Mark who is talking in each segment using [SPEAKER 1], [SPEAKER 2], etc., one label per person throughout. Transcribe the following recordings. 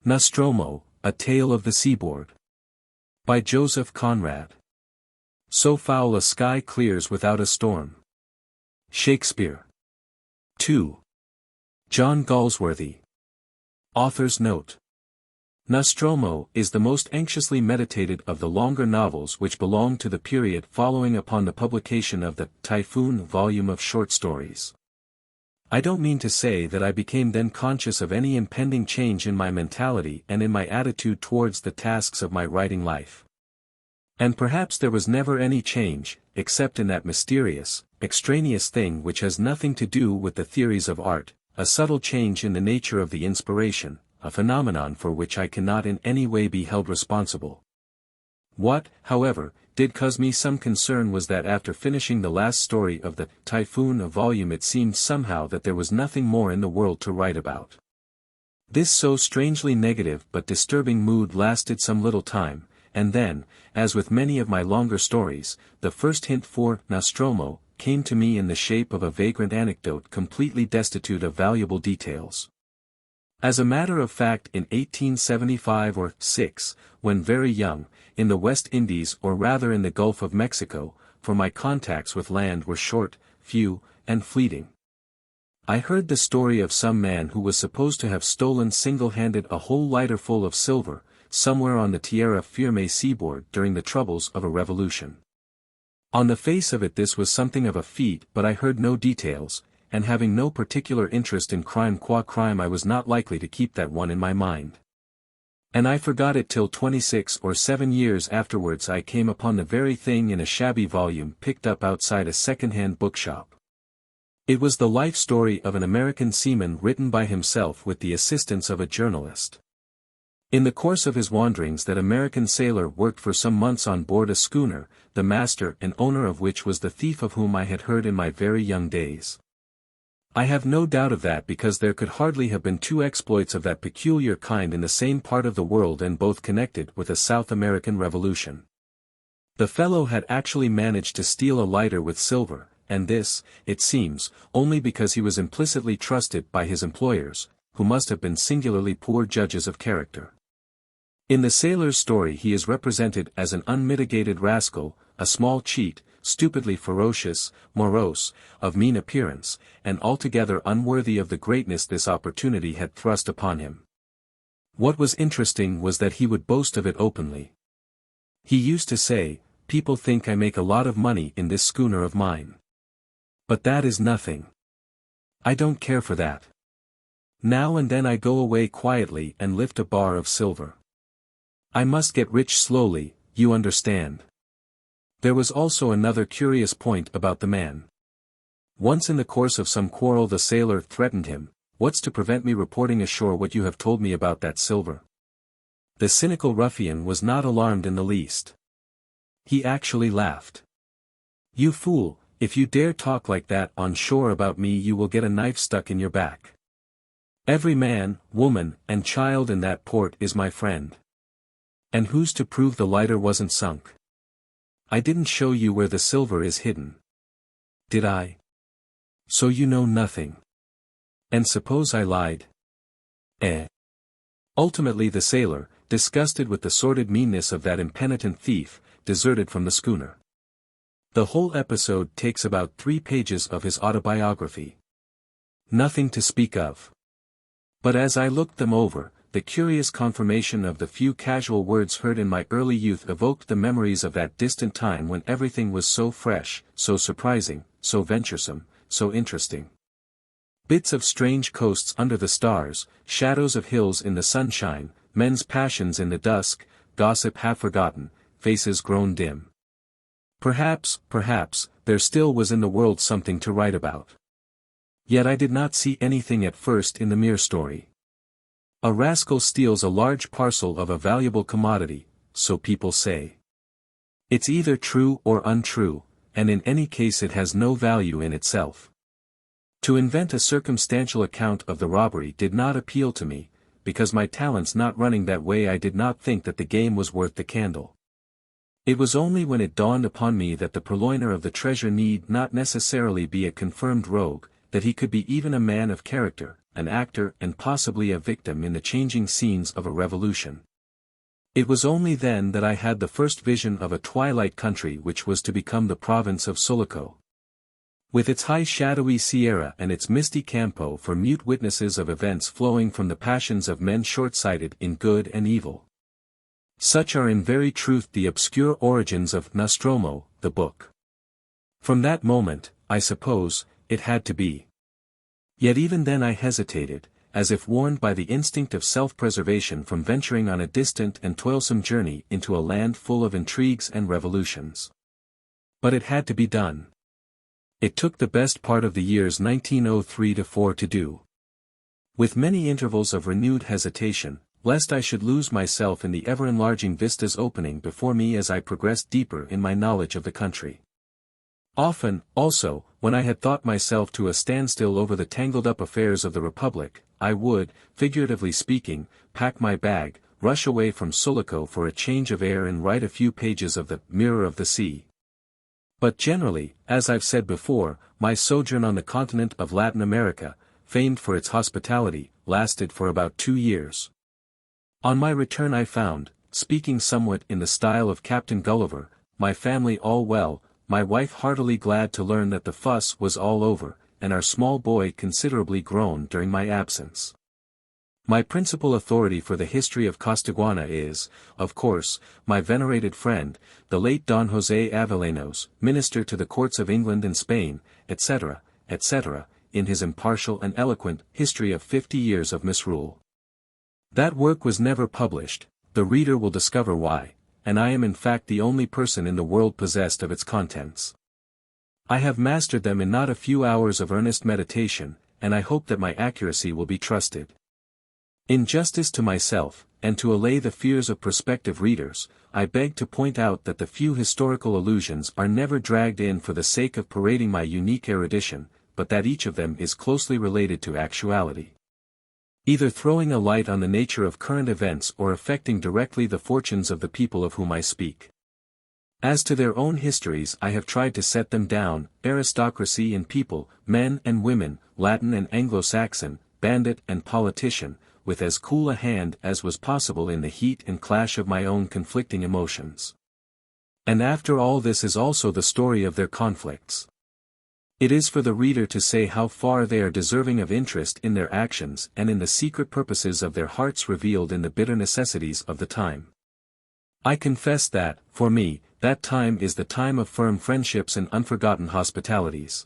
[SPEAKER 1] Nostromo, A Tale of the Seaboard. By Joseph Conrad. So foul a sky clears without a storm. Shakespeare. 2. John Galsworthy. Author's note. Nostromo is the most anxiously meditated of the longer novels which belong to the period following upon the publication of the Typhoon volume of short stories. I don't mean to say that I became then conscious of any impending change in my mentality and in my attitude towards the tasks of my writing life. And perhaps there was never any change, except in that mysterious, extraneous thing which has nothing to do with the theories of art, a subtle change in the nature of the inspiration, a phenomenon for which I cannot in any way be held responsible. What, however, did cause me some concern was that after finishing the last story of the Typhoon volume it seemed somehow that there was nothing more in the world to write about. This so strangely negative but disturbing mood lasted some little time, and then, as with many of my longer stories, the first hint for Nostromo came to me in the shape of a vagrant anecdote completely destitute of valuable details. As a matter of fact, in 1875 or 6, when very young, in the West Indies or rather in the Gulf of Mexico, for my contacts with land were short, few, and fleeting, I heard the story of some man who was supposed to have stolen single-handed a whole lighter full of silver, somewhere on the tierra firme seaboard during the troubles of a revolution. On the face of it this was something of a feat, but I heard no details, and having no particular interest in crime qua crime I was not likely to keep that one in my mind. And I forgot it till 26 or 7 years afterwards I came upon the very thing in a shabby volume picked up outside a second-hand bookshop. It was the life story of an American seaman written by himself with the assistance of a journalist. In the course of his wanderings that American sailor worked for some months on board a schooner, the master and owner of which was the thief of whom I had heard in my very young days. I have no doubt of that because there could hardly have been two exploits of that peculiar kind in the same part of the world and both connected with a South American revolution. The fellow had actually managed to steal a lighter with silver, and this, it seems, only because he was implicitly trusted by his employers, who must have been singularly poor judges of character. In the sailor's story he is represented as an unmitigated rascal, a small cheat, stupidly ferocious, morose, of mean appearance, and altogether unworthy of the greatness this opportunity had thrust upon him. What was interesting was that he would boast of it openly. He used to say, "People think I make a lot of money in this schooner of mine. But that is nothing. I don't care for that. Now and then I go away quietly and lift a bar of silver. I must get rich slowly, you understand." There was also another curious point about the man. Once in the course of some quarrel the sailor threatened him, "What's to prevent me reporting ashore what you have told me about that silver?" The cynical ruffian was not alarmed in the least. He actually laughed. "You fool, if you dare talk like that on shore about me you will get a knife stuck in your back. Every man, woman, and child in that port is my friend. And who's to prove the lighter wasn't sunk? I didn't show you where the silver is hidden. Did I? So you know nothing. And suppose I lied? Eh?" Ultimately the sailor, disgusted with the sordid meanness of that impenitent thief, deserted from the schooner. The whole episode takes about 3 pages of his autobiography. Nothing to speak of. But as I looked them over, the curious confirmation of the few casual words heard in my early youth evoked the memories of that distant time when everything was so fresh, so surprising, so venturesome, so interesting. Bits of strange coasts under the stars, shadows of hills in the sunshine, men's passions in the dusk, gossip half forgotten, faces grown dim. Perhaps, there still was in the world something to write about. Yet I did not see anything at first in the mere story. A rascal steals a large parcel of a valuable commodity, so people say. It's either true or untrue, and in any case it has no value in itself. To invent a circumstantial account of the robbery did not appeal to me, because my talents not running that way I did not think that the game was worth the candle. It was only when it dawned upon me that the purloiner of the treasure need not necessarily be a confirmed rogue, that he could be even a man of character, an actor and possibly a victim in the changing scenes of a revolution. It was only then that I had the first vision of a twilight country which was to become the province of Sulaco. With its high shadowy sierra and its misty campo for mute witnesses of events flowing from the passions of men short-sighted in good and evil. Such are in very truth the obscure origins of Nostromo, the book. From that moment, I suppose, it had to be. Yet even then I hesitated, as if warned by the instinct of self-preservation from venturing on a distant and toilsome journey into a land full of intrigues and revolutions. But it had to be done. It took the best part of the years 1903 to 4 to do. With many intervals of renewed hesitation, lest I should lose myself in the ever-enlarging vistas opening before me as I progressed deeper in my knowledge of the country. Often, also, when I had thought myself to a standstill over the tangled-up affairs of the Republic, I would, figuratively speaking, pack my bag, rush away from Sulaco for a change of air and write a few pages of the Mirror of the Sea. But generally, as I've said before, my sojourn on the continent of Latin America, famed for its hospitality, lasted for about 2 years. On my return I found, speaking somewhat in the style of Captain Gulliver, my family all well, my wife heartily glad to learn that the fuss was all over, and our small boy considerably grown during my absence. My principal authority for the history of Costaguana is, of course, my venerated friend, the late Don José Avellanos, minister to the courts of England and Spain, etc., etc., in his impartial and eloquent History of 50 Years of Misrule. That work was never published, the reader will discover why, and I am in fact the only person in the world possessed of its contents. I have mastered them in not a few hours of earnest meditation, and I hope that my accuracy will be trusted. In justice to myself, and to allay the fears of prospective readers, I beg to point out that the few historical allusions are never dragged in for the sake of parading my unique erudition, but that each of them is closely related to actuality. Either throwing a light on the nature of current events or affecting directly the fortunes of the people of whom I speak. As to their own histories I have tried to set them down, aristocracy and people, men and women, Latin and Anglo-Saxon, bandit and politician, with as cool a hand as was possible in the heat and clash of my own conflicting emotions. And after all this is also the story of their conflicts. It is for the reader to say how far they are deserving of interest in their actions and in the secret purposes of their hearts revealed in the bitter necessities of the time. I confess that, for me, that time is the time of firm friendships and unforgotten hospitalities.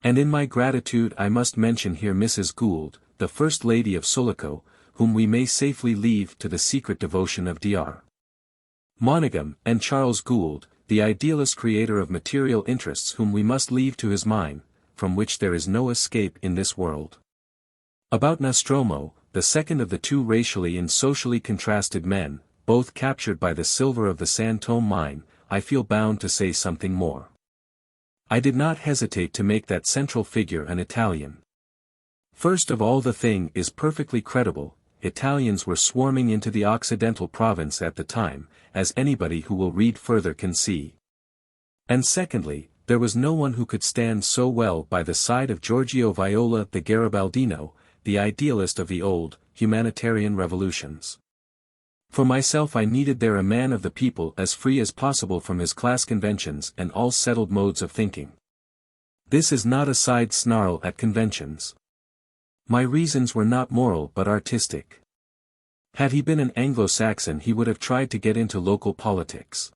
[SPEAKER 1] And in my gratitude I must mention here Mrs. Gould, the First Lady of Sulaco, whom we may safely leave to the secret devotion of Dr. Monaghan, and Charles Gould, the idealist creator of material interests whom we must leave to his mine, from which there is no escape in this world. About Nostromo, the second of the two racially and socially contrasted men, both captured by the silver of the San Tomé mine, I feel bound to say something more. I did not hesitate to make that central figure an Italian. First of all, the thing is perfectly credible, Italians were swarming into the Occidental province at the time, as anybody who will read further can see. And secondly, there was no one who could stand so well by the side of Giorgio Viola the Garibaldino, the idealist of the old, humanitarian revolutions. For myself I needed there a man of the people as free as possible from his class conventions and all settled modes of thinking. This is not a side snarl at conventions. My reasons were not moral but artistic. Had he been an Anglo-Saxon he would have tried to get into local politics.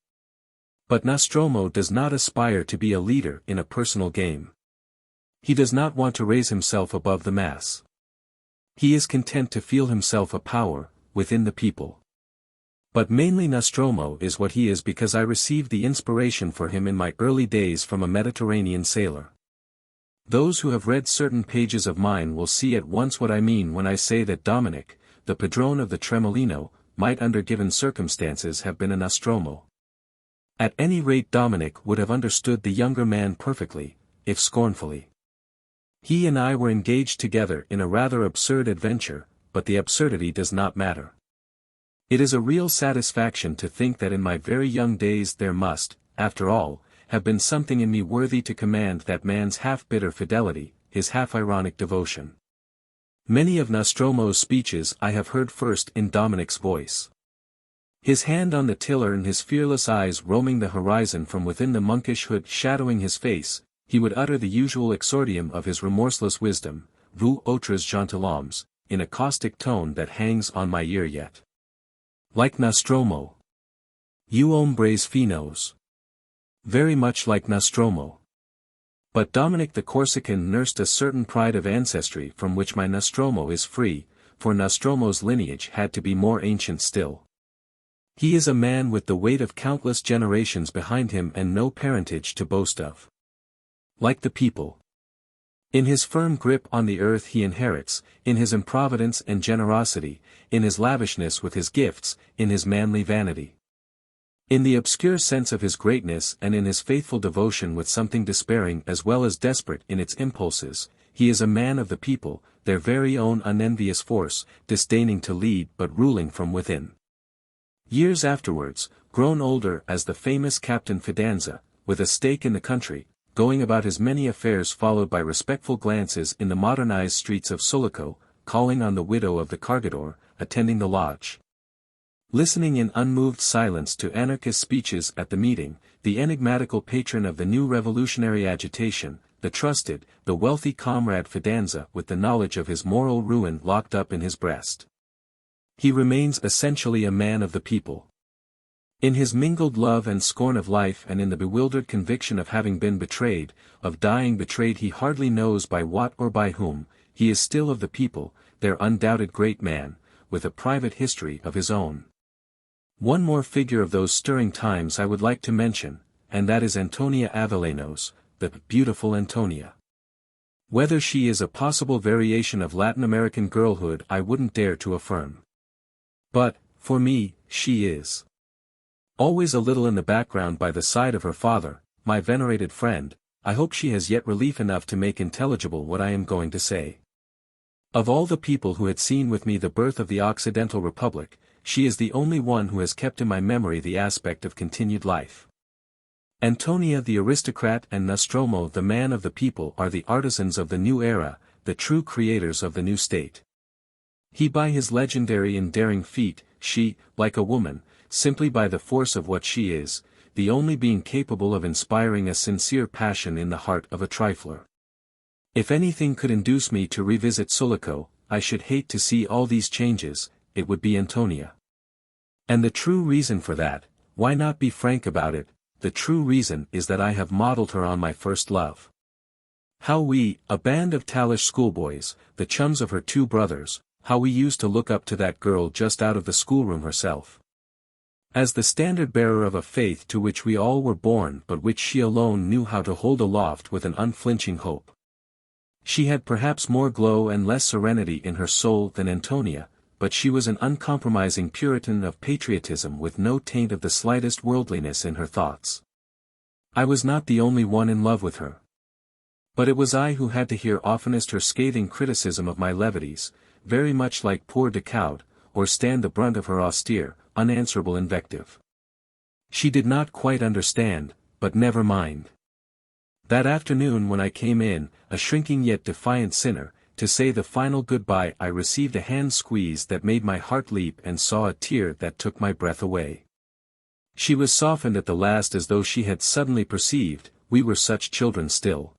[SPEAKER 1] But Nostromo does not aspire to be a leader in a personal game. He does not want to raise himself above the mass. He is content to feel himself a power, within the people. But mainly Nostromo is what he is because I received the inspiration for him in my early days from a Mediterranean sailor. Those who have read certain pages of mine will see at once what I mean when I say that Dominic, the padrone of the Tremolino, might under given circumstances have been a Nostromo. At any rate Dominic would have understood the younger man perfectly, if scornfully. He and I were engaged together in a rather absurd adventure, but the absurdity does not matter. It is a real satisfaction to think that in my very young days there must, after all, have been something in me worthy to command that man's half-bitter fidelity, his half-ironic devotion. Many of Nostromo's speeches I have heard first in Dominic's voice. His hand on the tiller and his fearless eyes roaming the horizon from within the monkish hood shadowing his face, he would utter the usual exordium of his remorseless wisdom, vous autres gentilhommes, in a caustic tone that hangs on my ear yet. Like Nostromo. You hombres finos. Very much like Nostromo. But Dominic the Corsican nursed a certain pride of ancestry from which my Nostromo is free, for Nostromo's lineage had to be more ancient still. He is a man with the weight of countless generations behind him and no parentage to boast of. Like the people. In his firm grip on the earth he inherits, in his improvidence and generosity, in his lavishness with his gifts, in his manly vanity. In the obscure sense of his greatness and in his faithful devotion with something despairing as well as desperate in its impulses, he is a man of the people, their very own unenvious force, disdaining to lead but ruling from within. Years afterwards, grown older as the famous Captain Fidanza, with a stake in the country, going about his many affairs followed by respectful glances in the modernized streets of Sulaco, calling on the widow of the Cargador, attending the lodge. Listening in unmoved silence to anarchist speeches at the meeting, the enigmatical patron of the new revolutionary agitation, the trusted, the wealthy comrade Fidanza with the knowledge of his moral ruin locked up in his breast. He remains essentially a man of the people. In his mingled love and scorn of life and in the bewildered conviction of having been betrayed, of dying betrayed he hardly knows by what or by whom, he is still of the people, their undoubted great man, with a private history of his own. One more figure of those stirring times I would like to mention, and that is Antonia Avellanos, the beautiful Antonia. Whether she is a possible variation of Latin American girlhood I wouldn't dare to affirm. But, for me, she is. Always a little in the background by the side of her father, my venerated friend, I hope she has yet relief enough to make intelligible what I am going to say. Of all the people who had seen with me the birth of the Occidental Republic, she is the only one who has kept in my memory the aspect of continued life. Antonia the aristocrat and Nostromo the man of the people are the artisans of the new era, the true creators of the new state. He by his legendary and daring feat, she, like a woman, simply by the force of what she is, the only being capable of inspiring a sincere passion in the heart of a trifler. If anything could induce me to revisit Sulaco, I should hate to see all these changes, it would be Antonia. And the true reason for that, why not be frank about it, the true reason is that I have modeled her on my first love. How we, a band of Talish schoolboys, the chums of her two brothers, how we used to look up to that girl just out of the schoolroom herself. As the standard-bearer of a faith to which we all were born but which she alone knew how to hold aloft with an unflinching hope. She had perhaps more glow and less serenity in her soul than Antonia, but she was an uncompromising Puritan of patriotism with no taint of the slightest worldliness in her thoughts. I was not the only one in love with her. But it was I who had to hear oftenest her scathing criticism of my levities, very much like poor Decaud, or stand the brunt of her austere, unanswerable invective. She did not quite understand, but never mind. That afternoon when I came in, a shrinking yet defiant sinner, to say the final goodbye I received a hand squeeze that made my heart leap and saw a tear that took my breath away. She was softened at the last as though she had suddenly perceived, we were such children still.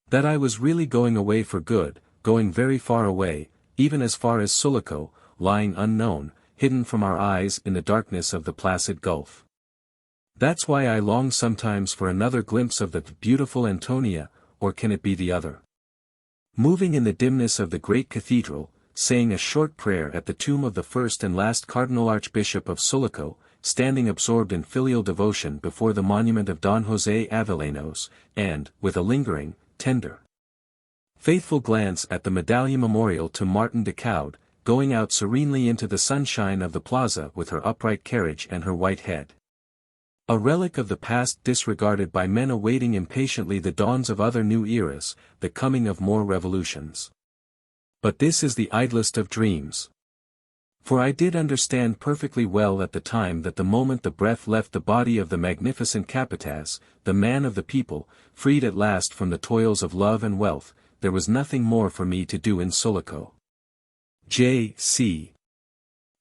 [SPEAKER 1] That I was really going away for good, going very far away, even as far as Sulaco, lying unknown, hidden from our eyes in the darkness of the placid gulf. That's why I long sometimes for another glimpse of the beautiful Antonia, or can it be the other? Moving in the dimness of the great cathedral, saying a short prayer at the tomb of the first and last Cardinal Archbishop of Sulaco, standing absorbed in filial devotion before the monument of Don José Avellanos, and, with a lingering, tender, faithful glance at the medallion memorial to Martin Decaud, going out serenely into the sunshine of the plaza with her upright carriage and her white head. A relic of the past disregarded by men awaiting impatiently the dawns of other new eras, the coming of more revolutions. But this is the idlest of dreams. For I did understand perfectly well at the time that the moment the breath left the body of the magnificent Capataz, the man of the people, freed at last from the toils of love and wealth, there was nothing more for me to do in Sulaco. J.C.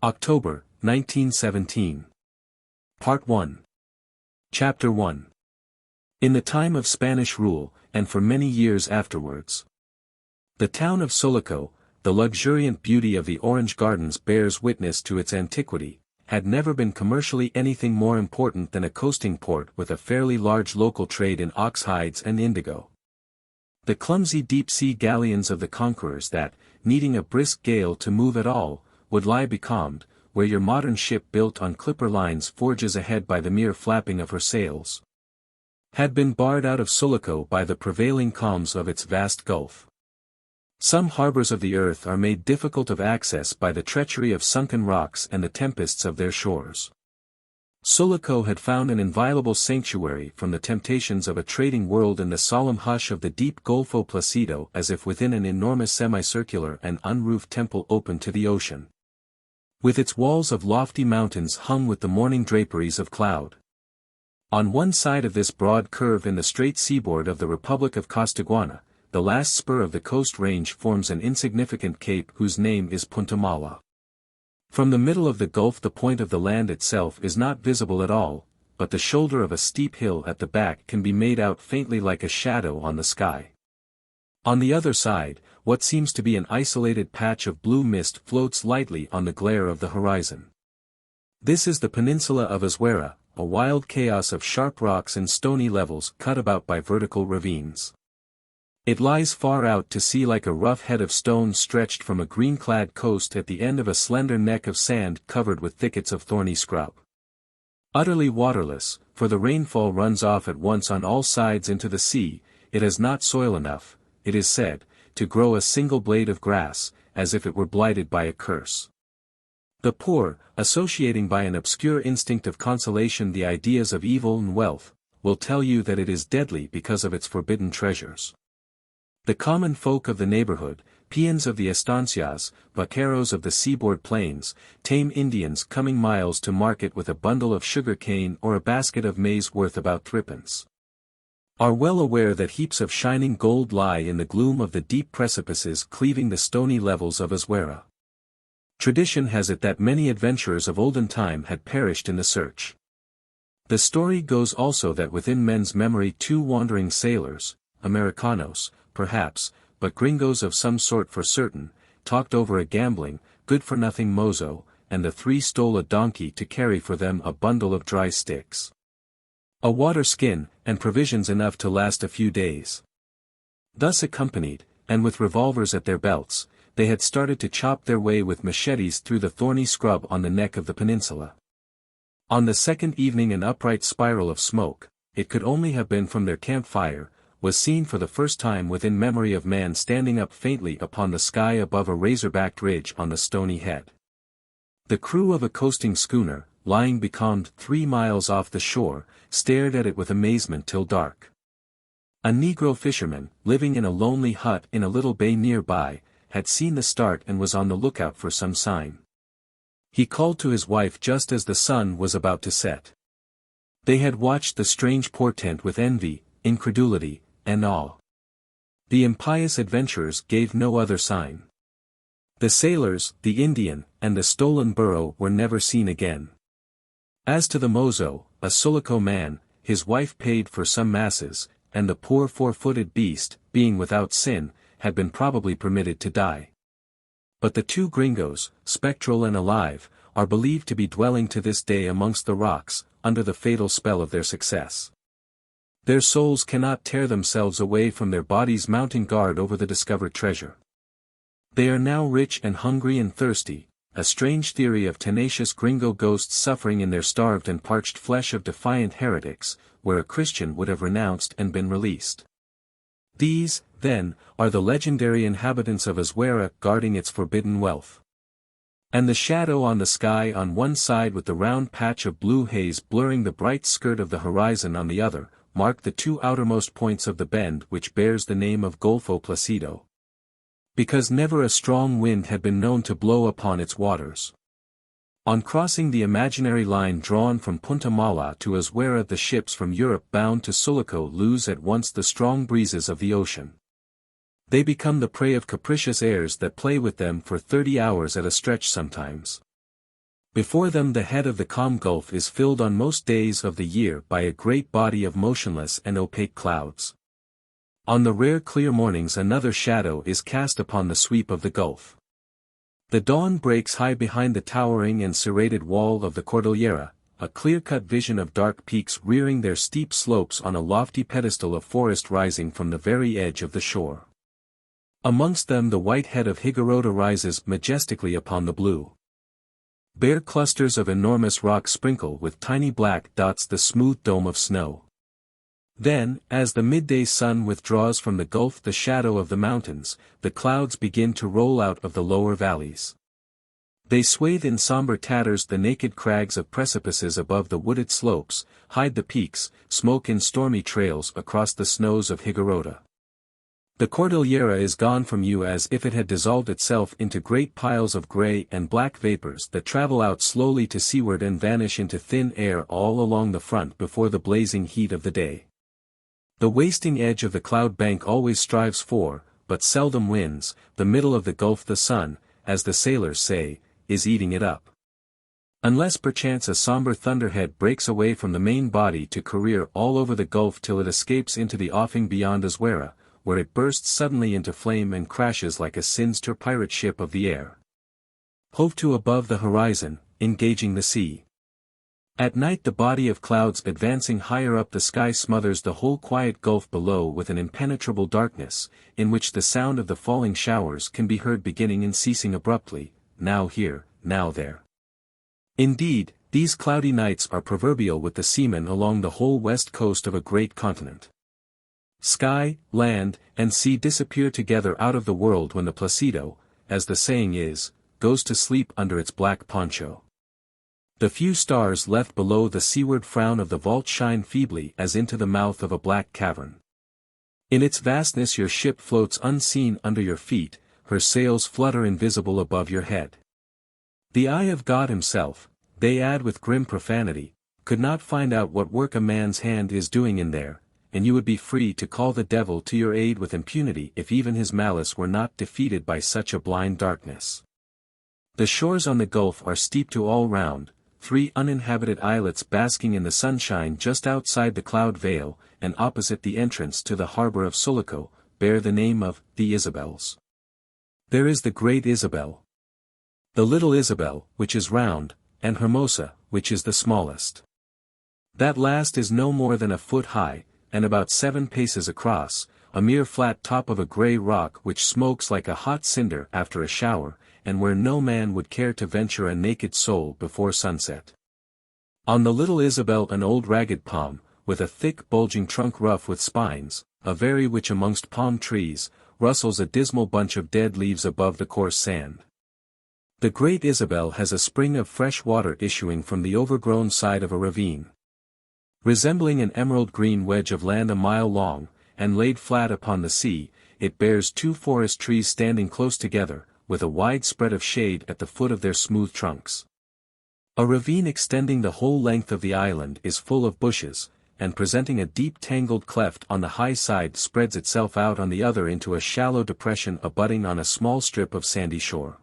[SPEAKER 1] October, 1917. Part 1. Chapter 1. In the time of Spanish rule, and for many years afterwards. The town of Sulaco, the luxuriant beauty of the orange gardens bears witness to its antiquity, had never been commercially anything more important than a coasting port with a fairly large local trade in ox hides and indigo. The clumsy deep-sea galleons of the conquerors that, needing a brisk gale to move at all, would lie becalmed, where your modern ship built on clipper lines forges ahead by the mere flapping of her sails, had been barred out of Sulaco by the prevailing calms of its vast gulf. Some harbors of the earth are made difficult of access by the treachery of sunken rocks and the tempests of their shores. Sulaco had found an inviolable sanctuary from the temptations of a trading world in the solemn hush of the deep Golfo Placido, as if within an enormous semicircular and unroofed temple open to the ocean, with its walls of lofty mountains hung with the morning draperies of cloud. On one side of this broad curve in the straight seaboard of the Republic of Costaguana, the last spur of the coast range forms an insignificant cape whose name is Punta Mala. From the middle of the gulf the point of the land itself is not visible at all, but the shoulder of a steep hill at the back can be made out faintly like a shadow on the sky. On the other side, what seems to be an isolated patch of blue mist floats lightly on the glare of the horizon. This is the peninsula of Azuera, a wild chaos of sharp rocks and stony levels cut about by vertical ravines. It lies far out to sea like a rough head of stone stretched from a green-clad coast at the end of a slender neck of sand covered with thickets of thorny scrub. Utterly waterless, for the rainfall runs off at once on all sides into the sea, it has not soil enough, it is said, to grow a single blade of grass, as if it were blighted by a curse. The poor, associating by an obscure instinct of consolation the ideas of evil and wealth, will tell you that it is deadly because of its forbidden treasures. The common folk of the neighborhood, peons of the estancias, vaqueros of the seaboard plains, tame Indians coming miles to market with a bundle of sugar cane or a basket of maize worth about threepence, are well aware that heaps of shining gold lie in the gloom of the deep precipices cleaving the stony levels of Azuera. Tradition has it that many adventurers of olden time had perished in the search. The story goes also that within men's memory 2 wandering sailors, Americanos, perhaps, but gringos of some sort for certain, talked over a gambling, good-for-nothing mozo, and the 3 stole a donkey to carry for them a bundle of dry sticks, a water skin, and provisions enough to last a few days. Thus accompanied, and with revolvers at their belts, they had started to chop their way with machetes through the thorny scrub on the neck of the peninsula. On the second evening an upright spiral of smoke, it could only have been from their campfire, was seen for the first time within memory of man standing up faintly upon the sky above a razor-backed ridge on the stony head. The crew of a coasting schooner, lying becalmed 3 miles off the shore, stared at it with amazement till dark. A Negro fisherman, living in a lonely hut in a little bay nearby, had seen the start and was on the lookout for some sign. He called to his wife just as the sun was about to set. They had watched the strange portent with envy, incredulity, and awe. The impious adventurers gave no other sign. The sailors, the Indian, and the stolen burro were never seen again. As to the mozo, a Sulaco man, his wife paid for some masses, and the poor 4-footed beast, being without sin, had been probably permitted to die. But the 2 gringos, spectral and alive, are believed to be dwelling to this day amongst the rocks, under the fatal spell of their success. Their souls cannot tear themselves away from their bodies mounting guard over the discovered treasure. They are now rich and hungry and thirsty, a strange theory of tenacious gringo ghosts suffering in their starved and parched flesh of defiant heretics, where a Christian would have renounced and been released. These, then, are the legendary inhabitants of Azuera guarding its forbidden wealth. And the shadow on the sky on one side with the round patch of blue haze blurring the bright skirt of the horizon on the other, mark the 2 outermost points of the bend which bears the name of Golfo Placido. Because never a strong wind had been known to blow upon its waters. On crossing the imaginary line drawn from Punta Mala to Azuera the ships from Europe bound to Sulaco lose at once the strong breezes of the ocean. They become the prey of capricious heirs that play with them for 30 hours at a stretch sometimes. Before them the head of the calm gulf is filled on most days of the year by a great body of motionless and opaque clouds. On the rare clear mornings another shadow is cast upon the sweep of the gulf. The dawn breaks high behind the towering and serrated wall of the Cordillera, a clear-cut vision of dark peaks rearing their steep slopes on a lofty pedestal of forest rising from the very edge of the shore. Amongst them the white head of Higuerota rises majestically upon the blue. Bare clusters of enormous rock sprinkle with tiny black dots the smooth dome of snow. Then, as the midday sun withdraws from the gulf the shadow of the mountains, the clouds begin to roll out of the lower valleys. They swathe in somber tatters the naked crags of precipices above the wooded slopes, hide the peaks, smoke in stormy trails across the snows of Higuerota. The Cordillera is gone from you as if it had dissolved itself into great piles of gray and black vapors that travel out slowly to seaward and vanish into thin air all along the front before the blazing heat of the day. The wasting edge of the cloud bank always strives for, but seldom wins, the middle of the gulf. The sun, as the sailors say, is eating it up. Unless perchance a somber thunderhead breaks away from the main body to career all over the gulf till it escapes into the offing beyond Azuera, where it bursts suddenly into flame and crashes like a sinister pirate ship of the air. Hove to above the horizon, engaging the sea. At night the body of clouds advancing higher up the sky smothers the whole quiet gulf below with an impenetrable darkness, in which the sound of the falling showers can be heard beginning and ceasing abruptly, now here, now there. Indeed, these cloudy nights are proverbial with the seamen along the whole west coast of a great continent. Sky, land, and sea disappear together out of the world when the Placido, as the saying is, goes to sleep under its black poncho. The few stars left below the seaward frown of the vault shine feebly as into the mouth of a black cavern. In its vastness your ship floats unseen under your feet, her sails flutter invisible above your head. The eye of God himself, they add with grim profanity, could not find out what work a man's hand is doing in there, and you would be free to call the devil to your aid with impunity if even his malice were not defeated by such a blind darkness. The shores on the gulf are steep to all round, 3 uninhabited islets basking in the sunshine just outside the cloud veil, and opposite the entrance to the harbor of Sulaco, bear the name of the Isabels. There is the Great Isabel, the Little Isabel, which is round, and Hermosa, which is the smallest. That last is no more than a foot high, and about 7 paces across, a mere flat top of a grey rock which smokes like a hot cinder after a shower, and where no man would care to venture a naked soul before sunset. On the Little Isabel an old ragged palm, with a thick bulging trunk rough with spines, a very which amongst palm trees, rustles a dismal bunch of dead leaves above the coarse sand. The Great Isabel has a spring of fresh water issuing from the overgrown side of a ravine. Resembling an emerald green wedge of land a mile long, and laid flat upon the sea, it bears 2 forest trees standing close together, with a wide spread of shade at the foot of their smooth trunks. A ravine extending the whole length of the island is full of bushes, and presenting a deep tangled cleft on the high side spreads itself out on the other into a shallow depression abutting on a small strip of sandy shore.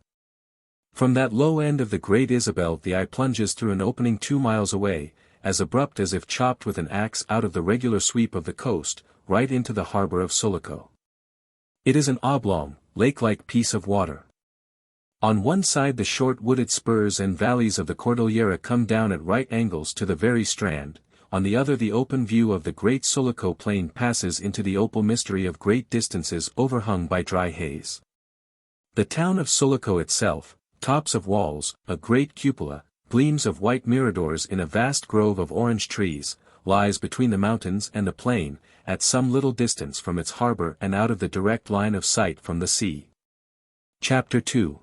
[SPEAKER 1] From that low end of the Great Isabel the eye plunges through an opening 2 miles away, as abrupt as if chopped with an axe out of the regular sweep of the coast, right into the harbor of Sulaco. It is an oblong, lake-like piece of water. On one side the short wooded spurs and valleys of the Cordillera come down at right angles to the very strand, on the other the open view of the great Sulaco plain passes into the opal mystery of great distances overhung by dry haze. The town of Sulaco itself, tops of walls, a great cupola, gleams of white miradors in a vast grove of orange trees, lies between the mountains and the plain, at some little distance from its harbor and out of the direct line of sight from the sea. Chapter 2.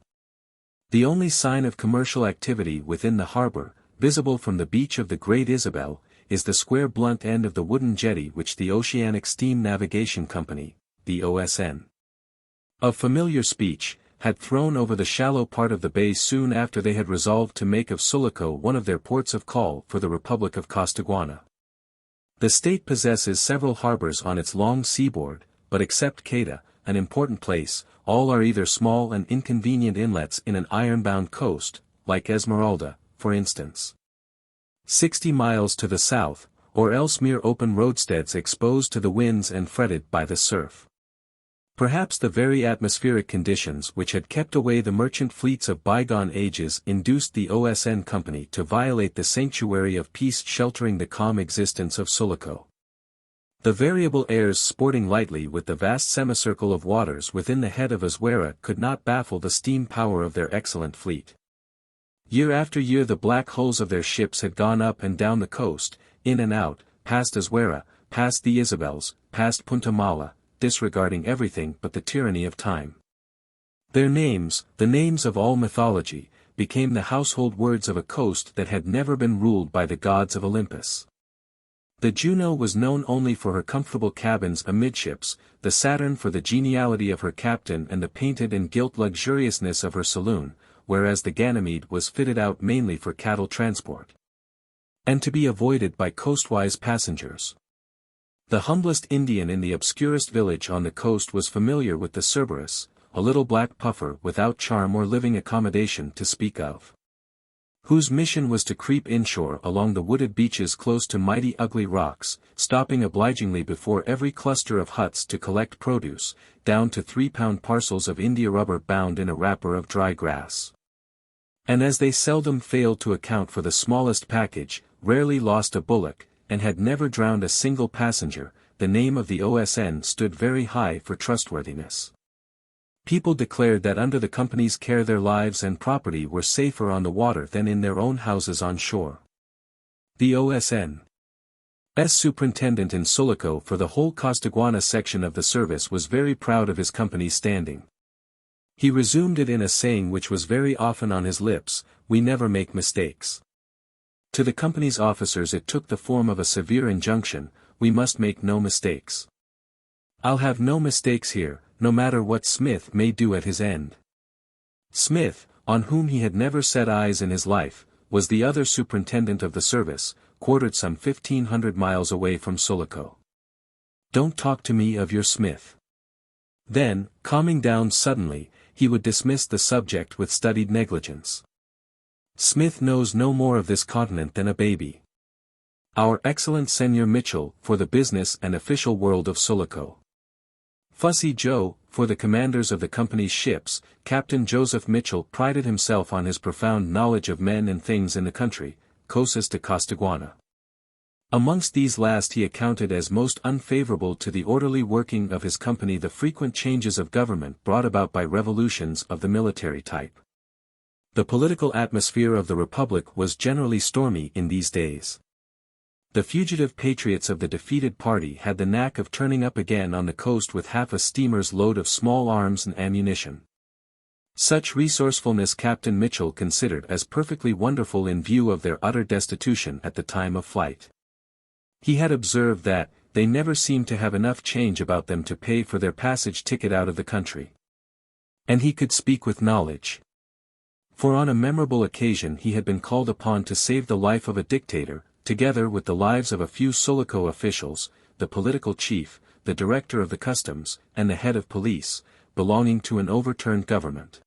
[SPEAKER 1] The only sign of commercial activity within the harbor, visible from the beach of the Great Isabel, is the square blunt end of the wooden jetty which the Oceanic Steam Navigation Company, the OSN, of familiar speech, had thrown over the shallow part of the bay soon after they had resolved to make of Sulaco one of their ports of call for the Republic of Costaguana. The state possesses several harbors on its long seaboard, but except Queda, an important place, all are either small and inconvenient inlets in an iron-bound coast, like Esmeralda, for instance, 60 miles to the south, or else mere open roadsteads exposed to the winds and fretted by the surf. Perhaps the very atmospheric conditions which had kept away the merchant fleets of bygone ages induced the OSN Company to violate the sanctuary of peace sheltering the calm existence of Sulaco. The variable airs sporting lightly with the vast semicircle of waters within the head of Azuera could not baffle the steam power of their excellent fleet. Year after year the black hulls of their ships had gone up and down the coast, in and out, past Azuera, past the Isabels, past Punta Mala, disregarding everything but the tyranny of time. Their names, the names of all mythology, became the household words of a coast that had never been ruled by the gods of Olympus. The Juno was known only for her comfortable cabins amidships, the Saturn for the geniality of her captain and the painted and gilt luxuriousness of her saloon, whereas the Ganymede was fitted out mainly for cattle transport, and to be avoided by coastwise passengers. The humblest Indian in the obscurest village on the coast was familiar with the Cerberus, a little black puffer without charm or living accommodation to speak of, whose mission was to creep inshore along the wooded beaches close to mighty ugly rocks, stopping obligingly before every cluster of huts to collect produce, down to 3-pound parcels of India rubber bound in a wrapper of dry grass. And as they seldom failed to account for the smallest package, rarely lost a bullock, and had never drowned a single passenger, the name of the OSN stood very high for trustworthiness. People declared that under the company's care their lives and property were safer on the water than in their own houses on shore. The OSN's superintendent in Sulaco for the whole Costaguana section of the service was very proud of his company's standing. He resumed it in a saying which was very often on his lips: "We never make mistakes." To the company's officers it took the form of a severe injunction: "We must make no mistakes. I'll have no mistakes here, no matter what Smith may do at his end." Smith, on whom he had never set eyes in his life, was the other superintendent of the service, quartered some 1,500 miles away from Sulaco. "Don't talk to me of your Smith." Then, calming down suddenly, he would dismiss the subject with studied negligence. "Smith knows no more of this continent than a baby. Our excellent Senor Mitchell, for the business and official world of Sulaco. Fussy Joe, for the commanders of the company's ships." Captain Joseph Mitchell prided himself on his profound knowledge of men and things in the country, cosas de Costaguana. Amongst these last he accounted as most unfavorable to the orderly working of his company the frequent changes of government brought about by revolutions of the military type. The political atmosphere of the Republic was generally stormy in these days. The fugitive patriots of the defeated party had the knack of turning up again on the coast with half a steamer's load of small arms and ammunition. Such resourcefulness Captain Mitchell considered as perfectly wonderful in view of their utter destitution at the time of flight. He had observed that, they never seemed to have enough change about them to pay for their passage ticket out of the country. And he could speak with knowledge. For on a memorable occasion he had been called upon to save the life of a dictator, together with the lives of a few Sulaco officials, the political chief, the director of the customs, and the head of police, belonging to an overturned government.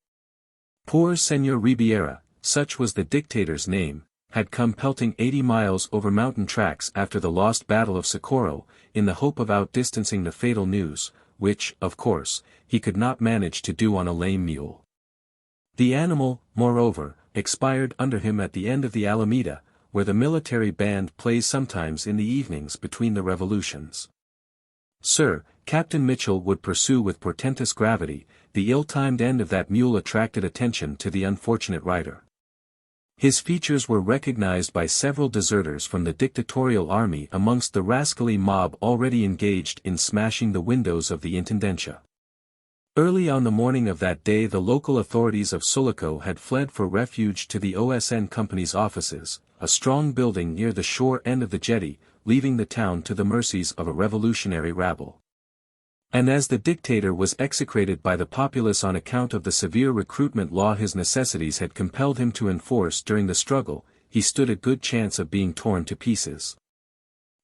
[SPEAKER 1] Poor Senor Ribiera, such was the dictator's name, had come pelting 80 miles over mountain tracks after the lost Battle of Socorro, in the hope of outdistancing the fatal news, which, of course, he could not manage to do on a lame mule. The animal, moreover, expired under him at the end of the Alameda, where the military band plays sometimes in the evenings between the revolutions. "Sir," Captain Mitchell would pursue with portentous gravity, "the ill-timed end of that mule attracted attention to the unfortunate rider. His features were recognized by several deserters from the dictatorial army amongst the rascally mob already engaged in smashing the windows of the Intendencia." Early on the morning of that day the local authorities of Sulaco had fled for refuge to the OSN Company's offices, a strong building near the shore end of the jetty, leaving the town to the mercies of a revolutionary rabble. And as the dictator was execrated by the populace on account of the severe recruitment law his necessities had compelled him to enforce during the struggle, he stood a good chance of being torn to pieces.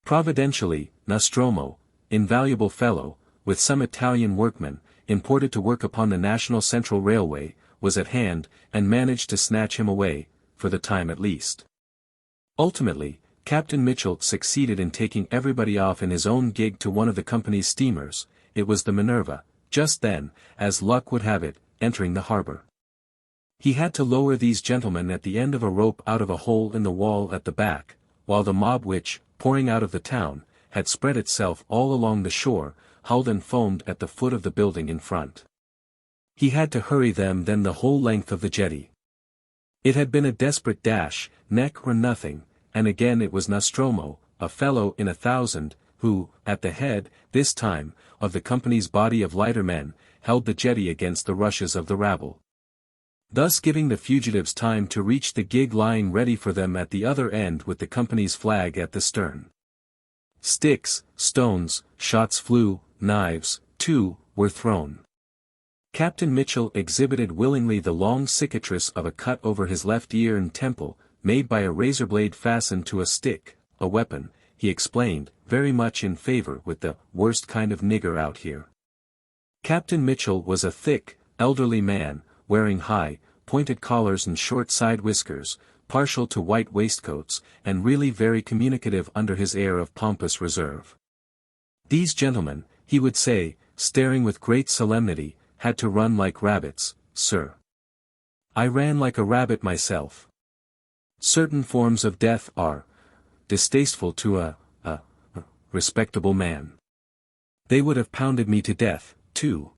[SPEAKER 1] Providentially, Nostromo, invaluable fellow, with some Italian workmen, imported to work upon the National Central Railway, was at hand, and managed to snatch him away, for the time at least. Ultimately, Captain Mitchell succeeded in taking everybody off in his own gig to one of the company's steamers. It was the Minerva, just then, as luck would have it, entering the harbor. He had to lower these gentlemen at the end of a rope out of a hole in the wall at the back, while the mob which, pouring out of the town, had spread itself all along the shore, howled and foamed at the foot of the building in front. He had to hurry them then the whole length of the jetty. It had been a desperate dash, neck or nothing, and again it was Nostromo, a fellow in 1,000, who, at the head, this time, of the company's body of lighter men, held the jetty against the rushes of the rabble, thus giving the fugitives time to reach the gig lying ready for them at the other end with the company's flag at the stern. Sticks, stones, shots flew, knives, too, were thrown. Captain Mitchell exhibited willingly the long cicatrice of a cut over his left ear and temple, made by a razor blade fastened to a stick, a weapon, he explained, very much in favor with the worst kind of nigger out here. Captain Mitchell was a thick, elderly man, wearing high, pointed collars and short side whiskers, partial to white waistcoats, and really very communicative under his air of pompous reserve. These gentlemen, he would say, staring with great solemnity, had to run like rabbits, sir. I ran like a rabbit myself. Certain forms of death are distasteful to a respectable man. They would have pounded me to death, too.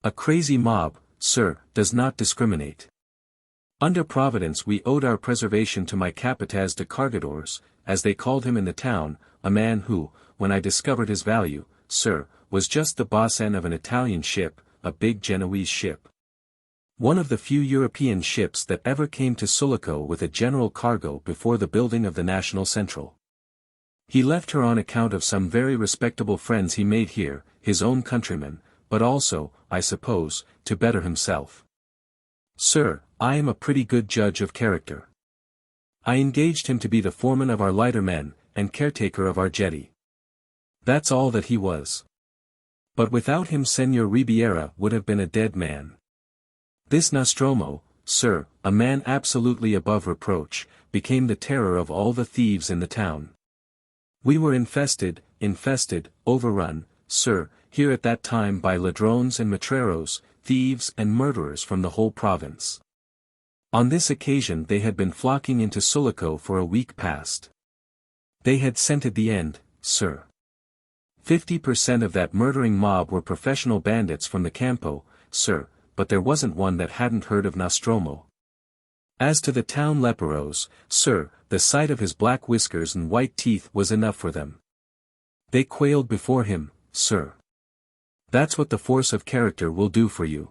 [SPEAKER 1] A crazy mob, sir, does not discriminate. Under Providence we owed our preservation to my Capataz de Cargadores, as they called him in the town, a man who, when I discovered his value, sir, was just the bosun of an Italian ship, a big Genoese ship. One of the few European ships that ever came to Sulaco with a general cargo before the building of the National Central. He left her on account of some very respectable friends he made here, his own countrymen, but also, I suppose, to better himself. Sir, I am a pretty good judge of character. I engaged him to be the foreman of our lighter men, and caretaker of our jetty. That's all that he was. But without him Senor Ribiera would have been a dead man. This Nostromo, sir, a man absolutely above reproach, became the terror of all the thieves in the town. We were infested, overrun, sir, here at that time by ladrones and matreros, thieves and murderers from the whole province. On this occasion they had been flocking into Sulaco for a week past. They had scented the end, sir. 50% of that murdering mob were professional bandits from the Campo, sir, but there wasn't one that hadn't heard of Nostromo. As to the town leperos, sir, the sight of his black whiskers and white teeth was enough for them. They quailed before him, sir. That's what the force of character will do for you.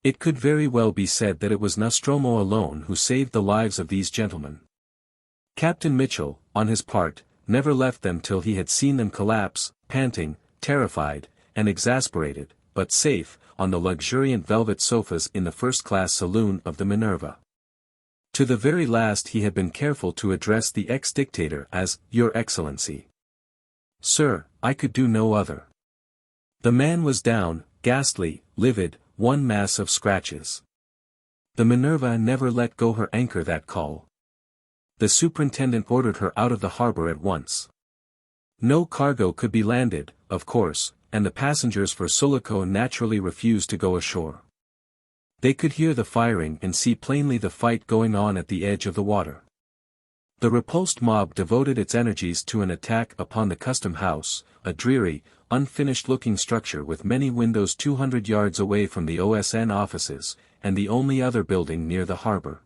[SPEAKER 1] It could very well be said that it was Nostromo alone who saved the lives of these gentlemen. Captain Mitchell, on his part, never left them till he had seen them collapse, panting, terrified, and exasperated, but safe, on the luxuriant velvet sofas in the first-class saloon of the Minerva. To the very last he had been careful to address the ex-dictator as, Your Excellency. Sir, I could do no other. The man was down, ghastly, livid, one mass of scratches. The Minerva never let go her anchor that call. The superintendent ordered her out of the harbor at once. No cargo could be landed, of course, and the passengers for Sulaco naturally refused to go ashore. They could hear the firing and see plainly the fight going on at the edge of the water. The repulsed mob devoted its energies to an attack upon the custom house, a dreary, unfinished-looking structure with many windows 200 yards away from the OSN offices, and the only other building near the harbor.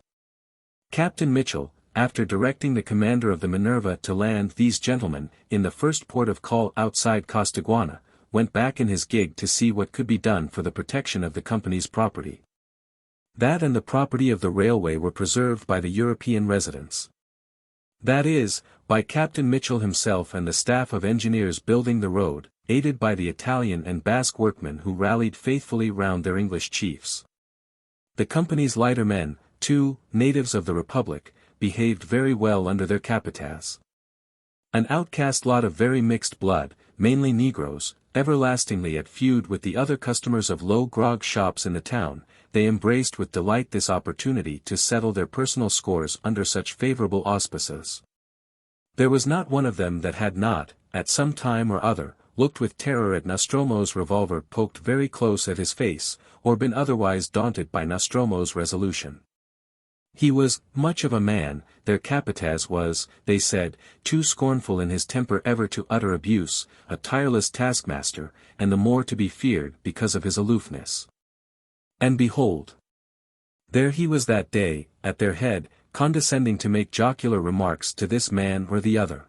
[SPEAKER 1] Captain Mitchell, after directing the commander of the Minerva to land these gentlemen in the first port of call outside Costaguana, went back in his gig to see what could be done for the protection of the company's property. That and the property of the railway were preserved by the European residents. That is, by Captain Mitchell himself and the staff of engineers building the road, aided by the Italian and Basque workmen who rallied faithfully round their English chiefs. The company's lighter men, too, natives of the Republic, behaved very well under their capataz. An outcast lot of very mixed blood, mainly Negroes, everlastingly at feud with the other customers of low grog shops in the town, they embraced with delight this opportunity to settle their personal scores under such favorable auspices. There was not one of them that had not, at some time or other, looked with terror at Nostromo's revolver poked very close at his face, or been otherwise daunted by Nostromo's resolution. He was much of a man, their capataz was, they said, too scornful in his temper ever to utter abuse, a tireless taskmaster, and the more to be feared because of his aloofness. And behold! There he was that day, at their head, condescending to make jocular remarks to this man or the other.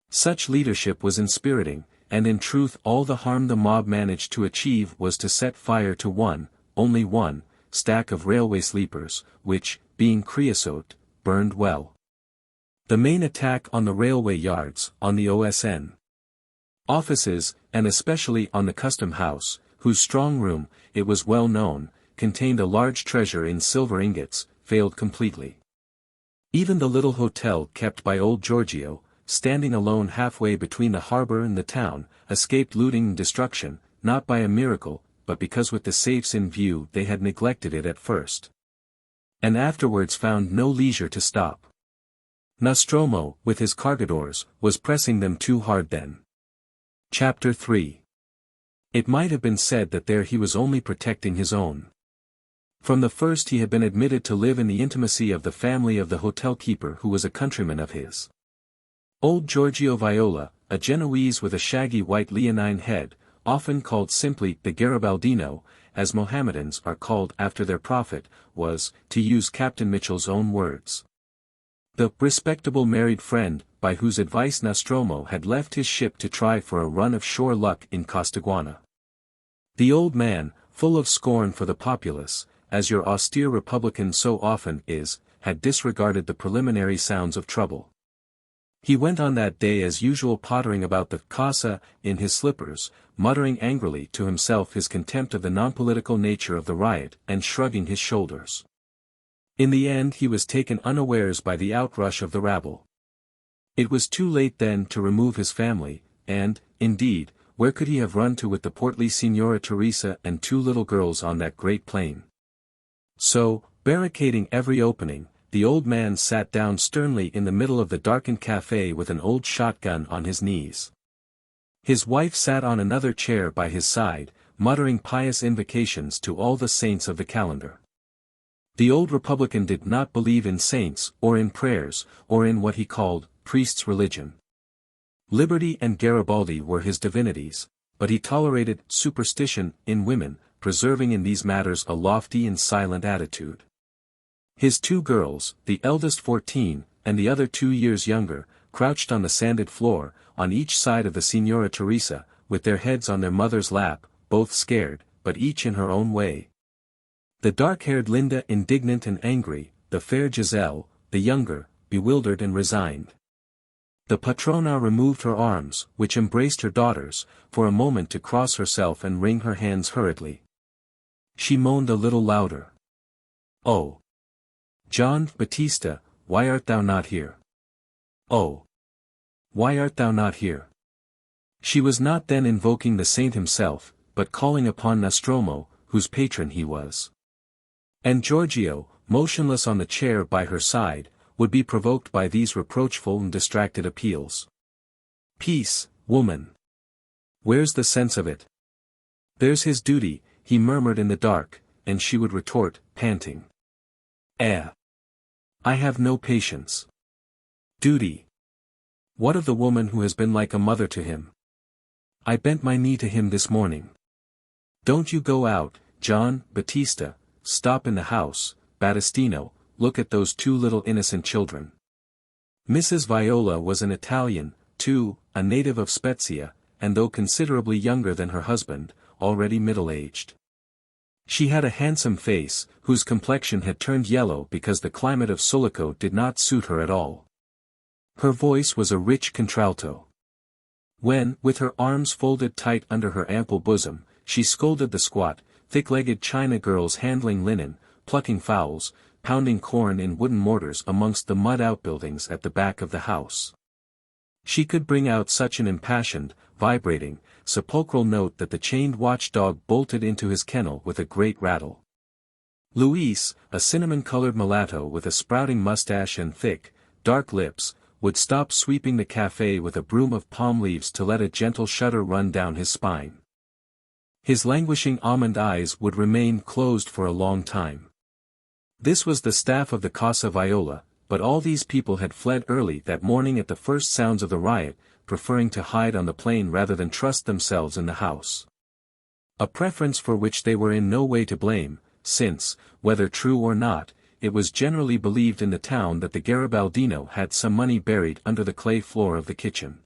[SPEAKER 1] Such leadership was inspiriting, and in truth all the harm the mob managed to achieve was to set fire to only one, stack of railway sleepers, which, being creosote, burned well. The main attack on the railway yards, on the OSN offices, and especially on the custom house, whose strong room, it was well known, contained a large treasure in silver ingots, failed completely. Even the little hotel kept by old Giorgio, standing alone halfway between the harbor and the town, escaped looting and destruction, not by a miracle, but because with the safes in view they had neglected it at first. And afterwards found no leisure to stop. Nostromo, with his cargadores, was pressing them too hard then. Chapter 3. It might have been said that there he was only protecting his own. From the first he had been admitted to live in the intimacy of the family of the hotel keeper who was a countryman of his. Old Giorgio Viola, a Genoese with a shaggy white leonine head, often called simply the Garibaldino, as Mohammedans are called after their prophet, was, to use Captain Mitchell's own words, the respectable married friend, by whose advice Nostromo had left his ship to try for a run of shore luck in Costaguana. The old man, full of scorn for the populace, as your austere republican so often is, had disregarded the preliminary sounds of trouble. He went on that day as usual pottering about the casa in his slippers, muttering angrily to himself his contempt of the non-political nature of the riot and shrugging his shoulders. In the end he was taken unawares by the outrush of the rabble. It was too late then to remove his family, and, indeed, where could he have run to with the portly Signora Teresa and two little girls on that great plain? So, barricading every opening, the old man sat down sternly in the middle of the darkened café with an old shotgun on his knees. His wife sat on another chair by his side, muttering pious invocations to all the saints of the calendar. The old republican did not believe in saints, or in prayers, or in what he called, priest's religion. Liberty and Garibaldi were his divinities, but he tolerated superstition in women, preserving in these matters a lofty and silent attitude. His two girls, the eldest 14, and the other 2 years younger, crouched on the sanded floor, on each side of the Signora Teresa, with their heads on their mother's lap, both scared, but each in her own way. The dark-haired Linda indignant and angry, the fair Giselle, the younger, bewildered and resigned. The patrona removed her arms, which embraced her daughters, for a moment to cross herself and wring her hands hurriedly. She moaned a little louder. "Oh! Gian Battista, why art thou not here? Oh! Why art thou not here?" She was not then invoking the saint himself, but calling upon Nostromo, whose patron he was. And Giorgio, motionless on the chair by her side, would be provoked by these reproachful and distracted appeals. "Peace, woman! Where's the sense of it? There's his duty," he murmured in the dark, and she would retort, panting. "Eh! I have no patience. Duty! What of the woman who has been like a mother to him? I bent my knee to him this morning. Don't you go out, Gian Battista, stop in the house, Battistino, look at those two little innocent children." Mrs. Viola was an Italian, too, a native of Spezia, and though considerably younger than her husband, already middle-aged. She had a handsome face, whose complexion had turned yellow because the climate of Sulaco did not suit her at all. Her voice was a rich contralto. When, with her arms folded tight under her ample bosom, she scolded the squat, thick-legged China girls handling linen, plucking fowls, pounding corn in wooden mortars amongst the mud outbuildings at the back of the house. She could bring out such an impassioned, vibrating, sepulchral note that the chained watchdog bolted into his kennel with a great rattle. Luis, a cinnamon-colored mulatto with a sprouting mustache and thick, dark lips, would stop sweeping the cafe with a broom of palm leaves to let a gentle shudder run down his spine. His languishing almond eyes would remain closed for a long time. This was the staff of the Casa Viola, but all these people had fled early that morning at the first sounds of the riot, preferring to hide on the plain rather than trust themselves in the house. A preference for which they were in no way to blame, since, whether true or not, it was generally believed in the town that the Garibaldino had some money buried under the clay floor of the kitchen.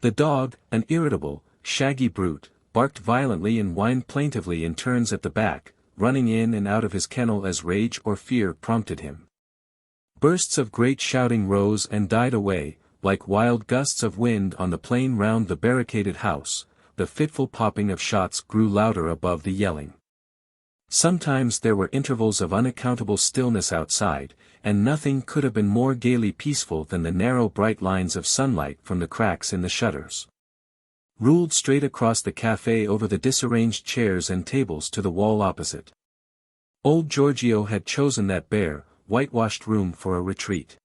[SPEAKER 1] The dog, an irritable, shaggy brute, barked violently and whined plaintively in turns at the back, running in and out of his kennel as rage or fear prompted him. Bursts of great shouting rose and died away, like wild gusts of wind on the plain round the barricaded house. The fitful popping of shots grew louder above the yelling. Sometimes there were intervals of unaccountable stillness outside, and nothing could have been more gaily peaceful than the narrow bright lines of sunlight from the cracks in the shutters. Ruled straight across the café over the disarranged chairs and tables to the wall opposite. Old Giorgio had chosen that bare, whitewashed room for a retreat.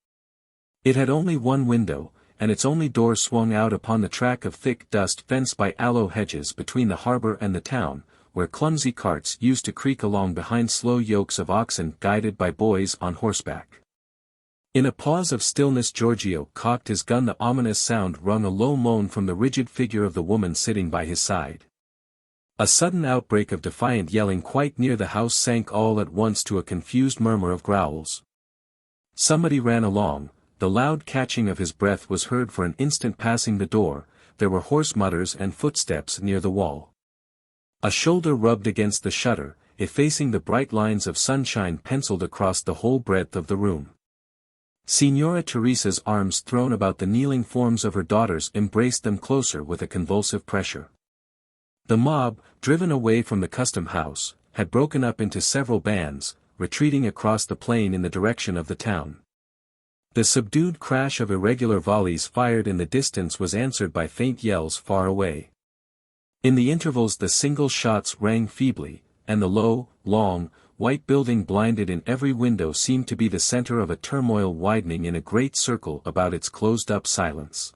[SPEAKER 1] It had only one window, and its only door swung out upon the track of thick dust fenced by aloe hedges between the harbor and the town, where clumsy carts used to creak along behind slow yokes of oxen guided by boys on horseback. In a pause of stillness Giorgio cocked his gun. The ominous sound wrung a low moan from the rigid figure of the woman sitting by his side. A sudden outbreak of defiant yelling quite near the house sank all at once to a confused murmur of growls. Somebody ran along, the loud catching of his breath was heard for an instant passing the door, there were hoarse mutters and footsteps near the wall. A shoulder rubbed against the shutter, effacing the bright lines of sunshine penciled across the whole breadth of the room. Signora Teresa's arms thrown about the kneeling forms of her daughters embraced them closer with a convulsive pressure. The mob, driven away from the custom house, had broken up into several bands, retreating across the plain in the direction of the town. The subdued crash of irregular volleys fired in the distance was answered by faint yells far away. In the intervals the single shots rang feebly, and the low, long, white building blinded in every window seemed to be the center of a turmoil widening in a great circle about its closed-up silence.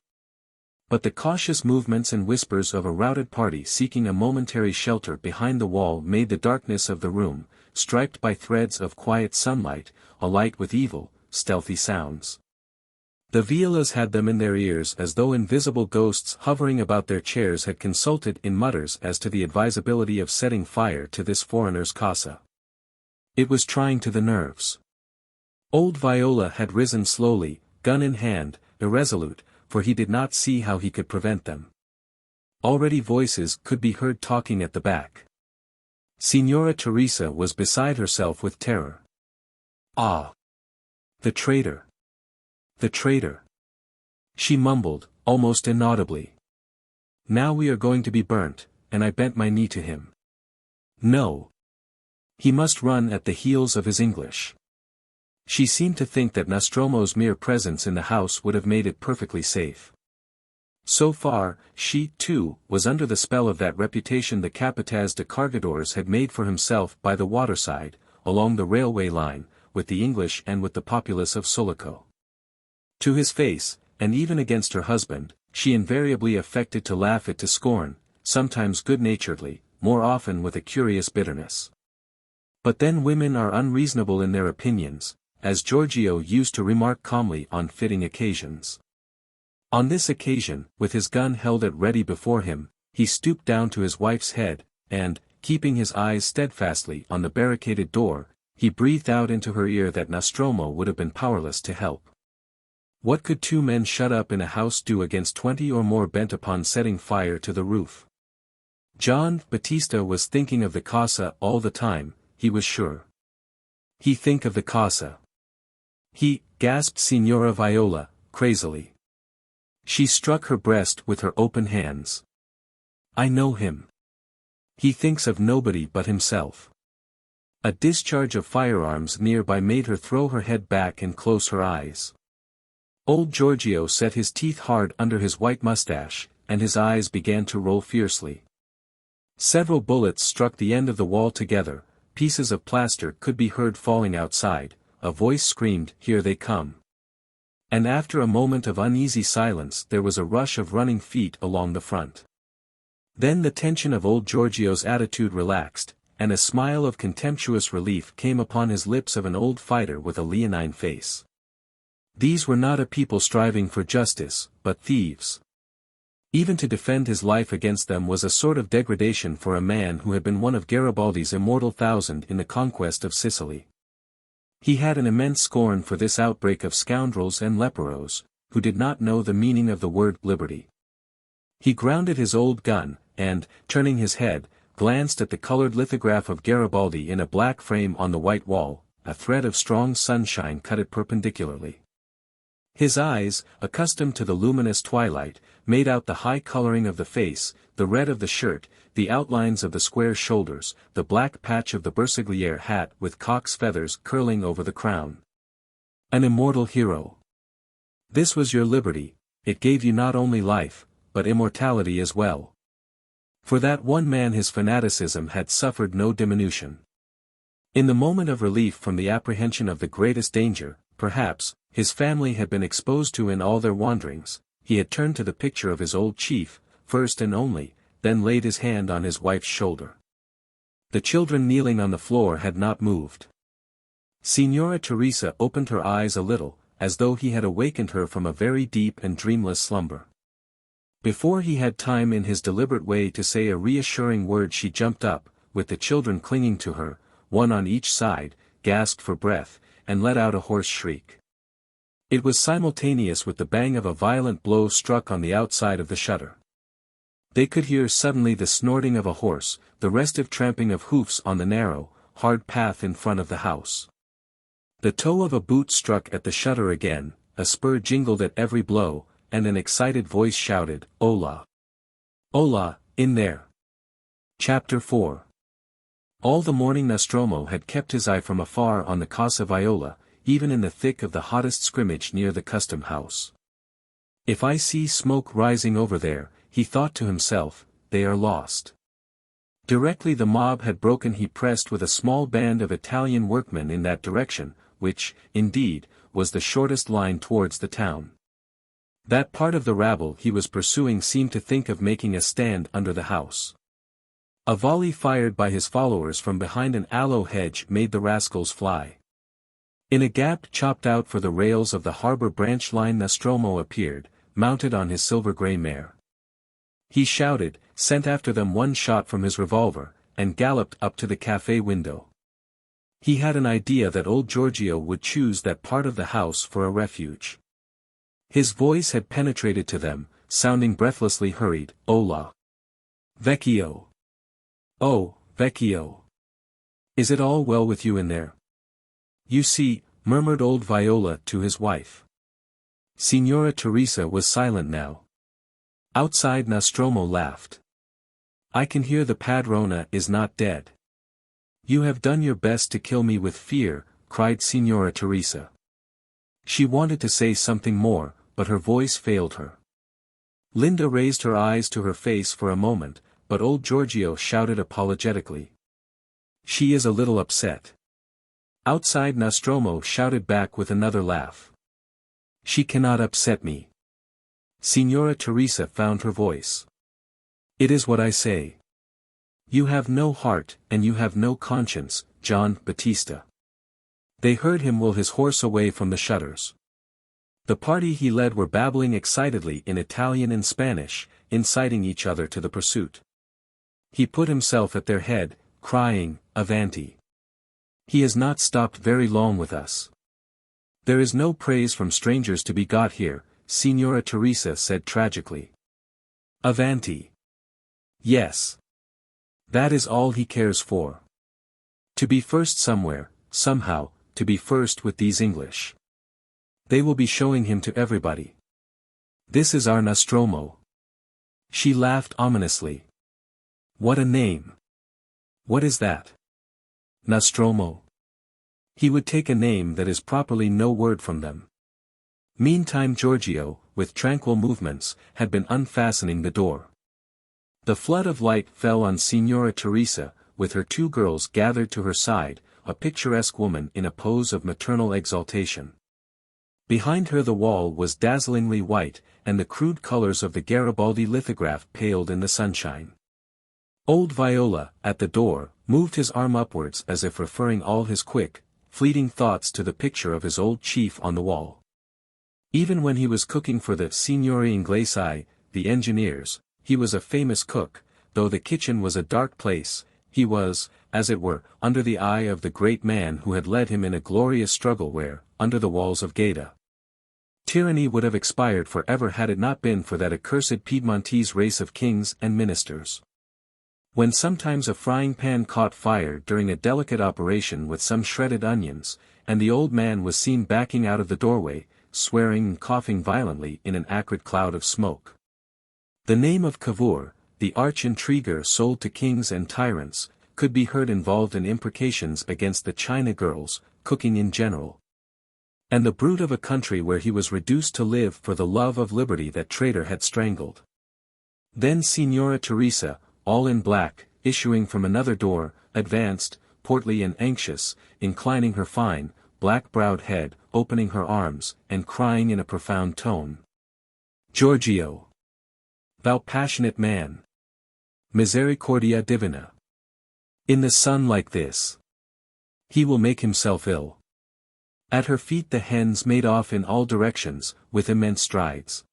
[SPEAKER 1] But the cautious movements and whispers of a routed party seeking a momentary shelter behind the wall made the darkness of the room, striped by threads of quiet sunlight, alight with evil, stealthy sounds. The Violas had them in their ears as though invisible ghosts hovering about their chairs had consulted in mutters as to the advisability of setting fire to this foreigner's casa. It was trying to the nerves. Old Viola had risen slowly, gun in hand, irresolute, for he did not see how he could prevent them. Already voices could be heard talking at the back. Signora Teresa was beside herself with terror. Ah! The traitor! The traitor! She mumbled, almost inaudibly. Now we are going to be burnt, and I bent my knee to him. No! He must run at the heels of his English. She seemed to think that Nostromo's mere presence in the house would have made it perfectly safe. So far, she, too, was under the spell of that reputation the Capataz de Cargadores had made for himself by the waterside, along the railway line, with the English and with the populace of Sulaco. To his face, and even against her husband, she invariably affected to laugh it to scorn, sometimes good-naturedly, more often with a curious bitterness. But then women are unreasonable in their opinions, as Giorgio used to remark calmly on fitting occasions. On this occasion, with his gun held at ready before him, he stooped down to his wife's head, and, keeping his eyes steadfastly on the barricaded door, he breathed out into her ear that Nostromo would have been powerless to help. What could two men shut up in a house do against 20 or more bent upon setting fire to the roof? Gian Battista was thinking of the casa all the time, he was sure. He think of the casa. He, gasped Signora Viola, crazily. She struck her breast with her open hands. I know him. He thinks of nobody but himself. A discharge of firearms nearby made her throw her head back and close her eyes. Old Giorgio set his teeth hard under his white mustache, and his eyes began to roll fiercely. Several bullets struck the end of the wall together, pieces of plaster could be heard falling outside, a voice screamed, "Here they come." And after a moment of uneasy silence there was a rush of running feet along the front. Then the tension of old Giorgio's attitude relaxed, and a smile of contemptuous relief came upon his lips of an old fighter with a leonine face. These were not a people striving for justice, but thieves. Even to defend his life against them was a sort of degradation for a man who had been one of Garibaldi's immortal 1,000 in the conquest of Sicily. He had an immense scorn for this outbreak of scoundrels and leperos, who did not know the meaning of the word liberty. He grounded his old gun, and, turning his head, glanced at the colored lithograph of Garibaldi in a black frame on the white wall. A thread of strong sunshine cut it perpendicularly. His eyes, accustomed to the luminous twilight, made out the high coloring of the face, the red of the shirt, the outlines of the square shoulders, the black patch of the Bersagliere hat with cock's feathers curling over the crown. An immortal hero. This was your liberty, it gave you not only life, but immortality as well. For that one man his fanaticism had suffered no diminution. In the moment of relief from the apprehension of the greatest danger, perhaps, his family had been exposed to in all their wanderings, he had turned to the picture of his old chief, first and only, then laid his hand on his wife's shoulder. The children kneeling on the floor had not moved. Signora Teresa opened her eyes a little, as though he had awakened her from a very deep and dreamless slumber. Before he had time in his deliberate way to say a reassuring word she jumped up, with the children clinging to her, one on each side, gasped for breath, and let out a hoarse shriek. It was simultaneous with the bang of a violent blow struck on the outside of the shutter. They could hear suddenly the snorting of a horse, the restive tramping of hoofs on the narrow, hard path in front of the house. The toe of a boot struck at the shutter again, a spur jingled at every blow, and an excited voice shouted, "Hola! Hola, in there!" Chapter 4. All the morning Nostromo had kept his eye from afar on the Casa Viola, even in the thick of the hottest scrimmage near the custom house. "If I see smoke rising over there," he thought to himself, "they are lost." Directly the mob had broken he pressed with a small band of Italian workmen in that direction, which, indeed, was the shortest line towards the town. That part of the rabble he was pursuing seemed to think of making a stand under the house. A volley fired by his followers from behind an aloe hedge made the rascals fly. In a gap chopped out for the rails of the harbor branch line Nostromo appeared, mounted on his silver-gray mare. He shouted, sent after them one shot from his revolver, and galloped up to the café window. He had an idea that old Giorgio would choose that part of the house for a refuge. His voice had penetrated to them, sounding breathlessly hurried, "Hola! Vecchio! Oh, Vecchio! Is it all well with you in there?" "You see," murmured old Viola to his wife. Signora Teresa was silent now. Outside Nostromo laughed. "I can hear the padrona is not dead." "You have done your best to kill me with fear," cried Signora Teresa. She wanted to say something more, but her voice failed her. Linda raised her eyes to her face for a moment, but old Giorgio shouted apologetically, "She is a little upset." Outside Nostromo shouted back with another laugh, "She cannot upset me." Signora Teresa found her voice. "It is what I say. You have no heart, and you have no conscience, Gian Battista." They heard him will his horse away from the shutters. The party he led were babbling excitedly in Italian and Spanish, inciting each other to the pursuit. He put himself at their head, crying, "Avanti! He has not stopped very long with us." "There is no praise from strangers to be got here," Signora Teresa said tragically. "Avanti! Yes. That is all he cares for. To be first somewhere, somehow, to be first with these English. They will be showing him to everybody. This is our Nostromo." She laughed ominously. "What a name! What is that? Nostromo? He would take a name that is properly no word from them." Meantime Giorgio, with tranquil movements, had been unfastening the door. The flood of light fell on Signora Teresa, with her two girls gathered to her side, a picturesque woman in a pose of maternal exaltation. Behind her the wall was dazzlingly white, and the crude colors of the Garibaldi lithograph paled in the sunshine. Old Viola, at the door, moved his arm upwards as if referring all his quick, fleeting thoughts to the picture of his old chief on the wall. Even when he was cooking for the Signori Inglesi, the engineers, he was a famous cook, though the kitchen was a dark place, he was, as it were, under the eye of the great man who had led him in a glorious struggle where, under the walls of Gaeta, tyranny would have expired forever had it not been for that accursed Piedmontese race of kings and ministers. When sometimes a frying pan caught fire during a delicate operation with some shredded onions, and the old man was seen backing out of the doorway, swearing and coughing violently in an acrid cloud of smoke. The name of Cavour, the arch-intriguer sold to kings and tyrants, could be heard involved in imprecations against the China girls, cooking in general. And the brute of a country where he was reduced to live for the love of liberty that traitor had strangled. Then Signora Teresa, all in black, issuing from another door, advanced, portly and anxious, inclining her fine, black-browed head, opening her arms, and crying in a profound tone. Giorgio! Thou passionate man! Misericordia divina! In the sun like this! He will make himself ill. At her feet the hens made off in all directions, with immense strides.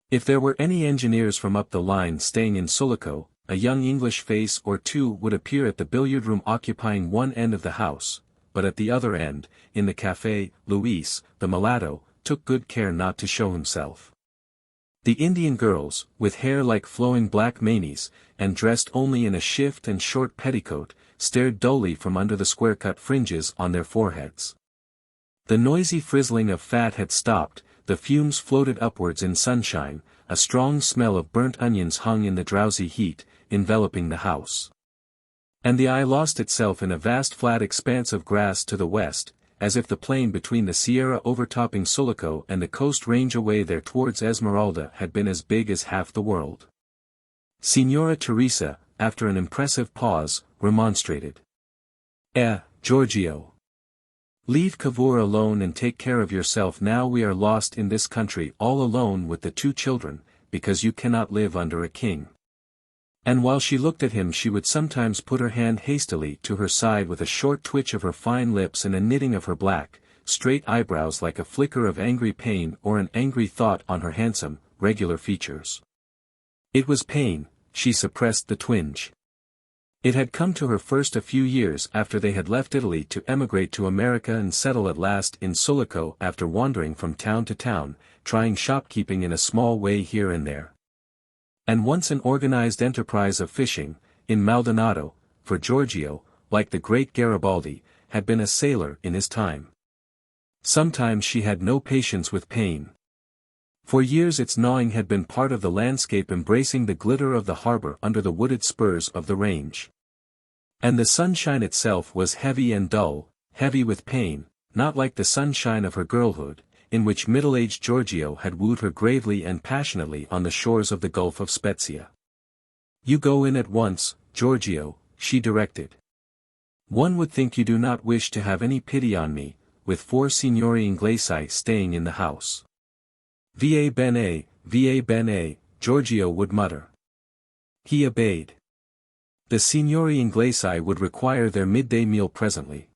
[SPEAKER 1] If there were any engineers from up the line staying in Sulaco, a young English face or two would appear at the billiard room occupying one end of the house, but at the other end, in the café, Luis, the mulatto, took good care not to show himself. The Indian girls, with hair like flowing black manis, and dressed only in a shift and short petticoat, stared dully from under the square-cut fringes on their foreheads. The noisy frizzling of fat had stopped, the fumes floated upwards in sunshine, a strong smell of burnt onions hung in the drowsy heat, enveloping the house. And the eye lost itself in a vast flat expanse of grass to the west, as if the plain between the Sierra overtopping Sulaco and the coast range away there towards Esmeralda had been as big as half the world. Signora Teresa, after an impressive pause, remonstrated. Giorgio! Leave Cavour alone and take care of yourself now we are lost in this country all alone with the two children, because you cannot live under a king. And while she looked at him she would sometimes put her hand hastily to her side with a short twitch of her fine lips and a knitting of her black, straight eyebrows like a flicker of angry pain or an angry thought on her handsome, regular features. It was pain, she suppressed the twinge. It had come to her first a few years after they had left Italy to emigrate to America and settle at last in Sulaco after wandering from town to town, trying shopkeeping in a small way here and there. And once an organized enterprise of fishing, in Maldonado, for Giorgio, like the great Garibaldi, had been a sailor in his time. Sometimes she had no patience with pain. For years its gnawing had been part of the landscape embracing the glitter of the harbor under the wooded spurs of the range. And the sunshine itself was heavy and dull, heavy with pain, not like the sunshine of her girlhood, in which middle-aged Giorgio had wooed her gravely and passionately on the shores of the Gulf of Spezia. You go in at once, Giorgio, she directed. One would think you do not wish to have any pity on me, with 4 Signori Inglesi staying in the house. Va bene, Giorgio would mutter. He obeyed. The Signori Inglesi would require their midday meal presently.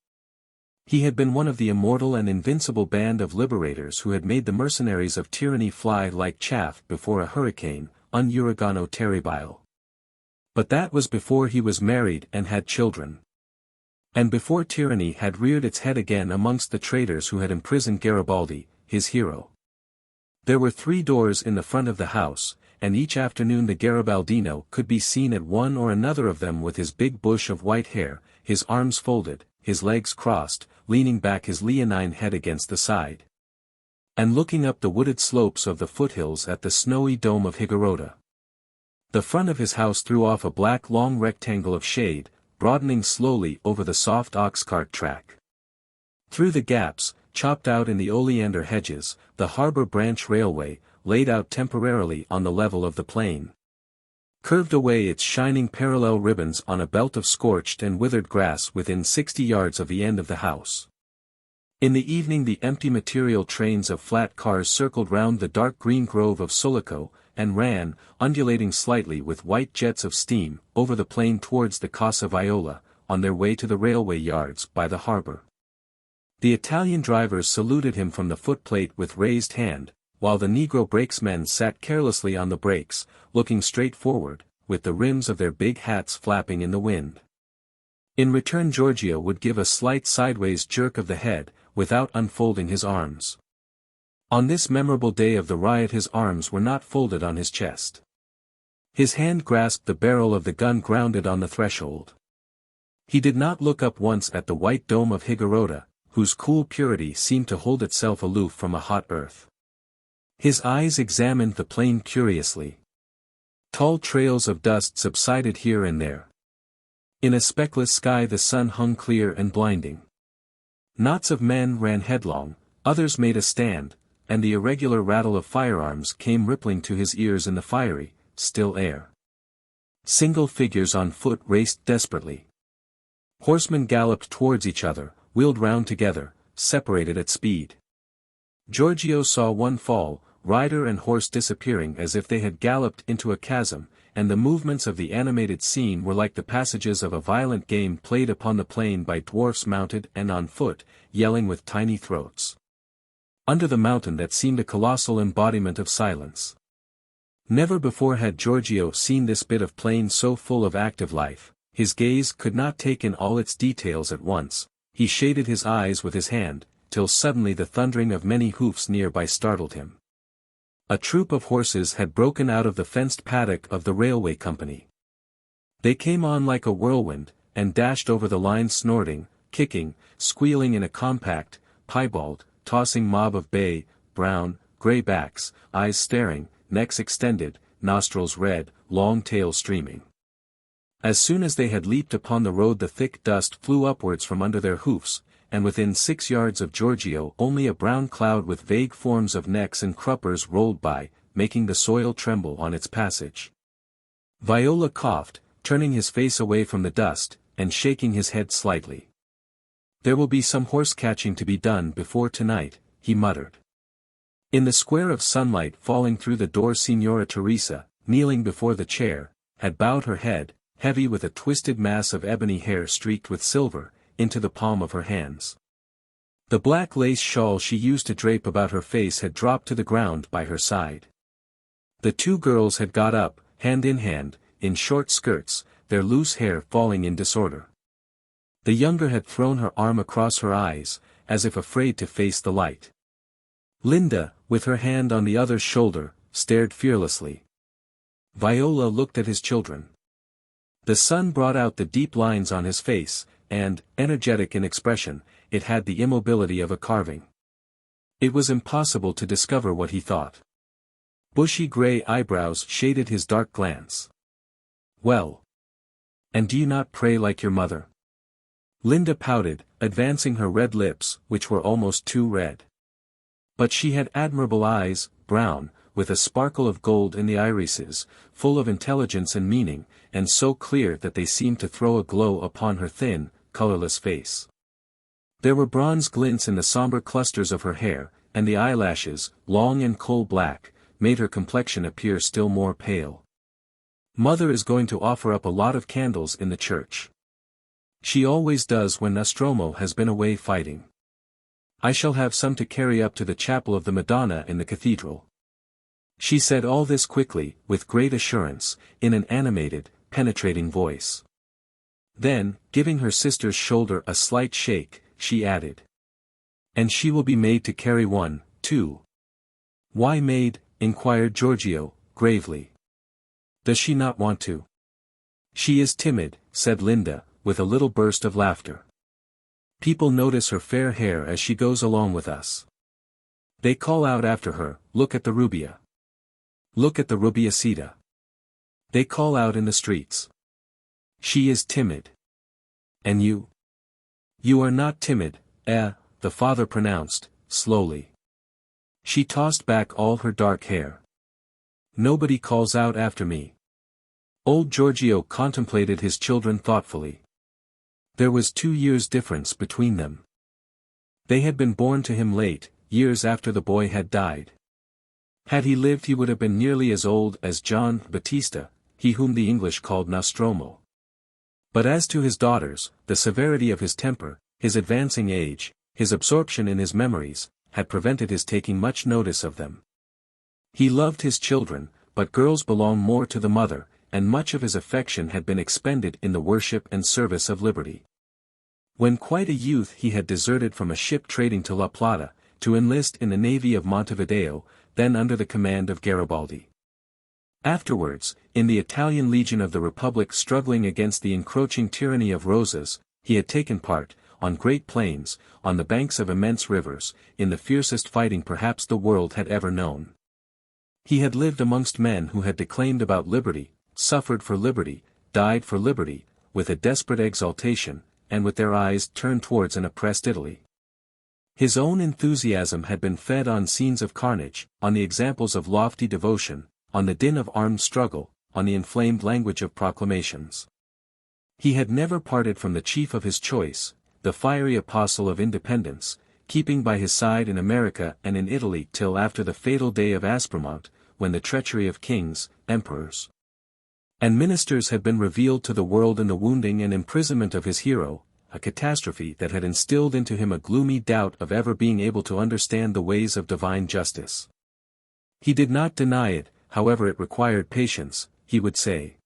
[SPEAKER 1] He had been one of the immortal and invincible band of liberators who had made the mercenaries of tyranny fly like chaff before a hurricane, un uragano terribile. But that was before he was married and had children. And before tyranny had reared its head again amongst the traitors who had imprisoned Garibaldi, his hero. There were 3 doors in the front of the house, and each afternoon the Garibaldino could be seen at one or another of them with his big bush of white hair, his arms folded, his legs crossed, leaning back his leonine head against the side. And looking up the wooded slopes of the foothills at the snowy dome of Higuerota. The front of his house threw off a black long rectangle of shade, broadening slowly over the soft ox-cart track. Through the gaps, chopped out in the oleander hedges, the harbor branch railway, laid out temporarily on the level of the plain, curved away its shining parallel ribbons on a belt of scorched and withered grass within 60 yards of the end of the house. In the evening the empty material trains of flat cars circled round the dark green grove of Sulaco, and ran, undulating slightly with white jets of steam, over the plain towards the Casa Viola, on their way to the railway yards by the harbor. The Italian drivers saluted him from the footplate with raised hand, while the Negro brakesmen sat carelessly on the brakes, looking straight forward, with the rims of their big hats flapping in the wind. In return Giorgio would give a slight sideways jerk of the head, without unfolding his arms. On this memorable day of the riot his arms were not folded on his chest. His hand grasped the barrel of the gun grounded on the threshold. He did not look up once at the white dome of Higuerota, whose cool purity seemed to hold itself aloof from a hot earth. His eyes examined the plain curiously. Tall trails of dust subsided here and there. In a speckless sky the sun hung clear and blinding. Knots of men ran headlong, others made a stand, and the irregular rattle of firearms came rippling to his ears in the fiery, still air. Single figures on foot raced desperately. Horsemen galloped towards each other, wheeled round together, separated at speed. Giorgio saw one fall, rider and horse disappearing as if they had galloped into a chasm, and the movements of the animated scene were like the passages of a violent game played upon the plain by dwarfs mounted and on foot, yelling with tiny throats. Under the mountain that seemed a colossal embodiment of silence. Never before had Giorgio seen this bit of plain so full of active life. His gaze could not take in all its details at once. He shaded his eyes with his hand, till suddenly the thundering of many hoofs nearby startled him. A troop of horses had broken out of the fenced paddock of the railway company. They came on like a whirlwind, and dashed over the line snorting, kicking, squealing in a compact, piebald, tossing mob of bay, brown, grey backs, eyes staring, necks extended, nostrils red, long tails streaming. As soon as they had leaped upon the road the thick dust flew upwards from under their hoofs, and within 6 yards of Giorgio only a brown cloud with vague forms of necks and cruppers rolled by, making the soil tremble on its passage. Viola coughed, turning his face away from the dust, and shaking his head slightly. "There will be some horse catching to be done before tonight," he muttered. In the square of sunlight falling through the door Signora Teresa, kneeling before the chair, had bowed her head, heavy with a twisted mass of ebony hair streaked with silver, into the palm of her hands. The black lace shawl she used to drape about her face had dropped to the ground by her side. The two girls had got up, hand in hand, in short skirts, their loose hair falling in disorder. The younger had thrown her arm across her eyes, as if afraid to face the light. Linda, with her hand on the other's shoulder, stared fearlessly. Viola looked at his children. The sun brought out the deep lines on his face, and, energetic in expression, it had the immobility of a carving. It was impossible to discover what he thought. Bushy grey eyebrows shaded his dark glance. "Well. And do you not pray like your mother?" Linda pouted, advancing her red lips, which were almost too red. But she had admirable eyes, brown, with a sparkle of gold in the irises, full of intelligence and meaning, and so clear that they seemed to throw a glow upon her thin, colorless face. There were bronze glints in the somber clusters of her hair, and the eyelashes, long and coal black, made her complexion appear still more pale. "Mother is going to offer up a lot of candles in the church. She always does when Nostromo has been away fighting. I shall have some to carry up to the chapel of the Madonna in the cathedral." She said all this quickly, with great assurance, in an animated, penetrating voice. Then, giving her sister's shoulder a slight shake, she added. "And she will be made to carry one, too." "Why made?" inquired Giorgio, gravely. "Does she not want to?" "She is timid," said Linda, with a little burst of laughter. "People notice her fair hair as she goes along with us. They call out after her, 'Look at the Rubia. Look at the Rubiacita.' They call out in the streets. She is timid. And you? You are not timid, the father pronounced, slowly. She tossed back all her dark hair. Nobody calls out after me. Old Giorgio contemplated his children thoughtfully. There was 2 years' difference between them. They had been born to him late, years after the boy had died. Had he lived he would have been nearly as old as Gian Battista, he whom the English called Nostromo. But as to his daughters, the severity of his temper, his advancing age, his absorption in his memories, had prevented his taking much notice of them. He loved his children, but girls belong more to the mother, and much of his affection had been expended in the worship and service of liberty. When quite a youth he had deserted from a ship trading to La Plata, to enlist in the navy of Montevideo, then under the command of Garibaldi. Afterwards, in the Italian Legion of the Republic struggling against the encroaching tyranny of Rosas, he had taken part, on great plains, on the banks of immense rivers, in the fiercest fighting perhaps the world had ever known. He had lived amongst men who had declaimed about liberty, suffered for liberty, died for liberty, with a desperate exaltation, and with their eyes turned towards an oppressed Italy. His own enthusiasm had been fed on scenes of carnage, on the examples of lofty devotion, on the din of armed struggle, on the inflamed language of proclamations. He had never parted from the chief of his choice, the fiery apostle of independence, keeping by his side in America and in Italy till after the fatal day of Aspremont, when the treachery of kings, emperors, and ministers had been revealed to the world in the wounding and imprisonment of his hero, a catastrophe that had instilled into him a gloomy doubt of ever being able to understand the ways of divine justice. He did not deny it, however it required patience, he would say.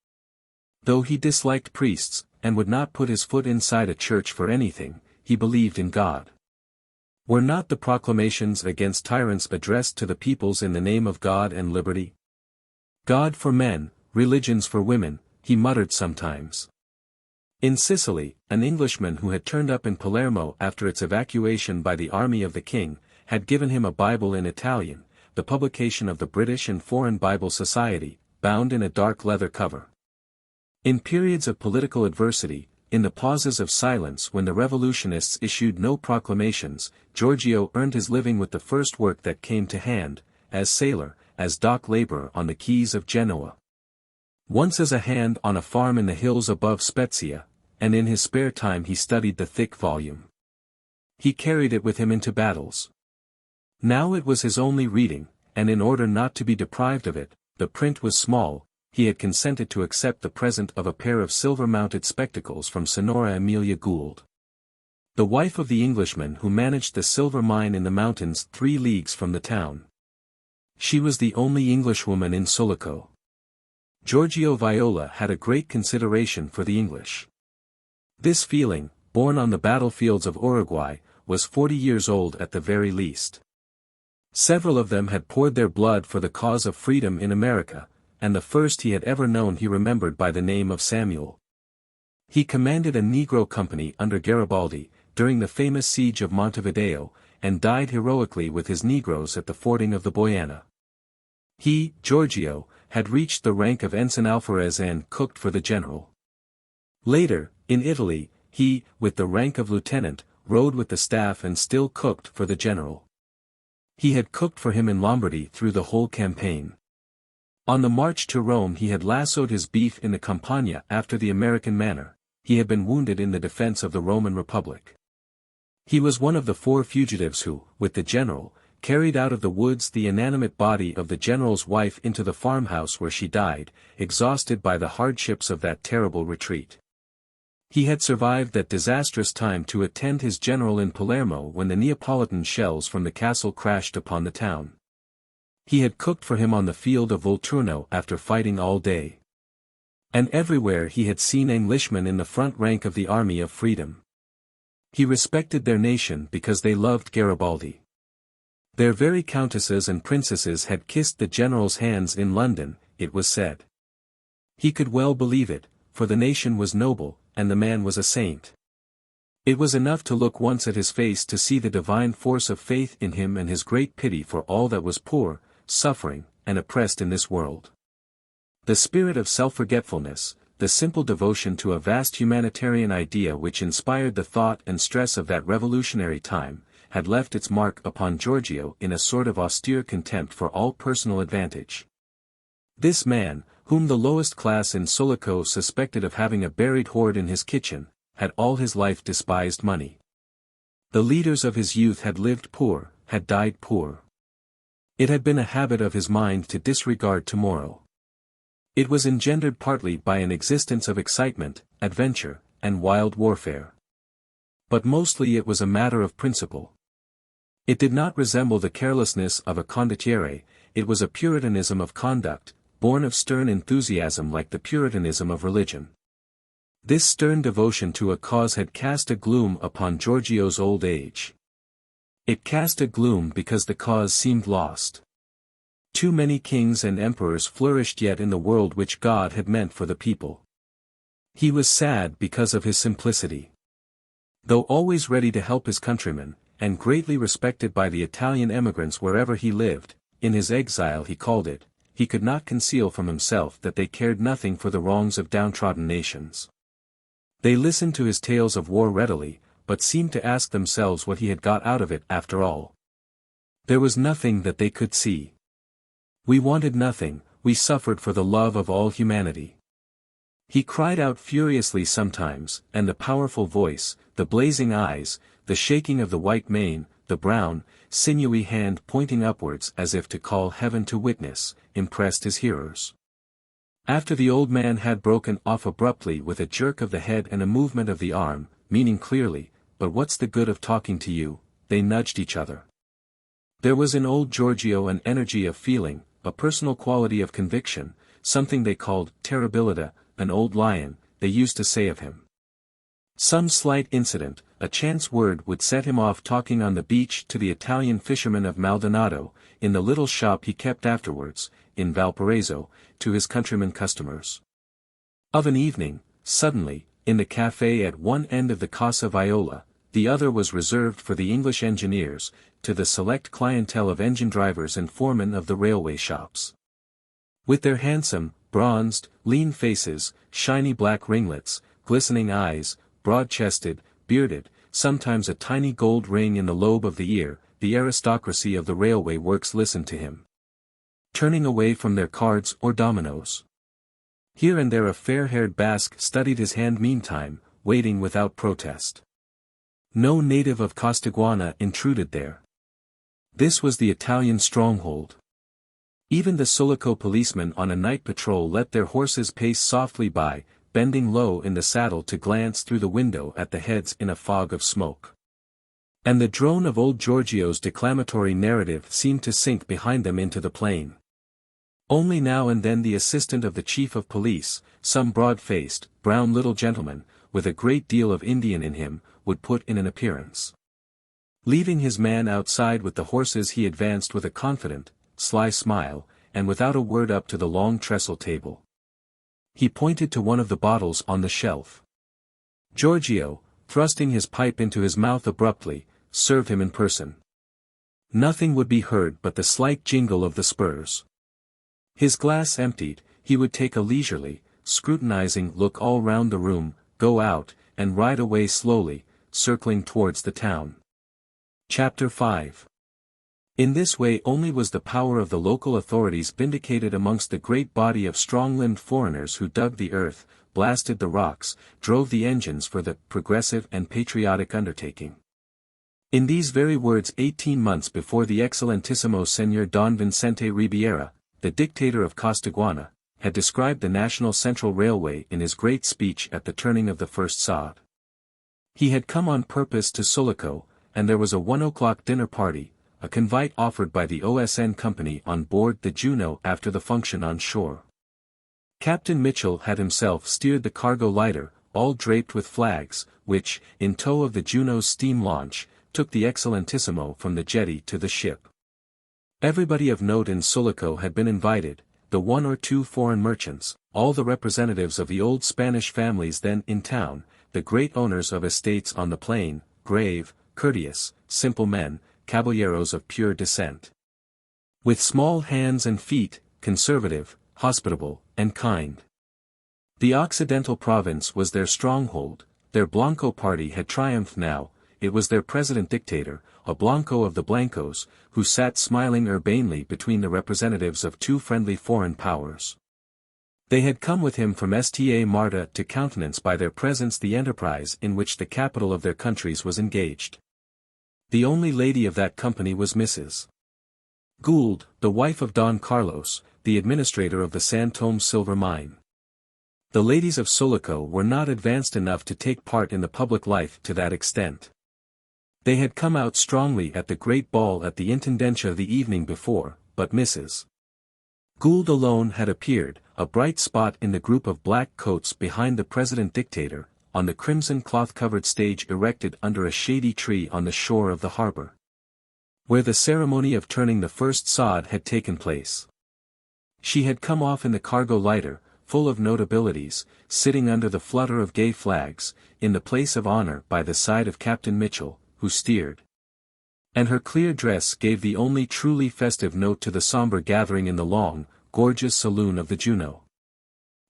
[SPEAKER 1] Though he disliked priests, and would not put his foot inside a church for anything, he believed in God. Were not the proclamations against tyrants addressed to the peoples in the name of God and liberty? God for men, religions for women, he muttered sometimes. In Sicily, an Englishman who had turned up in Palermo after its evacuation by the army of the king, had given him a Bible in Italian, the publication of the British and Foreign Bible Society, bound in a dark leather cover. In periods of political adversity, in the pauses of silence when the revolutionists issued no proclamations, Giorgio earned his living with the first work that came to hand, as sailor, as dock laborer on the quays of Genoa. Once as a hand on a farm in the hills above Spezia, and in his spare time he studied the thick volume. He carried it with him into battles. Now it was his only reading, and in order not to be deprived of it, the print was small, he had consented to accept the present of a pair of silver-mounted spectacles from Signora Amelia Gould, the wife of the Englishman who managed the silver mine in the mountains 3 leagues from the town. She was the only Englishwoman in Sulaco. Giorgio Viola had a great consideration for the English. This feeling, born on the battlefields of Uruguay, was 40 years old at the very least. Several of them had poured their blood for the cause of freedom in America, and the first he had ever known he remembered by the name of Samuel. He commanded a Negro company under Garibaldi, during the famous siege of Montevideo, and died heroically with his Negroes at the fording of the Boyana. He, Giorgio, had reached the rank of ensign alferez and cooked for the general. Later, in Italy, he, with the rank of lieutenant, rode with the staff and still cooked for the general. He had cooked for him in Lombardy through the whole campaign. On the march to Rome he had lassoed his beef in the Campagna after the American manner, he had been wounded in the defense of the Roman Republic. He was one of the 4 fugitives who, with the general, carried out of the woods the inanimate body of the general's wife into the farmhouse where she died, exhausted by the hardships of that terrible retreat. He had survived that disastrous time to attend his general in Palermo when the Neapolitan shells from the castle crashed upon the town. He had cooked for him on the field of Volturno after fighting all day. And everywhere he had seen Englishmen in the front rank of the army of freedom. He respected their nation because they loved Garibaldi. Their very countesses and princesses had kissed the general's hands in London, it was said. He could well believe it, for the nation was noble, and the man was a saint. It was enough to look once at his face to see the divine force of faith in him and his great pity for all that was poor, suffering, and oppressed in this world. The spirit of self-forgetfulness, the simple devotion to a vast humanitarian idea which inspired the thought and stress of that revolutionary time, had left its mark upon Giorgio in a sort of austere contempt for all personal advantage. This man, whom the lowest class in Sulaco suspected of having a buried hoard in his kitchen, had all his life despised money. The leaders of his youth had lived poor, had died poor. It had been a habit of his mind to disregard tomorrow. It was engendered partly by an existence of excitement, adventure, and wild warfare. But mostly it was a matter of principle. It did not resemble the carelessness of a condottiere, it was a puritanism of conduct, born of stern enthusiasm like the puritanism of religion. This stern devotion to a cause had cast a gloom upon Giorgio's old age. It cast a gloom because the cause seemed lost. Too many kings and emperors flourished yet in the world which God had meant for the people. He was sad because of his simplicity. Though always ready to help his countrymen, and greatly respected by the Italian emigrants wherever he lived, in his exile he called it, he could not conceal from himself that they cared nothing for the wrongs of downtrodden nations. They listened to his tales of war readily, but seemed to ask themselves what he had got out of it after all. There was nothing that they could see. We wanted nothing, we suffered for the love of all humanity. He cried out furiously sometimes, and the powerful voice, the blazing eyes, the shaking of the white mane, the brown, sinewy hand pointing upwards as if to call heaven to witness, impressed his hearers. After the old man had broken off abruptly with a jerk of the head and a movement of the arm, meaning clearly, "But what's the good of talking to you?" they nudged each other. There was in old Giorgio an energy of feeling, a personal quality of conviction, something they called terribilita, an old lion, they used to say of him. Some slight incident, a chance word would set him off talking on the beach to the Italian fishermen of Maldonado, in the little shop he kept afterwards, in Valparaiso, to his countrymen customers. Of an evening, suddenly, in the café at one end of the Casa Viola, the other was reserved for the English engineers, to the select clientele of engine drivers and foremen of the railway shops. With their handsome, bronzed, lean faces, shiny black ringlets, glistening eyes, broad-chested, bearded, sometimes a tiny gold ring in the lobe of the ear, the aristocracy of the railway works listened to him, turning away from their cards or dominoes. Here and there a fair-haired Basque studied his hand meantime, waiting without protest. No native of Costaguana intruded there. This was the Italian stronghold. Even the Sulaco policemen on a night patrol let their horses pace softly by, bending low in the saddle to glance through the window at the heads in a fog of smoke. And the drone of old Giorgio's declamatory narrative seemed to sink behind them into the plain. Only now and then the assistant of the chief of police, some broad-faced, brown little gentleman, with a great deal of Indian in him, would put in an appearance. Leaving his man outside with the horses he advanced with a confident, sly smile, and without a word up to the long trestle table. He pointed to one of the bottles on the shelf. Giorgio, thrusting his pipe into his mouth abruptly, served him in person. Nothing would be heard but the slight jingle of the spurs. His glass emptied, he would take a leisurely, scrutinizing look all round the room, go out, and ride away slowly, circling towards the town. Chapter 5. In this way only was the power of the local authorities vindicated amongst the great body of strong-limbed foreigners who dug the earth, blasted the rocks, drove the engines for the progressive and patriotic undertaking. In these very words 18 months before the Excellentissimo Señor Don Vicente Ribiera, the dictator of Costaguana, had described the National Central Railway in his great speech at the turning of the first sod. He had come on purpose to Sulaco, and there was a 1 o'clock dinner party, a convite offered by the OSN company on board the Juno after the function on shore. Captain Mitchell had himself steered the cargo lighter, all draped with flags, which, in tow of the Juno's steam launch, took the Excellentissimo from the jetty to the ship. Everybody of note in Sulaco had been invited, the 1 or 2 foreign merchants, all the representatives of the old Spanish families then in town, the great owners of estates on the plain, grave, courteous, simple men, caballeros of pure descent. With small hands and feet, conservative, hospitable, and kind. The Occidental province was their stronghold, their Blanco party had triumphed now, it was their president-dictator, a Blanco of the Blancos, who sat smiling urbanely between the representatives of two friendly foreign powers. They had come with him from Sta Marta to countenance by their presence the enterprise in which the capital of their countries was engaged. The only lady of that company was Mrs. Gould, the wife of Don Carlos, the administrator of the San Tomé silver mine. The ladies of Sulaco were not advanced enough to take part in the public life to that extent. They had come out strongly at the great ball at the Intendencia the evening before, but Mrs. Gould alone had appeared, a bright spot in the group of black coats behind the president-dictator, on the crimson cloth-covered stage erected under a shady tree on the shore of the harbor, where the ceremony of turning the first sod had taken place. She had come off in the cargo lighter, full of notabilities, sitting under the flutter of gay flags, in the place of honor by the side of Captain Mitchell, who steered. And her clear dress gave the only truly festive note to the somber gathering in the long, gorgeous saloon of the Juno.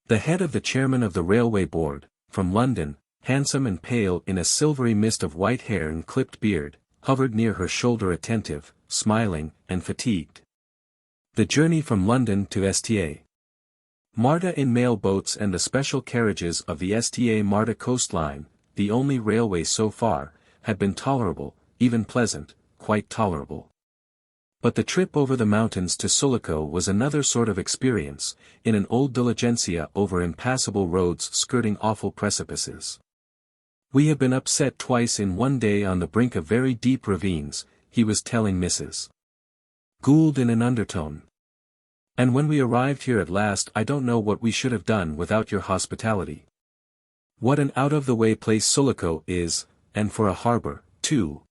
[SPEAKER 1] The head of the chairman of the railway board, from London, handsome and pale in a silvery mist of white hair and clipped beard, hovered near her shoulder attentive, smiling, and fatigued. The journey from London to Sta Marta in mail boats and the special carriages of the Sta Marta coastline, the only railway so far, had been tolerable, even pleasant, quite tolerable. But the trip over the mountains to Sulaco was another sort of experience, in an old diligencia over impassable roads skirting awful precipices. "We have been upset twice in one day on the brink of very deep ravines," he was telling Mrs. Gould in an undertone. "And when we arrived here at last I don't know what we should have done without your hospitality. What an out-of-the-way place Sulaco is, and for a harbor, too.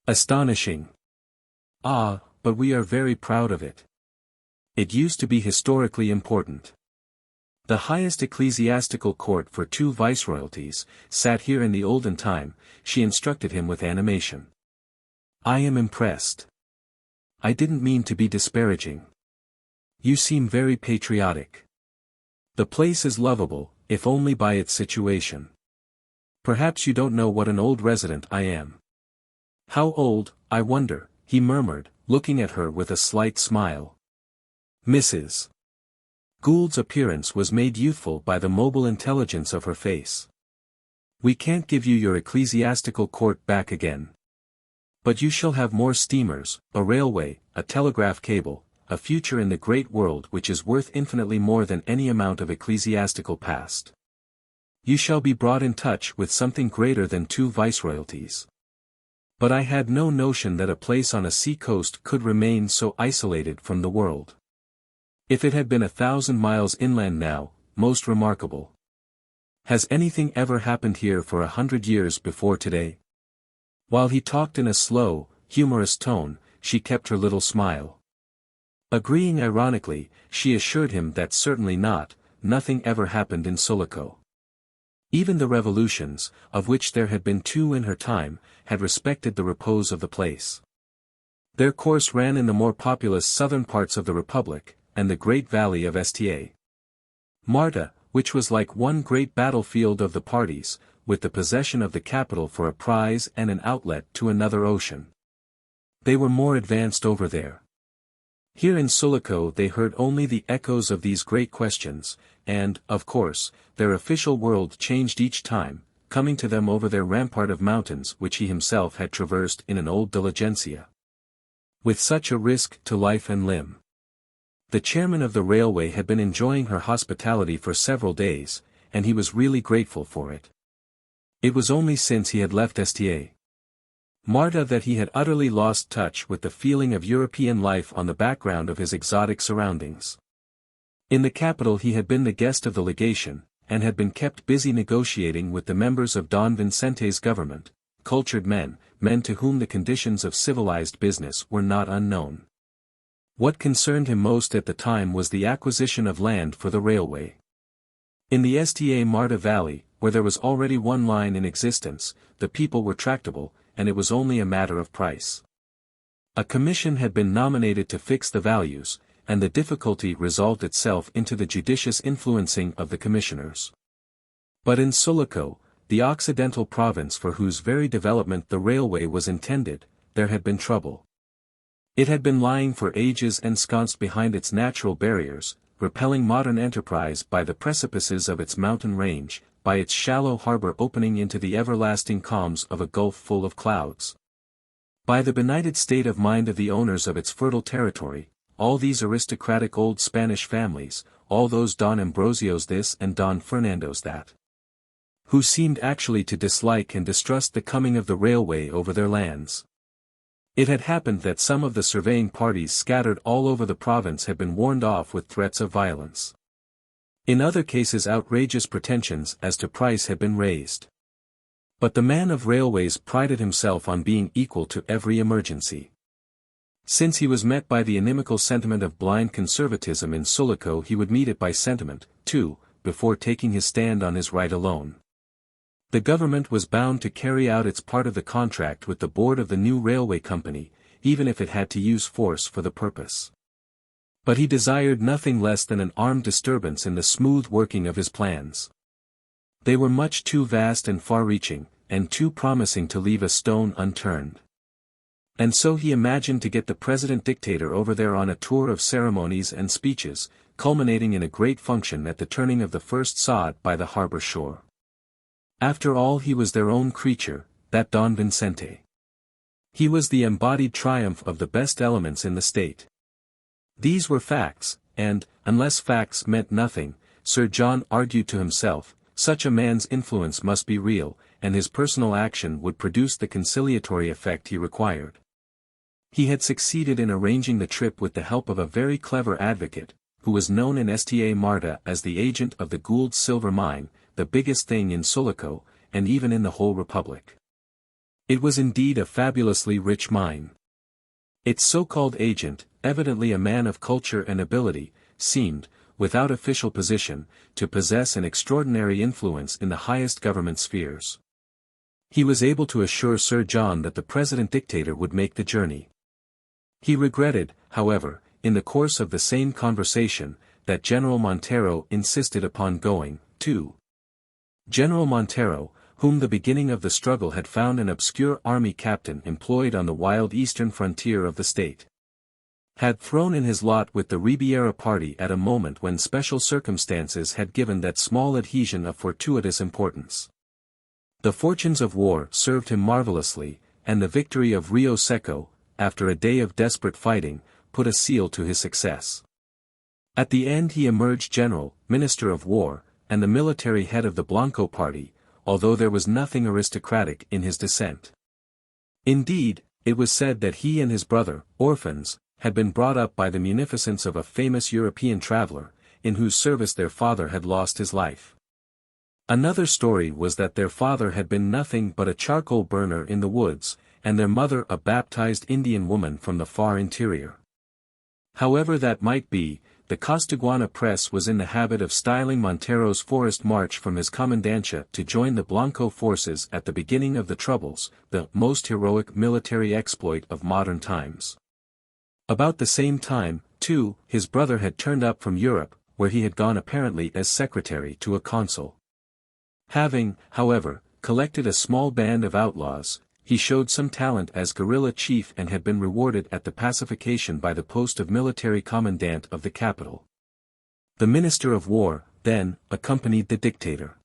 [SPEAKER 1] Astonishing. Ah, but we are very proud of it. It used to be historically important. The highest ecclesiastical court for two viceroyalties sat here in the olden time," she instructed him with animation. "I am impressed. I didn't mean to be disparaging. You seem very patriotic. The place is lovable, if only by its situation. Perhaps you don't know what an old resident I am." "How old, I wonder," he murmured, looking at her with a slight smile. Mrs. Gould's appearance was made youthful by the mobile intelligence of her face. "We can't give you your ecclesiastical court back again. But you shall have more steamers, a railway, a telegraph cable, a future in the great world which is worth infinitely more than any amount of ecclesiastical past. You shall be brought in touch with something greater than two viceroyalties. But I had no notion that a place on a sea coast could remain so isolated from the world. If it had been 1,000 miles inland now, most remarkable. Has anything ever happened here for 100 years before today?" While he talked in a slow, humorous tone, she kept her little smile. Agreeing ironically, she assured him that certainly not, nothing ever happened in Sulaco. Even the revolutions, of which there had been two in her time, had respected the repose of the place. Their course ran in the more populous southern parts of the Republic, and the great valley of Sta Marta, which was like one great battlefield of the parties, with the possession of the capital for a prize and an outlet to another ocean. They were more advanced over there. Here in Sulaco they heard only the echoes of these great questions, and, of course, their official world changed each time, coming to them over their rampart of mountains which he himself had traversed in an old diligencia. With such a risk to life and limb. The chairman of the railway had been enjoying her hospitality for several days, and he was really grateful for it. It was only since he had left Sta Marta that he had utterly lost touch with the feeling of European life on the background of his exotic surroundings. In the capital he had been the guest of the legation, and had been kept busy negotiating with the members of Don Vincente's government, cultured men, men to whom the conditions of civilized business were not unknown. What concerned him most at the time was the acquisition of land for the railway. In the Sta Marta Valley, where there was already one line in existence, the people were tractable, and it was only a matter of price. A commission had been nominated to fix the values, and the difficulty resolved itself into the judicious influencing of the commissioners. But in Sulaco, the Occidental province for whose very development the railway was intended, there had been trouble. It had been lying for ages ensconced behind its natural barriers, repelling modern enterprise by the precipices of its mountain range, by its shallow harbor opening into the everlasting calms of a gulf full of clouds. By the benighted state of mind of the owners of its fertile territory, all these aristocratic old Spanish families, all those Don Ambrosios this and Don Fernandos that, who seemed actually to dislike and distrust the coming of the railway over their lands. It had happened that some of the surveying parties scattered all over the province had been warned off with threats of violence. In other cases outrageous pretensions as to price had been raised. But the man of railways prided himself on being equal to every emergency. Since he was met by the inimical sentiment of blind conservatism in Sulaco, he would meet it by sentiment, too, before taking his stand on his right alone. The government was bound to carry out its part of the contract with the board of the new railway company, even if it had to use force for the purpose. But he desired nothing less than an armed disturbance in the smooth working of his plans. They were much too vast and far-reaching, and too promising to leave a stone unturned. And so he imagined to get the president-dictator over there on a tour of ceremonies and speeches, culminating in a great function at the turning of the first sod by the harbor shore. After all, he was their own creature, that Don Vicente. He was the embodied triumph of the best elements in the state. These were facts, and, unless facts meant nothing, Sir John argued to himself, such a man's influence must be real, and his personal action would produce the conciliatory effect he required. He had succeeded in arranging the trip with the help of a very clever advocate, who was known in Sta Marta as the agent of the Gould silver mine, the biggest thing in Sulaco, and even in the whole republic. It was indeed a fabulously rich mine. Its so-called agent, evidently a man of culture and ability, seemed, without official position, to possess an extraordinary influence in the highest government spheres. He was able to assure Sir John that the president-dictator would make the journey. He regretted, however, in the course of the same conversation, that General Montero insisted upon going, too. General Montero, whom the beginning of the struggle had found an obscure army captain employed on the wild eastern frontier of the state, had thrown in his lot with the Ribiera party at a moment when special circumstances had given that small adhesion of fortuitous importance. The fortunes of war served him marvelously, and the victory of Rio Seco, after a day of desperate fighting, put a seal to his success. At the end he emerged general, minister of war, and the military head of the Blanco party, although there was nothing aristocratic in his descent. Indeed, it was said that he and his brother, orphans, had been brought up by the munificence of a famous European traveler, in whose service their father had lost his life. Another story was that their father had been nothing but a charcoal burner in the woods, and their mother a baptized Indian woman from the far interior. However that might be, the Costaguana press was in the habit of styling Montero's forest march from his commandancia to join the Blanco forces at the beginning of the troubles, the most heroic military exploit of modern times. About the same time, too, his brother had turned up from Europe, where he had gone apparently as secretary to a consul. Having, however, collected a small band of outlaws, he showed some talent as guerrilla chief and had been rewarded at the pacification by the post of military commandant of the capital. The Minister of War, then, accompanied the dictator.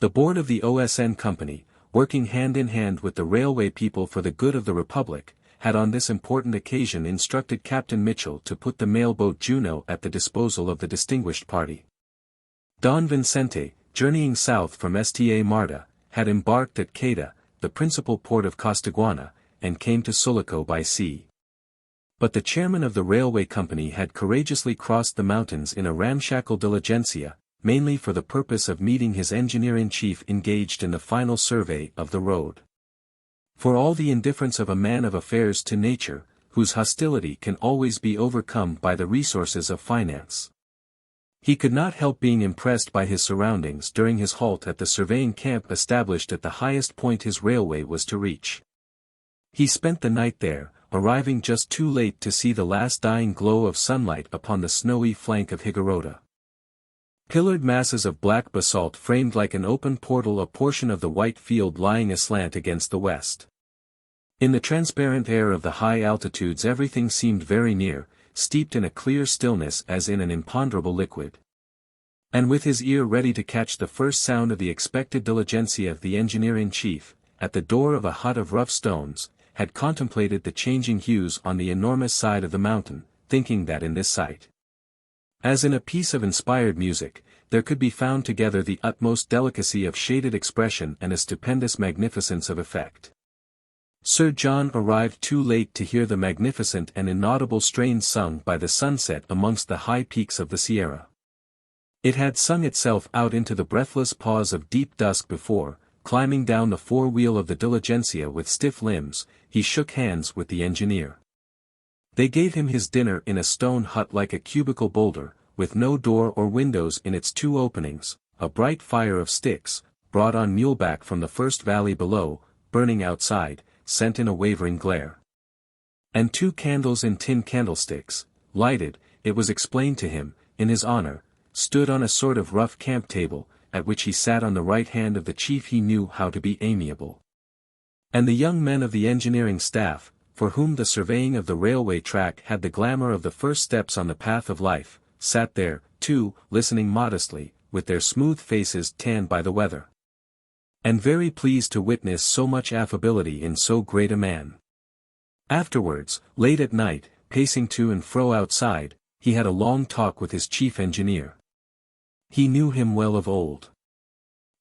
[SPEAKER 1] The board of the OSN company, working hand in hand with the railway people for the good of the Republic, had on this important occasion instructed Captain Mitchell to put the mailboat Juno at the disposal of the distinguished party. Don Vicente, journeying south from Sta Marta, had embarked at Queda, the principal port of Costaguana, and came to Sulaco by sea. But the chairman of the railway company had courageously crossed the mountains in a ramshackle diligencia, mainly for the purpose of meeting his engineer-in-chief engaged in the final survey of the road. For all the indifference of a man of affairs to nature, whose hostility can always be overcome by the resources of finance, he could not help being impressed by his surroundings during his halt at the surveying camp established at the highest point his railway was to reach. He spent the night there, arriving just too late to see the last dying glow of sunlight upon the snowy flank of Higuerota. Pillared masses of black basalt framed like an open portal a portion of the white field lying aslant against the west. In the transparent air of the high altitudes everything seemed very near, steeped in a clear stillness as in an imponderable liquid. And with his ear ready to catch the first sound of the expected diligencia, the engineer-in-chief, at the door of a hut of rough stones, had contemplated the changing hues on the enormous side of the mountain, thinking that in this sight, as in a piece of inspired music, there could be found together the utmost delicacy of shaded expression and a stupendous magnificence of effect. Sir John arrived too late to hear the magnificent and inaudible strains sung by the sunset amongst the high peaks of the Sierra. It had sung itself out into the breathless pause of deep dusk before, climbing down the fore-wheel of the diligencia with stiff limbs, he shook hands with the engineer. They gave him his dinner in a stone hut like a cubical boulder, with no door or windows in its two openings, a bright fire of sticks, brought on muleback from the first valley below, burning outside, sent in a wavering glare. And 2 candles in tin candlesticks, lighted, it was explained to him, in his honor, stood on a sort of rough camp table, at which he sat on the right hand of the chief he knew how to be amiable. And the young men of the engineering staff, for whom the surveying of the railway track had the glamour of the first steps on the path of life, sat there, too, listening modestly, with their smooth faces tanned by the weather. And very pleased to witness so much affability in so great a man. Afterwards, late at night, pacing to and fro outside, he had a long talk with his chief engineer. He knew him well of old.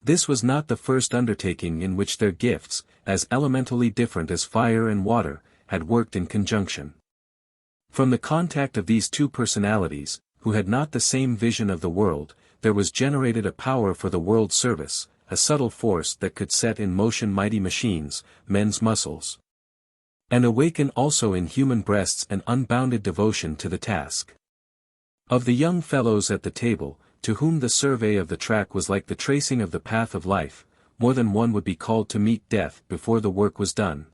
[SPEAKER 1] This was not the first undertaking in which their gifts, as elementally different as fire and water, had worked in conjunction. From the contact of these two personalities, who had not the same vision of the world, there was generated a power for the world's service, a subtle force that could set in motion mighty machines, men's muscles. And awaken also in human breasts an unbounded devotion to the task. Of the young fellows at the table, to whom the survey of the track was like the tracing of the path of life, more than one would be called to meet death before the work was done.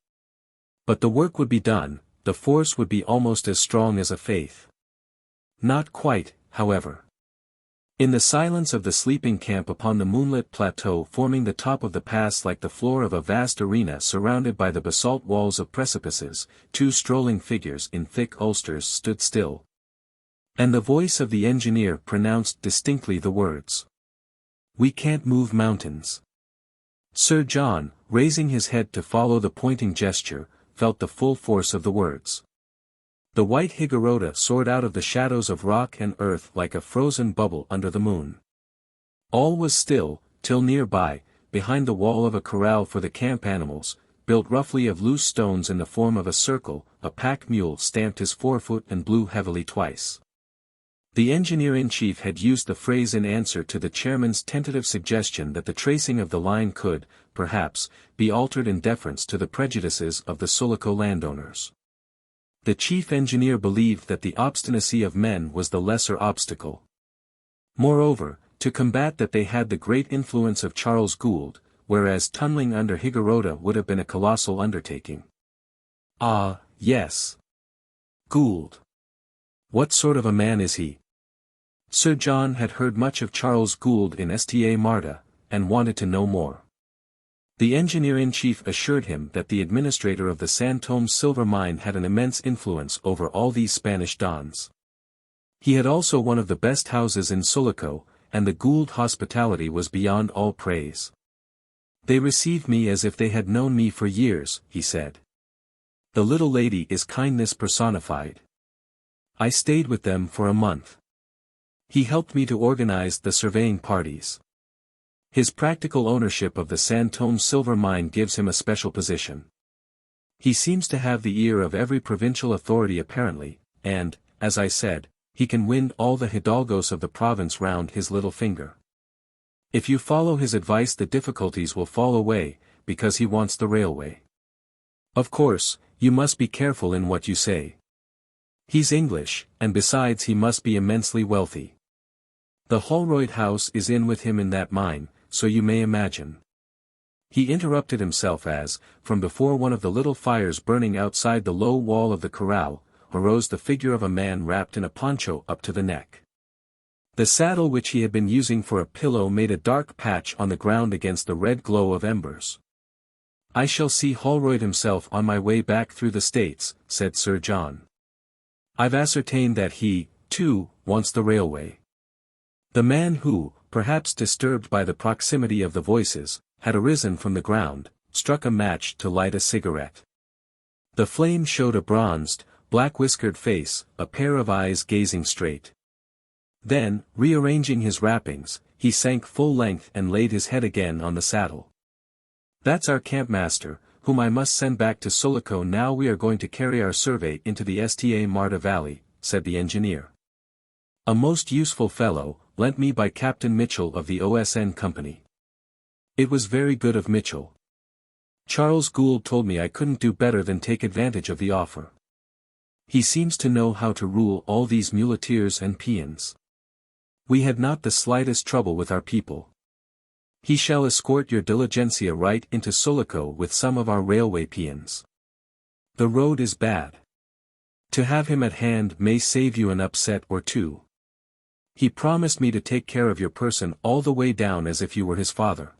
[SPEAKER 1] But the work would be done, the force would be almost as strong as a faith. Not quite, however. In the silence of the sleeping camp upon the moonlit plateau forming the top of the pass like the floor of a vast arena surrounded by the basalt walls of precipices, 2 strolling figures in thick ulsters stood still. And the voice of the engineer pronounced distinctly the words, "We can't move mountains." Sir John, raising his head to follow the pointing gesture, felt the full force of the words. The white Higuerota soared out of the shadows of rock and earth like a frozen bubble under the moon. All was still, till near by, behind the wall of a corral for the camp animals, built roughly of loose stones in the form of a circle, a pack mule stamped his forefoot and blew heavily twice. The engineer-in-chief had used the phrase in answer to the chairman's tentative suggestion that the tracing of the line could, perhaps, be altered in deference to the prejudices of the Sulaco landowners. The chief engineer believed that the obstinacy of men was the lesser obstacle. Moreover, to combat that they had the great influence of Charles Gould, whereas tunneling under Higuerota would have been a colossal undertaking. Ah, yes. Gould. What sort of a man is he? Sir John had heard much of Charles Gould in Sta Marta, and wanted to know more. The engineer-in-chief assured him that the administrator of the San Tomé silver mine had an immense influence over all these Spanish dons. He had also one of the best houses in Sulaco, and the Gould hospitality was beyond all praise. They received me as if they had known me for years, he said. The little lady is kindness personified. I stayed with them for a month. He helped me to organize the surveying parties. His practical ownership of the San Tomé silver mine gives him a special position. He seems to have the ear of every provincial authority apparently, and, as I said, he can win all the hidalgos of the province round his little finger. If you follow his advice the difficulties will fall away, because he wants the railway. Of course, you must be careful in what you say. He's English, and besides he must be immensely wealthy. The Holroyd house is in with him in that mine, so you may imagine. He interrupted himself as, from before one of the little fires burning outside the low wall of the corral, arose the figure of a man wrapped in a poncho up to the neck. The saddle which he had been using for a pillow made a dark patch on the ground against the red glow of embers. "I shall see Holroyd himself on my way back through the States," said Sir John. "I've ascertained that he, too, wants the railway." The man who, perhaps disturbed by the proximity of the voices, had arisen from the ground, struck a match to light a cigarette. The flame showed a bronzed, black-whiskered face, a pair of eyes gazing straight. Then, rearranging his wrappings, he sank full length and laid his head again on the saddle. "That's our campmaster, whom I must send back to Sulaco now we are going to carry our survey into the Sta Marta Valley," said the engineer. "A most useful fellow, lent me by Captain Mitchell of the OSN Company. It was very good of Mitchell. Charles Gould told me I couldn't do better than take advantage of the offer. He seems to know how to rule all these muleteers and peons. We had not the slightest trouble with our people. He shall escort your diligencia right into Sulaco with some of our railway peons. The road is bad. To have him at hand may save you an upset or two. He promised me to take care of your person all the way down as if you were his father."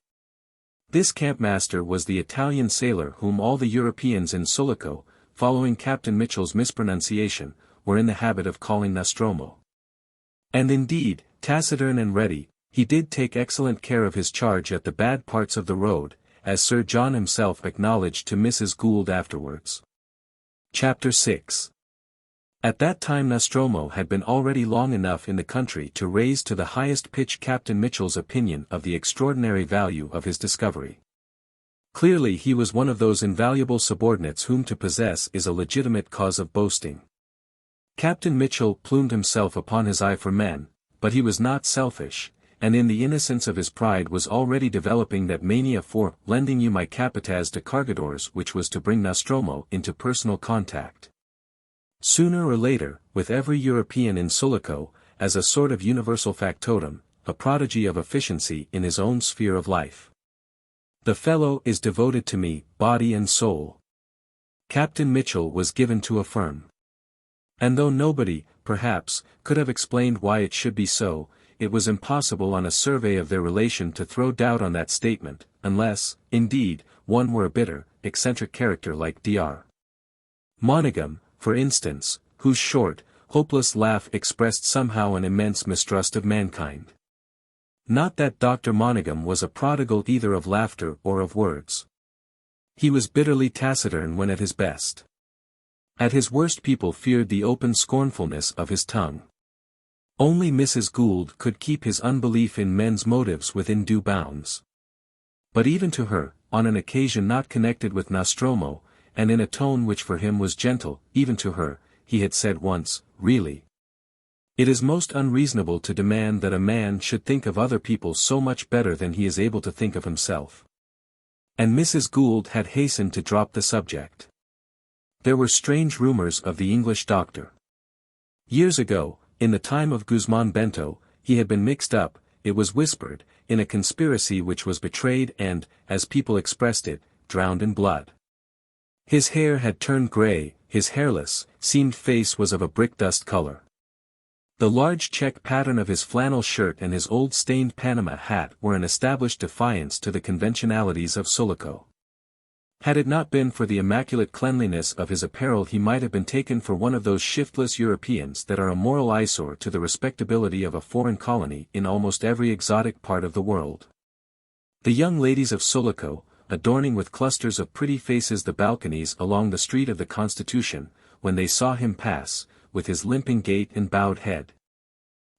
[SPEAKER 1] This campmaster was the Italian sailor whom all the Europeans in Sulaco, following Captain Mitchell's mispronunciation, were in the habit of calling Nostromo. And indeed, taciturn and ready, he did take excellent care of his charge at the bad parts of the road, as Sir John himself acknowledged to Mrs. Gould afterwards. Chapter 6. At that time Nostromo had been already long enough in the country to raise to the highest pitch Captain Mitchell's opinion of the extraordinary value of his discovery. Clearly he was one of those invaluable subordinates whom to possess is a legitimate cause of boasting. Captain Mitchell plumed himself upon his eye for men, but he was not selfish, and in the innocence of his pride was already developing that mania for lending you my capataz de cargadores which was to bring Nostromo into personal contact. Sooner or later, with every European in Sulaco, as a sort of universal factotum, a prodigy of efficiency in his own sphere of life. "The fellow is devoted to me, body and soul," Captain Mitchell was given to affirm. And though nobody, perhaps, could have explained why it should be so, it was impossible on a survey of their relation to throw doubt on that statement, unless, indeed, one were a bitter, eccentric character like Dr. Monaghan, for instance, whose short, hopeless laugh expressed somehow an immense mistrust of mankind. Not that Dr. Monaghan was a prodigal either of laughter or of words. He was bitterly taciturn when at his best. At his worst people feared the open scornfulness of his tongue. Only Mrs. Gould could keep his unbelief in men's motives within due bounds. But even to her, on an occasion not connected with Nostromo, and in a tone which for him was gentle, even to her, he had said once, "Really, it is most unreasonable to demand that a man should think of other people so much better than he is able to think of himself." And Mrs. Gould had hastened to drop the subject. There were strange rumors of the English doctor. Years ago, in the time of Guzman Bento, he had been mixed up, it was whispered, in a conspiracy which was betrayed and, as people expressed it, drowned in blood. His hair had turned grey, his hairless, seamed face was of a brick-dust color. The large check pattern of his flannel shirt and his old stained Panama hat were an established defiance to the conventionalities of Sulaco. Had it not been for the immaculate cleanliness of his apparel he might have been taken for one of those shiftless Europeans that are a moral eyesore to the respectability of a foreign colony in almost every exotic part of the world. The young ladies of Sulaco, adorning with clusters of pretty faces the balconies along the street of the Constitution, when they saw him pass, with his limping gait and bowed head,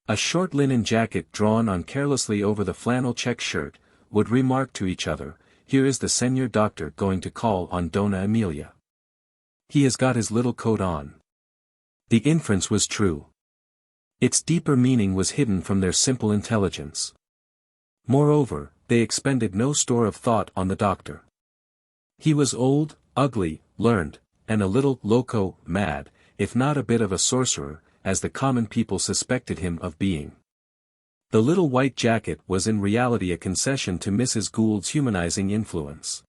[SPEAKER 1] a short linen jacket drawn on carelessly over the flannel check shirt, would remark to each other, "Here is the Senor Doctor going to call on Dona Emilia. He has got his little coat on." The inference was true. Its deeper meaning was hidden from their simple intelligence. Moreover, they expended no store of thought on the doctor. He was old, ugly, learned, and a little loco, mad, if not a bit of a sorcerer, as the common people suspected him of being. The little white jacket was in reality a concession to Mrs. Gould's humanizing influence.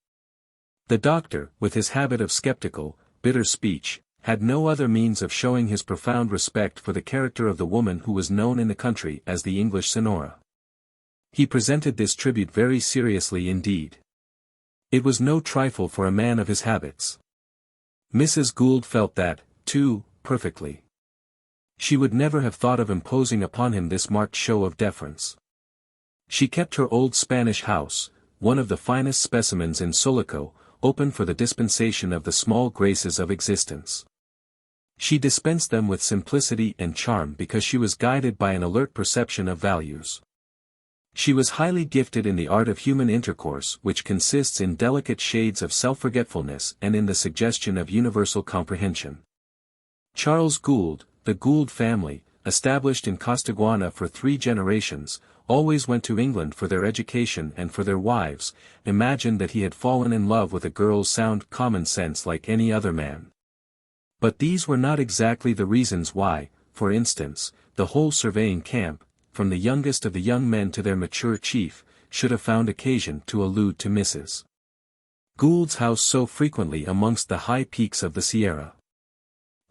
[SPEAKER 1] The doctor, with his habit of skeptical, bitter speech, had no other means of showing his profound respect for the character of the woman who was known in the country as the English Sonora. He presented this tribute very seriously indeed. It was no trifle for a man of his habits. Mrs. Gould felt that, too, perfectly. She would never have thought of imposing upon him this marked show of deference. She kept her old Spanish house, one of the finest specimens in Sulaco, open for the dispensation of the small graces of existence. She dispensed them with simplicity and charm because she was guided by an alert perception of values. She was highly gifted in the art of human intercourse, which consists in delicate shades of self-forgetfulness and in the suggestion of universal comprehension. Charles Gould, the Gould family, established in Costaguana for 3 generations, always went to England for their education and for their wives, imagined that he had fallen in love with a girl's sound common sense like any other man. But these were not exactly the reasons why, for instance, the whole surveying camp, from the youngest of the young men to their mature chief, should have found occasion to allude to Mrs. Gould's house so frequently amongst the high peaks of the Sierra.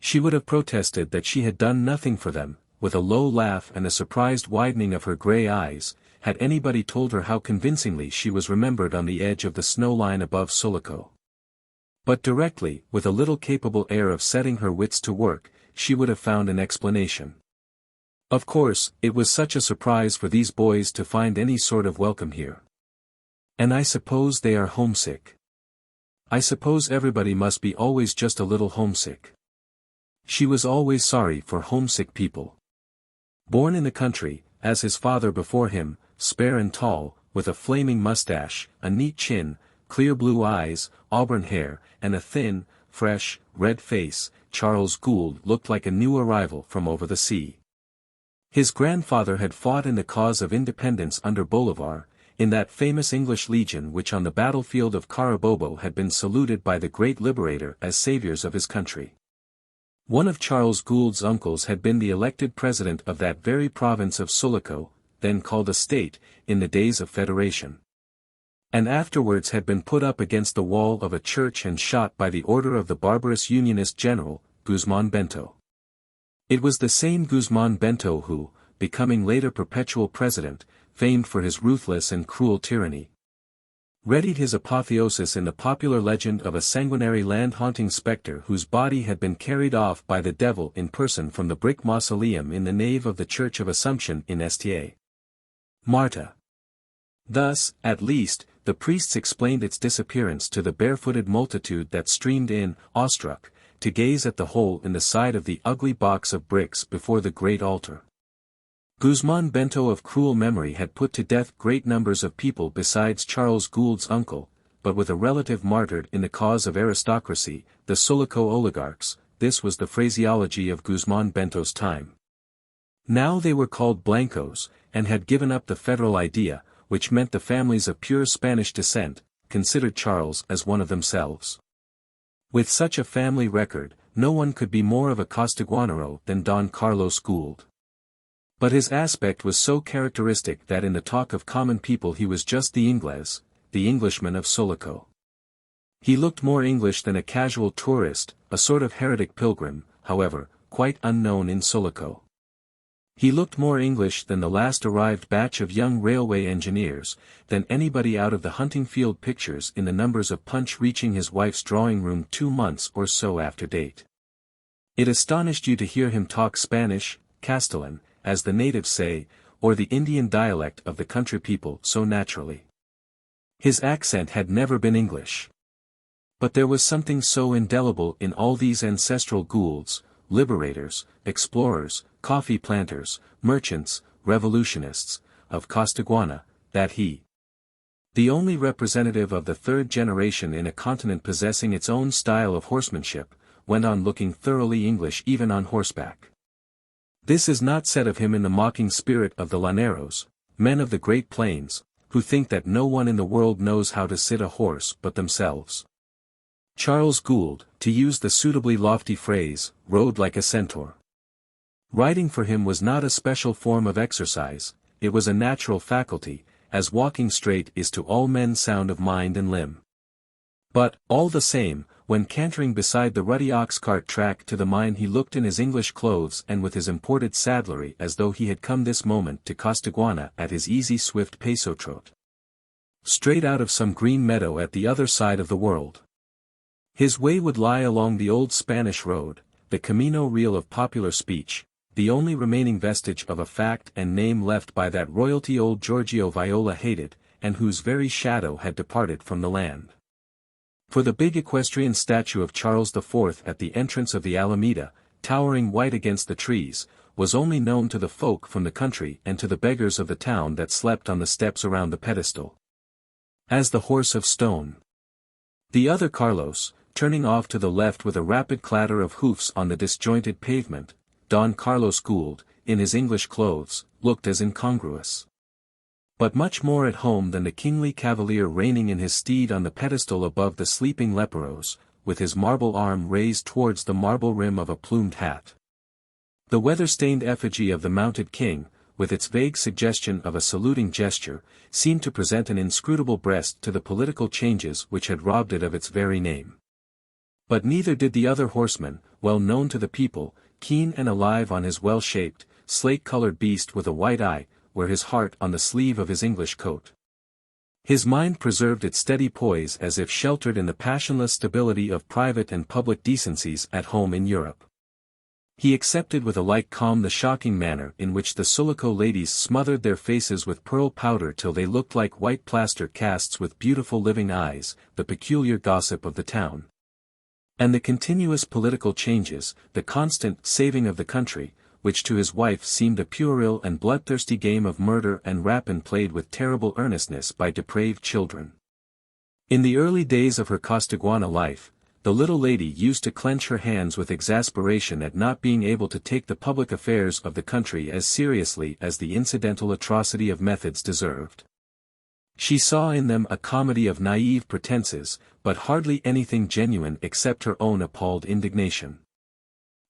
[SPEAKER 1] She would have protested that she had done nothing for them, with a low laugh and a surprised widening of her grey eyes, had anybody told her how convincingly she was remembered on the edge of the snow line above Sulaco. But directly, with a little capable air of setting her wits to work, she would have found an explanation. Of course, it was such a surprise for these boys to find any sort of welcome here. And I suppose they are homesick. I suppose everybody must be always just a little homesick. She was always sorry for homesick people. Born in the country, as his father before him, spare and tall, with a flaming mustache, a neat chin, clear blue eyes, auburn hair, and a thin, fresh, red face, Charles Gould looked like a new arrival from over the sea. His grandfather had fought in the cause of independence under Bolivar, in that famous English legion which on the battlefield of Carabobo had been saluted by the great liberator as saviors of his country. One of Charles Gould's uncles had been the elected president of that very province of Sulaco, then called a state, in the days of Federation. And afterwards had been put up against the wall of a church and shot by the order of the barbarous Unionist general, Guzman Bento. It was the same Guzman Bento who, becoming later perpetual president, famed for his ruthless and cruel tyranny, readied his apotheosis in the popular legend of a sanguinary land-haunting spectre whose body had been carried off by the devil in person from the brick mausoleum in the nave of the Church of Assumption in St. Marta. Thus, at least, the priests explained its disappearance to the barefooted multitude that streamed in, awestruck, to gaze at the hole in the side of the ugly box of bricks before the great altar. Guzman Bento of cruel memory had put to death great numbers of people besides Charles Gould's uncle, but with a relative martyred in the cause of aristocracy, the Sulaco oligarchs. This was the phraseology of Guzman Bento's time. Now they were called blancos, and had given up the federal idea, which meant the families of pure Spanish descent, considered Charles as one of themselves. With such a family record, no one could be more of a Costaguanero than Don Carlos Gould. But his aspect was so characteristic that in the talk of common people he was just the Inglés, the Englishman of Sulaco. He looked more English than a casual tourist, a sort of heretic pilgrim, however, quite unknown in Sulaco. He looked more English than the last arrived batch of young railway engineers, than anybody out of the hunting field pictures in the numbers of Punch reaching his wife's drawing room 2 months or so after date. It astonished you to hear him talk Spanish, Castellan, as the natives say, or the Indian dialect of the country people so naturally. His accent had never been English. But there was something so indelible in all these ancestral Goulds, liberators, explorers, coffee planters, merchants, revolutionists, of Costaguana, that he, the only representative of the 3rd generation in a continent possessing its own style of horsemanship, went on looking thoroughly English even on horseback. This is not said of him in the mocking spirit of the llaneros, men of the Great Plains, who think that no one in the world knows how to sit a horse but themselves. Charles Gould, to use the suitably lofty phrase, rode like a centaur. Riding for him was not a special form of exercise, it was a natural faculty, as walking straight is to all men sound of mind and limb. But, all the same, when cantering beside the ruddy ox-cart track to the mine he looked in his English clothes and with his imported saddlery as though he had come this moment to Costaguana at his easy swift peso-trot. Straight out of some green meadow at the other side of the world. His way would lie along the old Spanish road, the Camino Real of popular speech, the only remaining vestige of a fact and name left by that royalty old Giorgio Viola hated, and whose very shadow had departed from the land. For the big equestrian statue of Charles IV at the entrance of the Alameda, towering white against the trees, was only known to the folk from the country and to the beggars of the town that slept on the steps around the pedestal. As the horse of stone. The other Carlos, turning off to the left with a rapid clatter of hoofs on the disjointed pavement, Don Carlos Gould, in his English clothes, looked as incongruous. But much more at home than the kingly cavalier reining in his steed on the pedestal above the sleeping leperos, with his marble arm raised towards the marble rim of a plumed hat. The weather-stained effigy of the mounted king, with its vague suggestion of a saluting gesture, seemed to present an inscrutable breast to the political changes which had robbed it of its very name. But neither did the other horseman, well known to the people, keen and alive on his well-shaped, slate-colored beast with a white eye, wear his heart on the sleeve of his English coat. His mind preserved its steady poise as if sheltered in the passionless stability of private and public decencies at home in Europe. He accepted with a like calm the shocking manner in which the Sulaco ladies smothered their faces with pearl powder till they looked like white plaster casts with beautiful living eyes, the peculiar gossip of the town. And the continuous political changes, the constant saving of the country, which to his wife seemed a puerile and bloodthirsty game of murder and rapine played with terrible earnestness by depraved children. In the early days of her Costaguana life, the little lady used to clench her hands with exasperation at not being able to take the public affairs of the country as seriously as the incidental atrocity of methods deserved. She saw in them a comedy of naive pretenses, but hardly anything genuine except her own appalled indignation.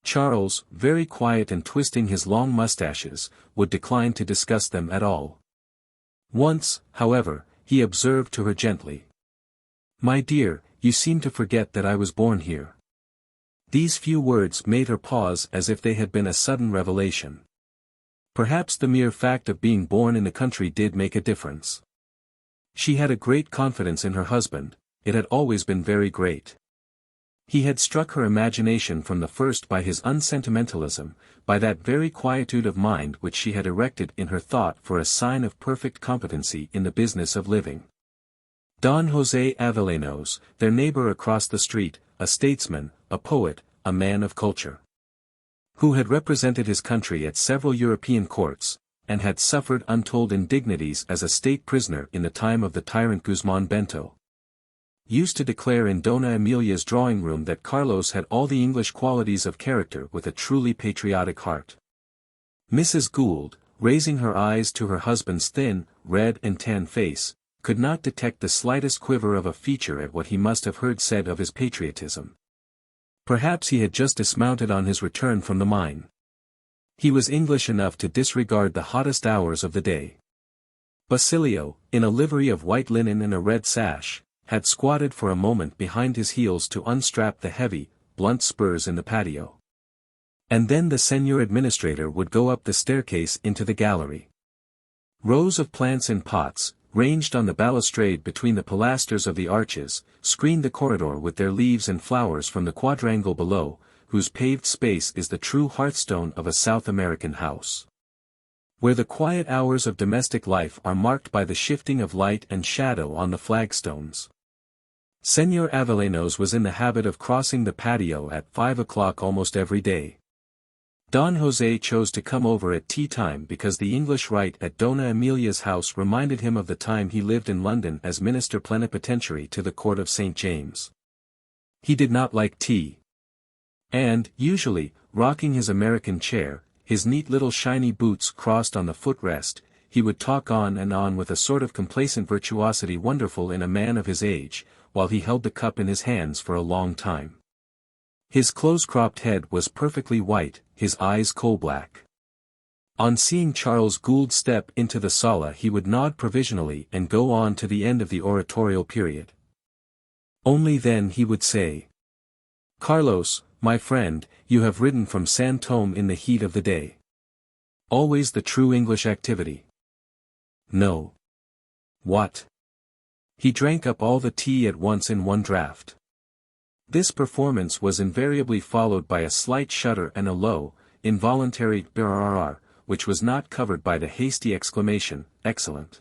[SPEAKER 1] Charles, very quiet and twisting his long mustaches, would decline to discuss them at all. Once, however, he observed to her gently, "My dear, you seem to forget that I was born here." These few words made her pause as if they had been a sudden revelation. Perhaps the mere fact of being born in the country did make a difference. She had a great confidence in her husband, it had always been very great. He had struck her imagination from the first by his unsentimentalism, by that very quietude of mind which she had erected in her thought for a sign of perfect competency in the business of living. Don José Avellanos, their neighbor across the street, a statesman, a poet, a man of culture, who had represented his country at several European courts, and had suffered untold indignities as a state prisoner in the time of the tyrant Guzman Bento, used to declare in Dona Emilia's drawing-room that Carlos had all the English qualities of character with a truly patriotic heart. Mrs. Gould, raising her eyes to her husband's thin, red and tan face, could not detect the slightest quiver of a feature at what he must have heard said of his patriotism. Perhaps he had just dismounted on his return from the mine. He was English enough to disregard the hottest hours of the day. Basilio, in a livery of white linen and a red sash, had squatted for a moment behind his heels to unstrap the heavy, blunt spurs in the patio. And then the senior administrator would go up the staircase into the gallery. Rows of plants in pots, ranged on the balustrade between the pilasters of the arches, screened the corridor with their leaves and flowers from the quadrangle below, whose paved space is the true hearthstone of a South American house, where the quiet hours of domestic life are marked by the shifting of light and shadow on the flagstones. Señor Avellanos was in the habit of crossing the patio at 5 o'clock almost every day. Don José chose to come over at tea time because the English rite at Dona Emilia's house reminded him of the time he lived in London as minister plenipotentiary to the court of St. James. He did not like tea. And, usually, rocking his American chair, his neat little shiny boots crossed on the footrest, he would talk on and on with a sort of complacent virtuosity wonderful in a man of his age, while he held the cup in his hands for a long time. His close-cropped head was perfectly white, his eyes coal-black. On seeing Charles Gould step into the sala he would nod provisionally and go on to the end of the oratorial period. Only then he would say, Carlos, my friend, you have ridden from San Tomé in the heat of the day. Always the true English activity. No. What? He drank up all the tea at once in one draught. This performance was invariably followed by a slight shudder and a low, involuntary brrrr, which was not covered by the hasty exclamation, "Excellent."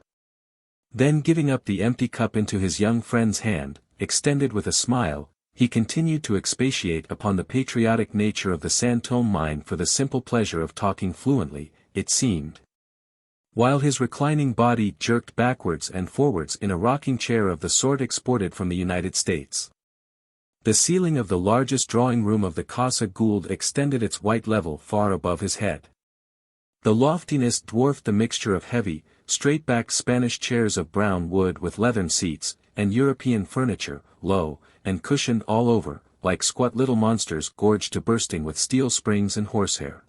[SPEAKER 1] Then giving up the empty cup into his young friend's hand, extended with a smile, he continued to expatiate upon the patriotic nature of the San Tomé mine for the simple pleasure of talking fluently, it seemed. While his reclining body jerked backwards and forwards in a rocking chair of the sort exported from the United States. The ceiling of the largest drawing room of the Casa Gould extended its white level far above his head. The loftiness dwarfed the mixture of heavy, straight-backed Spanish chairs of brown wood with leathern seats, and European furniture, low, and cushioned all over, like squat little monsters gorged to bursting with steel springs and horsehair.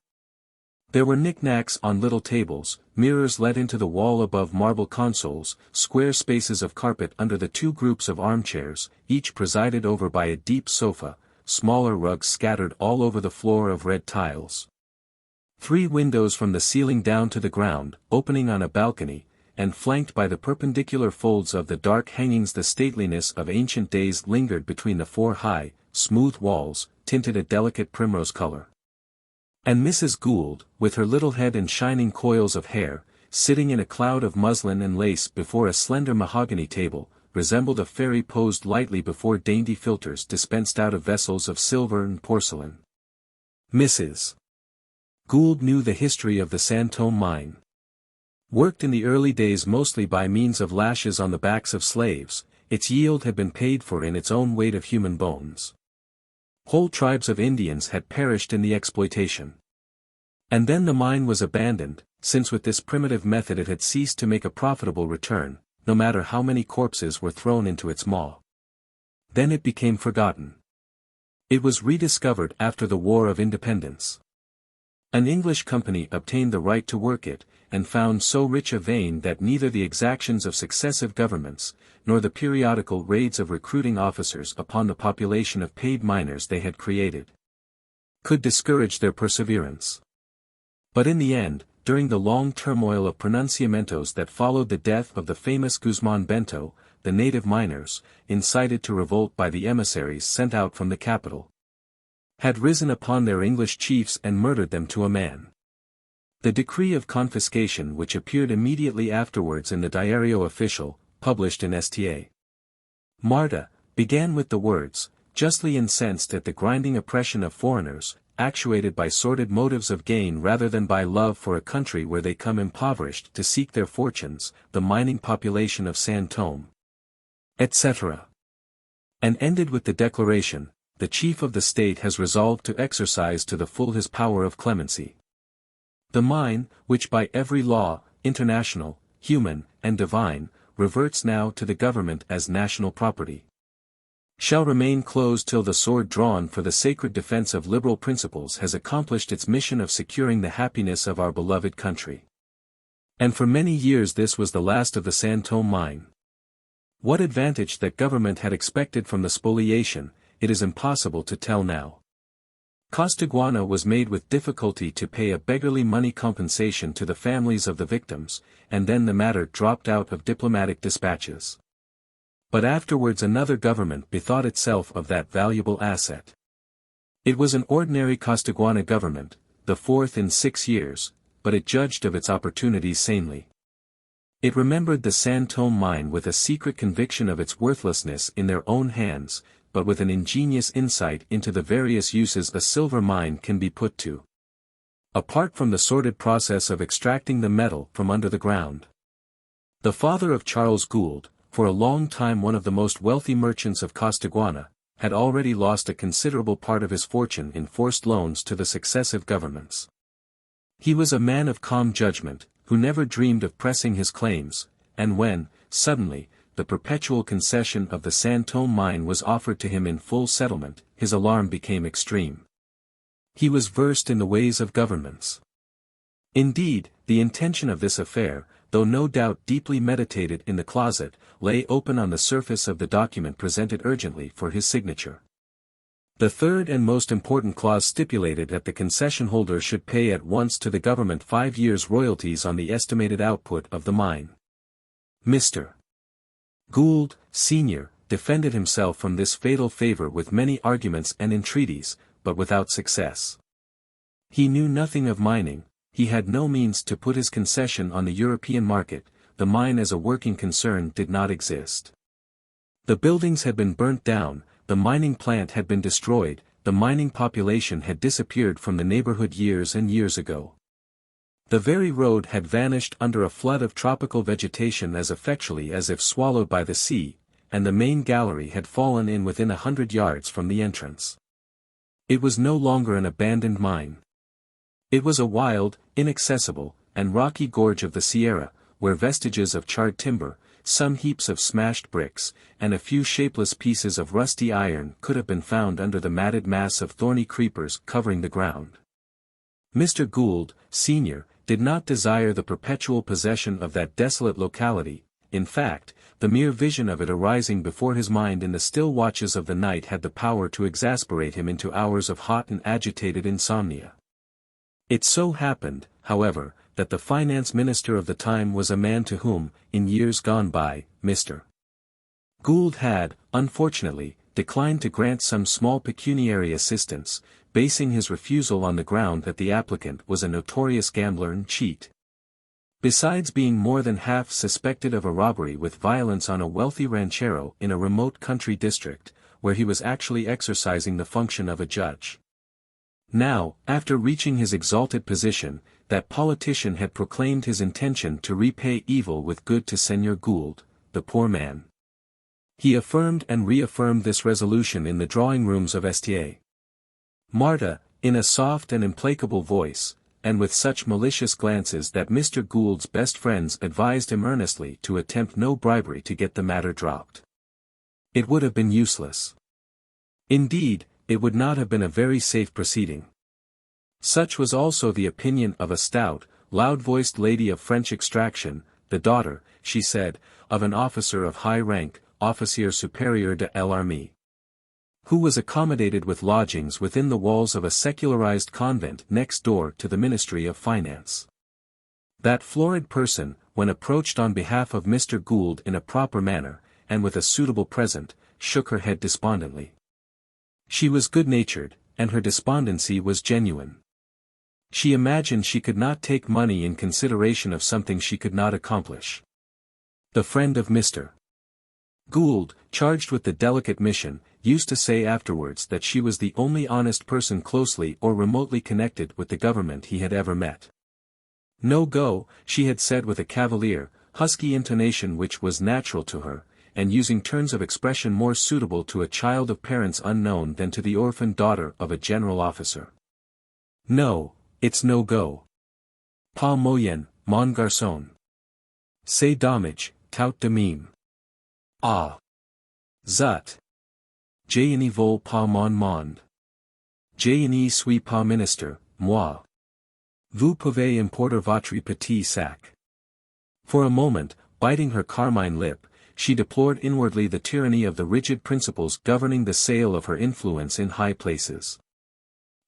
[SPEAKER 1] There were knick-knacks on little tables, mirrors let into the wall above marble consoles, square spaces of carpet under the two groups of armchairs, each presided over by a deep sofa, smaller rugs scattered all over the floor of red tiles. 3 windows from the ceiling down to the ground, opening on a balcony, and flanked by the perpendicular folds of the dark hangings. The stateliness of ancient days lingered between the 4 high, smooth walls, tinted a delicate primrose color. And Mrs. Gould, with her little head and shining coils of hair, sitting in a cloud of muslin and lace before a slender mahogany table, resembled a fairy posed lightly before dainty philters dispensed out of vessels of silver and porcelain. Mrs. Gould knew the history of the San Tomé mine. Worked in the early days mostly by means of lashes on the backs of slaves, its yield had been paid for in its own weight of human bones. Whole tribes of Indians had perished in the exploitation. And then the mine was abandoned, since with this primitive method it had ceased to make a profitable return, no matter how many corpses were thrown into its maw. Then it became forgotten. It was rediscovered after the War of Independence. An English company obtained the right to work it, and found so rich a vein that neither the exactions of successive governments, nor the periodical raids of recruiting officers upon the population of paid miners they had created, could discourage their perseverance. But in the end, during the long turmoil of pronunciamientos that followed the death of the famous Guzman Bento, the native miners, incited to revolt by the emissaries sent out from the capital, had risen upon their English chiefs and murdered them to a man. The decree of confiscation, which appeared immediately afterwards in the Diario Official, published in Sta. Marta, began with the words, justly incensed at the grinding oppression of foreigners, actuated by sordid motives of gain rather than by love for a country where they come impoverished to seek their fortunes, the mining population of San Tomé, etc. And ended with the declaration, the chief of the state has resolved to exercise to the full his power of clemency. The mine, which by every law, international, human, and divine, reverts now to the government as national property, shall remain closed till the sword drawn for the sacred defense of liberal principles has accomplished its mission of securing the happiness of our beloved country. And for many years this was the last of the San Tomé mine. What advantage that government had expected from the spoliation, it is impossible to tell now. Costaguana was made with difficulty to pay a beggarly money compensation to the families of the victims, and then the matter dropped out of diplomatic dispatches. But afterwards another government bethought itself of that valuable asset. It was an ordinary Costaguana government, the 4th in 6 years, but it judged of its opportunities sanely. It remembered the San Tomé mine with a secret conviction of its worthlessness in their own hands, but with an ingenious insight into the various uses a silver mine can be put to. Apart from the sordid process of extracting the metal from under the ground. The father of Charles Gould, for a long time one of the most wealthy merchants of Costaguana, had already lost a considerable part of his fortune in forced loans to the successive governments. He was a man of calm judgment, who never dreamed of pressing his claims, and when, suddenly, the perpetual concession of the San Tomé mine was offered to him in full settlement, his alarm became extreme. He was versed in the ways of governments. Indeed, the intention of this affair, though no doubt deeply meditated in the closet, lay open on the surface of the document presented urgently for his signature. The third and most important clause stipulated that the concession holder should pay at once to the government 5 years' royalties on the estimated output of the mine. Mr. Gould, Sr., defended himself from this fatal favor with many arguments and entreaties, but without success. He knew nothing of mining, he had no means to put his concession on the European market, the mine as a working concern did not exist. The buildings had been burnt down, the mining plant had been destroyed, the mining population had disappeared from the neighborhood years and years ago. The very road had vanished under a flood of tropical vegetation as effectually as if swallowed by the sea, and the main gallery had fallen in within 100 yards from the entrance. It was no longer an abandoned mine. It was a wild, inaccessible, and rocky gorge of the Sierra, where vestiges of charred timber, some heaps of smashed bricks, and a few shapeless pieces of rusty iron could have been found under the matted mass of thorny creepers covering the ground. Mr. Gould, Sr., did not desire the perpetual possession of that desolate locality. In fact, the mere vision of it arising before his mind in the still watches of the night had the power to exasperate him into hours of hot and agitated insomnia. It so happened, however, that the finance minister of the time was a man to whom, in years gone by, Mr. Gould had, unfortunately, declined to grant some small pecuniary assistance, basing his refusal on the ground that the applicant was a notorious gambler and cheat. Besides being more than half suspected of a robbery with violence on a wealthy ranchero in a remote country district, where he was actually exercising the function of a judge. Now, after reaching his exalted position, that politician had proclaimed his intention to repay evil with good to Senor Gould, the poor man. He affirmed and reaffirmed this resolution in the drawing rooms of St. Marta, in a soft and implacable voice, and with such malicious glances that Mr. Gould's best friends advised him earnestly to attempt no bribery to get the matter dropped. It would have been useless. Indeed, it would not have been a very safe proceeding. Such was also the opinion of a stout, loud-voiced lady of French extraction, the daughter, she said, of an officer of high rank, officier supérieur de l'armée, who was accommodated with lodgings within the walls of a secularized convent next door to the Ministry of Finance. That florid person, when approached on behalf of Mr. Gould in a proper manner, and with a suitable present, shook her head despondently. She was good-natured, and her despondency was genuine. She imagined she could not take money in consideration of something she could not accomplish. The friend of Mr. Gould, charged with the delicate mission, used to say afterwards that she was the only honest person closely or remotely connected with the government he had ever met. No go, she had said with a cavalier, husky intonation which was natural to her, and using turns of expression more suitable to a child of parents unknown than to the orphaned daughter of a general officer. No, it's no go. Pas moyen, mon garçon. C'est dommage, tout de même. Ah. Zut. Je ne vole pas mon monde. Je ne suis pas ministre, moi. Vous pouvez importer votre petit sac. For a moment, biting her carmine lip, she deplored inwardly the tyranny of the rigid principles governing the sale of her influence in high places.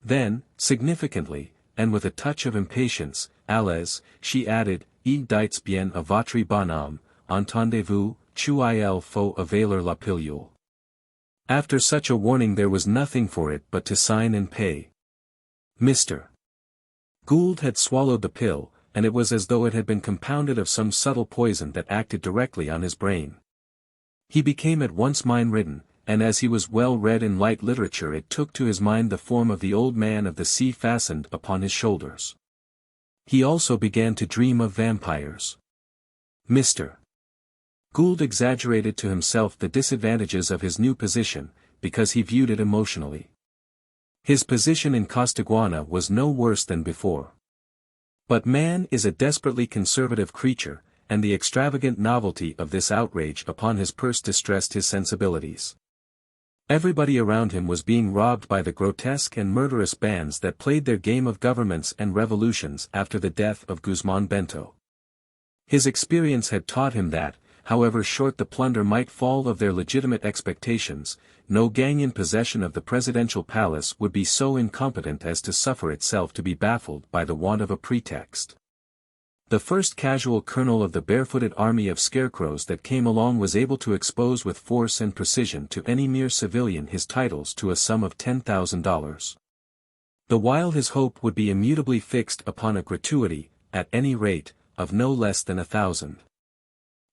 [SPEAKER 1] Then, significantly, and with a touch of impatience, Allez, she added, il dites bien à votre bonhomme, entendez-vous, il faut avaler la pilule. After such a warning there was nothing for it but to sign and pay. Mr. Gould had swallowed the pill, and it was as though it had been compounded of some subtle poison that acted directly on his brain. He became at once mind-ridden, and as he was well read in light literature it took to his mind the form of the old man of the sea fastened upon his shoulders. He also began to dream of vampires. Mr. Gould exaggerated to himself the disadvantages of his new position, because he viewed it emotionally. His position in Costaguana was no worse than before. But man is a desperately conservative creature, and the extravagant novelty of this outrage upon his purse distressed his sensibilities. Everybody around him was being robbed by the grotesque and murderous bands that played their game of governments and revolutions after the death of Guzman Bento. His experience had taught him that, however short the plunder might fall of their legitimate expectations, no gang in possession of the presidential palace would be so incompetent as to suffer itself to be baffled by the want of a pretext. The first casual colonel of the barefooted army of scarecrows that came along was able to expose with force and precision to any mere civilian his titles to a sum of $10,000. The while his hope would be immutably fixed upon a gratuity, at any rate, of no less than 1,000.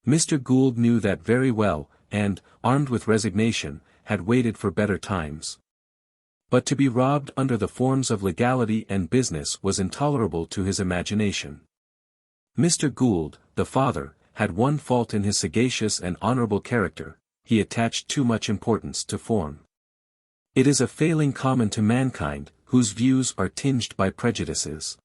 [SPEAKER 1] Mr. Gould knew that very well, and, armed with resignation, had waited for better times. But to be robbed under the forms of legality and business was intolerable to his imagination. Mr. Gould, the father, had one fault in his sagacious and honorable character: he attached too much importance to form. It is a failing common to mankind, whose views are tinged by prejudices.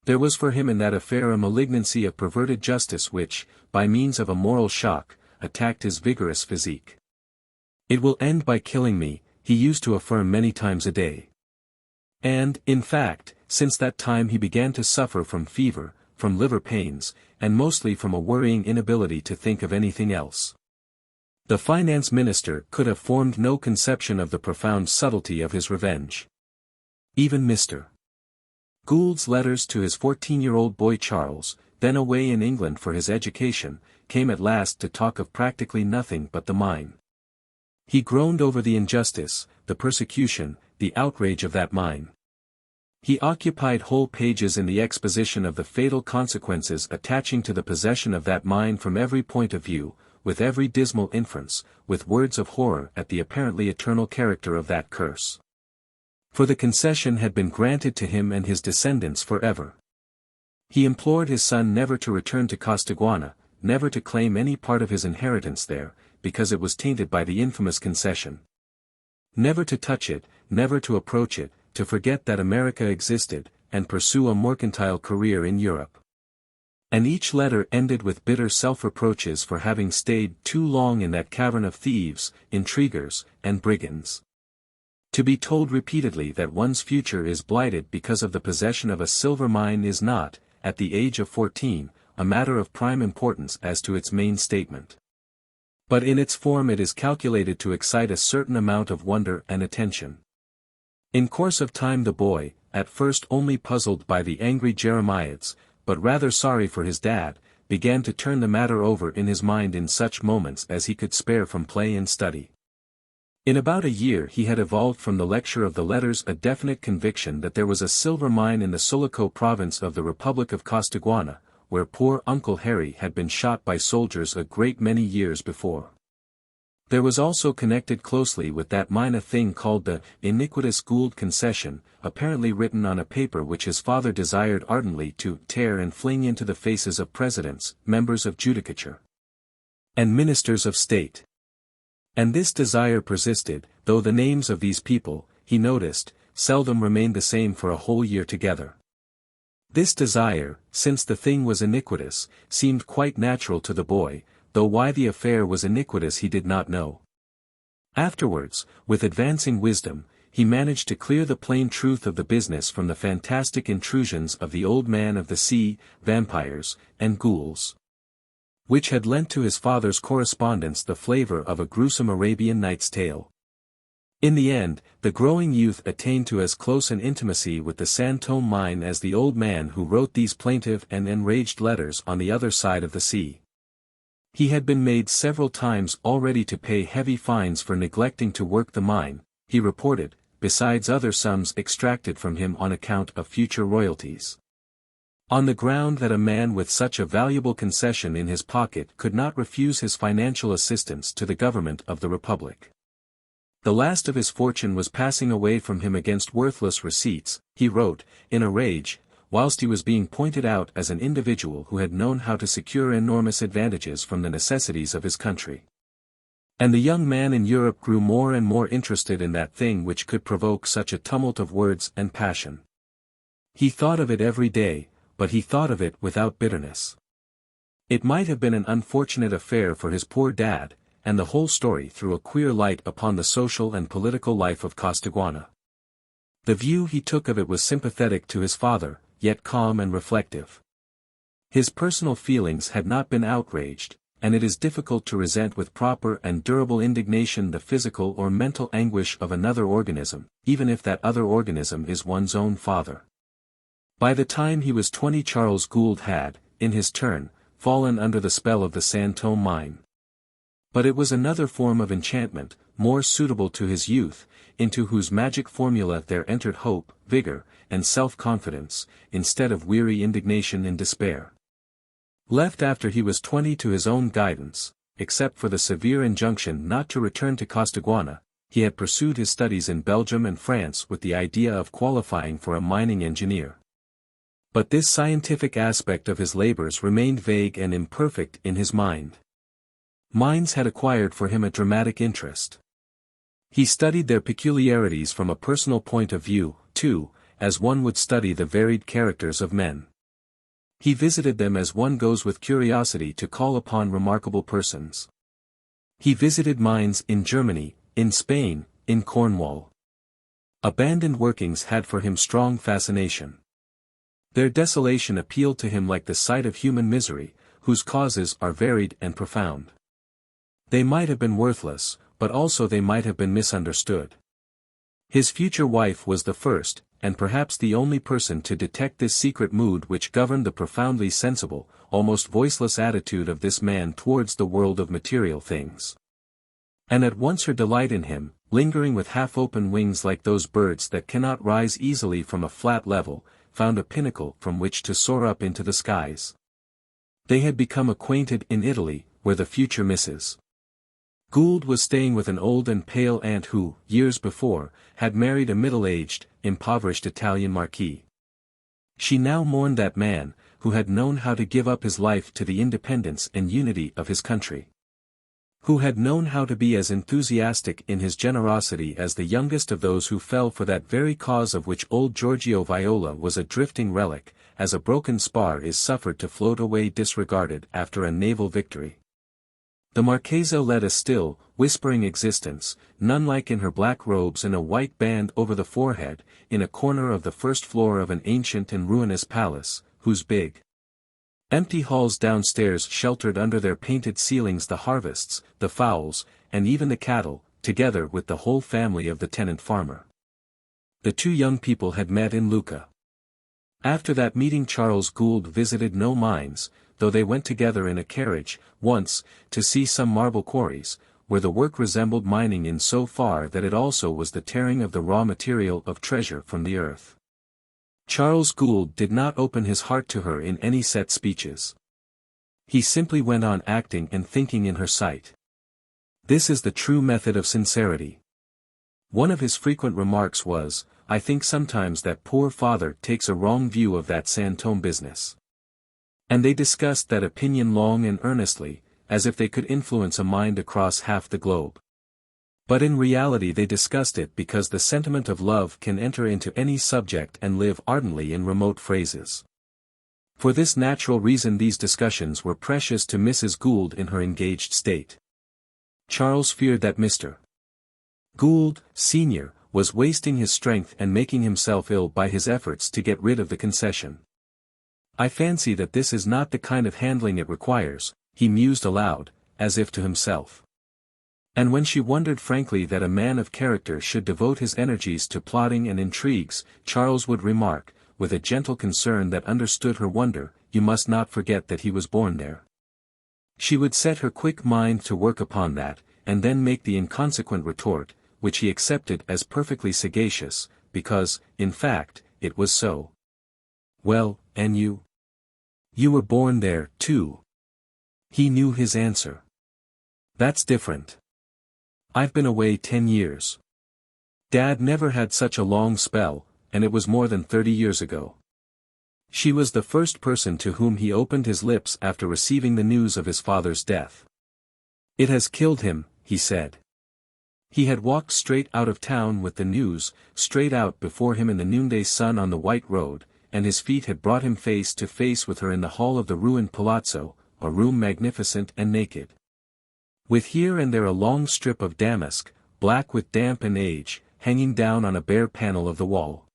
[SPEAKER 1] There was for him in that affair a malignancy of perverted justice which, by means of a moral shock, attacked his vigorous physique. "It will end by killing me," he used to affirm many times a day. And, in fact, since that time he began to suffer from fever, from liver pains, and mostly from a worrying inability to think of anything else. The finance minister could have formed no conception of the profound subtlety of his revenge. Even Mr. Gould's letters to his 14-year-old boy Charles, then away in England for his education, came at last to talk of practically nothing but the mine. He groaned over the injustice, the persecution, the outrage of that mine. He occupied whole pages in the exposition of the fatal consequences attaching to the possession of that mine from every point of view, with every dismal inference, with words of horror at the apparently eternal character of that curse. For the concession had been granted to him and his descendants forever. He implored his son never to return to Costaguana, never to claim any part of his inheritance there, because it was tainted by the infamous concession. Never to touch it, never to approach it, to forget that America existed, and pursue a mercantile career in Europe. And each letter ended with bitter self-reproaches for having stayed too long in that cavern of thieves, intriguers, and brigands. To be told repeatedly that one's future is blighted because of the possession of a silver mine is not, at the age of 14, a matter of prime importance as to its main statement. But in its form it is calculated to excite a certain amount of wonder and attention. In course of time the boy, at first only puzzled by the angry Jeremiads, but rather sorry for his dad, began to turn the matter over in his mind in such moments as he could spare from play and study. In about a year he had evolved from the lecture of the letters a definite conviction that there was a silver mine in the Sulaco province of the Republic of Costaguana, where poor Uncle Harry had been shot by soldiers a great many years before. There was also connected closely with that mine a thing called the iniquitous Gould concession, apparently written on a paper which his father desired ardently to tear and fling into the faces of presidents, members of judicature, and ministers of state. And this desire persisted, though the names of these people, he noticed, seldom remained the same for a whole year together. This desire, since the thing was iniquitous, seemed quite natural to the boy, though why the affair was iniquitous he did not know. Afterwards, with advancing wisdom, he managed to clear the plain truth of the business from the fantastic intrusions of the old man of the sea, vampires, and ghouls, which had lent to his father's correspondence the flavor of a gruesome Arabian Nights tale. In the end, the growing youth attained to as close an intimacy with the San Tomé mine as the old man who wrote these plaintive and enraged letters on the other side of the sea. He had been made several times already to pay heavy fines for neglecting to work the mine, he reported, besides other sums extracted from him on account of future royalties. On the ground that a man with such a valuable concession in his pocket could not refuse his financial assistance to the government of the Republic. The last of his fortune was passing away from him against worthless receipts, he wrote, in a rage, whilst he was being pointed out as an individual who had known how to secure enormous advantages from the necessities of his country. And the young man in Europe grew more and more interested in that thing which could provoke such a tumult of words and passion. He thought of it every day, but he thought of it without bitterness. It might have been an unfortunate affair for his poor dad, and the whole story threw a queer light upon the social and political life of Costaguana. The view he took of it was sympathetic to his father, yet calm and reflective. His personal feelings had not been outraged, and it is difficult to resent with proper and durable indignation the physical or mental anguish of another organism, even if that other organism is one's own father. By the time he was 20, Charles Gould had, in his turn, fallen under the spell of the San Tomé mine. But it was another form of enchantment, more suitable to his youth, into whose magic formula there entered hope, vigor, and self-confidence, instead of weary indignation and despair. Left after he was 20 to his own guidance, except for the severe injunction not to return to Costaguana, he had pursued his studies in Belgium and France with the idea of qualifying for a mining engineer. But this scientific aspect of his labors remained vague and imperfect in his mind. Mines had acquired for him a dramatic interest. He studied their peculiarities from a personal point of view, too, as one would study the varied characters of men. He visited them as one goes with curiosity to call upon remarkable persons. He visited mines in Germany, in Spain, in Cornwall. Abandoned workings had for him strong fascination. Their desolation appealed to him like the sight of human misery, whose causes are varied and profound. They might have been worthless, but also they might have been misunderstood. His future wife was the first, and perhaps the only person to detect this secret mood which governed the profoundly sensible, almost voiceless attitude of this man towards the world of material things. And at once her delight in him, lingering with half-open wings like those birds that cannot rise easily from a flat level, found a pinnacle from which to soar up into the skies. They had become acquainted in Italy, where the future Mrs. Gould was staying with an old and pale aunt who, years before, had married a middle-aged, impoverished Italian marquis. She now mourned that man, who had known how to give up his life to the independence and unity of his country. Who had known how to be as enthusiastic in his generosity as the youngest of those who fell for that very cause of which old Giorgio Viola was a drifting relic, as a broken spar is suffered to float away disregarded after a naval victory. The Marchesa led a still, whispering existence, nun-like in her black robes and a white band over the forehead, in a corner of the first floor of an ancient and ruinous palace, whose big, empty halls downstairs sheltered under their painted ceilings the harvests, the fowls, and even the cattle, together with the whole family of the tenant farmer. The two young people had met in Lucca. After that meeting Charles Gould visited no mines, though they went together in a carriage, once, to see some marble quarries, where the work resembled mining in so far that it also was the tearing of the raw material of treasure from the earth. Charles Gould did not open his heart to her in any set speeches. He simply went on acting and thinking in her sight. This is the true method of sincerity. One of his frequent remarks was, "I think sometimes that poor father takes a wrong view of that San Tomé business." And they discussed that opinion long and earnestly, as if they could influence a mind across half the globe. But in reality they discussed it because the sentiment of love can enter into any subject and live ardently in remote phrases. For this natural reason these discussions were precious to Mrs. Gould in her engaged state. Charles feared that Mr. Gould, Sr., was wasting his strength and making himself ill by his efforts to get rid of the concession. "I fancy that this is not the kind of handling it requires," he mused aloud, as if to himself. And when she wondered frankly that a man of character should devote his energies to plotting and intrigues, Charles would remark, with a gentle concern that understood her wonder, "You must not forget that he was born there." She would set her quick mind to work upon that, and then make the inconsequent retort, which he accepted as perfectly sagacious, because, in fact, it was so. "Well, and you? You were born there, too." He knew his answer. "That's different. I've been away 10 years. Dad never had such a long spell, and it was more than 30 years ago." She was the first person to whom he opened his lips after receiving the news of his father's death. "It has killed him," he said. He had walked straight out of town with the news, straight out before him in the noonday sun on the white road, and his feet had brought him face to face with her in the hall of the ruined palazzo, a room magnificent and naked, with here and there a long strip of damask, black with damp and age, hanging down on a bare panel of the wall.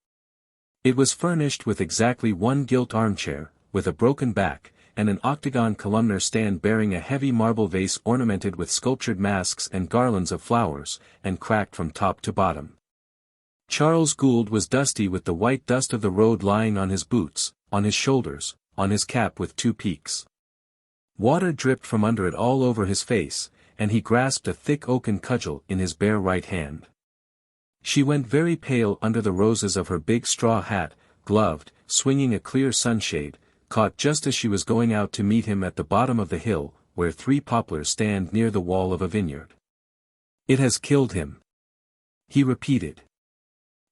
[SPEAKER 1] It was furnished with exactly one gilt armchair, with a broken back, and an octagon columnar stand bearing a heavy marble vase ornamented with sculptured masks and garlands of flowers, and cracked from top to bottom. Charles Gould was dusty with the white dust of the road lying on his boots, on his shoulders, on his cap with two peaks. Water dripped from under it all over his face, and he grasped a thick oaken cudgel in his bare right hand. She went very pale under the roses of her big straw hat, gloved, swinging a clear sunshade, caught just as she was going out to meet him at the bottom of the hill, where 3 poplars stand near the wall of a vineyard. "It has killed him," he repeated.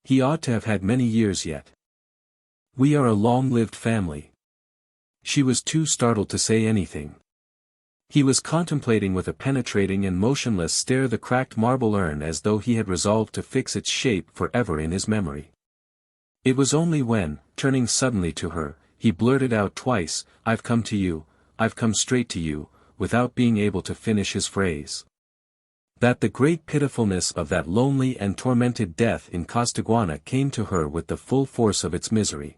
[SPEAKER 1] "He ought to have had many years yet. We are a long-lived family." She was too startled to say anything. He was contemplating with a penetrating and motionless stare the cracked marble urn as though he had resolved to fix its shape forever in his memory. It was only when, turning suddenly to her, he blurted out twice, "I've come to you, I've come straight to you," without being able to finish his phrase, that the great pitifulness of that lonely and tormented death in Costaguana came to her with the full force of its misery.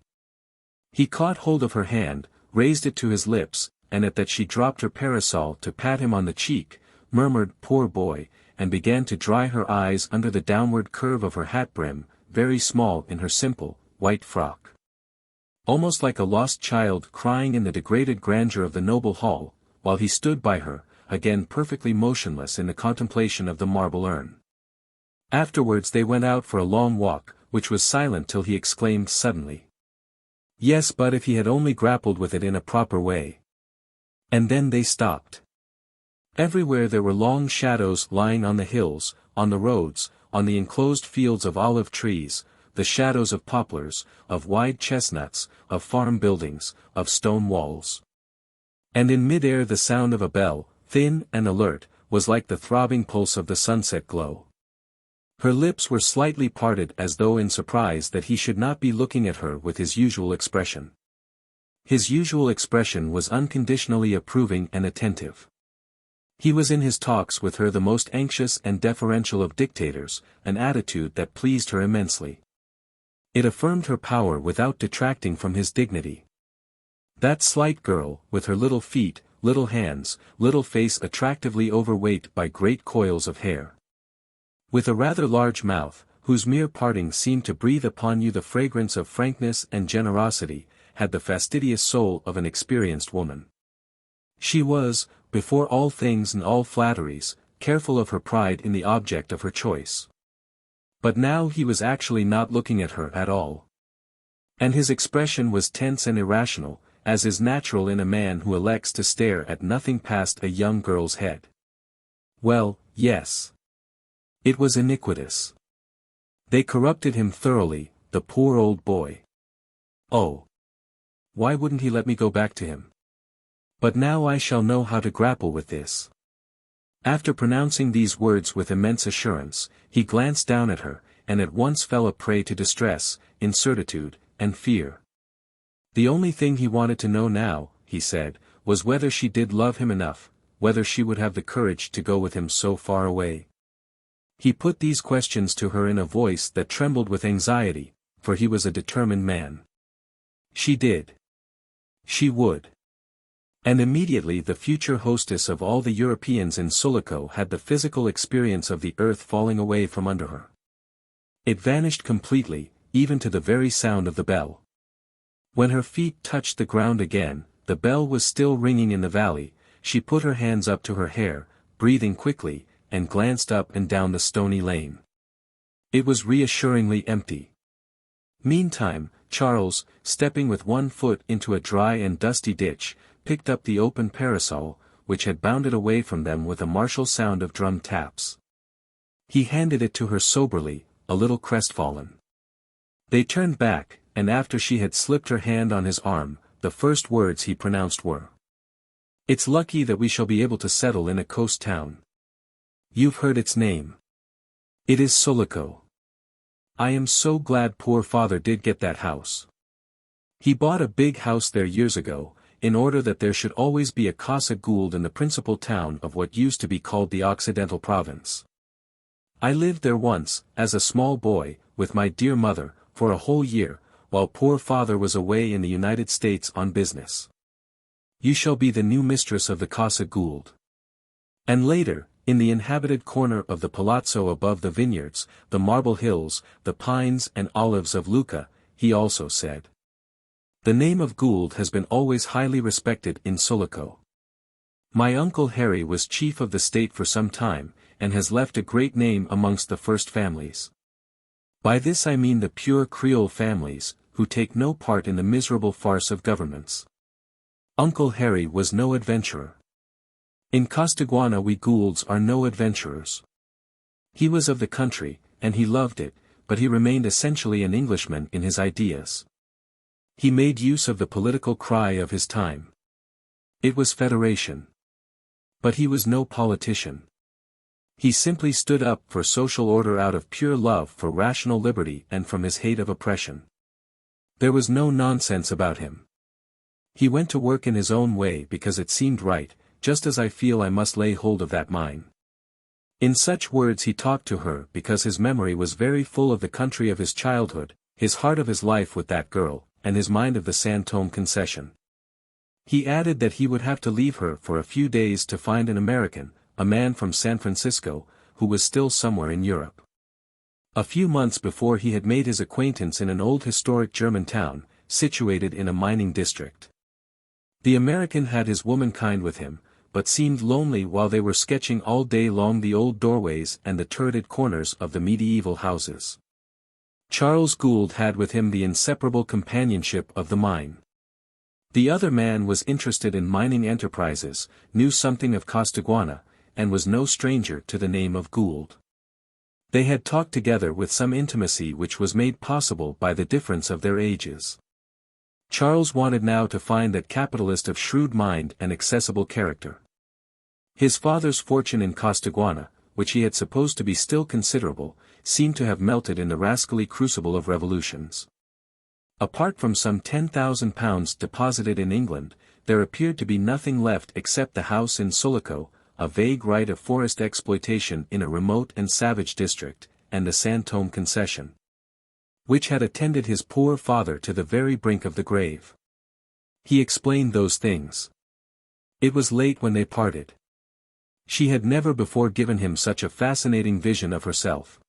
[SPEAKER 1] He caught hold of her hand, raised it to his lips, and at that she dropped her parasol to pat him on the cheek, murmured "Poor boy," and began to dry her eyes under the downward curve of her hat brim, very small in her simple, white frock. Almost like a lost child crying in the degraded grandeur of the noble hall, while he stood by her, again perfectly motionless in the contemplation of the marble urn. Afterwards they went out for a long walk, which was silent till he exclaimed suddenly, "Yes, but if he had only grappled with it in a proper way." And then they stopped. Everywhere there were long shadows lying on the hills, on the roads, on the enclosed fields of olive trees, the shadows of poplars, of wide chestnuts, of farm buildings, of stone walls. And in mid-air the sound of a bell, thin and alert, was like the throbbing pulse of the sunset glow. Her lips were slightly parted as though in surprise that he should not be looking at her with his usual expression. His usual expression was unconditionally approving and attentive. He was in his talks with her the most anxious and deferential of dictators, an attitude that pleased her immensely. It affirmed her power without detracting from his dignity. That slight girl, with her little feet, little hands, little face attractively overweight by great coils of hair. With a rather large mouth, whose mere parting seemed to breathe upon you the fragrance of frankness and generosity, had the fastidious soul of an experienced woman. She was, before all things and all flatteries, careful of her pride in the object of her choice. But now he was actually not looking at her at all. And his expression was tense and irrational, as is natural in a man who elects to stare at nothing past a young girl's head. Well, yes. It was iniquitous. They corrupted him thoroughly, the poor old boy. Oh! Why wouldn't he let me go back to him? But now I shall know how to grapple with this. After pronouncing these words with immense assurance, he glanced down at her, and at once fell a prey to distress, incertitude, and fear. The only thing he wanted to know now, he said, was whether she did love him enough, whether she would have the courage to go with him so far away. He put these questions to her in a voice that trembled with anxiety, for he was a determined man. She did. She would. And immediately the future hostess of all the Europeans in Sulaco had the physical experience of the earth falling away from under her. It vanished completely, even to the very sound of the bell. When her feet touched the ground again, the bell was still ringing in the valley. She put her hands up to her hair, breathing quickly, and glanced up and down the stony lane. It was reassuringly empty. Meantime, Charles, stepping with one foot into a dry and dusty ditch, picked up the open parasol, which had bounded away from them with a martial sound of drum taps. He handed it to her soberly, a little crestfallen. They turned back, and after she had slipped her hand on his arm, the first words he pronounced were, "It's lucky that we shall be able to settle in a coast town. You've heard its name. It is Sulaco. I am so glad poor father did get that house. He bought a big house there years ago, in order that there should always be a Casa Gould in the principal town of what used to be called the Occidental Province. I lived there once, as a small boy, with my dear mother, for a whole year, while poor father was away in the United States on business. You shall be the new mistress of the Casa Gould. And later, in the inhabited corner of the palazzo above the vineyards, the marble hills, the pines and olives of Lucca, he also said. The name of Gould has been always highly respected in Sulaco. My uncle Harry was chief of the state for some time, and has left a great name amongst the first families. By this I mean the pure Creole families, who take no part in the miserable farce of governments. Uncle Harry was no adventurer. In Costaguana we Goulds are no adventurers. He was of the country, and he loved it, but he remained essentially an Englishman in his ideas. He made use of the political cry of his time. It was federation. But he was no politician. He simply stood up for social order out of pure love for rational liberty and from his hate of oppression. There was no nonsense about him. He went to work in his own way because it seemed right, just as I feel I must lay hold of that mine. In such words he talked to her because his memory was very full of the country of his childhood, his heart of his life with that girl, and his mind of the San Tomé concession. He added that he would have to leave her for a few days to find an American, a man from San Francisco, who was still somewhere in Europe. A few months before he had made his acquaintance in an old historic German town, situated in a mining district. The American had his womankind with him, but seemed lonely while they were sketching all day long the old doorways and the turreted corners of the medieval houses. Charles Gould had with him the inseparable companionship of the mine. The other man was interested in mining enterprises, knew something of Costaguana, and was no stranger to the name of Gould. They had talked together with some intimacy which was made possible by the difference of their ages. Charles wanted now to find that capitalist of shrewd mind and accessible character. His father's fortune in Costaguana, which he had supposed to be still considerable, seemed to have melted in the rascally crucible of revolutions. Apart from some £10,000 deposited in England, there appeared to be nothing left except the house in Sulaco, a vague right of forest exploitation in a remote and savage district, and the San Tomé concession, which had attended his poor father to the very brink of the grave. He explained those things. It was late when they parted. She had never before given him such a fascinating vision of herself.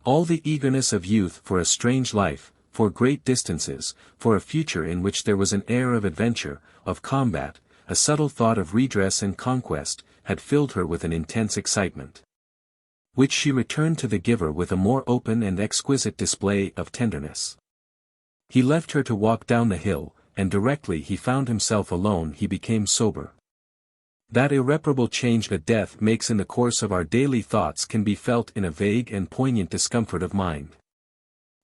[SPEAKER 1] All the eagerness of youth for a strange life, for great distances, for a future in which there was an air of adventure, of combat, a subtle thought of redress and conquest, had filled her with an intense excitement, which she returned to the giver with a more open and exquisite display of tenderness. He left her to walk down the hill, and directly he found himself alone he became sober. That irreparable change that death makes in the course of our daily thoughts can be felt in a vague and poignant discomfort of mind.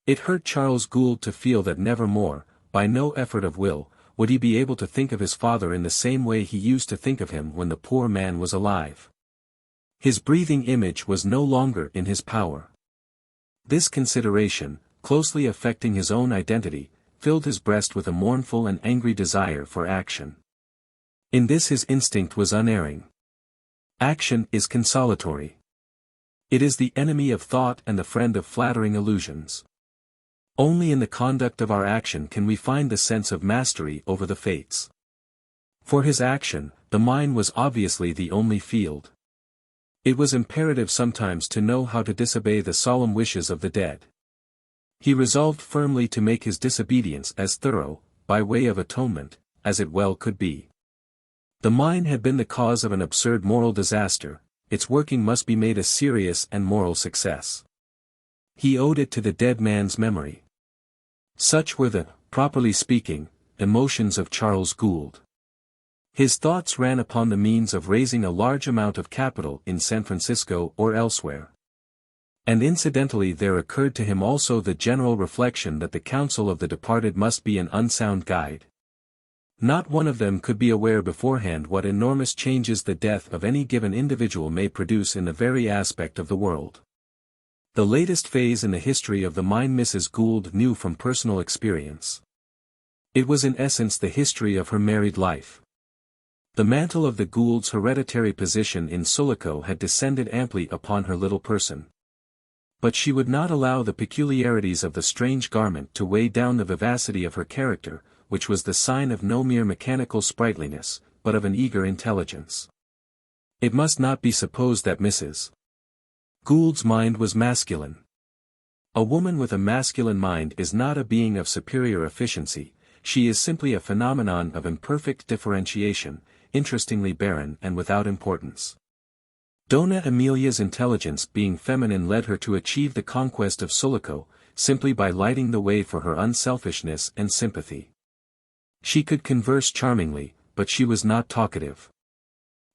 [SPEAKER 1] It hurt Charles Gould to feel that never more, by no effort of will, would he be able to think of his father in the same way he used to think of him when the poor man was alive. His breathing image was no longer in his power. This consideration, closely affecting his own identity, filled his breast with a mournful and angry desire for action. In this his instinct was unerring. Action is consolatory. It is the enemy of thought and the friend of flattering illusions. Only in the conduct of our action can we find the sense of mastery over the fates. For his action, the mine was obviously the only field. It was imperative sometimes to know how to disobey the solemn wishes of the dead. He resolved firmly to make his disobedience as thorough, by way of atonement, as it well could be. The mine had been the cause of an absurd moral disaster, its working must be made a serious and moral success. He owed it to the dead man's memory. Such were the, properly speaking, emotions of Charles Gould. His thoughts ran upon the means of raising a large amount of capital in San Francisco or elsewhere. And incidentally there occurred to him also the general reflection that the counsel of the departed must be an unsound guide. Not one of them could be aware beforehand what enormous changes the death of any given individual may produce in the very aspect of the world. The latest phase in the history of the mine Mrs. Gould knew from personal experience. It was in essence the history of her married life. The mantle of the Goulds' hereditary position in Sulaco had descended amply upon her little person. But she would not allow the peculiarities of the strange garment to weigh down the vivacity of her character, which was the sign of no mere mechanical sprightliness, but of an eager intelligence. It must not be supposed that Mrs. Gould's mind was masculine. A woman with a masculine mind is not a being of superior efficiency, she is simply a phenomenon of imperfect differentiation, interestingly barren and without importance. Donna Emilia's intelligence being feminine led her to achieve the conquest of Sulaco, simply by lighting the way for her unselfishness and sympathy. She could converse charmingly, but she was not talkative.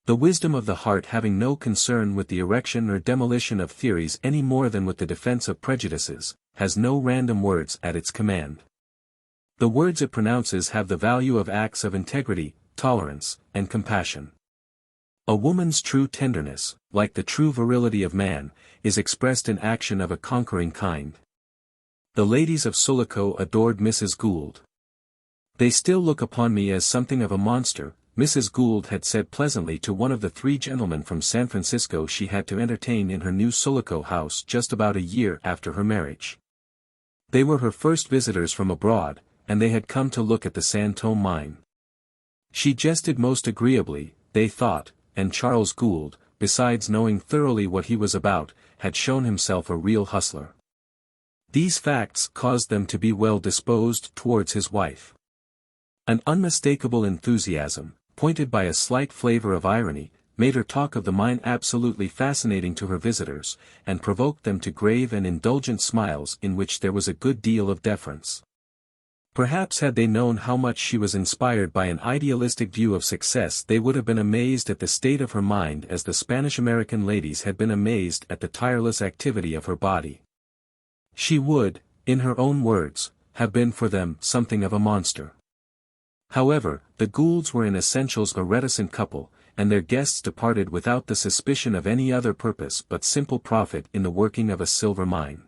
[SPEAKER 1] The wisdom of the heart having no concern with the erection or demolition of theories any more than with the defense of prejudices, has no random words at its command. The words it pronounces have the value of acts of integrity, tolerance, and compassion. A woman's true tenderness, like the true virility of man, is expressed in action of a conquering kind. The ladies of Sulaco adored Mrs. Gould. They still look upon me as something of a monster, Mrs. Gould had said pleasantly to one of the 3 gentlemen from San Francisco she had to entertain in her new Sulaco house just about a year after her marriage. They were her first visitors from abroad, and they had come to look at the San Tomé mine. She jested most agreeably, they thought, and Charles Gould, besides knowing thoroughly what he was about, had shown himself a real hustler. These facts caused them to be well disposed towards his wife. An unmistakable enthusiasm, pointed by a slight flavor of irony, made her talk of the mine absolutely fascinating to her visitors, and provoked them to grave and indulgent smiles in which there was a good deal of deference. Perhaps had they known how much she was inspired by an idealistic view of success they would have been amazed at the state of her mind as the Spanish-American ladies had been amazed at the tireless activity of her body. She would, in her own words, have been for them something of a monster. However, the Goulds were in essentials a reticent couple, and their guests departed without the suspicion of any other purpose but simple profit in the working of a silver mine.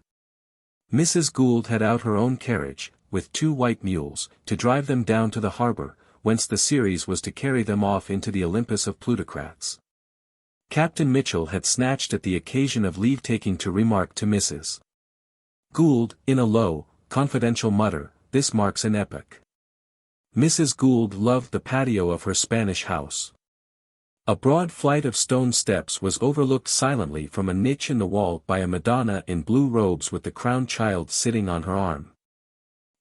[SPEAKER 1] Mrs. Gould had out her own carriage, with 2 white mules, to drive them down to the harbor, whence the Ceres was to carry them off into the Olympus of plutocrats. Captain Mitchell had snatched at the occasion of leave-taking to remark to Mrs. Gould, in a low, confidential mutter, "This marks an epoch." Mrs. Gould loved the patio of her Spanish house. A broad flight of stone steps was overlooked silently from a niche in the wall by a Madonna in blue robes with the crowned child sitting on her arm.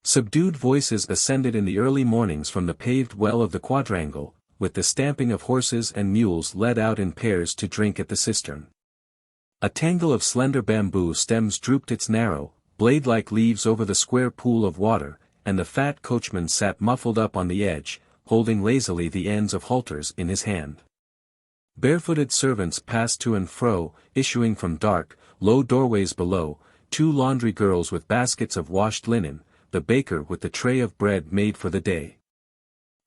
[SPEAKER 1] Subdued voices ascended in the early mornings from the paved well of the quadrangle, with the stamping of horses and mules led out in pairs to drink at the cistern. A tangle of slender bamboo stems drooped its narrow, blade-like leaves over the square pool of water, and the fat coachman sat muffled up on the edge, holding lazily the ends of halters in his hand. Barefooted servants passed to and fro, issuing from dark, low doorways below, 2 laundry girls with baskets of washed linen, the baker with the tray of bread made for the day.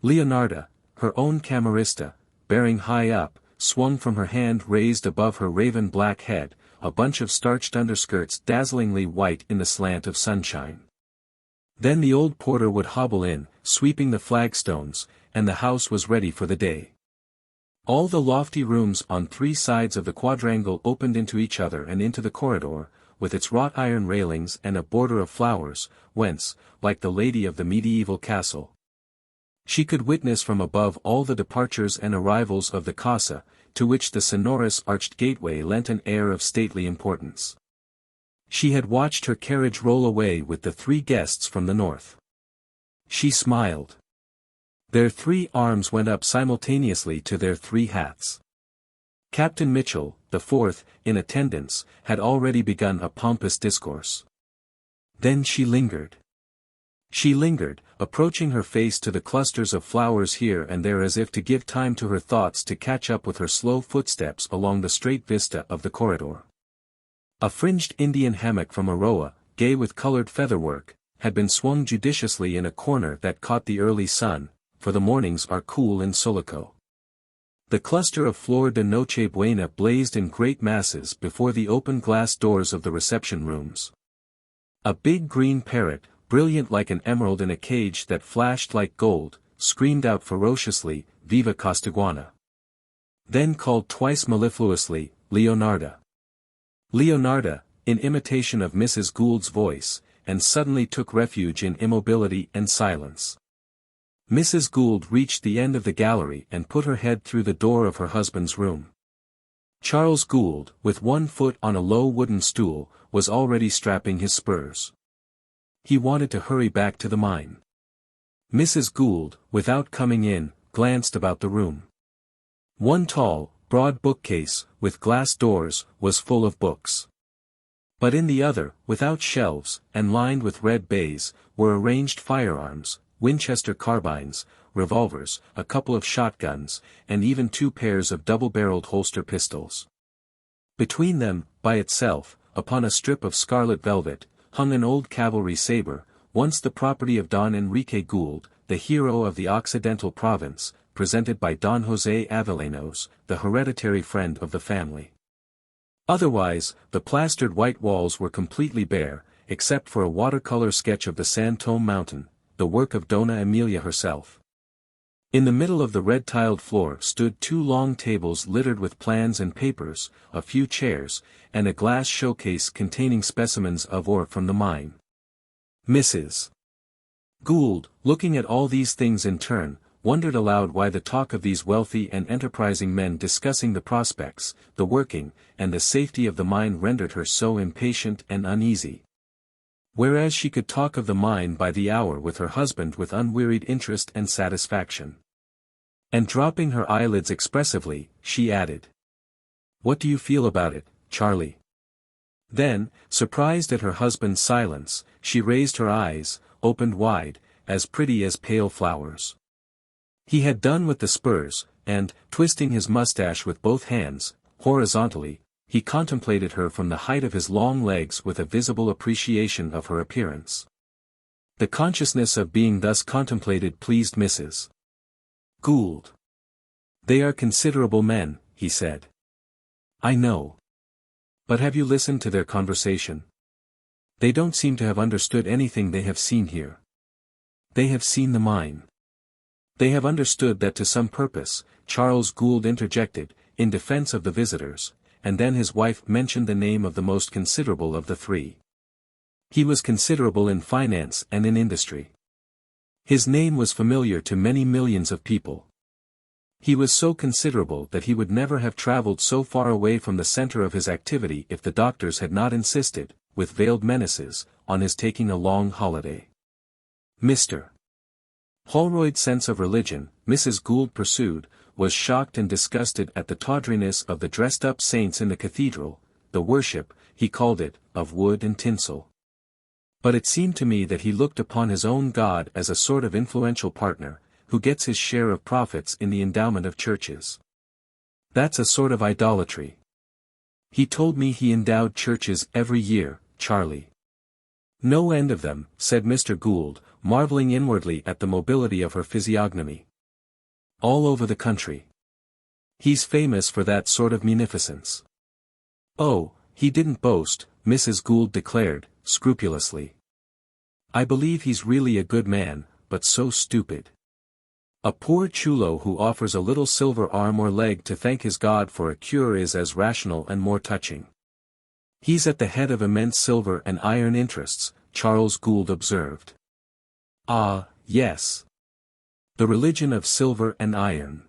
[SPEAKER 1] Leonarda, her own camarista, bearing high up, swung from her hand raised above her raven black head, a bunch of starched underskirts dazzlingly white in the slant of sunshine. Then the old porter would hobble in, sweeping the flagstones, and the house was ready for the day. All the lofty rooms on 3 sides of the quadrangle opened into each other and into the corridor, with its wrought iron railings and a border of flowers, whence, like the lady of the medieval castle, she could witness from above all the departures and arrivals of the casa, to which the sonorous arched gateway lent an air of stately importance. She had watched her carriage roll away with the 3 guests from the north. She smiled. Their 3 arms went up simultaneously to their 3 hats. Captain Mitchell, the 4th, in attendance, had already begun a pompous discourse. Then she lingered. She lingered, approaching her face to the clusters of flowers here and there as if to give time to her thoughts to catch up with her slow footsteps along the straight vista of the corridor. A fringed Indian hammock from Aroa, gay with colored featherwork, had been swung judiciously in a corner that caught the early sun, for the mornings are cool in Sulaco. The cluster of Flor de Noche Buena blazed in great masses before the open glass doors of the reception rooms. A big green parrot, brilliant like an emerald in a cage that flashed like gold, screamed out ferociously, "Viva Costaguana!" Then called twice mellifluously, "Leonarda!" Leonarda, in imitation of Mrs. Gould's voice, and suddenly took refuge in immobility and silence. Mrs. Gould reached the end of the gallery and put her head through the door of her husband's room. Charles Gould, with one foot on a low wooden stool, was already strapping his spurs. He wanted to hurry back to the mine. Mrs. Gould, without coming in, glanced about the room. One tall, broad bookcase, with glass doors, was full of books. But in the other, without shelves, and lined with red baize, were arranged firearms, Winchester carbines, revolvers, a couple of shotguns, and even 2 pairs of double-barreled holster pistols. Between them, by itself, upon a strip of scarlet velvet, hung an old cavalry saber, once the property of Don Enrique Gould, the hero of the Occidental Province, presented by Don José Avellanos, the hereditary friend of the family. Otherwise, the plastered white walls were completely bare, except for a watercolor sketch of the San Tomé mountain, the work of Dona Emilia herself. In the middle of the red-tiled floor stood 2 long tables littered with plans and papers, a few chairs, and a glass showcase containing specimens of ore from the mine. Mrs. Gould, looking at all these things in turn, wondered aloud why the talk of these wealthy and enterprising men discussing the prospects, the working, and the safety of the mine rendered her so impatient and uneasy. Whereas she could talk of the mine by the hour with her husband with unwearied interest and satisfaction. And dropping her eyelids expressively, she added, "What do you feel about it, Charlie?" Then, surprised at her husband's silence, she raised her eyes, opened wide, as pretty as pale flowers. He had done with the spurs, and, twisting his mustache with both hands, horizontally, he contemplated her from the height of his long legs with a visible appreciation of her appearance. The consciousness of being thus contemplated pleased Mrs. Gould. "They are considerable men," he said. "I know. But have you listened to their conversation? They don't seem to have understood anything they have seen here. They have seen the mine. They have understood that to some purpose," Charles Gould interjected, in defense of the visitors, and then his wife mentioned the name of the most considerable of the 3. He was considerable in finance and in industry. His name was familiar to many millions of people. He was so considerable that he would never have traveled so far away from the center of his activity if the doctors had not insisted, with veiled menaces, on his taking a long holiday. Mr. Holroyd's sense of religion, Mrs. Gould pursued, was shocked and disgusted at the tawdriness of the dressed-up saints in the cathedral, the worship, he called it, of wood and tinsel. But it seemed to me that he looked upon his own God as a sort of influential partner, who gets his share of profits in the endowment of churches. That's a sort of idolatry. He told me he endowed churches every year, Charlie. "No end of them," said Mr. Gould, marveling inwardly at the mobility of her physiognomy. "All over the country. He's famous for that sort of munificence." "Oh, he didn't boast," Mrs. Gould declared, scrupulously. "I believe he's really a good man, but so stupid. A poor chulo who offers a little silver arm or leg to thank his God for a cure is as rational and more touching." "He's at the head of immense silver and iron interests," Charles Gould observed. "Ah, yes. The religion of silver and iron.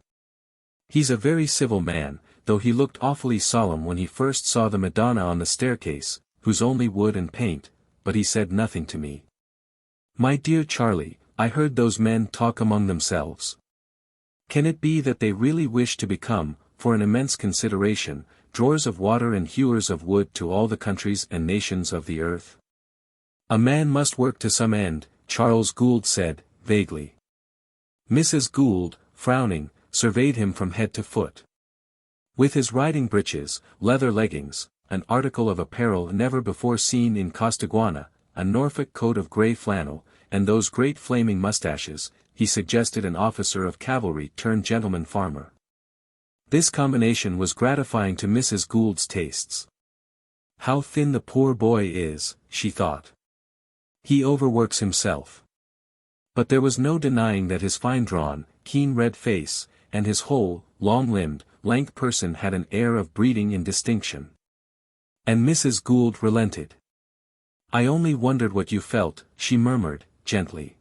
[SPEAKER 1] He's a very civil man, though he looked awfully solemn when he first saw the Madonna on the staircase, who's only wood and paint, but he said nothing to me. My dear Charlie, I heard those men talk among themselves. Can it be that they really wish to become, for an immense consideration, drawers of water and hewers of wood to all the countries and nations of the earth? A man must work to some end," Charles Gould said, vaguely. Mrs. Gould, frowning, surveyed him from head to foot. With his riding breeches, leather leggings, an article of apparel never before seen in Costaguana, a Norfolk coat of grey flannel, and those great flaming mustaches, he suggested an officer of cavalry turned gentleman farmer. This combination was gratifying to Mrs. Gould's tastes. "How thin the poor boy is," she thought. "He overworks himself." But there was no denying that his fine-drawn, keen red face, and his whole, long-limbed, lank person had an air of breeding and distinction. And Mrs. Gould relented. "I only wondered what you felt," she murmured, gently.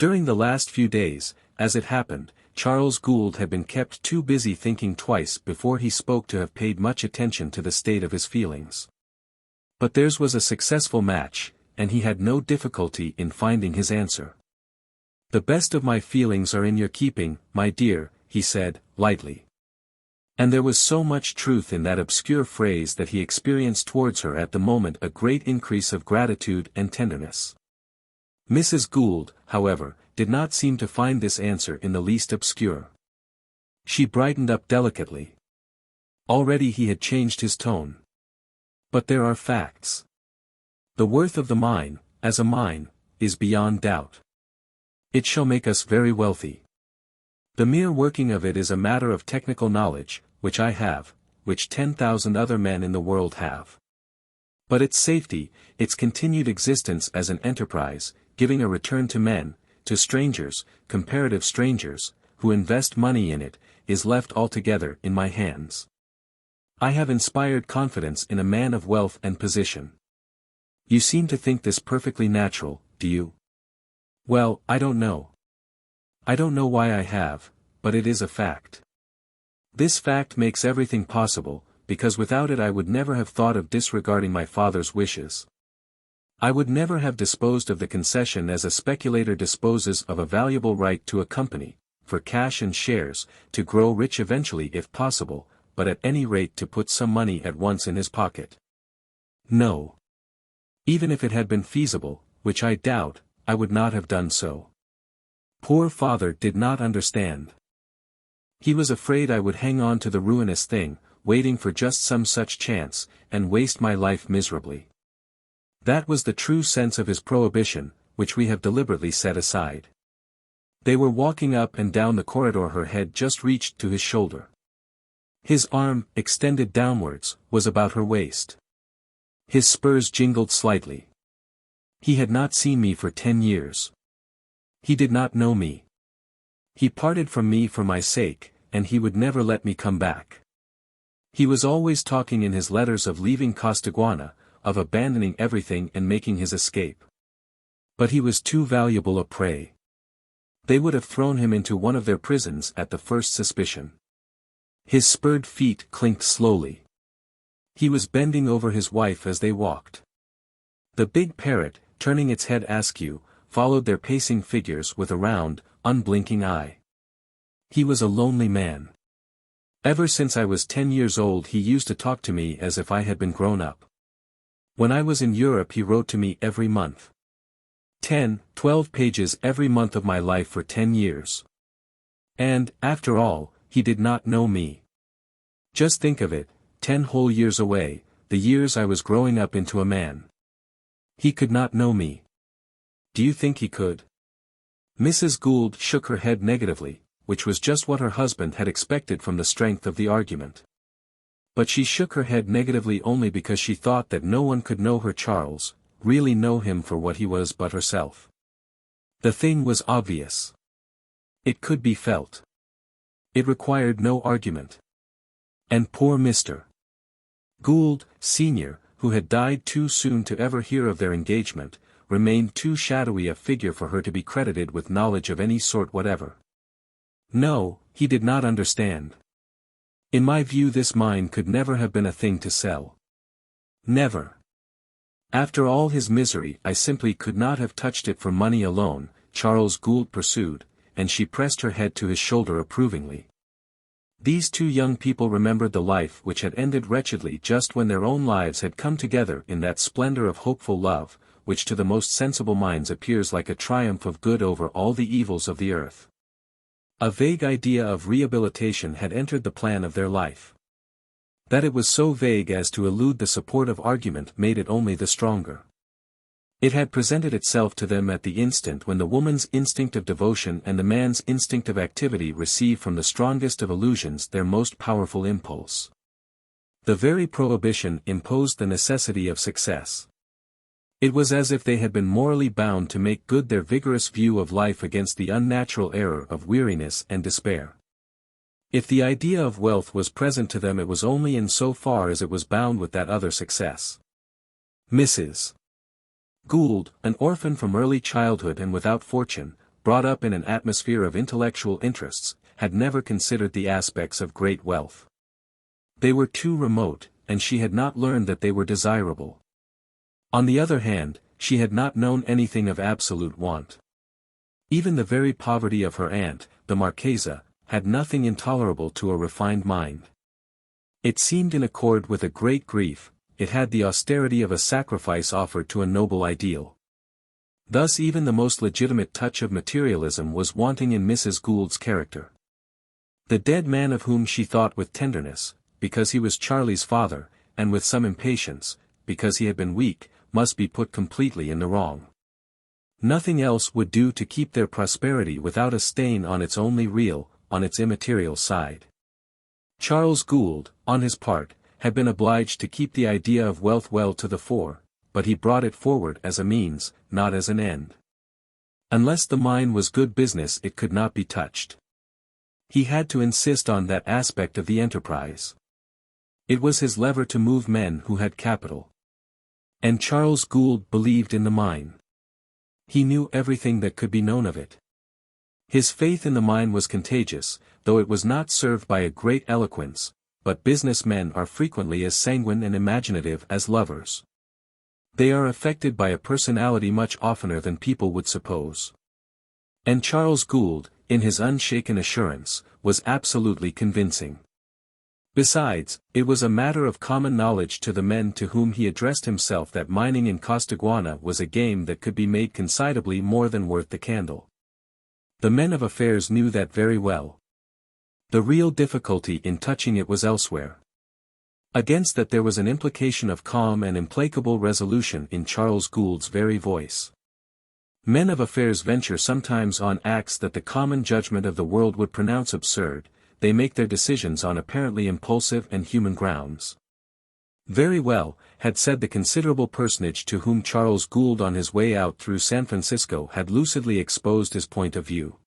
[SPEAKER 1] During the last few days, as it happened, Charles Gould had been kept too busy thinking twice before he spoke to have paid much attention to the state of his feelings. But theirs was a successful match, and he had no difficulty in finding his answer. "The best of my feelings are in your keeping, my dear," he said, lightly. And there was so much truth in that obscure phrase that he experienced towards her at the moment a great increase of gratitude and tenderness. Mrs. Gould, however, did not seem to find this answer in the least obscure. She brightened up delicately. Already he had changed his tone. "But there are facts. The worth of the mine, as a mine, is beyond doubt. It shall make us very wealthy. The mere working of it is a matter of technical knowledge, which I have, which 10,000 other men in the world have. But its safety, its continued existence as an enterprise, giving a return to men, to strangers, comparative strangers, who invest money in it, is left altogether in my hands. I have inspired confidence in a man of wealth and position. You seem to think this perfectly natural, do you? Well, I don't know. I don't know why I have, but it is a fact. This fact makes everything possible, because without it I would never have thought of disregarding my father's wishes. I would never have disposed of the concession as a speculator disposes of a valuable right to a company, for cash and shares, to grow rich eventually if possible, but at any rate to put some money at once in his pocket. No. Even if it had been feasible, which I doubt, I would not have done so. Poor father did not understand. He was afraid I would hang on to the ruinous thing, waiting for just some such chance, and waste my life miserably. That was the true sense of his prohibition, which we have deliberately set aside." They were walking up and down the corridor. Her head just reached to his shoulder. His arm, extended downwards, was about her waist. His spurs jingled slightly. He had not seen me for 10 years. He did not know me. He parted from me for my sake, and he would never let me come back. He was always talking in his letters of leaving Costaguana, of abandoning everything and making his escape. But he was too valuable a prey. They would have thrown him into one of their prisons at the first suspicion. His spurred feet clinked slowly. He was bending over his wife as they walked. The big parrot, turning its head askew, followed their pacing figures with a round, unblinking eye. He was a lonely man. Ever since I was 10 years old he used to talk to me as if I had been grown up. When I was in Europe he wrote to me every month. 12 pages every month of my life for 10 years. And, after all, he did not know me. Just think of it, 10 whole years away, the years I was growing up into a man. He could not know me. Do you think he could? Mrs. Gould shook her head negatively, which was just what her husband had expected from the strength of the argument. But she shook her head negatively only because she thought that no one could know her Charles, really know him for what he was but herself. The thing was obvious. It could be felt. It required no argument. And poor Mr. Gould, Sr., who had died too soon to ever hear of their engagement, remained too shadowy a figure for her to be credited with knowledge of any sort whatever. No, he did not understand. In my view this mine could never have been a thing to sell. Never. After all his misery I simply could not have touched it for money alone, Charles Gould pursued, and she pressed her head to his shoulder approvingly. These two young people remembered the life which had ended wretchedly just when their own lives had come together in that splendor of hopeful love, which to the most sensible minds appears like a triumph of good over all the evils of the earth. A vague idea of rehabilitation had entered the plan of their life. That it was so vague as to elude the support of argument made it only the stronger. It had presented itself to them at the instant when the woman's instinct of devotion and the man's instinct of activity receive from the strongest of illusions their most powerful impulse. The very prohibition imposed the necessity of success. It was as if they had been morally bound to make good their vigorous view of life against the unnatural error of weariness and despair. If the idea of wealth was present to them it was only in so far as it was bound with that other success. Mrs. Gould, an orphan from early childhood and without fortune, brought up in an atmosphere of intellectual interests, had never considered the aspects of great wealth. They were too remote, and she had not learned that they were desirable. On the other hand, she had not known anything of absolute want. Even the very poverty of her aunt, the Marchesa, had nothing intolerable to a refined mind. It seemed in accord with a great grief, it had the austerity of a sacrifice offered to a noble ideal. Thus even the most legitimate touch of materialism was wanting in Mrs. Gould's character. The dead man of whom she thought with tenderness, because he was Charlie's father, and with some impatience, because he had been weak, must be put completely in the wrong. Nothing else would do to keep their prosperity without a stain on its only real, on its immaterial side. Charles Gould, on his part, had been obliged to keep the idea of wealth well to the fore, but he brought it forward as a means, not as an end. Unless the mine was good business it could not be touched. He had to insist on that aspect of the enterprise. It was his lever to move men who had capital. And Charles Gould believed in the mine. He knew everything that could be known of it. His faith in the mine was contagious, though it was not served by a great eloquence, but business men are frequently as sanguine and imaginative as lovers. They are affected by a personality much oftener than people would suppose. And Charles Gould, in his unshaken assurance, was absolutely convincing. Besides, it was a matter of common knowledge to the men to whom he addressed himself that mining in Costaguana was a game that could be made considerably more than worth the candle. The men of affairs knew that very well. The real difficulty in touching it was elsewhere. Against that there was an implication of calm and implacable resolution in Charles Gould's very voice. Men of affairs venture sometimes on acts that the common judgment of the world would pronounce absurd. They make their decisions on apparently impulsive and human grounds. Very well, had said the considerable personage to whom Charles Gould on his way out through San Francisco had lucidly exposed his point of view.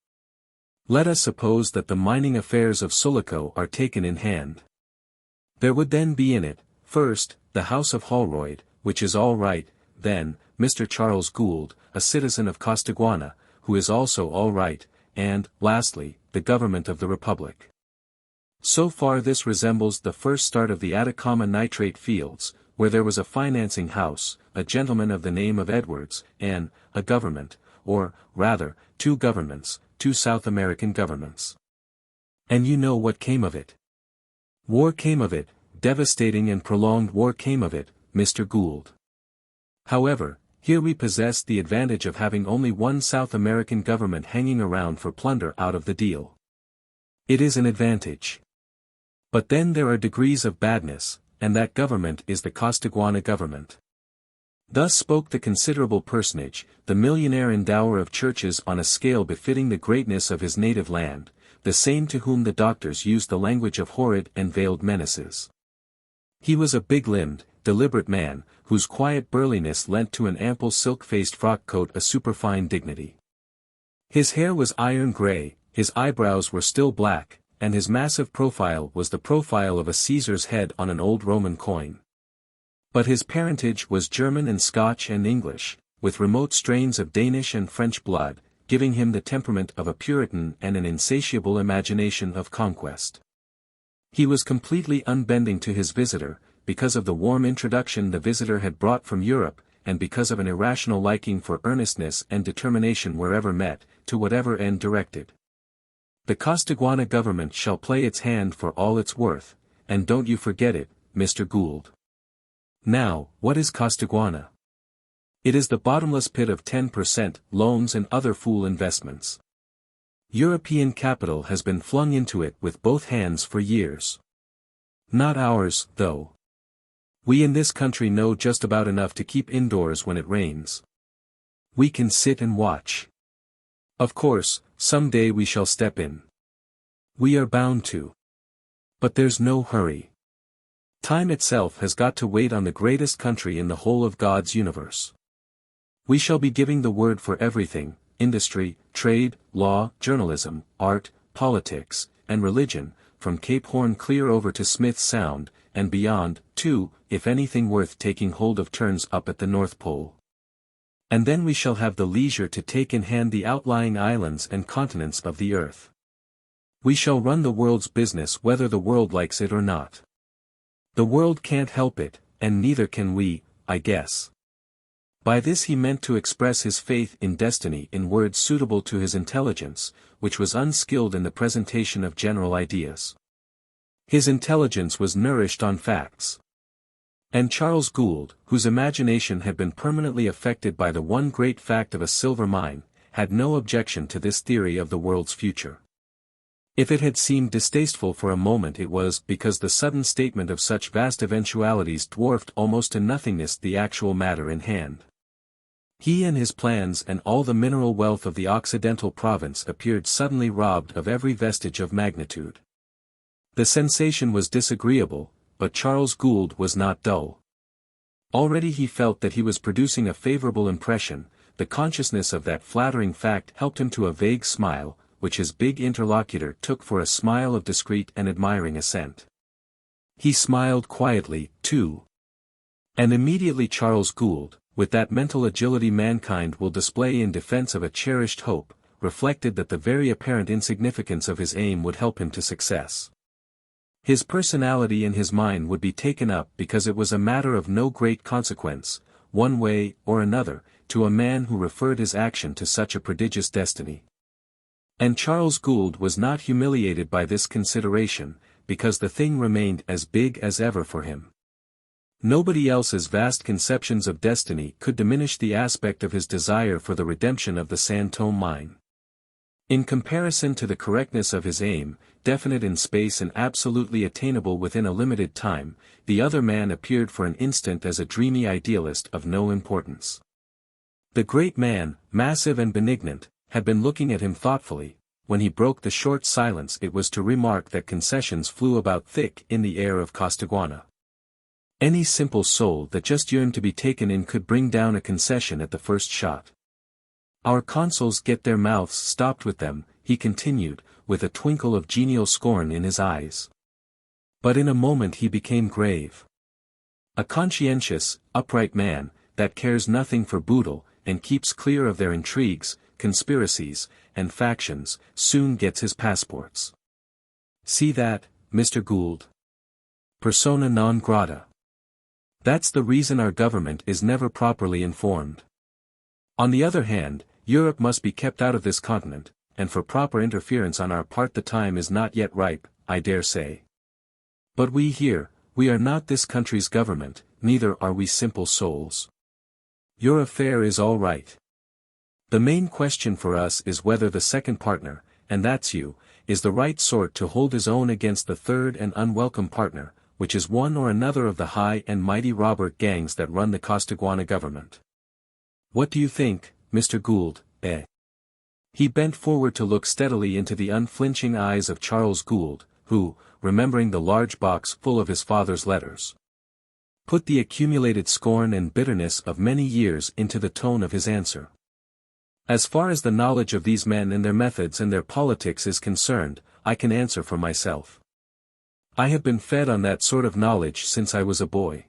[SPEAKER 1] Let us suppose that the mining affairs of Sulaco are taken in hand. There would then be in it, first, the house of Holroyd, which is all right, then, Mr. Charles Gould, a citizen of Costaguana, who is also all right, and, lastly, the government of the Republic. So far this resembles the first start of the Atacama nitrate fields, where there was a financing house, a gentleman of the name of Edwards, and a government, or, rather, two governments, two South American governments. And you know what came of it. War came of it, devastating and prolonged war came of it, Mr. Gould. However, here we possess the advantage of having only one South American government hanging around for plunder out of the deal. It is an advantage. But then there are degrees of badness, and that government is the Costaguana government. Thus spoke the considerable personage, the millionaire endower of churches on a scale befitting the greatness of his native land, the same to whom the doctors used the language of horrid and veiled menaces. He was a big-limbed, deliberate man, whose quiet burliness lent to an ample silk-faced frock coat a superfine dignity. His hair was iron gray, his eyebrows were still black, and his massive profile was the profile of a Caesar's head on an old Roman coin. But his parentage was German and Scotch and English, with remote strains of Danish and French blood, giving him the temperament of a Puritan and an insatiable imagination of conquest. He was completely unbending to his visitor, because of the warm introduction the visitor had brought from Europe, and because of an irrational liking for earnestness and determination wherever met, to whatever end directed. The Costaguana government shall play its hand for all it's worth, and don't you forget it, Mr. Gould. Now, what is Costaguana? It is the bottomless pit of 10% loans and other fool investments. European capital has been flung into it with both hands for years. Not ours, though. We in this country know just about enough to keep indoors when it rains. We can sit and watch. Of course, some day we shall step in. We are bound to. But there's no hurry. Time itself has got to wait on the greatest country in the whole of God's universe. We shall be giving the word for everything, industry, trade, law, journalism, art, politics, and religion, from Cape Horn clear over to Smith Sound, and beyond, too, if anything worth taking hold of turns up at the North Pole. And then we shall have the leisure to take in hand the outlying islands and continents of the earth. We shall run the world's business whether the world likes it or not. The world can't help it, and neither can we, I guess." By this he meant to express his faith in destiny in words suitable to his intelligence, which was unskilled in the presentation of general ideas. His intelligence was nourished on facts. And Charles Gould, whose imagination had been permanently affected by the one great fact of a silver mine, had no objection to this theory of the world's future. If it had seemed distasteful for a moment, it was because the sudden statement of such vast eventualities dwarfed almost to nothingness the actual matter in hand. He and his plans and all the mineral wealth of the Occidental province appeared suddenly robbed of every vestige of magnitude. The sensation was disagreeable, but Charles Gould was not dull. Already he felt that he was producing a favorable impression. The consciousness of that flattering fact helped him to a vague smile, which his big interlocutor took for a smile of discreet and admiring assent. He smiled quietly, too. And immediately Charles Gould, with that mental agility mankind will display in defense of a cherished hope, reflected that the very apparent insignificance of his aim would help him to success. His personality and his mind would be taken up because it was a matter of no great consequence, one way or another, to a man who referred his action to such a prodigious destiny. And Charles Gould was not humiliated by this consideration, because the thing remained as big as ever for him. Nobody else's vast conceptions of destiny could diminish the aspect of his desire for the redemption of the San Tomé mine. In comparison to the correctness of his aim, definite in space and absolutely attainable within a limited time, the other man appeared for an instant as a dreamy idealist of no importance. The great man, massive and benignant, had been looking at him thoughtfully. When he broke the short silence, it was to remark that concessions flew about thick in the air of Costaguana. Any simple soul that just yearned to be taken in could bring down a concession at the first shot. Our consuls get their mouths stopped with them, he continued, with a twinkle of genial scorn in his eyes. But in a moment he became grave. A conscientious, upright man, that cares nothing for boodle, and keeps clear of their intrigues, conspiracies, and factions, soon gets his passports. See that, Mr. Gould? Persona non grata. That's the reason our government is never properly informed. On the other hand, Europe must be kept out of this continent, and for proper interference on our part the time is not yet ripe, I dare say. But we here, we are not this country's government, neither are we simple souls. Your affair is all right. The main question for us is whether the second partner, and that's you, is the right sort to hold his own against the third and unwelcome partner, which is one or another of the high and mighty robber gangs that run the Costaguana government. What do you think, Mr. Gould, eh? He bent forward to look steadily into the unflinching eyes of Charles Gould, who, remembering the large box full of his father's letters, put the accumulated scorn and bitterness of many years into the tone of his answer. As far as the knowledge of these men and their methods and their politics is concerned, I can answer for myself. I have been fed on that sort of knowledge since I was a boy.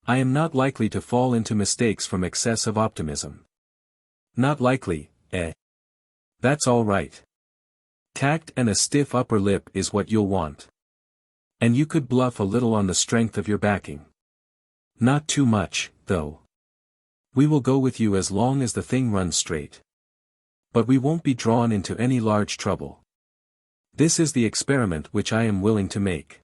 [SPEAKER 1] I am not likely to fall into mistakes from excess of optimism. Not likely, eh? That's all right. Tact and a stiff upper lip is what you'll want. And you could bluff a little on the strength of your backing. Not too much, though. We will go with you as long as the thing runs straight. But we won't be drawn into any large trouble. This is the experiment which I am willing to make.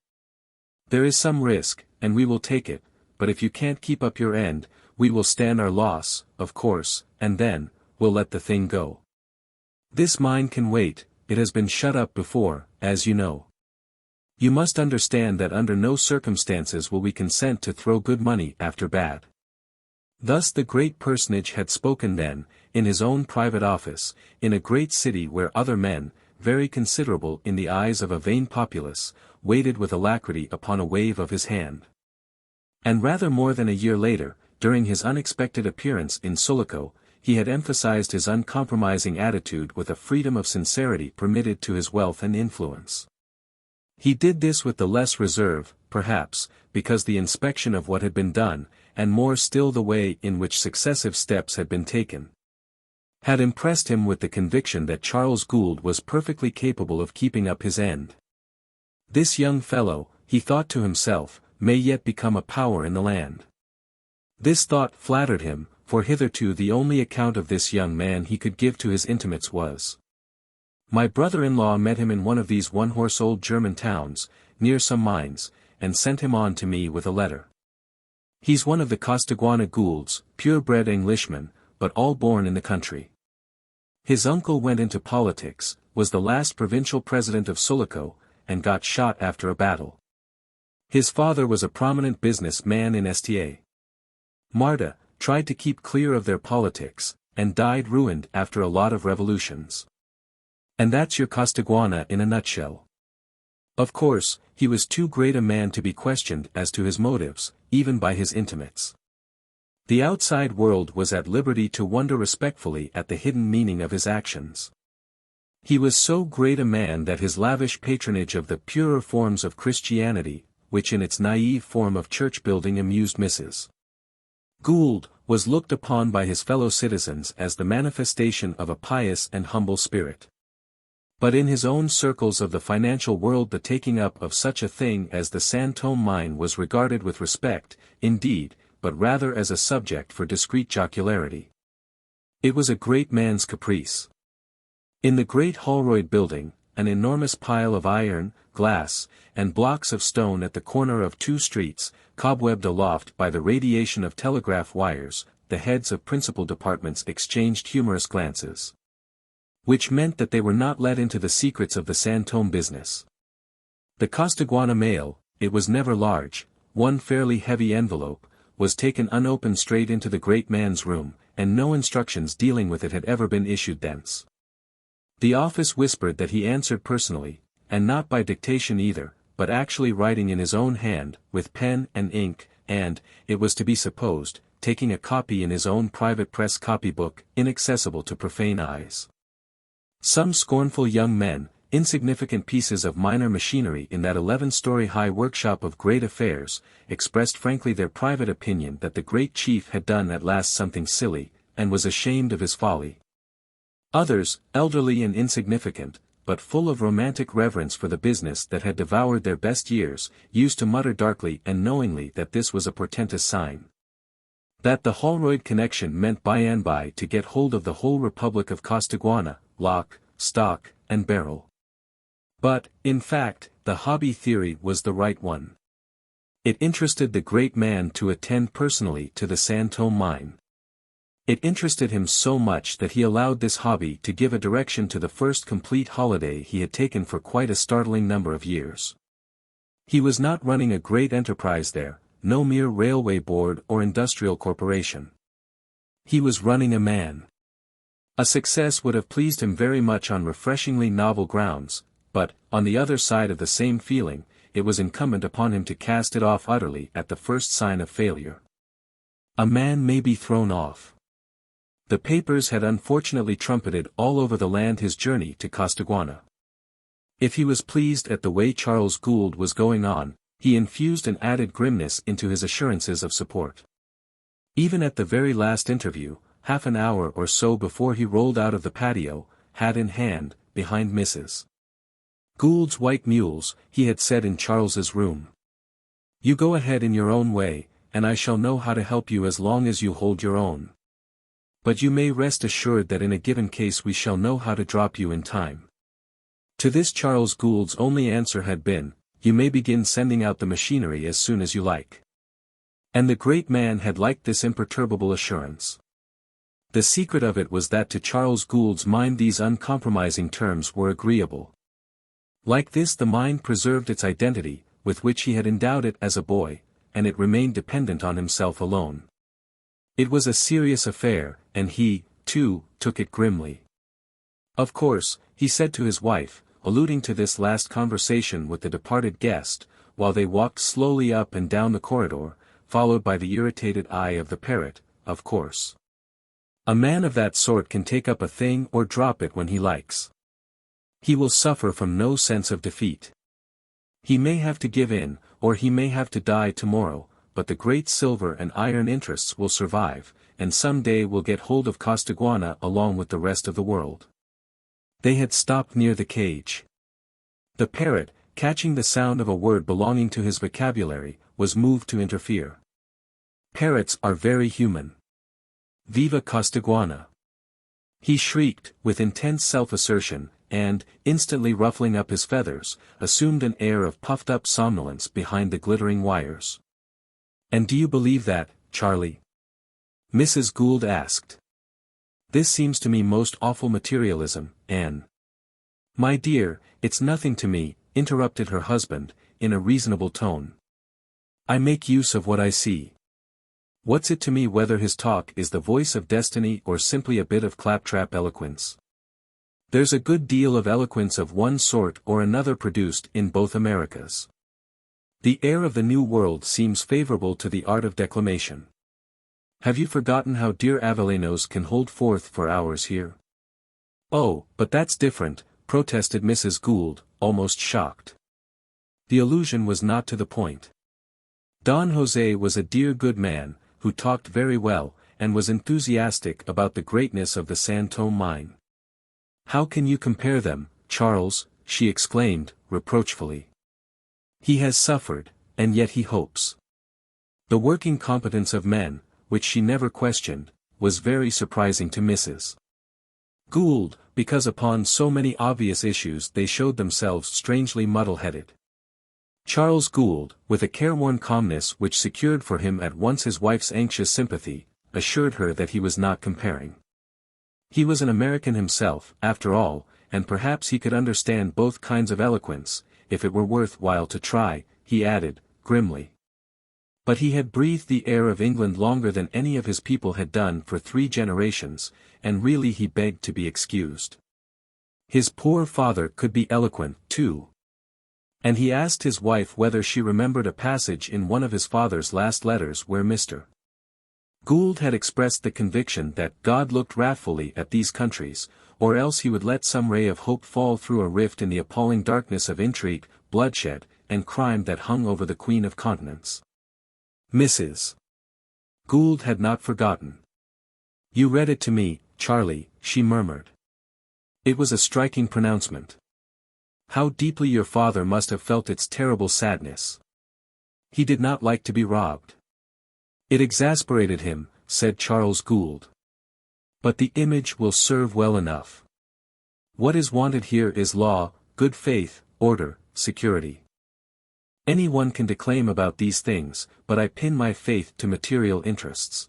[SPEAKER 1] There is some risk, and we will take it, but if you can't keep up your end, we will stand our loss, of course, and then, we'll let the thing go. This mine can wait, it has been shut up before, as you know. You must understand that under no circumstances will we consent to throw good money after bad. Thus the great personage had spoken then, in his own private office, in a great city where other men, very considerable in the eyes of a vain populace, waited with alacrity upon a wave of his hand. And rather more than a year later, during his unexpected appearance in Sulaco, he had emphasized his uncompromising attitude with a freedom of sincerity permitted to his wealth and influence. He did this with the less reserve, perhaps, because the inspection of what had been done, and more still the way in which successive steps had been taken, had impressed him with the conviction that Charles Gould was perfectly capable of keeping up his end. This young fellow, he thought to himself, may yet become a power in the land. This thought flattered him, for hitherto the only account of this young man he could give to his intimates was, "My brother-in-law met him in one of these one-horse old German towns, near some mines, and sent him on to me with a letter. He's one of the Costaguana Goulds, pure-bred Englishmen, but all born in the country. His uncle went into politics, was the last provincial president of Sulaco, and got shot after a battle. His father was a prominent business man in Sta. Marta, tried to keep clear of their politics, and died ruined after a lot of revolutions. And that's your Costaguana in a nutshell. Of course, he was too great a man to be questioned as to his motives, even by his intimates. The outside world was at liberty to wonder respectfully at the hidden meaning of his actions. He was so great a man that his lavish patronage of the purer forms of Christianity, which in its naive form of church-building amused Mrs. Gould, was looked upon by his fellow citizens as the manifestation of a pious and humble spirit. But in his own circles of the financial world the taking up of such a thing as the San Tomé mine was regarded with respect, indeed, but rather as a subject for discreet jocularity. It was a great man's caprice. In the great Holroyd building, an enormous pile of iron, glass, and blocks of stone at the corner of two streets, cobwebbed aloft by the radiation of telegraph wires, the heads of principal departments exchanged humorous glances, which meant that they were not let into the secrets of the San Tomé business. The Costaguana mail, it was never large, one fairly heavy envelope, was taken unopened straight into the great man's room, and no instructions dealing with it had ever been issued thence. The office whispered that he answered personally, and not by dictation either, but actually writing in his own hand, with pen and ink, and, it was to be supposed, taking a copy in his own private press copybook, inaccessible to profane eyes. Some scornful young men, insignificant pieces of minor machinery in that 11-story high workshop of great affairs, expressed frankly their private opinion that the great chief had done at last something silly, and was ashamed of his folly. Others, elderly and insignificant, but full of romantic reverence for the business that had devoured their best years, used to mutter darkly and knowingly that this was a portentous sign. That the Holroyd connection meant by and by to get hold of the whole Republic of Costaguana, lock, stock, and barrel. But, in fact, the hobby theory was the right one. It interested the great man to attend personally to the San Tomé mine. It interested him so much that he allowed this hobby to give a direction to the first complete holiday he had taken for quite a startling number of years. He was not running a great enterprise there, no mere railway board or industrial corporation. He was running a man. A success would have pleased him very much on refreshingly novel grounds, but, on the other side of the same feeling, it was incumbent upon him to cast it off utterly at the first sign of failure. A man may be thrown off. The papers had unfortunately trumpeted all over the land his journey to Costaguana. If he was pleased at the way Charles Gould was going on, he infused an added grimness into his assurances of support. Even at the very last interview, half an hour or so before he rolled out of the patio, hat in hand, behind Mrs. Gould's white mules, he had said in Charles's room, "You go ahead in your own way, and I shall know how to help you as long as you hold your own. But you may rest assured that in a given case we shall know how to drop you in time." To this Charles Gould's only answer had been, "You may begin sending out the machinery as soon as you like." And the great man had liked this imperturbable assurance. The secret of it was that to Charles Gould's mind these uncompromising terms were agreeable. Like this the mind preserved its identity, with which he had endowed it as a boy, and it remained dependent on himself alone. It was a serious affair, and he, too, took it grimly. "Of course," he said to his wife, alluding to this last conversation with the departed guest, while they walked slowly up and down the corridor, followed by the irritated eye of the parrot, "of course. A man of that sort can take up a thing or drop it when he likes. He will suffer from no sense of defeat. He may have to give in, or he may have to die tomorrow, but the great silver and iron interests will survive, and someday will get hold of Costaguana along with the rest of the world. They had stopped near the cage. The parrot, catching the sound of a word belonging to his vocabulary, was moved to interfere. Parrots are very human. Viva Costaguana! He shrieked, with intense self-assertion, and, instantly ruffling up his feathers, assumed an air of puffed-up somnolence behind the glittering wires. "And do you believe that, Charlie?" Mrs. Gould asked. "This seems to me most awful materialism, Anne." "My dear, it's nothing to me," interrupted her husband, in a reasonable tone. "I make use of what I see. What's it to me whether his talk is the voice of destiny or simply a bit of claptrap eloquence? There's a good deal of eloquence of one sort or another produced in both Americas. The air of the New World seems favorable to the art of declamation. Have you forgotten how dear Avellanos can hold forth for hours here?" "Oh, but that's different," protested Mrs. Gould, almost shocked. The allusion was not to the point. Don José was a dear good man, who talked very well, and was enthusiastic about the greatness of the San Tomé mine. "How can you compare them, Charles?" she exclaimed, reproachfully. "He has suffered, and yet he hopes." The working competence of men, which she never questioned, was very surprising to Mrs. Gould, because upon so many obvious issues they showed themselves strangely muddle-headed. Charles Gould, with a careworn calmness which secured for him at once his wife's anxious sympathy, assured her that he was not comparing. He was an American himself, after all, and perhaps he could understand both kinds of eloquence, if it were worth while to try, he added, grimly. But he had breathed the air of England longer than any of his people had done for 3 generations, and really he begged to be excused. His poor father could be eloquent, too. And he asked his wife whether she remembered a passage in one of his father's last letters where Mr. Gould had expressed the conviction that God looked wrathfully at these countries, or else he would let some ray of hope fall through a rift in the appalling darkness of intrigue, bloodshed, and crime that hung over the Queen of Continents. Mrs. Gould had not forgotten. "You read it to me, Charlie," she murmured. "It was a striking pronouncement. How deeply your father must have felt its terrible sadness. He did not like to be robbed." "It exasperated him," said Charles Gould. "But the image will serve well enough. What is wanted here is law, good faith, order, security. Anyone can declaim about these things, but I pin my faith to material interests.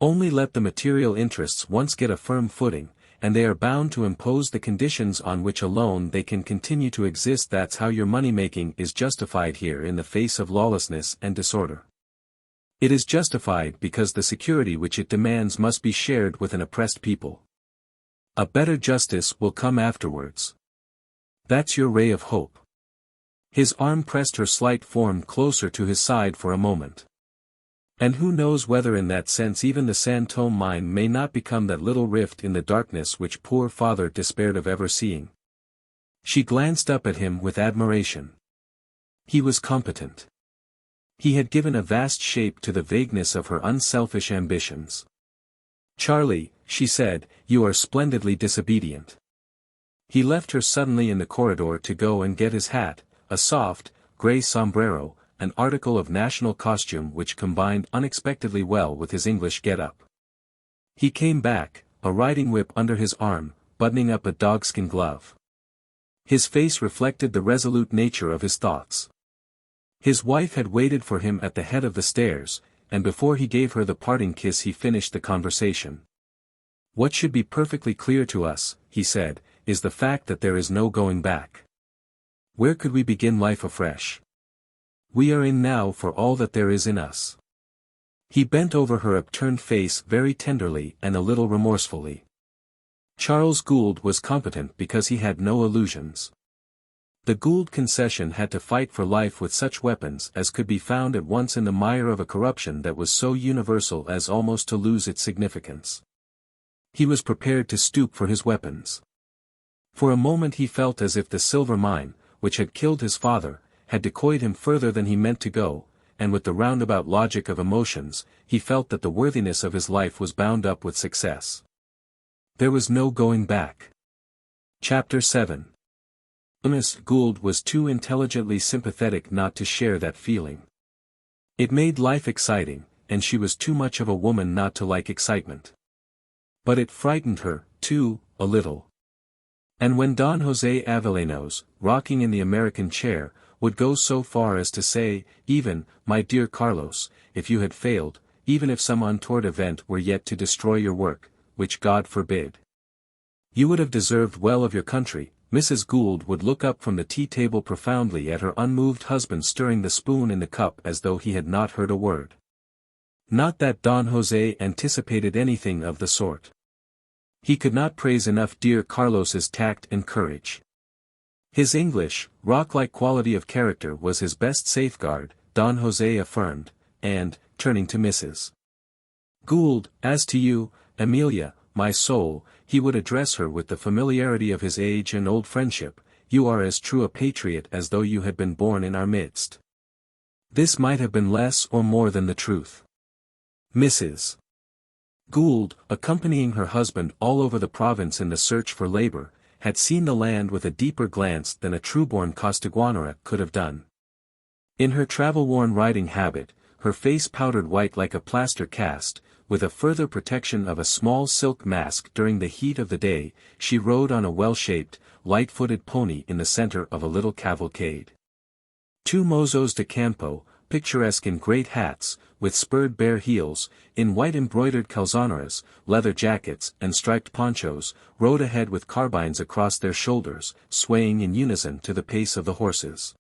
[SPEAKER 1] Only let the material interests once get a firm footing, and they are bound to impose the conditions on which alone they can continue to exist. That's how your money-making is justified here in the face of lawlessness and disorder. It is justified because the security which it demands must be shared with an oppressed people. A better justice will come afterwards. That's your ray of hope." His arm pressed her slight form closer to his side for a moment. "And who knows whether in that sense even the San Tomé mine may not become that little rift in the darkness which poor father despaired of ever seeing." She glanced up at him with admiration. He was competent. He had given a vast shape to the vagueness of her unselfish ambitions. "Charlie," she said, "you are splendidly disobedient." He left her suddenly in the corridor to go and get his hat, a soft, grey sombrero, an article of national costume which combined unexpectedly well with his English get-up. He came back, a riding whip under his arm, buttoning up a dogskin glove. His face reflected the resolute nature of his thoughts. His wife had waited for him at the head of the stairs, and before he gave her the parting kiss he finished the conversation. "What should be perfectly clear to us," he said, "is the fact that there is no going back. Where could we begin life afresh? We are in now for all that there is in us." He bent over her upturned face very tenderly and a little remorsefully. Charles Gould was competent because he had no illusions. The Gould concession had to fight for life with such weapons as could be found at once in the mire of a corruption that was so universal as almost to lose its significance. He was prepared to stoop for his weapons. For a moment he felt as if the silver mine, which had killed his father, had decoyed him further than he meant to go, and with the roundabout logic of emotions, he felt that the worthiness of his life was bound up with success. There was no going back. Chapter 7. Miss Gould was too intelligently sympathetic not to share that feeling. It made life exciting, and she was too much of a woman not to like excitement. But it frightened her, too, a little. And when Don José Avellanos, rocking in the American chair, would go so far as to say, even, my dear Carlos, if you had failed, even if some untoward event were yet to destroy your work, which God forbid, you would have deserved well of your country, Mrs. Gould would look up from the tea-table profoundly at her unmoved husband stirring the spoon in the cup as though he had not heard a word. Not that Don José anticipated anything of the sort. He could not praise enough dear Carlos's tact and courage. His English, rock-like quality of character was his best safeguard, Don José affirmed, and, turning to Mrs. Gould, as to you, Amelia, my soul, he would address her with the familiarity of his age and old friendship, you are as true a patriot as though you had been born in our midst. This might have been less or more than the truth. Mrs. Gould, accompanying her husband all over the province in the search for labor, had seen the land with a deeper glance than a true-born Costaguana could have done. In her travel-worn riding habit, her face powdered white like a plaster cast, with a further protection of a small silk mask during the heat of the day, she rode on a well-shaped, light-footed pony in the center of a little cavalcade. Two mozos de campo, picturesque in great hats, with spurred bare heels, in white embroidered calzoneras, leather jackets and striped ponchos, rode ahead with carbines across their shoulders, swaying in unison to the pace of the horses.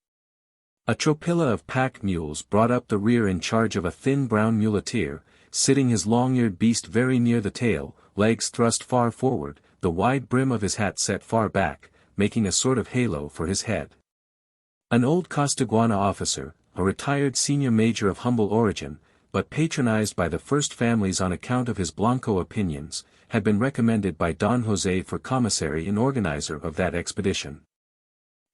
[SPEAKER 1] A tropilla of pack mules brought up the rear in charge of a thin brown muleteer, sitting his long-eared beast very near the tail, legs thrust far forward, the wide brim of his hat set far back, making a sort of halo for his head. An old Costaguana officer, a retired senior major of humble origin, but patronized by the first families on account of his Blanco opinions, had been recommended by Don José for commissary and organizer of that expedition.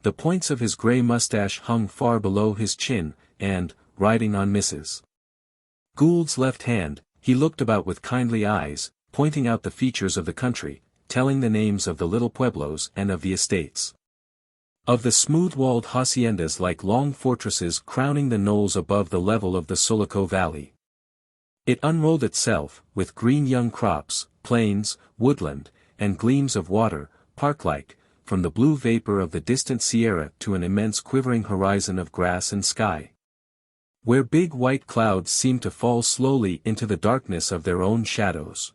[SPEAKER 1] The points of his grey mustache hung far below his chin, and, riding on Mrs. Gould's left hand, he looked about with kindly eyes, pointing out the features of the country, telling the names of the little pueblos and of the estates. Of the smooth-walled haciendas like long fortresses crowning the knolls above the level of the Sulaco valley. It unrolled itself, with green young crops, plains, woodland, and gleams of water, park-like, from the blue vapor of the distant Sierra to an immense quivering horizon of grass and sky, where big white clouds seemed to fall slowly into the darkness of their own shadows.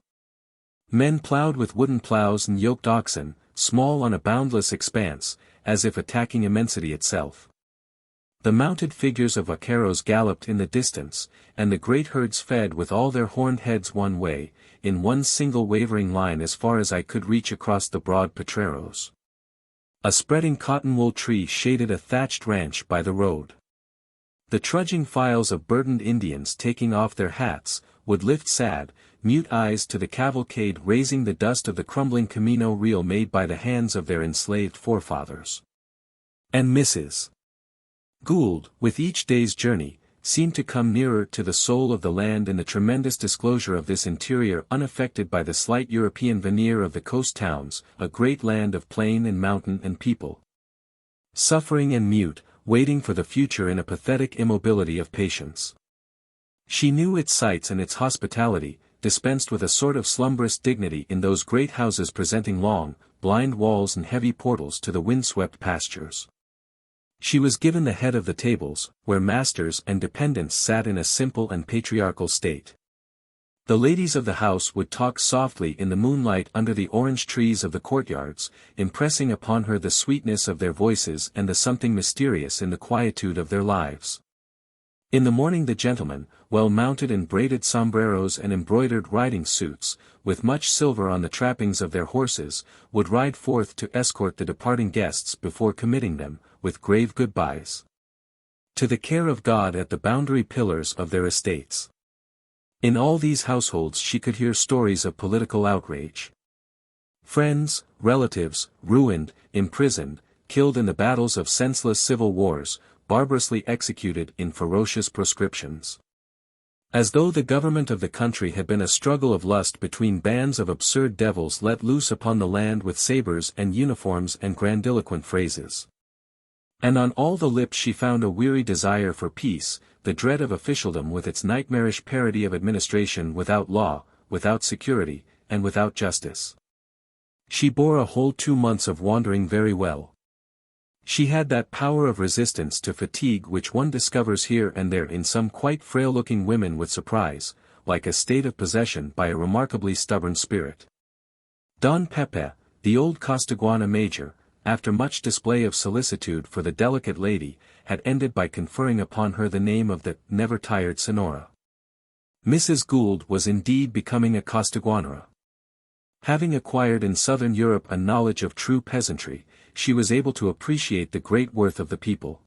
[SPEAKER 1] Men plowed with wooden plows and yoked oxen, small on a boundless expanse, as if attacking immensity itself. The mounted figures of vaqueros galloped in the distance, and the great herds fed with all their horned heads one way, in one single wavering line as far as I could reach across the broad potreros. A spreading cotton-wool tree shaded a thatched ranch by the road. The trudging files of burdened Indians taking off their hats, would lift sad, mute eyes to the cavalcade raising the dust of the crumbling camino real made by the hands of their enslaved forefathers. And Mrs. Gould, with each day's journey, seemed to come nearer to the soul of the land in the tremendous disclosure of this interior unaffected by the slight European veneer of the coast towns, a great land of plain and mountain and people, suffering and mute, waiting for the future in a pathetic immobility of patience. She knew its sights and its hospitality, dispensed with a sort of slumberous dignity in those great houses presenting long, blind walls and heavy portals to the windswept pastures. She was given the head of the tables, where masters and dependents sat in a simple and patriarchal state. The ladies of the house would talk softly in the moonlight under the orange trees of the courtyards, impressing upon her the sweetness of their voices and the something mysterious in the quietude of their lives. In the morning the gentlemen, well mounted in braided sombreros and embroidered riding suits, with much silver on the trappings of their horses, would ride forth to escort the departing guests before committing them, with grave goodbyes, to the care of God at the boundary pillars of their estates. In all these households she could hear stories of political outrage. Friends, relatives, ruined, imprisoned, killed in the battles of senseless civil wars, barbarously executed in ferocious proscriptions. As though the government of the country had been a struggle of lust between bands of absurd devils let loose upon the land with sabers and uniforms and grandiloquent phrases. And on all the lips she found a weary desire for peace, the dread of officialdom with its nightmarish parody of administration without law, without security, and without justice. She bore a whole 2 months of wandering very well. She had that power of resistance to fatigue which one discovers here and there in some quite frail-looking women with surprise, like a state of possession by a remarkably stubborn spirit. Don Pepe, the old Costaguana major, after much display of solicitude for the delicate lady, had ended by conferring upon her the name of the never-tired Senora. Mrs. Gould was indeed becoming a Costaguanera. Having acquired in southern Europe a knowledge of true peasantry, she was able to appreciate the great worth of the people.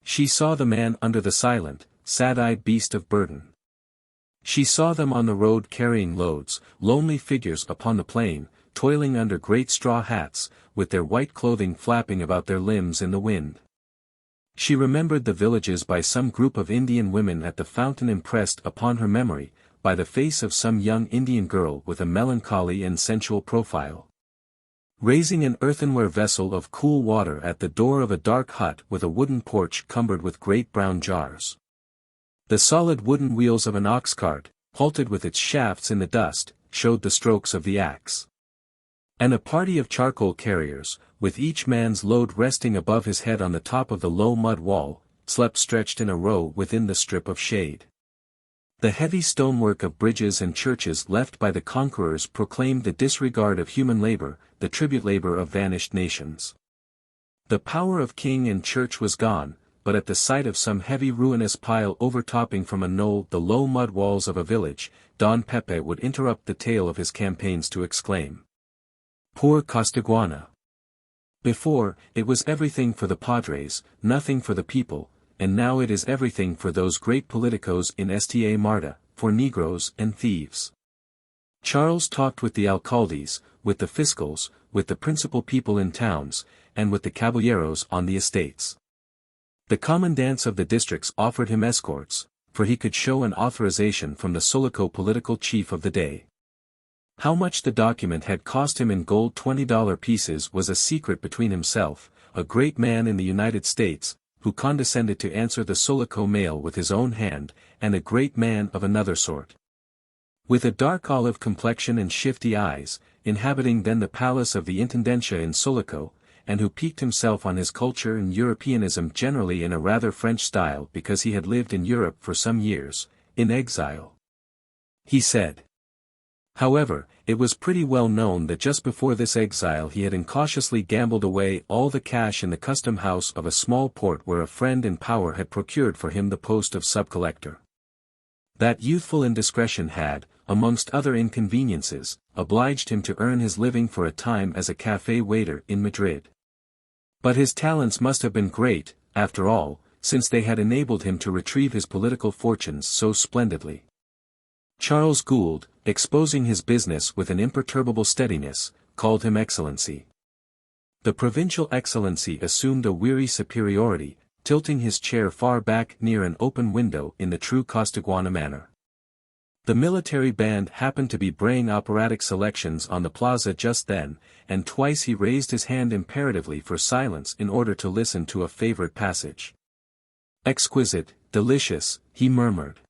[SPEAKER 1] She saw the man under the silent, sad-eyed beast of burden. She saw them on the road carrying loads, lonely figures upon the plain, toiling under great straw hats, with their white clothing flapping about their limbs in the wind. She remembered the villages by some group of Indian women at the fountain impressed upon her memory, by the face of some young Indian girl with a melancholy and sensual profile. Raising an earthenware vessel of cool water at the door of a dark hut with a wooden porch cumbered with great brown jars. The solid wooden wheels of an ox cart, halted with its shafts in the dust, showed the strokes of the axe. And a party of charcoal carriers, with each man's load resting above his head on the top of the low mud wall, slept stretched in a row within the strip of shade. The heavy stonework of bridges and churches left by the conquerors proclaimed the disregard of human labor, the tribute labor of vanished nations. The power of king and church was gone, but at the sight of some heavy ruinous pile overtopping from a knoll the low mud walls of a village, Don Pepe would interrupt the tale of his campaigns to exclaim, "Poor Costaguana! Before, it was everything for the padres, nothing for the people, and now it is everything for those great politicos in Sta Marta, for Negroes and thieves." Charles talked with the alcaldes, with the fiscals, with the principal people in towns, and with the caballeros on the estates. The commandants of the districts offered him escorts, for he could show an authorization from the Sulaco political chief of the day. How much the document had cost him in gold $20 pieces was a secret between himself, a great man in the United States, who condescended to answer the Sulaco mail with his own hand, and a great man of another sort. With a dark olive complexion and shifty eyes, inhabiting then the palace of the Intendencia in Sulaco, and who piqued himself on his culture and Europeanism generally in a rather French style because he had lived in Europe for some years, in exile. He said. However, it was pretty well known that just before this exile he had incautiously gambled away all the cash in the custom house of a small port where a friend in power had procured for him the post of sub-collector. That youthful indiscretion had, amongst other inconveniences, obliged him to earn his living for a time as a café waiter in Madrid. But his talents must have been great, after all, since they had enabled him to retrieve his political fortunes so splendidly. Charles Gould, exposing his business with an imperturbable steadiness, called him Excellency. The provincial Excellency assumed a weary superiority, tilting his chair far back near an open window in the true Costaguana manner. The military band happened to be braying operatic selections on the plaza just then, and twice he raised his hand imperatively for silence in order to listen to a favorite passage. "Exquisite, delicious," he murmured.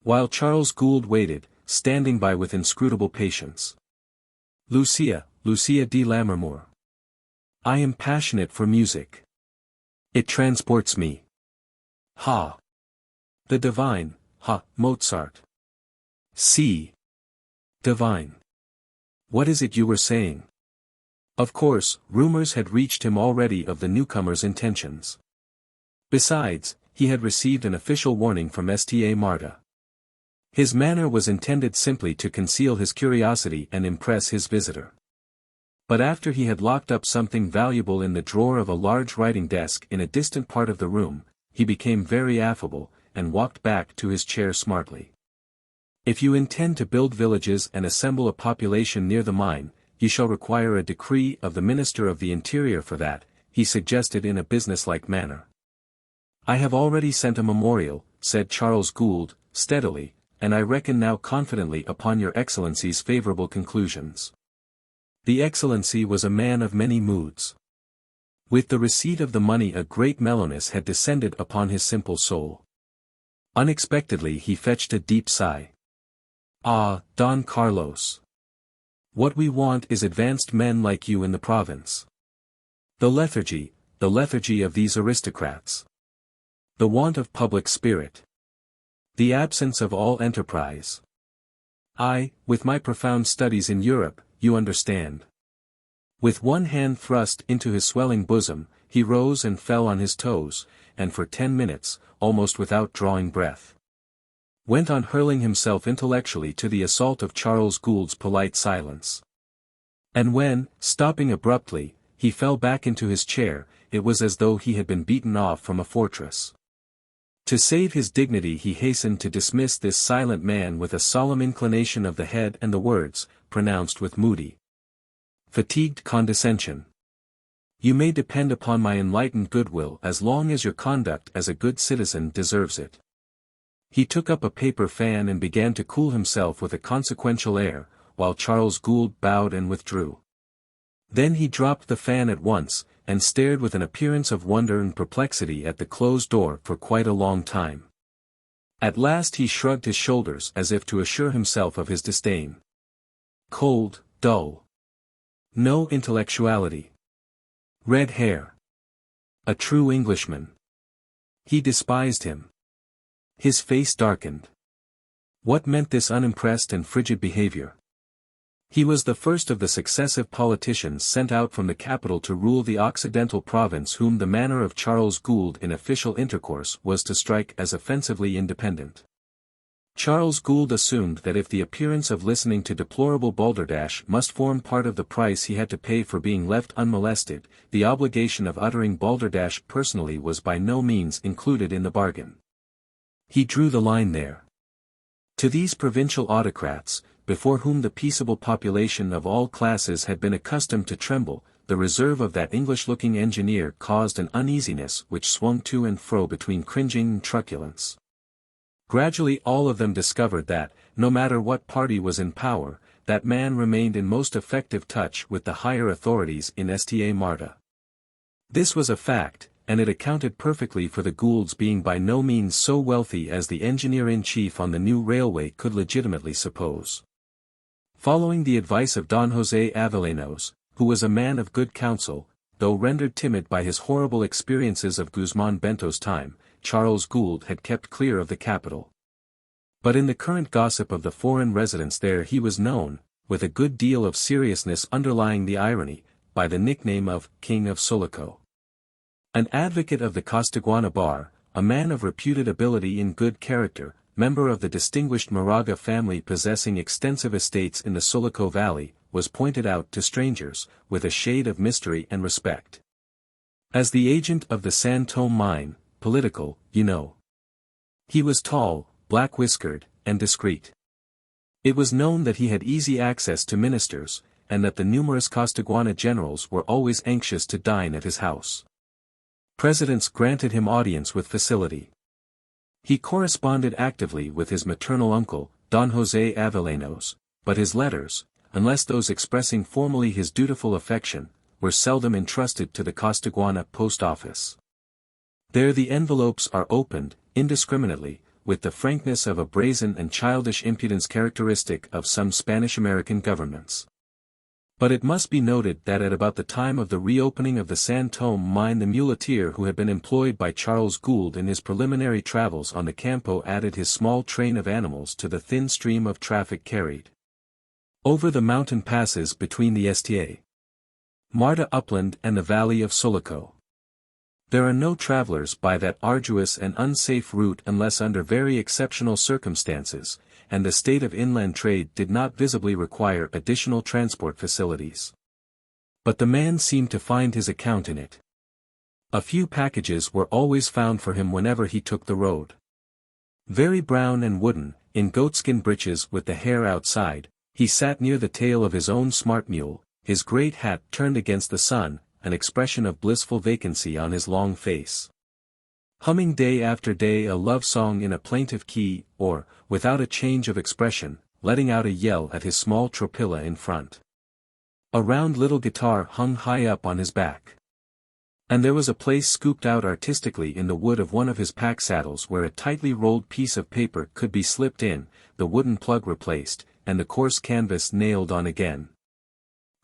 [SPEAKER 1] While Charles Gould waited, standing by with inscrutable patience. Lucia de Lammermoor. I am passionate for music. It transports me. Ha! The divine, ha, Mozart. See. Divine. What is it you were saying? Of course, rumors had reached him already of the newcomer's intentions. Besides, he had received an official warning from Sta Marta. His manner was intended simply to conceal his curiosity and impress his visitor. But after he had locked up something valuable in the drawer of a large writing desk in a distant part of the room, he became very affable, and walked back to his chair smartly. If you intend to build villages and assemble a population near the mine, you shall require a decree of the Minister of the Interior for that, he suggested in a businesslike manner. I have already sent a memorial, said Charles Gould, steadily, and I reckon now confidently upon your Excellency's favourable conclusions. The Excellency was a man of many moods. With the receipt of the money a great mellowness had descended upon his simple soul. Unexpectedly he fetched a deep sigh. Ah, Don Carlos! What we want is advanced men like you in the province. The lethargy of these aristocrats. The want of public spirit. The absence of all enterprise. I, with my profound studies in Europe, you understand. With one hand thrust into his swelling bosom, he rose and fell on his toes, and for 10 minutes, almost without drawing breath, went on hurling himself intellectually to the assault of Charles Gould's polite silence. And when, stopping abruptly, he fell back into his chair, it was as though he had been beaten off from a fortress. To save his dignity he hastened to dismiss this silent man with a solemn inclination of the head and the words, pronounced with moody, fatigued condescension. You may depend upon my enlightened goodwill as long as your conduct as a good citizen deserves it. He took up a paper fan and began to cool himself with a consequential air, while Charles Gould bowed and withdrew. Then he dropped the fan at once, and stared with an appearance of wonder and perplexity at the closed door for quite a long time. At last he shrugged his shoulders as if to assure himself of his disdain. Cold, dull. No intellectuality. Red hair. A true Englishman. He despised him. His face darkened. What meant this unimpressed and frigid behavior? He was the first of the successive politicians sent out from the capital to rule the Occidental province whom the manner of Charles Gould in official intercourse was to strike as offensively independent. Charles Gould assumed that if the appearance of listening to deplorable balderdash must form part of the price he had to pay for being left unmolested, the obligation of uttering balderdash personally was by no means included in the bargain. He drew the line there. To these provincial autocrats, before whom the peaceable population of all classes had been accustomed to tremble, the reserve of that English-looking engineer caused an uneasiness which swung to and fro between cringing and truculence. Gradually all of them discovered that, no matter what party was in power, that man remained in most effective touch with the higher authorities in Sta Marta. This was a fact, and it accounted perfectly for the Goulds being by no means so wealthy as the engineer-in-chief on the new railway could legitimately suppose. Following the advice of Don José Avellanos, who was a man of good counsel, though rendered timid by his horrible experiences of Guzman Bento's time, Charles Gould had kept clear of the capital. But in the current gossip of the foreign residents there he was known, with a good deal of seriousness underlying the irony, by the nickname of King of Sulaco. An advocate of the Costaguana bar, a man of reputed ability in good character, member of the distinguished Moraga family possessing extensive estates in the Sulaco Valley, was pointed out to strangers, with a shade of mystery and respect. As the agent of the San Tomé mine, political, you know. He was tall, black-whiskered, and discreet. It was known that he had easy access to ministers, and that the numerous Costaguana generals were always anxious to dine at his house. Presidents granted him audience with facility. He corresponded actively with his maternal uncle, Don José Avellanos, but his letters, unless those expressing formally his dutiful affection, were seldom entrusted to the Costaguana post office. There the envelopes are opened, indiscriminately, with the frankness of a brazen and childish impudence characteristic of some Spanish-American governments. But it must be noted that at about the time of the reopening of the San Tomé mine the muleteer who had been employed by Charles Gould in his preliminary travels on the Campo added his small train of animals to the thin stream of traffic carried over the mountain passes between the Sta Marta upland and the valley of Sulaco. There are no travelers by that arduous and unsafe route unless under very exceptional circumstances, and the state of inland trade did not visibly require additional transport facilities. But the man seemed to find his account in it. A few packages were always found for him whenever he took the road. Very brown and wooden, in goatskin breeches with the hair outside, he sat near the tail of his own smart mule, his great hat turned against the sun, an expression of blissful vacancy on his long face. humming day after day a love song in a plaintive key, or, without a change of expression, letting out a yell at his small tropilla in front. A round little guitar hung high up on his back. And there was a place scooped out artistically in the wood of one of his pack saddles where a tightly rolled piece of paper could be slipped in, the wooden plug replaced, and the coarse canvas nailed on again.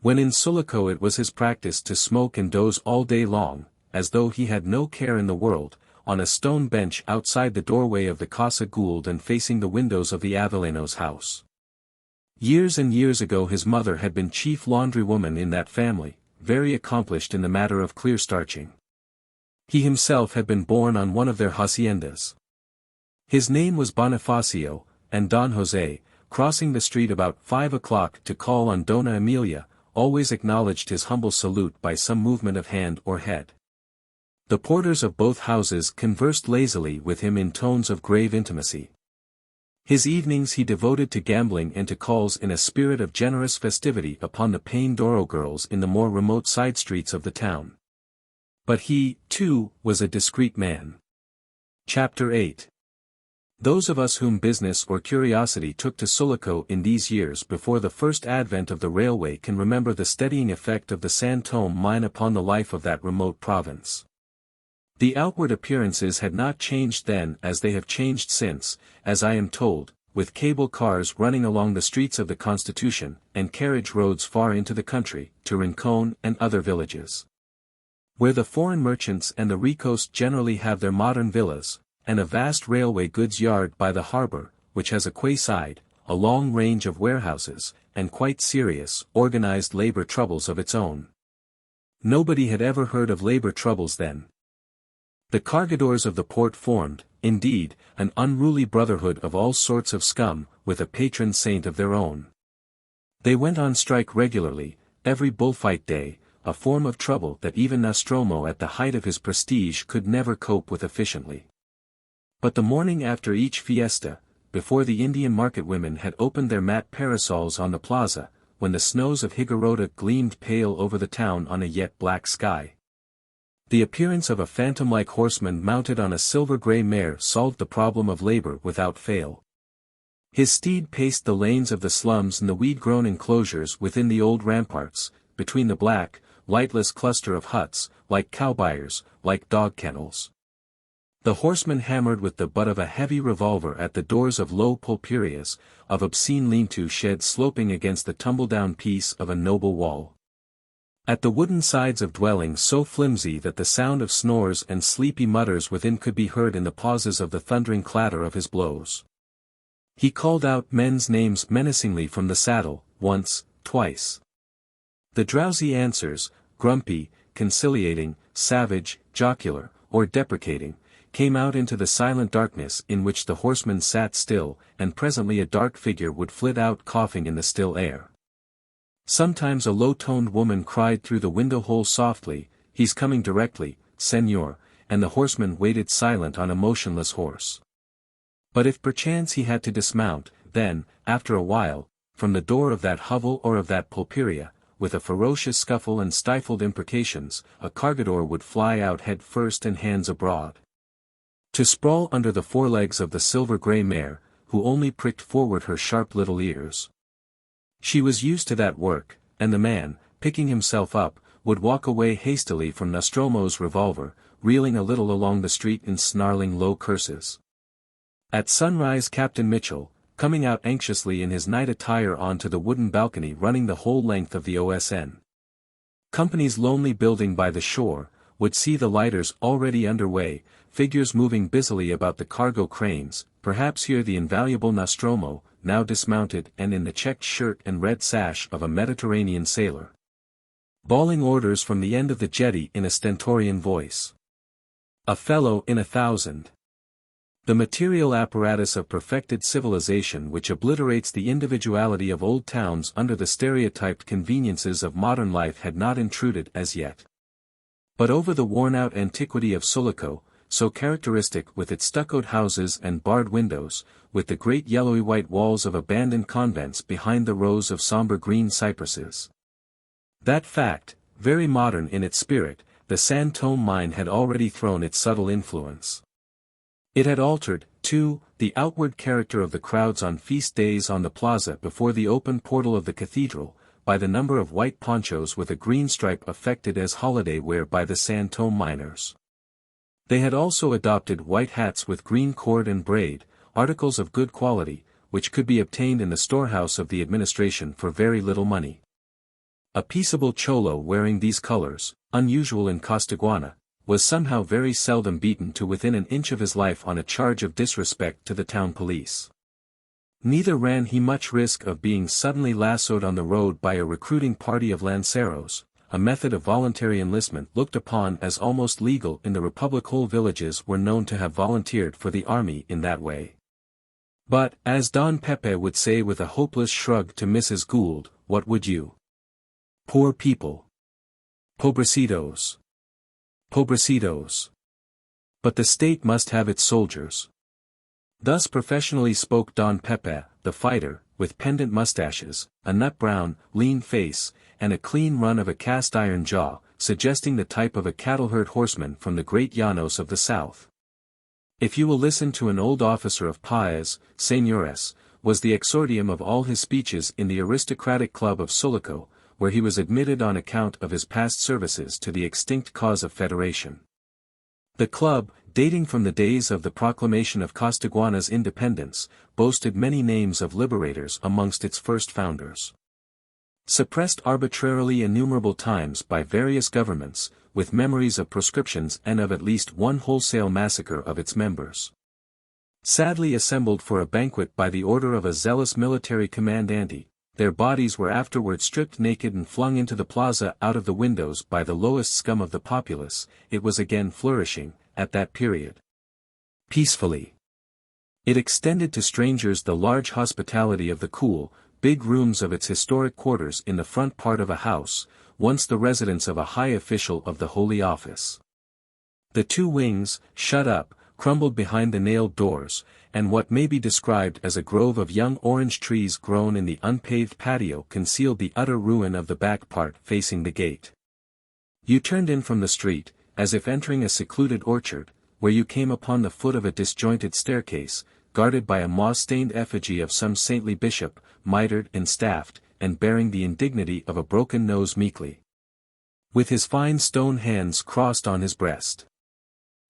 [SPEAKER 1] When in Sulaco it was his practice to smoke and doze all day long, as though he had no care in the world, on a stone bench outside the doorway of the Casa Gould and facing the windows of the Avellano's house. Years and years ago his mother had been chief laundrywoman in that family, very accomplished in the matter of clear starching. He himself had been born on one of their haciendas. His name was Bonifacio, and Don José, crossing the street about 5 o'clock to call on Dona Emilia, always acknowledged his humble salute by some movement of hand or head. The porters of both houses conversed lazily with him in tones of grave intimacy. His evenings he devoted to gambling and to calls in a spirit of generous festivity upon the Pain d'Oro girls in the more remote side streets of the town. But he, too, was a discreet man. Chapter 8. Those of us whom business or curiosity took to Sulaco in these years before the first advent of the railway can remember the steadying effect of the San Tomé mine upon the life of that remote province. The outward appearances had not changed then as they have changed since, as I am told, with cable cars running along the streets of the Constitution, and carriage roads far into the country, to Rincon and other villages. Where the foreign merchants and the Ricos generally have their modern villas, and a vast railway goods yard by the harbour, which has a quayside, a long range of warehouses, and quite serious, organized labor troubles of its own. Nobody had ever heard of labor troubles then. The cargadores of the port formed, indeed, an unruly brotherhood of all sorts of scum, with a patron saint of their own. They went on strike regularly, every bullfight day, a form of trouble that even Nostromo at the height of his prestige could never cope with efficiently. But the morning after each fiesta, before the Indian market women had opened their mat parasols on the plaza, when the snows of Higuerota gleamed pale over the town on a yet black sky, the appearance of a phantom-like horseman mounted on a silver-grey mare solved the problem of labor without fail. His steed paced the lanes of the slums and the weed-grown enclosures within the old ramparts, between the black, lightless cluster of huts, like cow-byres, like dog kennels. The horseman hammered with the butt of a heavy revolver at the doors of low pulperias, of obscene lean-to sheds sloping against the tumble-down piece of a noble wall. At the wooden sides of dwellings so flimsy that the sound of snores and sleepy mutters within could be heard in the pauses of the thundering clatter of his blows. He called out men's names menacingly from the saddle, once, twice. The drowsy answers, grumpy, conciliating, savage, jocular, or deprecating, came out into the silent darkness in which the horseman sat still, and presently a dark figure would flit out coughing in the still air. Sometimes a low-toned woman cried through the window-hole softly, "He's coming directly, senor," and the horseman waited silent on a motionless horse. But if perchance he had to dismount, then, after a while, from the door of that hovel or of that pulperia, with a ferocious scuffle and stifled imprecations, a cargador would fly out head first and hands abroad, to sprawl under the forelegs of the silver-grey mare, who only pricked forward her sharp little ears. She was used to that work, and the man, picking himself up, would walk away hastily from Nostromo's revolver, reeling a little along the street in snarling low curses. At sunrise Captain Mitchell, coming out anxiously in his night attire onto the wooden balcony running the whole length of the OSN Company's lonely building by the shore, would see the lighters already underway, figures moving busily about the cargo cranes, perhaps hear the invaluable Nostromo, now dismounted and in the checked shirt and red sash of a Mediterranean sailor, bawling orders from the end of the jetty in a stentorian voice. A fellow in 1,000. The material apparatus of perfected civilization which obliterates the individuality of old towns under the stereotyped conveniences of modern life had not intruded as yet. But over the worn-out antiquity of Sulaco, so characteristic with its stuccoed houses and barred windows, with the great yellowy white walls of abandoned convents behind the rows of somber green cypresses. That fact, very modern in its spirit, the San Tomé mine had already thrown its subtle influence. It had altered, too, the outward character of the crowds on feast days on the plaza before the open portal of the cathedral, by the number of white ponchos with a green stripe affected as holiday wear by the San Tomé miners. They had also adopted white hats with green cord and braid, articles of good quality, which could be obtained in the storehouse of the administration for very little money. A peaceable cholo wearing these colors, unusual in Costaguana, was somehow very seldom beaten to within an inch of his life on a charge of disrespect to the town police. Neither ran he much risk of being suddenly lassoed on the road by a recruiting party of lanceros, a method of voluntary enlistment looked upon as almost legal in the Republic. Whole villages were known to have volunteered for the army in that way. But, as Don Pepe would say with a hopeless shrug to Mrs. Gould, what would you? Poor people. Pobrecitos. Pobrecitos. But the state must have its soldiers. Thus professionally spoke Don Pepe, the fighter, with pendant mustaches, a nut-brown, lean face, and a clean run of a cast-iron jaw, suggesting the type of a cattle-herd horseman from the great llanos of the south. If you will listen to an old officer of Paez, señores, was the exordium of all his speeches in the aristocratic club of Sulaco, where he was admitted on account of his past services to the extinct cause of federation. The club, dating from the days of the proclamation of Costaguana's independence, boasted many names of liberators amongst its first founders. Suppressed arbitrarily innumerable times by various governments, with memories of proscriptions and of at least one wholesale massacre of its members. Sadly assembled for a banquet by the order of a zealous military commandante, their bodies were afterward stripped naked and flung into the plaza out of the windows by the lowest scum of the populace. It was again flourishing, at that period. Peacefully. It extended to strangers the large hospitality of the cool, big rooms of its historic quarters in the front part of a house, once the residence of a high official of the Holy Office. The two wings, shut up, crumbled behind the nailed doors, and what may be described as a grove of young orange trees grown in the unpaved patio concealed the utter ruin of the back part facing the gate. You turned in from the street, as if entering a secluded orchard, where you came upon the foot of a disjointed staircase, guarded by a moss-stained effigy of some saintly bishop, mitred and staffed, and bearing the indignity of a broken nose meekly, with his fine stone hands crossed on his breast.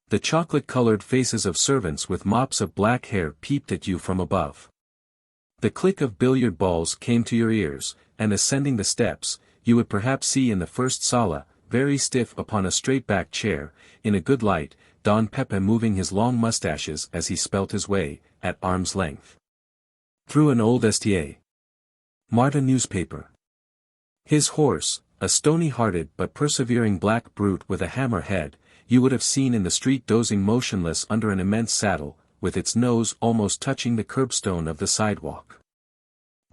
[SPEAKER 1] The chocolate-colored faces of servants with mops of black hair peeped at you from above. The click of billiard balls came to your ears, and ascending the steps, you would perhaps see in the first sala, very stiff upon a straight-backed chair, in a good light, Don Pepe moving his long mustaches as he spelt his way, at arm's length, through an old Estier Marta newspaper. His horse, a stony-hearted but persevering black brute with a hammer head, you would have seen in the street dozing motionless under an immense saddle, with its nose almost touching the curbstone of the sidewalk.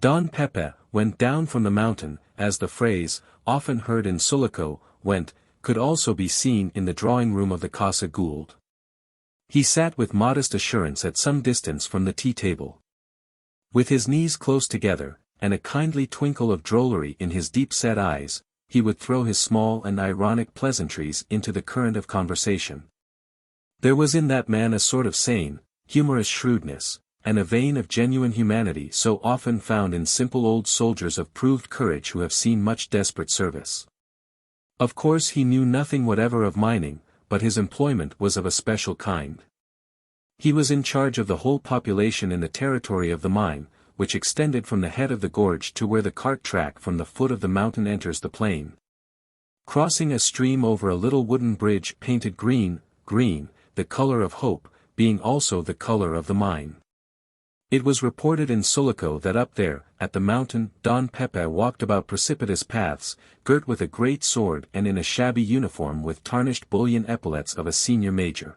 [SPEAKER 1] Don Pepe went down from the mountain, as the phrase, often heard in Sulaco, went, could also be seen in the drawing-room of the Casa Gould. He sat with modest assurance at some distance from the tea-table. With his knees close together, and a kindly twinkle of drollery in his deep-set eyes, he would throw his small and ironic pleasantries into the current of conversation. There was in that man a sort of sane, humorous shrewdness, and a vein of genuine humanity so often found in simple old soldiers of proved courage who have seen much desperate service. Of course he knew nothing whatever of mining, but his employment was of a special kind. He was in charge of the whole population in the territory of the mine, which extended from the head of the gorge to where the cart track from the foot of the mountain enters the plain. Crossing a stream over a little wooden bridge painted green, the color of hope, being also the color of the mine. It was reported in Sulaco that up there, at the mountain, Don Pepe walked about precipitous paths, girt with a great sword and in a shabby uniform with tarnished bullion epaulets of a senior major.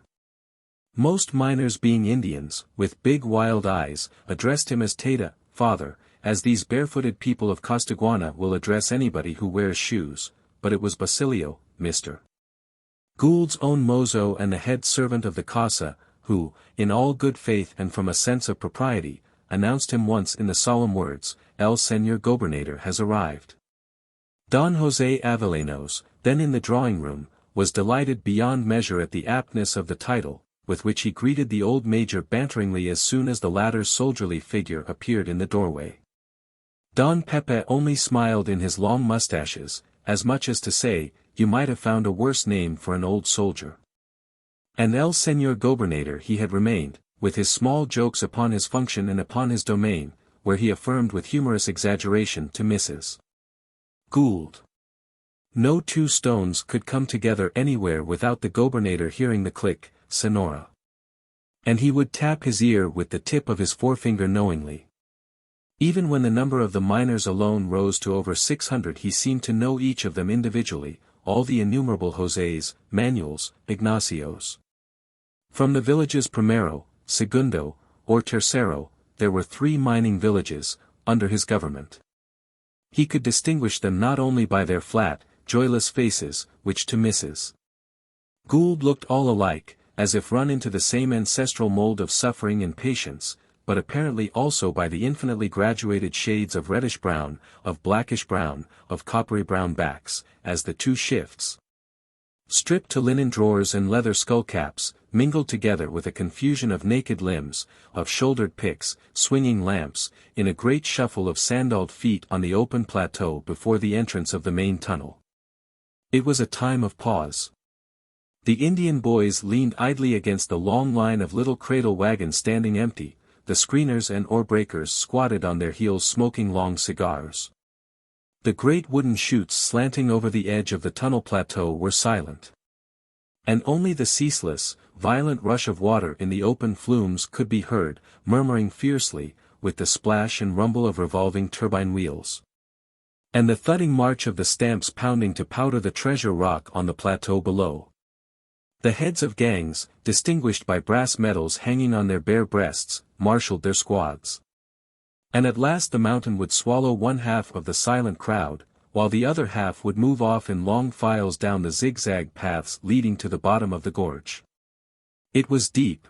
[SPEAKER 1] Most miners being Indians, with big wild eyes, addressed him as Tata, father, as these barefooted people of Costaguana will address anybody who wears shoes, but it was Basilio, Mr. Gould's own mozo and the head servant of the casa, who, in all good faith and from a sense of propriety, announced him once in the solemn words, El Señor Gobernador has arrived. Don José Avellanos, then in the drawing-room, was delighted beyond measure at the aptness of the title, with which he greeted the old major banteringly as soon as the latter's soldierly figure appeared in the doorway. Don Pepe only smiled in his long mustaches, as much as to say, you might have found a worse name for an old soldier. And el Señor Gobernador he had remained, with his small jokes upon his function and upon his domain, where he affirmed with humorous exaggeration to Mrs. Gould. No two stones could come together anywhere without the Gobernador hearing the click, sonora. And he would tap his ear with the tip of his forefinger knowingly. Even when the number of the miners alone rose to over 600 he seemed to know each of them individually, all the innumerable Josés, Manuels, Ignacios. From the villages Primero, Segundo, or Tercero, there were 3 mining villages, under his government. He could distinguish them not only by their flat, joyless faces, which to Mrs. Gould looked all alike, as if run into the same ancestral mold of suffering and patience, but apparently also by the infinitely graduated shades of reddish-brown, of blackish-brown, of coppery-brown backs, as the 2 shifts. Stripped to linen drawers and leather skullcaps, mingled together with a confusion of naked limbs, of shouldered picks, swinging lamps, in a great shuffle of sandalled feet on the open plateau before the entrance of the main tunnel. It was a time of pause. The Indian boys leaned idly against the long line of little cradle wagons standing empty, the screeners and oar-breakers squatted on their heels smoking long cigars. The great wooden chutes slanting over the edge of the tunnel plateau were silent. And only the ceaseless, violent rush of water in the open flumes could be heard, murmuring fiercely, with the splash and rumble of revolving turbine wheels. And the thudding march of the stamps pounding to powder the treasure rock on the plateau below. The heads of gangs, distinguished by brass medals hanging on their bare breasts, marshaled their squads. And at last the mountain would swallow one half of the silent crowd, while the other half would move off in long files down the zigzag paths leading to the bottom of the gorge. It was deep.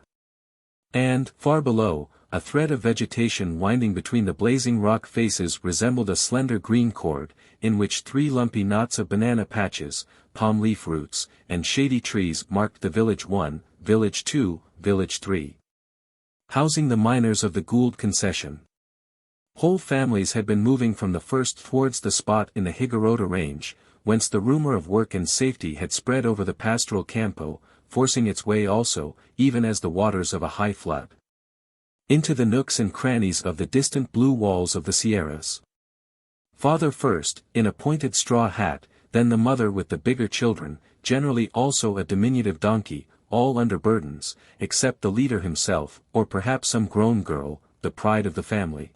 [SPEAKER 1] And, far below, a thread of vegetation winding between the blazing rock faces resembled a slender green cord, in which 3 lumpy knots of banana patches, palm leaf roots, and shady trees marked the Village 1, Village 2, Village 3. Housing the miners of the Gould concession. Whole families had been moving from the first towards the spot in the Higuerota range, whence the rumor of work and safety had spread over the pastoral campo, forcing its way also, even as the waters of a high flood, into the nooks and crannies of the distant blue walls of the Sierras. Father first, in a pointed straw hat, then the mother with the bigger children, generally also a diminutive donkey, all under burdens, except the leader himself, or perhaps some grown girl, the pride of the family.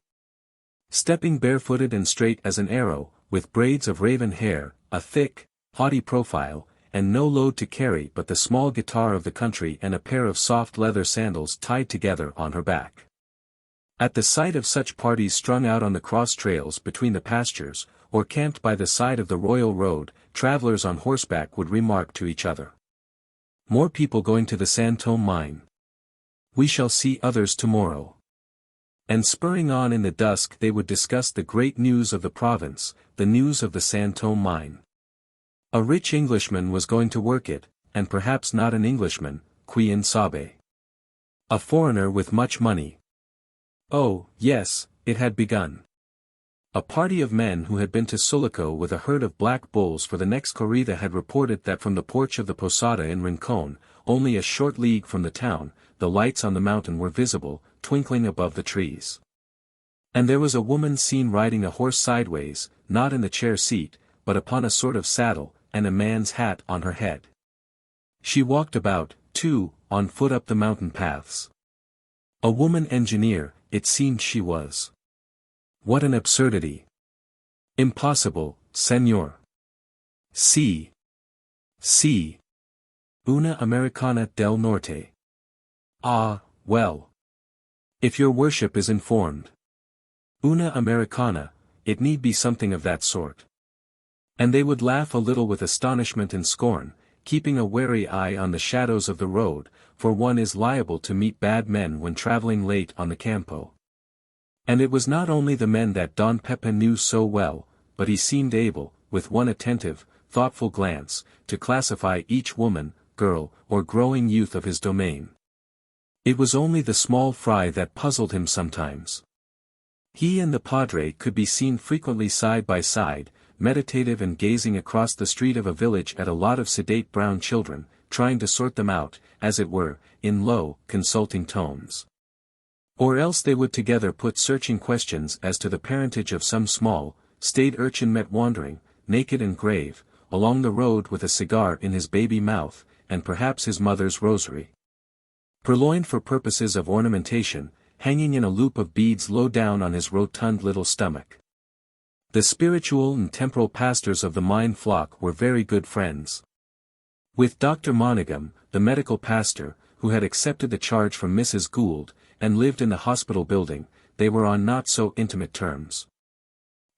[SPEAKER 1] Stepping barefooted and straight as an arrow, with braids of raven hair, a thick, haughty profile, and no load to carry but the small guitar of the country and a pair of soft leather sandals tied together on her back. At the sight of such parties strung out on the cross trails between the pastures, or camped by the side of the royal road, travelers on horseback would remark to each other. More people going to the San Tomé mine. We shall see others tomorrow. And spurring on in the dusk they would discuss the great news of the province, the news of the San Tomé mine. A rich Englishman was going to work it, and perhaps not an Englishman, quien sabe. A foreigner with much money. Oh, yes, it had begun. A party of men who had been to Sulaco with a herd of black bulls for the next corrida had reported that from the porch of the posada in Rincon, only a short league from the town, the lights on the mountain were visible, twinkling above the trees. And there was a woman seen riding a horse sideways, not in the chair seat, but upon a sort of saddle, and a man's hat on her head. She walked about, too, on foot up the mountain paths. A woman engineer, it seemed she was. What an absurdity! Impossible, señor. Sí. Una Americana del Norte. Ah, well. If your worship is informed. Una Americana, it need be something of that sort. And they would laugh a little with astonishment and scorn, keeping a wary eye on the shadows of the road, for one is liable to meet bad men when traveling late on the campo. And it was not only the men that Don Pepe knew so well, but he seemed able, with one attentive, thoughtful glance, to classify each woman, girl, or growing youth of his domain. It was only the small fry that puzzled him sometimes. He and the padre could be seen frequently side by side, meditative and gazing across the street of a village at a lot of sedate brown children, trying to sort them out, as it were, in low, consulting tones. Or else they would together put searching questions as to the parentage of some small, staid urchin met wandering, naked and grave, along the road with a cigar in his baby mouth, and perhaps his mother's rosary, purloined for purposes of ornamentation, hanging in a loop of beads low down on his rotund little stomach. The spiritual and temporal pastors of the mine flock were very good friends. With Dr. Monaghan, the medical pastor, who had accepted the charge from Mrs. Gould, and lived in the hospital building, they were on not so intimate terms.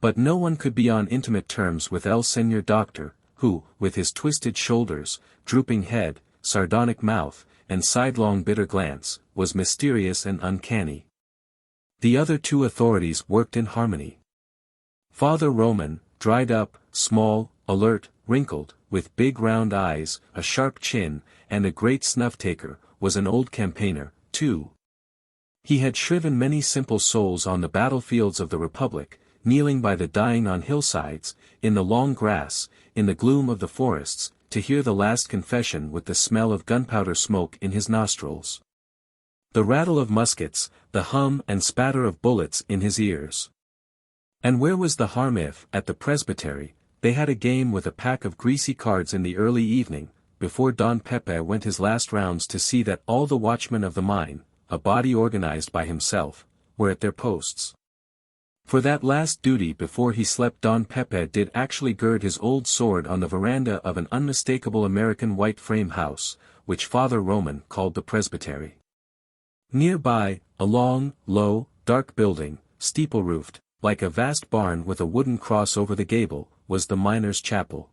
[SPEAKER 1] But no one could be on intimate terms with El Señor Doctor, who, with his twisted shoulders, drooping head, sardonic mouth, and sidelong bitter glance, was mysterious and uncanny. The other two authorities worked in harmony. Father Roman, dried up, small, alert, wrinkled, with big round eyes, a sharp chin, and a great snuff-taker, was an old campaigner, too. He had shriven many simple souls on the battlefields of the Republic, kneeling by the dying on hillsides, in the long grass, in the gloom of the forests, to hear the last confession with the smell of gunpowder smoke in his nostrils, the rattle of muskets, the hum and spatter of bullets in his ears. And where was the harm if, at the presbytery, they had a game with a pack of greasy cards in the early evening, before Don Pepe went his last rounds to see that all the watchmen of the mine, a body organized by himself, were at their posts. For that last duty before he slept, Don Pepe did actually gird his old sword on the veranda of an unmistakable American white frame house, which Father Roman called the presbytery. Nearby, a long, low, dark building, steeple-roofed, like a vast barn with a wooden cross over the gable, was the miners' chapel.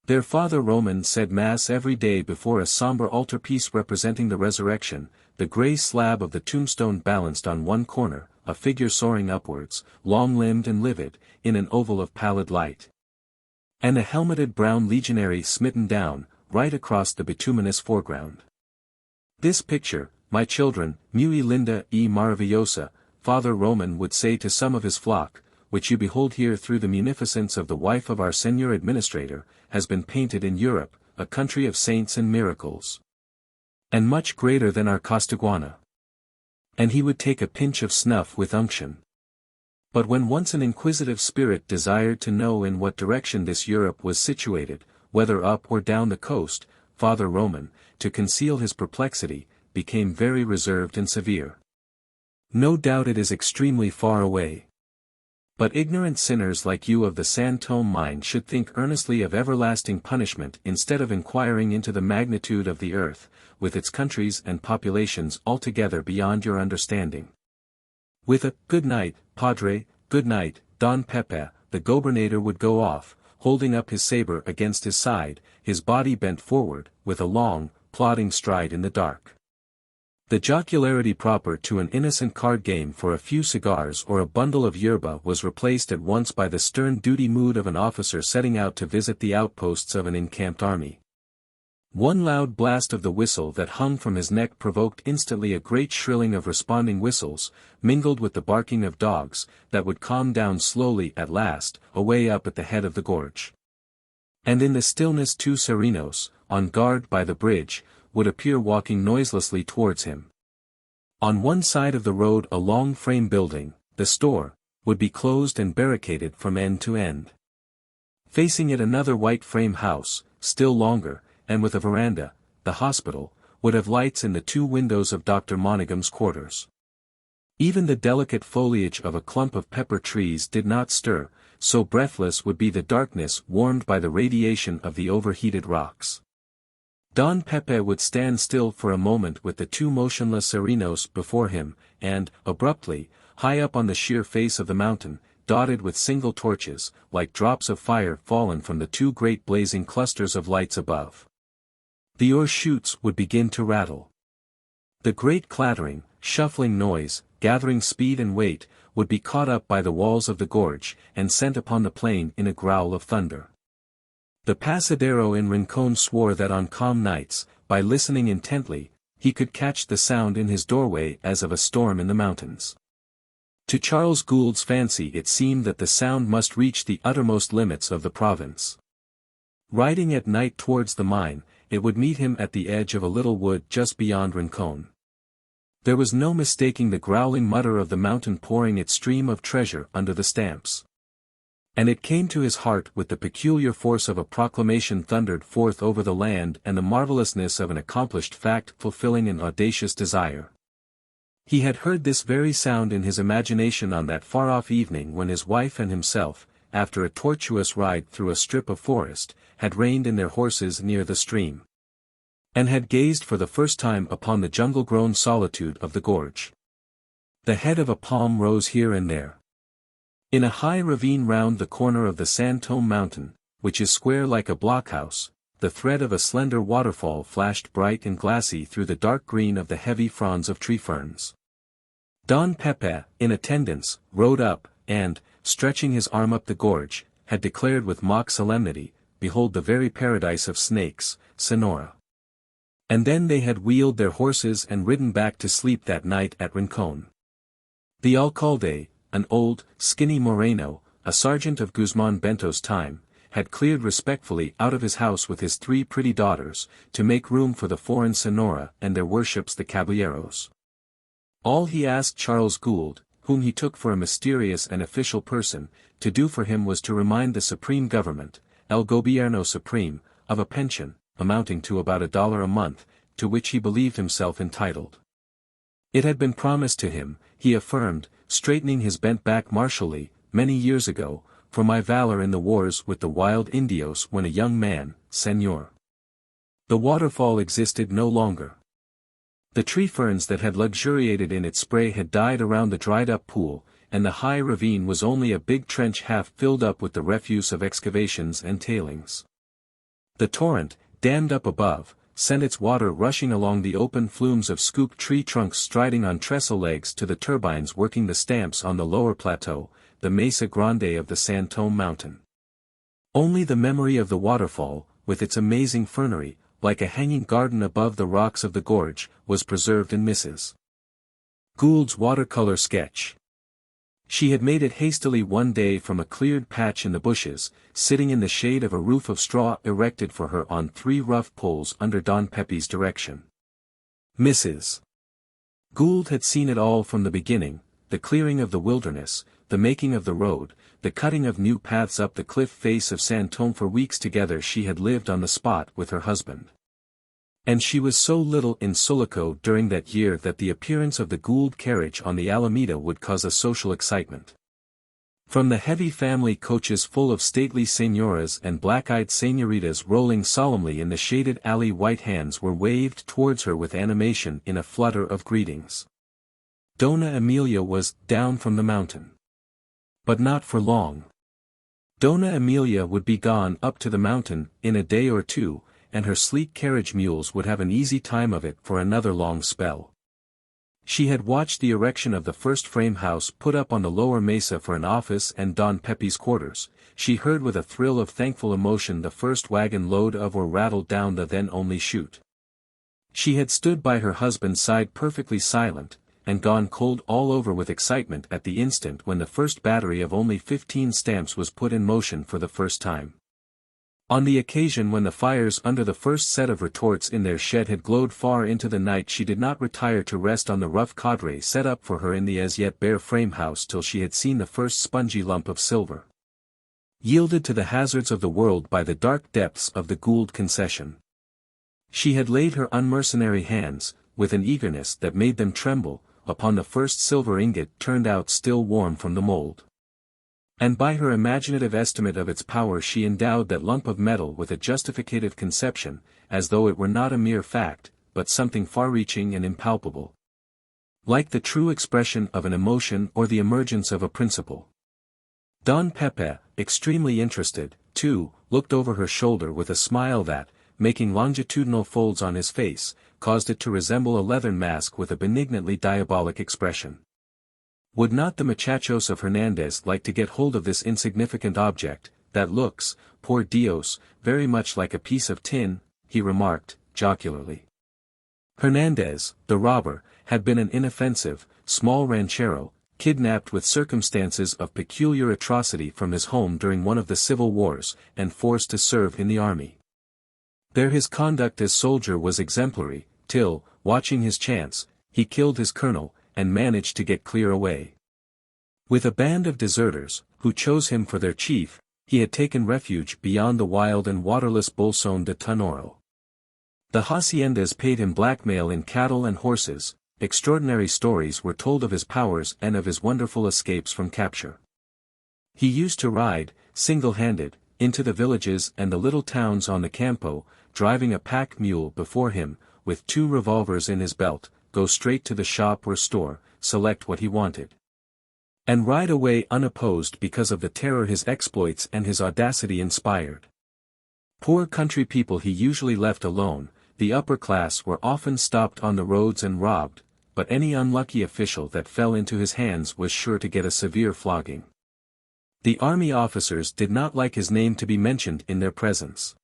[SPEAKER 1] There Father Roman said Mass every day before a somber altarpiece representing the resurrection, the grey slab of the tombstone balanced on one corner, a figure soaring upwards, long-limbed and livid, in an oval of pallid light. And a helmeted brown legionary smitten down, right across the bituminous foreground. This picture, my children, muy linda y maravillosa, Father Roman would say to some of his flock, which you behold here through the munificence of the wife of our Senior Administrator, has been painted in Europe, a country of saints and miracles. And much greater than our Costaguana. And he would take a pinch of snuff with unction. But when once an inquisitive spirit desired to know in what direction this Europe was situated, whether up or down the coast, Father Roman, to conceal his perplexity, became very reserved and severe. No doubt it is extremely far away. But ignorant sinners like you of the San Tomé mine should think earnestly of everlasting punishment instead of inquiring into the magnitude of the earth, with its countries and populations altogether beyond your understanding. With a "Good night, Padre, good night, Don Pepe," the gobernator would go off, holding up his saber against his side, his body bent forward, with a long, plodding stride in the dark. The jocularity proper to an innocent card game for a few cigars or a bundle of yerba was replaced at once by the stern duty mood of an officer setting out to visit the outposts of an encamped army. One loud blast of the whistle that hung from his neck provoked instantly a great shrilling of responding whistles, mingled with the barking of dogs, that would calm down slowly at last, away up at the head of the gorge. And in the stillness 2 serenos, on guard by the bridge, would appear walking noiselessly towards him. On one side of the road a long frame building, the store, would be closed and barricaded from end to end. Facing it another white frame house, still longer, and with a veranda, the hospital, would have lights in the 2 windows of Dr. Monaghan's quarters. Even the delicate foliage of a clump of pepper trees did not stir, so breathless would be the darkness warmed by the radiation of the overheated rocks. Don Pepe would stand still for a moment with the 2 motionless serenos before him, and, abruptly, high up on the sheer face of the mountain, dotted with single torches, like drops of fire fallen from the 2 great blazing clusters of lights above, the ore chutes would begin to rattle. The great clattering, shuffling noise, gathering speed and weight, would be caught up by the walls of the gorge, and sent upon the plain in a growl of thunder. The pasadero in Rincon swore that on calm nights, by listening intently, he could catch the sound in his doorway as of a storm in the mountains. To Charles Gould's fancy it seemed that the sound must reach the uttermost limits of the province. Riding at night towards the mine, it would meet him at the edge of a little wood just beyond Rincon. There was no mistaking the growling mutter of the mountain pouring its stream of treasure under the stamps. And it came to his heart with the peculiar force of a proclamation thundered forth over the land and the marvelousness of an accomplished fact fulfilling an audacious desire. He had heard this very sound in his imagination on that far-off evening when his wife and himself, after a tortuous ride through a strip of forest, had reined in their horses near the stream. And had gazed for the first time upon the jungle-grown solitude of the gorge. The head of a palm rose here and there. In a high ravine round the corner of the San Tomé mountain, which is square like a blockhouse, the thread of a slender waterfall flashed bright and glassy through the dark green of the heavy fronds of tree ferns. Don Pepe, in attendance, rode up, and, stretching his arm up the gorge, had declared with mock solemnity, "Behold the very paradise of snakes, Sonora." And then they had wheeled their horses and ridden back to sleep that night at Rincon. The alcalde, an old, skinny Moreno, a sergeant of Guzman Bento's time, had cleared respectfully out of his house with his 3 pretty daughters, to make room for the foreign Sonora and their worships the caballeros. All he asked Charles Gould, whom he took for a mysterious and official person, to do for him was to remind the supreme government, El Gobierno Supreme, of a pension, amounting to about $1 a month, to which he believed himself entitled. It had been promised to him, he affirmed, straightening his bent back martially, many years ago, for my valor in the wars with the wild Indios when a young man, Señor. The waterfall existed no longer. The tree ferns that had luxuriated in its spray had died around the dried-up pool, and the high ravine was only a big trench half filled up with the refuse of excavations and tailings. The torrent, dammed up above, sent its water rushing along the open flumes of scooped tree trunks striding on trestle legs to the turbines working the stamps on the lower plateau, the Mesa Grande of the San Tomé mountain. Only the memory of the waterfall, with its amazing fernery, like a hanging garden above the rocks of the gorge, was preserved in Mrs. Gould's watercolor sketch. She had made it hastily one day from a cleared patch in the bushes, sitting in the shade of a roof of straw erected for her on 3 rough poles under Don Pepe's direction. Mrs. Gould had seen it all from the beginning, the clearing of the wilderness, the making of the road, the cutting of new paths up the cliff face of San Tomé. For weeks together she had lived on the spot with her husband. And she was so little in Sulaco during that year that the appearance of the Gould carriage on the Alameda would cause a social excitement. From the heavy family coaches full of stately señoras and black-eyed señoritas rolling solemnly in the shaded alley, white hands were waved towards her with animation in a flutter of greetings. Dona Emilia was down from the mountain. But not for long. Dona Emilia would be gone up to the mountain in a day or two, and her sleek carriage mules would have an easy time of it for another long spell. She had watched the erection of the first frame house put up on the lower mesa for an office and Don Pepe's quarters. She heard with a thrill of thankful emotion the first wagon load of or rattled down the then only chute. She had stood by her husband's side perfectly silent, and gone cold all over with excitement at the instant when the first battery of only 15 stamps was put in motion for the first time. On the occasion when the fires under the first set of retorts in their shed had glowed far into the night, she did not retire to rest on the rough cadre set up for her in the as yet bare frame house till she had seen the first spongy lump of silver yielded to the hazards of the world by the dark depths of the Gould concession. She had laid her unmercenary hands, with an eagerness that made them tremble, upon the first silver ingot turned out still warm from the mold. And by her imaginative estimate of its power she endowed that lump of metal with a justificative conception, as though it were not a mere fact, but something far-reaching and impalpable. Like the true expression of an emotion or the emergence of a principle. Don Pepe, extremely interested, too, looked over her shoulder with a smile that, making longitudinal folds on his face, caused it to resemble a leathern mask with a benignantly diabolic expression. Would not the muchachos of Hernandez like to get hold of this insignificant object, that looks, por Dios, very much like a piece of tin, he remarked, jocularly. Hernandez, the robber, had been an inoffensive, small ranchero, kidnapped with circumstances of peculiar atrocity from his home during one of the civil wars, and forced to serve in the army. There his conduct as soldier was exemplary, till, watching his chance, he killed his colonel, and managed to get clear away. With a band of deserters, who chose him for their chief, he had taken refuge beyond the wild and waterless Bolsón de Tonoro. The haciendas paid him blackmail in cattle and horses. Extraordinary stories were told of his powers and of his wonderful escapes from capture. He used to ride, single-handed, into the villages and the little towns on the Campo, driving a pack mule before him, with 2 revolvers in his belt, go straight to the shop or store, select what he wanted, and ride away unopposed because of the terror his exploits and his audacity inspired. Poor country people he usually left alone. The upper class were often stopped on the roads and robbed, but any unlucky official that fell into his hands was sure to get a severe flogging. The army officers did not like his name to be mentioned in their presence.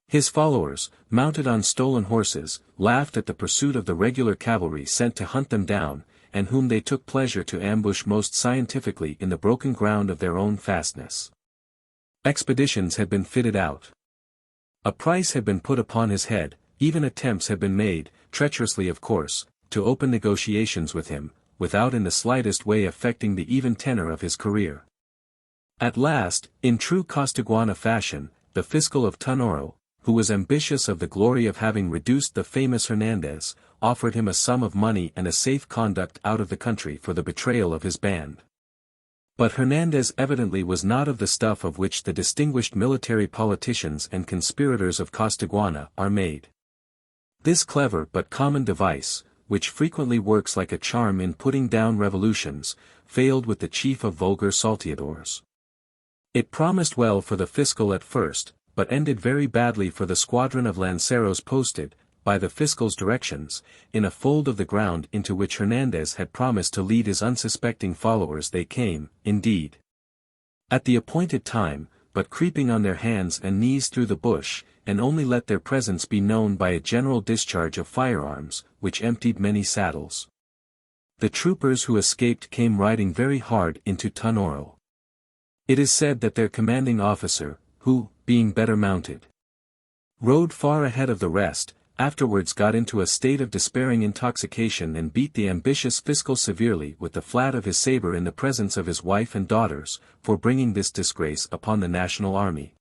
[SPEAKER 1] His followers, mounted on stolen horses, laughed at the pursuit of the regular cavalry sent to hunt them down, and whom they took pleasure to ambush most scientifically in the broken ground of their own fastness. Expeditions had been fitted out. A price had been put upon his head. Even attempts had been made, treacherously of course, to open negotiations with him, without in the slightest way affecting the even tenor of his career. At last, in true Costaguana fashion, the fiscal of Tonoro, who was ambitious of the glory of having reduced the famous Hernandez, offered him a sum of money and a safe conduct out of the country for the betrayal of his band. But Hernandez evidently was not of the stuff of which the distinguished military politicians and conspirators of Costaguana are made. This clever but common device, which frequently works like a charm in putting down revolutions, failed with the chief of vulgar salteadores. It promised well for the fiscal at first, but ended very badly for the squadron of lanceros posted, by the fiscal's directions, in a fold of the ground into which Hernandez had promised to lead his unsuspecting followers. They came, indeed, at the appointed time, but creeping on their hands and knees through the bush, and only let their presence be known by a general discharge of firearms, which emptied many saddles. The troopers who escaped came riding very hard into Tonoro. It is said that their commanding officer, who, being better mounted, rode far ahead of the rest, afterwards got into a state of despairing intoxication and beat the ambitious fiscal severely with the flat of his saber in the presence of his wife and daughters, for bringing this disgrace upon the national army.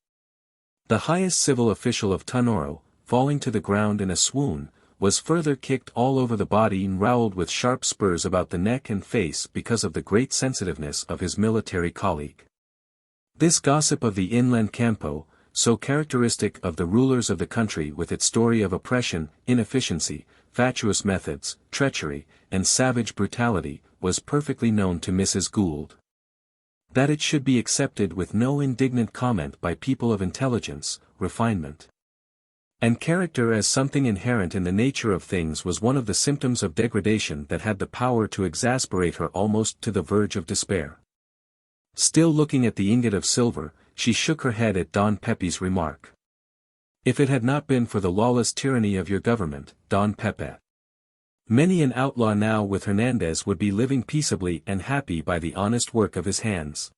[SPEAKER 1] The highest civil official of Tonoro, falling to the ground in a swoon, was further kicked all over the body and rowelled with sharp spurs about the neck and face because of the great sensitiveness of his military colleague. This gossip of the inland Campo, so characteristic of the rulers of the country with its story of oppression, inefficiency, fatuous methods, treachery, and savage brutality, was perfectly known to Mrs. Gould. That it should be accepted with no indignant comment by people of intelligence, refinement, and character as something inherent in the nature of things was one of the symptoms of degradation that had the power to exasperate her almost to the verge of despair. Still looking at the ingot of silver, she shook her head at Don Pepe's remark. If it had not been for the lawless tyranny of your government, Don Pepe, many an outlaw now with Hernandez would be living peaceably and happy by the honest work of his hands.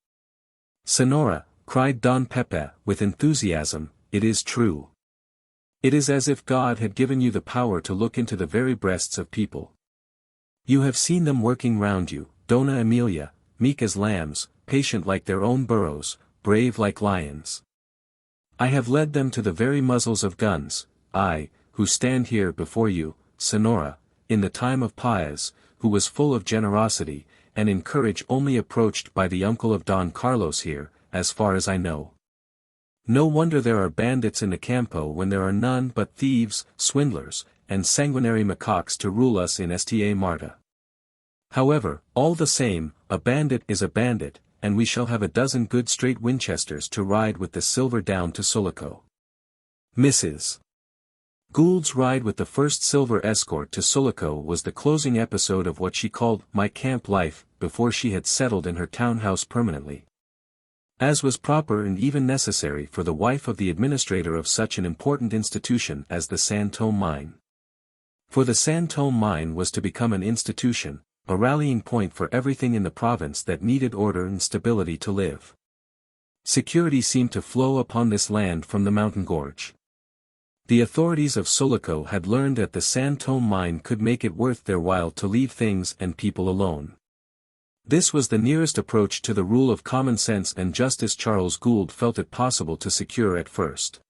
[SPEAKER 1] Senora, cried Don Pepe, with enthusiasm, it is true. It is as if God had given you the power to look into the very breasts of people. You have seen them working round you, Dona Emilia, meek as lambs, patient like their own burros, brave like lions. I have led them to the very muzzles of guns, I, who stand here before you, Senora, in the time of Paez, who was full of generosity, and in courage only approached by the uncle of Don Carlos here, as far as I know. No wonder there are bandits in the Campo when there are none but thieves, swindlers, and sanguinary macaques to rule us in Sta Marta. However, all the same, a bandit is a bandit, and we shall have a dozen good straight Winchesters to ride with the silver down to Sulaco. Mrs. Gould's ride with the first silver escort to Sulaco was the closing episode of what she called my camp life, before she had settled in her townhouse permanently. As was proper and even necessary for the wife of the administrator of such an important institution as the San Tomé mine. For the San Tomé mine was to become an institution, a rallying point for everything in the province that needed order and stability to live. Security seemed to flow upon this land from the mountain gorge. The authorities of Sulaco had learned that the San Tomé mine could make it worth their while to leave things and people alone. This was the nearest approach to the rule of common sense and justice Charles Gould felt it possible to secure at first.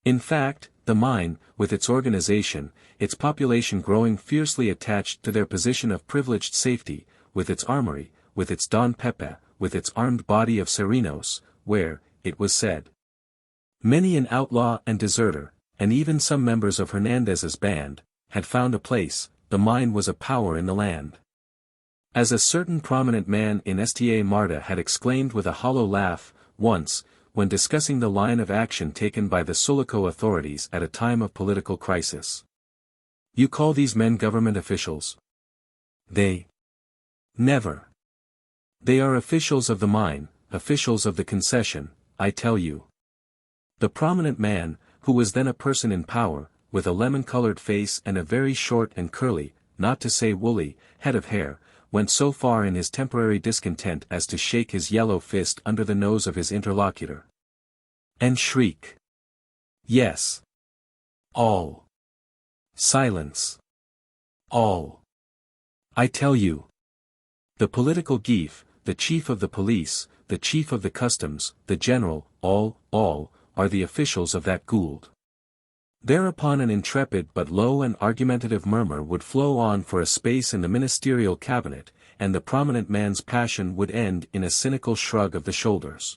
[SPEAKER 1] In fact, the mine, with its organization, its population growing fiercely attached to their position of privileged safety, with its armory, with its Don Pepe, with its armed body of serenos, where, it was said, many an outlaw and deserter, and even some members of Hernandez's band, had found a place, the mine was a power in the land. As a certain prominent man in Sta Marta had exclaimed with a hollow laugh, once, when discussing the line of action taken by the Sulaco authorities at a time of political crisis. You call these men government officials? They never. They are officials of the mine, officials of the concession, I tell you. The prominent man, who was then a person in power, with a lemon-colored face and a very short and curly, not to say woolly, head of hair, went so far in his temporary discontent as to shake his yellow fist under the nose of his interlocutor. And shriek. Yes. All. Silence. All. I tell you. The political geef, the chief of the police, the chief of the customs, the general, all, are the officials of that Gould. Thereupon an intrepid but low and argumentative murmur would flow on for a space in the ministerial cabinet, and the prominent man's passion would end in a cynical shrug of the shoulders.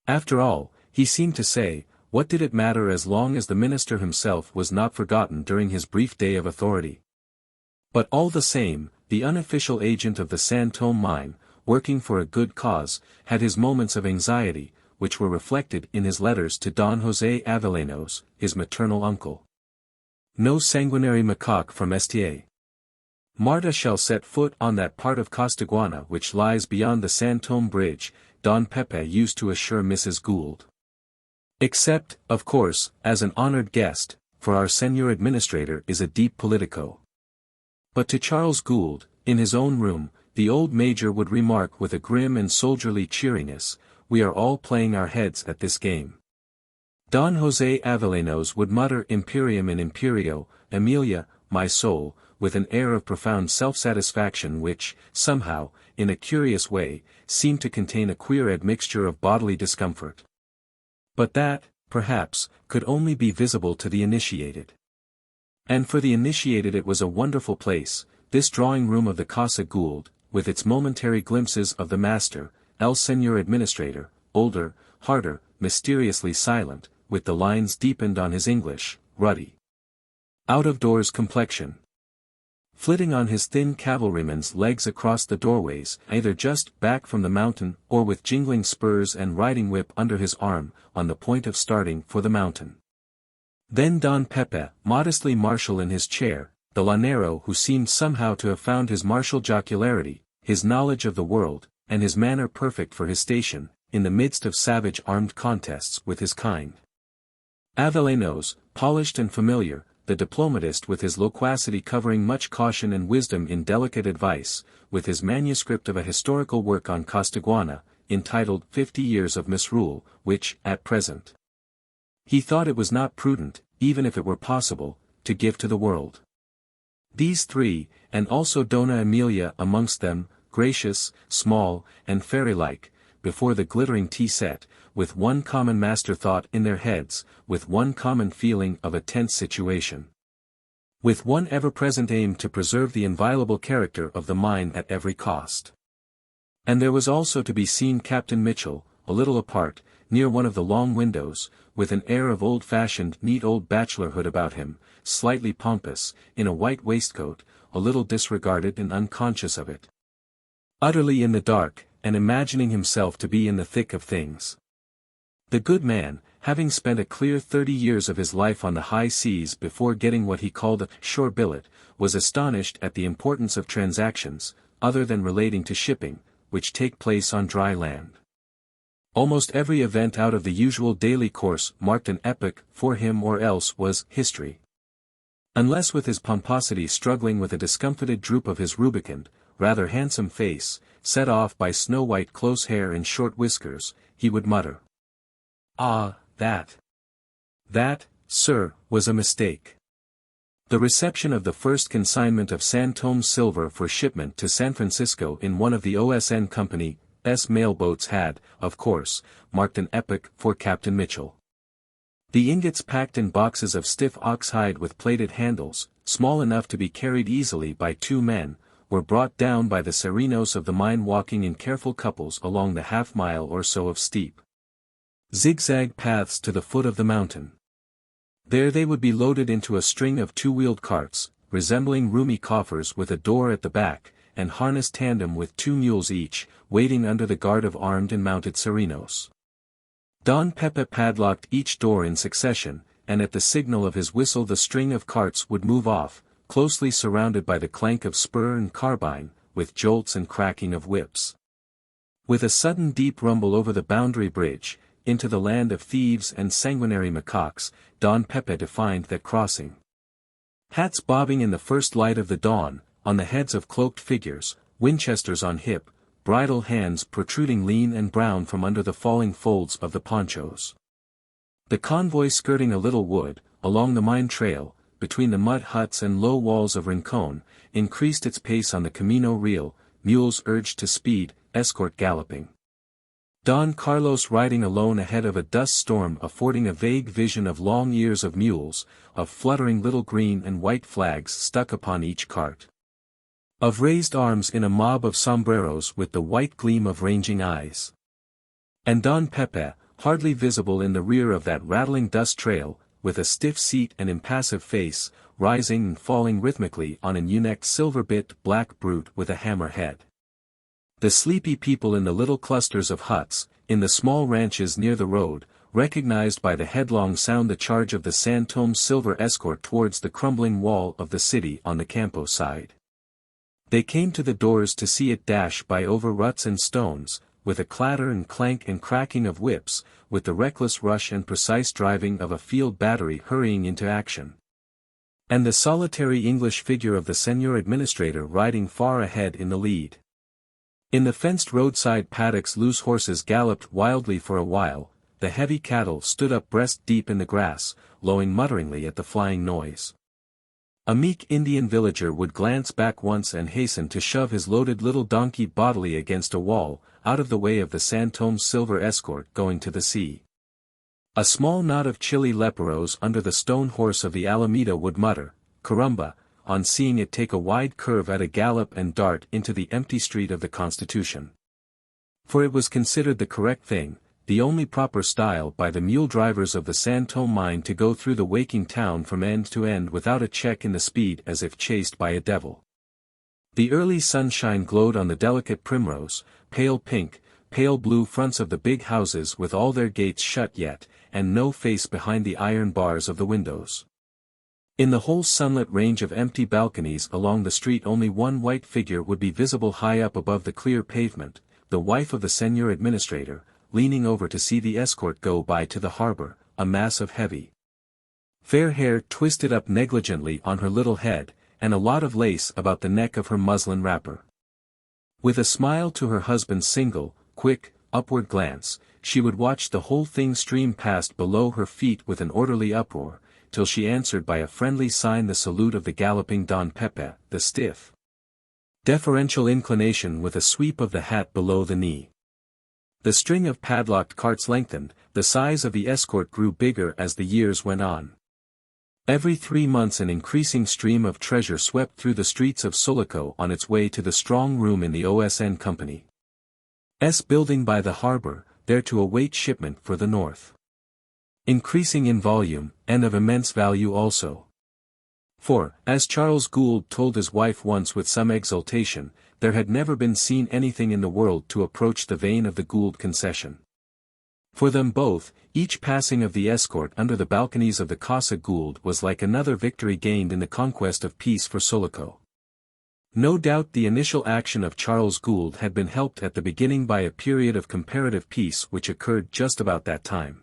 [SPEAKER 1] After all, he seemed to say, what did it matter as long as the minister himself was not forgotten during his brief day of authority? But all the same, the unofficial agent of the San Tomé mine, working for a good cause, had his moments of anxiety, which were reflected in his letters to Don José Avellanos, his maternal uncle. No sanguinary macaque from Sta Marta shall set foot on that part of Costaguana which lies beyond the San Tomé bridge, Don Pepe used to assure Mrs. Gould. Except, of course, as an honored guest, for our senior administrator is a deep politico. But to Charles Gould, in his own room, the old major would remark with a grim and soldierly cheeriness, we are all playing our heads at this game. Don José Avellanos would mutter imperium in imperio, Emilia, my soul, with an air of profound self-satisfaction which, somehow, in a curious way, seemed to contain a queer admixture of bodily discomfort. But that, perhaps, could only be visible to the initiated. And for the initiated it was a wonderful place, this drawing-room of the Casa Gould, with its momentary glimpses of the master, El Señor Administrator, older, harder, mysteriously silent, with the lines deepened on his English, ruddy, out-of-doors complexion. Flitting on his thin cavalryman's legs across the doorways, either just back from the mountain or with jingling spurs and riding whip under his arm, on the point of starting for the mountain. Then Don Pepe, modestly martial in his chair, the lanero who seemed somehow to have found his martial jocularity, his knowledge of the world, and his manner perfect for his station, in the midst of savage armed contests with his kind. Avellanos, polished and familiar, the diplomatist with his loquacity covering much caution and wisdom in delicate advice, with his manuscript of a historical work on Costaguana, entitled 50 Years of Misrule, which, at present, he thought it was not prudent, even if it were possible, to give to the world. These three, and also Dona Emilia amongst them, gracious, small, and fairy-like, before the glittering tea set, with one common master thought in their heads, with one common feeling of a tense situation. With one ever-present aim to preserve the inviolable character of the mine at every cost. And there was also to be seen Captain Mitchell, a little apart, near one of the long windows, with an air of old-fashioned neat old bachelorhood about him, slightly pompous, in a white waistcoat, a little disregarded and unconscious of it. Utterly in the dark, and imagining himself to be in the thick of things. The good man, having spent a clear 30 years of his life on the high seas before getting what he called a shore billet, was astonished at the importance of transactions, other than relating to shipping, which take place on dry land. Almost every event out of the usual daily course marked an epoch for him or else was history. Unless with his pomposity struggling with a discomfited droop of his rubicund, rather handsome face, set off by snow-white close hair and short whiskers, he would mutter. "Ah, that, sir, was a mistake." The reception of the first consignment of San Tomé silver for shipment to San Francisco in one of the OSN Company's mailboats had, of course, marked an epoch for Captain Mitchell. The ingots packed in boxes of stiff oxhide with plated handles, small enough to be carried easily by 2 men, were brought down by the serenos of the mine walking in careful couples along the half-mile or so of steep, zigzag paths to the foot of the mountain. There they would be loaded into a string of 2-wheeled carts, resembling roomy coffers with a door at the back, and harnessed tandem with 2 mules each, waiting under the guard of armed and mounted serenos. Don Pepe padlocked each door in succession, and at the signal of his whistle the string of carts would move off, closely surrounded by the clank of spur and carbine, with jolts and cracking of whips. With a sudden deep rumble over the boundary bridge, into the land of thieves and sanguinary macaques, Don Pepe defined that crossing. Hats bobbing in the first light of the dawn, on the heads of cloaked figures, Winchesters on hip, bridle hands protruding lean and brown from under the falling folds of the ponchos. The convoy skirting a little wood, along the mine trail, between the mud huts and low walls of Rincon, increased its pace on the Camino Real, mules urged to speed, escort galloping. Don Carlos riding alone ahead of a dust storm affording a vague vision of long ears of mules, of fluttering little green and white flags stuck upon each cart, of raised arms in a mob of sombreros with the white gleam of ranging eyes. And Don Pepe, hardly visible in the rear of that rattling dust trail, with a stiff seat and impassive face, rising and falling rhythmically on an ewe-necked silver-bit black brute with a hammer head. The sleepy people in the little clusters of huts, in the small ranches near the road, recognized by the headlong sound the charge of the San Tomé silver escort towards the crumbling wall of the city on the Campo side. They came to the doors to see it dash by over ruts and stones, with a clatter and clank and cracking of whips, with the reckless rush and precise driving of a field battery hurrying into action. And the solitary English figure of the Senior Administrator riding far ahead in the lead. In the fenced roadside paddocks loose horses galloped wildly for a while, the heavy cattle stood up breast deep in the grass, lowing mutteringly at the flying noise. A meek Indian villager would glance back once and hasten to shove his loaded little donkey bodily against a wall, out of the way of the San Tomé silver escort going to the sea. A small knot of Chile leperos under the stone horse of the Alameda would mutter, "Caramba," on seeing it take a wide curve at a gallop and dart into the empty street of the Constitution. For it was considered the correct thing, the only proper style by the mule drivers of the San Tomé mine to go through the waking town from end to end without a check in the speed as if chased by a devil. The early sunshine glowed on the delicate primrose, pale pink, pale blue fronts of the big houses with all their gates shut yet, and no face behind the iron bars of the windows. In the whole sunlit range of empty balconies along the street only one white figure would be visible high up above the clear pavement, the wife of the Senior Administrator, leaning over to see the escort go by to the harbor, a mass of heavy, fair hair twisted up negligently on her little head, and a lot of lace about the neck of her muslin wrapper. With a smile to her husband's single, quick, upward glance, she would watch the whole thing stream past below her feet with an orderly uproar, till she answered by a friendly sign the salute of the galloping Don Pepe, the stiff, deferential inclination with a sweep of the hat below the knee. The string of padlocked carts lengthened, the size of the escort grew bigger as the years went on. Every 3 months an increasing stream of treasure swept through the streets of Sulaco on its way to the strong room in the OSN Company's building by the harbor, there to await shipment for the north. Increasing in volume, and of immense value also. For, as Charles Gould told his wife once with some exultation, there had never been seen anything in the world to approach the vein of the Gould concession. For them both, each passing of the escort under the balconies of the Casa Gould was like another victory gained in the conquest of peace for Sulaco. No doubt the initial action of Charles Gould had been helped at the beginning by a period of comparative peace which occurred just about that time.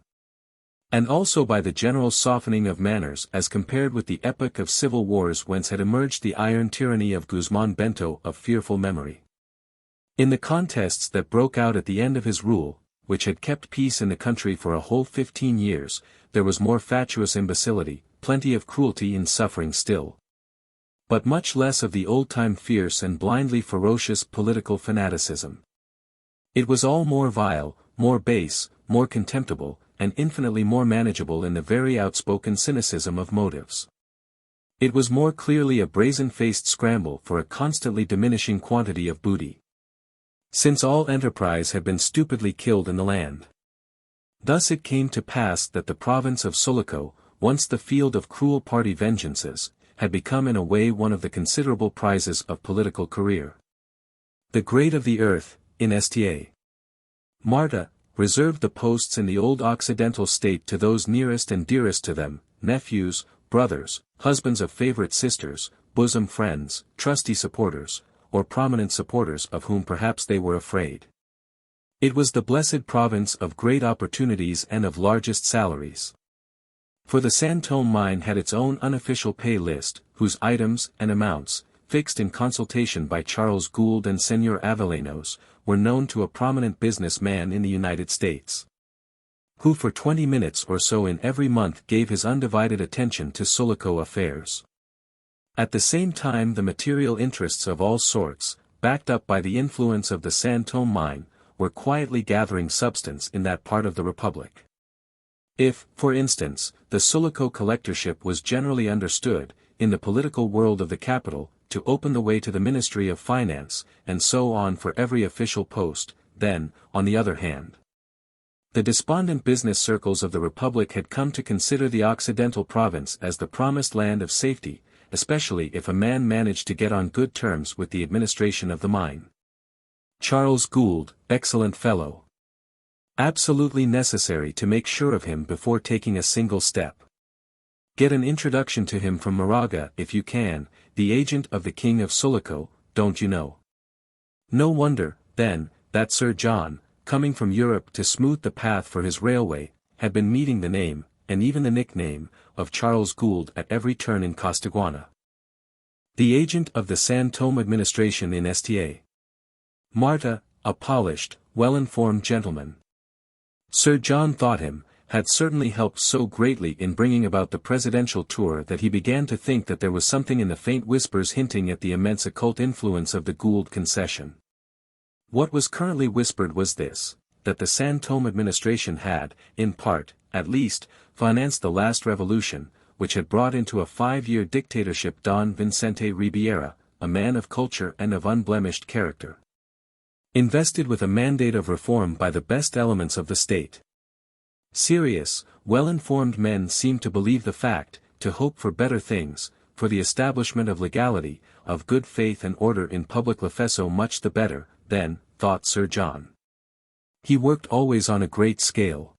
[SPEAKER 1] And also by the general softening of manners as compared with the epoch of civil wars whence had emerged the iron tyranny of Guzman Bento of fearful memory. In the contests that broke out at the end of his rule, which had kept peace in the country for a whole 15 years, there was more fatuous imbecility, plenty of cruelty and suffering still. But much less of the old-time fierce and blindly ferocious political fanaticism. It was all more vile, more base, more contemptible, and infinitely more manageable in the very outspoken cynicism of motives. It was more clearly a brazen-faced scramble for a constantly diminishing quantity of booty. Since all enterprise had been stupidly killed in the land. Thus it came to pass that the province of Sulaco, once the field of cruel party vengeances, had become in a way one of the considerable prizes of political career. The great of the earth, in Sta. Marta, reserved the posts in the old Occidental state to those nearest and dearest to them, nephews, brothers, husbands of favorite sisters, bosom friends, trusty supporters, or prominent supporters of whom perhaps they were afraid. It was the blessed province of great opportunities and of largest salaries. For the San Tomé mine had its own unofficial pay list, whose items and amounts, fixed in consultation by Charles Gould and Señor Avellanos, were known to a prominent business man in the United States, who for 20 minutes or so in every month gave his undivided attention to Sulaco affairs. At the same time the material interests of all sorts, backed up by the influence of the San Tomé mine, were quietly gathering substance in that part of the Republic. If, for instance, the Sulaco collectorship was generally understood, in the political world of the capital, to open the way to the Ministry of Finance, and so on for every official post, then, on the other hand, the despondent business circles of the Republic had come to consider the Occidental province as the promised land of safety, especially if a man managed to get on good terms with the administration of the mine. Charles Gould, excellent fellow. Absolutely necessary to make sure of him before taking a single step. Get an introduction to him from Moraga if you can, the agent of the King of Sulaco, don't you know? No wonder, then, that Sir John, coming from Europe to smooth the path for his railway, had been meeting the name, and even the nickname, of Charles Gould at every turn in Costaguana. The agent of the San Tomé administration in Sta. Marta, a polished, well-informed gentleman. Sir John thought him, had certainly helped so greatly in bringing about the presidential tour that he began to think that there was something in the faint whispers hinting at the immense occult influence of the Gould concession. What was currently whispered was this, that the San Tomé administration had, in part, at least, financed the last revolution, which had brought into a 5-year dictatorship Don Vicente Ribiera, a man of culture and of unblemished character. Invested with a mandate of reform by the best elements of the state. Serious, well-informed men seemed to believe the fact, to hope for better things, for the establishment of legality, of good faith and order in public life so much the better, then, thought Sir John. He worked always on a great scale.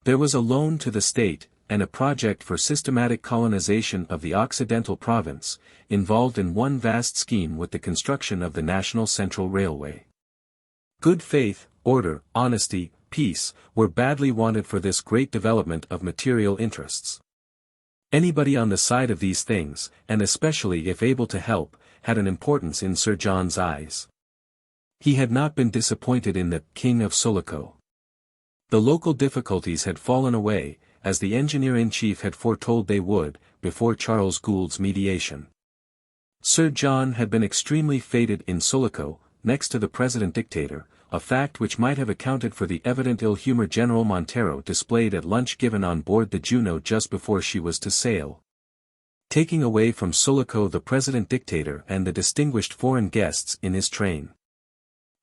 [SPEAKER 1] There was a loan to the state, and a project for systematic colonization of the Occidental province, involved in one vast scheme with the construction of the National Central Railway. Good faith, order, honesty, peace, were badly wanted for this great development of material interests. Anybody on the side of these things, and especially if able to help, had an importance in Sir John's eyes. He had not been disappointed in the King of Sulaco. The local difficulties had fallen away, as the engineer-in-chief had foretold they would, before Charles Gould's mediation. Sir John had been extremely feted in Sulaco, next to the president-dictator, a fact which might have accounted for the evident ill-humor General Montero displayed at lunch given on board the Juno just before she was to sail. Taking away from Sulaco the president-dictator and the distinguished foreign guests in his train.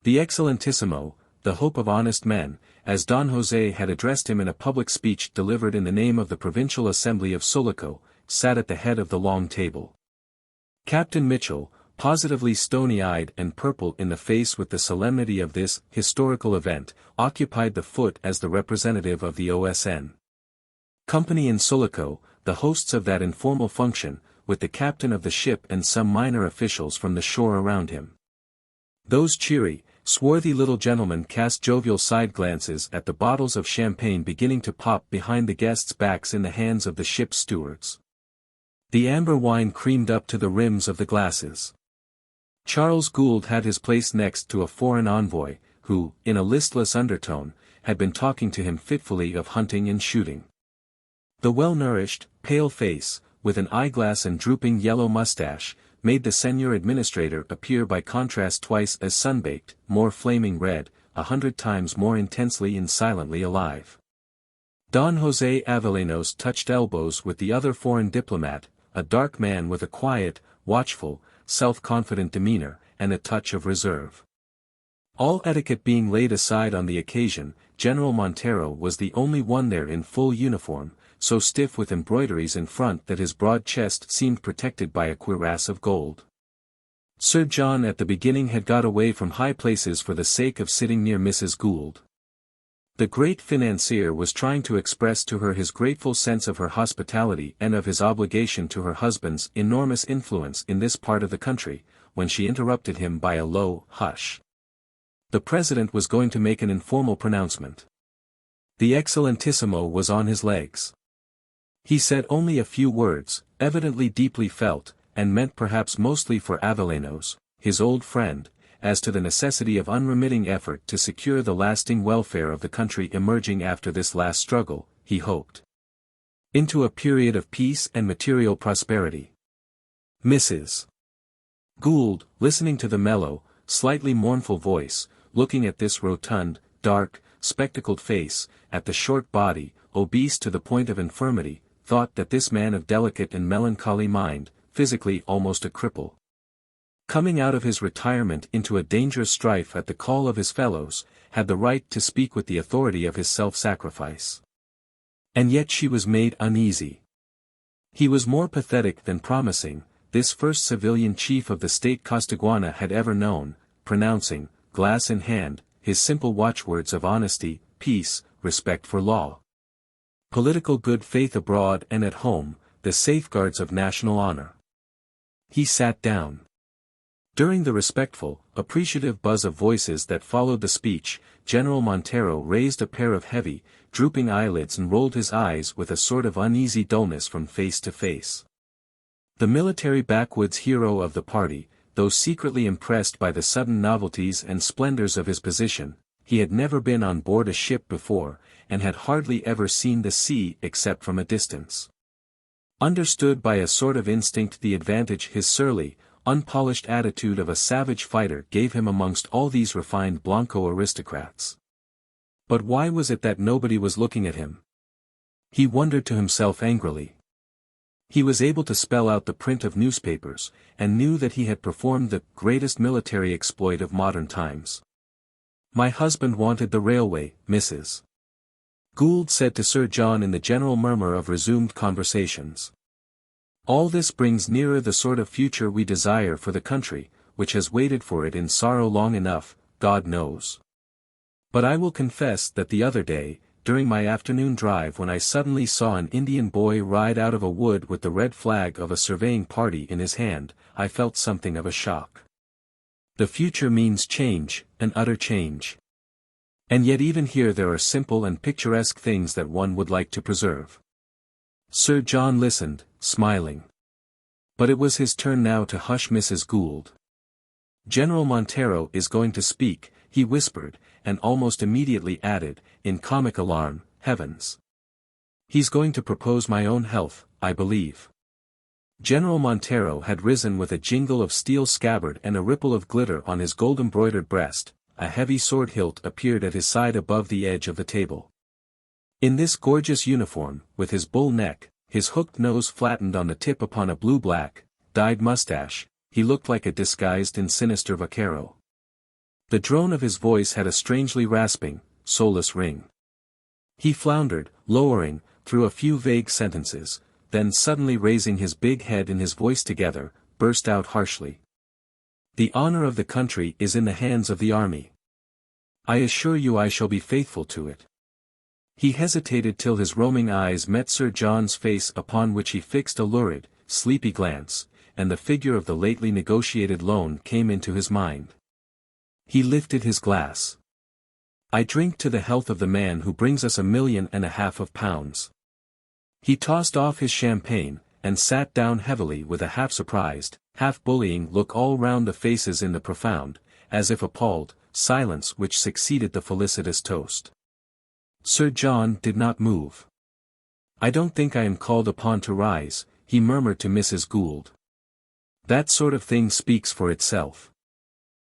[SPEAKER 1] The Excellentissimo, the hope of honest men, as Don José had addressed him in a public speech delivered in the name of the Provincial Assembly of Sulaco, sat at the head of the long table. Captain Mitchell, positively stony-eyed and purple in the face with the solemnity of this historical event, occupied the foot as the representative of the OSN Company in Sulaco, the hosts of that informal function, with the captain of the ship and some minor officials from the shore around him. Those cheery, Swarthy little gentlemen cast jovial side glances at the bottles of champagne beginning to pop behind the guests' backs in the hands of the ship's stewards. The amber wine creamed up to the rims of the glasses. Charles Gould had his place next to a foreign envoy, who, in a listless undertone, had been talking to him fitfully of hunting and shooting. The well-nourished, pale face, with an eyeglass and drooping yellow mustache, made the senior administrator appear by contrast twice as sunbaked, more flaming red, 100 times more intensely and silently alive. Don José Avellanos touched elbows with the other foreign diplomat, a dark man with a quiet, watchful, self-confident demeanor, and a touch of reserve. All etiquette being laid aside on the occasion, General Montero was the only one there in full uniform, so stiff with embroideries in front that his broad chest seemed protected by a cuirass of gold. Sir John at the beginning had got away from high places for the sake of sitting near Mrs. Gould. The great financier was trying to express to her his grateful sense of her hospitality and of his obligation to her husband's enormous influence in this part of the country, when she interrupted him by a low hush. The president was going to make an informal pronouncement. The Excellentissimo was on his legs. He said only a few words, evidently deeply felt, and meant perhaps mostly for Avellanos, his old friend, as to the necessity of unremitting effort to secure the lasting welfare of the country emerging after this last struggle, he hoped, into a period of peace and material prosperity. Mrs. Gould, listening to the mellow, slightly mournful voice, looking at this rotund, dark, spectacled face, at the short body, obese to the point of infirmity, thought that this man of delicate and melancholy mind, physically almost a cripple, coming out of his retirement into a dangerous strife at the call of his fellows, had the right to speak with the authority of his self-sacrifice. And yet she was made uneasy. He was more pathetic than promising, this first civilian chief of the state Costaguana had ever known, pronouncing, glass in hand, his simple watchwords of honesty, peace, respect for law, political good faith abroad and at home, the safeguards of national honor. He sat down. During the respectful, appreciative buzz of voices that followed the speech, General Montero raised a pair of heavy, drooping eyelids and rolled his eyes with a sort of uneasy dullness from face to face. The military backwoods hero of the party, though secretly impressed by the sudden novelties and splendors of his position, he had never been on board a ship before, and had hardly ever seen the sea except from a distance. Understood by a sort of instinct the advantage his surly, unpolished attitude of a savage fighter gave him amongst all these refined Blanco aristocrats. But why was it that nobody was looking at him? He wondered to himself angrily. He was able to spell out the print of newspapers, and knew that he had performed the greatest military exploit of modern times. "My husband wanted the railway, Mrs. Gould said to Sir John in the general murmur of resumed conversations. All this brings nearer the sort of future we desire for the country, which has waited for it in sorrow long enough, God knows. But I will confess that the other day, during my afternoon drive when I suddenly saw an Indian boy ride out of a wood with the red flag of a surveying party in his hand, I felt something of a shock. The future means change, an utter change. And yet even here there are simple and picturesque things that one would like to preserve." Sir John listened, smiling. But it was his turn now to hush Mrs. Gould. "General Montero is going to speak," he whispered, and almost immediately added, in comic alarm, "Heavens! He's going to propose my own health, I believe." General Montero had risen with a jingle of steel scabbard and a ripple of glitter on his gold-embroidered breast, a heavy sword hilt appeared at his side above the edge of the table. In this gorgeous uniform, with his bull neck, his hooked nose flattened on the tip upon a blue-black, dyed mustache, he looked like a disguised and sinister vaquero. The drone of his voice had a strangely rasping, soulless ring. He floundered, lowering, through a few vague sentences, then suddenly raising his big head and his voice together, burst out harshly. "The honor of the country is in the hands of the army. I assure you I shall be faithful to it." He hesitated till his roaming eyes met Sir John's face upon which he fixed a lurid, sleepy glance, and the figure of the lately negotiated loan came into his mind. He lifted his glass. "I drink to the health of the man who brings us 1.5 million of pounds." He tossed off his champagne, and sat down heavily with a half-surprised, half-bullying look all round the faces in the profound, as if appalled, silence which succeeded the felicitous toast. Sir John did not move. "I don't think I am called upon to rise," he murmured to Mrs. Gould. "That sort of thing speaks for itself."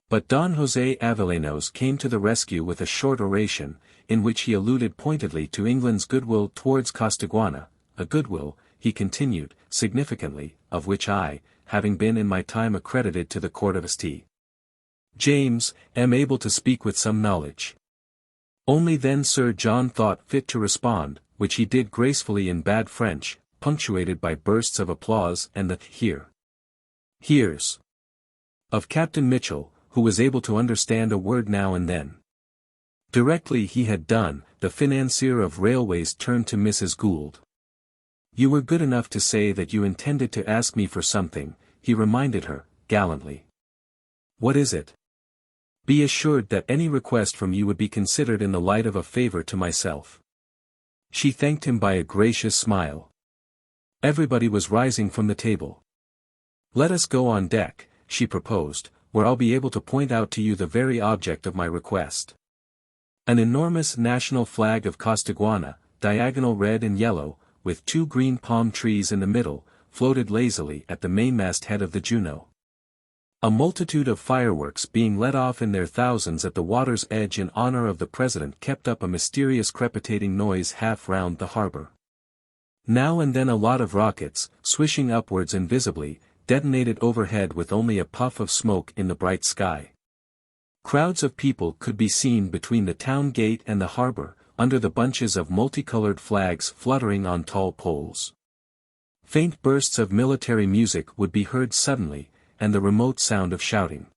[SPEAKER 1] But Don José Avellanos came to the rescue with a short oration, in which he alluded pointedly to England's goodwill towards Costaguana, a goodwill, he continued, significantly, of which I, having been in my time accredited to the court of St. James, am able to speak with some knowledge. Only then Sir John thought fit to respond, which he did gracefully in bad French, punctuated by bursts of applause and the here's of Captain Mitchell, who was able to understand a word now and then. Directly he had done, the financier of railways turned to Mrs. Gould. "You were good enough to say that you intended to ask me for something," he reminded her, gallantly. "What is it?" "Be assured that any request from you would be considered in the light of a favor to myself." She thanked him by a gracious smile. Everybody was rising from the table. "Let us go on deck," she proposed, "where I'll be able to point out to you the very object of my request." An enormous national flag of Costaguana, diagonal red and yellow, with 2 green palm trees in the middle, floated lazily at the mainmast head of the Juno. A multitude of fireworks being let off in their thousands at the water's edge in honor of the President kept up a mysterious crepitating noise half round the harbor. Now and then a lot of rockets, swishing upwards invisibly, detonated overhead with only a puff of smoke in the bright sky. Crowds of people could be seen between the town gate and the harbor, under the bunches of multicolored flags fluttering on tall poles. Faint bursts of military music would be heard suddenly, and the remote sound of shouting.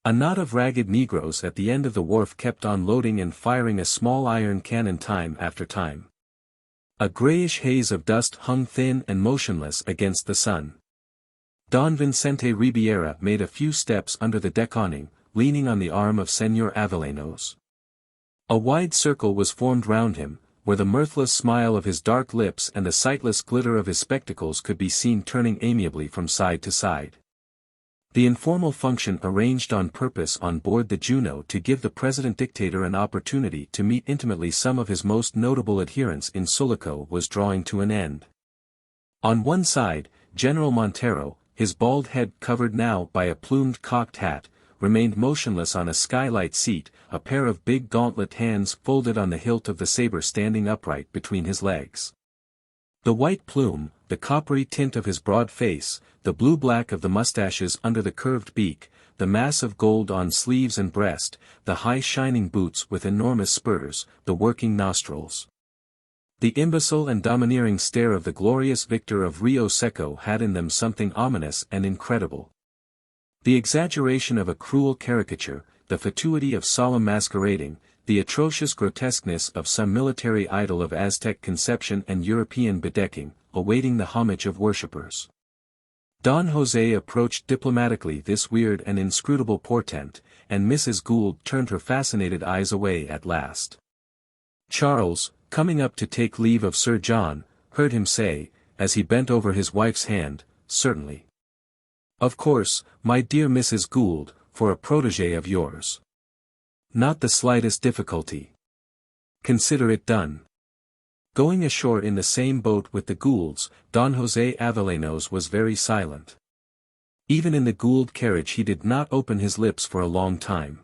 [SPEAKER 1] A knot of ragged negroes at the end of the wharf kept on loading and firing a small iron cannon time after time. A grayish haze of dust hung thin and motionless against the sun. Don Vicente Ribiera made a few steps under the deck awning, leaning on the arm of Señor Avellanos. A wide circle was formed round him, where the mirthless smile of his dark lips and the sightless glitter of his spectacles could be seen turning amiably from side to side. The informal function arranged on purpose on board the Juno to give the President-Dictator an opportunity to meet intimately some of his most notable adherents in Sulaco was drawing to an end. On one side, General Montero, his bald head covered now by a plumed cocked hat, remained motionless on a skylight seat, a pair of big gauntlet hands folded on the hilt of the saber standing upright between his legs. The white plume, the coppery tint of his broad face, the blue-black of the mustaches under the curved beak, the mass of gold on sleeves and breast, the high shining boots with enormous spurs, the working nostrils. The imbecile and domineering stare of the glorious victor of Rio Seco had in them something ominous and incredible. The exaggeration of a cruel caricature, the fatuity of solemn masquerading, the atrocious grotesqueness of some military idol of Aztec conception and European bedecking, awaiting the homage of worshippers. Don José approached diplomatically this weird and inscrutable portent, and Mrs. Gould turned her fascinated eyes away at last. Charles, coming up to take leave of Sir John, heard him say, as he bent over his wife's hand, "Certainly. Of course, my dear Mrs. Gould, for a protégé of yours. Not the slightest difficulty. Consider it done." Going ashore in the same boat with the Goulds, Don José Avellanos was very silent. Even in the Gould carriage he did not open his lips for a long time.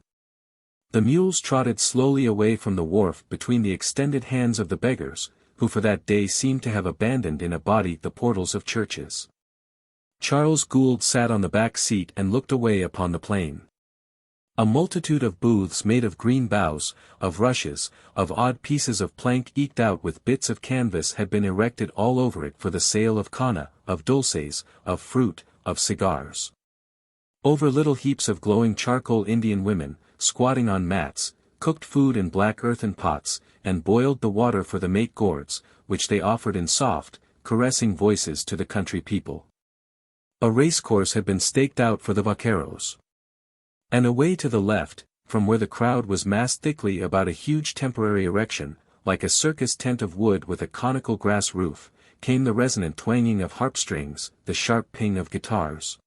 [SPEAKER 1] The mules trotted slowly away from the wharf between the extended hands of the beggars, who for that day seemed to have abandoned in a body the portals of churches. Charles Gould sat on the back seat and looked away upon the plain. A multitude of booths made of green boughs, of rushes, of odd pieces of plank eked out with bits of canvas had been erected all over it for the sale of cana, of dulces, of fruit, of cigars. Over little heaps of glowing charcoal Indian women, squatting on mats, cooked food in black earthen pots, and boiled the water for the mate gourds, which they offered in soft, caressing voices to the country people. A racecourse had been staked out for the vaqueros. And away to the left, from where the crowd was massed thickly about a huge temporary erection, like a circus tent of wood with a conical grass roof, came the resonant twanging of harp strings, the sharp ping of guitars.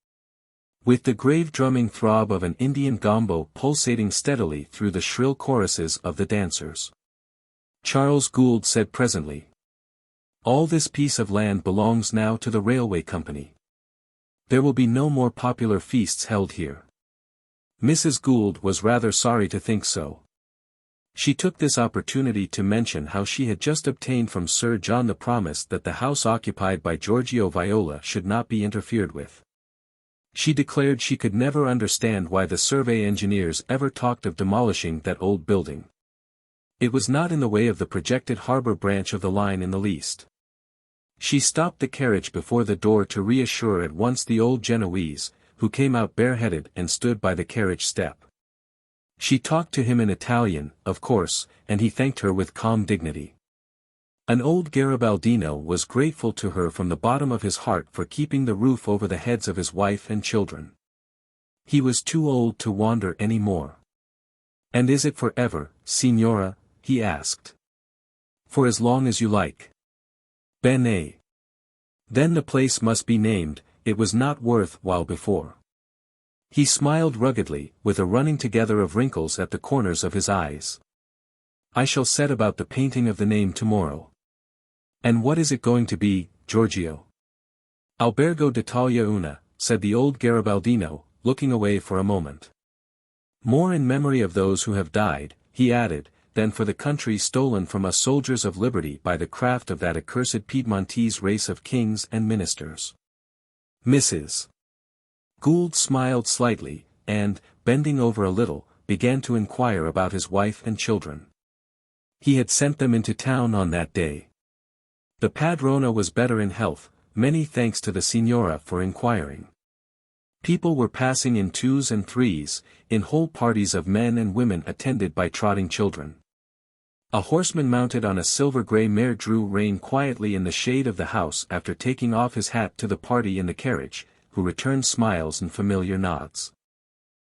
[SPEAKER 1] With the grave drumming throb of an Indian gombo pulsating steadily through the shrill choruses of the dancers. Charles Gould said presently. All this piece of land belongs now to the railway company. There will be no more popular feasts held here. Mrs. Gould was rather sorry to think so. She took this opportunity to mention how she had just obtained from Sir John the promise that the house occupied by Giorgio Viola should not be interfered with. She declared she could never understand why the survey engineers ever talked of demolishing that old building. It was not in the way of the projected harbour branch of the line in the least. She stopped the carriage before the door to reassure at once the old Genoese, who came out bareheaded and stood by the carriage step. She talked to him in Italian, of course, and he thanked her with calm dignity. An old Garibaldino was grateful to her from the bottom of his heart for keeping the roof over the heads of his wife and children. He was too old to wander any more. And is it for ever, signora? He asked. For as long as you like. Bene. Then the place must be named, it was not worth while before. He smiled ruggedly, with a running together of wrinkles at the corners of his eyes. I shall set about the painting of the name tomorrow. And what is it going to be, Giorgio? Albergo d'Italia Una, said the old Garibaldino, looking away for a moment. More in memory of those who have died, he added, than for the country stolen from us soldiers of liberty by the craft of that accursed Piedmontese race of kings and ministers. Mrs. Gould smiled slightly, and, bending over a little, began to inquire about his wife and children. He had sent them into town on that day. The padrona was better in health, many thanks to the signora for inquiring. People were passing in twos and threes, in whole parties of men and women attended by trotting children. A horseman mounted on a silver-grey mare drew rein quietly in the shade of the house after taking off his hat to the party in the carriage, who returned smiles and familiar nods.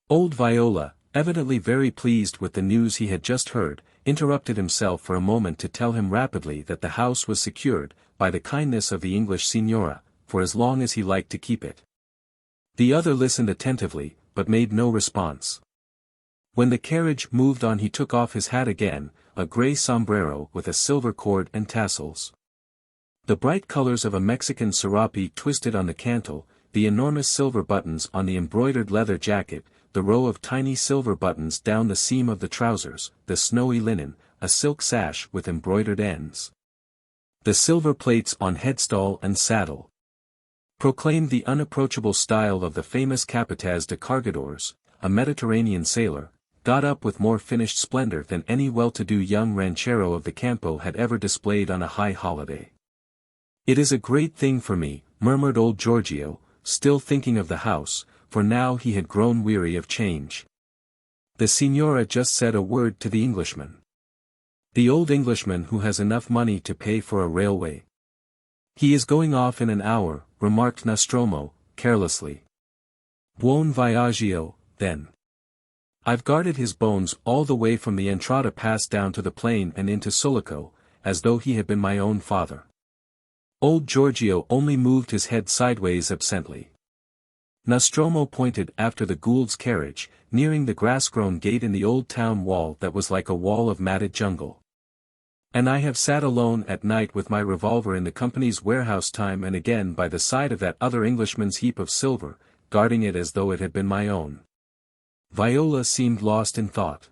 [SPEAKER 1] Old Viola, evidently very pleased with the news he had just heard, interrupted himself for a moment to tell him rapidly that the house was secured, by the kindness of the English signora, for as long as he liked to keep it. The other listened attentively, but made no response. When the carriage moved on he took off his hat again, a grey sombrero with a silver cord and tassels. The bright colors of a Mexican serape twisted on the cantle, the enormous silver buttons on the embroidered leather jacket, the row of tiny silver buttons down the seam of the trousers, the snowy linen, a silk sash with embroidered ends. The silver plates on headstall and saddle proclaimed the unapproachable style of the famous Capataz de Cargadores, a Mediterranean sailor, got up with more finished splendor than any well-to-do young ranchero of the Campo had ever displayed on a high holiday. It is a great thing for me, murmured old Giorgio, still thinking of the house, for now he had grown weary of change. The signora just said a word to the Englishman. The old Englishman who has enough money to pay for a railway. He is going off in an hour, remarked Nostromo, carelessly. Buon viaggio, then. I've guarded his bones all the way from the Entrada Pass down to the plain and into Sulaco, as though he had been my own father. Old Giorgio only moved his head sideways absently. Nostromo pointed after the Gould's carriage, nearing the grass-grown gate in the old town wall that was like a wall of matted jungle. And I have sat alone at night with my revolver in the company's warehouse time and again by the side of that other Englishman's heap of silver, guarding it as though it had been my own. Viola seemed lost in thought.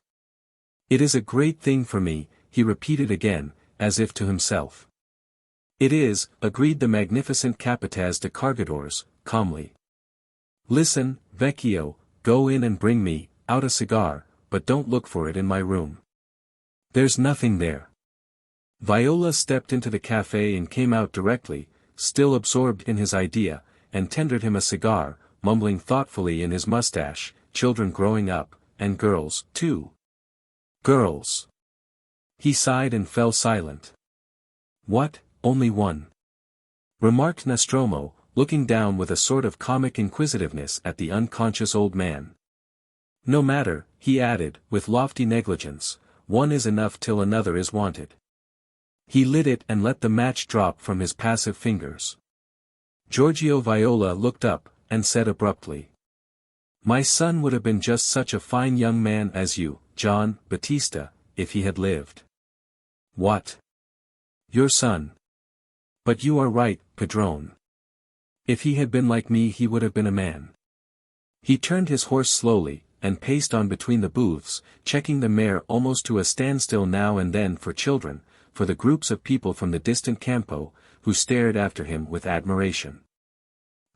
[SPEAKER 1] It is a great thing for me, he repeated again, as if to himself. It is, agreed the magnificent Capataz de Cargadores, calmly. Listen, Vecchio, go in and bring me, out a cigar, but don't look for it in my room. There's nothing there. Viola stepped into the cafe and came out directly, still absorbed in his idea, and tendered him a cigar, mumbling thoughtfully in his mustache, children growing up, and girls, too. Girls. He sighed and fell silent. What, only one? Remarked Nostromo, looking down with a sort of comic inquisitiveness at the unconscious old man. No matter, he added, with lofty negligence, one is enough till another is wanted. He lit it and let the match drop from his passive fingers. Giorgio Viola looked up, and said abruptly. My son would have been just such a fine young man as you, Gian Battista, if he had lived. What? Your son? But you are right, Padrone. If he had been like me he would have been a man. He turned his horse slowly, and paced on between the booths, checking the mare almost to a standstill now and then for children, for the groups of people from the distant campo, who stared after him with admiration.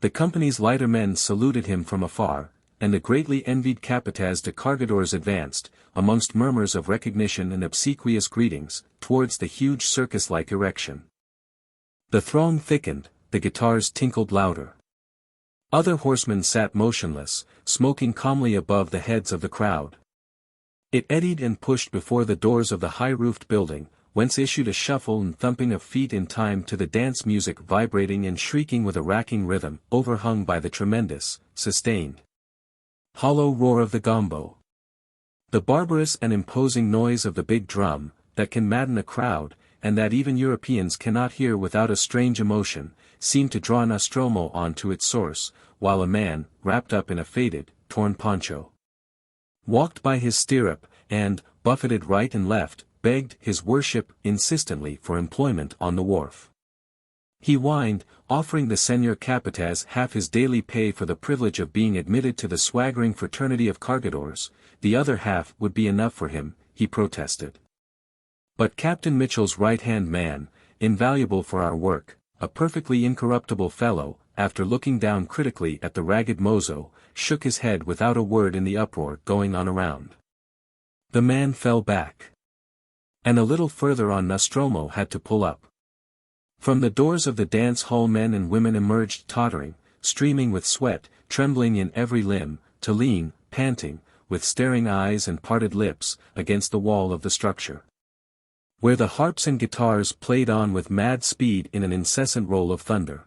[SPEAKER 1] The company's lighter men saluted him from afar, and the greatly envied Capataz de Cargadores advanced, amongst murmurs of recognition and obsequious greetings, towards the huge circus-like erection. The throng thickened, the guitars tinkled louder. Other horsemen sat motionless, smoking calmly above the heads of the crowd. It eddied and pushed before the doors of the high-roofed building, whence issued a shuffle and thumping of feet in time to the dance music vibrating and shrieking with a racking rhythm, overhung by the tremendous, sustained, hollow roar of the gombo. The barbarous and imposing noise of the big drum, that can madden a crowd, and that even Europeans cannot hear without a strange emotion, seemed to draw Nostromo on to its source, while a man, wrapped up in a faded, torn poncho, walked by his stirrup, and, buffeted right and left, begged his worship insistently for employment on the wharf. He whined, offering the Senor Capataz half his daily pay for the privilege of being admitted to the swaggering fraternity of Cargadores, the other half would be enough for him, he protested. But Captain Mitchell's right-hand man, invaluable for our work, a perfectly incorruptible fellow, after looking down critically at the ragged mozo, shook his head without a word in the uproar going on around. The man fell back. And a little further on Nostromo had to pull up. From the doors of the dance hall men and women emerged tottering, streaming with sweat, trembling in every limb, to lean, panting, with staring eyes and parted lips, against the wall of the structure, where the harps and guitars played on with mad speed in an incessant roll of thunder.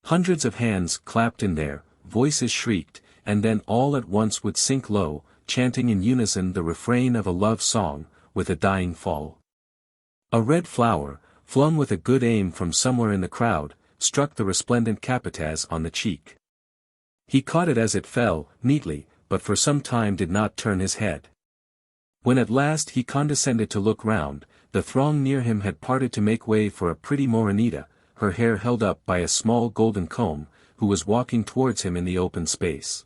[SPEAKER 1] Hundreds of hands clapped in there, voices shrieked, and then all at once would sink low, chanting in unison the refrain of a love song, with a dying fall. A red flower, flung with a good aim from somewhere in the crowd, struck the resplendent Capataz on the cheek. He caught it as it fell, neatly, but for some time did not turn his head. When at last he condescended to look round, the throng near him had parted to make way for a pretty Morenita, her hair held up by a small golden comb, who was walking towards him in the open space.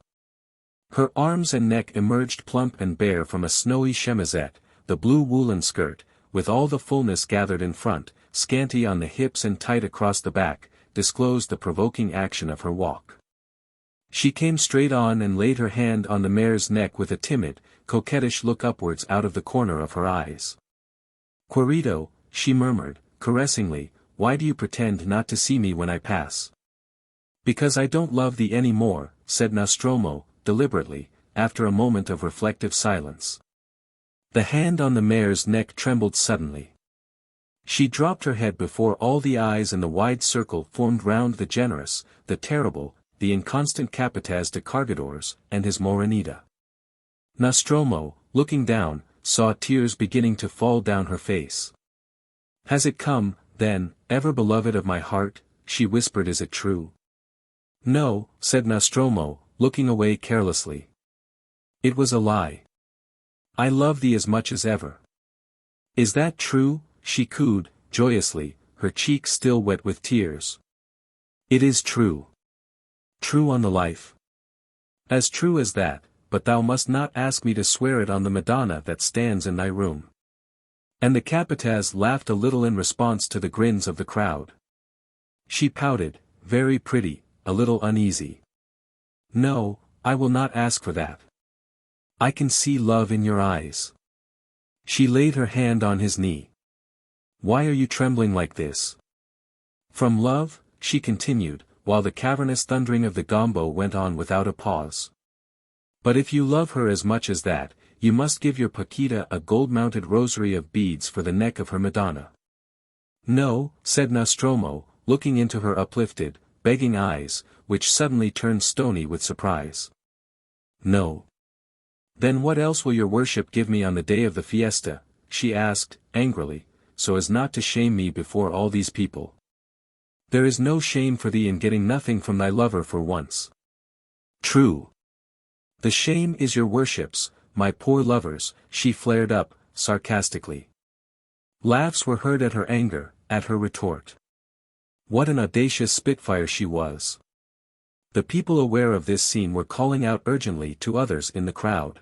[SPEAKER 1] Her arms and neck emerged plump and bare from a snowy chemisette, the blue woolen skirt, with all the fullness gathered in front, scanty on the hips and tight across the back, disclosed the provoking action of her walk. She came straight on and laid her hand on the mare's neck with a timid, coquettish look upwards out of the corner of her eyes. "Querido," she murmured, caressingly, "why do you pretend not to see me when I pass?" "Because I don't love thee any more," said Nostromo, deliberately, after a moment of reflective silence. The hand on the mare's neck trembled suddenly. She dropped her head before all the eyes in the wide circle formed round the generous, the terrible, the inconstant Capataz de Cargadores, and his Morenita. Nostromo, looking down, saw tears beginning to fall down her face. "Has it come, then, ever beloved of my heart?" she whispered. "Is it true?" "No," said Nostromo, looking away carelessly. "It was a lie. I love thee as much as ever." "Is that true?" she cooed, joyously, her cheek still wet with tears. "It is true. True on the life. As true as that, but thou must not ask me to swear it on the Madonna that stands in thy room." And the Capataz laughed a little in response to the grins of the crowd. She pouted, very pretty, a little uneasy. "No, I will not ask for that. I can see love in your eyes." She laid her hand on his knee. "Why are you trembling like this?" "From love," she continued, while the cavernous thundering of the gombo went on without a pause. "But if you love her as much as that, you must give your Paquita a gold-mounted rosary of beads for the neck of her Madonna." "No," said Nostromo, looking into her uplifted, begging eyes, which suddenly turned stony with surprise. "No. "Then what else will your worship give me on the day of the fiesta?" she asked, angrily, "so as not to shame me before all these people." "There is no shame for thee in getting nothing from thy lover for once." "True. The shame is your worship's, my poor lovers," she flared up, sarcastically. Laughs were heard at her anger, at her retort. What an audacious spitfire she was. The people aware of this scene were calling out urgently to others in the crowd.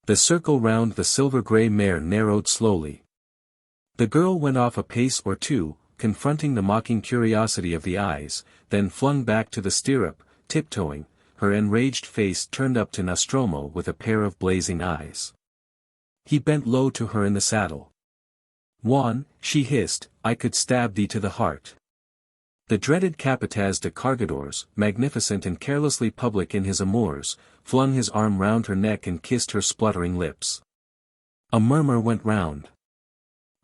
[SPEAKER 1] The circle round the silver-grey mare narrowed slowly. The girl went off a pace or two, confronting the mocking curiosity of the eyes, then flung back to the stirrup, tiptoeing, her enraged face turned up to Nostromo with a pair of blazing eyes. He bent low to her in the saddle. "Juan," she hissed, "I could stab thee to the heart." The dreaded Capataz de Cargadores, magnificent and carelessly public in his amours, flung his arm round her neck and kissed her spluttering lips. A murmur went round.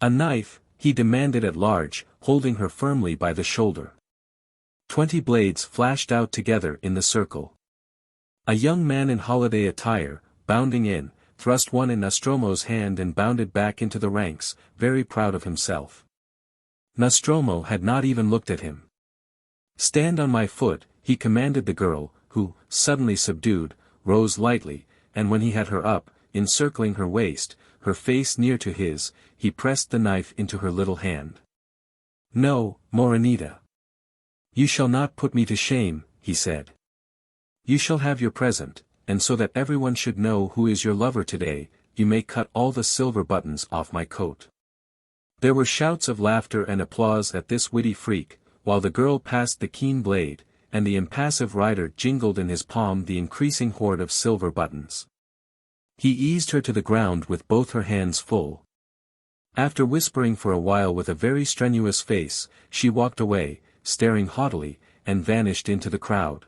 [SPEAKER 1] "A knife," he demanded at large, holding her firmly by the shoulder. 20 blades flashed out together in the circle. A young man in holiday attire, bounding in, thrust one in Nostromo's hand and bounded back into the ranks, very proud of himself. Nostromo had not even looked at him. "Stand on my foot," he commanded the girl, who, suddenly subdued, rose lightly, and when he had her up, encircling her waist, her face near to his, he pressed the knife into her little hand. "No, Morenita. You shall not put me to shame," he said. "You shall have your present, and so that everyone should know who is your lover today, you may cut all the silver buttons off my coat." There were shouts of laughter and applause at this witty freak, while the girl passed the keen blade, and the impassive rider jingled in his palm the increasing hoard of silver buttons. He eased her to the ground with both her hands full. After whispering for a while with a very strenuous face, she walked away, staring haughtily, and vanished into the crowd.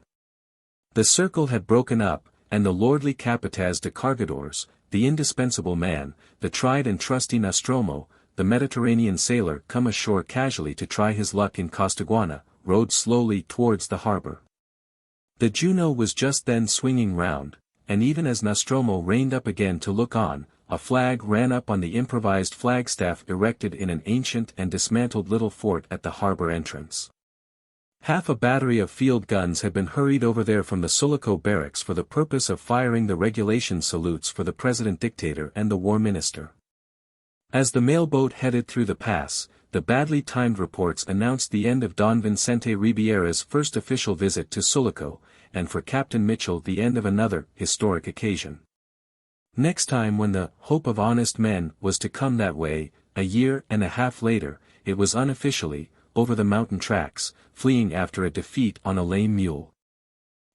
[SPEAKER 1] The circle had broken up, and the lordly Capataz de Cargadores, the indispensable man, the tried and trusty Nostromo, the Mediterranean sailor come ashore casually to try his luck in Costaguana, rode slowly towards the harbor. The Juno was just then swinging round, and even as Nostromo reined up again to look on, a flag ran up on the improvised flagstaff erected in an ancient and dismantled little fort at the harbor entrance. Half a battery of field guns had been hurried over there from the Sulaco barracks for the purpose of firing the regulation salutes for the president-dictator and the war minister. As the mailboat headed through the pass, the badly timed reports announced the end of Don Vicente Ribiera's first official visit to Sulaco, and for Captain Mitchell the end of another historic occasion. Next time when the hope of honest men was to come that way, a year and a half later, it was unofficially, over the mountain tracks, fleeing after a defeat on a lame mule.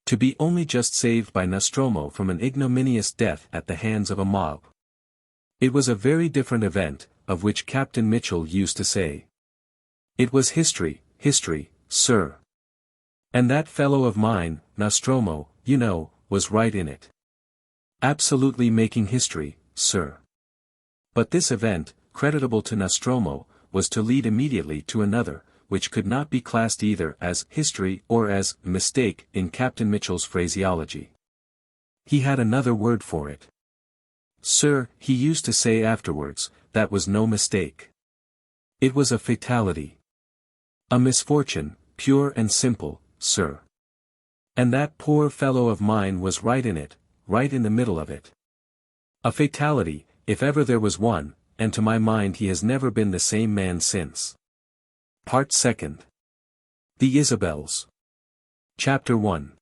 [SPEAKER 1] To be only just saved by Nostromo from an ignominious death at the hands of a mob. It was a very different event, of which Captain Mitchell used to say. "It was history, sir. And that fellow of mine, Nostromo, you know, was right in it. Absolutely making history, sir." But this event, creditable to Nostromo, was to lead immediately to another, which could not be classed either as history or as mistake in Captain Mitchell's phraseology. He had another word for it. "Sir," he used to say afterwards, "that was no mistake. It was a fatality. A misfortune, pure and simple, sir. And that poor fellow of mine was right in it, right in the middle of it. A fatality, if ever there was one, and to my mind he has never been the same man since." Part 2. The Isabels. Chapter 1.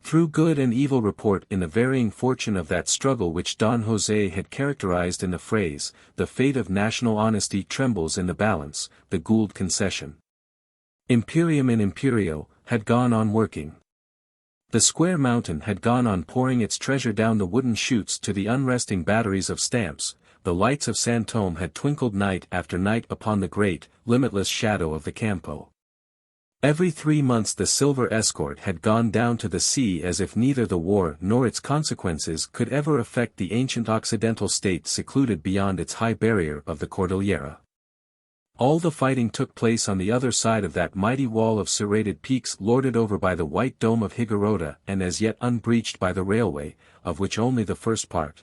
[SPEAKER 1] Through good and evil report in the varying fortune of that struggle which Don José had characterized in the phrase, "The fate of national honesty trembles in the balance," the Gould concession. Imperium in Imperio, had gone on working. The square mountain had gone on pouring its treasure down the wooden chutes to the unresting batteries of stamps, the lights of San Tomé had twinkled night after night upon the great, limitless shadow of the Campo. Every 3 months the silver escort had gone down to the sea as if neither the war nor its consequences could ever affect the ancient occidental state secluded beyond its high barrier of the Cordillera. All the fighting took place on the other side of that mighty wall of serrated peaks lorded over by the white dome of Higuerota and as yet unbreached by the railway, of which only the first part,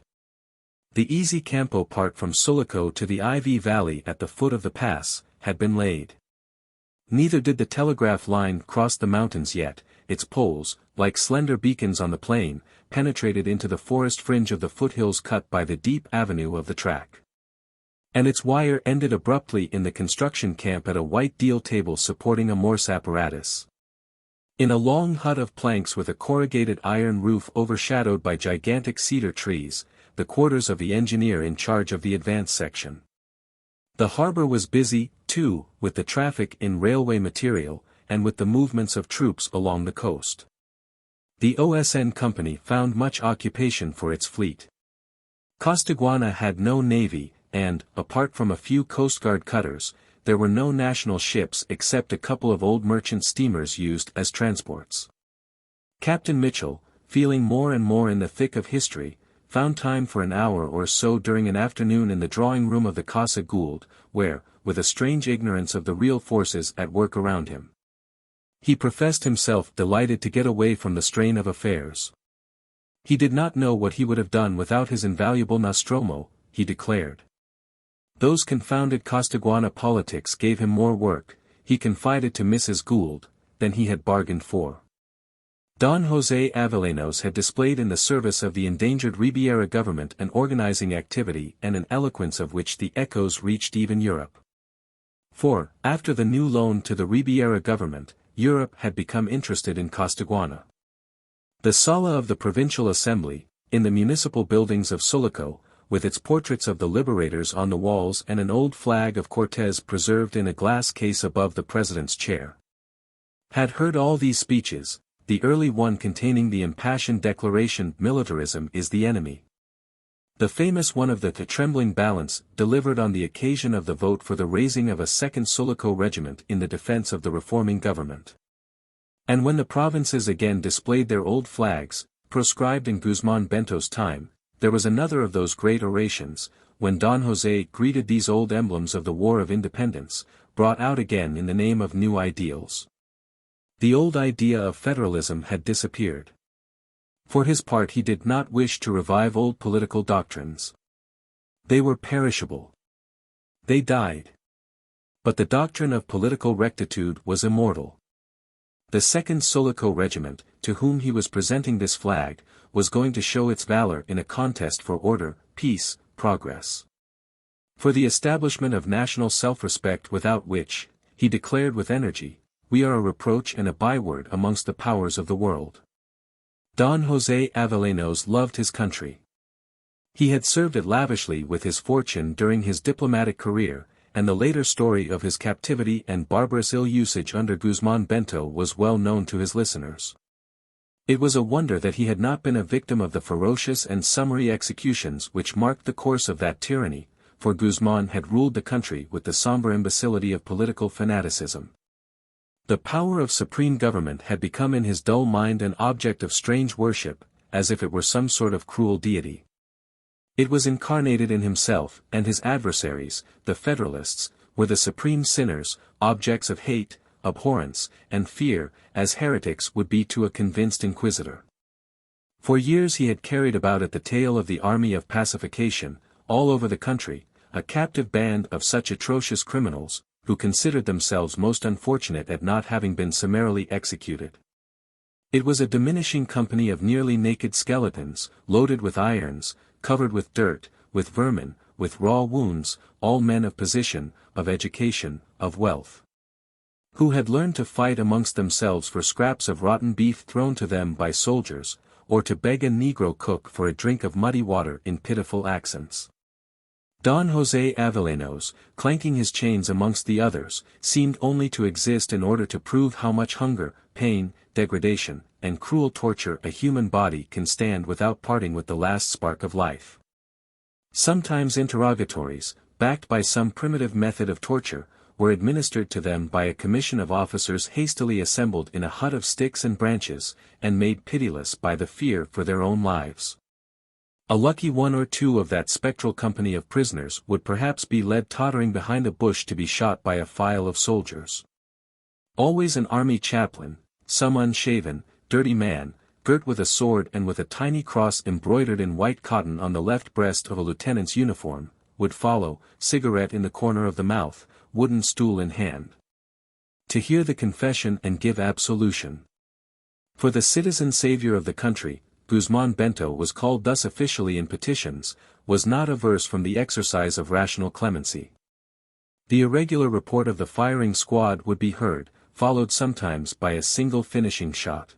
[SPEAKER 1] the easy Campo part from Sulaco to the Ivy Valley at the foot of the pass, had been laid. Neither did the telegraph line cross the mountains yet, its poles, like slender beacons on the plain, penetrated into the forest fringe of the foothills cut by the deep avenue of the track. And its wire ended abruptly in the construction camp at a white deal table supporting a Morse apparatus. In a long hut of planks with a corrugated iron roof overshadowed by gigantic cedar trees, the quarters of the engineer in charge of the advance section. The harbor was busy, too, with the traffic in railway material, and with the movements of troops along the coast. The OSN company found much occupation for its fleet. Costaguana had no navy, and, apart from a few Coast Guard cutters, there were no national ships except a couple of old merchant steamers used as transports. Captain Mitchell, feeling more and more in the thick of history, found time for an hour or so during an afternoon in the drawing-room of the Casa Gould, where, with a strange ignorance of the real forces at work around him, he professed himself delighted to get away from the strain of affairs. He did not know what he would have done without his invaluable Nostromo, he declared. Those confounded Costaguana politics gave him more work, he confided to Mrs. Gould, than he had bargained for. Don José Avellanos had displayed in the service of the endangered Ribiera government an organizing activity and an eloquence of which the echoes reached even Europe. For, after the new loan to the Ribiera government, Europe had become interested in Costaguana. The sala of the Provincial Assembly, in the municipal buildings of Sulaco, with its portraits of the liberators on the walls and an old flag of Cortés preserved in a glass case above the president's chair, had heard all these speeches, the early one containing the impassioned declaration "Militarism is the enemy." The famous one of the trembling balance, delivered on the occasion of the vote for the raising of a second Sulaco regiment in the defense of the reforming government. And when the provinces again displayed their old flags, proscribed in Guzman Bento's time, there was another of those great orations, when Don José greeted these old emblems of the War of Independence, brought out again in the name of new ideals. The old idea of federalism had disappeared. For his part he did not wish to revive old political doctrines. They were perishable. They died. But the doctrine of political rectitude was immortal. The second Sulaco regiment, to whom he was presenting this flag, was going to show its valor in a contest for order, peace, progress. For the establishment of national self-respect without which, he declared with energy, we are a reproach and a byword amongst the powers of the world. Don José Avellanos loved his country. He had served it lavishly with his fortune during his diplomatic career, and the later story of his captivity and barbarous ill-usage under Guzman Bento was well known to his listeners. It was a wonder that he had not been a victim of the ferocious and summary executions which marked the course of that tyranny, for Guzman had ruled the country with the somber imbecility of political fanaticism. The power of supreme government had become in his dull mind an object of strange worship, as if it were some sort of cruel deity. It was incarnated in himself, and his adversaries, the Federalists, were the supreme sinners, objects of hate, abhorrence, and fear, as heretics would be to a convinced inquisitor. For years he had carried about at the tail of the army of pacification, all over the country, a captive band of such atrocious criminals, who considered themselves most unfortunate at not having been summarily executed. It was a diminishing company of nearly naked skeletons, loaded with irons, covered with dirt, with vermin, with raw wounds, all men of position, of education, of wealth, who had learned to fight amongst themselves for scraps of rotten beef thrown to them by soldiers, or to beg a Negro cook for a drink of muddy water in pitiful accents. Don José Avellanos, clanking his chains amongst the others, seemed only to exist in order to prove how much hunger, pain, degradation, and cruel torture a human body can stand without parting with the last spark of life. Sometimes interrogatories, backed by some primitive method of torture, were administered to them by a commission of officers hastily assembled in a hut of sticks and branches, and made pitiless by the fear for their own lives. A lucky one or two of that spectral company of prisoners would perhaps be led tottering behind a bush to be shot by a file of soldiers. Always an army chaplain, some unshaven, dirty man, girt with a sword and with a tiny cross embroidered in white cotton on the left breast of a lieutenant's uniform, would follow, cigarette in the corner of the mouth, wooden stool in hand, to hear the confession and give absolution. For the citizen savior of the country, Guzman Bento was called thus officially in petitions, was not averse from the exercise of rational clemency. The irregular report of the firing squad would be heard, followed sometimes by a single finishing shot.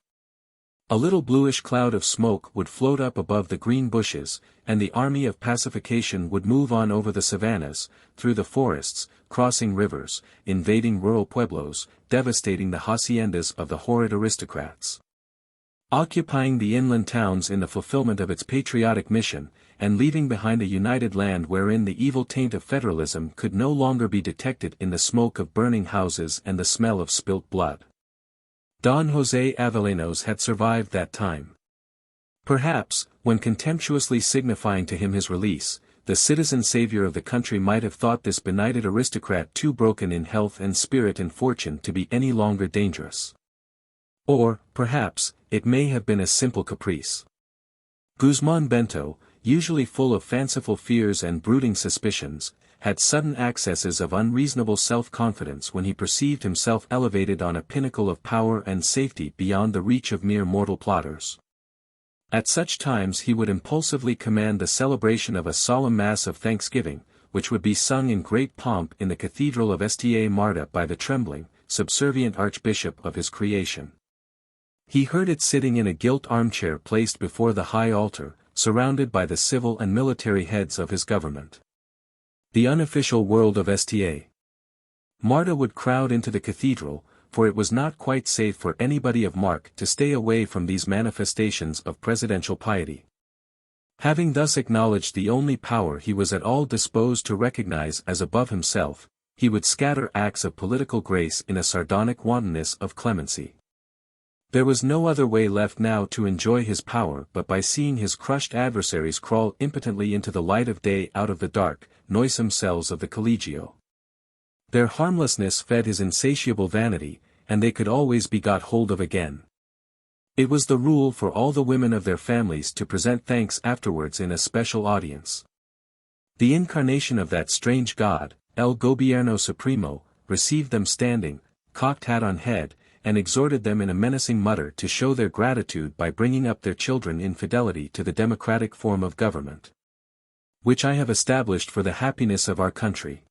[SPEAKER 1] A little bluish cloud of smoke would float up above the green bushes, and the army of pacification would move on over the savannas, through the forests, crossing rivers, invading rural pueblos, devastating the haciendas of the horrid aristocrats, occupying the inland towns in the fulfillment of its patriotic mission, and leaving behind a united land wherein the evil taint of federalism could no longer be detected in the smoke of burning houses and the smell of spilt blood. Don José Avellanos had survived that time. Perhaps, when contemptuously signifying to him his release, the citizen savior of the country might have thought this benighted aristocrat too broken in health and spirit and fortune to be any longer dangerous. Or, perhaps, it may have been a simple caprice. Guzman Bento, usually full of fanciful fears and brooding suspicions, had sudden accesses of unreasonable self-confidence when he perceived himself elevated on a pinnacle of power and safety beyond the reach of mere mortal plotters. At such times he would impulsively command the celebration of a solemn mass of thanksgiving, which would be sung in great pomp in the cathedral of Sta. Marta by the trembling, subservient archbishop of his creation. He heard it sitting in a gilt armchair placed before the high altar, surrounded by the civil and military heads of his government. The unofficial world of Sta. Marta would crowd into the cathedral, for it was not quite safe for anybody of mark to stay away from these manifestations of presidential piety. Having thus acknowledged the only power he was at all disposed to recognize as above himself, he would scatter acts of political grace in a sardonic wantonness of clemency. There was no other way left now to enjoy his power but by seeing his crushed adversaries crawl impotently into the light of day out of the dark, noisome cells of the Collegio. Their harmlessness fed his insatiable vanity, and they could always be got hold of again. It was the rule for all the women of their families to present thanks afterwards in a special audience. The incarnation of that strange god, El Gobierno Supremo, received them standing, cocked hat on head, and exhorted them in a menacing mutter to show their gratitude by bringing up their children in fidelity to the democratic form of government, which I have established for the happiness of our country.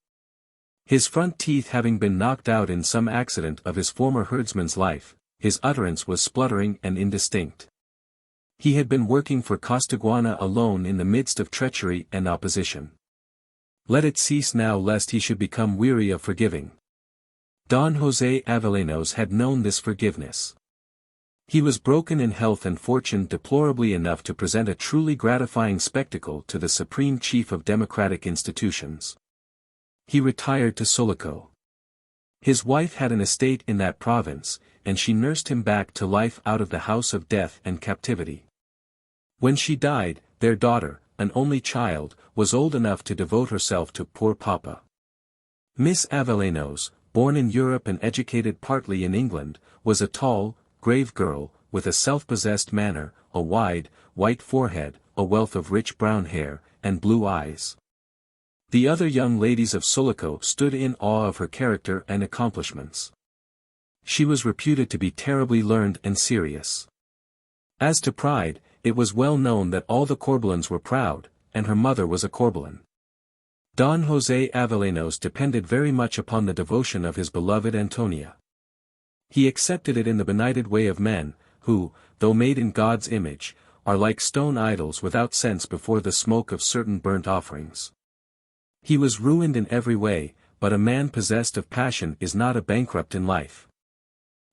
[SPEAKER 1] His front teeth having been knocked out in some accident of his former herdsman's life, his utterance was spluttering and indistinct. He had been working for Costaguana alone in the midst of treachery and opposition. Let it cease now lest he should become weary of forgiving. Don José Avellanos had known this forgiveness. He was broken in health and fortune deplorably enough to present a truly gratifying spectacle to the supreme chief of democratic institutions. He retired to Sulaco. His wife had an estate in that province, and she nursed him back to life out of the house of death and captivity. When she died, their daughter, an only child, was old enough to devote herself to poor papa. Miss Avellanos, born in Europe and educated partly in England, was a tall, grave girl, with a self-possessed manner, a wide, white forehead, a wealth of rich brown hair, and blue eyes. The other young ladies of Sulaco stood in awe of her character and accomplishments. She was reputed to be terribly learned and serious. As to pride, it was well known that all the Corbelans were proud, and her mother was a Corbelan. Don José Avellanos depended very much upon the devotion of his beloved Antonia. He accepted it in the benighted way of men, who, though made in God's image, are like stone idols without sense before the smoke of certain burnt offerings. He was ruined in every way, but a man possessed of passion is not a bankrupt in life.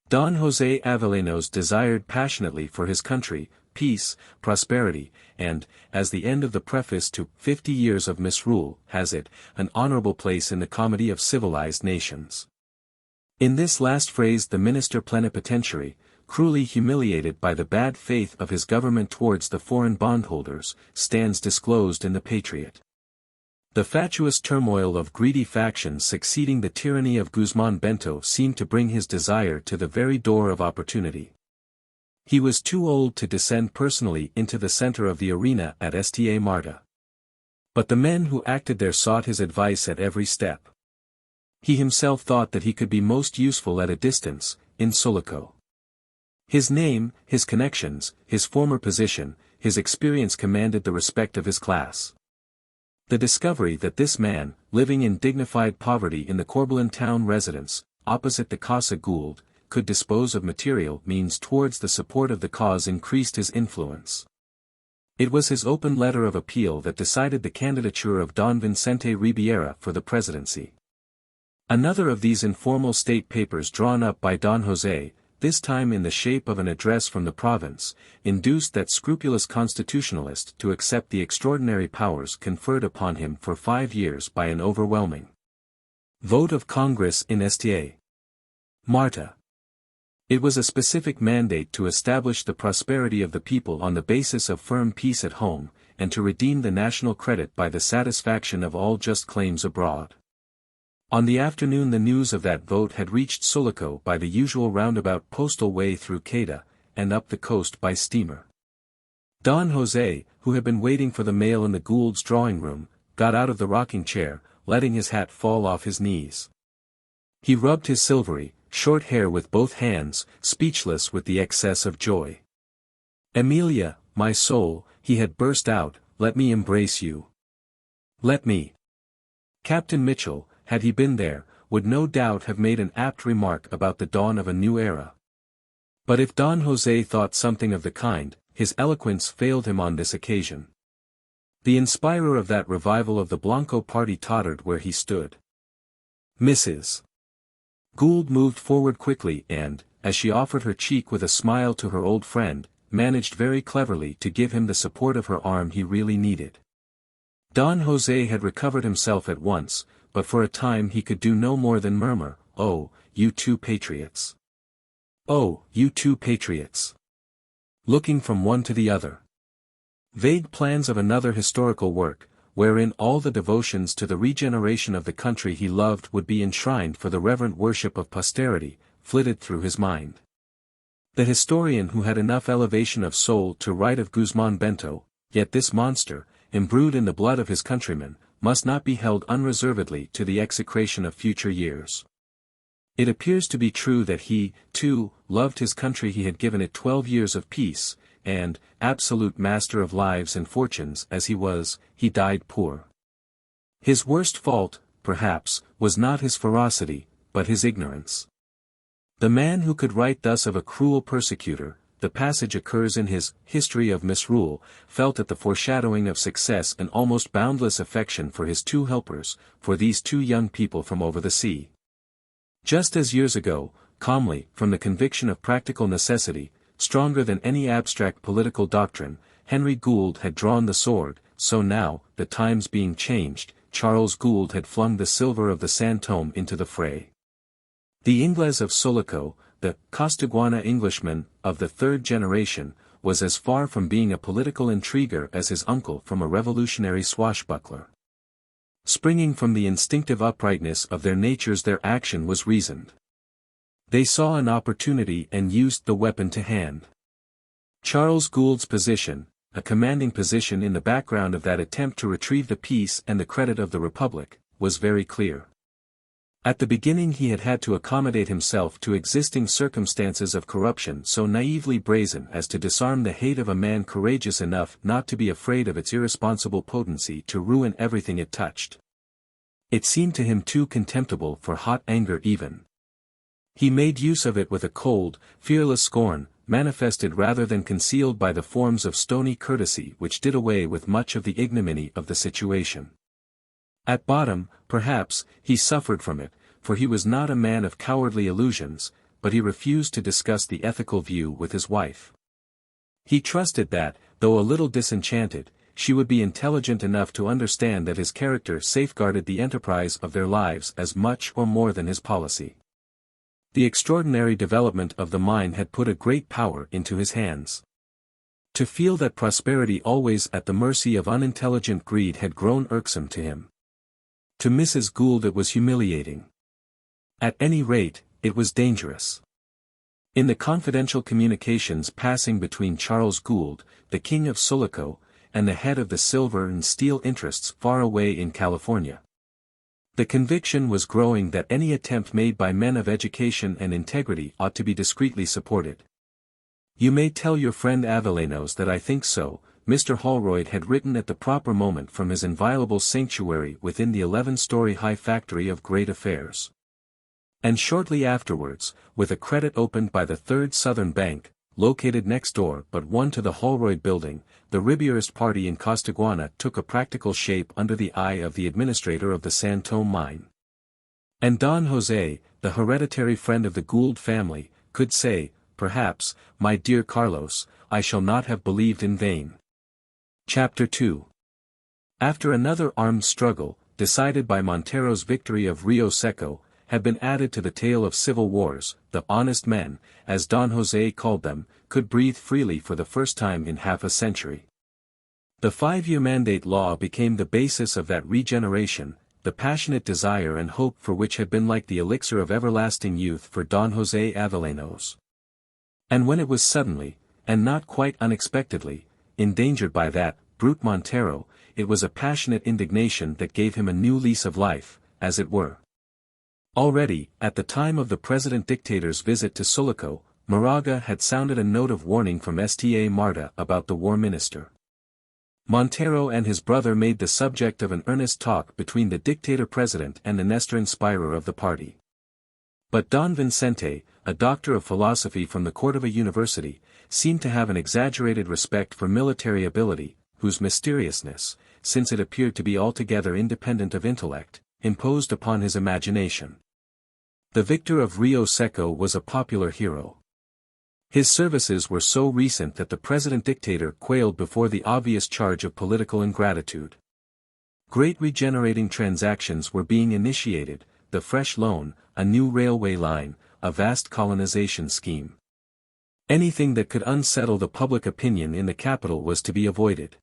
[SPEAKER 1] Don José Avellanos desired passionately for his country, peace, prosperity, and, as the end of the preface to 50 Years of Misrule has it, an honorable place in the comedy of civilized nations. In this last phrase the minister plenipotentiary, cruelly humiliated by the bad faith of his government towards the foreign bondholders, stands disclosed in the Patriot. The fatuous turmoil of greedy factions succeeding the tyranny of Guzman Bento seemed to bring his desire to the very door of opportunity. He was too old to descend personally into the center of the arena at Sta Marta. But the men who acted there sought his advice at every step. He himself thought that he could be most useful at a distance, in Sulaco. His name, his connections, his former position, his experience commanded the respect of his class. The discovery that this man, living in dignified poverty in the Corbelan town residence, opposite the Casa Gould, could dispose of material means towards the support of the cause increased his influence. It was his open letter of appeal that decided the candidature of Don Vicente Ribiera for the presidency. Another of these informal state papers drawn up by Don José, this time in the shape of an address from the province, induced that scrupulous constitutionalist to accept the extraordinary powers conferred upon him for 5 years by an overwhelming vote of Congress in Sta Marta. It was a specific mandate to establish the prosperity of the people on the basis of firm peace at home, and to redeem the national credit by the satisfaction of all just claims abroad. On the afternoon the news of that vote had reached Sulaco by the usual roundabout postal way through Queda, and up the coast by steamer. Don José, who had been waiting for the mail in the Gould's drawing room, got out of the rocking chair, letting his hat fall off his knees. He rubbed his silvery, short hair with both hands, speechless with the excess of joy. "Emilia, my soul," he had burst out, "let me embrace you. Let me." Captain Mitchell, had he been there, would no doubt have made an apt remark about the dawn of a new era. But if Don José thought something of the kind, his eloquence failed him on this occasion. The inspirer of that revival of the Blanco party tottered where he stood. Mrs. Gould moved forward quickly and, as she offered her cheek with a smile to her old friend, managed very cleverly to give him the support of her arm he really needed. Don José had recovered himself at once, but for a time he could do no more than murmur, "Oh, you two patriots. Oh, you two patriots." Looking from one to the other. Vague plans of another historical work, wherein all the devotions to the regeneration of the country he loved would be enshrined for the reverent worship of posterity, flitted through his mind. The historian who had enough elevation of soul to write of Guzman Bento, yet this monster, imbrued in the blood of his countrymen, must not be held unreservedly to the execration of future years. It appears to be true that he, too, loved his country. He had given it 12 years of peace, and, absolute master of lives and fortunes as he was, he died poor. His worst fault, perhaps, was not his ferocity, but his ignorance. The man who could write thus of a cruel persecutor, the passage occurs in his History of Misrule, felt at the foreshadowing of success an almost boundless affection for his two helpers, for these two young people from over the sea. Just as years ago, calmly, from the conviction of practical necessity, stronger than any abstract political doctrine, Henry Gould had drawn the sword, so now, the times being changed, Charles Gould had flung the silver of the San Tomé into the fray. The Inglés of Sulaco, the Costaguana Englishman, of the third generation, was as far from being a political intriguer as his uncle from a revolutionary swashbuckler. Springing from the instinctive uprightness of their natures, their action was reasoned. They saw an opportunity and used the weapon to hand. Charles Gould's position, a commanding position in the background of that attempt to retrieve the peace and the credit of the Republic, was very clear. At the beginning he had had to accommodate himself to existing circumstances of corruption so naively brazen as to disarm the hate of a man courageous enough not to be afraid of its irresponsible potency to ruin everything it touched. It seemed to him too contemptible for hot anger even. He made use of it with a cold, fearless scorn, manifested rather than concealed by the forms of stony courtesy which did away with much of the ignominy of the situation. At bottom, perhaps, he suffered from it, for he was not a man of cowardly illusions, but he refused to discuss the ethical view with his wife. He trusted that, though a little disenchanted, she would be intelligent enough to understand that his character safeguarded the enterprise of their lives as much or more than his policy. The extraordinary development of the mine had put a great power into his hands. To feel that prosperity always at the mercy of unintelligent greed had grown irksome to him. To Mrs. Gould it was humiliating. At any rate, it was dangerous. In the confidential communications passing between Charles Gould, the king of Sulaco, and the head of the silver and steel interests far away in California, the conviction was growing that any attempt made by men of education and integrity ought to be discreetly supported. "You may tell your friend Avellanos that I think so," Mr. Holroyd had written at the proper moment from his inviolable sanctuary within the 11-story high factory of great affairs. And shortly afterwards, with a credit opened by the Third Southern Bank, located next door but one to the Holroyd building, the Ribierist party in Costaguana took a practical shape under the eye of the administrator of the San Tomé mine. And Don José, the hereditary friend of the Gould family, could say, perhaps, "My dear Carlos, I shall not have believed in vain." Chapter 2. After another armed struggle, decided by Montero's victory of Rio Seco, had been added to the tale of civil wars, the honest men, as Don José called them, could breathe freely for the first time in half a century. The 5-year mandate law became the basis of that regeneration, the passionate desire and hope for which had been like the elixir of everlasting youth for Don José Avellanos. And when it was suddenly, and not quite unexpectedly, endangered by that brute Montero, it was a passionate indignation that gave him a new lease of life, as it were. Already, at the time of the president-dictator's visit to Sulaco, Moraga had sounded a note of warning from Sta Marta about the war minister. Montero and his brother made the subject of an earnest talk between the dictator-president and the Nestor-inspirer of the party. But Don Vicente, a doctor of philosophy from the Cordova University, seemed to have an exaggerated respect for military ability, whose mysteriousness, since it appeared to be altogether independent of intellect, imposed upon his imagination. The victor of Rio Seco was a popular hero. His services were so recent that the president-dictator quailed before the obvious charge of political ingratitude. Great regenerating transactions were being initiated, the fresh loan, a new railway line, a vast colonization scheme. Anything that could unsettle the public opinion in the capital was to be avoided.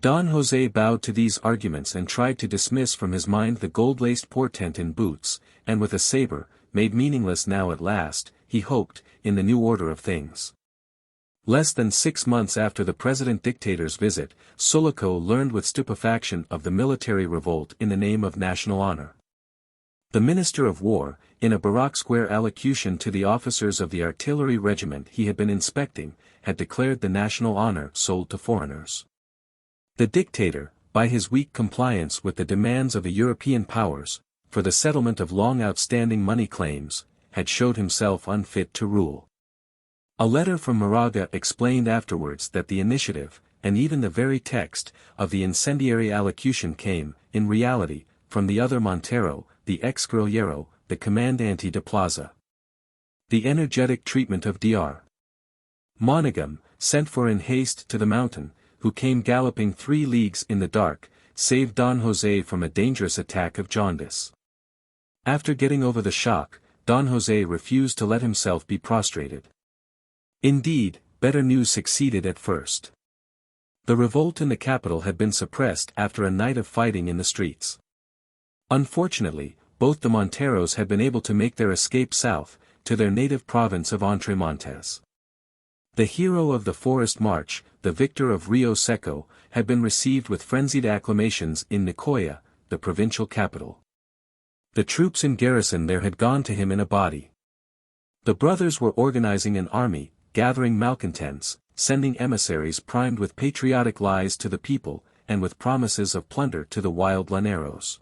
[SPEAKER 1] Don José bowed to these arguments and tried to dismiss from his mind the gold-laced portent in boots, and with a saber, made meaningless now at last, he hoped, in the new order of things. Less than 6 months after the president-dictator's visit, Sulaco learned with stupefaction of the military revolt in the name of national honor. The Minister of War, in a Baroque Square allocution to the officers of the artillery regiment he had been inspecting, had declared the national honor sold to foreigners. The dictator, by his weak compliance with the demands of the European powers, for the settlement of long outstanding money claims, had showed himself unfit to rule. A letter from Moraga explained afterwards that the initiative, and even the very text, of the incendiary allocution came, in reality, from the other Montero, the ex-guerrillero, the Comandante de Plaza. The energetic treatment of Dr. Monaghan, sent for in haste to the mountain, who came galloping 3 leagues in the dark, saved Don José from a dangerous attack of jaundice. After getting over the shock, Don José refused to let himself be prostrated. Indeed, better news succeeded at first. The revolt in the capital had been suppressed after a night of fighting in the streets. Unfortunately, both the Monteros had been able to make their escape south, to their native province of Entre Montes. The hero of the Forest March, the victor of Rio Seco, had been received with frenzied acclamations in Nicoya, the provincial capital. The troops in garrison there had gone to him in a body. The brothers were organizing an army, gathering malcontents, sending emissaries primed with patriotic lies to the people, and with promises of plunder to the wild llaneros.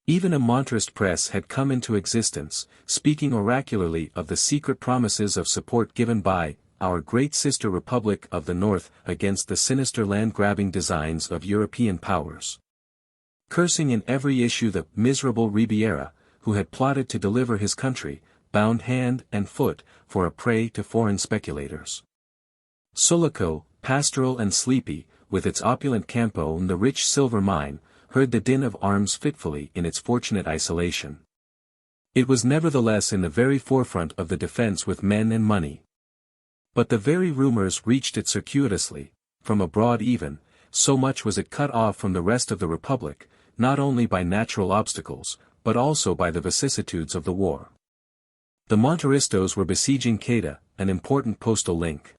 [SPEAKER 1] Even a Monterist press had come into existence, speaking oracularly of the secret promises of support given by our great sister Republic of the North against the sinister land-grabbing designs of European powers. Cursing in every issue the miserable Ribiera, who had plotted to deliver his country, bound hand and foot, for a prey to foreign speculators. Sulaco, pastoral and sleepy, with its opulent campo and the rich silver mine, heard the din of arms fitfully in its fortunate isolation. It was nevertheless in the very forefront of the defense with men and money. But the very rumors reached it circuitously, from abroad even, so much was it cut off from the rest of the Republic, not only by natural obstacles, but also by the vicissitudes of the war. The Monteristos were besieging Quetta, an important postal link.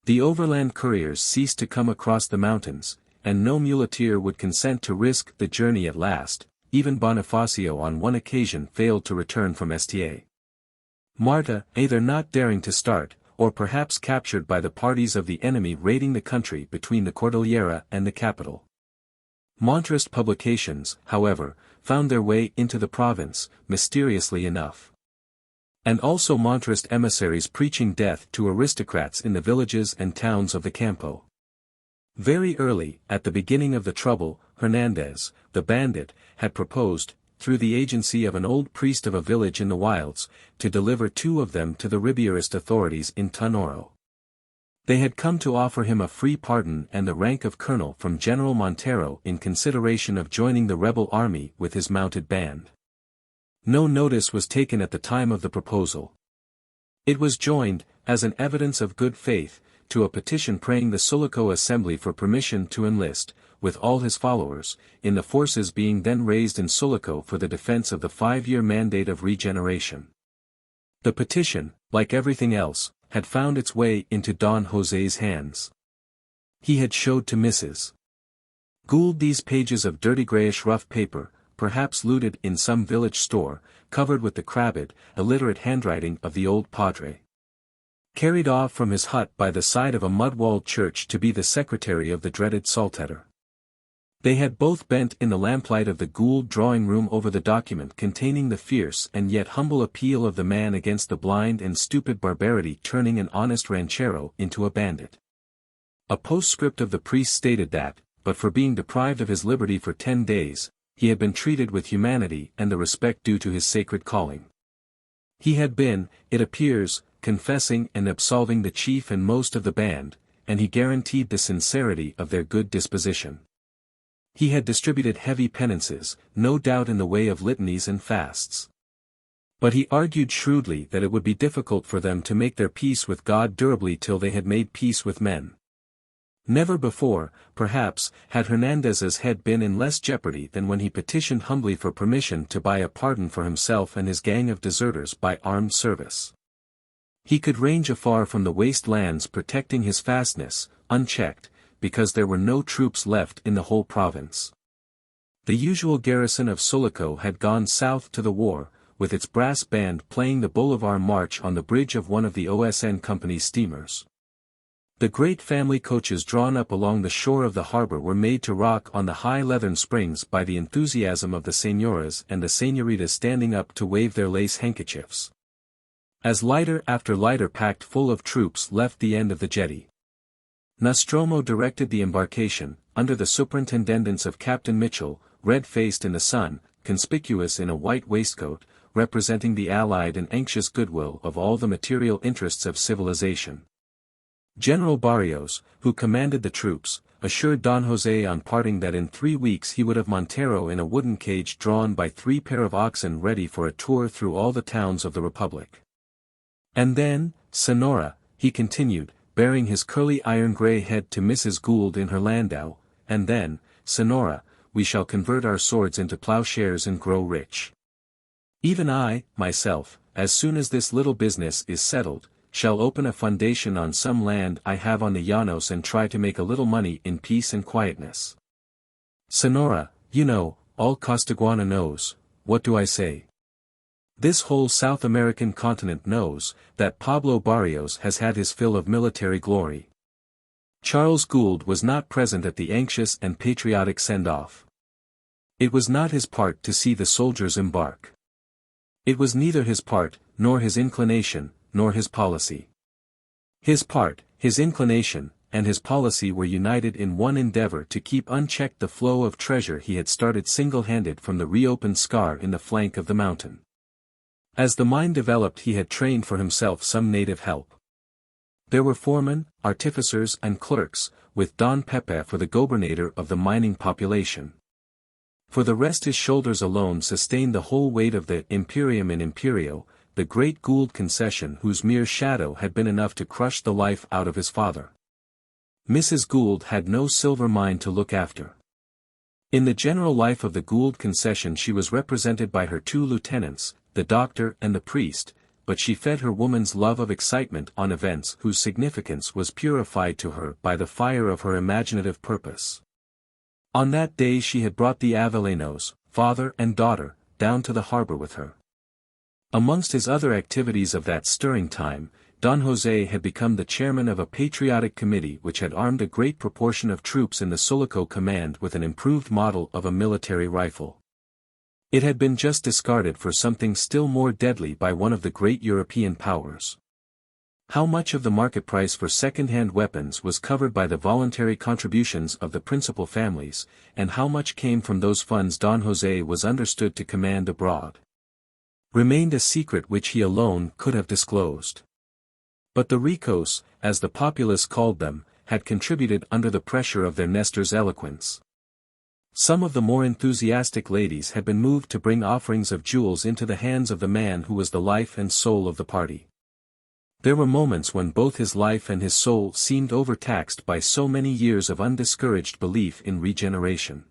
[SPEAKER 1] The overland couriers ceased to come across the mountains, and no muleteer would consent to risk the journey at last. Even Bonifacio on one occasion failed to return from Sta. Marta, either not daring to start, or perhaps captured by the parties of the enemy raiding the country between the Cordillera and the capital. Monterist publications, however, found their way into the province, mysteriously enough. And also Monterist emissaries preaching death to aristocrats in the villages and towns of the Campo. Very early, at the beginning of the trouble, Hernandez, the bandit, had proposed, through the agency of an old priest of a village in the wilds, to deliver 2 of them to the Ribierist authorities in Tonoro. They had come to offer him a free pardon and the rank of colonel from General Montero in consideration of joining the rebel army with his mounted band. No notice was taken at the time of the proposal. It was joined, as an evidence of good faith, to a petition praying the Sulaco assembly for permission to enlist, with all his followers, in the forces being then raised in Sulaco for the defense of the 5-year mandate of regeneration. The petition, like everything else, had found its way into Don José's hands. He had showed to Mrs. Gould these pages of dirty grayish rough paper, perhaps looted in some village store, covered with the crabbed, illiterate handwriting of the old padre. Carried off from his hut by the side of a mud-walled church to be the secretary of the dreaded Saltetter. They had both bent in the lamplight of the Gould drawing-room over the document containing the fierce and yet humble appeal of the man against the blind and stupid barbarity turning an honest ranchero into a bandit. A postscript of the priest stated that, but for being deprived of his liberty for 10 days, he had been treated with humanity and the respect due to his sacred calling. He had been, it appears, confessing and absolving the chief and most of the band, and he guaranteed the sincerity of their good disposition. He had distributed heavy penances, no doubt in the way of litanies and fasts. But he argued shrewdly that it would be difficult for them to make their peace with God durably till they had made peace with men. Never before, perhaps, had Hernandez's head been in less jeopardy than when he petitioned humbly for permission to buy a pardon for himself and his gang of deserters by armed service. He could range afar from the waste lands protecting his fastness, unchecked, because there were no troops left in the whole province. The usual garrison of Sulaco had gone south to the war, with its brass band playing the Bolivar March on the bridge of one of the OSN Company's steamers. The great family coaches drawn up along the shore of the harbor were made to rock on the high leathern springs by the enthusiasm of the señoras and the señoritas standing up to wave their lace handkerchiefs. As lighter after lighter packed full of troops left the end of the jetty, Nostromo directed the embarkation, under the superintendence of Captain Mitchell, red-faced in the sun, conspicuous in a white waistcoat, representing the allied and anxious goodwill of all the material interests of civilization. General Barrios, who commanded the troops, assured Don José on parting that in 3 weeks he would have Montero in a wooden cage drawn by 3 pair of oxen ready for a tour through all the towns of the Republic. And then, Sonora, he continued, baring his curly iron-gray head to Mrs. Gould in her landau, and then, Sonora, we shall convert our swords into plowshares and grow rich. Even I, myself, as soon as this little business is settled, shall open a foundation on some land I have on the Llanos and try to make a little money in peace and quietness. Sonora, you know, all Costaguana knows, what do I say? This whole South American continent knows, that Pablo Barrios has had his fill of military glory. Charles Gould was not present at the anxious and patriotic send-off. It was not his part to see the soldiers embark. It was neither his part, nor his inclination, nor his policy. His part, his inclination, and his policy were united in one endeavor to keep unchecked the flow of treasure he had started single-handed from the reopened scar in the flank of the mountain. As the mine developed he had trained for himself some native help. There were foremen, artificers and clerks, with Don Pepe for the gobernator of the mining population. For the rest his shoulders alone sustained the whole weight of the imperium in imperio, the great Gould concession whose mere shadow had been enough to crush the life out of his father. Mrs. Gould had no silver mine to look after. In the general life of the Gould concession she was represented by her two lieutenants, the doctor and the priest, but she fed her woman's love of excitement on events whose significance was purified to her by the fire of her imaginative purpose. On that day she had brought the Avellanos, father and daughter, down to the harbor with her. Amongst his other activities of that stirring time, Don José had become the chairman of a patriotic committee which had armed a great proportion of troops in the Sulaco command with an improved model of a military rifle. It had been just discarded for something still more deadly by one of the great European powers. How much of the market price for second-hand weapons was covered by the voluntary contributions of the principal families, and how much came from those funds Don José was understood to command abroad, remained a secret which he alone could have disclosed. But the ricos, as the populace called them, had contributed under the pressure of their Nestor's eloquence. Some of the more enthusiastic ladies had been moved to bring offerings of jewels into the hands of the man who was the life and soul of the party. There were moments when both his life and his soul seemed overtaxed by so many years of undiscouraged belief in regeneration.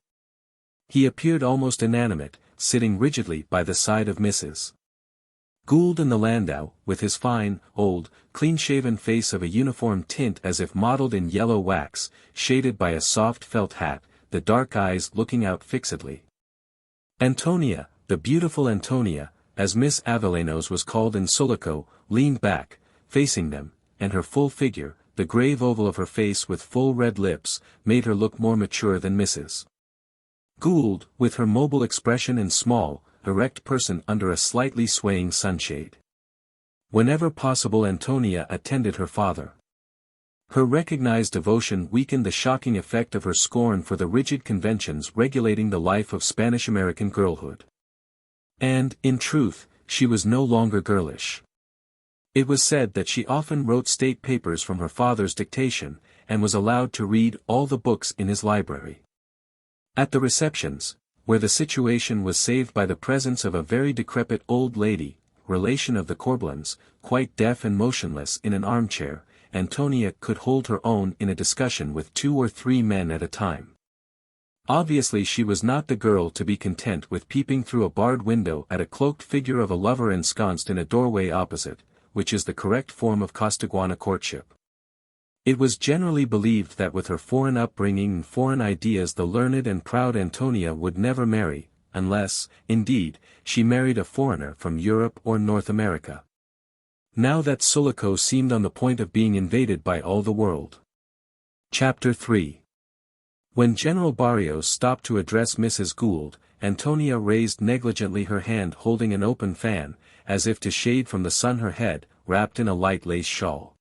[SPEAKER 1] He appeared almost inanimate, sitting rigidly by the side of Mrs. Gould in the landau, with his fine, old, clean-shaven face of a uniform tint as if modeled in yellow wax, shaded by a soft felt hat, the dark eyes looking out fixedly. Antonia, the beautiful Antonia, as Miss Avellanos was called in Sulaco, leaned back, facing them, and her full figure, the grave oval of her face with full red lips, made her look more mature than Mrs. Gould, with her mobile expression and small, erect person under a slightly swaying sunshade. Whenever possible Antonia attended her father. Her recognized devotion weakened the shocking effect of her scorn for the rigid conventions regulating the life of Spanish-American girlhood. And, in truth, she was no longer girlish. It was said that she often wrote state papers from her father's dictation, and was allowed to read all the books in his library. At the receptions, where the situation was saved by the presence of a very decrepit old lady, relation of the Corblans, quite deaf and motionless in an armchair, Antonia could hold her own in a discussion with 2 or 3 men at a time. Obviously she was not the girl to be content with peeping through a barred window at a cloaked figure of a lover ensconced in a doorway opposite, which is the correct form of Costaguana courtship. It was generally believed that with her foreign upbringing and foreign ideas the learned and proud Antonia would never marry, unless, indeed, she married a foreigner from Europe or North America. Now that Sulaco seemed on the point of being invaded by all the world. Chapter 3. When General Barrios stopped to address Mrs. Gould, Antonia raised negligently her hand holding an open fan, as if to shade from the sun her head, wrapped in a light lace shawl.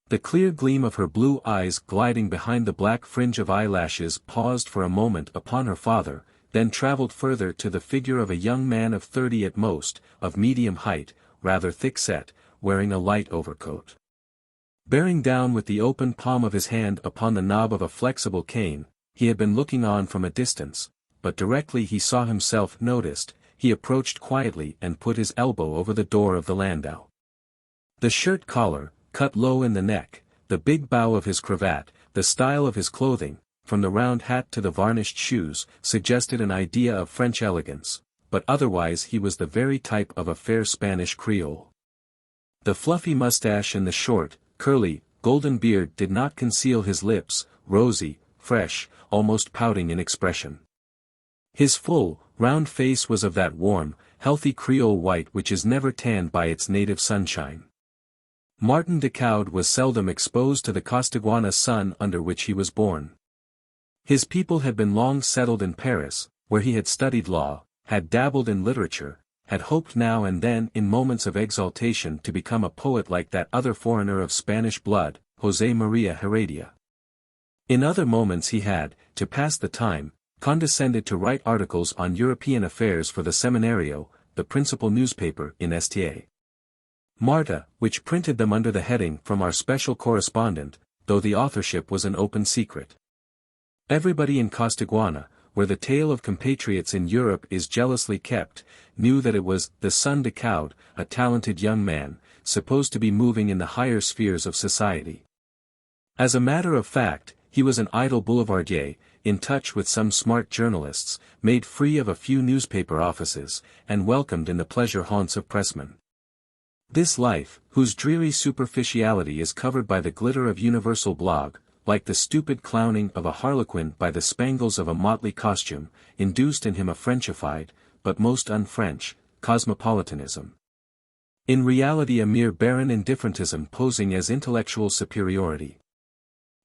[SPEAKER 1] The clear gleam of her blue eyes gliding behind the black fringe of eyelashes paused for a moment upon her father, then traveled further to the figure of a young man of 30 at most, of medium height, rather thick-set, wearing a light overcoat. Bearing down with the open palm of his hand upon the knob of a flexible cane, he had been looking on from a distance, but directly he saw himself noticed, he approached quietly and put his elbow over the door of the landau. The shirt collar, cut low in the neck, the big bow of his cravat, the style of his clothing, from the round hat to the varnished shoes, suggested an idea of French elegance, but otherwise he was the very type of a fair Spanish Creole. The fluffy mustache and the short, curly, golden beard did not conceal his lips, rosy, fresh, almost pouting in expression. His full, round face was of that warm, healthy Creole white which is never tanned by its native sunshine. Martin de Caude was seldom exposed to the Costaguana sun under which he was born. His people had been long settled in Paris, where he had studied law, had dabbled in literature, had hoped now and then in moments of exaltation to become a poet like that other foreigner of Spanish blood, José María Heredia. In other moments he had, to pass the time, condescended to write articles on European affairs for the Seminario, the principal newspaper in Sta. Marta, which printed them under the heading "From our special correspondent," though the authorship was an open secret. Everybody in Costaguana, where the tale of compatriots in Europe is jealously kept, knew that it was the son de Caud, a talented young man, supposed to be moving in the higher spheres of society. As a matter of fact, he was an idle boulevardier, in touch with some smart journalists, made free of a few newspaper offices, and welcomed in the pleasure haunts of pressmen. This life, whose dreary superficiality is covered by the glitter of universal blog, like the stupid clowning of a harlequin by the spangles of a motley costume, induced in him a Frenchified, but most un-French, cosmopolitanism. In reality a mere barren indifferentism posing as intellectual superiority.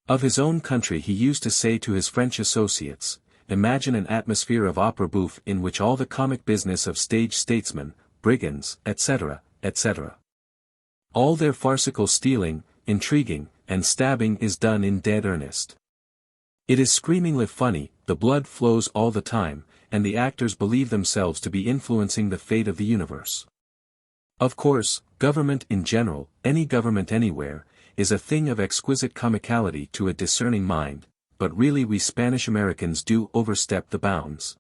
[SPEAKER 1] Of his own country he used to say to his French associates, imagine an atmosphere of opera bouffe in which all the comic business of stage statesmen, brigands, etc., etc. All their farcical stealing, intriguing, and stabbing is done in dead earnest. It is screamingly funny, the blood flows all the time, and the actors believe themselves to be influencing the fate of the universe. Of course, government in general, any government anywhere, is a thing of exquisite comicality to a discerning mind, but really we Spanish Americans do overstep the bounds.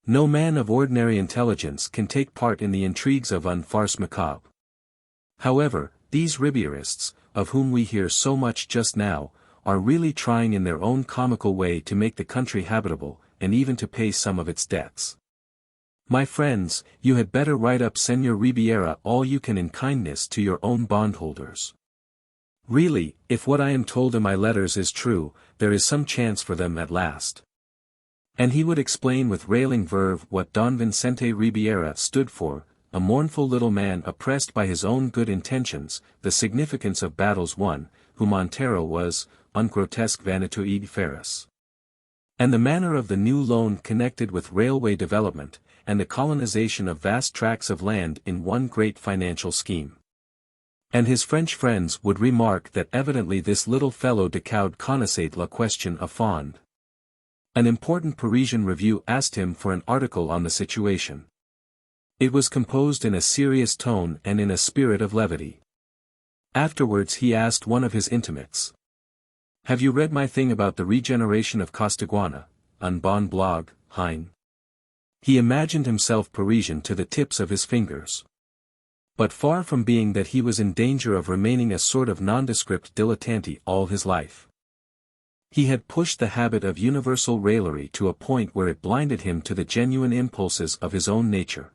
[SPEAKER 1] No man of ordinary intelligence can take part in the intrigues of un farce macabre. However, these Ribierists, of whom we hear so much just now, are really trying in their own comical way to make the country habitable, and even to pay some of its debts. My friends, you had better write up Senor Ribiera all you can in kindness to your own bondholders. Really, if what I am told in my letters is true, there is some chance for them at last. And he would explain with railing verve what Don Vicente Ribiera stood for, a mournful little man oppressed by his own good intentions, the significance of battles won, who Montero was, un grotesque vanitoide feris. And the manner of the new loan connected with railway development, and the colonization of vast tracts of land in one great financial scheme. And his French friends would remark that evidently this little fellow de Caud connaissait la question à fond. An important Parisian review asked him for an article on the situation. It was composed in a serious tone and in a spirit of levity. Afterwards he asked one of his intimates. Have you read my thing about the regeneration of Costaguana, un bon blog, hein? He imagined himself Parisian to the tips of his fingers. But far from being that he was in danger of remaining a sort of nondescript dilettante all his life. He had pushed the habit of universal raillery to a point where it blinded him to the genuine impulses of his own nature.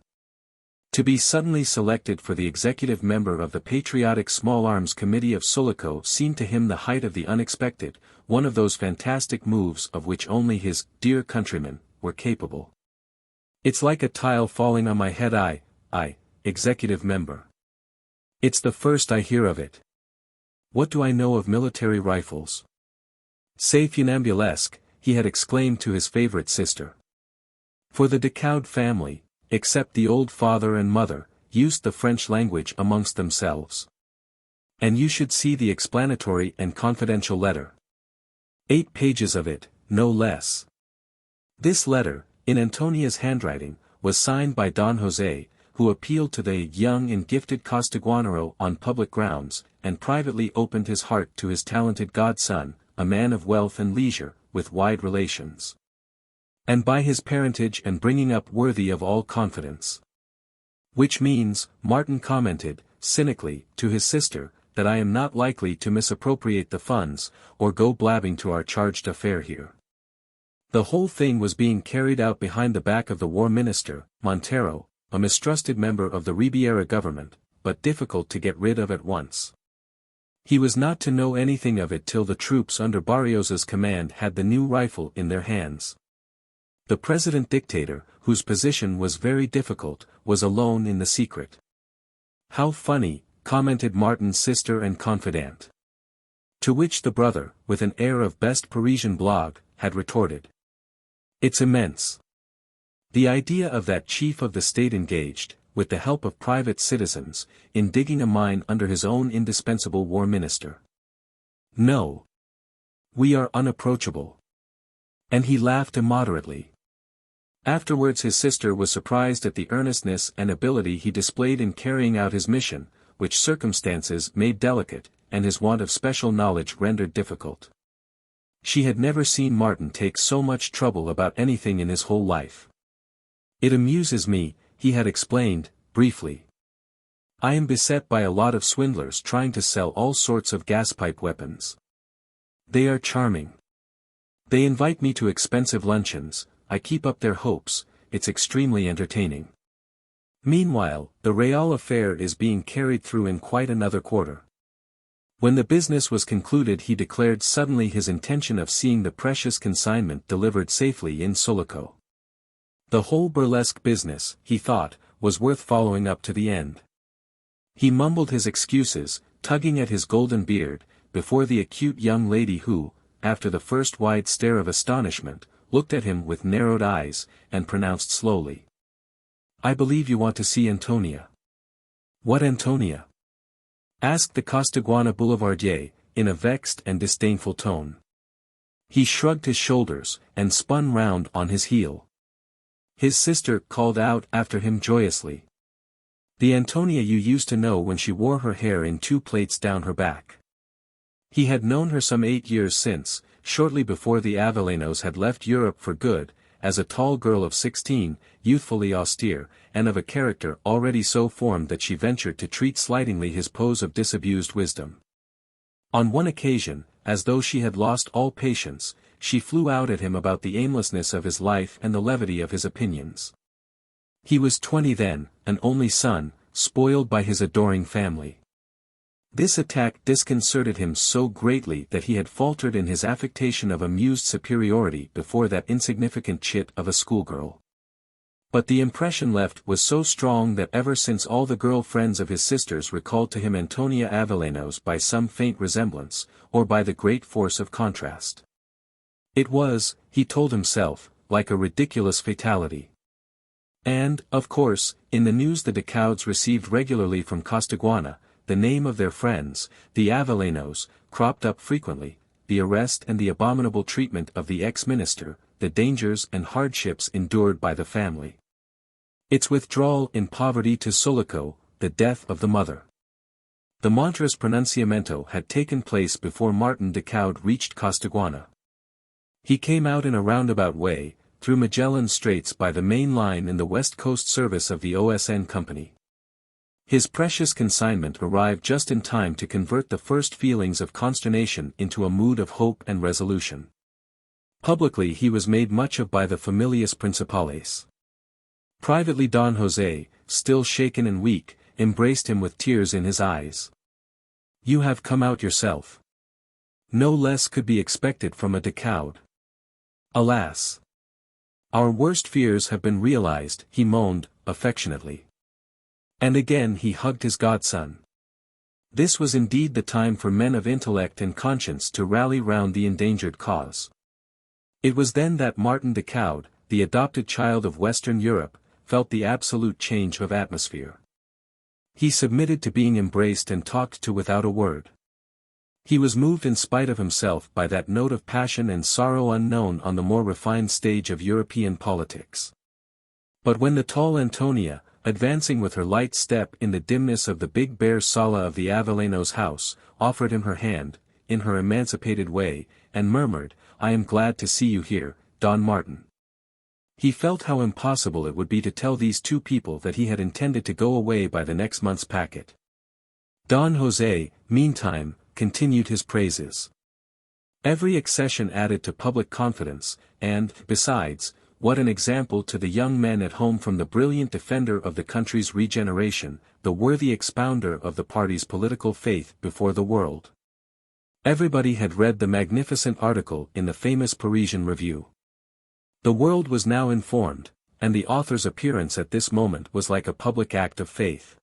[SPEAKER 1] To be suddenly selected for the executive member of the patriotic Small Arms Committee of Sulaco seemed to him the height of the unexpected, one of those fantastic moves of which only his dear countrymen were capable. It's like a tile falling on my head. I, executive member. It's the first I hear of it. What do I know of military rifles? C'est funambulesque, he had exclaimed to his favorite sister. For the de Caud family, except the old father and mother, used the French language amongst themselves. And you should see the explanatory and confidential letter. 8 pages of it, no less. This letter, in Antonia's handwriting, was signed by Don José, who appealed to the young and gifted Costaguanero on public grounds, and privately opened his heart to his talented godson, a man of wealth and leisure, with wide relations. And by his parentage and bringing up worthy of all confidence. Which means, Martin commented, cynically, to his sister, that I am not likely to misappropriate the funds, or go blabbing to our charge d'affaires here. The whole thing was being carried out behind the back of the war minister, Montero, a mistrusted member of the Ribiera government, but difficult to get rid of at once. He was not to know anything of it till the troops under Barrios's command had the new rifle in their hands. The president-dictator, whose position was very difficult, was alone in the secret. How funny, commented Martin's sister and confidant. To which the brother, with an air of best Parisian blog, had retorted. It's immense. The idea of that chief of the state engaged, with the help of private citizens, in digging a mine under his own indispensable war minister. No. We are unapproachable. And he laughed immoderately. Afterwards his sister was surprised at the earnestness and ability he displayed in carrying out his mission, which circumstances made delicate, and his want of special knowledge rendered difficult. She had never seen Martin take so much trouble about anything in his whole life. "It amuses me," he had explained, briefly. "I am beset by a lot of swindlers trying to sell all sorts of gaspipe weapons. They are charming. They invite me to expensive luncheons, I keep up their hopes, it's extremely entertaining. Meanwhile, the Real affair is being carried through in quite another quarter." When the business was concluded, he declared suddenly his intention of seeing the precious consignment delivered safely in Sulaco. The whole burlesque business, he thought, was worth following up to the end. He mumbled his excuses, tugging at his golden beard, before the acute young lady who, after the first wide stare of astonishment, looked at him with narrowed eyes, and pronounced slowly. "I believe you want to see Antonia." "What Antonia?" asked the Costaguana boulevardier, in a vexed and disdainful tone. He shrugged his shoulders, and spun round on his heel. His sister called out after him joyously. "The Antonia you used to know when she wore her hair in 2 plaits down her back." He had known her some 8 years since, shortly before the Avellanos had left Europe for good, as a tall girl of 16, youthfully austere, and of a character already so formed that she ventured to treat slightingly his pose of disabused wisdom. On one occasion, as though she had lost all patience, she flew out at him about the aimlessness of his life and the levity of his opinions. He was 20 then, an only son, spoiled by his adoring family. This attack disconcerted him so greatly that he had faltered in his affectation of amused superiority before that insignificant chit of a schoolgirl. But the impression left was so strong that ever since all the girl friends of his sisters recalled to him Antonia Avellanos by some faint resemblance, or by the great force of contrast. It was, he told himself, like a ridiculous fatality. And, of course, in the news the Decauds received regularly from Costaguana, the name of their friends, the Avellanos, cropped up frequently, the arrest and the abominable treatment of the ex-minister, the dangers and hardships endured by the family. Its withdrawal in poverty to Sulaco, the death of the mother. The Montrose pronunciamento had taken place before Martin Decaud reached Costaguana. He came out in a roundabout way, through Magellan Straits by the main line in the West Coast service of the OSN Company. His precious consignment arrived just in time to convert the first feelings of consternation into a mood of hope and resolution. Publicly he was made much of by the familias principales. Privately Don José, still shaken and weak, embraced him with tears in his eyes. "You have come out yourself. No less could be expected from a Decaud. Alas! Our worst fears have been realized," he moaned, affectionately. And again he hugged his godson. This was indeed the time for men of intellect and conscience to rally round the endangered cause. It was then that Martin Decaud, the adopted child of Western Europe, felt the absolute change of atmosphere. He submitted to being embraced and talked to without a word. He was moved in spite of himself by that note of passion and sorrow unknown on the more refined stage of European politics. But when the tall Antonia, advancing with her light step in the dimness of the big bare sala of the Avellanos house, offered him her hand, in her emancipated way, and murmured, "I am glad to see you here, Don Martin." He felt how impossible it would be to tell these two people that he had intended to go away by the next month's packet. Don José, meantime, continued his praises. Every accession added to public confidence, and, besides, what an example to the young men at home from the brilliant defender of the country's regeneration, the worthy expounder of the party's political faith before the world. Everybody had read the magnificent article in the famous Parisian Review. The world was now informed, and the author's appearance at this moment was like a public act of faith.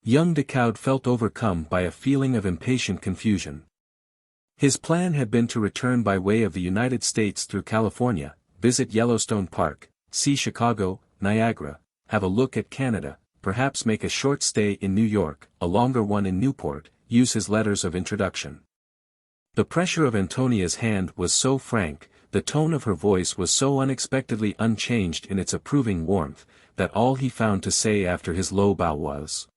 [SPEAKER 1] Young Decaud felt overcome by a feeling of impatient confusion. His plan had been to return by way of the United States through California, visit Yellowstone Park, see Chicago, Niagara, have a look at Canada, perhaps make a short stay in New York, a longer one in Newport, use his letters of introduction. The pressure of Antonia's hand was so frank, the tone of her voice was so unexpectedly unchanged in its approving warmth, that all he found to say after his low bow was,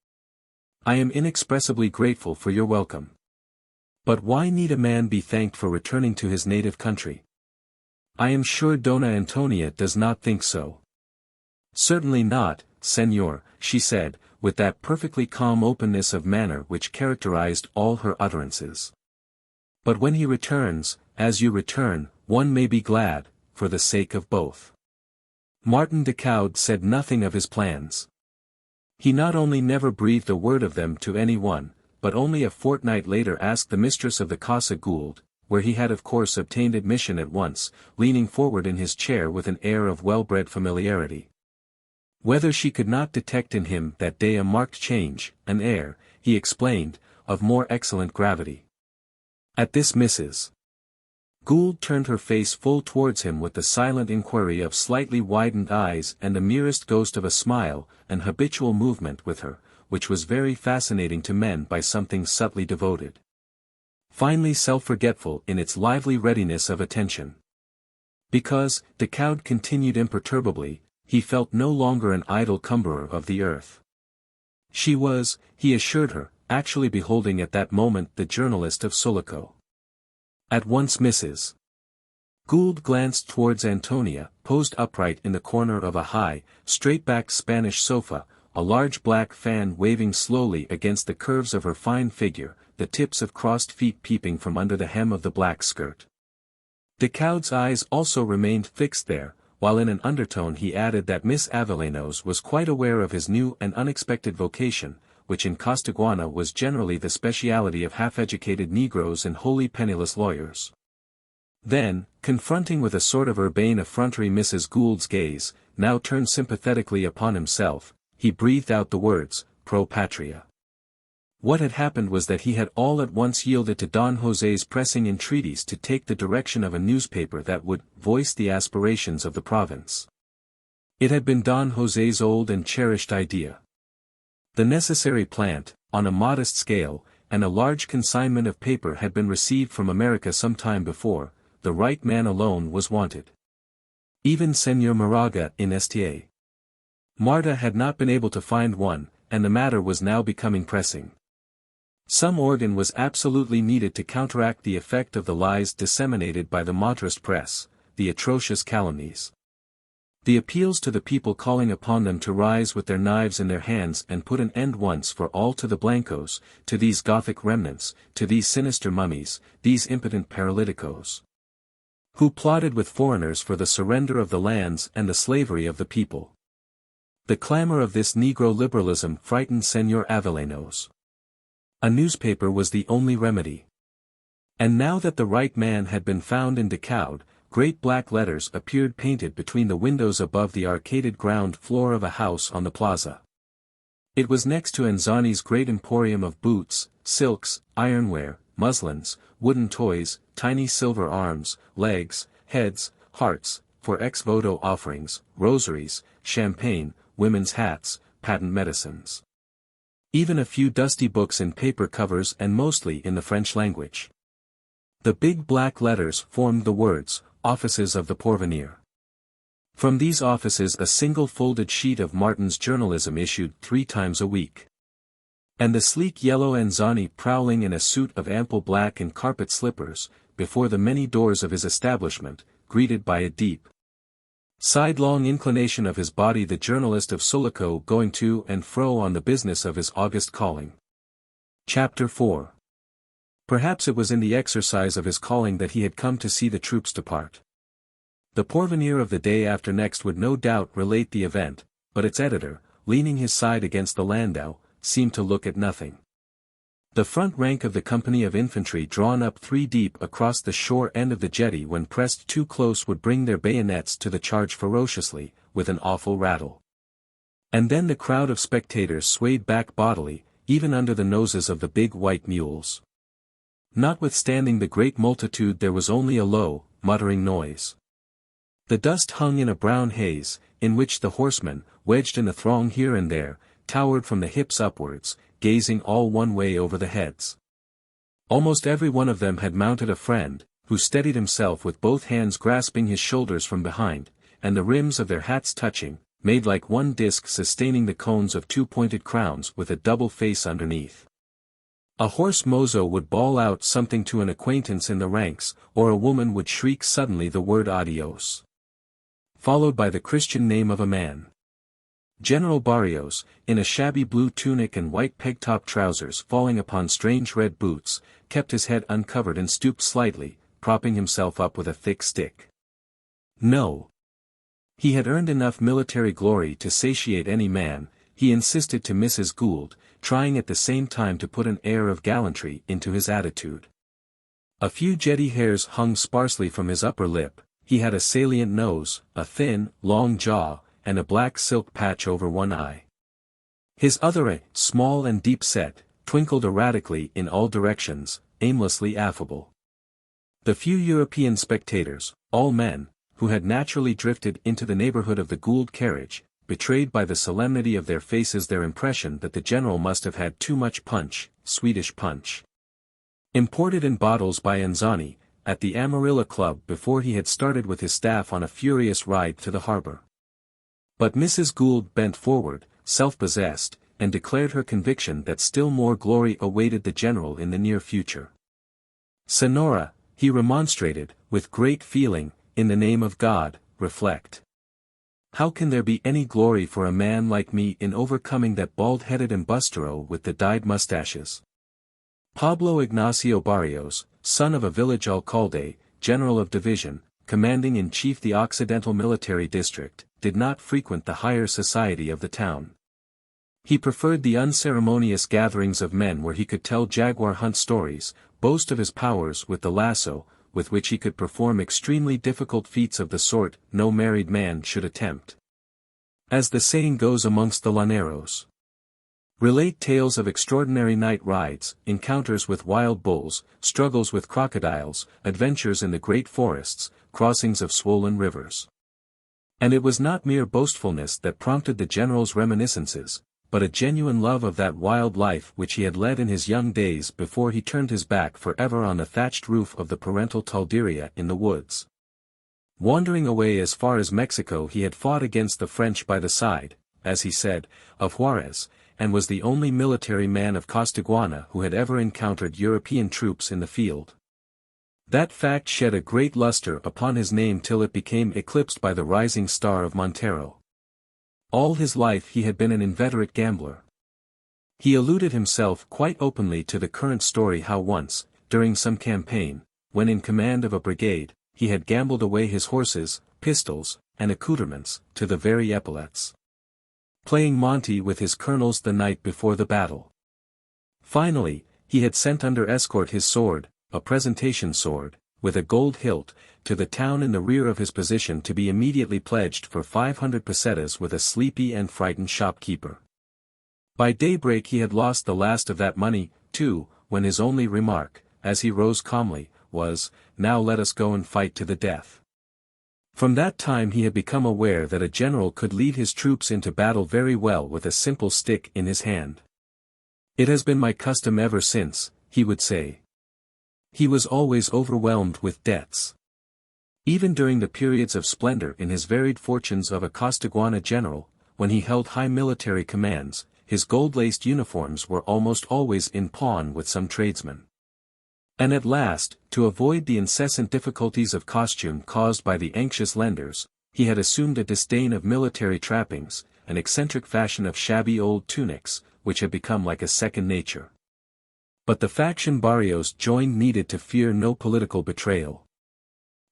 [SPEAKER 1] "I am inexpressibly grateful for your welcome. But why need a man be thanked for returning to his native country? I am sure Dona Antonia does not think so. Certainly not, Senor, she said, with that perfectly calm openness of manner which characterized all her utterances. But when he returns, as you return, one may be glad, for the sake of both. Martin Decaud said nothing of his plans. He not only never breathed a word of them to any one, but only a fortnight later asked the mistress of the Casa Gould, where he had of course obtained admission at once, leaning forward in his chair with an air of well-bred familiarity. Whether she could not detect in him that day a marked change, an air, he explained, of more excellent gravity. At this Mrs. Gould turned her face full towards him with the silent inquiry of slightly widened eyes and the merest ghost of a smile, an habitual movement with her, which was very fascinating to men by something subtly devoted. Finally self-forgetful in its lively readiness of attention. Because, Decaud continued imperturbably, he felt no longer an idle cumberer of the earth. She was, he assured her, actually beholding at that moment the journalist of Sulaco. At once Mrs. Gould glanced towards Antonia, posed upright in the corner of a high, straight-backed Spanish sofa, a large black fan waving slowly against the curves of her fine figure, the tips of crossed feet peeping from under the hem of the black skirt. Decaud's eyes also remained fixed there, while in an undertone he added that Miss Avellanos was quite aware of his new and unexpected vocation, which in Costaguana was generally the speciality of half-educated Negroes and wholly penniless lawyers. Then, confronting with a sort of urbane effrontery Mrs. Gould's gaze, now turned sympathetically upon himself, he breathed out the words, pro patria. What had happened was that he had all at once yielded to Don José's pressing entreaties to take the direction of a newspaper that would voice the aspirations of the province. It had been Don José's old and cherished idea. The necessary plant, on a modest scale, and a large consignment of paper had been received from America some time before, the right man alone was wanted. Even Señor Moraga in Estier. Marta had not been able to find one, and the matter was now becoming pressing. Some organ was absolutely needed to counteract the effect of the lies disseminated by the Montrist press, the atrocious calumnies. The appeals to the people calling upon them to rise with their knives in their hands and put an end once for all to the Blancos, to these Gothic remnants, to these sinister mummies, these impotent paralyticos, who plotted with foreigners for the surrender of the lands and the slavery of the people. The clamor of this Negro liberalism frightened Señor Avellanos. A newspaper was the only remedy. And now that the right man had been found in Decaud, great black letters appeared painted between the windows above the arcaded ground floor of a house on the plaza. It was next to Anzani's great emporium of boots, silks, ironware, muslins, wooden toys, tiny silver arms, legs, heads, hearts, for ex voto offerings, rosaries, champagne, women's hats, patent medicines. Even a few dusty books in paper covers and mostly in the French language. The big black letters formed the words, Offices of the Porvenir. From these offices a single folded sheet of Martin's journalism issued 3 times a week. And the sleek yellow Anzani prowling in a suit of ample black and carpet slippers, before the many doors of his establishment, greeted by a deep, sidelong inclination of his body the journalist of Sulaco going to and fro on the business of his august calling. Chapter 4. Perhaps it was in the exercise of his calling that he had come to see the troops depart. The Porvenir of the day after next would no doubt relate the event, but its editor, leaning his side against the landau, seemed to look at nothing. The front rank of the company of infantry drawn up 3 deep across the shore end of the jetty when pressed too close would bring their bayonets to the charge ferociously, with an awful rattle. And then the crowd of spectators swayed back bodily, even under the noses of the big white mules. Notwithstanding the great multitude there was only a low, muttering noise. The dust hung in a brown haze, in which the horsemen, wedged in the throng here and there, towered from the hips upwards, gazing all one way over the heads. Almost every one of them had mounted a friend, who steadied himself with both hands grasping his shoulders from behind, and the rims of their hats touching, made like one disc sustaining the cones of 2 pointed crowns with a double face underneath. A hoarse mozo would bawl out something to an acquaintance in the ranks, or a woman would shriek suddenly the word adios, followed by the Christian name of a man. General Barrios, in a shabby blue tunic and white peg-top trousers falling upon strange red boots, kept his head uncovered and stooped slightly, propping himself up with a thick stick. No. He had earned enough military glory to satiate any man, he insisted to Mrs. Gould, trying at the same time to put an air of gallantry into his attitude. A few jetty hairs hung sparsely from his upper lip, he had a salient nose, a thin, long jaw, and a black silk patch over one eye. His other eye, small and deep-set, twinkled erratically in all directions, aimlessly affable. The few European spectators, all men, who had naturally drifted into the neighborhood of the Gould carriage, betrayed by the solemnity of their faces their impression that the general must have had too much punch, Swedish punch, imported in bottles by Anzani, at the Amarilla Club before he had started with his staff on a furious ride to the harbor. But Mrs. Gould bent forward, self-possessed, and declared her conviction that still more glory awaited the general in the near future. "Senora," he remonstrated, with great feeling, "in the name of God, reflect. How can there be any glory for a man like me in overcoming that bald-headed embustero with the dyed mustaches?" Pablo Ignacio Barrios, son of a village alcalde, general of division, commanding-in-chief the Occidental Military District, did not frequent the higher society of the town. He preferred the unceremonious gatherings of men where he could tell jaguar hunt stories, boast of his powers with the lasso, with which he could perform extremely difficult feats of the sort no married man should attempt. As the saying goes amongst the llaneros, relate tales of extraordinary night rides, encounters with wild bulls, struggles with crocodiles, adventures in the great forests, crossings of swollen rivers. And it was not mere boastfulness that prompted the general's reminiscences, but a genuine love of that wild life which he had led in his young days before he turned his back forever on the thatched roof of the parental Talderia in the woods. Wandering away as far as Mexico, he had fought against the French by the side, as he said, of Juarez, and was the only military man of Costaguana who had ever encountered European troops in the field. That fact shed a great luster upon his name till it became eclipsed by the rising star of Montero. All his life he had been an inveterate gambler. He alluded himself quite openly to the current story how once, during some campaign, when in command of a brigade, he had gambled away his horses, pistols, and accoutrements, to the very epaulets. Playing Monte with his colonels the night before the battle. Finally, he had sent under escort his sword, a presentation sword, with a gold hilt, to the town in the rear of his position to be immediately pledged for 500 pesetas with a sleepy and frightened shopkeeper. By daybreak he had lost the last of that money, too, when his only remark, as he rose calmly, was, "Now let us go and fight to the death." From that time he had become aware that a general could lead his troops into battle very well with a simple stick in his hand. "It has been my custom ever since," he would say. He was always overwhelmed with debts. Even during the periods of splendor in his varied fortunes of a Costaguana general, when he held high military commands, his gold-laced uniforms were almost always in pawn with some tradesman. And at last, to avoid the incessant difficulties of costume caused by the anxious lenders, he had assumed a disdain of military trappings, an eccentric fashion of shabby old tunics, which had become like a second nature. But the faction Barrios joined needed to fear no political betrayal.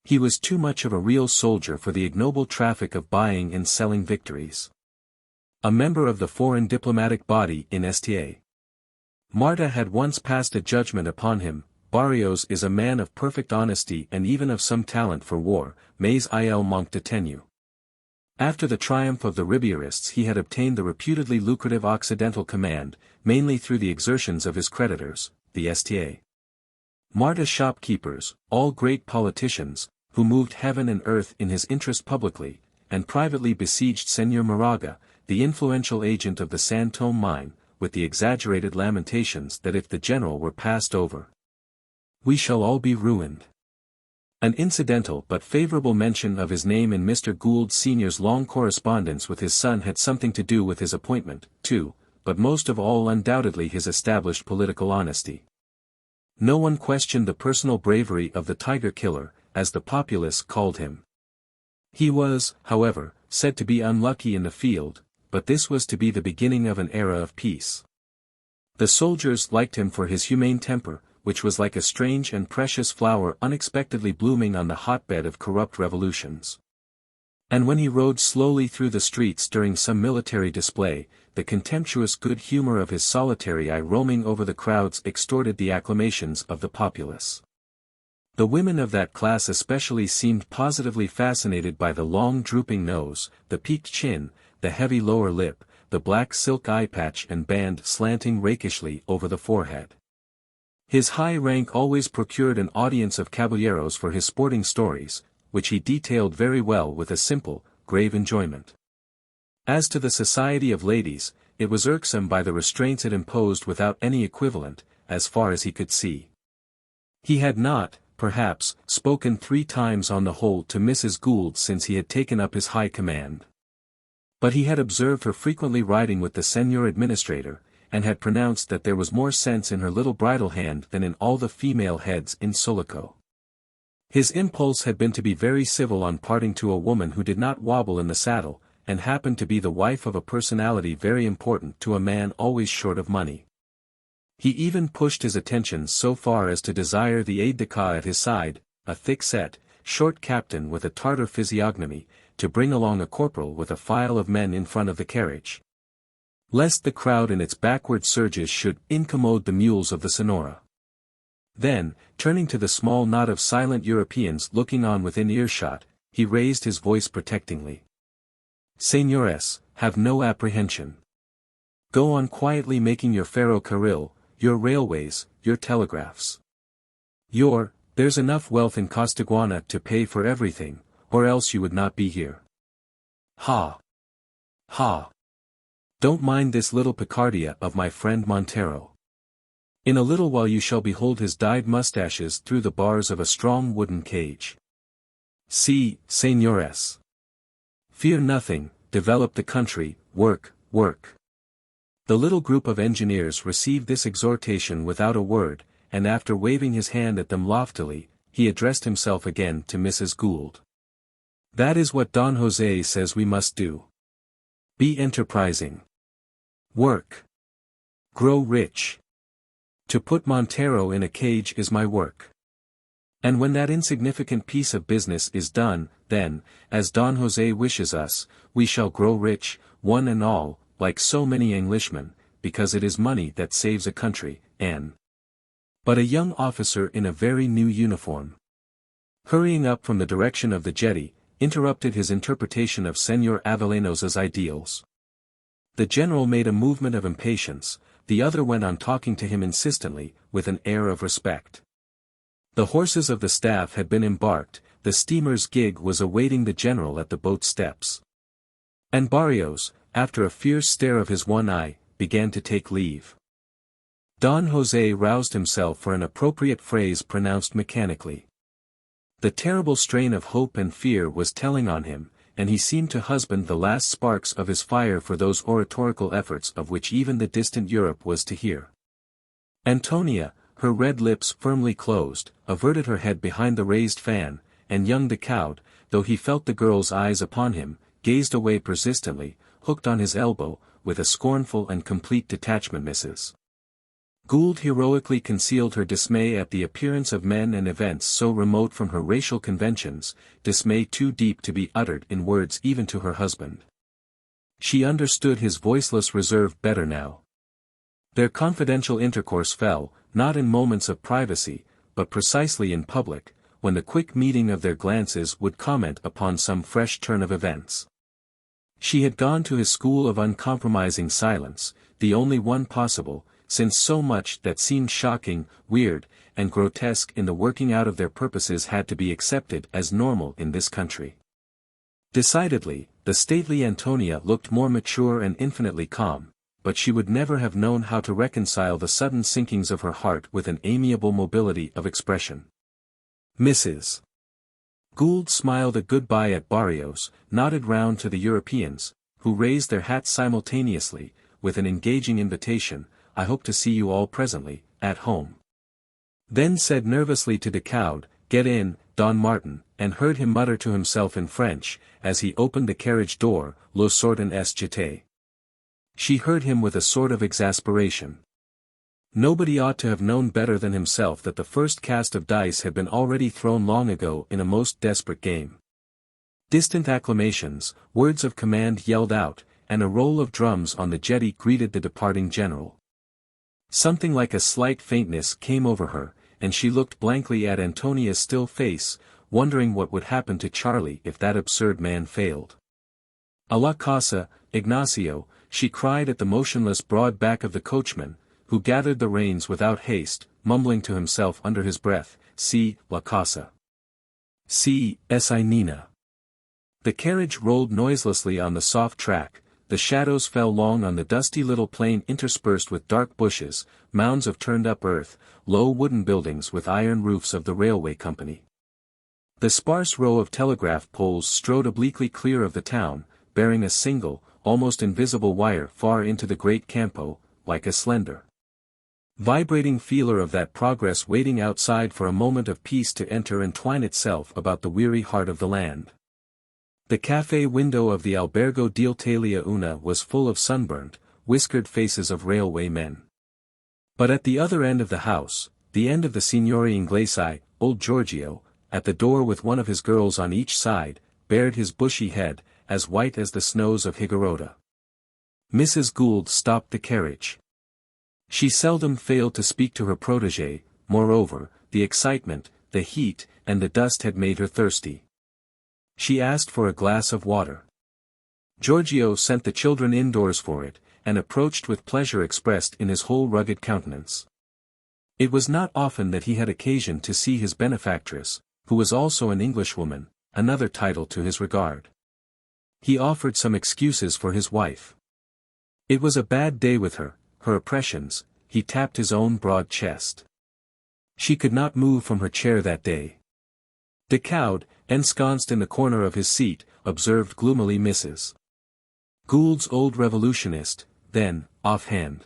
[SPEAKER 1] He was too much of a real soldier for the ignoble traffic of buying and selling victories. A member of the foreign diplomatic body in Sta. Marta had once passed a judgment upon him. "Barrios is a man of perfect honesty and even of some talent for war, mais il manque de tenue." After the triumph of the Ribierists he had obtained the reputedly lucrative Occidental command, mainly through the exertions of his creditors, the Sta. Marta shopkeepers, all great politicians, who moved heaven and earth in his interest publicly, and privately besieged Señor Moraga, the influential agent of the San Tomé mine, with the exaggerated lamentations that if the general were passed over, "we shall all be ruined." An incidental but favorable mention of his name in Mr. Gould Sr.'s long correspondence with his son had something to do with his appointment, too, but most of all undoubtedly his established political honesty. No one questioned the personal bravery of the Tiger Killer, as the populace called him. He was, however, said to be unlucky in the field, but this was to be the beginning of an era of peace. The soldiers liked him for his humane temper, which was like a strange and precious flower unexpectedly blooming on the hotbed of corrupt revolutions. And when he rode slowly through the streets during some military display, the contemptuous good humor of his solitary eye roaming over the crowds extorted the acclamations of the populace. The women of that class especially seemed positively fascinated by the long drooping nose, the peaked chin, the heavy lower lip, the black silk eye patch and band slanting rakishly over the forehead. His high rank always procured an audience of caballeros for his sporting stories, which he detailed very well with a simple, grave enjoyment. As to the society of ladies, it was irksome by the restraints it imposed without any equivalent, as far as he could see. He had not, perhaps, spoken 3 times on the whole to Mrs. Gould since he had taken up his high command. But he had observed her frequently riding with the Senior Administrator, and had pronounced that there was more sense in her little bridle hand than in all the female heads in Sulaco. His impulse had been to be very civil on parting to a woman who did not wobble in the saddle, and happened to be the wife of a personality very important to a man always short of money. He even pushed his attentions so far as to desire the aide-de-camp at his side, a thick-set, short captain with a Tartar physiognomy, to bring along a corporal with a file of men in front of the carriage, lest the crowd in its backward surges should incommode the mules of the Sonora. Then, turning to the small knot of silent Europeans looking on within earshot, he raised his voice protectingly. "Señores, have no apprehension. Go on quietly making your ferrocarril, your railways, your telegraphs. There's enough wealth in Costaguana to pay for everything, or else you would not be here. Ha! Ha! Don't mind this little picardia of my friend Montero. In a little while you shall behold his dyed mustaches through the bars of a strong wooden cage. See, señores. Fear nothing, develop the country, work, work." The little group of engineers received this exhortation without a word, and after waving his hand at them loftily, he addressed himself again to Mrs. Gould. "That is what Don José says we must do. Be enterprising. Work. Grow rich. To put Montero in a cage is my work. And when that insignificant piece of business is done, then, as Don José wishes us, we shall grow rich, one and all, like so many Englishmen, because it is money that saves a country, and—" But a young officer in a very new uniform, hurrying up from the direction of the jetty, interrupted his interpretation of Señor Avellanos's ideals. The general made a movement of impatience, the other went on talking to him insistently, with an air of respect. The horses of the staff had been embarked, the steamer's gig was awaiting the general at the boat steps. And Barrios, after a fierce stare of his one eye, began to take leave. Don José roused himself for an appropriate phrase pronounced mechanically. The terrible strain of hope and fear was telling on him, and he seemed to husband the last sparks of his fire for those oratorical efforts of which even the distant Europe was to hear. Antonia, her red lips firmly closed, averted her head behind the raised fan, and young Decaud, though he felt the girl's eyes upon him, gazed away persistently, hooked on his elbow, with a scornful and complete detachment. Mrs. Gould heroically concealed her dismay at the appearance of men and events so remote from her racial conventions, dismay too deep to be uttered in words even to her husband. She understood his voiceless reserve better now. Their confidential intercourse fell, not in moments of privacy, but precisely in public, when the quick meeting of their glances would comment upon some fresh turn of events. She had gone to his school of uncompromising silence, the only one possible, since so much that seemed shocking, weird, and grotesque in the working out of their purposes had to be accepted as normal in this country. Decidedly, the stately Antonia looked more mature and infinitely calm, but she would never have known how to reconcile the sudden sinkings of her heart with an amiable mobility of expression. Mrs. Gould smiled a good-bye at Barrios, nodded round to the Europeans, who raised their hats simultaneously, with an engaging invitation, "I hope to see you all presently, at home." Then said nervously to Decaud, "Get in, Don Martin," and heard him mutter to himself in French, as he opened the carriage door, "Le sortant est jeté." She heard him with a sort of exasperation. Nobody ought to have known better than himself that the first cast of dice had been already thrown long ago in a most desperate game. Distant acclamations, words of command yelled out, and a roll of drums on the jetty greeted the departing general. Something like a slight faintness came over her, and she looked blankly at Antonia's still face, wondering what would happen to Charlie if that absurd man failed. "A la casa, Ignacio," she cried at the motionless broad back of the coachman, who gathered the reins without haste, mumbling to himself under his breath, "Si, la casa. Si, esi Nina." The carriage rolled noiselessly on the soft track, the shadows fell long on the dusty little plain interspersed with dark bushes, mounds of turned-up earth, low wooden buildings with iron roofs of the railway company. The sparse row of telegraph poles strode obliquely clear of the town, bearing a single, almost invisible wire far into the great campo, like a slender, vibrating feeler of that progress waiting outside for a moment of peace to enter and twine itself about the weary heart of the land. The café window of the Albergo d'Italia Una was full of sunburnt, whiskered faces of railway men. But at the other end of the house, the end of the Signori Inglesi, old Giorgio, at the door with one of his girls on each side, bared his bushy head, as white as the snows of Higuerota. Mrs. Gould stopped the carriage. She seldom failed to speak to her protégé, moreover, the excitement, the heat, and the dust had made her thirsty. She asked for a glass of water. Giorgio sent the children indoors for it, and approached with pleasure expressed in his whole rugged countenance. It was not often that he had occasion to see his benefactress, who was also an Englishwoman, another title to his regard. He offered some excuses for his wife. It was a bad day with her, her oppressions, he tapped his own broad chest. She could not move from her chair that day. Decaud, ensconced in the corner of his seat, observed gloomily Mrs. Gould's old revolutionist, then, offhand.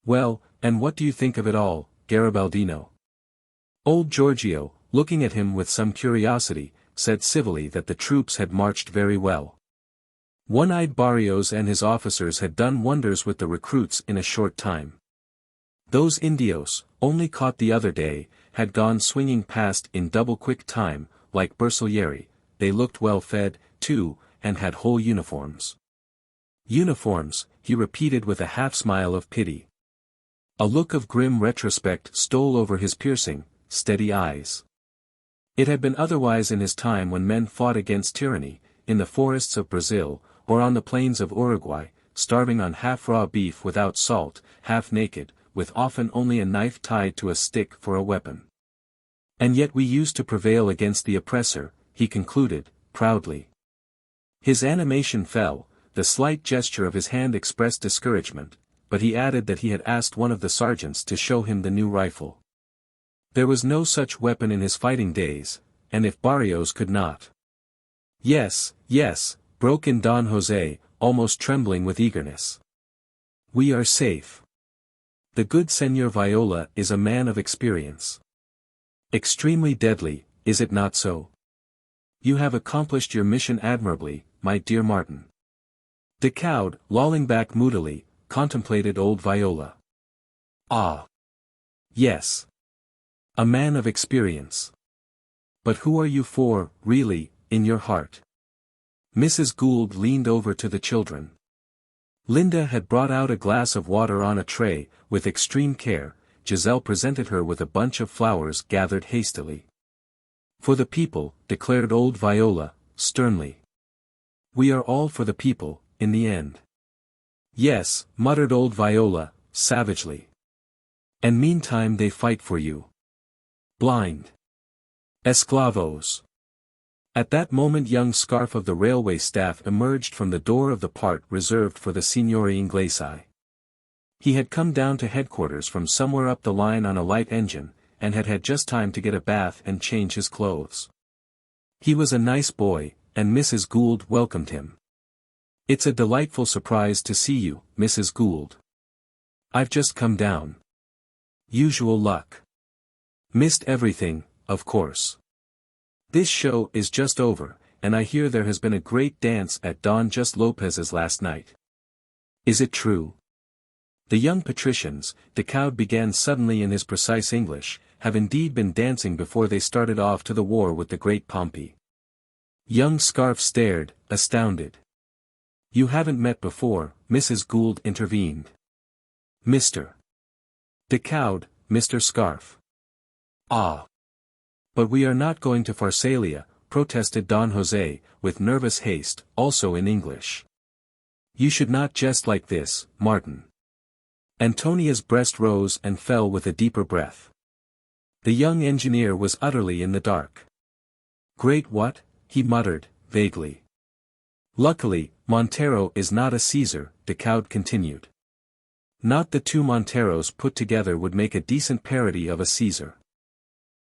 [SPEAKER 1] "Well, and what do you think of it all, Garibaldino?" Old Giorgio, looking at him with some curiosity, said civilly that the troops had marched very well. One-eyed Barrios and his officers had done wonders with the recruits in a short time. Those Indios, only caught the other day, had gone swinging past in double-quick time, like Bersaglieri. They looked well fed, too, and had whole uniforms. "Uniforms," he repeated with a half-smile of pity. A look of grim retrospect stole over his piercing, steady eyes. It had been otherwise in his time when men fought against tyranny, in the forests of Brazil, or on the plains of Uruguay, starving on half-raw beef without salt, half-naked, with often only a knife tied to a stick for a weapon. "And yet we used to prevail against the oppressor," he concluded, proudly. His animation fell, the slight gesture of his hand expressed discouragement, but he added that he had asked one of the sergeants to show him the new rifle. There was no such weapon in his fighting days, and if Barrios could not. "Yes, yes," broke in Don José, almost trembling with eagerness. "We are safe. The good Señor Viola is a man of experience. Extremely deadly, is it not so? You have accomplished your mission admirably, my dear Martin." Decaud, lolling back moodily, contemplated old Viola. "Ah. Yes. A man of experience. But who are you for, really, in your heart?" Mrs. Gould leaned over to the children. Linda had brought out a glass of water on a tray, with extreme care. Giselle presented her with a bunch of flowers gathered hastily. "For the people," declared old Viola, sternly. "We are all for the people, in the end." "Yes," muttered old Viola, savagely. "And meantime they fight for you. Blind esclavos." At that moment young Scarf of the railway staff emerged from the door of the part reserved for the Signori Inglesi. He had come down to headquarters from somewhere up the line on a light engine, and had had just time to get a bath and change his clothes. He was a nice boy, and Mrs. Gould welcomed him. It's a delightful surprise to see you, Mrs. Gould. I've just come down. Usual luck. Missed everything, of course. This show is just over, and I hear there has been a great dance at Don Just Lopez's last night. Is it true? The young patricians, Decaud began suddenly in his precise English, have indeed been dancing before they started off to the war with the great Pompey. Young Scarfe stared, astounded. You haven't met before, Mrs. Gould intervened. Mr. Decaud, Mr. Scarfe. Ah. But we are not going to Pharsalia, protested Don José, with nervous haste, also in English. You should not jest like this, Martin. Antonia's breast rose and fell with a deeper breath. The young engineer was utterly in the dark. Great what? He muttered, vaguely. Luckily, Montero is not a Caesar, Decaud continued. Not the two Monteros put together would make a decent parody of a Caesar.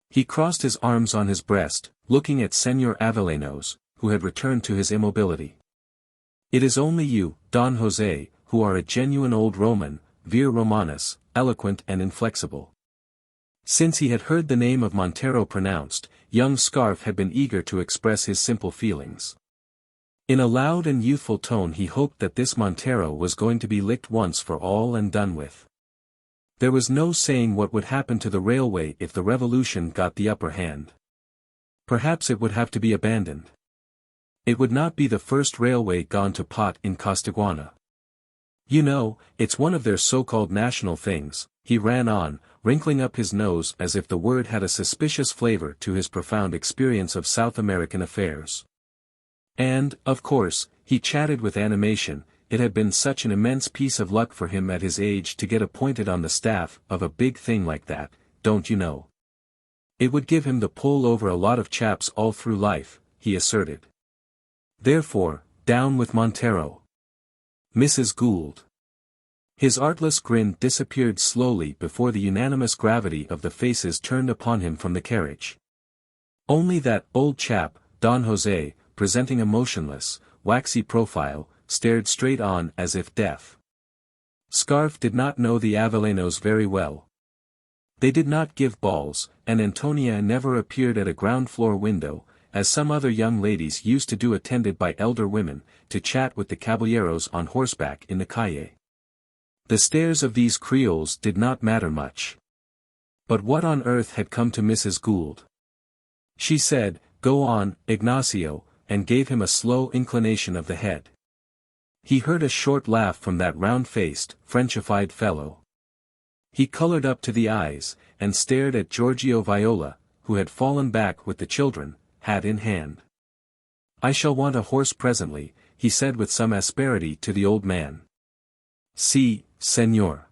[SPEAKER 1] He crossed his arms on his breast, looking at Señor Avellanos, who had returned to his immobility. It is only you, Don José, who are a genuine old Roman, vir Romanus, eloquent and inflexible. Since he had heard the name of Montero pronounced, young Scarfe had been eager to express his simple feelings. In a loud and youthful tone he hoped that this Montero was going to be licked once for all and done with. There was no saying what would happen to the railway if the revolution got the upper hand. Perhaps it would have to be abandoned. It would not be the first railway gone to pot in Costaguana. You know, it's one of their so-called national things, he ran on, wrinkling up his nose as if the word had a suspicious flavor to his profound experience of South American affairs. And, of course, he chatted with animation. It had been such an immense piece of luck for him at his age to get appointed on the staff of a big thing like that, don't you know? It would give him the pull over a lot of chaps all through life, he asserted. Therefore, down with Montero. Mrs. Gould. His artless grin disappeared slowly before the unanimous gravity of the faces turned upon him from the carriage. Only that old chap, Don José, presenting a motionless, waxy profile, stared straight on as if deaf. Scarfe did not know the Avellanos very well. They did not give balls, and Antonia never appeared at a ground-floor window, as some other young ladies used to do attended by elder women, to chat with the caballeros on horseback in the calle. The stares of these Creoles did not matter much. But what on earth had come to Mrs. Gould? She said, "Go on, Ignacio," and gave him a slow inclination of the head. He heard a short laugh from that round-faced, Frenchified fellow. He colored up to the eyes, and stared at Giorgio Viola, who had fallen back with the children, hat in hand. "I shall want a horse presently," he said with some asperity to the old man. "Si, señor.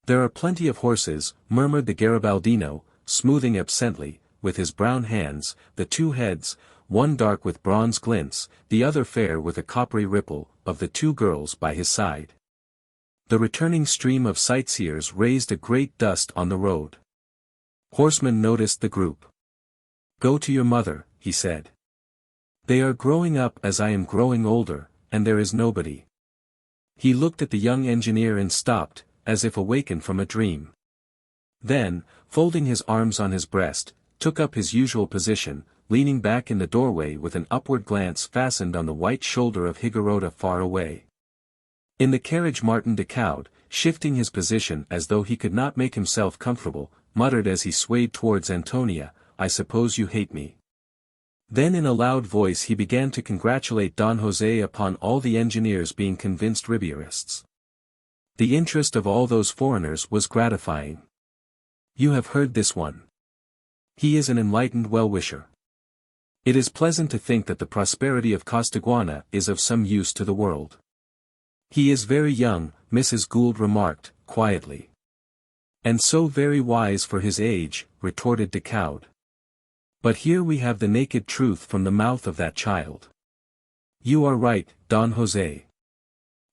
[SPEAKER 1] There are plenty of horses," murmured the Garibaldino, smoothing absently, with his brown hands, the two heads, one dark with bronze glints, the other fair with a coppery ripple, of the two girls by his side. The returning stream of sightseers raised a great dust on the road. Horseman noticed the group. "Go to your mother," he said. "They are growing up as I am growing older, and there is nobody." He looked at the young engineer and stopped, as if awakened from a dream. Then, folding his arms on his breast, took up his usual position, leaning back in the doorway with an upward glance fastened on the white shoulder of Higuerota far away. In the carriage Martin Decaud, shifting his position as though he could not make himself comfortable, muttered as he swayed towards Antonia, "I suppose you hate me." Then in a loud voice he began to congratulate Don José upon all the engineers being convinced Ribierists. The interest of all those foreigners was gratifying. "You have heard this one. He is an enlightened well-wisher. It is pleasant to think that the prosperity of Costaguana is of some use to the world." "He is very young," Mrs. Gould remarked, quietly. "And so very wise for his age," retorted Decaud. "But here we have the naked truth from the mouth of that child." "You are right, Don José.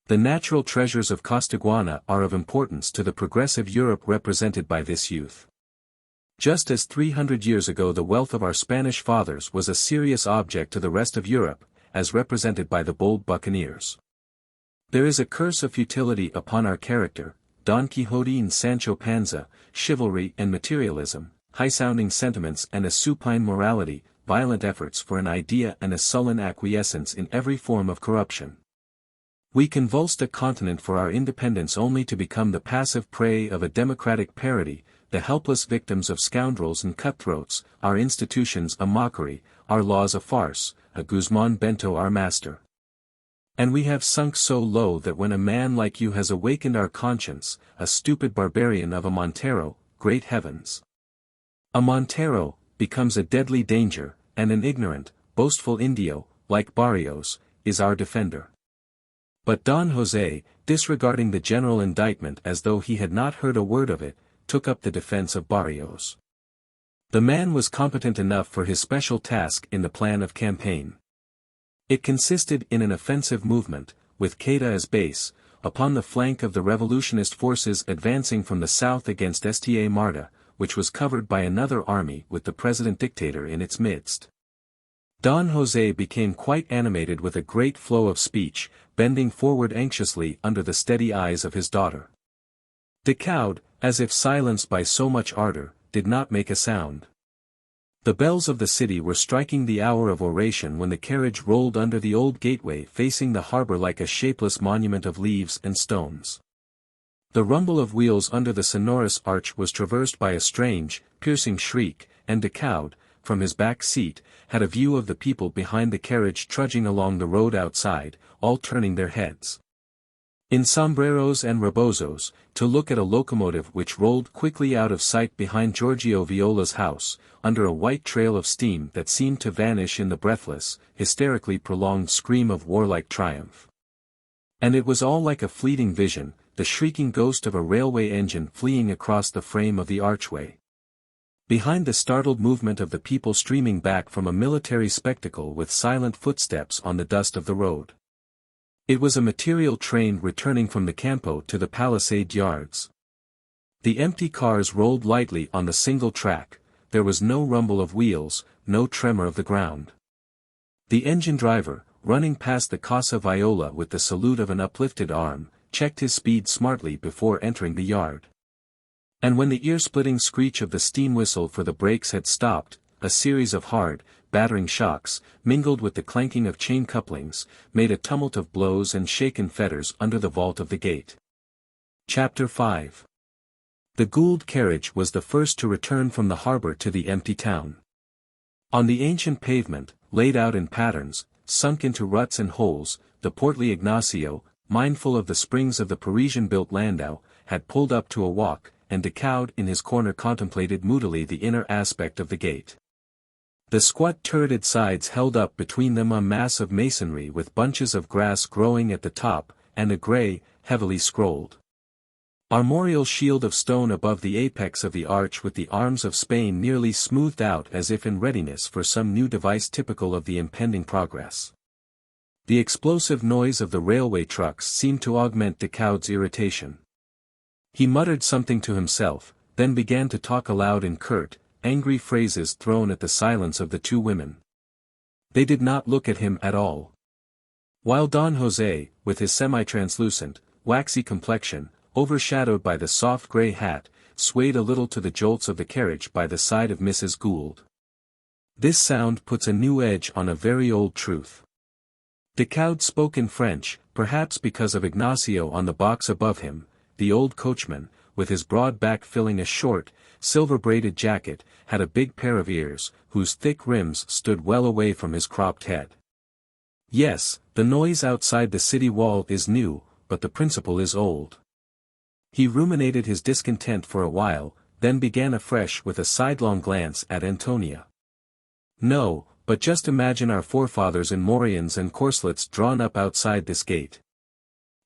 [SPEAKER 1] The natural treasures of Costaguana are of importance to the progressive Europe represented by this youth. Just as 300 years ago the wealth of our Spanish fathers was a serious object to the rest of Europe, as represented by the bold buccaneers. There is a curse of futility upon our character, Don Quixote and Sancho Panza, chivalry and materialism, high-sounding sentiments and a supine morality, violent efforts for an idea and a sullen acquiescence in every form of corruption. We convulsed a continent for our independence only to become the passive prey of a democratic parody, the helpless victims of scoundrels and cutthroats, our institutions a mockery, our laws a farce, a Guzman Bento our master. And we have sunk so low that when a man like you has awakened our conscience, a stupid barbarian of a Montero, great heavens! A Montero becomes a deadly danger, and an ignorant, boastful Indio, like Barrios, is our defender. But Don José, disregarding the general indictment as though he had not heard a word of it, took up the defense of Barrios. The man was competent enough for his special task in the plan of campaign. It consisted in an offensive movement, with Queda as base, upon the flank of the revolutionist forces advancing from the south against Sta Marta, which was covered by another army with the president-dictator in its midst. Don José became quite animated with a great flow of speech, bending forward anxiously under the steady eyes of his daughter. Decaud, as if silenced by so much ardor, did not make a sound. The bells of the city were striking the hour of oration when the carriage rolled under the old gateway facing the harbor like a shapeless monument of leaves and stones. The rumble of wheels under the sonorous arch was traversed by a strange, piercing shriek, and Decaud, from his back seat, had a view of the people behind the carriage trudging along the road outside, all turning their heads, in sombreros and rebozos, to look at a locomotive which rolled quickly out of sight behind Giorgio Viola's house, under a white trail of steam that seemed to vanish in the breathless, hysterically prolonged scream of warlike triumph. And it was all like a fleeting vision, the shrieking ghost of a railway engine fleeing across the frame of the archway. Behind the startled movement of the people streaming back from a military spectacle with silent footsteps on the dust of the road. It was a material train returning from the Campo to the Palisade yards. The empty cars rolled lightly on the single track, there was no rumble of wheels, no tremor of the ground. The engine driver, running past the Casa Viola with the salute of an uplifted arm, checked his speed smartly before entering the yard. And when the ear-splitting screech of the steam whistle for the brakes had stopped, a series of hard, battering shocks, mingled with the clanking of chain couplings, made a tumult of blows and shaken fetters under the vault of the gate. Chapter 5. The Gould carriage was the first to return from the harbor to the empty town. On the ancient pavement, laid out in patterns, sunk into ruts and holes, the portly Ignacio, mindful of the springs of the Parisian-built landau, had pulled up to a walk, and Decaud in his corner contemplated moodily the inner aspect of the gate. The squat turreted sides held up between them a mass of masonry with bunches of grass growing at the top, and a grey, heavily scrolled armorial shield of stone above the apex of the arch with the arms of Spain nearly smoothed out as if in readiness for some new device typical of the impending progress. The explosive noise of the railway trucks seemed to augment Decaud's irritation. He muttered something to himself, then began to talk aloud in curt, angry phrases thrown at the silence of the two women. They did not look at him at all. While Don José, with his semi-translucent, waxy complexion, overshadowed by the soft grey hat, swayed a little to the jolts of the carriage by the side of Mrs. Gould. This sound puts a new edge on a very old truth. Decaud spoke in French, perhaps because of Ignacio on the box above him. The old coachman, with his broad back filling a short, silver-braided jacket, had a big pair of ears, whose thick rims stood well away from his cropped head. Yes, the noise outside the city wall is new, but the principle is old. He ruminated his discontent for a while, then began afresh with a sidelong glance at Antonia. No, but just imagine our forefathers in morions and corselets drawn up outside this gate.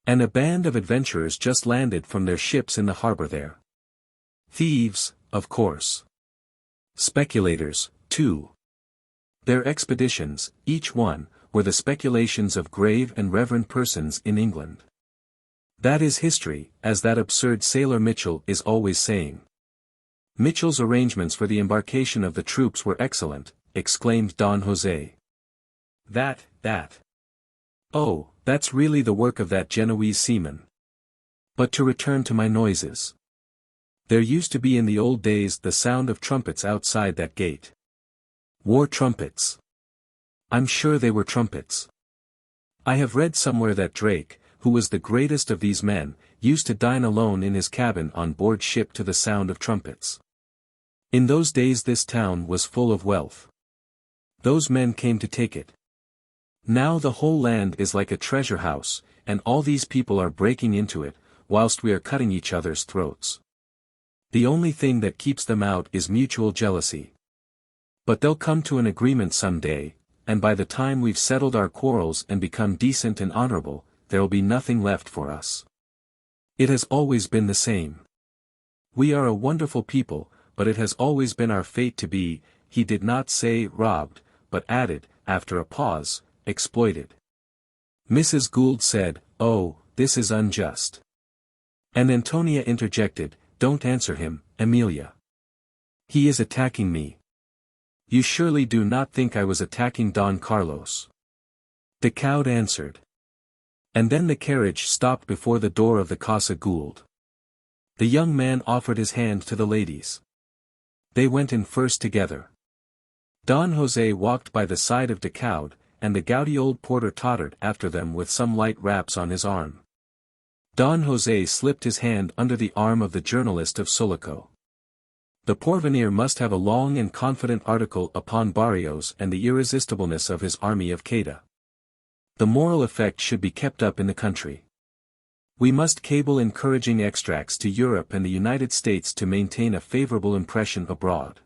[SPEAKER 1] And a band of adventurers just landed from their ships in the harbor there. Thieves, of course. Speculators, too. Their expeditions, each one, were the speculations of grave and reverend persons in England. That is history, as that absurd sailor Mitchell is always saying. Mitchell's arrangements for the embarkation of the troops were excellent, exclaimed Don José. That. Oh, that's really the work of that Genoese seaman. But to return to my noises. There used to be in the old days the sound of trumpets outside that gate. War trumpets. I'm sure they were trumpets. I have read somewhere that Drake, who was the greatest of these men, used to dine alone in his cabin on board ship to the sound of trumpets. In those days this town was full of wealth. Those men came to take it. Now the whole land is like a treasure house, and all these people are breaking into it, whilst we are cutting each other's throats. The only thing that keeps them out is mutual jealousy. But they'll come to an agreement some day, and by the time we've settled our quarrels and become decent and honorable, there'll be nothing left for us. It has always been the same. We are a wonderful people, but it has always been our fate to be, he did not say robbed, but added, after a pause, exploited. Mrs. Gould said, "Oh, this is unjust." And Antonia interjected, "Don't answer him, Amelia. He is attacking me." "You surely do not think I was attacking Don Carlos?" The Count answered. And then the carriage stopped before the door of the Casa Gould. The young man offered his hand to the ladies. They went in first together. Don José walked by the side of Decaud, and the gouty old porter tottered after them with some light raps on his arm. Don José slipped his hand under the arm of the journalist of Sulaco. The Porvenir must have a long and confident article upon Barrios and the irresistibleness of his army of Queda. The moral effect should be kept up in the country. We must cable encouraging extracts to Europe and the United States to maintain a favorable impression abroad.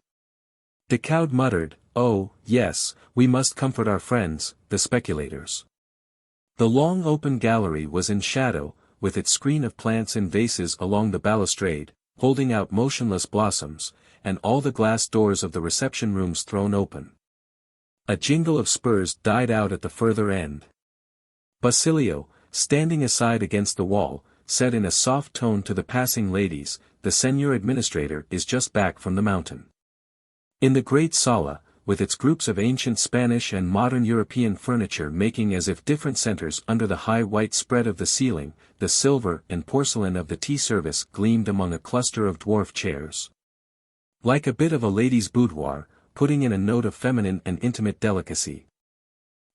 [SPEAKER 1] Decaud muttered, "Oh, yes, we must comfort our friends, the speculators." The long open gallery was in shadow, with its screen of plants in vases along the balustrade, holding out motionless blossoms, and all the glass doors of the reception rooms thrown open. A jingle of spurs died out at the further end. Basilio, standing aside against the wall, said in a soft tone to the passing ladies, "The Señor Administrator is just back from the mountain." In the great sala, with its groups of ancient Spanish and modern European furniture making as if different centers under the high white spread of the ceiling, the silver and porcelain of the tea service gleamed among a cluster of dwarf chairs. Like a bit of a lady's boudoir, putting in a note of feminine and intimate delicacy.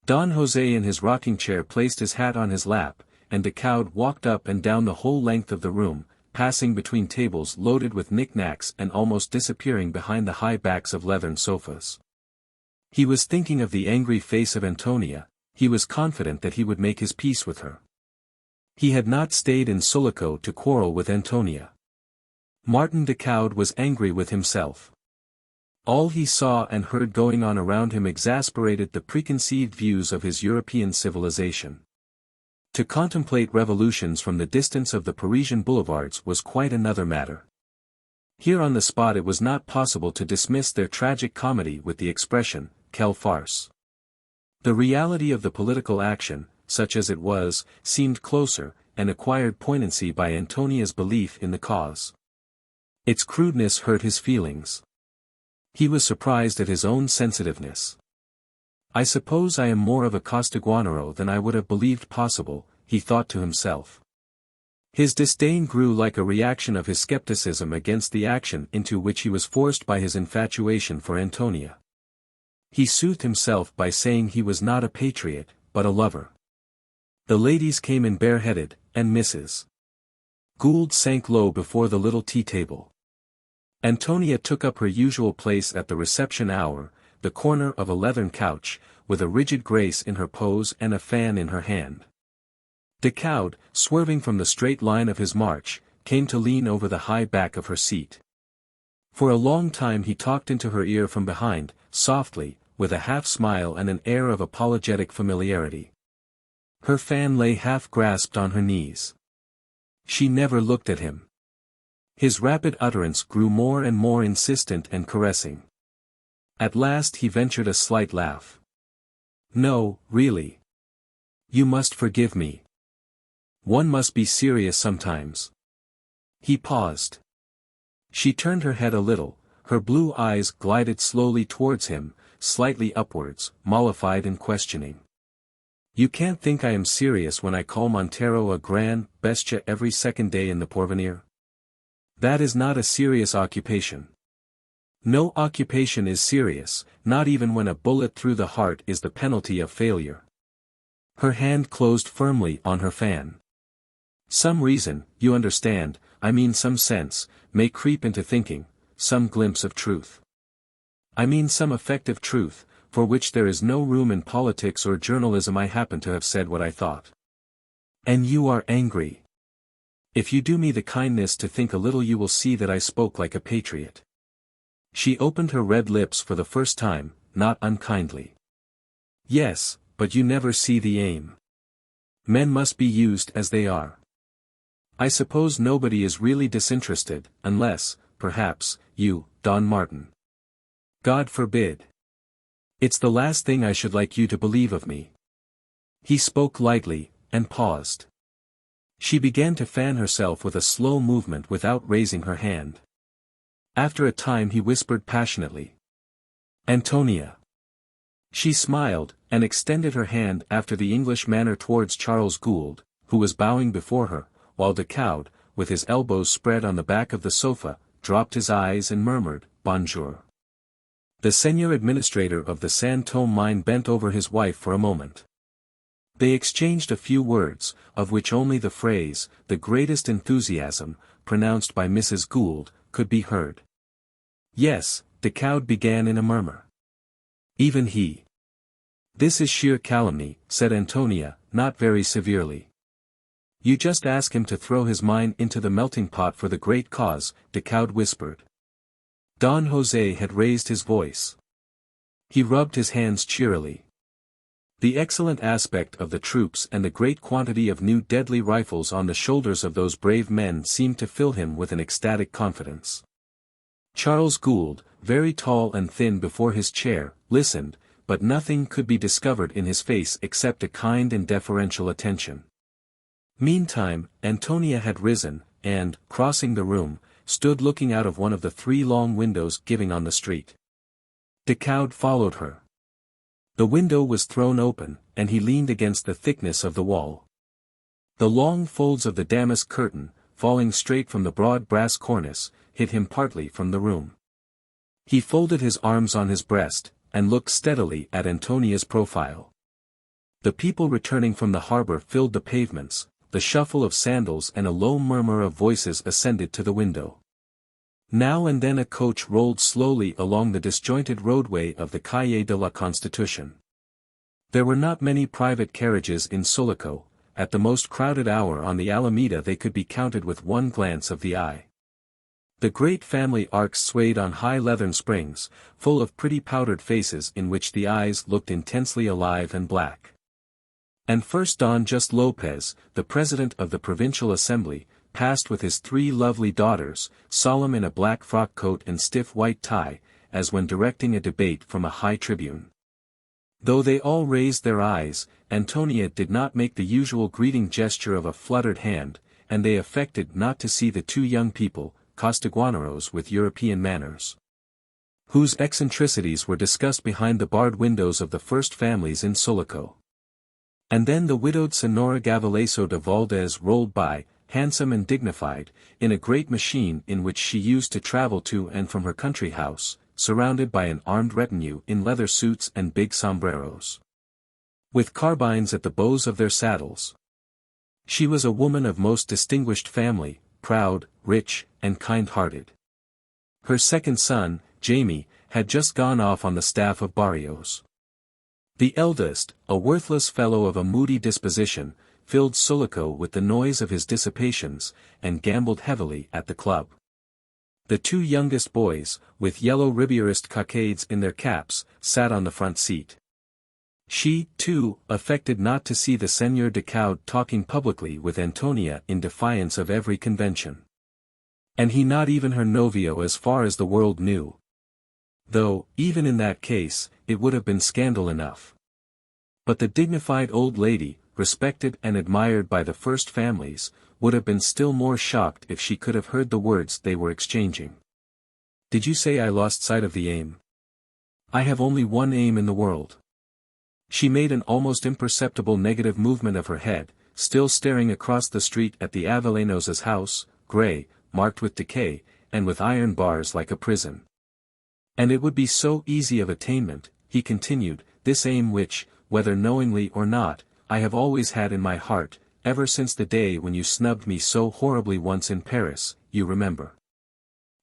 [SPEAKER 1] Don José in his rocking chair placed his hat on his lap, and Decaud walked up and down the whole length of the room, passing between tables loaded with knick-knacks and almost disappearing behind the high backs of leathern sofas. He was thinking of the angry face of Antonia. He was confident that he would make his peace with her. He had not stayed in Sulaco to quarrel with Antonia. Martin Decaud was angry with himself. All he saw and heard going on around him exasperated the preconceived views of his European civilization. To contemplate revolutions from the distance of the Parisian boulevards was quite another matter. Here on the spot it was not possible to dismiss their tragic comedy with the expression, quelle farce. The reality of the political action, such as it was, seemed closer, and acquired poignancy by Antonia's belief in the cause. Its crudeness hurt his feelings. He was surprised at his own sensitiveness. "I suppose I am more of a Costaguanero than I would have believed possible," he thought to himself. His disdain grew like a reaction of his skepticism against the action into which he was forced by his infatuation for Antonia. He soothed himself by saying he was not a patriot, but a lover. The ladies came in bareheaded, and Mrs. Gould sank low before the little tea table. Antonia took up her usual place at the reception hour, the corner of a leathern couch, with a rigid grace in her pose and a fan in her hand. Decaud, swerving from the straight line of his march, came to lean over the high back of her seat. For a long time he talked into her ear from behind, softly, with a half-smile and an air of apologetic familiarity. Her fan lay half-grasped on her knees. She never looked at him. His rapid utterance grew more and more insistent and caressing. At last he ventured a slight laugh. "No, really. You must forgive me. One must be serious sometimes." He paused. She turned her head a little, her blue eyes glided slowly towards him, slightly upwards, mollified and questioning. You can't think I am serious when I call Montero a gran bestia every second day in the Porvenir? That is not a serious occupation. No occupation is serious, not even when a bullet through the heart is the penalty of failure. Her hand closed firmly on her fan. Some reason, you understand, I mean some sense, may creep into thinking, some glimpse of truth. I mean some effective truth, for which there is no room in politics or journalism. I happen to have said what I thought. And you are angry. If you do me the kindness to think a little, you will see that I spoke like a patriot. She opened her red lips for the first time, not unkindly. Yes, but you never see the aim. Men must be used as they are. I suppose nobody is really disinterested, unless, perhaps, you, Don Martin. God forbid. It's the last thing I should like you to believe of me. He spoke lightly, and paused. She began to fan herself with a slow movement without raising her hand. After a time he whispered passionately. Antonia. She smiled, and extended her hand after the English manner towards Charles Gould, who was bowing before her, while Decaud, with his elbows spread on the back of the sofa, dropped his eyes and murmured, Bonjour. The senior administrator of the San Tomé mine bent over his wife for a moment. They exchanged a few words, of which only the phrase, the greatest enthusiasm, pronounced by Mrs. Gould, could be heard. Yes, Decaud began in a murmur. Even he. This is sheer calumny, said Antonia, not very severely. You just ask him to throw his mine into the melting pot for the great cause, Decaud whispered. Don José had raised his voice. He rubbed his hands cheerily. The excellent aspect of the troops and the great quantity of new deadly rifles on the shoulders of those brave men seemed to fill him with an ecstatic confidence. Charles Gould, very tall and thin before his chair, listened, but nothing could be discovered in his face except a kind and deferential attention. Meantime, Antonia had risen, and, crossing the room, stood looking out of one of the 3 long windows giving on the street. Decaud followed her. The window was thrown open, and he leaned against the thickness of the wall. The long folds of the damask curtain, falling straight from the broad brass cornice, hid him partly from the room. He folded his arms on his breast, and looked steadily at Antonia's profile. The people returning from the harbor filled the pavements, the shuffle of sandals and a low murmur of voices ascended to the window. Now and then a coach rolled slowly along the disjointed roadway of the Calle de la Constitution. There were not many private carriages in Sulaco. At the most crowded hour on the Alameda they could be counted with one glance of the eye. The great family arks swayed on high leathern springs, full of pretty powdered faces in which the eyes looked intensely alive and black. And first Don Just Lopez, the president of the Provincial Assembly, passed with his 3 lovely daughters, solemn in a black frock coat and stiff white tie, as when directing a debate from a high tribune. Though they all raised their eyes, Antonia did not make the usual greeting gesture of a fluttered hand, and they affected not to see the 2 young people, Costaguaneros with European manners, whose eccentricities were discussed behind the barred windows of the first families in Sulaco. And then the widowed Senora Gavaleso de Valdez rolled by, handsome and dignified, in a great machine in which she used to travel to and from her country house, surrounded by an armed retinue in leather suits and big sombreros, with carbines at the bows of their saddles. She was a woman of most distinguished family, proud, rich, and kind-hearted. Her second son, Jamie, had just gone off on the staff of Barrios. The eldest, a worthless fellow of a moody disposition, filled Sulaco with the noise of his dissipations, and gambled heavily at the club. The 2 youngest boys, with yellow Ribierist cockades in their caps, sat on the front seat. She, too, affected not to see the Seigneur Decaud talking publicly with Antonia in defiance of every convention. And he not even her novio as far as the world knew. Though, even in that case, it would have been scandal enough. But the dignified old lady, respected and admired by the first families, would have been still more shocked if she could have heard the words they were exchanging. Did you say I lost sight of the aim? I have only one aim in the world. She made an almost imperceptible negative movement of her head, still staring across the street at the Avellanos' house, grey, marked with decay, and with iron bars like a prison. And it would be so easy of attainment, he continued, this aim which, whether knowingly or not, I have always had in my heart, ever since the day when you snubbed me so horribly once in Paris, you remember.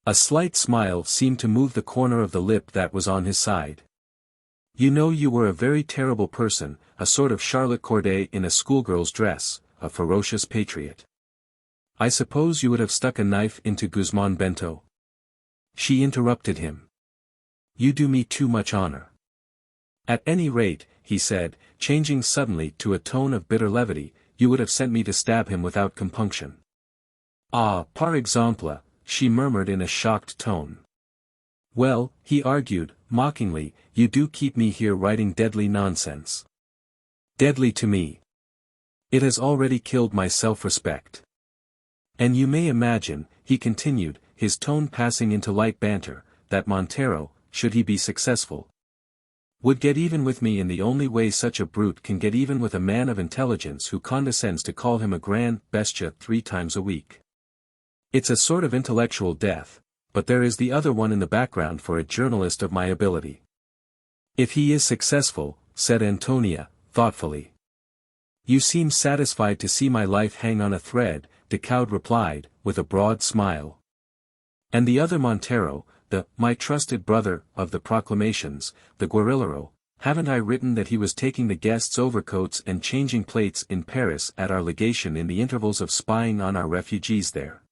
[SPEAKER 1] A slight smile seemed to move the corner of the lip that was on his side. You know you were a very terrible person, a sort of Charlotte Corday in a schoolgirl's dress, a ferocious patriot. I suppose you would have stuck a knife into Guzman Bento? She interrupted him. You do me too much honor. At any rate, he said, changing suddenly to a tone of bitter levity, you would have sent me to stab him without compunction. Ah, par exemple, she murmured in a shocked tone. Well, he argued, mockingly, you do keep me here writing deadly nonsense. Deadly to me. It has already killed my self-respect. And you may imagine, he continued, his tone passing into light banter, that Montero, should he be successful, would get even with me in the only way such a brute can get even with a man of intelligence who condescends to call him a grand bestia 3 times a week. It's a sort of intellectual death, but there is the other one in the background for a journalist of my ability. If he is successful, said Antonia, thoughtfully. You seem satisfied to see my life hang on a thread, Decaud replied, with a broad smile. And the other Montero, my trusted brother, of the proclamations, the guerrillero, haven't I written that he was taking the guests' overcoats and changing plates in Paris at our legation in the intervals of spying on our refugees there?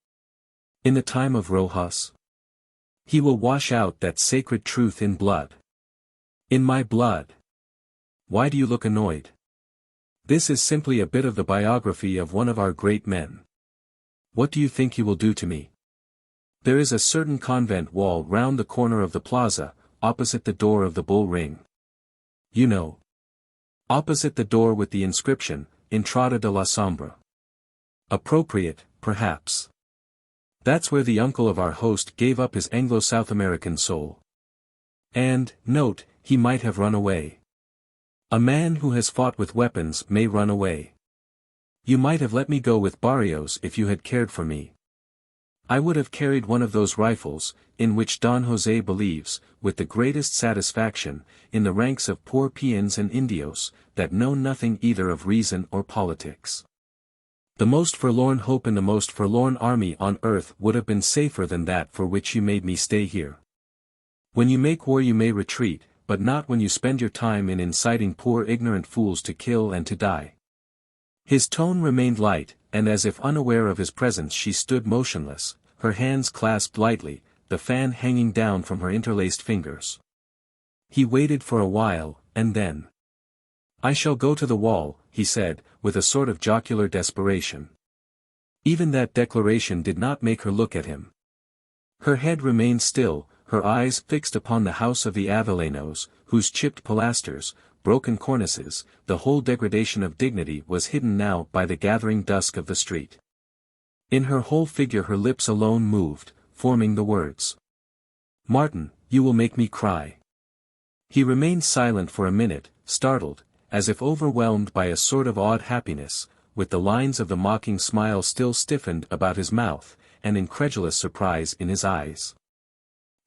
[SPEAKER 1] In the time of Rojas? He will wash out that sacred truth in blood. In my blood. Why do you look annoyed? This is simply a bit of the biography of one of our great men. What do you think he will do to me? There is a certain convent wall round the corner of the plaza, opposite the door of the Bull Ring. You know. Opposite the door with the inscription, Entrada de la Sombra. Appropriate, perhaps. That's where the uncle of our host gave up his Anglo-South American soul. And, note, he might have run away. A man who has fought with weapons may run away. You might have let me go with Barrios if you had cared for me. I would have carried one of those rifles, in which Don José believes, with the greatest satisfaction, in the ranks of poor peons and indios, that know nothing either of reason or politics. The most forlorn hope in the most forlorn army on earth would have been safer than that for which you made me stay here. When you make war you may retreat, but not when you spend your time in inciting poor ignorant fools to kill and to die. His tone remained light, and as if unaware of his presence she stood motionless, her hands clasped lightly, the fan hanging down from her interlaced fingers. He waited for a while, and then. I shall go to the wall, he said, with a sort of jocular desperation. Even that declaration did not make her look at him. Her head remained still, her eyes fixed upon the house of the Avellanos, whose chipped pilasters, broken cornices, the whole degradation of dignity was hidden now by the gathering dusk of the street. In her whole figure her lips alone moved, forming the words. Martin, you will make me cry. He remained silent for a minute, startled, as if overwhelmed by a sort of awed happiness, with the lines of the mocking smile still stiffened about his mouth, and incredulous surprise in his eyes.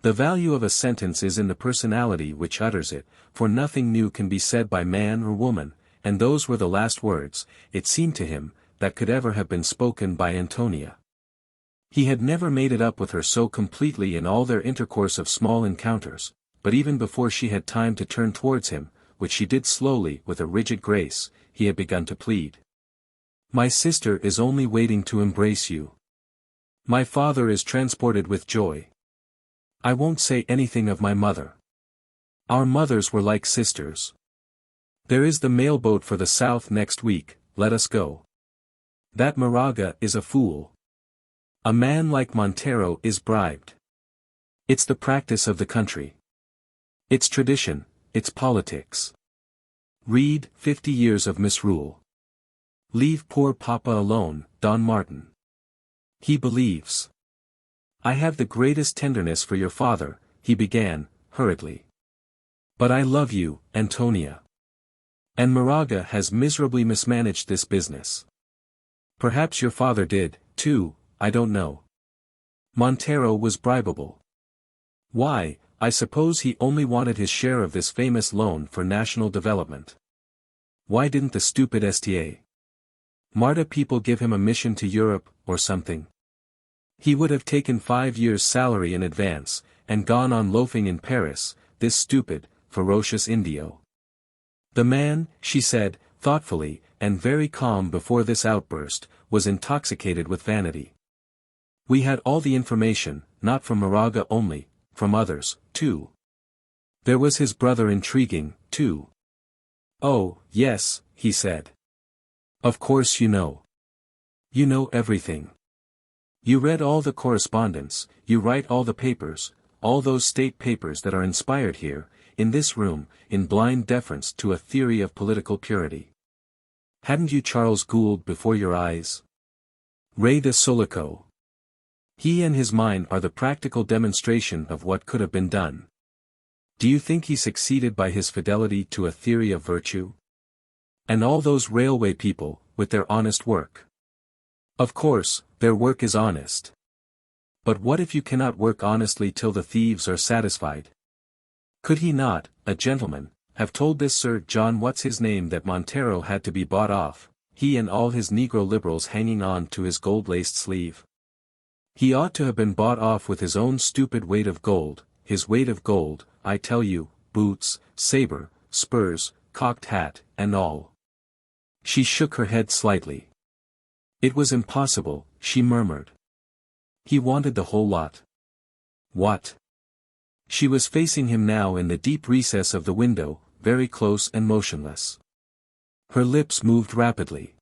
[SPEAKER 1] The value of a sentence is in the personality which utters it, for nothing new can be said by man or woman, and those were the last words, it seemed to him, that could ever have been spoken by Antonia. He had never made it up with her so completely in all their intercourse of small encounters, but even before she had time to turn towards him, which she did slowly with a rigid grace, he had begun to plead. My sister is only waiting to embrace you. My father is transported with joy. I won't say anything of my mother. Our mothers were like sisters. There is the mailboat for the south next week, let us go. That Moraga is a fool. A man like Montero is bribed. It's the practice of the country. Its tradition, its politics. Read 50 Years of Misrule. Leave poor Papa alone, Don Martin. He believes. I have the greatest tenderness for your father, he began, hurriedly. But I love you, Antonia. And Moraga has miserably mismanaged this business. Perhaps your father did, too, I don't know. Montero was bribable. Why, I suppose he only wanted his share of this famous loan for national development. Why didn't the stupid Sta. Marta people give him a mission to Europe, or something? He would have taken 5 years' salary in advance, and gone on loafing in Paris, this stupid, ferocious Indio. The man, she said, thoughtfully, and very calm before this outburst, was intoxicated with vanity. We had all the information, not from Moraga only, from others, too. There was his brother intriguing, too. Oh, yes, he said. Of course you know. You know everything. You read all the correspondence, you write all the papers, all those state papers that are inspired here, in this room, in blind deference to a theory of political purity. Hadn't you Charles Gould before your eyes? Rey de Sulaco. He and his mine are the practical demonstration of what could have been done. Do you think he succeeded by his fidelity to a theory of virtue? And all those railway people, with their honest work. Of course, their work is honest. But what if you cannot work honestly till the thieves are satisfied? Could he not, a gentleman, have told this Sir John what's-his-name that Montero had to be bought off, he and all his Negro liberals hanging on to his gold-laced sleeve? He ought to have been bought off with his own stupid weight of gold, his weight of gold, I tell you, boots, sabre, spurs, cocked hat, and all. She shook her head slightly. It was impossible, she murmured. He wanted the whole lot. What? She was facing him now in the deep recess of the window, very close and motionless. Her lips moved rapidly.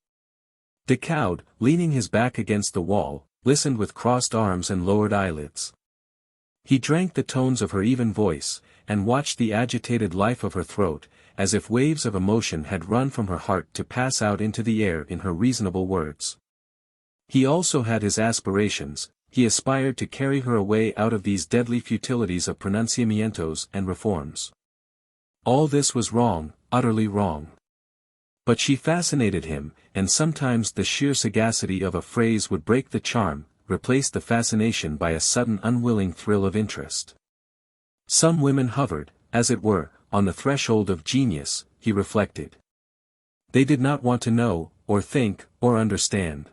[SPEAKER 1] Decaud, leaning his back against the wall, listened with crossed arms and lowered eyelids. He drank the tones of her even voice, and watched the agitated life of her throat, as if waves of emotion had run from her heart to pass out into the air in her reasonable words. He also had his aspirations, he aspired to carry her away out of these deadly futilities of pronunciamientos and reforms. All this was wrong, utterly wrong. But she fascinated him, and sometimes the sheer sagacity of a phrase would break the charm, replace the fascination by a sudden unwilling thrill of interest. Some women hovered, as it were, on the threshold of genius, he reflected. They did not want to know, or think, or understand.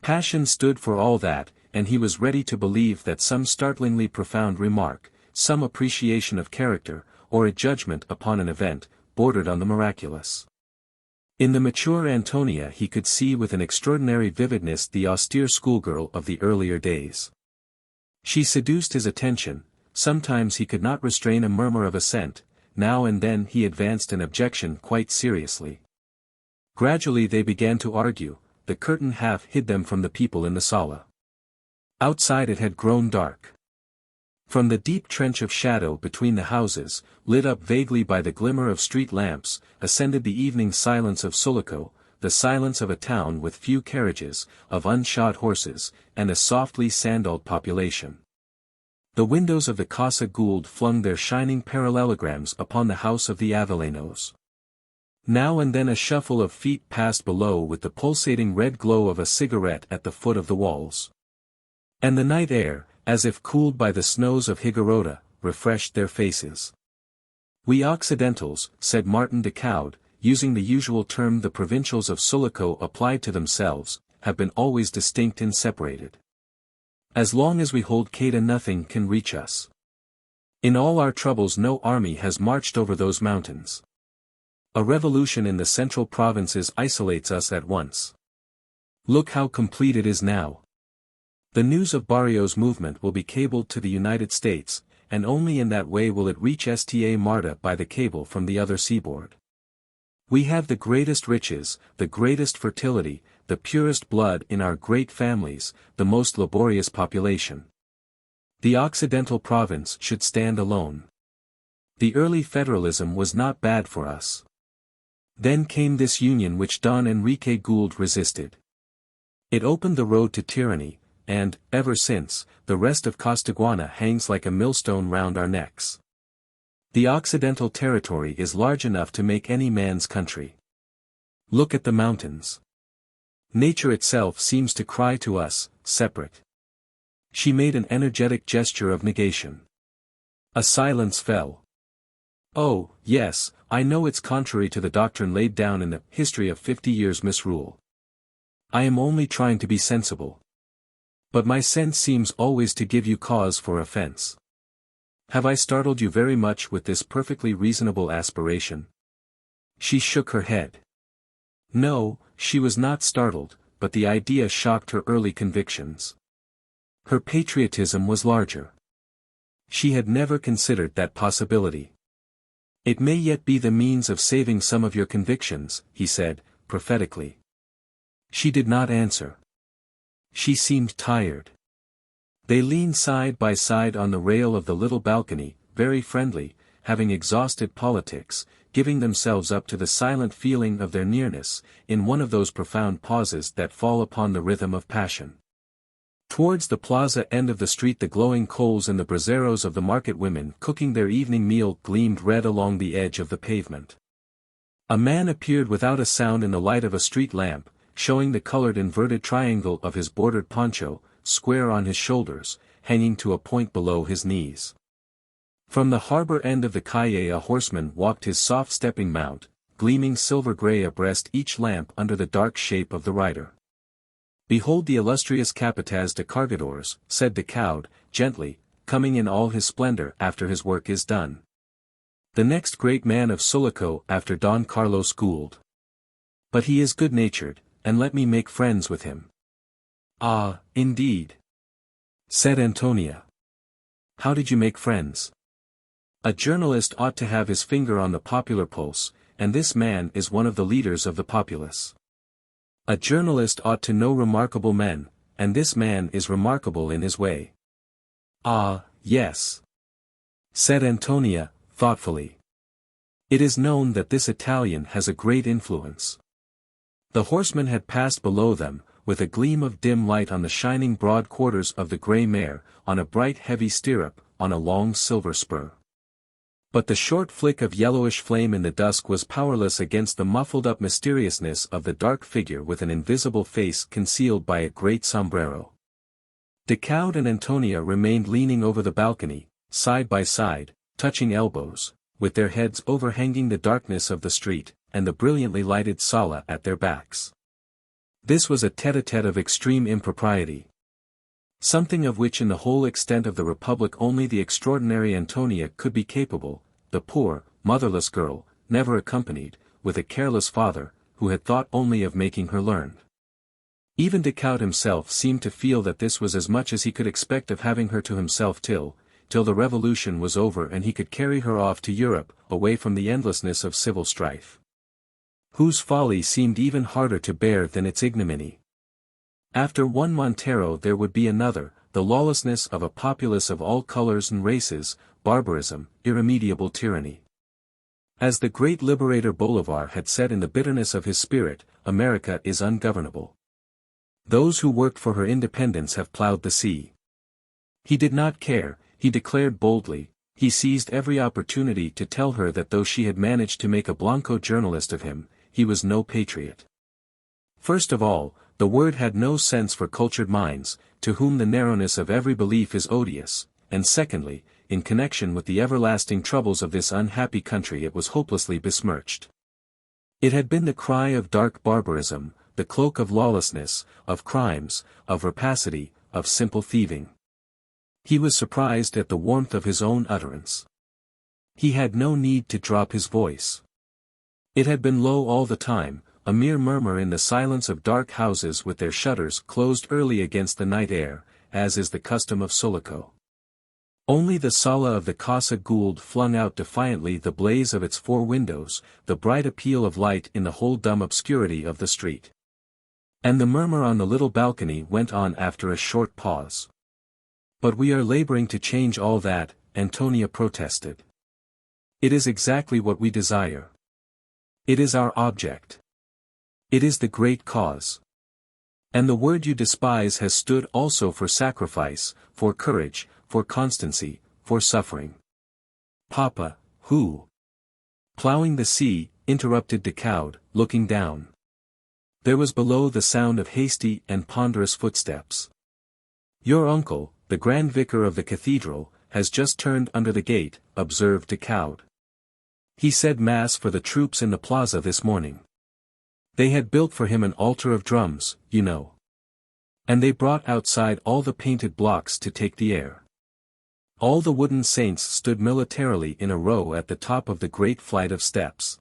[SPEAKER 1] Passion stood for all that, and he was ready to believe that some startlingly profound remark, some appreciation of character, or a judgment upon an event, bordered on the miraculous. In the mature Antonia he could see with an extraordinary vividness the austere schoolgirl of the earlier days. She seduced his attention, sometimes he could not restrain a murmur of assent, now and then he advanced an objection quite seriously. Gradually they began to argue, the curtain half hid them from the people in the sala. Outside it had grown dark. From the deep trench of shadow between the houses, lit up vaguely by the glimmer of street lamps, ascended the evening silence of Sulaco, the silence of a town with few carriages, of unshod horses, and a softly sandaled population. The windows of the Casa Gould flung their shining parallelograms upon the house of the Avellanos. Now and then a shuffle of feet passed below with the pulsating red glow of a cigarette at the foot of the walls. And the night air, as if cooled by the snows of Higuerota, refreshed their faces. We Occidentals, said Martin Decaud, using the usual term the provincials of Sulaco applied to themselves, have been always distinct and separated. As long as we hold Queda nothing can reach us. In all our troubles no army has marched over those mountains. A revolution in the central provinces isolates us at once. Look how complete it is now. The news of Barrio's movement will be cabled to the United States, and only in that way will it reach Sta. Marta by the cable from the other seaboard. We have the greatest riches, the greatest fertility, the purest blood in our great families, the most laborious population. The Occidental province should stand alone. The early federalism was not bad for us. Then came this union which Don Enrique Gould resisted. It opened the road to tyranny, and, ever since, the rest of Costaguana hangs like a millstone round our necks. The Occidental territory is large enough to make any man's country. Look at the mountains. Nature itself seems to cry to us, separate. She made an energetic gesture of negation. A silence fell. Oh, yes, I know it's contrary to the doctrine laid down in the history of 50 years misrule. I am only trying to be sensible. But my sense seems always to give you cause for offense. Have I startled you very much with this perfectly reasonable aspiration? She shook her head. No, she was not startled, but the idea shocked her early convictions. Her patriotism was larger. She had never considered that possibility. It may yet be the means of saving some of your convictions, he said, prophetically. She did not answer. She seemed tired. They leaned side by side on the rail of the little balcony, very friendly, having exhausted politics, giving themselves up to the silent feeling of their nearness, in one of those profound pauses that fall upon the rhythm of passion. Towards the plaza end of the street the glowing coals in the braseros of the market women cooking their evening meal gleamed red along the edge of the pavement. A man appeared without a sound in the light of a street lamp, showing the colored inverted triangle of his bordered poncho, square on his shoulders, hanging to a point below his knees. From the harbor end of the calle a horseman walked his soft-stepping mount, gleaming silver-gray abreast each lamp under the dark shape of the rider. Behold the illustrious Capataz de Cargadores, said the Count, gently, coming in all his splendor after his work is done. The next great man of Sulaco after Don Carlos Gould. But he is good-natured, and let me make friends with him. Ah, indeed, said Antonia. How did you make friends? A journalist ought to have his finger on the popular pulse, and this man is one of the leaders of the populace. A journalist ought to know remarkable men, and this man is remarkable in his way. Ah, yes, said Antonia, thoughtfully. It is known that this Italian has a great influence. The horseman had passed below them, with a gleam of dim light on the shining broad quarters of the grey mare, on a bright heavy stirrup, on a long silver spur. But the short flick of yellowish flame in the dusk was powerless against the muffled-up mysteriousness of the dark figure with an invisible face concealed by a great sombrero. Decaud and Antonia remained leaning over the balcony, side by side, touching elbows, with their heads overhanging the darkness of the street, and the brilliantly lighted sala at their backs. This was a tete-a-tete of extreme impropriety. Something of which in the whole extent of the Republic only the extraordinary Antonia could be capable, the poor, motherless girl, never accompanied, with a careless father, who had thought only of making her learn. Even Decaud himself seemed to feel that this was as much as he could expect of having her to himself till the revolution was over and he could carry her off to Europe, away from the endlessness of civil strife, whose folly seemed even harder to bear than its ignominy. After one Montero there would be another, the lawlessness of a populace of all colors and races, barbarism, irremediable tyranny. As the great liberator Bolivar had said in the bitterness of his spirit, America is ungovernable. Those who worked for her independence have plowed the sea. He did not care, he declared boldly, he seized every opportunity to tell her that though she had managed to make a Blanco journalist of him, he was no patriot. First of all, the word had no sense for cultured minds, to whom the narrowness of every belief is odious, and secondly, in connection with the everlasting troubles of this unhappy country it was hopelessly besmirched. It had been the cry of dark barbarism, the cloak of lawlessness, of crimes, of rapacity, of simple thieving. He was surprised at the warmth of his own utterance. He had no need to drop his voice. It had been low all the time, a mere murmur in the silence of dark houses with their shutters closed early against the night air, as is the custom of Sulaco. Only the sala of the Casa Gould flung out defiantly the blaze of its 4 windows, the bright appeal of light in the whole dumb obscurity of the street. And the murmur on the little balcony went on after a short pause. But we are laboring to change all that, Antonia protested. It is exactly what we desire. It is our object. It is the great cause. And the word you despise has stood also for sacrifice, for courage, for constancy, for suffering. Papa, Who? Plowing the sea, interrupted Decaud, looking down. There was below the sound of hasty and ponderous footsteps. Your uncle, the Grand Vicar of the cathedral, has just turned under the gate, observed Decaud. He said mass for the troops in the plaza this morning. They had built for him an altar of drums, you know. And they brought outside all the painted blocks to take the air. All the wooden saints stood militarily in a row at the top of the great flight of steps.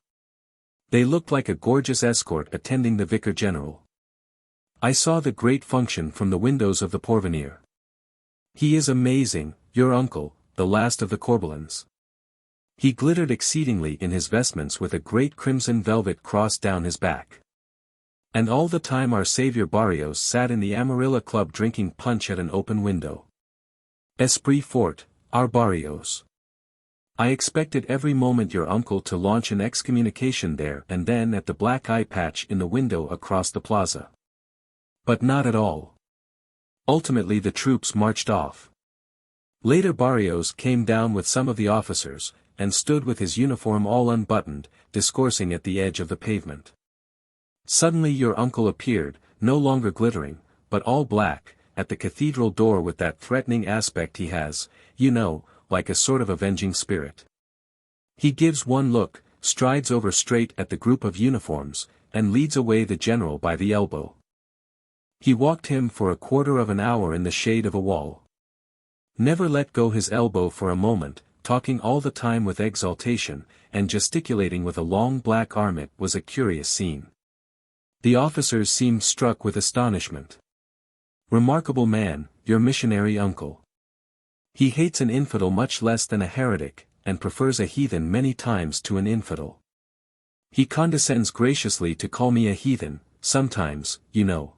[SPEAKER 1] They looked like a gorgeous escort attending the Vicar General. I saw the great function from the windows of the Porvenir. He is amazing, your uncle, the last of the Corbelins. He glittered exceedingly in his vestments with a great crimson velvet cross down his back. And all the time our Saviour Barrios sat in the Amarilla Club drinking punch at an open window. Esprit fort, our Barrios. I expected every moment your uncle to launch an excommunication there and then at the black eye patch in the window across the plaza. But not at all. Ultimately the troops marched off. Later Barrios came down with some of the officers, and stood with his uniform all unbuttoned, discoursing at the edge of the pavement. Suddenly your uncle appeared, no longer glittering, but all black, at the cathedral door with that threatening aspect he has, you know, like a sort of avenging spirit. He gives one look, strides over straight at the group of uniforms, and leads away the general by the elbow. He walked him for a quarter of an hour in the shade of a wall. Never let go his elbow for a moment, talking all the time with exultation, and gesticulating with a long black arm. It was a curious scene. The officers seemed struck with astonishment. Remarkable man, your missionary uncle. He hates an infidel much less than a heretic, and prefers a heathen many times to an infidel. He condescends graciously to call me a heathen, sometimes, you know.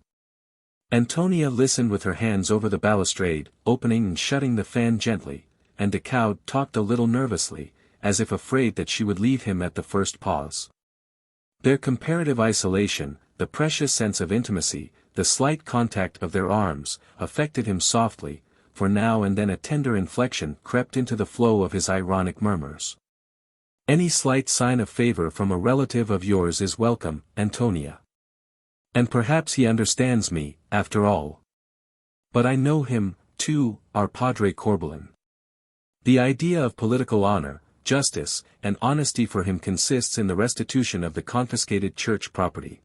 [SPEAKER 1] Antonia listened with her hands over the balustrade, opening and shutting the fan gently, and Decaud talked a little nervously, as if afraid that she would leave him at the first pause. Their comparative isolation, the precious sense of intimacy, the slight contact of their arms, affected him softly, for now and then a tender inflection crept into the flow of his ironic murmurs. Any slight sign of favor from a relative of yours is welcome, Antonia. And perhaps he understands me, after all. But I know him, too, our Padre Corbelin. The idea of political honor, justice, and honesty for him consists in the restitution of the confiscated church property.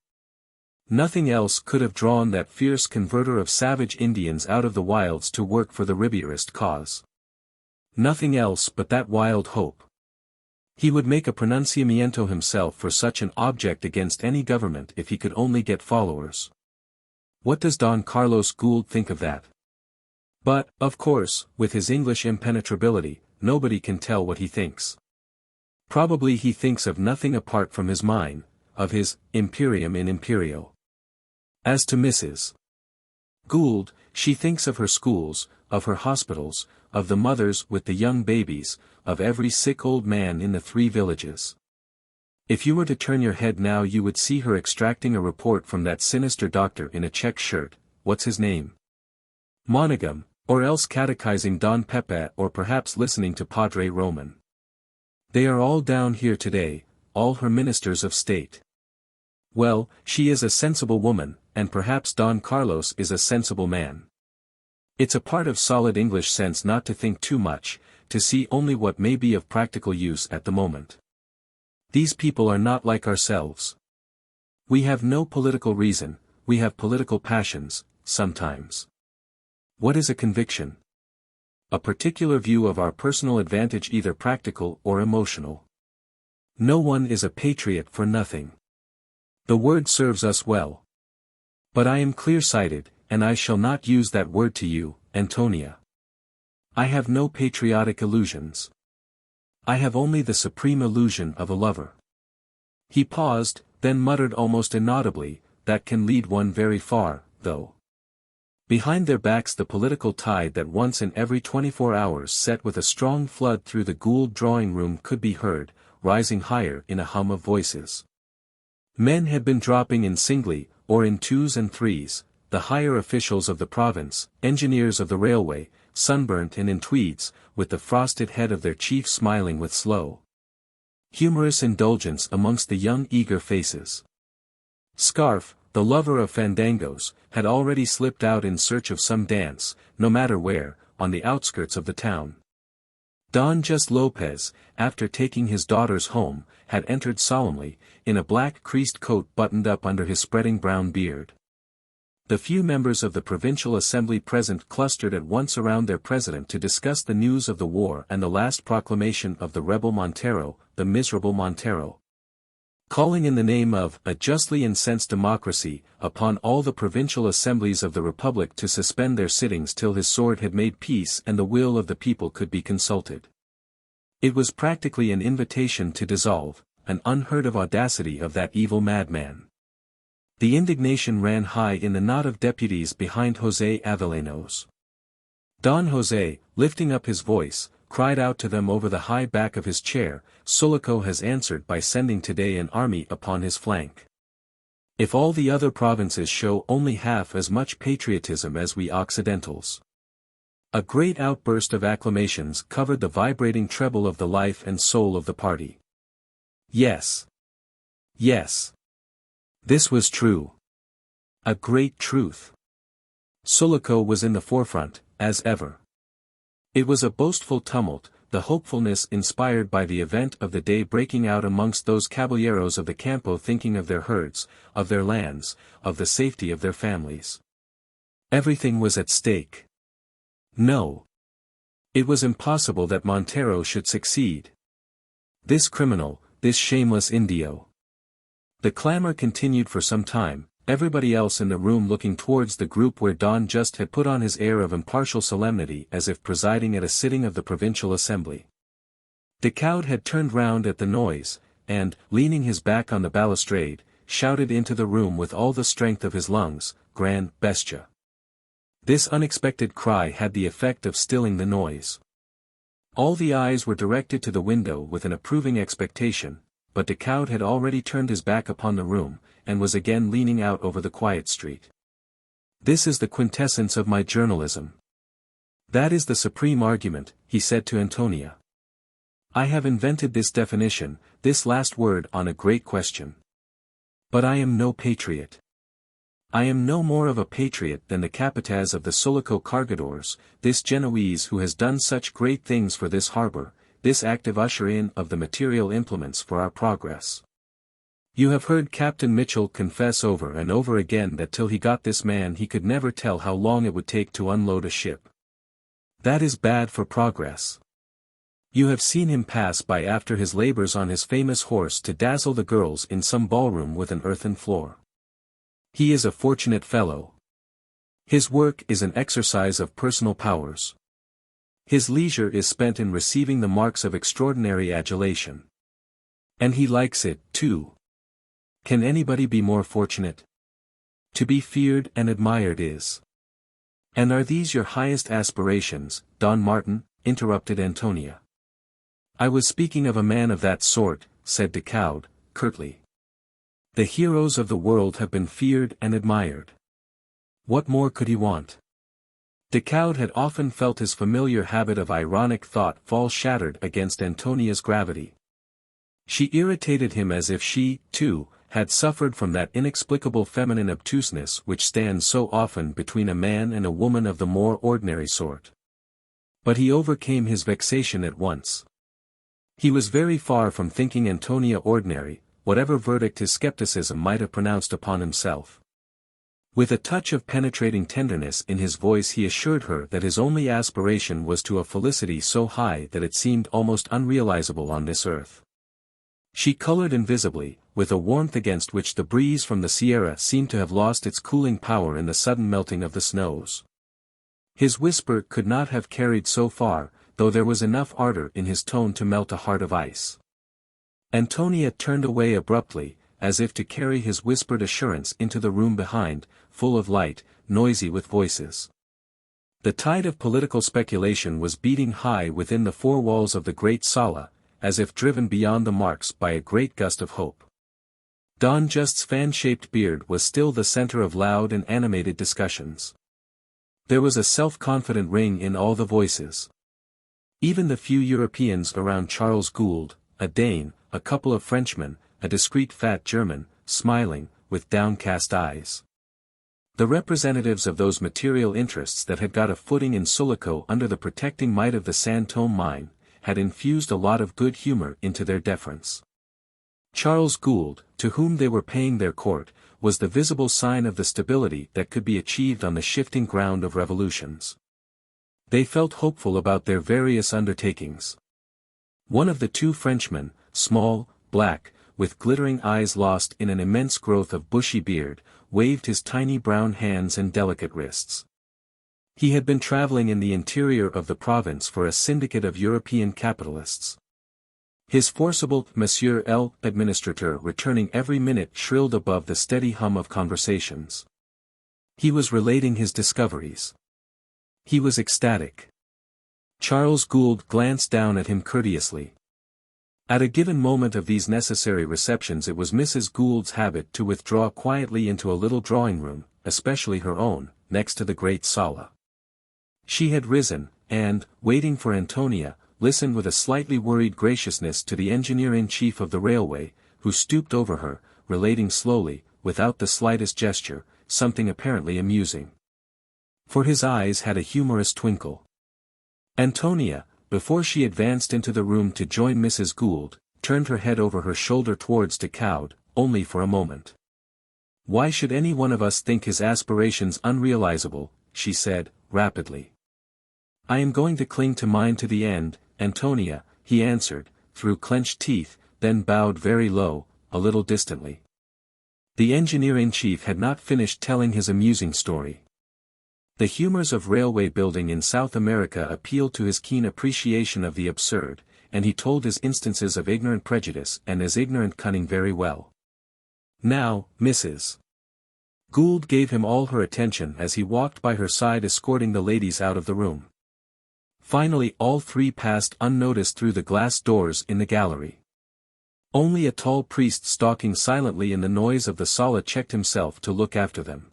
[SPEAKER 1] Nothing else could have drawn that fierce converter of savage Indians out of the wilds to work for the Ribierist cause. Nothing else but that wild hope. He would make a pronunciamiento himself for such an object against any government if he could only get followers. What does Don Carlos Gould think of that? But, of course, with his English impenetrability, nobody can tell what he thinks. Probably he thinks of nothing apart from his mine, of his imperium in imperio. As to Mrs. Gould, she thinks of her schools, of her hospitals, of the mothers with the young babies, of every sick old man in the 3 villages. If you were to turn your head now you would see her extracting a report from that sinister doctor in a check shirt, what's his name? Monaghan, or else catechizing Don Pepe or perhaps listening to Padre Roman. They are all down here today, all her ministers of state. Well, she is a sensible woman, and perhaps Don Carlos is a sensible man. It's a part of solid English sense not to think too much, to see only what may be of practical use at the moment. These people are not like ourselves. We have no political reason, we have political passions, sometimes. What is a conviction? A particular view of our personal advantage, either practical or emotional. No one is a patriot for nothing. The word serves us well. But I am clear-sighted, and I shall not use that word to you, Antonia. I have no patriotic illusions. I have only the supreme illusion of a lover. He paused, then muttered almost inaudibly, that can lead one very far, though. Behind their backs the political tide that once in every 24 hours set with a strong flood through the Gould drawing-room could be heard, rising higher in a hum of voices. Men had been dropping in singly, or in 2s and 3s, the higher officials of the province, engineers of the railway, sunburnt and in tweeds, with the frosted head of their chief smiling with slow Humorous indulgence amongst the young eager faces. Scarf, the lover of fandangos, had already slipped out in search of some dance, no matter where, on the outskirts of the town. Don Just Lopez, after taking his daughters home, had entered solemnly, in a black creased coat buttoned up under his spreading brown beard. The few members of the provincial assembly present clustered at once around their president to discuss the news of the war and the last proclamation of the rebel Montero, the miserable Montero. Calling in the name of a justly incensed democracy upon all the provincial assemblies of the republic to suspend their sittings till his sword had made peace and the will of the people could be consulted. It was practically an invitation to dissolve, an unheard-of audacity of that evil madman. The indignation ran high in the knot of deputies behind José Avellanos. Don José, lifting up his voice, cried out to them over the high back of his chair, "Sulaco has answered by sending today an army upon his flank. If all the other provinces show only half as much patriotism as we Occidentals." A great outburst of acclamations covered the vibrating treble of the life and soul of the party. Yes. Yes. This was true. A great truth. Sulaco was in the forefront, as ever. It was a boastful tumult, the hopefulness inspired by the event of the day breaking out amongst those caballeros of the campo thinking of their herds, of their lands, of the safety of their families. Everything was at stake. No. It was impossible that Montero should succeed. This criminal, this shameless Indio. The clamor continued for some time, everybody else in the room looking towards the group where Don Just had put on his air of impartial solemnity as if presiding at a sitting of the provincial assembly. Decaud had turned round at the noise, and, leaning his back on the balustrade, shouted into the room with all the strength of his lungs, "Gran bestia." This unexpected cry had the effect of stilling the noise. All the eyes were directed to the window with an approving expectation, but Decaud had already turned his back upon the room, and was again leaning out over the quiet street. "This is the quintessence of my journalism. That is the supreme argument," he said to Antonia. "I have invented this definition, this last word on a great question. But I am no patriot. I am no more of a patriot than the capataz of the Sulaco cargadores, this Genoese who has done such great things for this harbor, this active usher-in of the material implements for our progress. You have heard Captain Mitchell confess over and over again that till he got this man he could never tell how long it would take to unload a ship. That is bad for progress. You have seen him pass by after his labors on his famous horse to dazzle the girls in some ballroom with an earthen floor. He is a fortunate fellow. His work is an exercise of personal powers. His leisure is spent in receiving the marks of extraordinary adulation. And he likes it, too. Can anybody be more fortunate? To be feared and admired is. And are these your highest aspirations, Don Martin? Interrupted Antonia. I was speaking of a man of that sort, said Decaud, curtly. The heroes of the world have been feared and admired. What more could he want? Decaud had often felt his familiar habit of ironic thought fall shattered against Antonia's gravity. She irritated him as if she, too, had suffered from that inexplicable feminine obtuseness which stands so often between a man and a woman of the more ordinary sort. But he overcame his vexation at once. He was very far from thinking Antonia ordinary, whatever verdict his skepticism might have pronounced upon himself. With a touch of penetrating tenderness in his voice he assured her that his only aspiration was to a felicity so high that it seemed almost unrealizable on this earth. She colored invisibly, with a warmth against which the breeze from the Sierra seemed to have lost its cooling power in the sudden melting of the snows. His whisper could not have carried so far, though there was enough ardor in his tone to melt a heart of ice. Antonia turned away abruptly, as if to carry his whispered assurance into the room behind, full of light, noisy with voices. The tide of political speculation was beating high within the four walls of the great sala, as if driven beyond the marks by a great gust of hope. Don Just's fan-shaped beard was still the center of loud and animated discussions. There was a self-confident ring in all the voices. Even the few Europeans around Charles Gould, a Dane, a couple of Frenchmen, a discreet fat German, smiling, with downcast eyes. The representatives of those material interests that had got a footing in Sulaco under the protecting might of the San Tomé mine, had infused a lot of good humor into their deference. Charles Gould, to whom they were paying their court, was the visible sign of the stability that could be achieved on the shifting ground of revolutions. They felt hopeful about their various undertakings. One of the two Frenchmen, small, black, with glittering eyes lost in an immense growth of bushy beard, waved his tiny brown hands and delicate wrists. He had been traveling in the interior of the province for a syndicate of European capitalists. His forcible Monsieur l'Administrateur returning every minute shrilled above the steady hum of conversations. He was relating his discoveries. He was ecstatic. Charles Gould glanced down at him courteously. At a given moment of these necessary receptions it was Mrs. Gould's habit to withdraw quietly into a little drawing-room, especially her own, next to the great sala. She had risen, and, waiting for Antonia, listened with a slightly worried graciousness to the engineer-in-chief of the railway, who stooped over her, relating slowly, without the slightest gesture, something apparently amusing. For his eyes had a humorous twinkle. Antonia, before she advanced into the room to join Mrs. Gould, turned her head over her shoulder towards Decaud, only for a moment. "Why should any one of us think his aspirations unrealizable?" she said, rapidly. "I am going to cling to mine to the end, Antonia," he answered, through clenched teeth, then bowed very low, a little distantly. The engineer-in-chief had not finished telling his amusing story. The humors of railway building in South America appealed to his keen appreciation of the absurd, and he told his instances of ignorant prejudice and his ignorant cunning very well. Now, Mrs. Gould gave him all her attention as he walked by her side escorting the ladies out of the room. Finally all three passed unnoticed through the glass doors in the gallery. Only a tall priest stalking silently in the noise of the sala checked himself to look after them.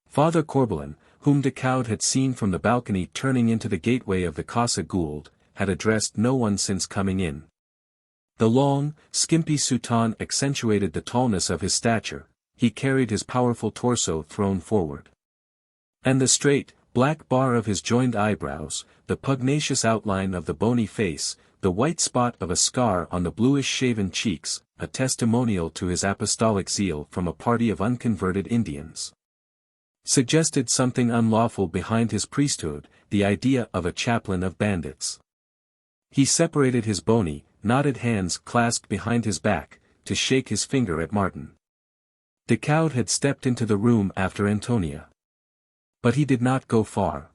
[SPEAKER 1] Father Corbelan, whom Decaud had seen from the balcony turning into the gateway of the Casa Gould, had addressed no one since coming in. The long, skimpy soutane accentuated the tallness of his stature, he carried his powerful torso thrown forward. And the straight, black bar of his joined eyebrows, the pugnacious outline of the bony face, the white spot of a scar on the bluish-shaven cheeks, a testimonial to his apostolic zeal from a party of unconverted Indians, suggested something unlawful behind his priesthood, the idea of a chaplain of bandits. He separated his bony, knotted hands clasped behind his back, to shake his finger at Martin. Decaud had stepped into the room after Antonia. But he did not go far.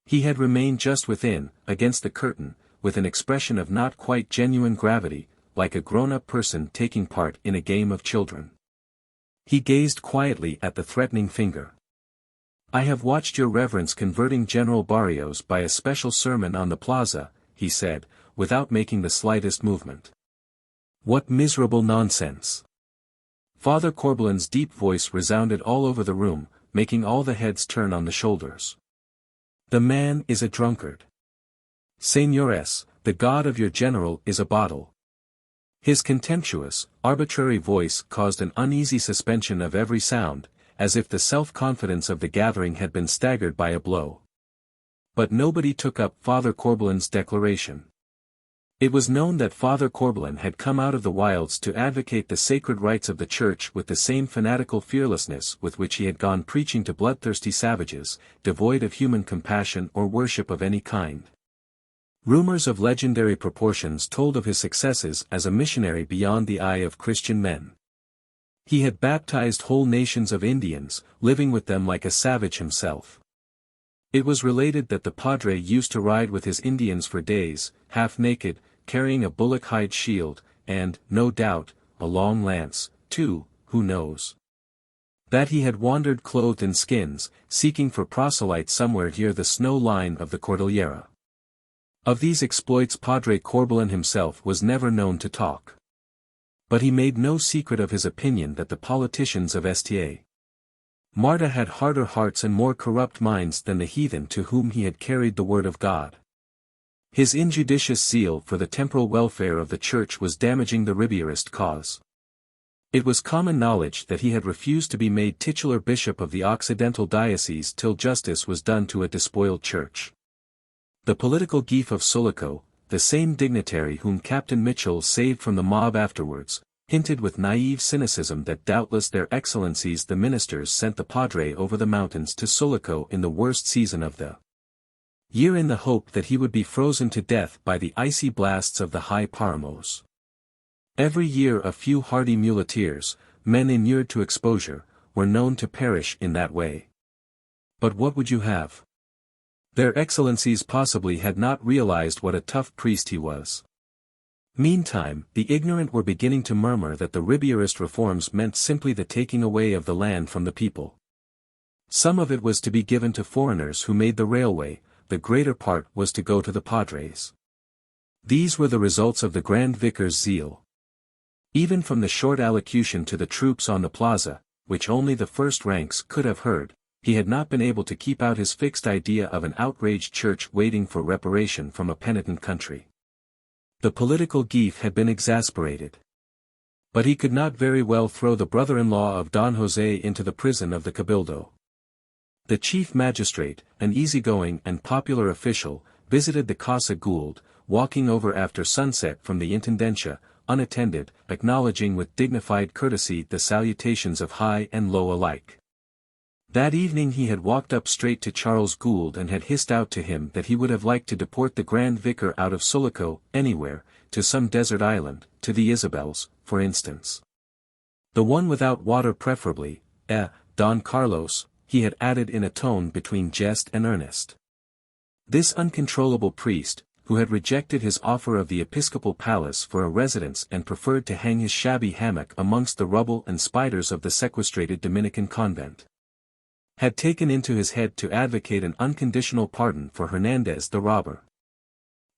[SPEAKER 1] He had remained just within, against the curtain, with an expression of not quite genuine gravity, like a grown-up person taking part in a game of children. He gazed quietly at the threatening finger. "I have watched your reverence converting General Barrios by a special sermon on the plaza," he said, without making the slightest movement. "What miserable nonsense!" Father Corbelan's deep voice resounded all over the room, making all the heads turn on the shoulders. "The man is a drunkard. Señores, the god of your general is a bottle." His contemptuous, arbitrary voice caused an uneasy suspension of every sound, as if the self-confidence of the gathering had been staggered by a blow. But nobody took up Father Corbelan's declaration. It was known that Father Corbelan had come out of the wilds to advocate the sacred rights of the Church with the same fanatical fearlessness with which he had gone preaching to bloodthirsty savages, devoid of human compassion or worship of any kind. Rumors of legendary proportions told of his successes as a missionary beyond the eye of Christian men. He had baptized whole nations of Indians, living with them like a savage himself. It was related that the padre used to ride with his Indians for days, half naked, carrying a bullock-hide shield, and, no doubt, a long lance, too, who knows? That he had wandered clothed in skins, seeking for proselytes somewhere near the snow line of the Cordillera. Of these exploits Padre Corbelan himself was never known to talk. But he made no secret of his opinion that the politicians of St. Marta had harder hearts and more corrupt minds than the heathen to whom he had carried the word of God. His injudicious zeal for the temporal welfare of the church was damaging the Ribierist cause. It was common knowledge that he had refused to be made titular bishop of the Occidental diocese till justice was done to a despoiled church. The political geef of Sulaco, the same dignitary whom Captain Mitchell saved from the mob afterwards, hinted with naive cynicism that doubtless their excellencies the ministers sent the padre over the mountains to Sulaco in the worst season of the year in the hope that he would be frozen to death by the icy blasts of the high paramos. Every year a few hardy muleteers, men inured to exposure, were known to perish in that way. But what would you have? Their excellencies possibly had not realized what a tough priest he was. Meantime, the ignorant were beginning to murmur that the Ribierist reforms meant simply the taking away of the land from the people. Some of it was to be given to foreigners who made the railway, the greater part was to go to the padres. These were the results of the Grand Vicar's zeal. Even from the short allocution to the troops on the plaza, which only the first ranks could have heard, he had not been able to keep out his fixed idea of an outraged church waiting for reparation from a penitent country. The political geef had been exasperated. But he could not very well throw the brother-in-law of Don José into the prison of the Cabildo. The chief magistrate, an easygoing and popular official, visited the Casa Gould, walking over after sunset from the Intendencia, unattended, acknowledging with dignified courtesy the salutations of high and low alike. That evening he had walked up straight to Charles Gould and had hissed out to him that he would have liked to deport the Grand Vicar out of Sulaco, anywhere, to some desert island, to the Isabels, for instance. The one without water preferably, Don Carlos, he had added in a tone between jest and earnest. This uncontrollable priest, who had rejected his offer of the episcopal palace for a residence and preferred to hang his shabby hammock amongst the rubble and spiders of the sequestrated Dominican convent, had taken into his head to advocate an unconditional pardon for Hernandez the robber.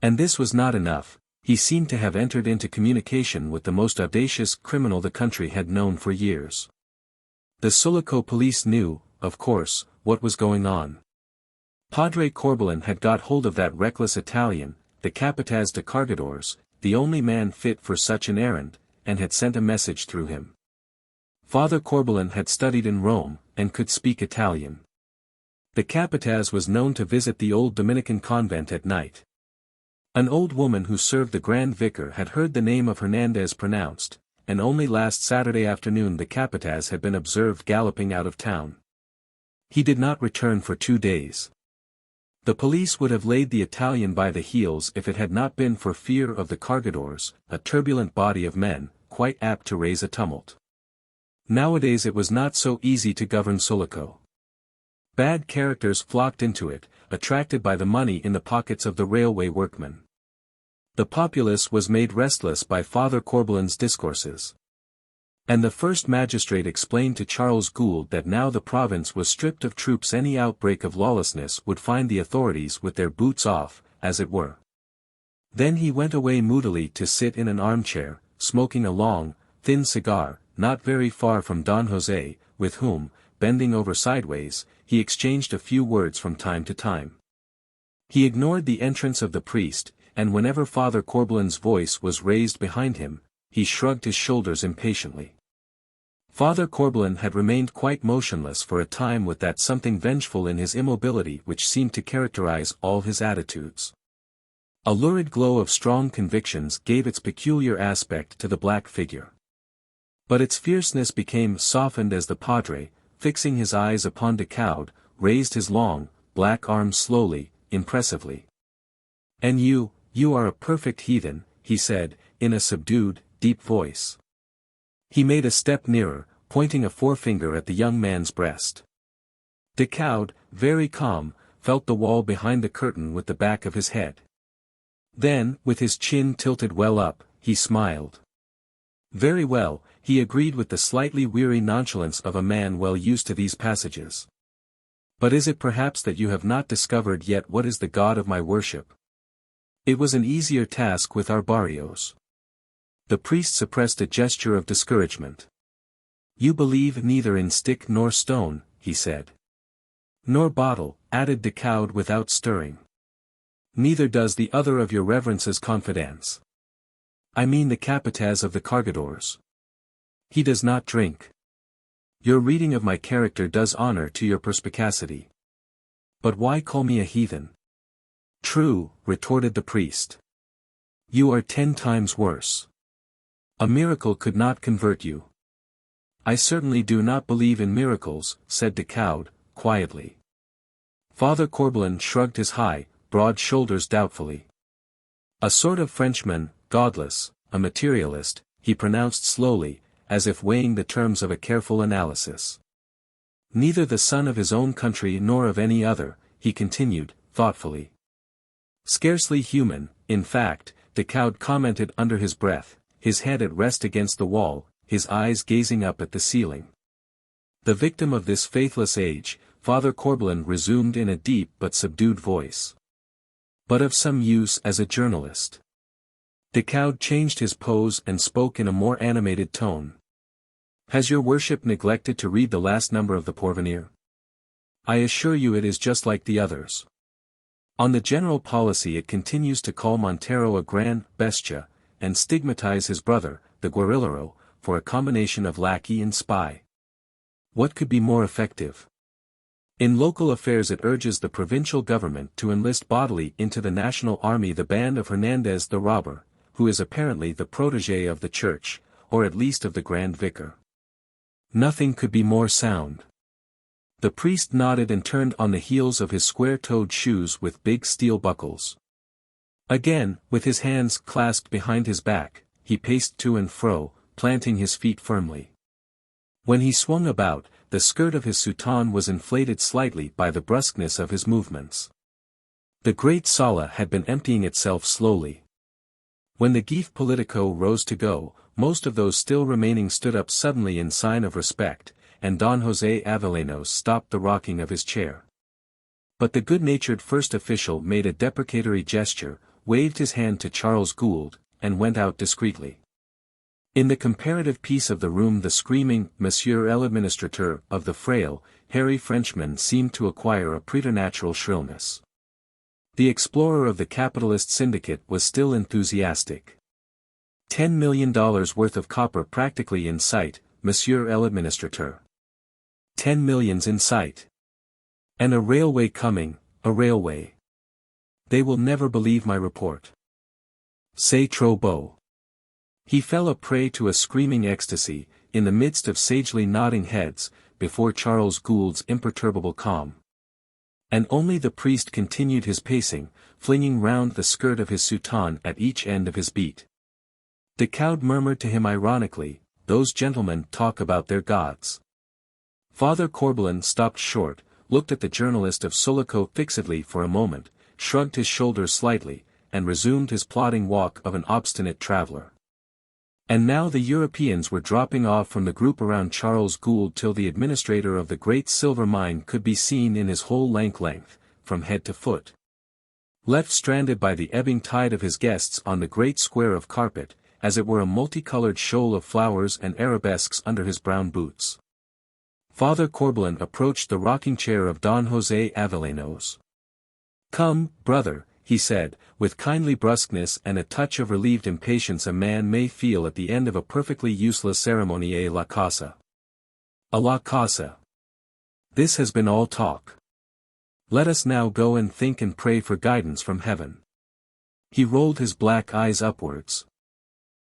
[SPEAKER 1] And this was not enough, he seemed to have entered into communication with the most audacious criminal the country had known for years. The Sulaco police knew, of course, what was going on. Padre Corbelan had got hold of that reckless Italian, the Capataz de Cargadores, the only man fit for such an errand, and had sent a message through him. Father Corbelan had studied in Rome, and could speak Italian. The Capataz was known to visit the old Dominican convent at night. An old woman who served the Grand Vicar had heard the name of Hernandez pronounced, and only last Saturday afternoon the Capataz had been observed galloping out of town. He did not return for 2 days. The police would have laid the Italian by the heels if it had not been for fear of the Cargadores, a turbulent body of men, quite apt to raise a tumult. Nowadays it was not so easy to govern Sulaco. Bad characters flocked into it, attracted by the money in the pockets of the railway workmen. The populace was made restless by Father Corbelan's discourses. And the first magistrate explained to Charles Gould that now the province was stripped of troops any outbreak of lawlessness would find the authorities with their boots off, as it were. Then he went away moodily to sit in an armchair, smoking a long, thin cigar, not very far from Don José, with whom, bending over sideways, he exchanged a few words from time to time. He ignored the entrance of the priest, and whenever Father Corbelan's voice was raised behind him, he shrugged his shoulders impatiently. Father Corbelan had remained quite motionless for a time with that something vengeful in his immobility which seemed to characterize all his attitudes. A lurid glow of strong convictions gave its peculiar aspect to the black figure. But its fierceness became softened as the padre, fixing his eyes upon Decaud, raised his long, black arms slowly, impressively. "And you are a perfect heathen," he said, in a subdued, deep voice. He made a step nearer, pointing a forefinger at the young man's breast. Decaud, very calm, felt the wall behind the curtain with the back of his head. Then, with his chin tilted well up, he smiled. "Very well," he agreed with the slightly weary nonchalance of a man well used to these passages. "But is it perhaps that you have not discovered yet what is the God of my worship? It was an easier task with our barrios." The priest suppressed a gesture of discouragement. "You believe neither in stick nor stone," he said. "Nor bottle," added Decaud without stirring. Neither does the other of your reverence's confidants. I mean the capataz of the cargadores. He does not drink. Your reading of my character does honor to your perspicacity. But why call me a heathen? True, retorted the priest. You are 10 times worse. A miracle could not convert you. I certainly do not believe in miracles, said Decaud, quietly. Father Corbelan shrugged his high, broad shoulders doubtfully. A sort of Frenchman, godless, a materialist, he pronounced slowly, as if weighing the terms of a careful analysis. Neither the son of his own country nor of any other, he continued, thoughtfully. Scarcely human, in fact, Decaud commented under his breath, his head at rest against the wall, his eyes gazing up at the ceiling. The victim of this faithless age, Father Corbelan resumed in a deep but subdued voice. But of some use as a journalist. Decaud changed his pose and spoke in a more animated tone. Has your worship neglected to read the last number of the Porvenir? I assure you it is just like the others. On the general policy it continues to call Montero a gran bestia, and stigmatize his brother, the guerrillero, for a combination of lackey and spy. What could be more effective? In local affairs it urges the provincial government to enlist bodily into the national army the band of Hernandez the robber, who is apparently the protégé of the church, or at least of the Grand Vicar. Nothing could be more sound. The priest nodded and turned on the heels of his square-toed shoes with big steel buckles. Again, with his hands clasped behind his back, he paced to and fro, planting his feet firmly. When he swung about, the skirt of his soutane was inflated slightly by the brusqueness of his movements. The great sala had been emptying itself slowly. When the Gief Politico rose to go, most of those still remaining stood up suddenly in sign of respect, and Don José Avellanos stopped the rocking of his chair. But the good-natured first official made a deprecatory gesture, waved his hand to Charles Gould, and went out discreetly. In the comparative peace of the room the screaming Monsieur l'Administrateur of the frail, hairy Frenchman seemed to acquire a preternatural shrillness. The explorer of the capitalist syndicate was still enthusiastic. $10 million worth of copper practically in sight, Monsieur l'Administrateur. 10 millions in sight. And a railway coming, a railway. They will never believe my report. C'est trop beau. He fell a prey to a screaming ecstasy, in the midst of sagely nodding heads, before Charles Gould's imperturbable calm. And only the priest continued his pacing, flinging round the skirt of his soutane at each end of his beat. Decaud murmured to him ironically, "Those gentlemen talk about their gods." Father Corbelan stopped short, looked at the journalist of Sulaco fixedly for a moment, shrugged his shoulders slightly, and resumed his plodding walk of an obstinate traveller. And now the Europeans were dropping off from the group around Charles Gould till the administrator of the great silver mine could be seen in his whole length, from head to foot. Left stranded by the ebbing tide of his guests on the great square of carpet, as it were a multicolored shoal of flowers and arabesques under his brown boots. Father Corbelan approached the rocking chair of Don José Avellanos. "Come, brother," he said, with kindly brusqueness and a touch of relieved impatience a man may feel at the end of a perfectly useless ceremony à la casa. A la casa. This has been all talk. Let us now go and think and pray for guidance from heaven. He rolled his black eyes upwards.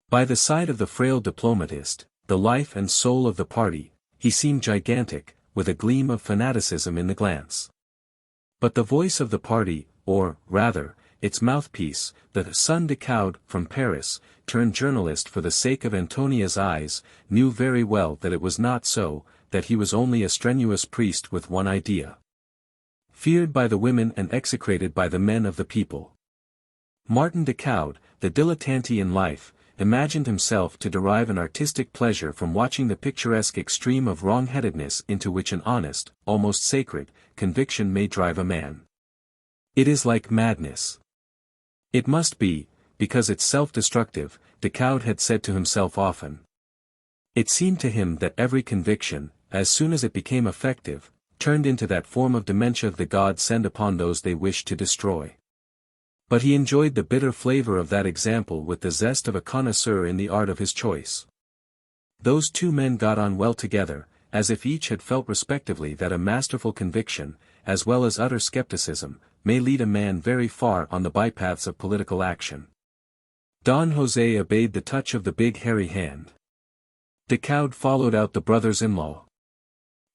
[SPEAKER 1] By the side of the frail diplomatist, the life and soul of the party, he seemed gigantic, with a gleam of fanaticism in the glance. But the voice of the party, or, rather, its mouthpiece, the son Decaud from Paris, turned journalist for the sake of Antonia's eyes, knew very well that it was not so, that he was only a strenuous priest with one idea. Feared by the women and execrated by the men of the people. Martin Decaud, the dilettante in life, imagined himself to derive an artistic pleasure from watching the picturesque extreme of wrong-headedness into which an honest, almost sacred, conviction may drive a man. It is like madness. It must be, because it's self-destructive, Decaud had said to himself often. It seemed to him that every conviction, as soon as it became effective, turned into that form of dementia the gods send upon those they wish to destroy. But he enjoyed the bitter flavor of that example with the zest of a connoisseur in the art of his choice. Those two men got on well together, as if each had felt respectively that a masterful conviction, as well as utter skepticism, may lead a man very far on the bypaths of political action. Don José obeyed the touch of the big hairy hand. Decaud followed out the brothers-in-law.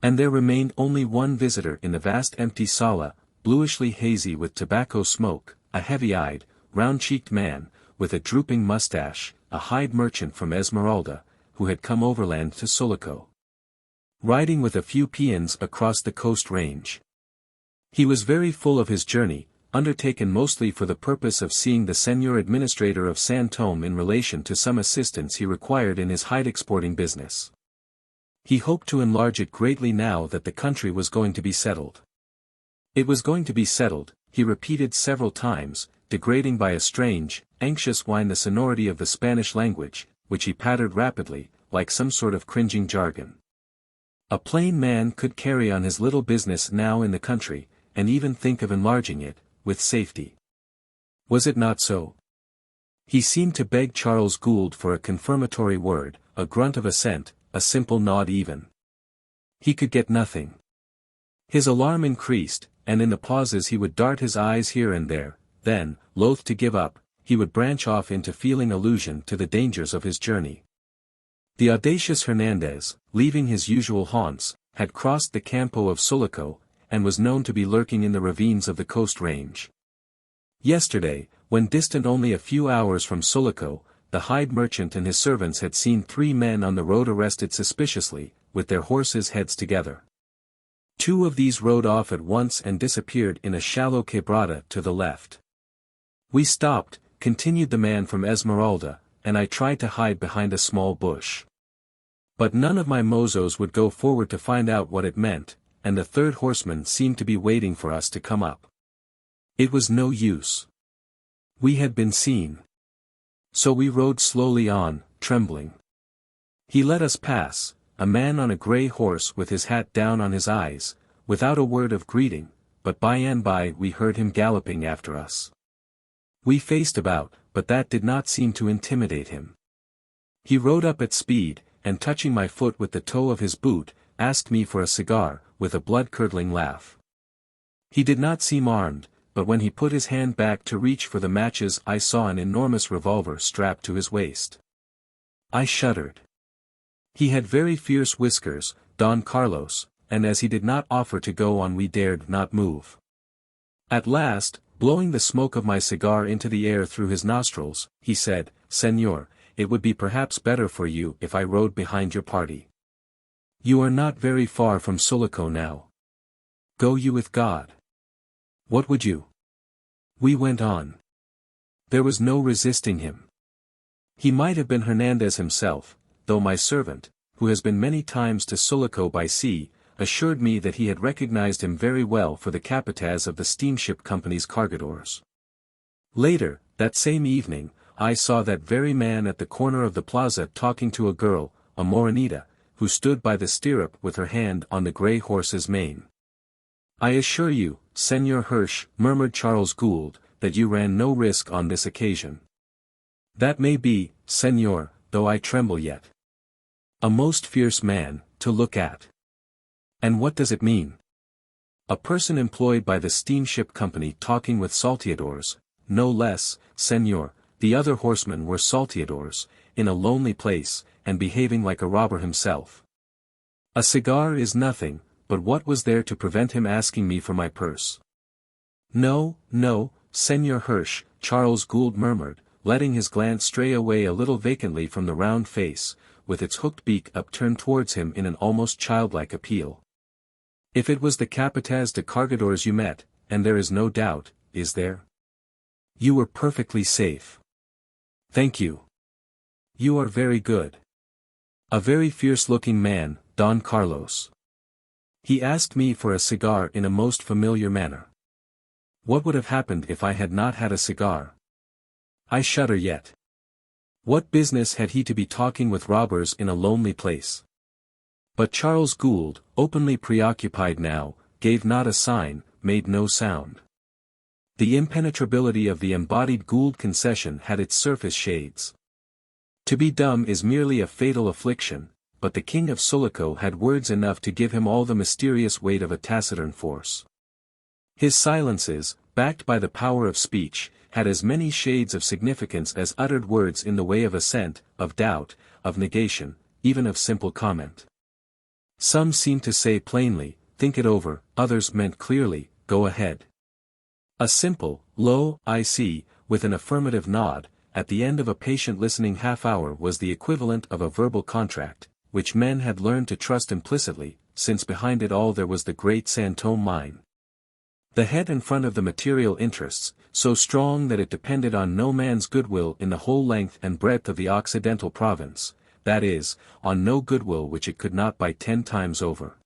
[SPEAKER 1] And there remained only one visitor in the vast empty sala, bluishly hazy with tobacco smoke, a heavy-eyed, round-cheeked man, with a drooping mustache, a hide merchant from Esmeralda, who had come overland to Sulaco, riding with a few peons across the coast range. He was very full of his journey, undertaken mostly for the purpose of seeing the Senior Administrator of San Tomé in relation to some assistance he required in his hide exporting business. He hoped to enlarge it greatly now that the country was going to be settled. It was going to be settled, he repeated several times, degrading by a strange, anxious whine the sonority of the Spanish language, which he pattered rapidly, like some sort of cringing jargon. A plain man could carry on his little business now in the country, and even think of enlarging it, with safety. Was it not so? He seemed to beg Charles Gould for a confirmatory word, a grunt of assent, a simple nod even. He could get nothing. His alarm increased, and in the pauses he would dart his eyes here and there, then, loath to give up, he would branch off into feeling allusion to the dangers of his journey. The audacious Hernandez, leaving his usual haunts, had crossed the Campo of Sulaco, and was known to be lurking in the ravines of the coast range. Yesterday, when distant only a few hours from Sulaco, the hide merchant and his servants had seen 3 men on the road arrested suspiciously, with their horses' heads together. 2 of these rode off at once and disappeared in a shallow quebrada to the left. We stopped, continued the man from Esmeralda, and I tried to hide behind a small bush. But none of my mozos would go forward to find out what it meant, and the 3rd horseman seemed to be waiting for us to come up. It was no use. We had been seen. So we rode slowly on, trembling. He let us pass, a man on a grey horse with his hat down on his eyes, without a word of greeting, but by and by we heard him galloping after us. We faced about, but that did not seem to intimidate him. He rode up at speed, and touching my foot with the toe of his boot, asked me for a cigar, with a blood-curdling laugh. He did not seem armed, but when he put his hand back to reach for the matches I saw an enormous revolver strapped to his waist. I shuddered. He had very fierce whiskers, Don Carlos, and as he did not offer to go on we dared not move. At last, blowing the smoke of my cigar into the air through his nostrils, he said, "Señor, it would be perhaps better for you if I rode behind your party. You are not very far from Sulaco now. Go you with God. What would you?" We went on. There was no resisting him. He might have been Hernandez himself, though my servant, who has been many times to Sulaco by sea, assured me that he had recognized him very well for the capataz of the steamship company's cargadores. Later, that same evening, I saw that very man at the corner of the plaza talking to a girl, a Morenita, who stood by the stirrup with her hand on the grey horse's mane. "I assure you, Señor Hirsch," murmured Charles Gould, "that you ran no risk on this occasion." "That may be, Señor, though I tremble yet. A most fierce man, to look at. And what does it mean? A person employed by the steamship company talking with salteadores, no less, Señor." The other horsemen were salteadores, in a lonely place, and behaving like a robber himself. A cigar is nothing, but what was there to prevent him asking me for my purse? "No, no, Señor Hirsch," Charles Gould murmured, letting his glance stray away a little vacantly from the round face, with its hooked beak upturned towards him in an almost childlike appeal. "If it was the capataz de cargadores you met, and there is no doubt, is there? You were perfectly safe. Thank you. You are very good. A very fierce-looking man, Don Carlos." He asked me for a cigar in a most familiar manner. What would have happened if I had not had a cigar? I shudder yet. What business had he to be talking with robbers in a lonely place? But Charles Gould, openly preoccupied now, gave not a sign, made no sound. The impenetrability of the embodied Gould concession had its surface shades. To be dumb is merely a fatal affliction, but the king of Sulaco had words enough to give him all the mysterious weight of a taciturn force. His silences, backed by the power of speech, had as many shades of significance as uttered words in the way of assent, of doubt, of negation, even of simple comment. Some seemed to say plainly, think it over, others meant clearly, go ahead. A simple, low, I see, with an affirmative nod, at the end of a patient listening half-hour was the equivalent of a verbal contract, which men had learned to trust implicitly, since behind it all there was the great San Tomé mine. The head and front of the material interests, so strong that it depended on no man's goodwill in the whole length and breadth of the Occidental province, that is, on no goodwill which it could not buy 10 times over.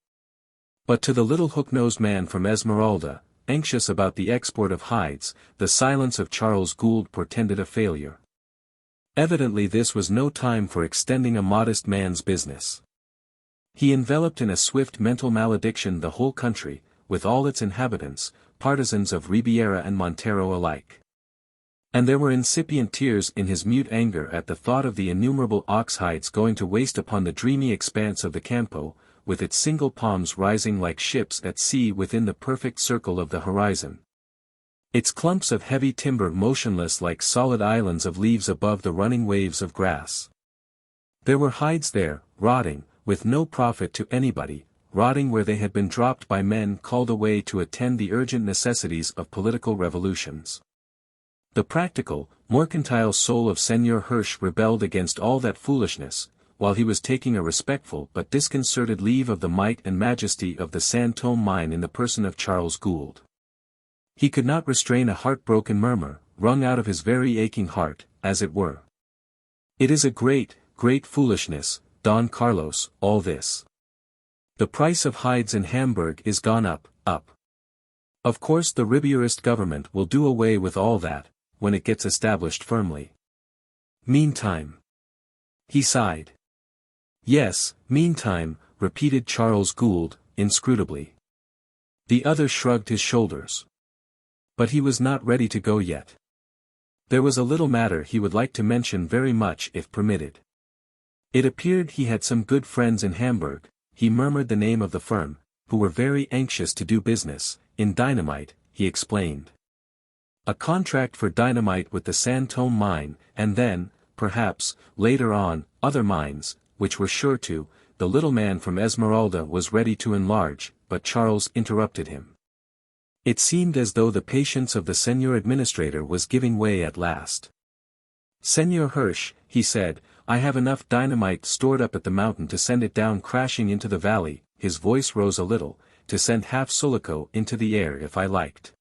[SPEAKER 1] But to the little hook-nosed man from Esmeralda, anxious about the export of hides, the silence of Charles Gould portended a failure. Evidently this was no time for extending a modest man's business. He enveloped in a swift mental malediction the whole country, with all its inhabitants, partisans of Ribiera and Montero alike. And there were incipient tears in his mute anger at the thought of the innumerable ox hides going to waste upon the dreamy expanse of the Campo, with its single palms rising like ships at sea within the perfect circle of the horizon. Its clumps of heavy timber motionless like solid islands of leaves above the running waves of grass. There were hides there, rotting, with no profit to anybody, rotting where they had been dropped by men called away to attend the urgent necessities of political revolutions. The practical, mercantile soul of Seigneur Hirsch rebelled against all that foolishness, while he was taking a respectful but disconcerted leave of the might and majesty of the San Tomé mine in the person of Charles Gould. He could not restrain a heartbroken murmur, wrung out of his very aching heart, as it were. It is a great, great foolishness, Don Carlos, all this. The price of hides in Hamburg is gone up, up. Of course the Ribierist government will do away with all that, when it gets established firmly. Meantime. He sighed. Yes, meantime, repeated Charles Gould, inscrutably. The other shrugged his shoulders. But he was not ready to go yet. There was a little matter he would like to mention very much if permitted. It appeared he had some good friends in Hamburg, he murmured the name of the firm, who were very anxious to do business, in dynamite, he explained. A contract for dynamite with the San Tomé mine, and then, perhaps, later on, other mines, which were sure to, the little man from Esmeralda was ready to enlarge, but Charles interrupted him. It seemed as though the patience of the Seigneur Administrator was giving way at last. Seigneur Hirsch, he said, I have enough dynamite stored up at the mountain to send it down crashing into the valley, his voice rose a little, to send half Sulaco into the air if I liked.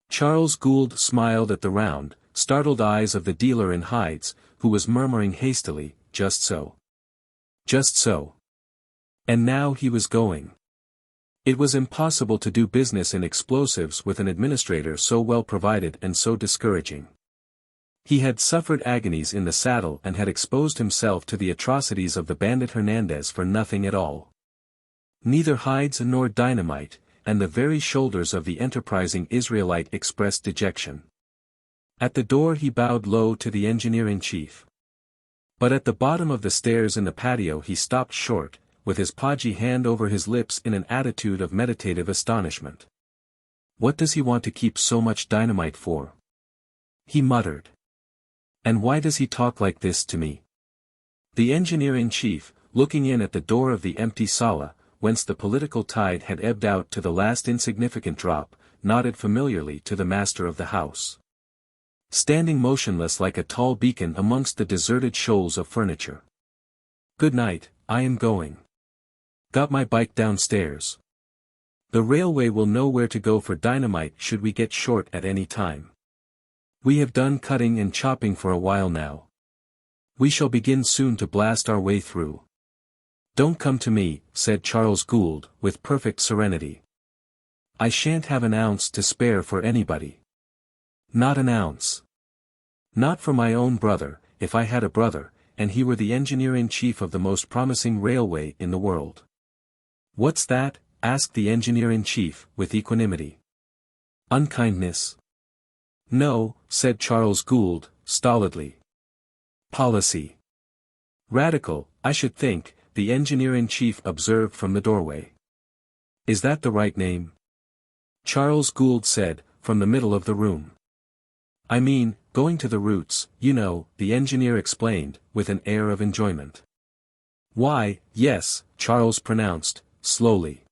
[SPEAKER 1] Charles Gould smiled at the round, startled eyes of the dealer in hides, who was murmuring hastily, just so. Just so. And now he was going. It was impossible to do business in explosives with an administrator so well provided and so discouraging. He had suffered agonies in the saddle and had exposed himself to the atrocities of the bandit Hernandez for nothing at all. Neither hides nor dynamite, and the very shoulders of the enterprising Israelite expressed dejection. At the door he bowed low to the engineer-in-chief. But at the bottom of the stairs in the patio he stopped short, with his podgy hand over his lips in an attitude of meditative astonishment. What does he want to keep so much dynamite for? He muttered. And why does he talk like this to me? The engineer-in-chief, looking in at the door of the empty sala, whence the political tide had ebbed out to the last insignificant drop, nodded familiarly to the master of the house. Standing motionless like a tall beacon amongst the deserted shoals of furniture. Good night, I am going. Got my bike downstairs. The railway will know where to go for dynamite should we get short at any time. We have done cutting and chopping for a while now. We shall begin soon to blast our way through. Don't come to me, said Charles Gould, with perfect serenity. I shan't have an ounce to spare for anybody. Not an ounce. Not for my own brother, if I had a brother, and he were the engineer-in-chief of the most promising railway in the world. What's that? Asked the engineer-in-chief, with equanimity. Unkindness. No, said Charles Gould, stolidly. Policy. Radical, I should think, the engineer-in-chief observed from the doorway. Is that the right name? Charles Gould said, from the middle of the room. I mean, going to the roots, you know, the engineer explained, with an air of enjoyment. Why, yes, Charles pronounced, slowly.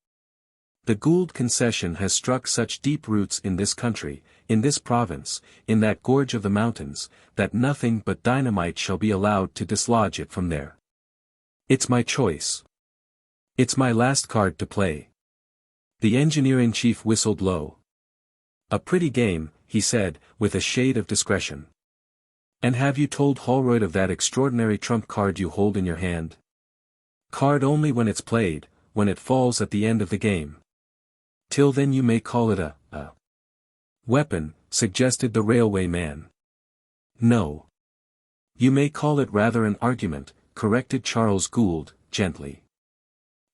[SPEAKER 1] The Gould concession has struck such deep roots in this country, in this province, in that gorge of the mountains, that nothing but dynamite shall be allowed to dislodge it from there. It's my choice. It's my last card to play. The engineer-in-chief whistled low. A pretty game, he said, with a shade of discretion. And have you told Holroyd of that extraordinary trump card you hold in your hand? Card only when it's played, when it falls at the end of the game. Till then you may call it a weapon, suggested the railway man. No. You may call it rather an argument, corrected Charles Gould, gently.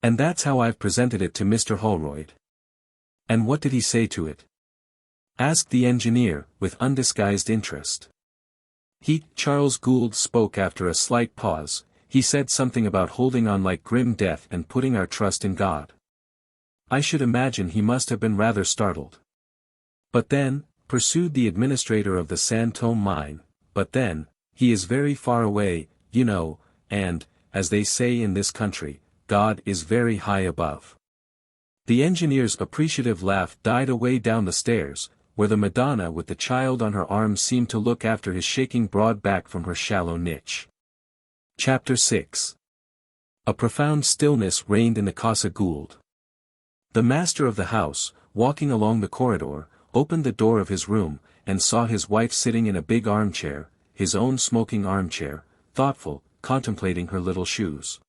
[SPEAKER 1] And that's how I've presented it to Mr. Holroyd. And what did he say to it? Asked the engineer, with undisguised interest. Charles Gould spoke after a slight pause. He said something about holding on like grim death and putting our trust in God. I should imagine he must have been rather startled. But then, pursued the administrator of the San Tomé mine, but then, he is very far away, you know, and, as they say in this country, God is very high above. The engineer's appreciative laugh died away down the stairs, where the Madonna with the child on her arm seemed to look after his shaking broad back from her shallow niche. Chapter 6. A profound stillness reigned in the Casa Gould. The master of the house, walking along the corridor, opened the door of his room, and saw his wife sitting in a big armchair, his own smoking armchair, thoughtful, contemplating her little shoes.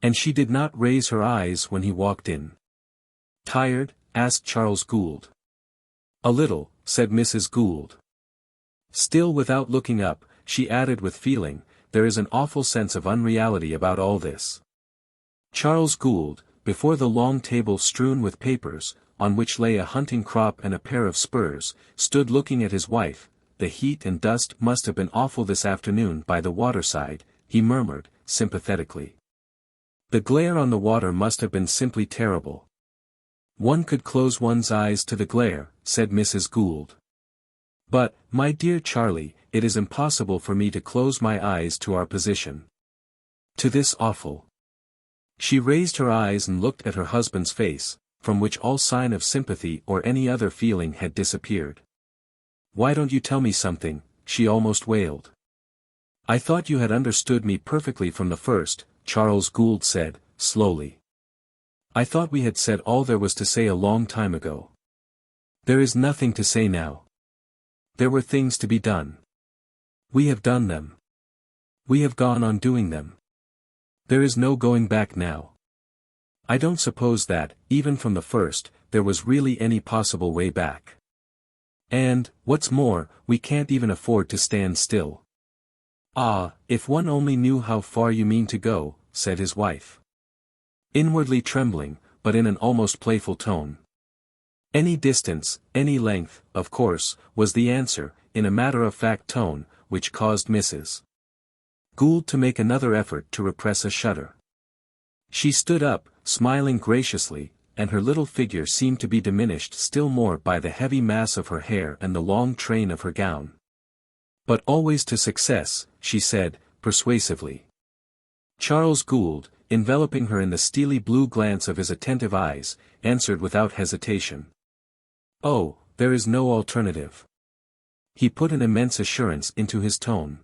[SPEAKER 1] And she did not raise her eyes when he walked in. Tired? Asked Charles Gould. A little, said Mrs. Gould. Still without looking up, she added with feeling, there is an awful sense of unreality about all this. Charles Gould, before the long table strewn with papers, on which lay a hunting crop and a pair of spurs, stood looking at his wife. The heat and dust must have been awful this afternoon by the waterside, he murmured, sympathetically. The glare on the water must have been simply terrible. One could close one's eyes to the glare, said Mrs. Gould. But, my dear Charlie, it is impossible for me to close my eyes to our position. To this awful. She raised her eyes and looked at her husband's face, from which all sign of sympathy or any other feeling had disappeared. Why don't you tell me something? She almost wailed. I thought you had understood me perfectly from the first, Charles Gould said, slowly. I thought we had said all there was to say a long time ago. There is nothing to say now. There were things to be done. We have done them. We have gone on doing them. There is no going back now. I don't suppose that, even from the first, there was really any possible way back. And, what's more, we can't even afford to stand still. Ah, if one only knew how far you mean to go, said his wife. Inwardly trembling, but in an almost playful tone. Any distance, any length, of course, was the answer, in a matter-of-fact tone, which caused Mrs. Gould to make another effort to repress a shudder. She stood up, smiling graciously, and her little figure seemed to be diminished still more by the heavy mass of her hair and the long train of her gown. But always to success, she said, persuasively. Charles Gould, enveloping her in the steely blue glance of his attentive eyes, answered without hesitation. Oh, there is no alternative. He put an immense assurance into his tone.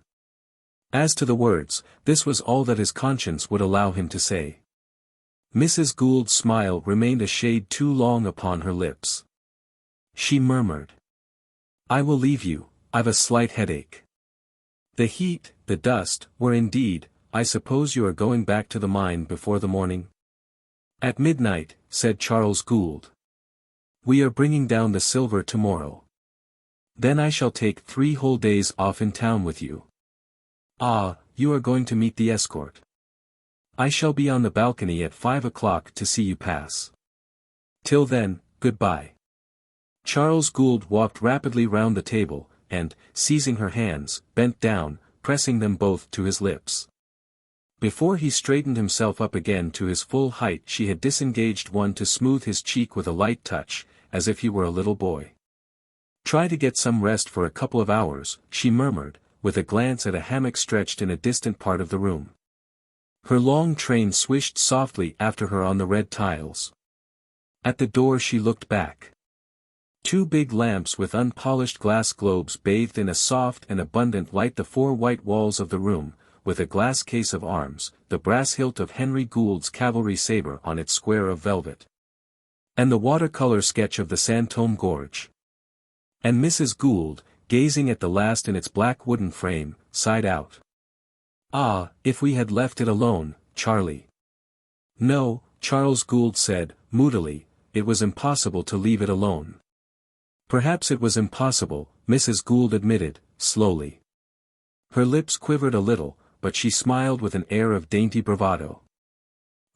[SPEAKER 1] As to the words, this was all that his conscience would allow him to say. Mrs. Gould's smile remained a shade too long upon her lips. She murmured. I will leave you, I've a slight headache. The heat, the dust, were indeed, I suppose you are going back to the mine before the morning? At midnight, said Charles Gould. We are bringing down the silver tomorrow. Then I shall take 3 whole days off in town with you. Ah, you are going to meet the escort. I shall be on the balcony at 5 o'clock to see you pass. Till then, goodbye. Charles Gould walked rapidly round the table, and, seizing her hands, bent down, pressing them both to his lips. Before he straightened himself up again to his full height she had disengaged one to smooth his cheek with a light touch, as if he were a little boy. "Try to get some rest for a couple of hours," she murmured, with a glance at a hammock stretched in a distant part of the room. Her long train swished softly after her on the red tiles. At the door she looked back. Two big lamps with unpolished glass globes bathed in a soft and abundant light the four white walls of the room, with a glass case of arms, the brass hilt of Henry Gould's cavalry sabre on its square of velvet. And the watercolor sketch of the San Tomé gorge. And Mrs. Gould, gazing at the last in its black wooden frame, sighed out. "Ah, if we had left it alone, Charlie." "No," Charles Gould said, moodily, "it was impossible to leave it alone." "Perhaps it was impossible," Mrs. Gould admitted, slowly. Her lips quivered a little, but she smiled with an air of dainty bravado.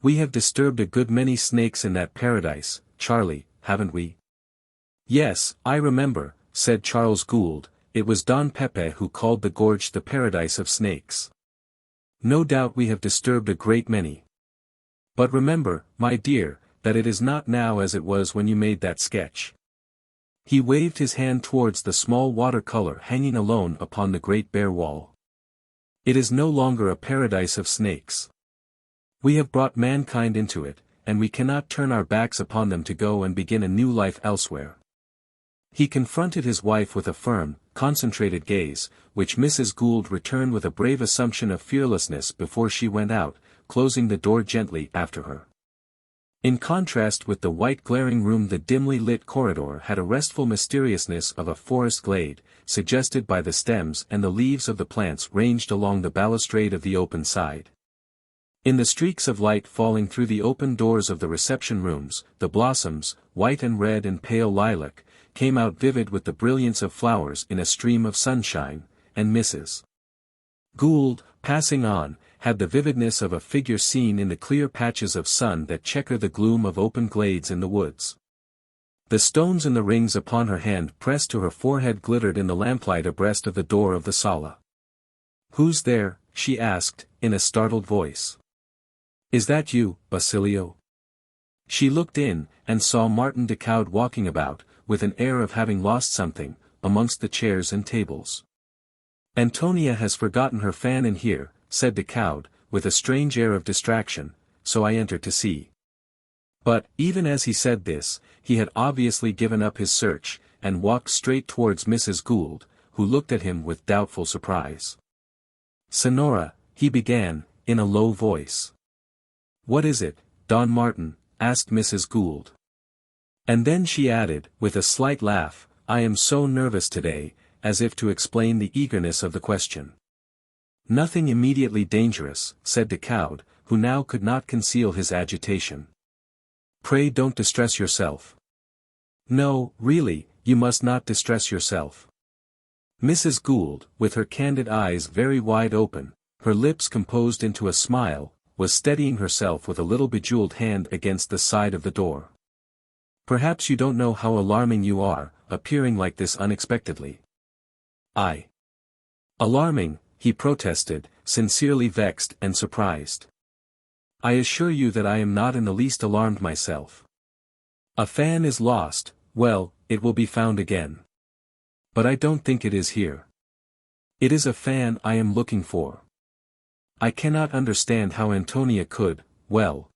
[SPEAKER 1] "We have disturbed a good many snakes in that paradise, Charlie, haven't we?" "Yes, I remember," said Charles Gould, "it was Don Pepe who called the gorge the paradise of snakes. No doubt we have disturbed a great many. But remember, my dear, that it is not now as it was when you made that sketch." He waved his hand towards the small watercolor hanging alone upon the great bare wall. "It is no longer a paradise of snakes. We have brought mankind into it, and we cannot turn our backs upon them to go and begin a new life elsewhere." He confronted his wife with a firm, concentrated gaze, which Mrs. Gould returned with a brave assumption of fearlessness before she went out, closing the door gently after her. In contrast with the white glaring room the dimly lit corridor had a restful mysteriousness of a forest glade, suggested by the stems and the leaves of the plants ranged along the balustrade of the open side. In the streaks of light falling through the open doors of the reception rooms, the blossoms, white and red and pale lilac, came out vivid with the brilliance of flowers in a stream of sunshine, and Mrs. Gould, passing on, had the vividness of a figure seen in the clear patches of sun that checker the gloom of open glades in the woods. The stones in the rings upon her hand pressed to her forehead glittered in the lamplight abreast of the door of the sala. "Who's there?" she asked, in a startled voice. "Is that you, Basilio?" She looked in, and saw Martin de Caude walking about, with an air of having lost something, amongst the chairs and tables. "Antonia has forgotten her fan in here," said de Caude, with a strange air of distraction, "so I entered to see." But, even as he said this, he had obviously given up his search, and walked straight towards Mrs. Gould, who looked at him with doubtful surprise. "Senora," he began, in a low voice. "What is it, Don Martin?" asked Mrs. Gould. And then she added, with a slight laugh, "I am so nervous today," as if to explain the eagerness of the question. "Nothing immediately dangerous," said de Caude, who now could not conceal his agitation. "Pray don't distress yourself." "No, really, you must not distress yourself." Mrs. Gould, with her candid eyes very wide open, her lips composed into a smile, was steadying herself with a little bejeweled hand against the side of the door. "Perhaps you don't know how alarming you are, appearing like this unexpectedly." "Alarming," he protested, sincerely vexed and surprised. "I assure you that I am not in the least alarmed myself. A fan is lost, well, it will be found again. But I don't think it is here. It is a fan I am looking for. I cannot understand how Antonia could, well.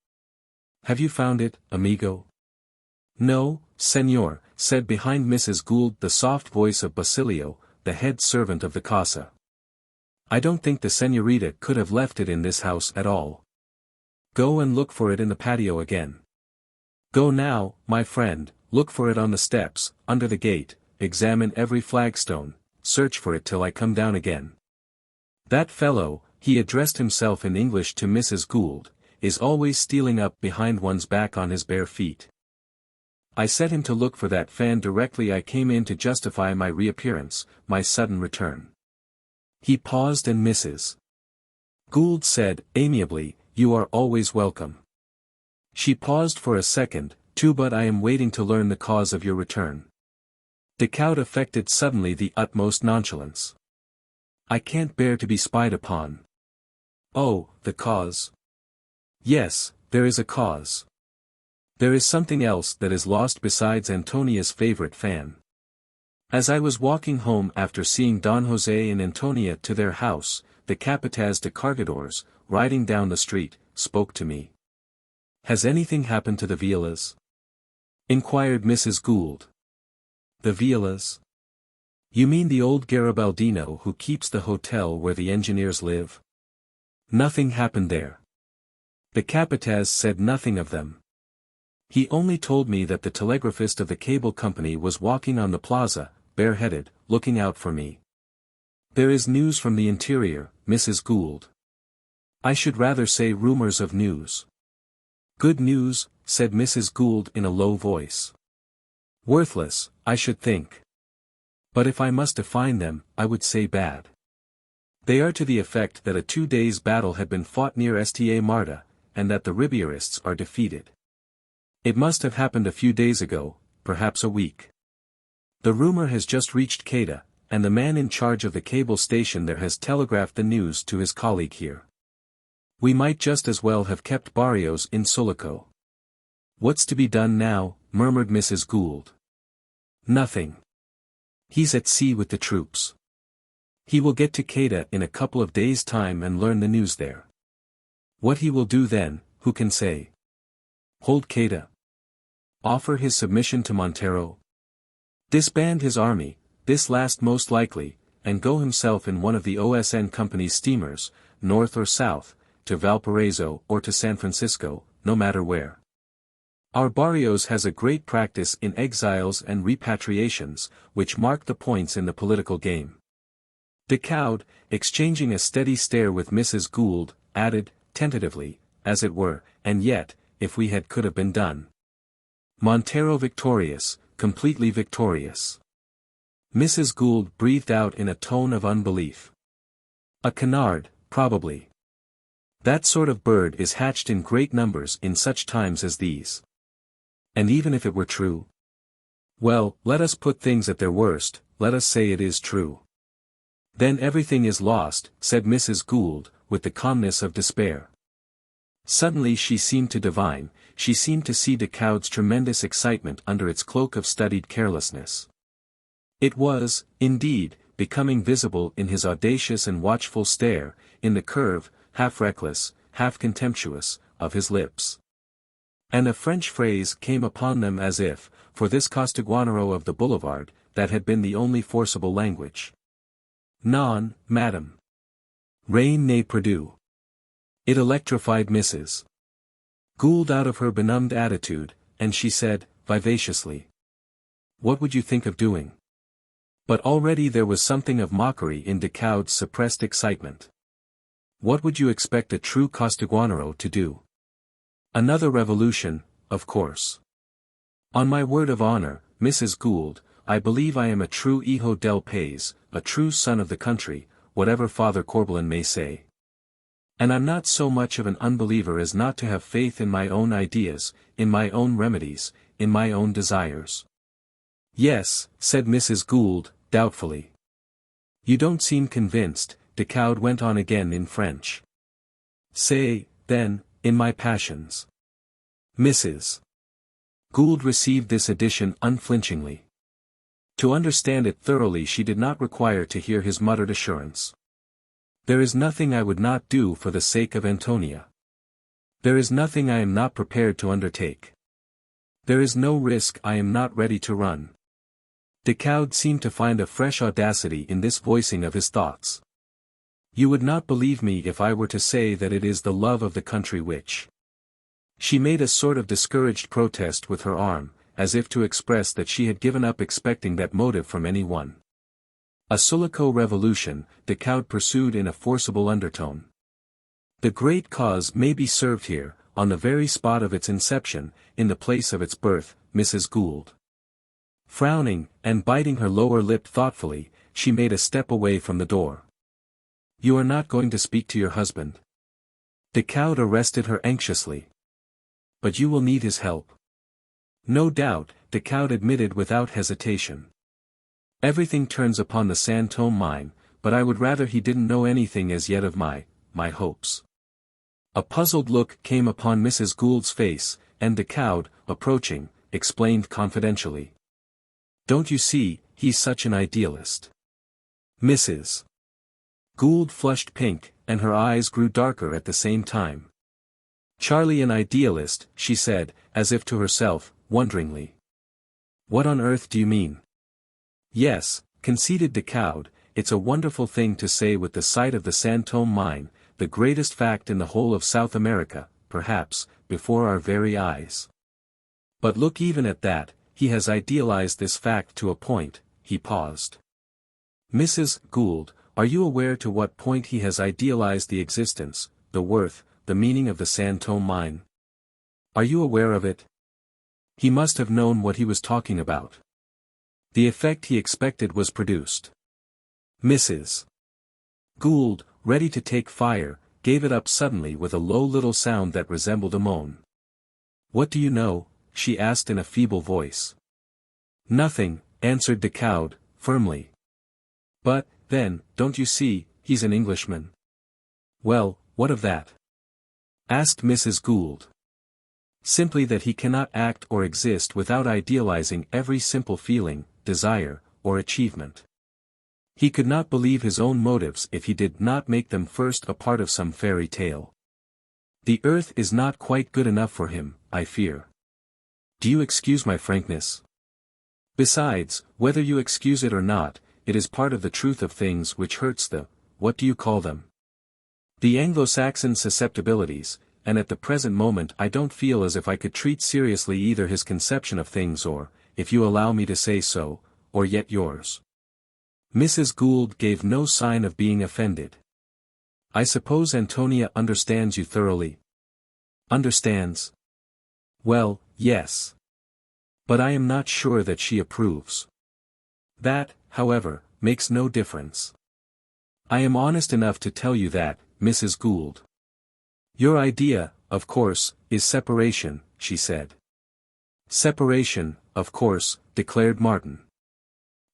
[SPEAKER 1] Have you found it, amigo?" "No, senor," said behind Mrs. Gould the soft voice of Basilio, the head servant of the casa. "I don't think the señorita could have left it in this house at all. Go and look for it in the patio again. Go now, my friend, look for it on the steps, under the gate, examine every flagstone, search for it till I come down again. That fellow," he addressed himself in English to Mrs. Gould, "is always stealing up behind one's back on his bare feet. I set him to look for that fan directly I came in to justify my reappearance, my sudden return." He paused and Mrs. Gould said, amiably, "You are always welcome." She paused for a second, too, "But I am waiting to learn the cause of your return." Decaud affected suddenly the utmost nonchalance. I can't bear to be spied upon. Oh, the cause. Yes, there is a cause. There is something else that is lost besides Antonia's favorite fan. As I was walking home after seeing Don Jose and Antonia to their house, the Capataz de Cargadores, riding down the street, spoke to me. Has anything happened to the Villas? Inquired Mrs. Gould. The Villas? You mean the old Garibaldino who keeps the hotel where the engineers live? Nothing happened there. The Capataz said nothing of them. He only told me that the telegraphist of the cable company was walking on the plaza, bareheaded, looking out for me. There is news from the interior, Mrs. Gould. I should rather say rumors of news. Good news, said Mrs. Gould in a low voice. Worthless, I should think. But if I must define them, I would say bad. They are to the effect that a 2 days battle had been fought near Sta Marta, and that the Ribeirists are defeated. It must have happened a few days ago, perhaps a week. The rumor has just reached Queta, and the man in charge of the cable station there has telegraphed the news to his colleague here. We might just as well have kept Barrios in Sulaco. What's to be done now, murmured Mrs. Gould. Nothing. He's at sea with the troops. He will get to Queta in a couple of days' time and learn the news there. What he will do then, who can say? Hold Queta? Offer his submission to Montero? Disband his army, this last most likely, and go himself in one of the OSN Company's steamers, north or south, to Valparaiso or to San Francisco, no matter where. Our Barrios has a great practice in exiles and repatriations, which mark the points in the political game. Decaud, exchanging a steady stare with Mrs. Gould, added, tentatively, as it were, and yet, if we had could have been done. Montero victorious, completely victorious. Mrs. Gould breathed out in a tone of unbelief. A canard, probably. That sort of bird is hatched in great numbers in such times as these. And even if it were true? Well, let us put things at their worst, let us say it is true. Then everything is lost, said Mrs. Gould, with the calmness of despair. Suddenly she seemed to divine, she seemed to see Decaud's tremendous excitement under its cloak of studied carelessness. It was, indeed, becoming visible in his audacious and watchful stare, in the curve, half reckless, half contemptuous, of his lips. And a French phrase came upon them as if, for this Costaguanero of the boulevard, that had been the only forcible language. Non, madame. Rien n'est perdu. It electrified Mrs. Gould out of her benumbed attitude, and she said, vivaciously. What would you think of doing? But already there was something of mockery in Decaud's suppressed excitement. What would you expect a true Costaguanero to do? Another revolution, of course. On my word of honor, Mrs. Gould, I believe I am a true hijo del país, a true son of the country, whatever Father Corbelan may say. And I'm not so much of an unbeliever as not to have faith in my own ideas, in my own remedies, in my own desires. Yes, said Mrs. Gould, doubtfully. You don't seem convinced, Decaud went on again in French. Say, then, in my passions. Mrs. Gould received this addition unflinchingly. To understand it thoroughly she did not require to hear his muttered assurance. There is nothing I would not do for the sake of Antonia. There is nothing I am not prepared to undertake. There is no risk I am not ready to run. Decaud seemed to find a fresh audacity in this voicing of his thoughts. You would not believe me if I were to say that it is the love of the country which. She made a sort of discouraged protest with her arm, as if to express that she had given up expecting that motive from any one. A Sulaco revolution, Decaud pursued in a forcible undertone. The great cause may be served here, on the very spot of its inception, in the place of its birth, Mrs. Gould. Frowning, and biting her lower lip thoughtfully, she made a step away from the door. You are not going to speak to your husband? Decaud arrested her anxiously. But you will need his help. No doubt, Decaud admitted without hesitation. Everything turns upon the San Tomé mine, but I would rather he didn't know anything as yet of my hopes. A puzzled look came upon Mrs. Gould's face, and the Cowd, approaching, explained confidentially. Don't you see, he's such an idealist. Mrs. Gould flushed pink, and her eyes grew darker at the same time. Charlie an idealist, she said, as if to herself, wonderingly. What on earth do you mean? Yes, conceded the Cowd, it's a wonderful thing to say with the sight of the San Tomé mine, the greatest fact in the whole of South America, perhaps, before our very eyes. But look even at that, he has idealized this fact to a point, he paused. Mrs. Gould, are you aware to what point he has idealized the existence, the worth, the meaning of the San Tomé mine? Are you aware of it? He must have known what he was talking about. The effect he expected was produced. Mrs. Gould, ready to take fire, gave it up suddenly with a low little sound that resembled a moan. What do you know? She asked in a feeble voice. Nothing, answered the Cowd, firmly. But, then, don't you see, he's an Englishman. Well, what of that? Asked Mrs. Gould. Simply that he cannot act or exist without idealizing every simple feeling, desire, or achievement. He could not believe his own motives if he did not make them first a part of some fairy tale. The earth is not quite good enough for him, I fear. Do you excuse my frankness? Besides, whether you excuse it or not, it is part of the truth of things which hurts the, what do you call them? The Anglo-Saxon susceptibilities, and at the present moment I don't feel as if I could treat seriously either his conception of things or, if you allow me to say so, or yet yours. Mrs. Gould gave no sign of being offended. I suppose Antonia understands you thoroughly. Understands? Well, yes. But I am not sure that she approves. That, however, makes no difference. I am honest enough to tell you that, Mrs. Gould. Your idea, of course, is separation, she said. Separation, of course, declared Martin.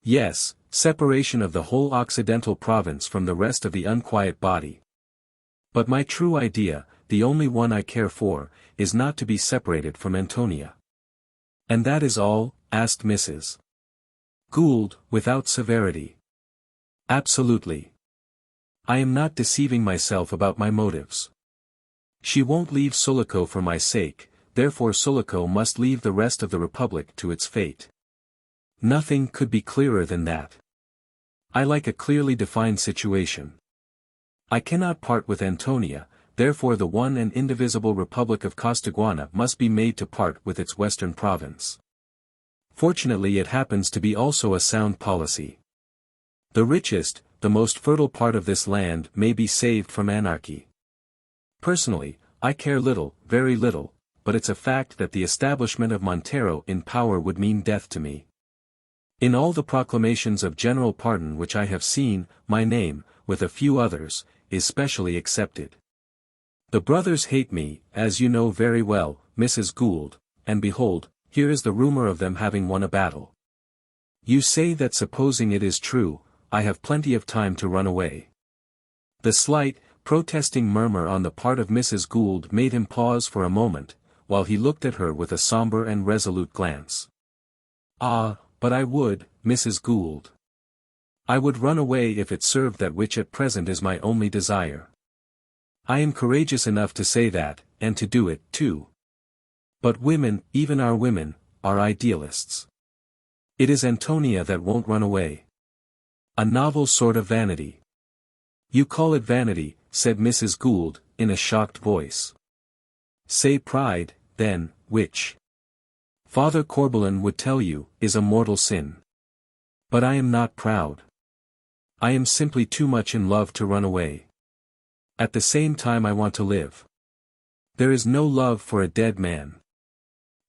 [SPEAKER 1] Yes, separation of the whole Occidental province from the rest of the unquiet body. But my true idea, the only one I care for, is not to be separated from Antonia. And that is all? Asked Mrs. Gould, without severity. Absolutely. I am not deceiving myself about my motives. She won't leave Sulaco for my sake, therefore Sulaco must leave the rest of the Republic to its fate. Nothing could be clearer than that. I like a clearly defined situation. I cannot part with Antonia, therefore the one and indivisible Republic of Costaguana must be made to part with its western province. Fortunately it happens to be also a sound policy. The richest, the most fertile part of this land may be saved from anarchy. Personally, I care little, very little, but it's a fact that the establishment of Montero in power would mean death to me. In all the proclamations of general pardon which I have seen, my name, with a few others, is specially accepted. The brothers hate me, as you know very well, Mrs. Gould, and behold, here is the rumor of them having won a battle. You say that supposing it is true, I have plenty of time to run away. The slight, protesting murmur on the part of Mrs. Gould made him pause for a moment, while he looked at her with a somber and resolute glance. Ah, but I would, Mrs. Gould. I would run away if it served that which at present is my only desire. I am courageous enough to say that, and to do it, too. But women, even our women, are idealists. It is Antonia that won't run away. A novel sort of vanity. You call it vanity, said Mrs. Gould, in a shocked voice. Say pride, then, which, Father Corbelan would tell you, is a mortal sin. But I am not proud. I am simply too much in love to run away. At the same time I want to live. There is no love for a dead man.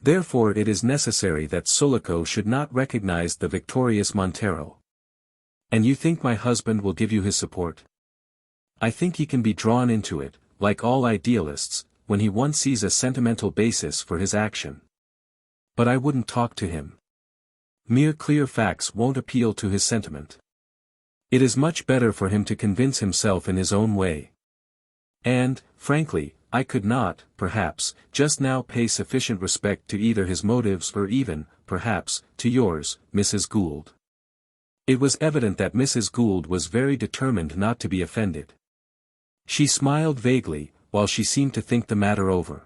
[SPEAKER 1] Therefore it is necessary that Sulaco should not recognize the victorious Montero. And you think my husband will give you his support? I think he can be drawn into it, like all idealists, when he once sees a sentimental basis for his action. But I wouldn't talk to him. Mere clear facts won't appeal to his sentiment. It is much better for him to convince himself in his own way. And, frankly, I could not, perhaps, just now pay sufficient respect to either his motives or even, perhaps, to yours, Mrs. Gould. It was evident that Mrs. Gould was very determined not to be offended. She smiled vaguely, while she seemed to think the matter over.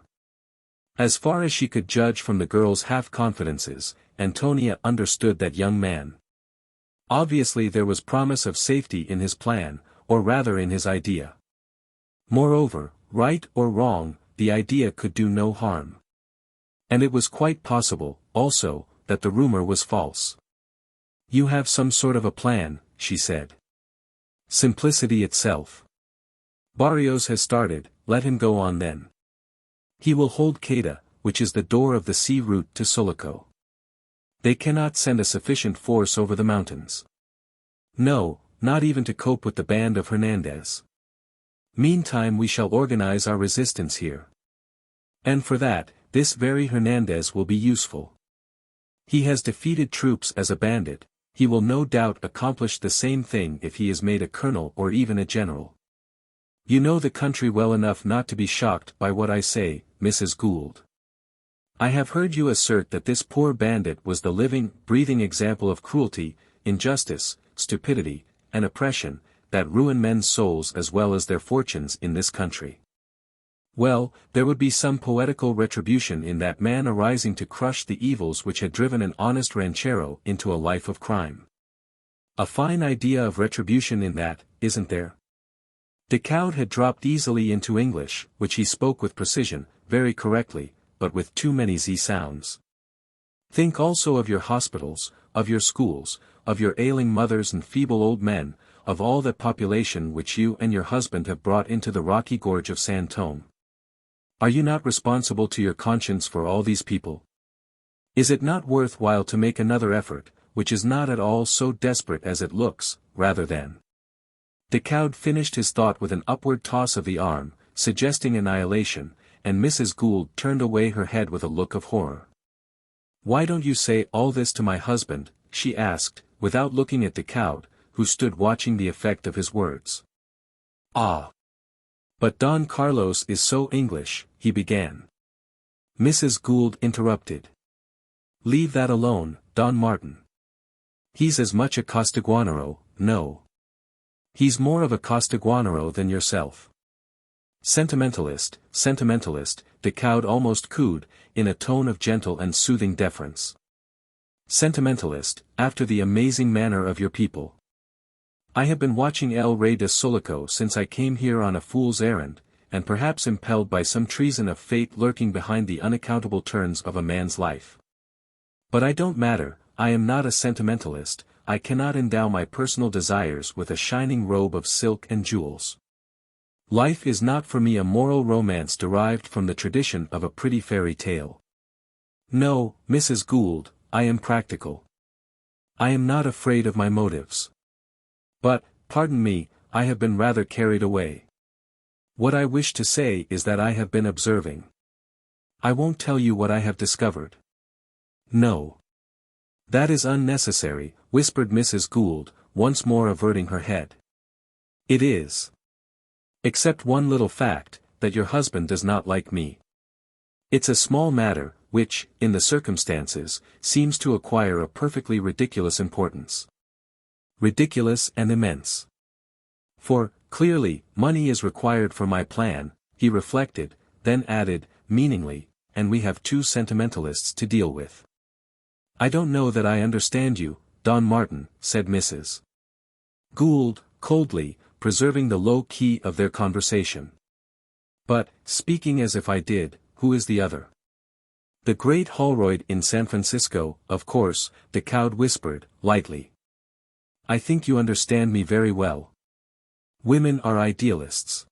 [SPEAKER 1] As far as she could judge from the girl's half-confidences, Antonia understood that young man. Obviously there was promise of safety in his plan, or rather in his idea. Moreover, right or wrong, the idea could do no harm. And it was quite possible, also, that the rumor was false. You have some sort of a plan, she said. Simplicity itself. Barrios has started, let him go on then. He will hold Queda, which is the door of the sea route to Sulaco. They cannot send a sufficient force over the mountains. No, not even to cope with the band of Hernandez. Meantime we shall organize our resistance here. And for that, this very Hernandez will be useful. He has defeated troops as a bandit, he will no doubt accomplish the same thing if he is made a colonel or even a general. You know the country well enough not to be shocked by what I say, Mrs. Gould. I have heard you assert that this poor bandit was the living, breathing example of cruelty, injustice, stupidity, and oppression, that ruin men's souls as well as their fortunes in this country. Well, there would be some poetical retribution in that man arising to crush the evils which had driven an honest ranchero into a life of crime. A fine idea of retribution in that, isn't there? Decaud had dropped easily into English, which he spoke with precision, very correctly, but with too many Z sounds. Think also of your hospitals, of your schools, of your ailing mothers and feeble old men, of all that population which you and your husband have brought into the rocky gorge of San Tomé. Are you not responsible to your conscience for all these people? Is it not worth while to make another effort, which is not at all so desperate as it looks, rather than? Decaud finished his thought with an upward toss of the arm, suggesting annihilation, and Mrs. Gould turned away her head with a look of horror. Why don't you say all this to my husband, she asked, without looking at Decaud, who stood watching the effect of his words. Ah! But Don Carlos is so English, he began. Mrs. Gould interrupted. Leave that alone, Don Martin. He's as much a Costaguanero, no. He's more of a Costaguanero than yourself. Sentimentalist, Decaud almost cooed, in a tone of gentle and soothing deference. Sentimentalist, after the amazing manner of your people. I have been watching El Rey de Sulaco since I came here on a fool's errand, and perhaps impelled by some treason of fate lurking behind the unaccountable turns of a man's life. But I don't matter, I am not a sentimentalist, I cannot endow my personal desires with a shining robe of silk and jewels. Life is not for me a moral romance derived from the tradition of a pretty fairy tale. No, Mrs. Gould, I am practical. I am not afraid of my motives. But, pardon me, I have been rather carried away. What I wish to say is that I have been observing. I won't tell you what I have discovered. No. That is unnecessary, whispered Mrs. Gould, once more averting her head. It is. Except one little fact, that your husband does not like me. It's a small matter, which, in the circumstances, seems to acquire a perfectly ridiculous importance. Ridiculous and immense. For, clearly, money is required for my plan, he reflected, then added, meaningly, and we have two sentimentalists to deal with. I don't know that I understand you, Don Martin, said Mrs. Gould, coldly, preserving the low key of their conversation. But, speaking as if I did, who is the other? The great Holroyd in San Francisco, of course, Decaud whispered, lightly. I think you understand me very well. Women are idealists.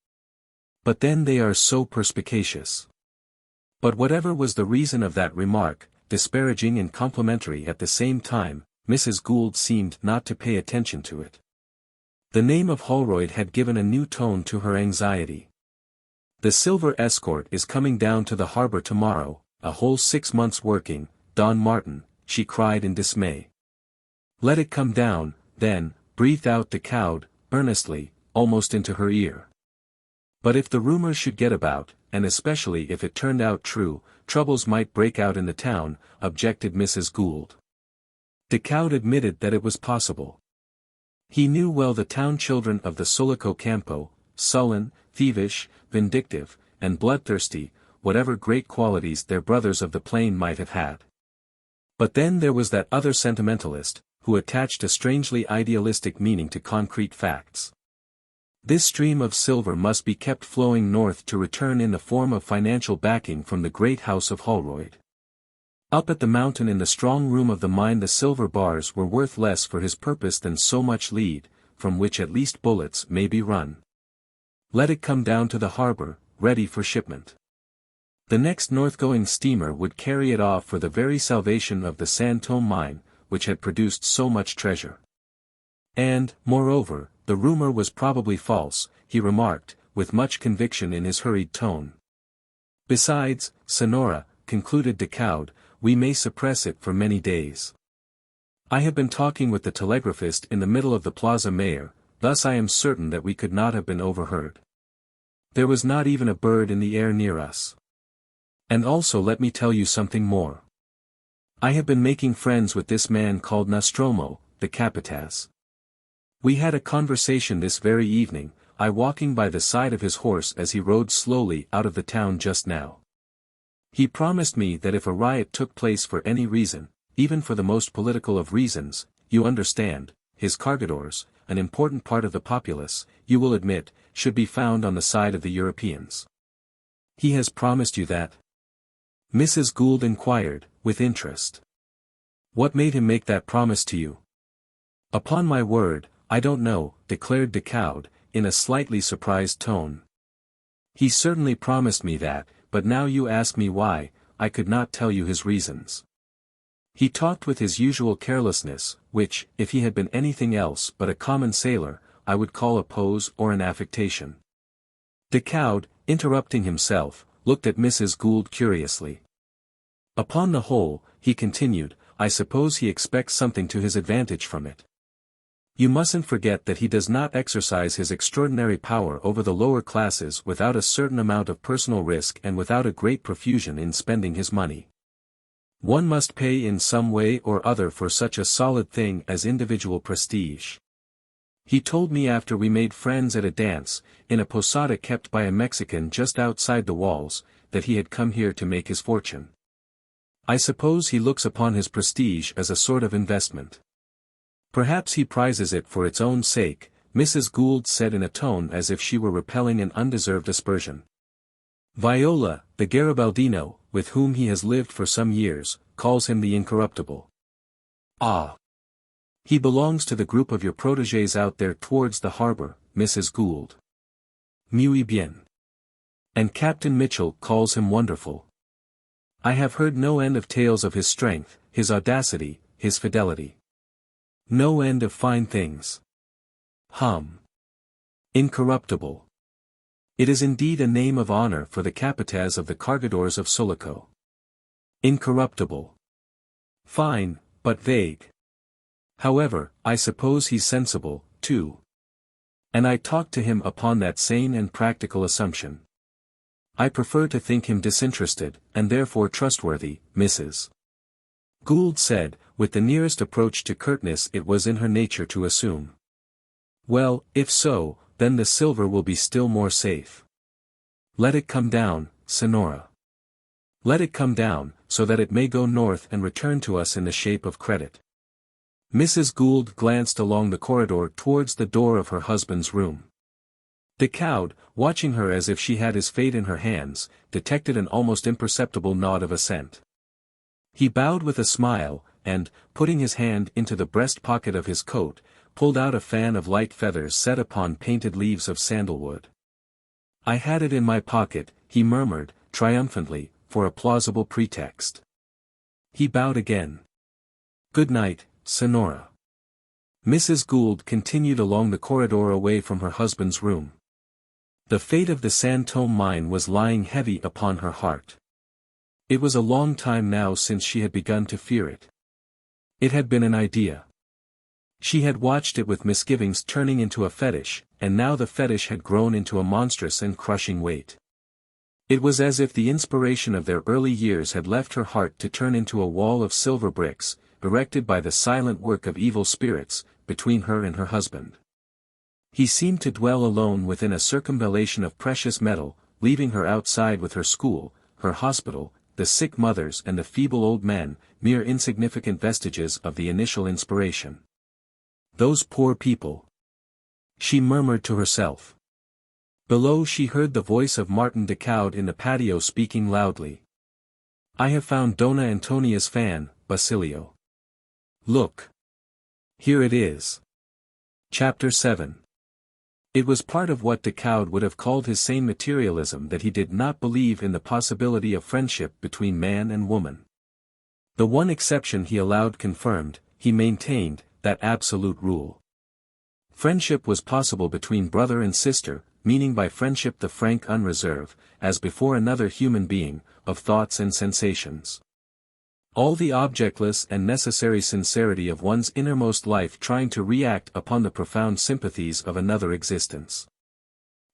[SPEAKER 1] But then they are so perspicacious. But whatever was the reason of that remark, disparaging and complimentary at the same time, Mrs. Gould seemed not to pay attention to it. The name of Holroyd had given a new tone to her anxiety. The Silver Escort is coming down to the harbor tomorrow, a whole 6 months working, Don Martin, she cried in dismay. Let it come down, then, breathed out the cowed, earnestly, almost into her ear. But if the rumors should get about, and especially if it turned out true, troubles might break out in the town, objected Mrs. Gould. The cowed admitted that it was possible. He knew well the town children of the Sulaco Campo, sullen, thievish, vindictive, and bloodthirsty, whatever great qualities their brothers of the plain might have had. But then there was that other sentimentalist, who attached a strangely idealistic meaning to concrete facts. This stream of silver must be kept flowing north to return in the form of financial backing from the great house of Holroyd. Up at the mountain in the strong room of the mine the silver bars were worth less for his purpose than so much lead, from which at least bullets may be run. Let it come down to the harbor, ready for shipment. The next north-going steamer would carry it off for the very salvation of the San Tomé mine, which had produced so much treasure. And, moreover, the rumor was probably false, he remarked, with much conviction in his hurried tone. Besides, Sonora, concluded the cowed, we may suppress it for many days. I have been talking with the telegraphist in the middle of the Plaza Mayor, thus I am certain that we could not have been overheard. There was not even a bird in the air near us. And also let me tell you something more. I have been making friends with this man called Nostromo, the capataz. We had a conversation this very evening, I walking by the side of his horse as he rode slowly out of the town just now. He promised me that if a riot took place for any reason, even for the most political of reasons, you understand, his cargadores, an important part of the populace, you will admit, should be found on the side of the Europeans. He has promised you that? Mrs. Gould inquired, with interest. What made him make that promise to you? Upon my word, I don't know, declared the cowed, in a slightly surprised tone. He certainly promised me that, but now you ask me why, I could not tell you his reasons. He talked with his usual carelessness, which, if he had been anything else but a common sailor, I would call a pose or an affectation. The cowed, interrupting himself, looked at Mrs. Gould curiously. Upon the whole, he continued, I suppose he expects something to his advantage from it. You mustn't forget that he does not exercise his extraordinary power over the lower classes without a certain amount of personal risk and without a great profusion in spending his money. One must pay in some way or other for such a solid thing as individual prestige. He told me after we made friends at a dance, in a posada kept by a Mexican just outside the walls, that he had come here to make his fortune. I suppose he looks upon his prestige as a sort of investment. Perhaps he prizes it for its own sake, Mrs. Gould said in a tone as if she were repelling an undeserved aspersion. Viola, the Garibaldino, with whom he has lived for some years, calls him the incorruptible. Ah! He belongs to the group of your protégés out there towards the harbor, Mrs. Gould. Muy bien. And Captain Mitchell calls him wonderful. I have heard no end of tales of his strength, his audacity, his fidelity. No end of fine things. Incorruptible. It is indeed a name of honor for the capataz of the cargadores of Sulaco. Incorruptible. Fine, but vague. However, I suppose he's sensible, too. And I talked to him upon that sane and practical assumption. I prefer to think him disinterested, and therefore trustworthy, Mrs. Gould said, with the nearest approach to curtness it was in her nature to assume. Well, if so, then the silver will be still more safe. Let it come down, Sonora. Let it come down, so that it may go north and return to us in the shape of credit. Mrs. Gould glanced along the corridor towards the door of her husband's room. The cowed, watching her as if she had his fate in her hands, detected an almost imperceptible nod of assent. He bowed with a smile, and, putting his hand into the breast pocket of his coat, pulled out a fan of light feathers set upon painted leaves of sandalwood. I had it in my pocket, he murmured, triumphantly, for a plausible pretext. He bowed again. Good night, Sonora. Mrs. Gould continued along the corridor away from her husband's room. The fate of the San Tomé mine was lying heavy upon her heart. It was a long time now since she had begun to fear it. It had been an idea. She had watched it with misgivings turning into a fetish, and now the fetish had grown into a monstrous and crushing weight. It was as if the inspiration of their early years had left her heart to turn into a wall of silver bricks, erected by the silent work of evil spirits, between her and her husband. He seemed to dwell alone within a circumvallation of precious metal, leaving her outside with her school, her hospital, the sick mothers and the feeble old men, mere insignificant vestiges of the initial inspiration. Those poor people! She murmured to herself. Below she heard the voice of Martin de Caude in the patio speaking loudly. "I have found Dona Antonia's fan, Basilio. Look. Here it is." Chapter 7. It was part of what de Caude would have called his sane materialism that he did not believe in the possibility of friendship between man and woman. The one exception he allowed confirmed, he maintained, that absolute rule. Friendship was possible between brother and sister, meaning by friendship the frank unreserve, as before another human being, of thoughts and sensations. All the objectless and necessary sincerity of one's innermost life trying to react upon the profound sympathies of another existence.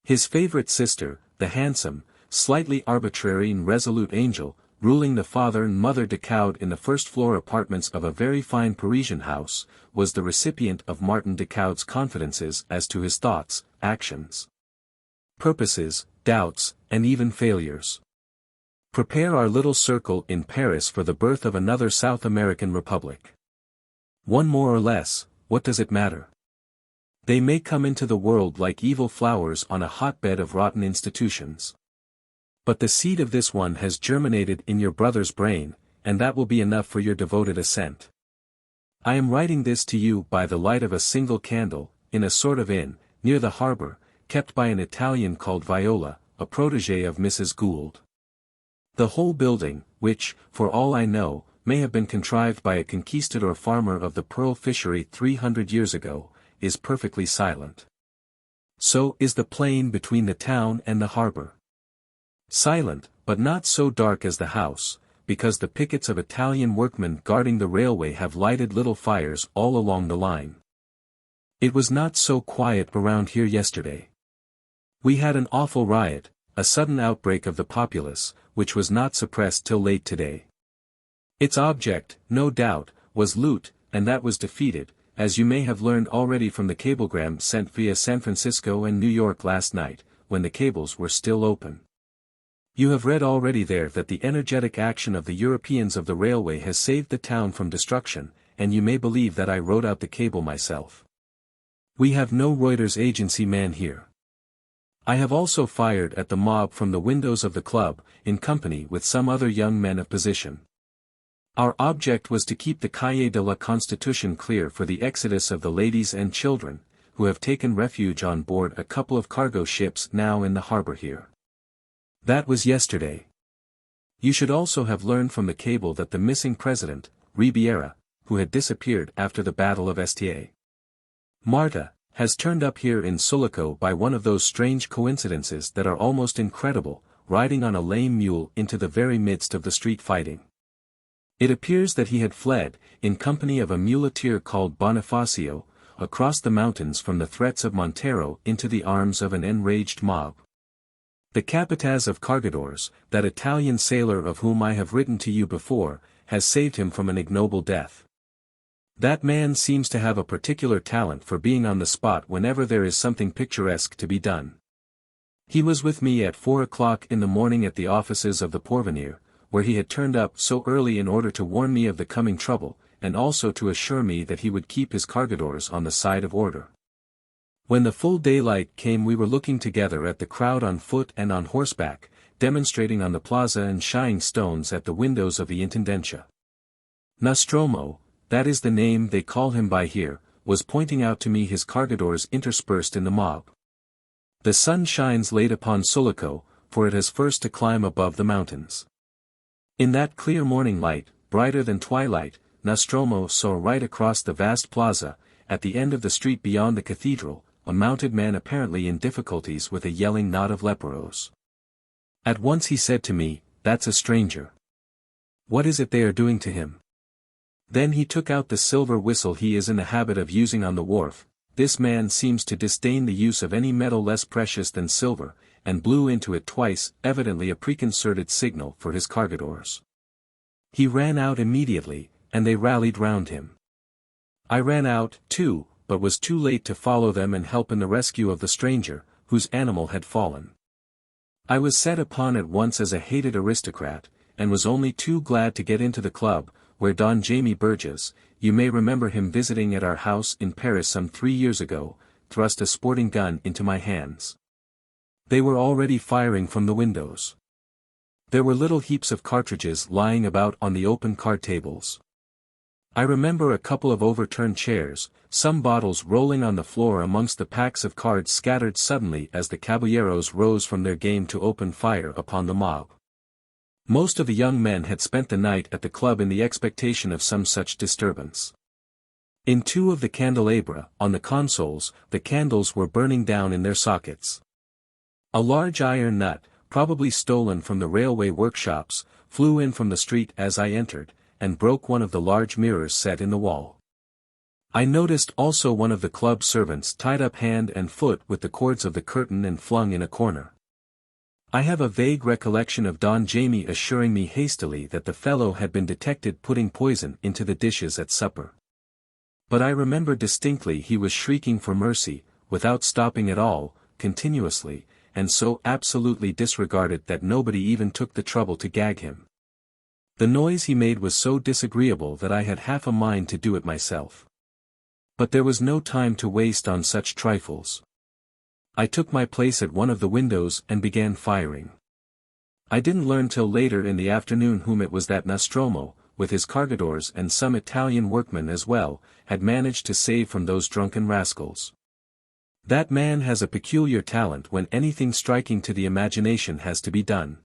[SPEAKER 1] His favorite sister, the handsome, slightly arbitrary and resolute angel, ruling the father and mother de Caude in the first-floor apartments of a very fine Parisian house, was the recipient of Martin de Caude's confidences as to his thoughts, actions, purposes, doubts, and even failures. Prepare our little circle in Paris for the birth of another South American republic. One more or less, what does it matter? They may come into the world like evil flowers on a hotbed of rotten institutions. But the seed of this one has germinated in your brother's brain, and that will be enough for your devoted assent. I am writing this to you by the light of a single candle, in a sort of inn, near the harbor, kept by an Italian called Viola, a protégé of Mrs. Gould. The whole building, which, for all I know, may have been contrived by a conquistador farmer of the pearl fishery 300 years ago, is perfectly silent. So is the plain between the town and the harbor. Silent, but not so dark as the house, because the pickets of Italian workmen guarding the railway have lighted little fires all along the line. It was not so quiet around here yesterday. We had an awful riot, a sudden outbreak of the populace, which was not suppressed till late today. Its object, no doubt, was loot, and that was defeated, as you may have learned already from the cablegram sent via San Francisco and New York last night, when the cables were still open. You have read already there that the energetic action of the Europeans of the railway has saved the town from destruction, and you may believe that I wrote out the cable myself. We have no Reuters agency man here. I have also fired at the mob from the windows of the club, in company with some other young men of position. Our object was to keep the Calle de la Constitution clear for the exodus of the ladies and children, who have taken refuge on board a couple of cargo ships now in the harbor here. That was yesterday. You should also have learned from the cable that the missing president, Ribiera, who had disappeared after the Battle of Estier, Marta, has turned up here in Sulaco by one of those strange coincidences that are almost incredible, riding on a lame mule into the very midst of the street fighting. It appears that he had fled, in company of a muleteer called Bonifacio, across the mountains from the threats of Montero into the arms of an enraged mob. The capataz of cargadores, that Italian sailor of whom I have written to you before, has saved him from an ignoble death. That man seems to have a particular talent for being on the spot whenever there is something picturesque to be done. He was with me at 4 o'clock in the morning at the offices of the Porvenir, where he had turned up so early in order to warn me of the coming trouble, and also to assure me that he would keep his cargadores on the side of order. When the full daylight came we were looking together at the crowd on foot and on horseback, demonstrating on the plaza and shying stones at the windows of the Intendencia. Nostromo, that is the name they call him by here, was pointing out to me his cargadores interspersed in the mob. The sun shines late upon Sulaco, for it has first to climb above the mountains. In that clear morning light, brighter than twilight, Nostromo saw right across the vast plaza, at the end of the street beyond the cathedral, a mounted man apparently in difficulties with a yelling knot of leperos. At once he said to me, "That's a stranger. What is it they are doing to him?" Then he took out the silver whistle he is in the habit of using on the wharf. This man seems to disdain the use of any metal less precious than silver, and blew into it twice, evidently a preconcerted signal for his cargadores. He ran out immediately, and they rallied round him. I ran out, too, but was too late to follow them and help in the rescue of the stranger, whose animal had fallen. I was set upon at once as a hated aristocrat, and was only too glad to get into the club, where Don Jamie Burgess, you may remember him visiting at our house in Paris some 3 years ago, thrust a sporting gun into my hands. They were already firing from the windows. There were little heaps of cartridges lying about on the open card tables. I remember a couple of overturned chairs, some bottles rolling on the floor amongst the packs of cards scattered suddenly as the caballeros rose from their game to open fire upon the mob. Most of the young men had spent the night at the club in the expectation of some such disturbance. In 2 of the candelabra, on the consoles, the candles were burning down in their sockets. A large iron nut, probably stolen from the railway workshops, flew in from the street as I entered, and broke one of the large mirrors set in the wall. I noticed also one of the club servants tied up hand and foot with the cords of the curtain and flung in a corner. I have a vague recollection of Don Jamie assuring me hastily that the fellow had been detected putting poison into the dishes at supper. But I remember distinctly he was shrieking for mercy, without stopping at all, continuously, and so absolutely disregarded that nobody even took the trouble to gag him. The noise he made was so disagreeable that I had half a mind to do it myself. But there was no time to waste on such trifles. I took my place at one of the windows and began firing. I didn't learn till later in the afternoon whom it was that Nostromo, with his cargadores and some Italian workmen as well, had managed to save from those drunken rascals. That man has a peculiar talent when anything striking to the imagination has to be done.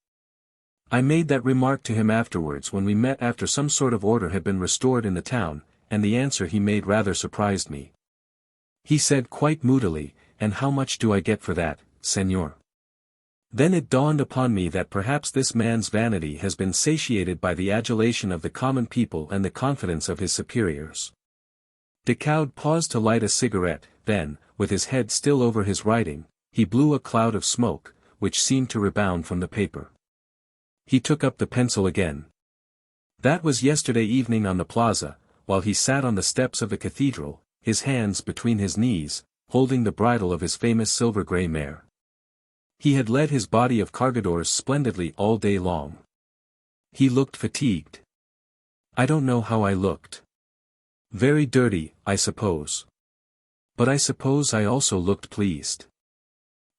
[SPEAKER 1] I made that remark to him afterwards when we met after some sort of order had been restored in the town, and the answer he made rather surprised me. He said quite moodily, "And how much do I get for that, senor?" Then it dawned upon me that perhaps this man's vanity has been satiated by the adulation of the common people and the confidence of his superiors. Decaud paused to light a cigarette, then, with his head still over his writing, he blew a cloud of smoke, which seemed to rebound from the paper. He took up the pencil again. That was yesterday evening on the plaza, while he sat on the steps of the cathedral, his hands between his knees, holding the bridle of his famous silver-grey mare. He had led his body of cargadores splendidly all day long. He looked fatigued. I don't know how I looked. Very dirty, I suppose. But I suppose I also looked pleased.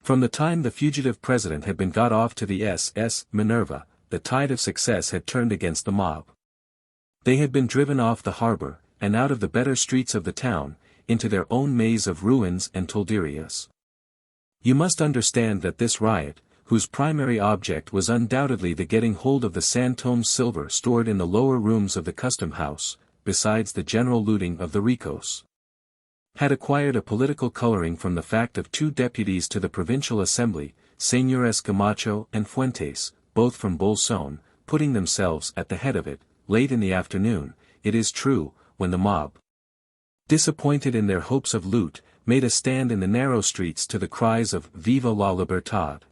[SPEAKER 1] From the time the fugitive president had been got off to the SS Minerva, the tide of success had turned against the mob. They had been driven off the harbor, and out of the better streets of the town, into their own maze of ruins and tolderias. You must understand that this riot, whose primary object was undoubtedly the getting hold of the San Tomé silver stored in the lower rooms of the custom house, besides the general looting of the ricos, had acquired a political coloring from the fact of 2 deputies to the provincial assembly, Señores Camacho and Fuentes, both from Bolsón, putting themselves at the head of it, late in the afternoon, it is true, when the mob, disappointed in their hopes of loot, made a stand in the narrow streets to the cries of "Viva la Libertad!"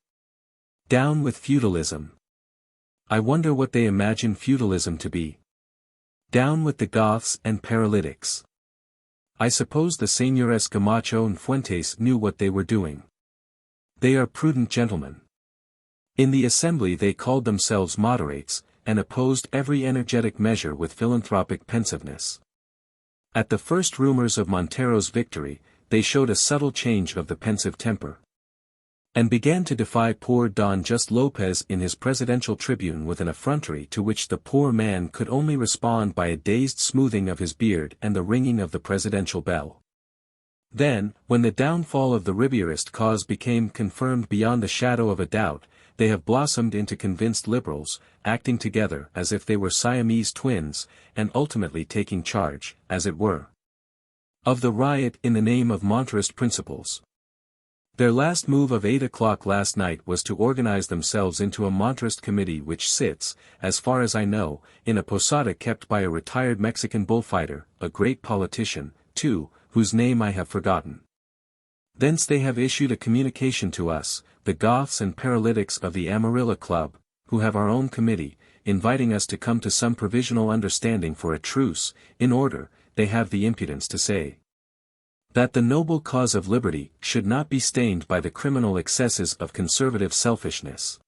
[SPEAKER 1] Down with feudalism! I wonder what they imagine feudalism to be. Down with the Goths and paralytics! I suppose the Señores Camacho and Fuentes knew what they were doing. They are prudent gentlemen. In the assembly they called themselves moderates, and opposed every energetic measure with philanthropic pensiveness. At the first rumors of Montero's victory, they showed a subtle change of the pensive temper, and began to defy poor Don Just Lopez in his presidential tribune with an effrontery to which the poor man could only respond by a dazed smoothing of his beard and the ringing of the presidential bell. Then, when the downfall of the Ribierist cause became confirmed beyond the shadow of a doubt, they have blossomed into convinced liberals, acting together as if they were Siamese twins, and ultimately taking charge, as it were, of the riot in the name of Monterist principles. Their last move of 8 o'clock last night was to organize themselves into a Montrist committee which sits, as far as I know, in a posada kept by a retired Mexican bullfighter, a great politician, too, whose name I have forgotten. Thence they have issued a communication to us, the Goths and Paralytics of the Amarilla Club, who have our own committee, inviting us to come to some provisional understanding for a truce, in order, they have the impudence to say, that the noble cause of liberty should not be stained by the criminal excesses of conservative selfishness.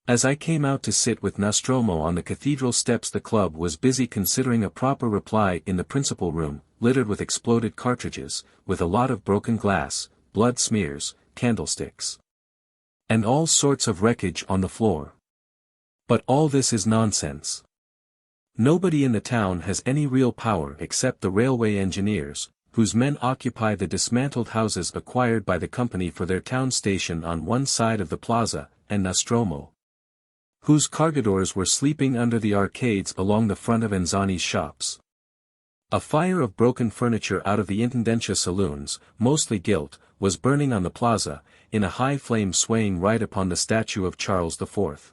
[SPEAKER 1] As I came out to sit with Nostromo on the cathedral steps, the club was busy considering a proper reply in the principal room, littered with exploded cartridges, with a lot of broken glass, blood smears, candlesticks, and all sorts of wreckage on the floor. But all this is nonsense. Nobody in the town has any real power except the railway engineers, whose men occupy the dismantled houses acquired by the company for their town station on one side of the plaza, and Nostromo, whose cargadores were sleeping under the arcades along the front of Anzani's shops. A fire of broken furniture out of the Intendencia saloons, mostly gilt, was burning on the plaza, in a high flame swaying right upon the statue of Charles IV.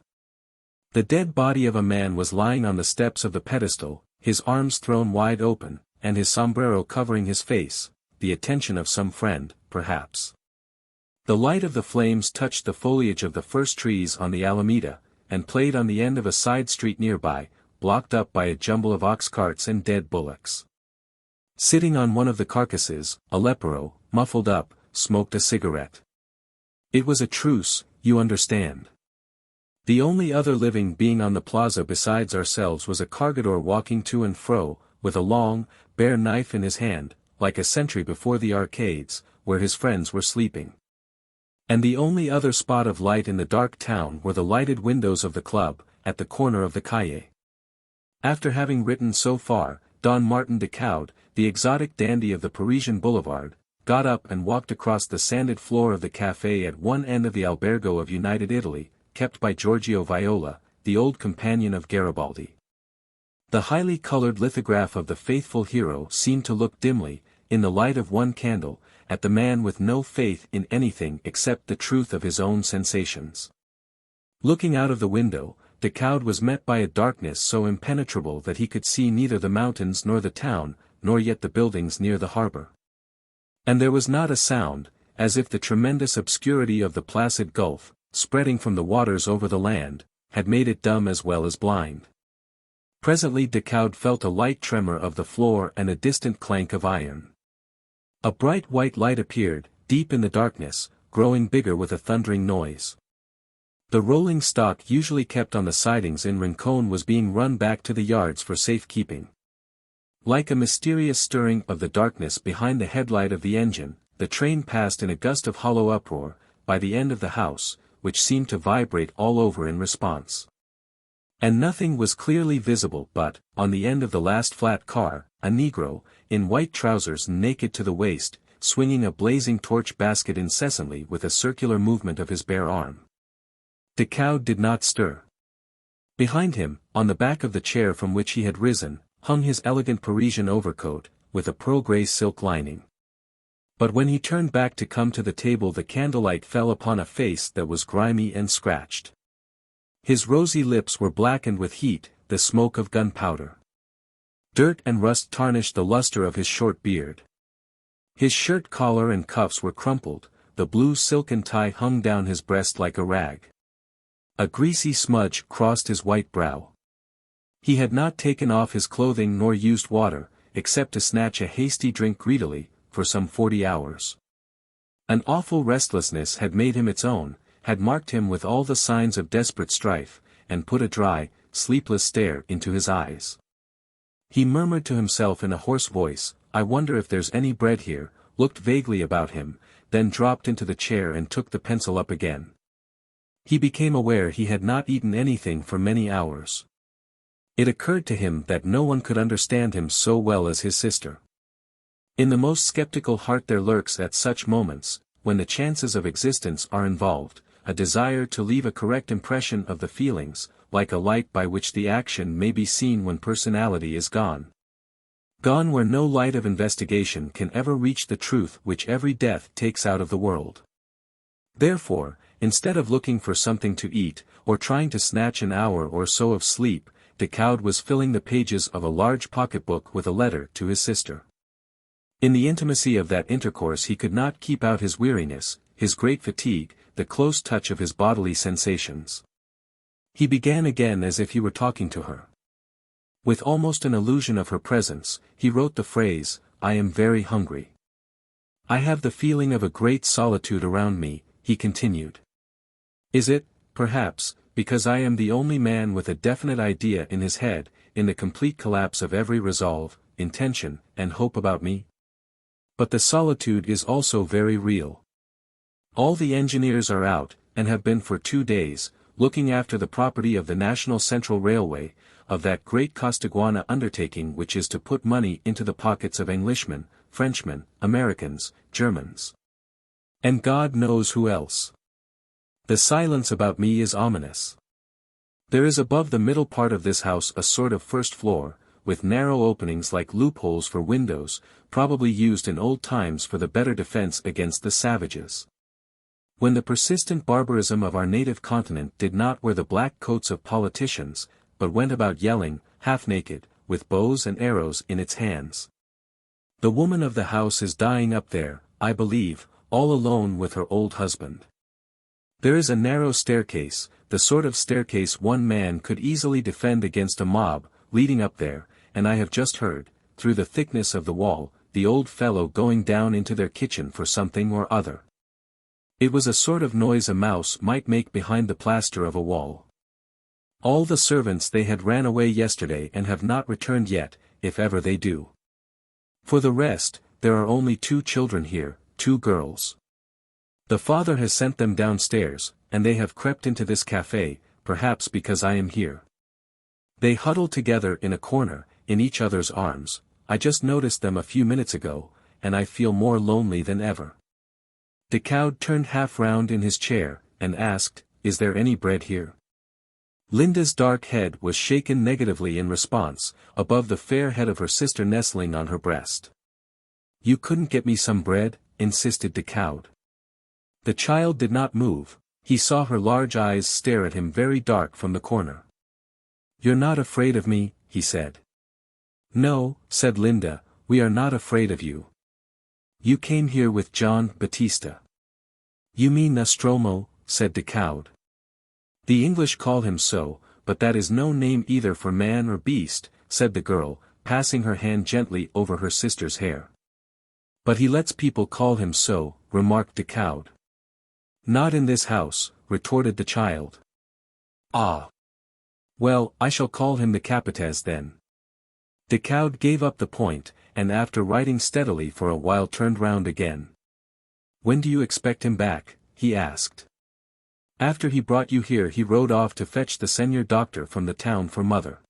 [SPEAKER 1] The dead body of a man was lying on the steps of the pedestal, his arms thrown wide open, and his sombrero covering his face, the attention of some friend, perhaps. The light of the flames touched the foliage of the first trees on the Alameda, and played on the end of a side street nearby, blocked up by a jumble of ox carts and dead bullocks. Sitting on one of the carcasses, a lepero, muffled up, smoked a cigarette. It was a truce, you understand. The only other living being on the plaza besides ourselves was a cargador walking to and fro, with a long, bare knife in his hand, like a sentry before the arcades, where his friends were sleeping. And the only other spot of light in the dark town were the lighted windows of the club, at the corner of the calle. After having written so far, Don Martin de Caud, the exotic dandy of the Parisian boulevard, got up and walked across the sanded floor of the café at one end of the albergo of United Italy, kept by Giorgio Viola, the old companion of Garibaldi. The highly colored lithograph of the faithful hero seemed to look dimly, in the light of one candle, at the man with no faith in anything except the truth of his own sensations. Looking out of the window, de Caud was met by a darkness so impenetrable that he could see neither the mountains nor the town, nor yet the buildings near the harbor. And there was not a sound, as if the tremendous obscurity of the placid gulf, spreading from the waters over the land, had made it dumb as well as blind. Presently de Caud felt a light tremor of the floor and a distant clank of iron. A bright white light appeared, deep in the darkness, growing bigger with a thundering noise. The rolling stock usually kept on the sidings in Rincon was being run back to the yards for safekeeping. Like a mysterious stirring of the darkness behind the headlight of the engine, the train passed in a gust of hollow uproar, by the end of the house, which seemed to vibrate all over in response. And nothing was clearly visible but, on the end of the last flat car, a negro, in white trousers naked to the waist, swinging a blazing torch basket incessantly with a circular movement of his bare arm. De Caud did not stir. Behind him, on the back of the chair from which he had risen, hung his elegant Parisian overcoat, with a pearl-grey silk lining. But when he turned back to come to the table, the candlelight fell upon a face that was grimy and scratched. His rosy lips were blackened with heat, the smoke of gunpowder. Dirt and rust tarnished the luster of his short beard. His shirt collar and cuffs were crumpled, the blue silken tie hung down his breast like a rag. A greasy smudge crossed his white brow. He had not taken off his clothing nor used water, except to snatch a hasty drink greedily, for some 40 hours. An awful restlessness had made him its own, had marked him with all the signs of desperate strife, and put a dry, sleepless stare into his eyes. He murmured to himself in a hoarse voice, "I wonder if there's any bread here," looked vaguely about him, then dropped into the chair and took the pencil up again. He became aware he had not eaten anything for many hours. It occurred to him that no one could understand him so well as his sister. In the most skeptical heart there lurks at such moments, when the chances of existence are involved, a desire to leave a correct impression of the feelings, like a light by which the action may be seen when personality is gone. Gone where no light of investigation can ever reach the truth which every death takes out of the world. Therefore, instead of looking for something to eat, or trying to snatch an hour or so of sleep, Decoud was filling the pages of a large pocketbook with a letter to his sister. In the intimacy of that intercourse he could not keep out his weariness, his great fatigue, the close touch of his bodily sensations. He began again as if he were talking to her. With almost an illusion of her presence, he wrote the phrase, "I am very hungry. I have the feeling of a great solitude around me," he continued. Is it, perhaps, because I am the only man with a definite idea in his head, in the complete collapse of every resolve, intention, and hope about me? But the solitude is also very real. All the engineers are out, and have been for 2 days, looking after the property of the National Central Railway, of that great Costaguana undertaking which is to put money into the pockets of Englishmen, Frenchmen, Americans, Germans. And God knows who else. The silence about me is ominous. There is above the middle part of this house a sort of first floor, with narrow openings like loopholes for windows, probably used in old times for the better defense against the savages. When the persistent barbarism of our native continent did not wear the black coats of politicians, but went about yelling, half-naked, with bows and arrows in its hands. The woman of the house is dying up there, I believe, all alone with her old husband. There is a narrow staircase, the sort of staircase one man could easily defend against a mob, leading up there, and I have just heard, through the thickness of the wall, the old fellow going down into their kitchen for something or other. It was a sort of noise a mouse might make behind the plaster of a wall. All the servants they had ran away yesterday and have not returned yet, if ever they do. For the rest, there are only 2 children here, 2 girls. The father has sent them downstairs, and they have crept into this café, perhaps because I am here. They huddle together in a corner, in each other's arms. I just noticed them a few minutes ago, and I feel more lonely than ever. Decoud turned half round in his chair, and asked, "Is there any bread here?" Linda's dark head was shaken negatively in response, above the fair head of her sister nestling on her breast. "You couldn't get me some bread?" insisted Decoud. The child did not move. He saw her large eyes stare at him very dark from the corner. "You're not afraid of me?" he said. "No," said Linda, "we are not afraid of you. You came here with Gian Battista." "You mean Nostromo," said Decoud. "The English call him so, but that is no name either for man or beast," said the girl, passing her hand gently over her sister's hair. "But he lets people call him so," remarked Decoud. "Not in this house," retorted the child. "Ah. Well, I shall call him the Capataz then." Decoud gave up the point, and after writing steadily for a while turned round again. "When do you expect him back?" he asked. "After he brought you here he rode off to fetch the senior doctor from the town for mother.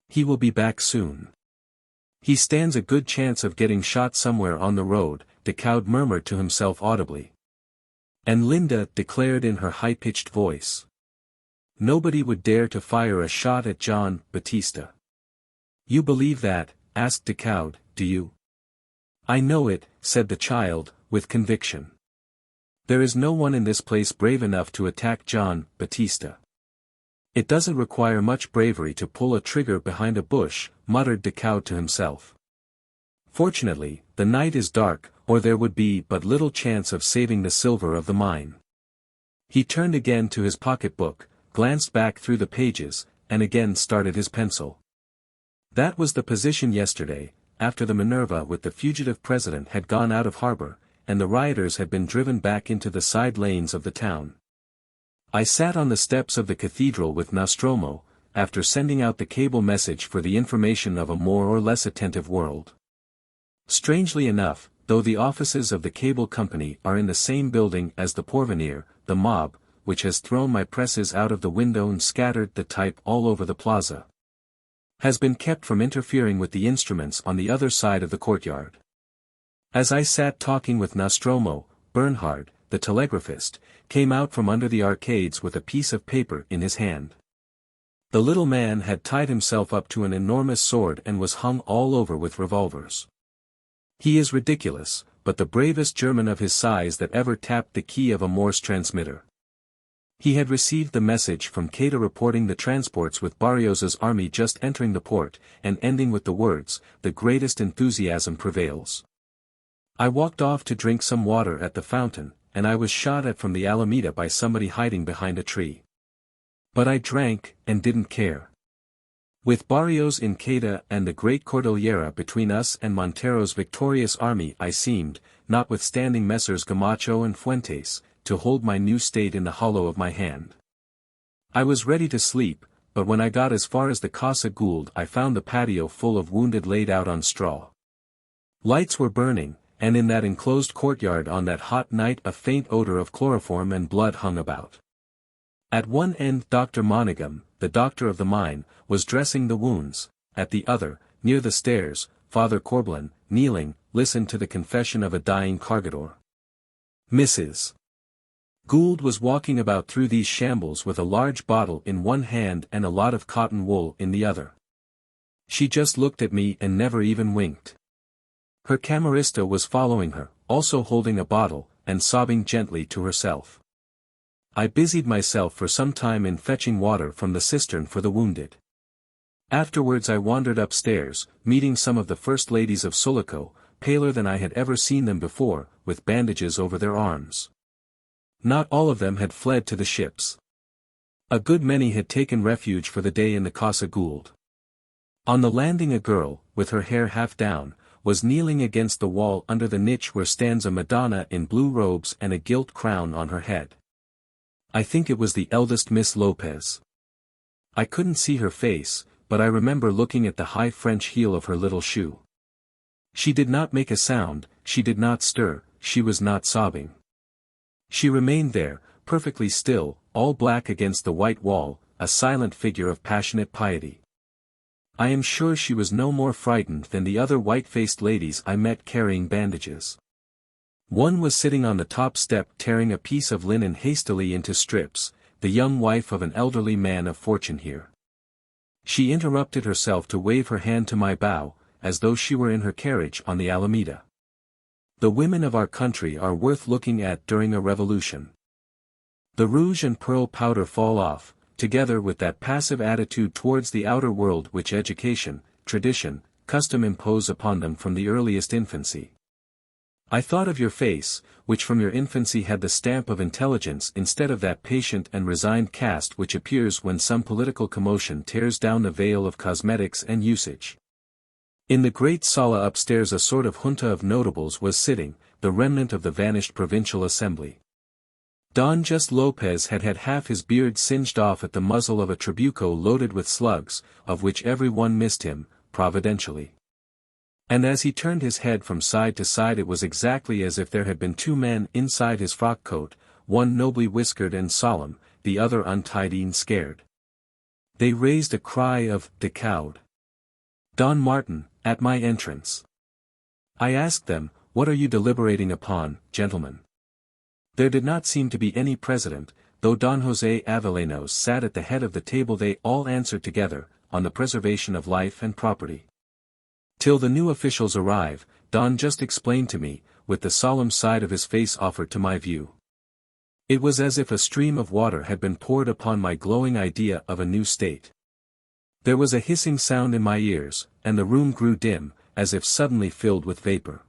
[SPEAKER 1] He will be back soon. He stands a good chance of getting shot somewhere on the road," Decoud murmured to himself audibly. And Linda declared in her high-pitched voice, "Nobody would dare to fire a shot at Gian Battista." "You believe that?" asked Decoud, "do you?" "I know it," said the child, with conviction. "There is no one in this place brave enough to attack Gian Battista." "It doesn't require much bravery to pull a trigger behind a bush," muttered Decoud to himself. "Fortunately, the night is dark, or there would be but little chance of saving the silver of the mine." He turned again to his pocketbook, glanced back through the pages, and again started his pencil. That was the position yesterday, after the Minerva with the fugitive president had gone out of harbor, and the rioters had been driven back into the side lanes of the town. I sat on the steps of the cathedral with Nostromo, after sending out the cable message for the information of a more or less attentive world. Strangely enough, though the offices of the cable company are in the same building as the Porvenir, the mob, which has thrown my presses out of the window and scattered the type all over the plaza, has been kept from interfering with the instruments on the other side of the courtyard. As I sat talking with Nostromo, Bernhard, the telegraphist, came out from under the arcades with a piece of paper in his hand. The little man had tied himself up to an enormous sword and was hung all over with revolvers. "He is ridiculous," but the bravest German of his size that ever tapped the key of a Morse transmitter. He had received the message from Queta reporting the transports with Barrios's army just entering the port, and ending with the words, "The greatest enthusiasm prevails." I walked off to drink some water at the fountain, and I was shot at from the Alameda by somebody hiding behind a tree. But I drank, and didn't care. With Barrios in Queta and the great Cordillera between us and Montero's victorious army, I seemed, notwithstanding Messrs. Gamacho and Fuentes, to hold my new state in the hollow of my hand. I was ready to sleep, but when I got as far as the Casa Gould I found the patio full of wounded laid out on straw. Lights were burning, and in that enclosed courtyard on that hot night a faint odor of chloroform and blood hung about. At one end Dr. Monaghan, the doctor of the mine, was dressing the wounds. At the other, near the stairs, Father Corblin, kneeling, listened to the confession of a dying cargador. Mrs. Gould was walking about through these shambles with a large bottle in one hand and a lot of cotton wool in the other. She just looked at me and never even winked. Her camarista was following her, also holding a bottle, and sobbing gently to herself. I busied myself for some time in fetching water from the cistern for the wounded. Afterwards I wandered upstairs, meeting some of the first ladies of Sulaco, paler than I had ever seen them before, with bandages over their arms. Not all of them had fled to the ships. A good many had taken refuge for the day in the Casa Gould. On the landing a girl, with her hair half down, was kneeling against the wall under the niche where stands a Madonna in blue robes and a gilt crown on her head. I think it was the eldest Miss Lopez. I couldn't see her face, but I remember looking at the high French heel of her little shoe. She did not make a sound, she did not stir, she was not sobbing. She remained there, perfectly still, all black against the white wall, a silent figure of passionate piety. I am sure she was no more frightened than the other white-faced ladies I met carrying bandages. One was sitting on the top step tearing a piece of linen hastily into strips, the young wife of an elderly man of fortune here. She interrupted herself to wave her hand to my bow, as though she were in her carriage on the Alameda. The women of our country are worth looking at during a revolution. The rouge and pearl powder fall off, together with that passive attitude towards the outer world which education, tradition, custom impose upon them from the earliest infancy. I thought of your face, which from your infancy had the stamp of intelligence instead of that patient and resigned cast which appears when some political commotion tears down the veil of cosmetics and usage. In the great sala upstairs a sort of junta of notables was sitting, the remnant of the vanished provincial assembly. Don Just Lopez had had half his beard singed off at the muzzle of a trabuco loaded with slugs, of which every one missed him, providentially. And as he turned his head from side to side it was exactly as if there had been two men inside his frock coat, one nobly whiskered and solemn, the other untidy and scared. They raised a cry of "Decawed." Don Martin, at my entrance. I asked them, "What are you deliberating upon, gentlemen?" There did not seem to be any president, though Don José Avellanos sat at the head of the table. They all answered together, on the preservation of life and property. Till the new officials arrive, Don just explained to me, with the solemn side of his face offered to my view. It was as if a stream of water had been poured upon my glowing idea of a new state. There was a hissing sound in my ears, and the room grew dim, as if suddenly filled with vapor.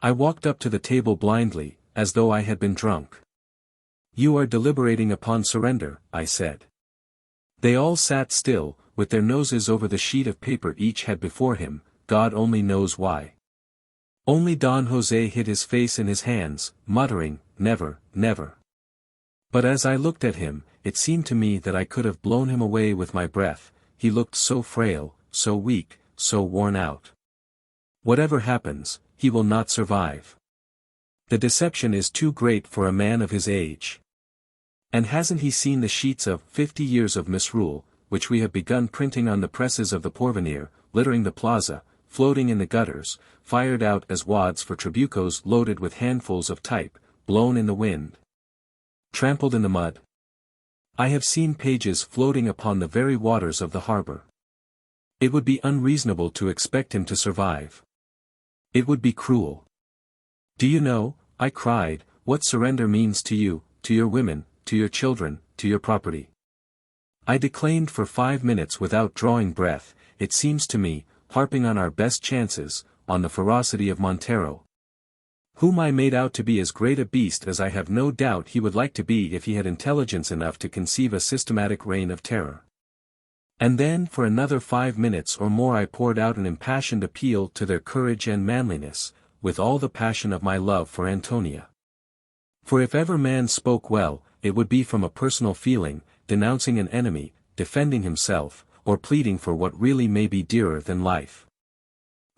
[SPEAKER 1] I walked up to the table blindly, as though I had been drunk. "You are deliberating upon surrender," I said. They all sat still, with their noses over the sheet of paper each had before him, God only knows why. Only Don José hid his face in his hands, muttering, "Never, never." But as I looked at him, it seemed to me that I could have blown him away with my breath. He looked so frail, so weak, so worn out. Whatever happens, he will not survive. The deception is too great for a man of his age. And hasn't he seen the sheets of 50 Years of Misrule, which we have begun printing on the presses of the Porvenir, littering the plaza, floating in the gutters, fired out as wads for trabucos loaded with handfuls of type, blown in the wind, trampled in the mud? I have seen pages floating upon the very waters of the harbor. It would be unreasonable to expect him to survive. It would be cruel. Do you know, I cried, what surrender means to you, to your women, to your children, to your property? I declaimed for 5 minutes without drawing breath, it seems to me, harping on our best chances, on the ferocity of Montero, whom I made out to be as great a beast as I have no doubt he would like to be if he had intelligence enough to conceive a systematic reign of terror. And then for another 5 minutes or more I poured out an impassioned appeal to their courage and manliness, with all the passion of my love for Antonia. For if ever man spoke well, it would be from a personal feeling, denouncing an enemy, defending himself, or pleading for what really may be dearer than life.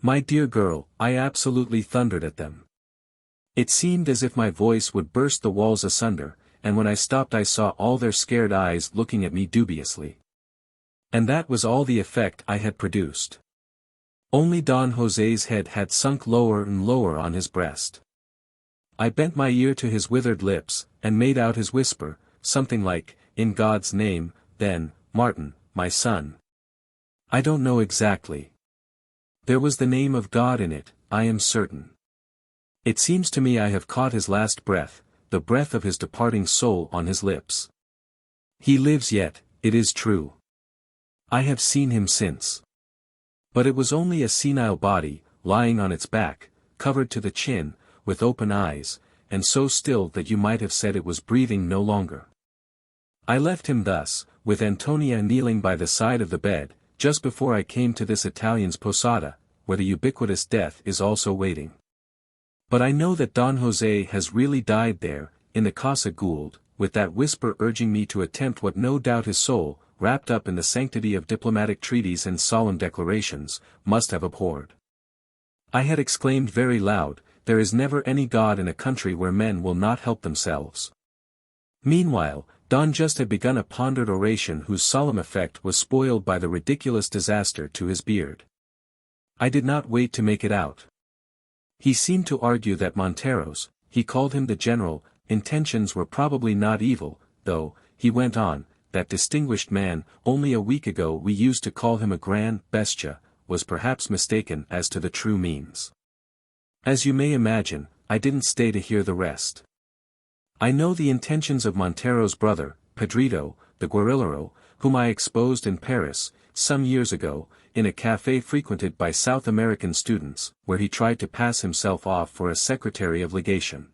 [SPEAKER 1] My dear girl, I absolutely thundered at them. It seemed as if my voice would burst the walls asunder, and when I stopped I saw all their scared eyes looking at me dubiously. And that was all the effect I had produced. Only Don José's head had sunk lower and lower on his breast. I bent my ear to his withered lips, and made out his whisper, something like, "In God's name, then, Martin, my son." I don't know exactly. There was the name of God in it, I am certain. It seems to me I have caught his last breath, the breath of his departing soul on his lips. He lives yet, it is true. I have seen him since. But it was only a senile body, lying on its back, covered to the chin, with open eyes, and so still that you might have said it was breathing no longer. I left him thus, with Antonia kneeling by the side of the bed, just before I came to this Italian's posada, where the ubiquitous death is also waiting. But I know that Don José has really died there, in the Casa Gould, with that whisper urging me to attempt what no doubt his soul, wrapped up in the sanctity of diplomatic treaties and solemn declarations, must have abhorred. I had exclaimed very loud, "There is never any God in a country where men will not help themselves." Meanwhile, Don just had begun a pondered oration whose solemn effect was spoiled by the ridiculous disaster to his beard. I did not wait to make it out. He seemed to argue that Montero's, he called him the general, intentions were probably not evil, though, he went on, that distinguished man, only a week ago we used to call him a grand bestia, was perhaps mistaken as to the true means. As you may imagine, I didn't stay to hear the rest. I know the intentions of Montero's brother, Pedrito, the guerrillero, whom I exposed in Paris, some years ago, in a café frequented by South American students, where he tried to pass himself off for a secretary of legation.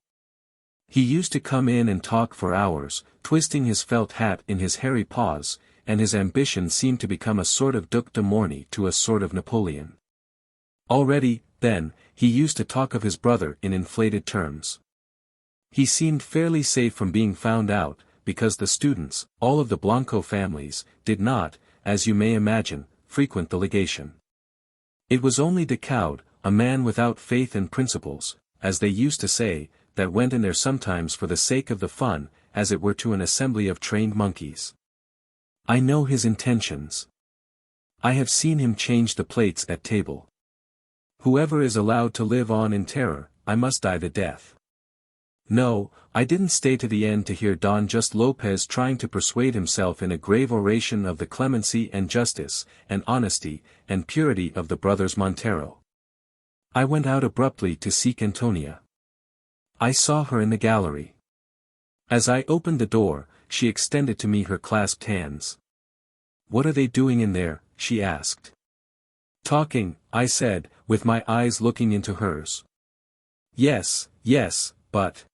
[SPEAKER 1] He used to come in and talk for hours, twisting his felt hat in his hairy paws, and his ambition seemed to become a sort of Duc de Morny to a sort of Napoleon. Already, then, he used to talk of his brother in inflated terms. He seemed fairly safe from being found out, because the students, all of the Blanco families, did not, as you may imagine, frequent the legation. It was only Decaud, a man without faith and principles, as they used to say, that went in there sometimes for the sake of the fun, as it were to an assembly of trained monkeys. I know his intentions. I have seen him change the plates at table. Whoever is allowed to live on in terror, I must die the death. No, I didn't stay to the end to hear Don Just Lopez trying to persuade himself in a grave oration of the clemency and justice, and honesty, and purity of the brothers Montero. I went out abruptly to seek Antonia. I saw her in the gallery. As I opened the door, she extended to me her clasped hands. "What are they doing in there?" she asked. "Talking," I said, with my eyes looking into hers. Yes, but—"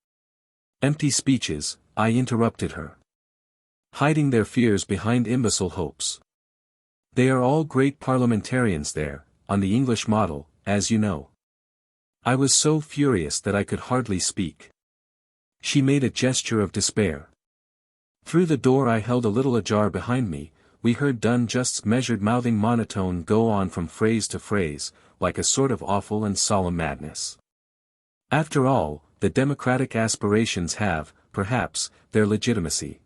[SPEAKER 1] "Empty speeches," I interrupted her. "Hiding their fears behind imbecile hopes. They are all great parliamentarians there, on the English model, as you know." I was so furious that I could hardly speak. She made a gesture of despair. Through the door I held a little ajar behind me, we heard Don Just's measured mouthing monotone go on from phrase to phrase, like a sort of awful and solemn madness. After all, the democratic aspirations have, perhaps, their legitimacy.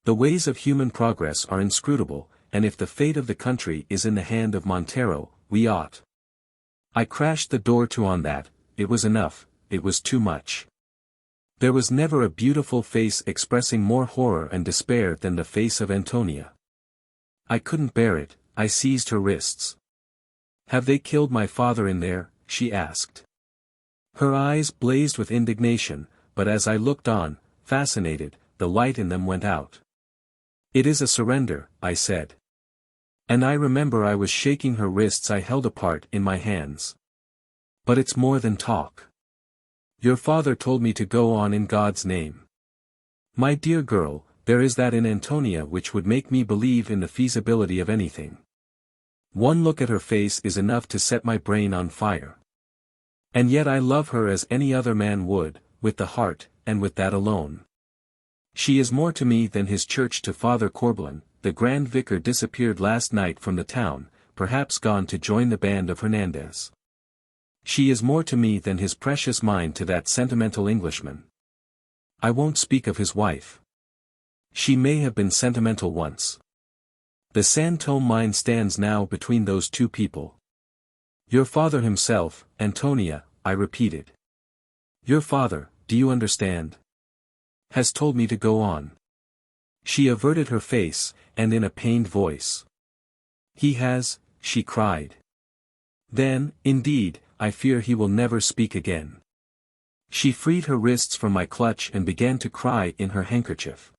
[SPEAKER 1] The ways of human progress are inscrutable, and if the fate of the country is in the hand of Montero, we ought. I crashed the door to on that. It was enough, it was too much. There was never a beautiful face expressing more horror and despair than the face of Antonia. I couldn't bear it, I seized her wrists. "Have they killed my father in there?" she asked. Her eyes blazed with indignation, but as I looked on, fascinated, the light in them went out. "It is a surrender," I said. And I remember I was shaking her wrists I held apart in my hands. "But it's more than talk. Your father told me to go on in God's name. My dear girl, there is that in Antonia which would make me believe in the feasibility of anything. One look at her face is enough to set my brain on fire. And yet I love her as any other man would, with the heart, and with that alone. She is more to me than his church to Father Corbelan. The Grand Vicar disappeared last night from the town, perhaps gone to join the band of Hernandez. She is more to me than his precious mind to that sentimental Englishman. I won't speak of his wife. She may have been sentimental once. The San Tomé mine stands now between those two people. Your father himself, Antonia," I repeated. "Your father, do you understand? Has told me to go on." She averted her face, and in a pained voice. "He has," she cried. "Then, indeed, I fear he will never speak again." She freed her wrists from my clutch and began to cry in her handkerchief.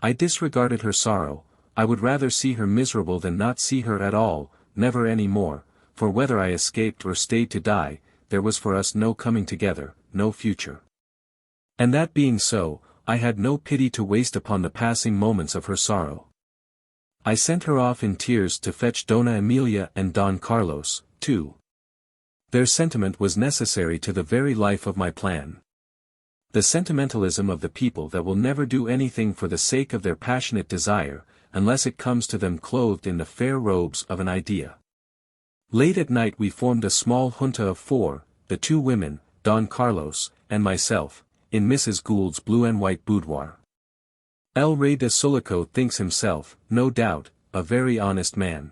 [SPEAKER 1] I disregarded her sorrow. I would rather see her miserable than not see her at all, never any more, for whether I escaped or stayed to die, there was for us no coming together, no future. And that being so, I had no pity to waste upon the passing moments of her sorrow. I sent her off in tears to fetch Dona Emilia and Don Carlos, too. Their sentiment was necessary to the very life of my plan. The sentimentalism of the people that will never do anything for the sake of their passionate desire, unless it comes to them clothed in the fair robes of an idea. Late at night we formed a small junta of 4, the 2 women, Don Carlos, and myself, in Mrs. Gould's blue and white boudoir. El Rey de Sulaco thinks himself, no doubt, a very honest man.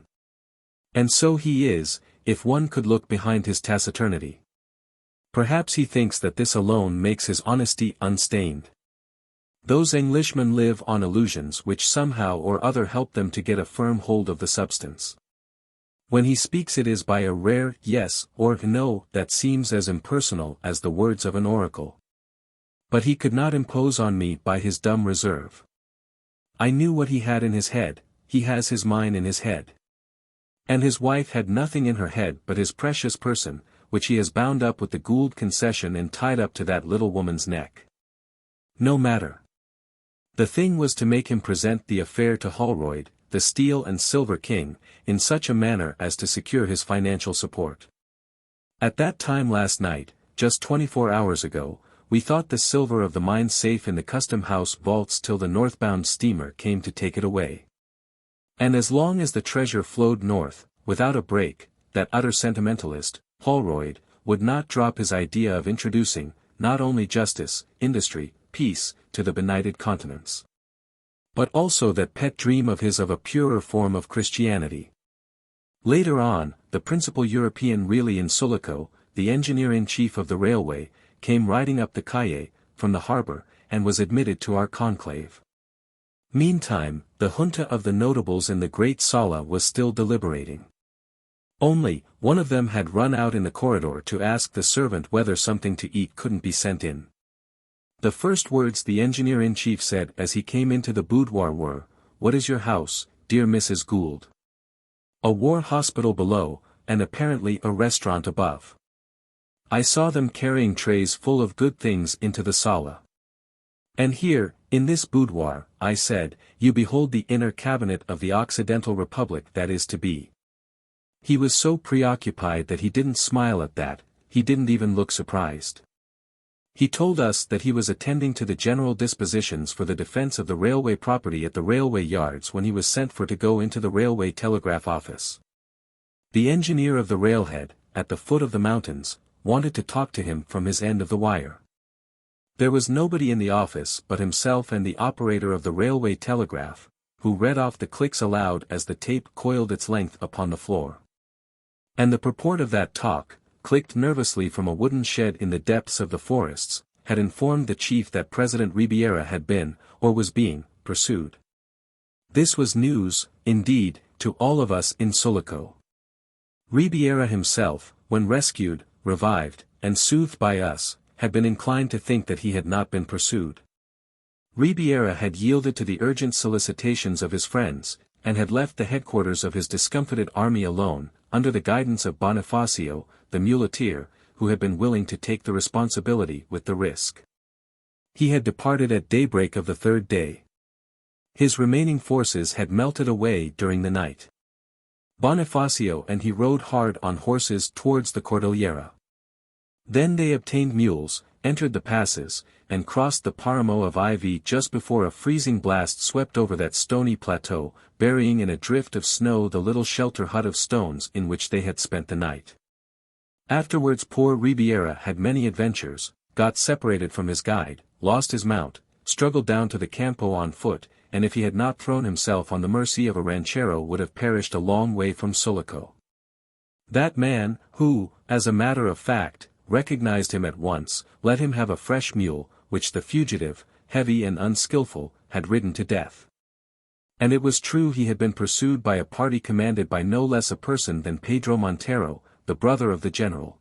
[SPEAKER 1] And so he is, if one could look behind his taciturnity. Perhaps he thinks that this alone makes his honesty unstained. Those Englishmen live on illusions which somehow or other help them to get a firm hold of the substance. When he speaks it is by a rare yes or no that seems as impersonal as the words of an oracle. But he could not impose on me by his dumb reserve. I knew what he had in his head. He has his mind in his head. And his wife had nothing in her head but his precious person, which he has bound up with the Gould concession and tied up to that little woman's neck. No matter. The thing was to make him present the affair to Holroyd, the steel and silver king, in such a manner as to secure his financial support. At that time last night, just 24 hours ago, we thought the silver of the mine safe in the custom house vaults till the northbound steamer came to take it away. And as long as the treasure flowed north, without a break, that utter sentimentalist, Holroyd, would not drop his idea of introducing, not only justice, industry, peace, to the benighted continents, but also that pet dream of his of a purer form of Christianity. Later on, the principal European really in Sulaco, the engineer-in-chief of the railway, came riding up the calle, from the harbor, and was admitted to our conclave. Meantime, the junta of the notables in the great sala was still deliberating. Only, one of them had run out in the corridor to ask the servant whether something to eat couldn't be sent in. The first words the engineer-in-chief said as he came into the boudoir were, "What is your house, dear Mrs. Gould?" A war hospital below, and apparently a restaurant above. I saw them carrying trays full of good things into the sala. "And here, in this boudoir," I said, "you behold the inner cabinet of the Occidental Republic that is to be." He was so preoccupied that he didn't smile at that, he didn't even look surprised. He told us that he was attending to the general dispositions for the defense of the railway property at the railway yards when he was sent for to go into the railway telegraph office. The engineer of the railhead, at the foot of the mountains, wanted to talk to him from his end of the wire. There was nobody in the office but himself and the operator of the railway telegraph, who read off the clicks aloud as the tape coiled its length upon the floor. And the purport of that talk, clicked nervously from a wooden shed in the depths of the forests, had informed the chief that President Ribiera had been, or was being, pursued. This was news, indeed, to all of us in Sulaco. Ribiera himself, when rescued, revived, and soothed by us, had been inclined to think that he had not been pursued. Ribiera had yielded to the urgent solicitations of his friends, and had left the headquarters of his discomfited army alone, under the guidance of Bonifacio, the muleteer, who had been willing to take the responsibility with the risk. He had departed at daybreak of the third day. His remaining forces had melted away during the night. Bonifacio and he rode hard on horses towards the Cordillera. Then they obtained mules, entered the passes, and crossed the Paramo of Ivy just before a freezing blast swept over that stony plateau, burying in a drift of snow the little shelter hut of stones in which they had spent the night. Afterwards poor Ribiera had many adventures, got separated from his guide, lost his mount, struggled down to the Campo on foot, and if he had not thrown himself on the mercy of a ranchero would have perished a long way from Sulaco. That man, who, as a matter of fact, recognized him at once, let him have a fresh mule, which the fugitive, heavy and unskilful, had ridden to death. And it was true he had been pursued by a party commanded by no less a person than Pedro Montero, the brother of the general.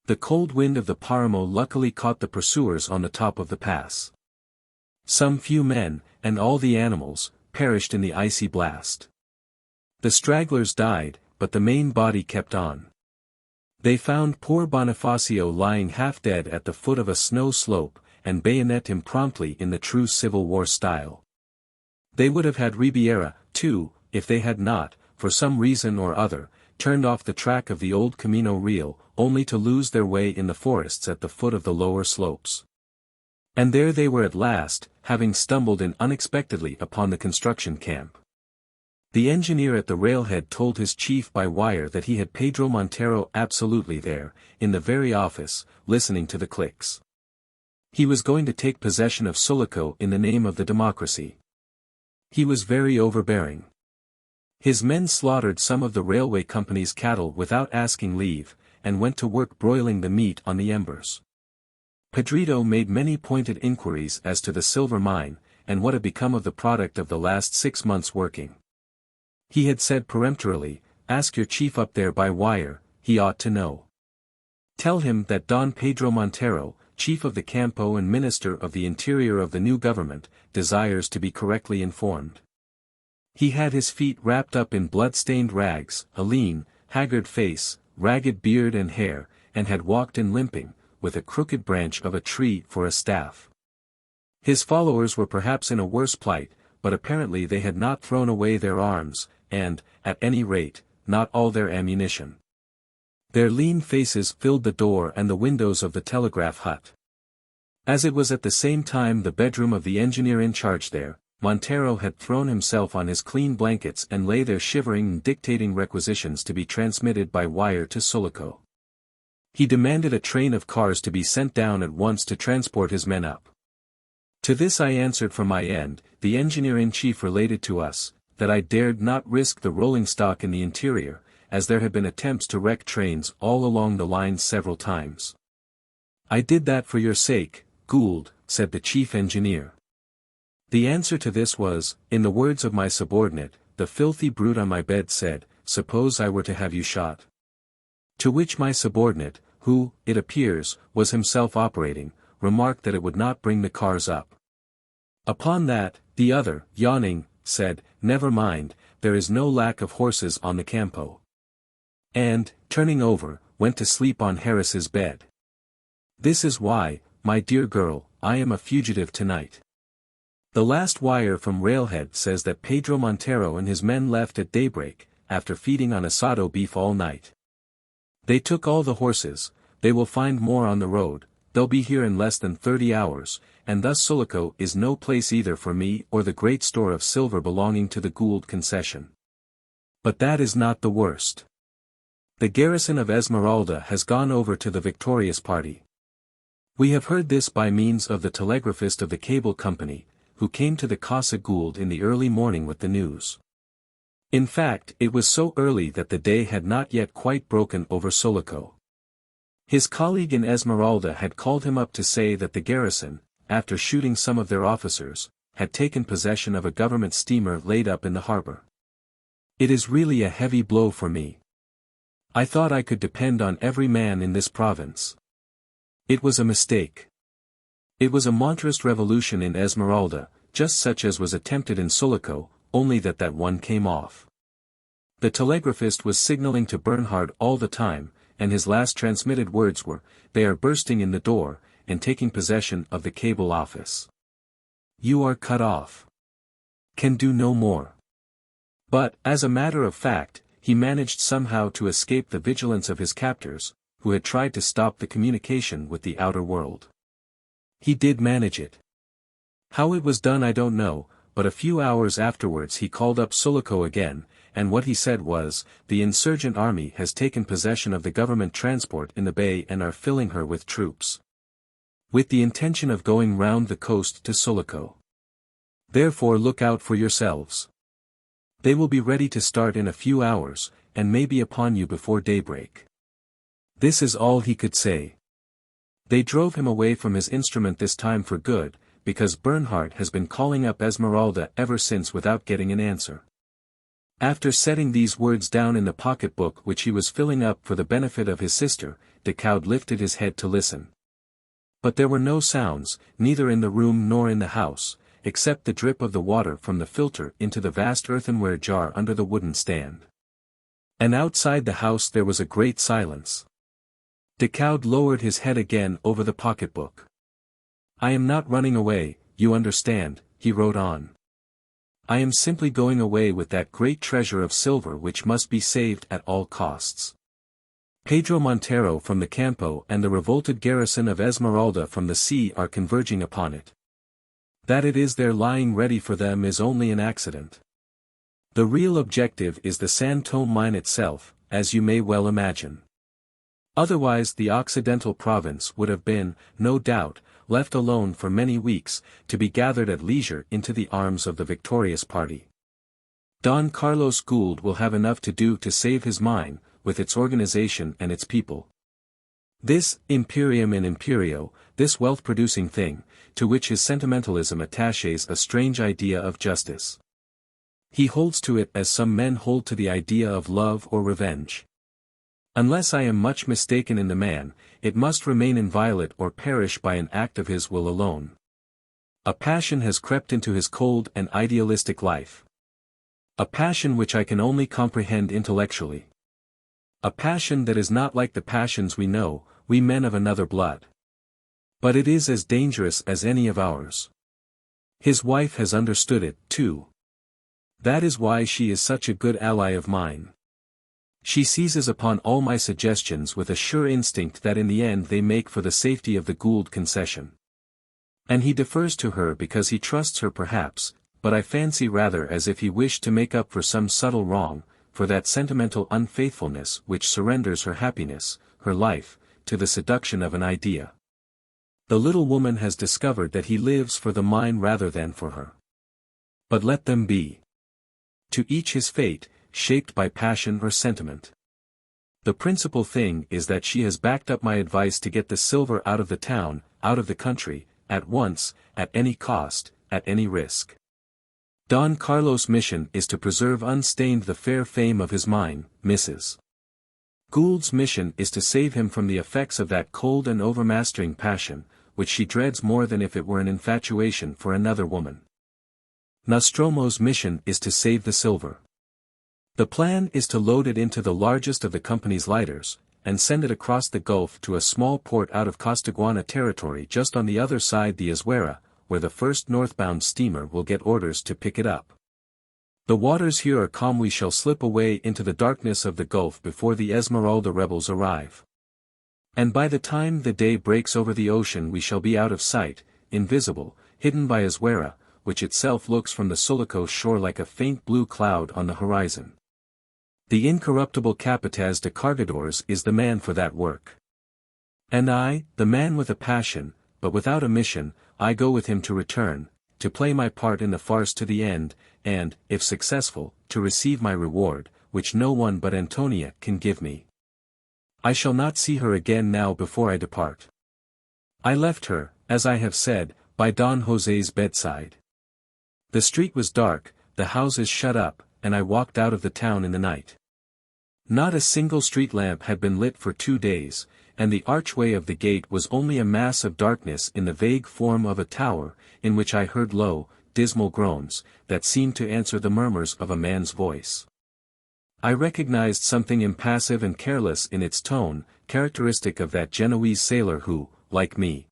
[SPEAKER 1] The cold wind of the Paramo luckily caught the pursuers on the top of the pass. Some few men, and all the animals, perished in the icy blast. The stragglers died, but the main body kept on. They found poor Bonifacio lying half dead at the foot of a snow slope, and bayonet him promptly in the true Civil War style. They would have had Ribiera, too, if they had not, for some reason or other, turned off the track of the old Camino Real, only to lose their way in the forests at the foot of the lower slopes. And there they were at last, having stumbled in unexpectedly upon the construction camp. The engineer at the railhead told his chief by wire that he had Pedro Montero absolutely there, in the very office, listening to the clicks. He was going to take possession of Sulaco in the name of the democracy. He was very overbearing. His men slaughtered some of the railway company's cattle without asking leave, and went to work broiling the meat on the embers. Pedrito made many pointed inquiries as to the silver mine, and what had become of the product of the last 6 months' working. He had said peremptorily, "Ask your chief up there by wire, he ought to know. Tell him that Don Pedro Montero, chief of the Campo and minister of the interior of the new government, desires to be correctly informed." He had his feet wrapped up in blood-stained rags, a lean, haggard face, ragged beard and hair, and had walked in limping, with a crooked branch of a tree for a staff. His followers were perhaps in a worse plight, but apparently they had not thrown away their arms, and, at any rate, not all their ammunition. Their lean faces filled the door and the windows of the telegraph hut. As it was at the same time the bedroom of the engineer in charge there, Montero had thrown himself on his clean blankets and lay there shivering and dictating requisitions to be transmitted by wire to Sulaco. He demanded a train of cars to be sent down at once to transport his men up. To this I answered from my end, the engineer-in-chief related to us, that I dared not risk the rolling stock in the interior, as there had been attempts to wreck trains all along the lines several times. "I did that for your sake, Gould," said the chief engineer. The answer to this was, in the words of my subordinate, "The filthy brute on my bed said, 'Suppose I were to have you shot?'" To which my subordinate, who, it appears, was himself operating, remarked that it would not bring the cars up. Upon that, the other, yawning, said, "Never mind, there is no lack of horses on the Campo." And, turning over, went to sleep on Harris's bed. This is why, my dear girl, I am a fugitive tonight. The last wire from Railhead says that Pedro Montero and his men left at daybreak, after feeding on asado beef all night. They took all the horses, they will find more on the road, they'll be here in less than 30 hours, and thus Sulaco is no place either for me or the great store of silver belonging to the Gould concession. But that is not the worst. The garrison of Esmeralda has gone over to the victorious party. We have heard this by means of the telegraphist of the cable company, who came to the Casa Gould in the early morning with the news. In fact, it was so early that the day had not yet quite broken over Sulaco. His colleague in Esmeralda had called him up to say that the garrison, after shooting some of their officers, had taken possession of a government steamer laid up in the harbor. It is really a heavy blow for me. I thought I could depend on every man in this province. It was a mistake. It was a monstrous revolution in Esmeralda, just such as was attempted in Sulaco, only that one came off. The telegraphist was signaling to Bernhard all the time, and his last transmitted words were, "They are bursting in the door, and taking possession of the cable office. You are cut off. Can do no more." But, as a matter of fact, he managed somehow to escape the vigilance of his captors, who had tried to stop the communication with the outer world. He did manage it. How it was done I don't know, but a few hours afterwards he called up Sulaco again, and what he said was, "The insurgent army has taken possession of the government transport in the bay and are filling her with troops. With the intention of going round the coast to Sulaco. Therefore look out for yourselves. They will be ready to start in a few hours, and may be upon you before daybreak." This is all he could say. They drove him away from his instrument this time for good, because Bernhard has been calling up Esmeralda ever since without getting an answer. After setting these words down in the pocket-book which he was filling up for the benefit of his sister, Decoud lifted his head to listen. But there were no sounds, neither in the room nor in the house, except the drip of the water from the filter into the vast earthenware jar under the wooden stand. And outside the house there was a great silence. Decoud lowered his head again over the pocket-book. "I am not running away, you understand," he wrote on. "I am simply going away with that great treasure of silver which must be saved at all costs. Pedro Montero from the Campo and the revolted garrison of Esmeralda from the sea are converging upon it. That it is there lying ready for them is only an accident. The real objective is the San Tomé mine itself, as you may well imagine. Otherwise the Occidental province would have been, no doubt, left alone for many weeks, to be gathered at leisure into the arms of the victorious party. Don Carlos Gould will have enough to do to save his mine, with its organization and its people. This imperium in imperio, this wealth-producing thing, to which his sentimentalism attaches a strange idea of justice. He holds to it as some men hold to the idea of love or revenge. Unless I am much mistaken in the man, it must remain inviolate or perish by an act of his will alone. A passion has crept into his cold and idealistic life. A passion which I can only comprehend intellectually. A passion that is not like the passions we know, we men of another blood. But it is as dangerous as any of ours. His wife has understood it, too. That is why she is such a good ally of mine. She seizes upon all my suggestions with a sure instinct that in the end they make for the safety of the Gould concession. And he defers to her because he trusts her perhaps, but I fancy rather as if he wished to make up for some subtle wrong, for that sentimental unfaithfulness which surrenders her happiness, her life, to the seduction of an idea. The little woman has discovered that he lives for the mine rather than for her. But let them be. To each his fate, shaped by passion or sentiment. The principal thing is that she has backed up my advice to get the silver out of the town, out of the country, at once, at any cost, at any risk. Don Carlos' mission is to preserve unstained the fair fame of his mine, Mrs. Gould's mission is to save him from the effects of that cold and overmastering passion, which she dreads more than if it were an infatuation for another woman. Nostromo's mission is to save the silver. The plan is to load it into the largest of the company's lighters, and send it across the Gulf to a small port out of Costaguana territory just on the other side the Azuera, where the first northbound steamer will get orders to pick it up. The waters here are calm. We shall slip away into the darkness of the Gulf before the Esmeralda rebels arrive. And by the time the day breaks over the ocean we shall be out of sight, invisible, hidden by Azuera, which itself looks from the Sulaco shore like a faint blue cloud on the horizon. The incorruptible Capataz de Cargadores is the man for that work. And I, the man with a passion, but without a mission, I go with him to return, to play my part in the farce to the end, and, if successful, to receive my reward, which no one but Antonia can give me. I shall not see her again now before I depart. I left her, as I have said, by Don José's bedside. The street was dark, the houses shut up, and I walked out of the town in the night. Not a single street lamp had been lit for 2 days, and the archway of the gate was only a mass of darkness in the vague form of a tower, in which I heard low, dismal groans, that seemed to answer the murmurs of a man's voice. I recognized something impassive and careless in its tone, characteristic of that Genoese sailor who, like me,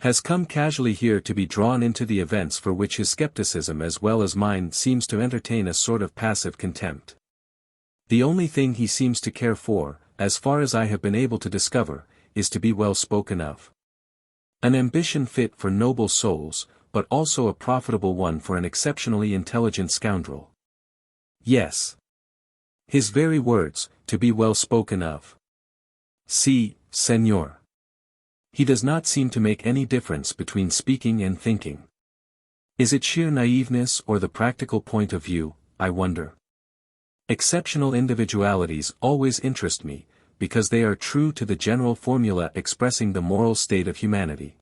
[SPEAKER 1] has come casually here to be drawn into the events for which his skepticism as well as mine seems to entertain a sort of passive contempt. The only thing he seems to care for, as far as I have been able to discover, is to be well spoken of. An ambition fit for noble souls, but also a profitable one for an exceptionally intelligent scoundrel. Yes. His very words, to be well spoken of. Si, Señor. He does not seem to make any difference between speaking and thinking. Is it sheer naiveness or the practical point of view, I wonder? Exceptional individualities always interest me, because they are true to the general formula expressing the moral state of humanity.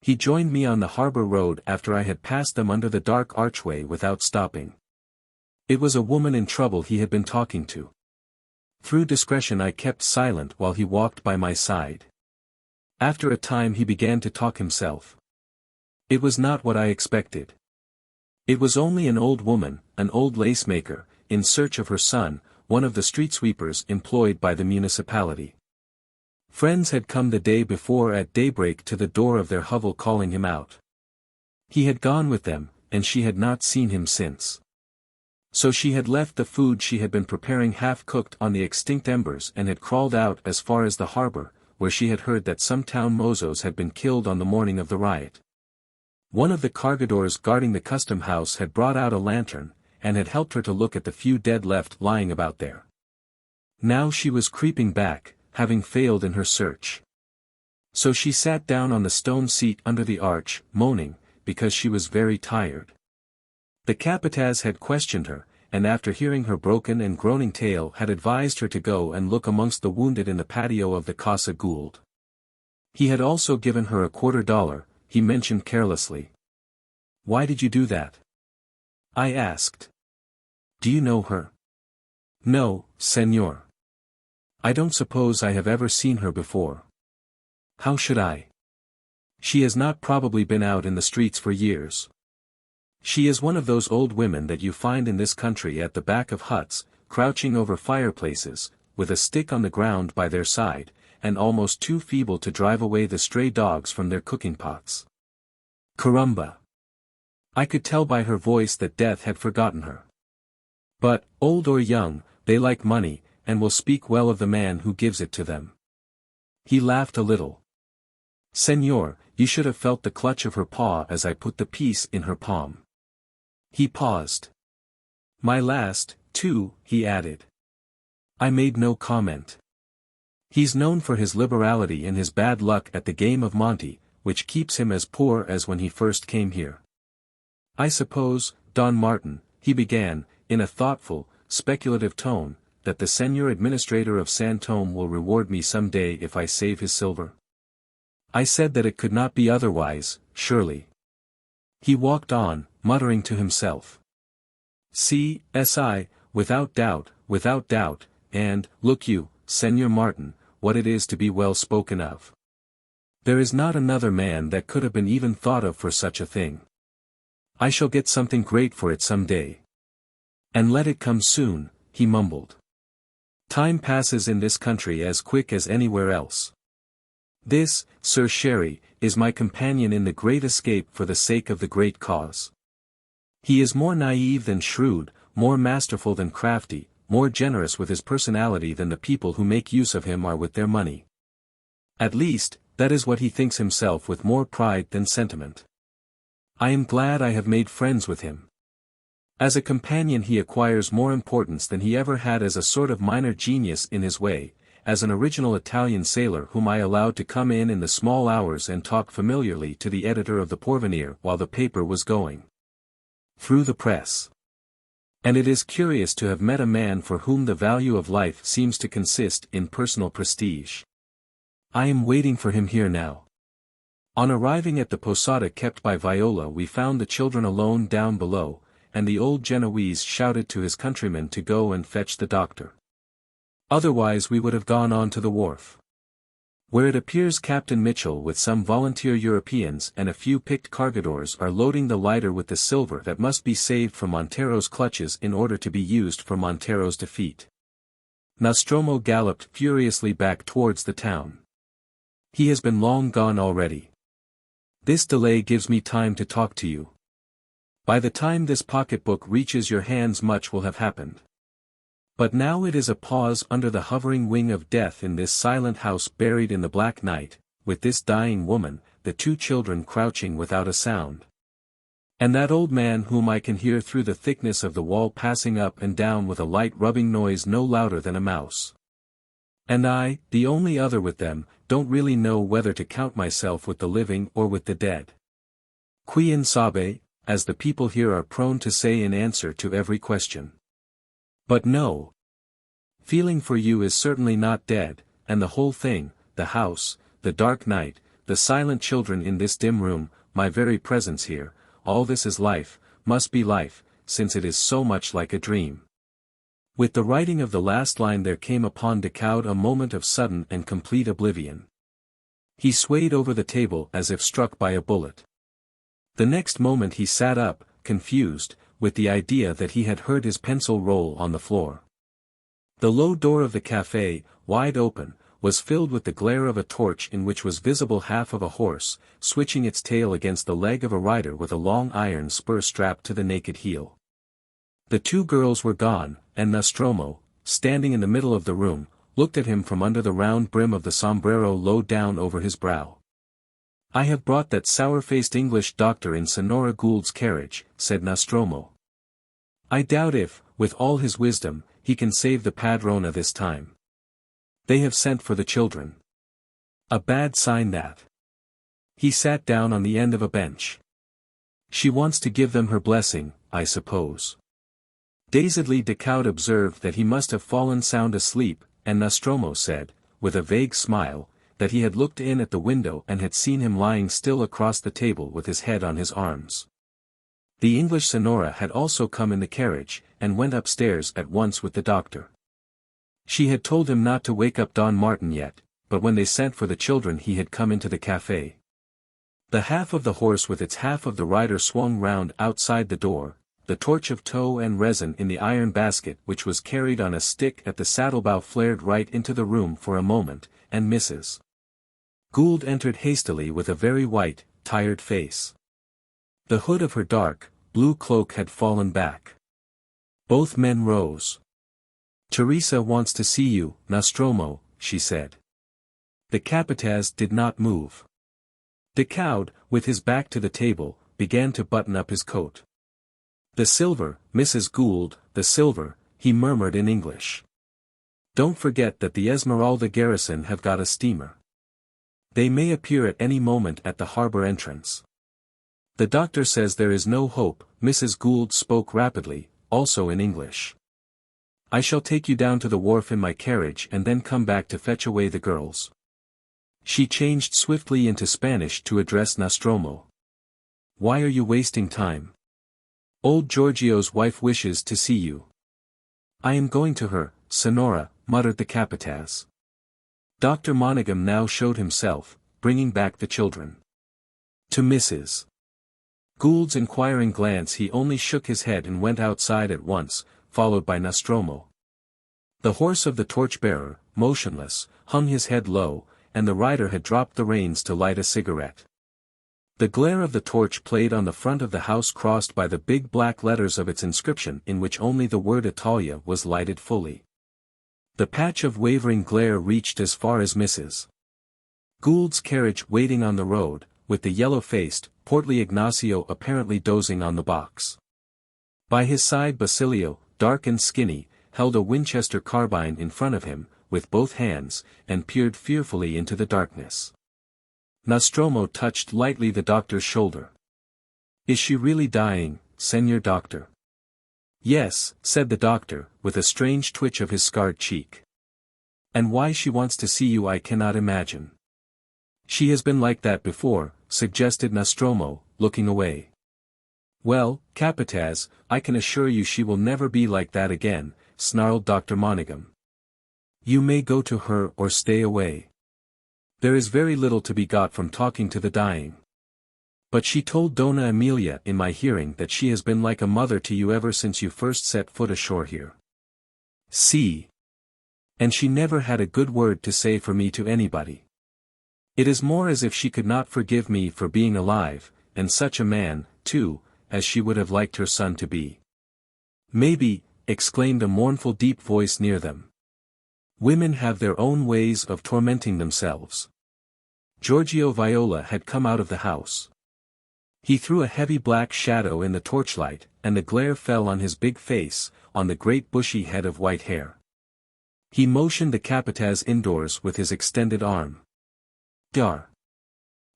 [SPEAKER 1] He joined me on the harbor road after I had passed them under the dark archway without stopping. It was a woman in trouble he had been talking to. Through discretion I kept silent while he walked by my side. After a time he began to talk himself. It was not what I expected. It was only an old woman, an old lace-maker, in search of her son, one of the street sweepers employed by the municipality. Friends had come the day before at daybreak to the door of their hovel calling him out. He had gone with them, and she had not seen him since. So she had left the food she had been preparing half-cooked on the extinct embers and had crawled out as far as the harbor, where she had heard that some town mozos had been killed on the morning of the riot. One of the cargadores guarding the custom house had brought out a lantern, and had helped her to look at the few dead left lying about there. Now she was creeping back, having failed in her search. So she sat down on the stone seat under the arch, moaning, because she was very tired. The capataz had questioned her, and after hearing her broken and groaning tale had advised her to go and look amongst the wounded in the patio of the Casa Gould. He had also given her $25, he mentioned carelessly. "Why did you do that?" I asked. "Do you know her?" "No, Señor. I don't suppose I have ever seen her before." "How should I? She has not probably been out in the streets for years. She is one of those old women that you find in this country at the back of huts, crouching over fireplaces, with a stick on the ground by their side, and almost too feeble to drive away the stray dogs from their cooking pots. Caramba! I could tell by her voice that death had forgotten her. But, old or young, they like money, and will speak well of the man who gives it to them." He laughed a little. "Señor, you should have felt the clutch of her paw as I put the piece in her palm." He paused. "My last, too," he added. I made no comment. He's known for his liberality and his bad luck at the game of Monte, which keeps him as poor as when he first came here. "I suppose, Don Martin," he began, in a thoughtful, speculative tone, "that the Senior Administrator of San Tomé will reward me some day if I save his silver?" I said that it could not be otherwise, surely. He walked on, muttering to himself. "Si, without doubt, and, look you, Señor Martin, what it is to be well spoken of. There is not another man that could have been even thought of for such a thing. I shall get something great for it some day. And let it come soon," he mumbled. "Time passes in this country as quick as anywhere else. This, Sir Sherry, is my companion in the great escape for the sake of the great cause. He is more naive than shrewd, more masterful than crafty, more generous with his personality than the people who make use of him are with their money. At least, that is what he thinks himself with more pride than sentiment. I am glad I have made friends with him. As a companion he acquires more importance than he ever had as a sort of minor genius in his way, as an original Italian sailor whom I allowed to come in the small hours and talk familiarly to the editor of the Porvenir while the paper was going through the press. And it is curious to have met a man for whom the value of life seems to consist in personal prestige. I am waiting for him here now." On arriving at the posada kept by Viola we found the children alone down below, and the old Genoese shouted to his countrymen to go and fetch the doctor. Otherwise we would have gone on to the wharf. where it appears Captain Mitchell with some volunteer Europeans and a few picked cargadores are loading the lighter with the silver that must be saved from Montero's clutches in order to be used for Montero's defeat. Nostromo galloped furiously back towards the town. He has been long gone already. This delay gives me time to talk to you. By the time this pocketbook reaches your hands much will have happened. But now it is a pause under the hovering wing of death in this silent house buried in the black night, with this dying woman, the two children crouching without a sound. And that old man whom I can hear through the thickness of the wall passing up and down with a light rubbing noise no louder than a mouse. And I, the only other with them, don't really know whether to count myself with the living or with the dead. Quien sabe, as the people here are prone to say in answer to every question. But no. Feeling for you is certainly not dead, and the whole thing, the house, the dark night, the silent children in this dim room, my very presence here, all this is life, must be life, since it is so much like a dream. With the writing of the last line there came upon Decoud a moment of sudden and complete oblivion. He swayed over the table as if struck by a bullet. The next moment he sat up, confused, with the idea that he had heard his pencil roll on the floor. The low door of the café, wide open, was filled with the glare of a torch in which was visible half of a horse, switching its tail against the leg of a rider with a long iron spur strapped to the naked heel. The two girls were gone, and Nostromo, standing in the middle of the room, looked at him from under the round brim of the sombrero low down over his brow. "I have brought that sour-faced English doctor in Senora Gould's carriage," said Nostromo. "I doubt if, with all his wisdom, he can save the padrona this time. They have sent for the children. A bad sign that." He sat down on the end of a bench. "She wants to give them her blessing, I suppose." Dazedly Decoud observed that he must have fallen sound asleep, and Nostromo said, with a vague smile, that he had looked in at the window and had seen him lying still across the table with his head on his arms. The English Senora had also come in the carriage, and went upstairs at once with the doctor. She had told him not to wake up Don Martin yet, but when they sent for the children he had come into the café. The half of the horse with its half of the rider swung round outside the door, the torch of tow and resin in the iron basket which was carried on a stick at the saddlebow flared right into the room for a moment, and Mrs. Gould entered hastily with a very white, tired face. The hood of her dark, blue cloak had fallen back. Both men rose. "Teresa wants to see you, Nostromo," she said. The capataz did not move. Decoud, with his back to the table, began to button up his coat. "The silver, Mrs. Gould, the silver," he murmured in English. "Don't forget that the Esmeralda garrison have got a steamer. They may appear at any moment at the harbor entrance. The doctor says there is no hope." Mrs. Gould spoke rapidly, also in English. "I shall take you down to the wharf in my carriage and then come back to fetch away the girls." She changed swiftly into Spanish to address Nostromo. "Why are you wasting time? Old Giorgio's wife wishes to see you." "I am going to her, Senora," muttered the capataz. Dr. Monaghan now showed himself, bringing back the children. To Mrs. Gould's inquiring glance he only shook his head and went outside at once, followed by Nostromo. The horse of the torchbearer, motionless, hung his head low, and the rider had dropped the reins to light a cigarette. The glare of the torch played on the front of the house crossed by the big black letters of its inscription in which only the word Italia was lighted fully. The patch of wavering glare reached as far as Mrs. Gould's carriage waiting on the road, with the yellow-faced, portly Ignacio apparently dozing on the box. By his side Basilio, dark and skinny, held a Winchester carbine in front of him, with both hands, and peered fearfully into the darkness. Nostromo touched lightly the doctor's shoulder. "Is she really dying, Senor Doctor?" "Yes," said the doctor, with a strange twitch of his scarred cheek. "And why she wants to see you I cannot imagine." "She has been like that before," suggested Nostromo, looking away. "Well, capataz, I can assure you she will never be like that again," snarled Dr. Monaghan. "You may go to her or stay away." There is very little to be got from talking to the dying. But she told Dona Emilia in my hearing that she has been like a mother to you ever since you first set foot ashore here. See? And she never had a good word to say for me to anybody. It is more as if she could not forgive me for being alive, and such a man, too, as she would have liked her son to be. Maybe, exclaimed a mournful deep voice near them. Women have their own ways of tormenting themselves. Giorgio Viola had come out of the house. He threw a heavy black shadow in the torchlight, and the glare fell on his big face, on the great bushy head of white hair. He motioned the capataz indoors with his extended arm. Dar.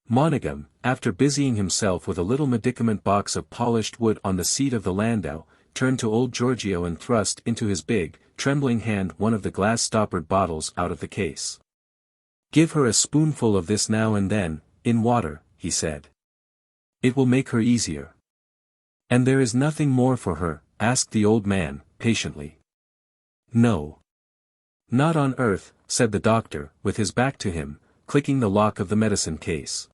[SPEAKER 1] Monaghan, after busying himself with a little medicament box of polished wood on the seat of the landau, turned to old Giorgio and thrust into his big, trembling hand one of the glass-stoppered bottles out of the case. "Give her a spoonful of this now and then, in water," he said. "It will make her easier." "And there is nothing more for her?" asked the old man, patiently. "No. Not on earth," said the doctor, with his back to him, clicking the lock of the medicine case.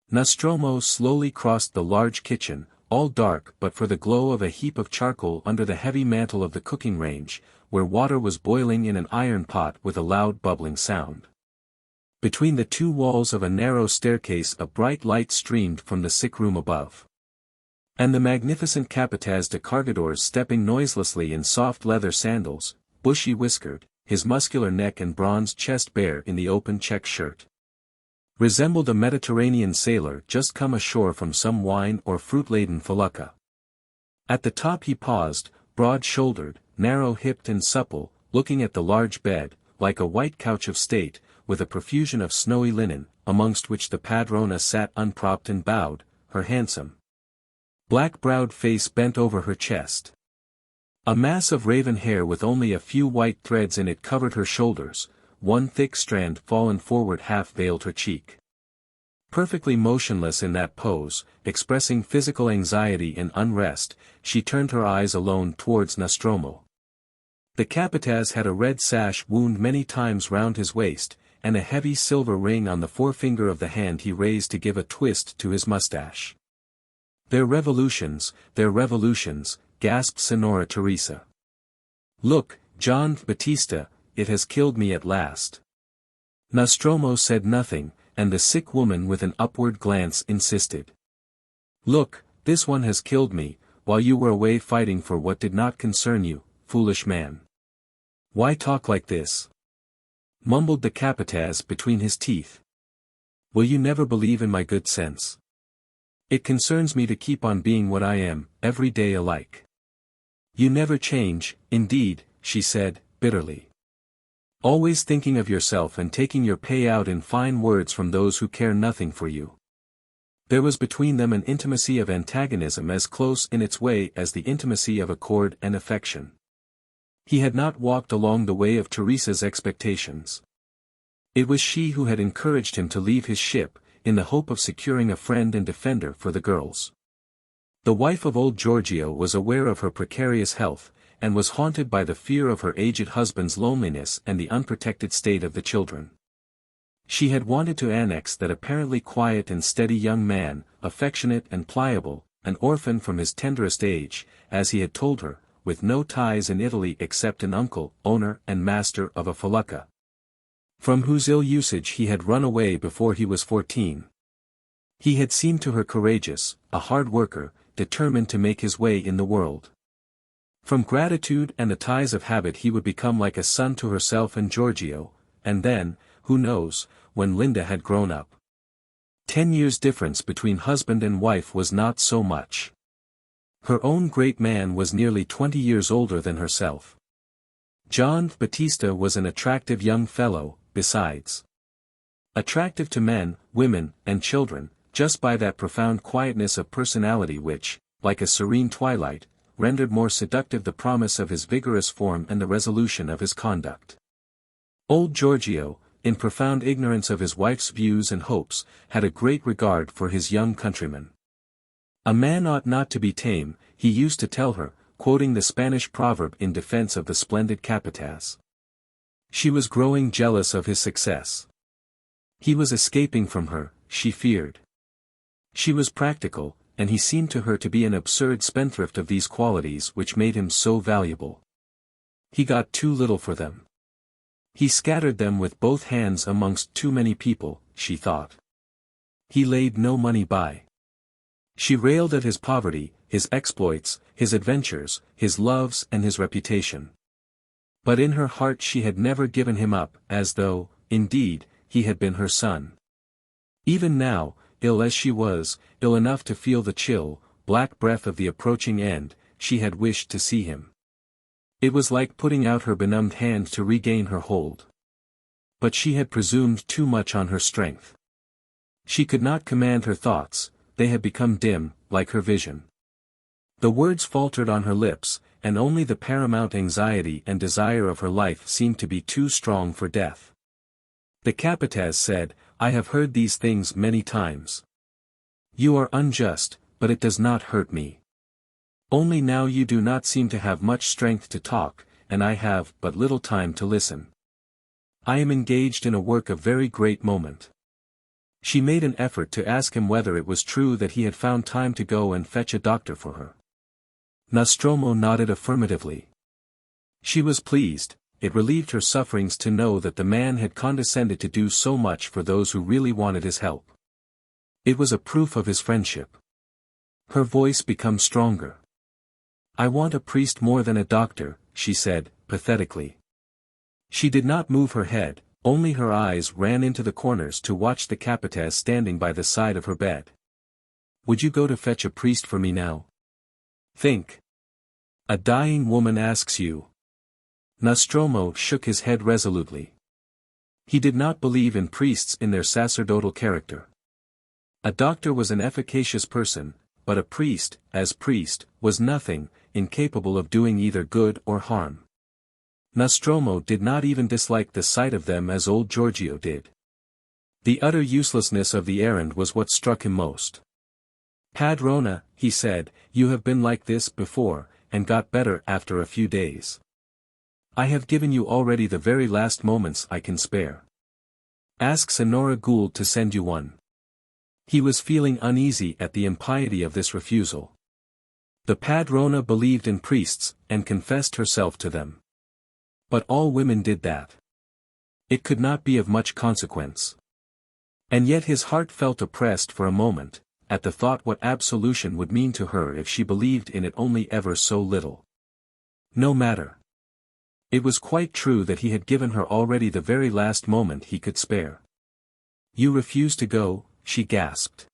[SPEAKER 1] Nostromo slowly crossed the large kitchen, all dark but for the glow of a heap of charcoal under the heavy mantel of the cooking range, where water was boiling in an iron pot with a loud bubbling sound. Between the two walls of a narrow staircase a bright light streamed from the sick room above. And the magnificent capataz de cargadores stepping noiselessly in soft leather sandals, bushy whiskered, his muscular neck and bronzed chest bare in the open check shirt, resembled a Mediterranean sailor just come ashore from some wine or fruit-laden felucca. At the top he paused, broad-shouldered, narrow-hipped and supple, looking at the large bed, like a white couch of state, with a profusion of snowy linen, amongst which the padrona sat unpropped and bowed, her handsome, black-browed face bent over her chest. A mass of raven hair with only a few white threads in it covered her shoulders, one thick strand fallen forward half veiled her cheek. Perfectly motionless in that pose, expressing physical anxiety and unrest, she turned her eyes alone towards Nostromo. The capataz had a red sash wound many times round his waist, and a heavy silver ring on the forefinger of the hand he raised to give a twist to his mustache. Their revolutions," gasped Signora Teresa. "Look, Gian Battista, it has killed me at last." Nostromo said nothing, and the sick woman with an upward glance insisted. "Look, this one has killed me, while you were away fighting for what did not concern you, foolish man." "Why talk like this?" mumbled the capataz between his teeth. "Will you never believe in my good sense? It concerns me to keep on being what I am, every day alike." "You never change, indeed," she said, bitterly. "Always thinking of yourself and taking your pay out in fine words from those who care nothing for you." There was between them an intimacy of antagonism as close in its way as the intimacy of accord and affection. He had not walked along the way of Teresa's expectations. It was she who had encouraged him to leave his ship, in the hope of securing a friend and defender for the girls. The wife of old Giorgio was aware of her precarious health, and was haunted by the fear of her aged husband's loneliness and the unprotected state of the children. She had wanted to annex that apparently quiet and steady young man, affectionate and pliable, an orphan from his tenderest age, as he had told her, with no ties in Italy except an uncle, owner and master of a felucca, from whose ill usage he had run away before he was 14. He had seemed to her courageous, a hard worker, determined to make his way in the world. From gratitude and the ties of habit he would become like a son to herself and Giorgio, and then, who knows, when Linda had grown up. 10 years difference between husband and wife was not so much. Her own great man was nearly 20 years older than herself. Gian Battista was an attractive young fellow, besides. Attractive to men, women, and children, just by that profound quietness of personality which, like a serene twilight, rendered more seductive the promise of his vigorous form and the resolution of his conduct. Old Giorgio, in profound ignorance of his wife's views and hopes, had a great regard for his young countryman. A man ought not to be tame, he used to tell her, quoting the Spanish proverb in defense of the splendid capataz. She was growing jealous of his success. He was escaping from her, she feared. She was practical, and he seemed to her to be an absurd spendthrift of these qualities which made him so valuable. He got too little for them. He scattered them with both hands amongst too many people, she thought. He laid no money by. She railed at his poverty, his exploits, his adventures, his loves and his reputation. But in her heart she had never given him up, as though, indeed, he had been her son. Even now, ill as she was, ill enough to feel the chill, black breath of the approaching end, she had wished to see him. It was like putting out her benumbed hand to regain her hold. But she had presumed too much on her strength. She could not command her thoughts, they had become dim, like her vision. The words faltered on her lips, and only the paramount anxiety and desire of her life seemed to be too strong for death. The Capataz said, "I have heard these things many times. You are unjust, but it does not hurt me. Only now you do not seem to have much strength to talk, and I have but little time to listen. I am engaged in a work of very great moment." She made an effort to ask him whether it was true that he had found time to go and fetch a doctor for her. Nostromo nodded affirmatively. She was pleased, it relieved her sufferings to know that the man had condescended to do so much for those who really wanted his help. It was a proof of his friendship. Her voice became stronger. "I want a priest more than a doctor," she said, pathetically. She did not move her head, only her eyes ran into the corners to watch the Capataz standing by the side of her bed. "Would you go to fetch a priest for me now? Think. A dying woman asks you." Nostromo shook his head resolutely. He did not believe in priests in their sacerdotal character. A doctor was an efficacious person, but a priest, as priest, was nothing, incapable of doing either good or harm. Nostromo did not even dislike the sight of them as old Giorgio did. The utter uselessness of the errand was what struck him most. "Padrona," he said, "you have been like this before, and got better after a few days. I have given you already the very last moments I can spare. Ask Senora Gould to send you one." He was feeling uneasy at the impiety of this refusal. The Padrona believed in priests, and confessed herself to them. But all women did that. It could not be of much consequence. And yet his heart felt oppressed for a moment, at the thought what absolution would mean to her if she believed in it only ever so little. No matter. It was quite true that he had given her already the very last moment he could spare. "You refuse to go?" she gasped.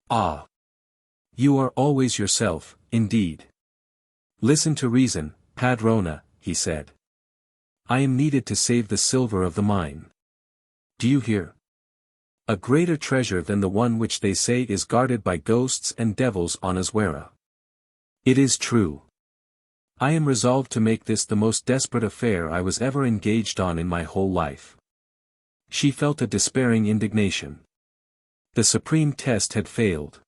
[SPEAKER 1] "Ah! You are always yourself, indeed." "Listen to reason, Padrona," he said. "I am needed to save the silver of the mine. Do you hear? A greater treasure than the one which they say is guarded by ghosts and devils on Azuera. It is true. I am resolved to make this the most desperate affair I was ever engaged on in my whole life." She felt a despairing indignation. The supreme test had failed.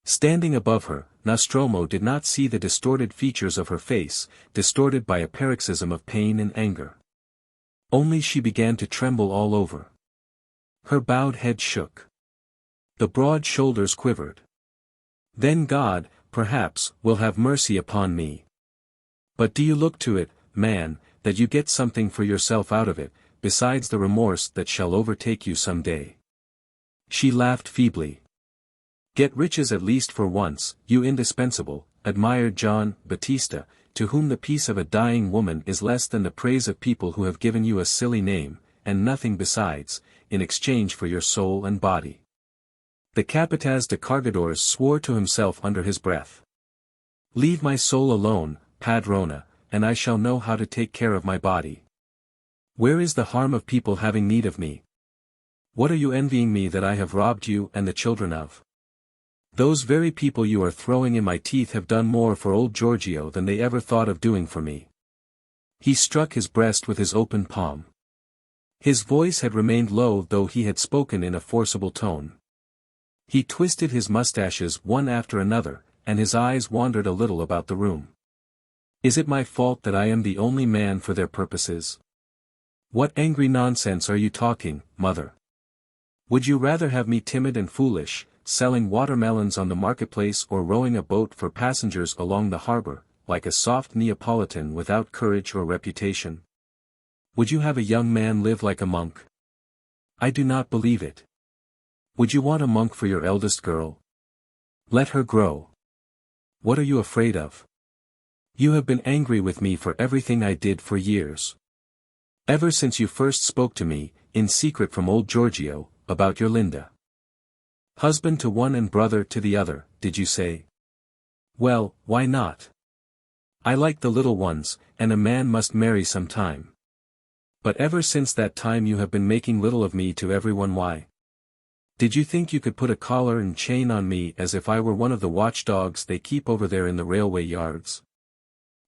[SPEAKER 1] Standing above her, Nostromo did not see the distorted features of her face, distorted by a paroxysm of pain and anger. Only she began to tremble all over. Her bowed head shook. The broad shoulders quivered. "Then God, perhaps, will have mercy upon me. But do you look to it, man, that you get something for yourself out of it, besides the remorse that shall overtake you some day." She laughed feebly. "Get riches at least for once, you indispensable," admired Gian Battista, "to whom the peace of a dying woman is less than the praise of people who have given you a silly name, and nothing besides, in exchange for your soul and body." The Capataz de Cargadores swore to himself under his breath. "Leave my soul alone, Padrona, and I shall know how to take care of my body. Where is the harm of people having need of me? What are you envying me that I have robbed you and the children of? Those very people you are throwing in my teeth have done more for old Giorgio than they ever thought of doing for me." He struck his breast with his open palm. His voice had remained low though he had spoken in a forcible tone. He twisted his mustaches one after another, and his eyes wandered a little about the room. "Is it my fault that I am the only man for their purposes? What angry nonsense are you talking, mother? Would you rather have me timid and foolish, selling watermelons on the marketplace or rowing a boat for passengers along the harbor, like a soft Neapolitan without courage or reputation? Would you have a young man live like a monk? I do not believe it. Would you want a monk for your eldest girl? Let her grow. What are you afraid of? You have been angry with me for everything I did for years. Ever since you first spoke to me, in secret from old Giorgio, about your Linda. Husband to one and brother to the other, did you say? Well, why not? I like the little ones, and a man must marry some time. But ever since that time you have been making little of me to everyone. Why? Did you think you could put a collar and chain on me as if I were one of the watchdogs they keep over there in the railway yards?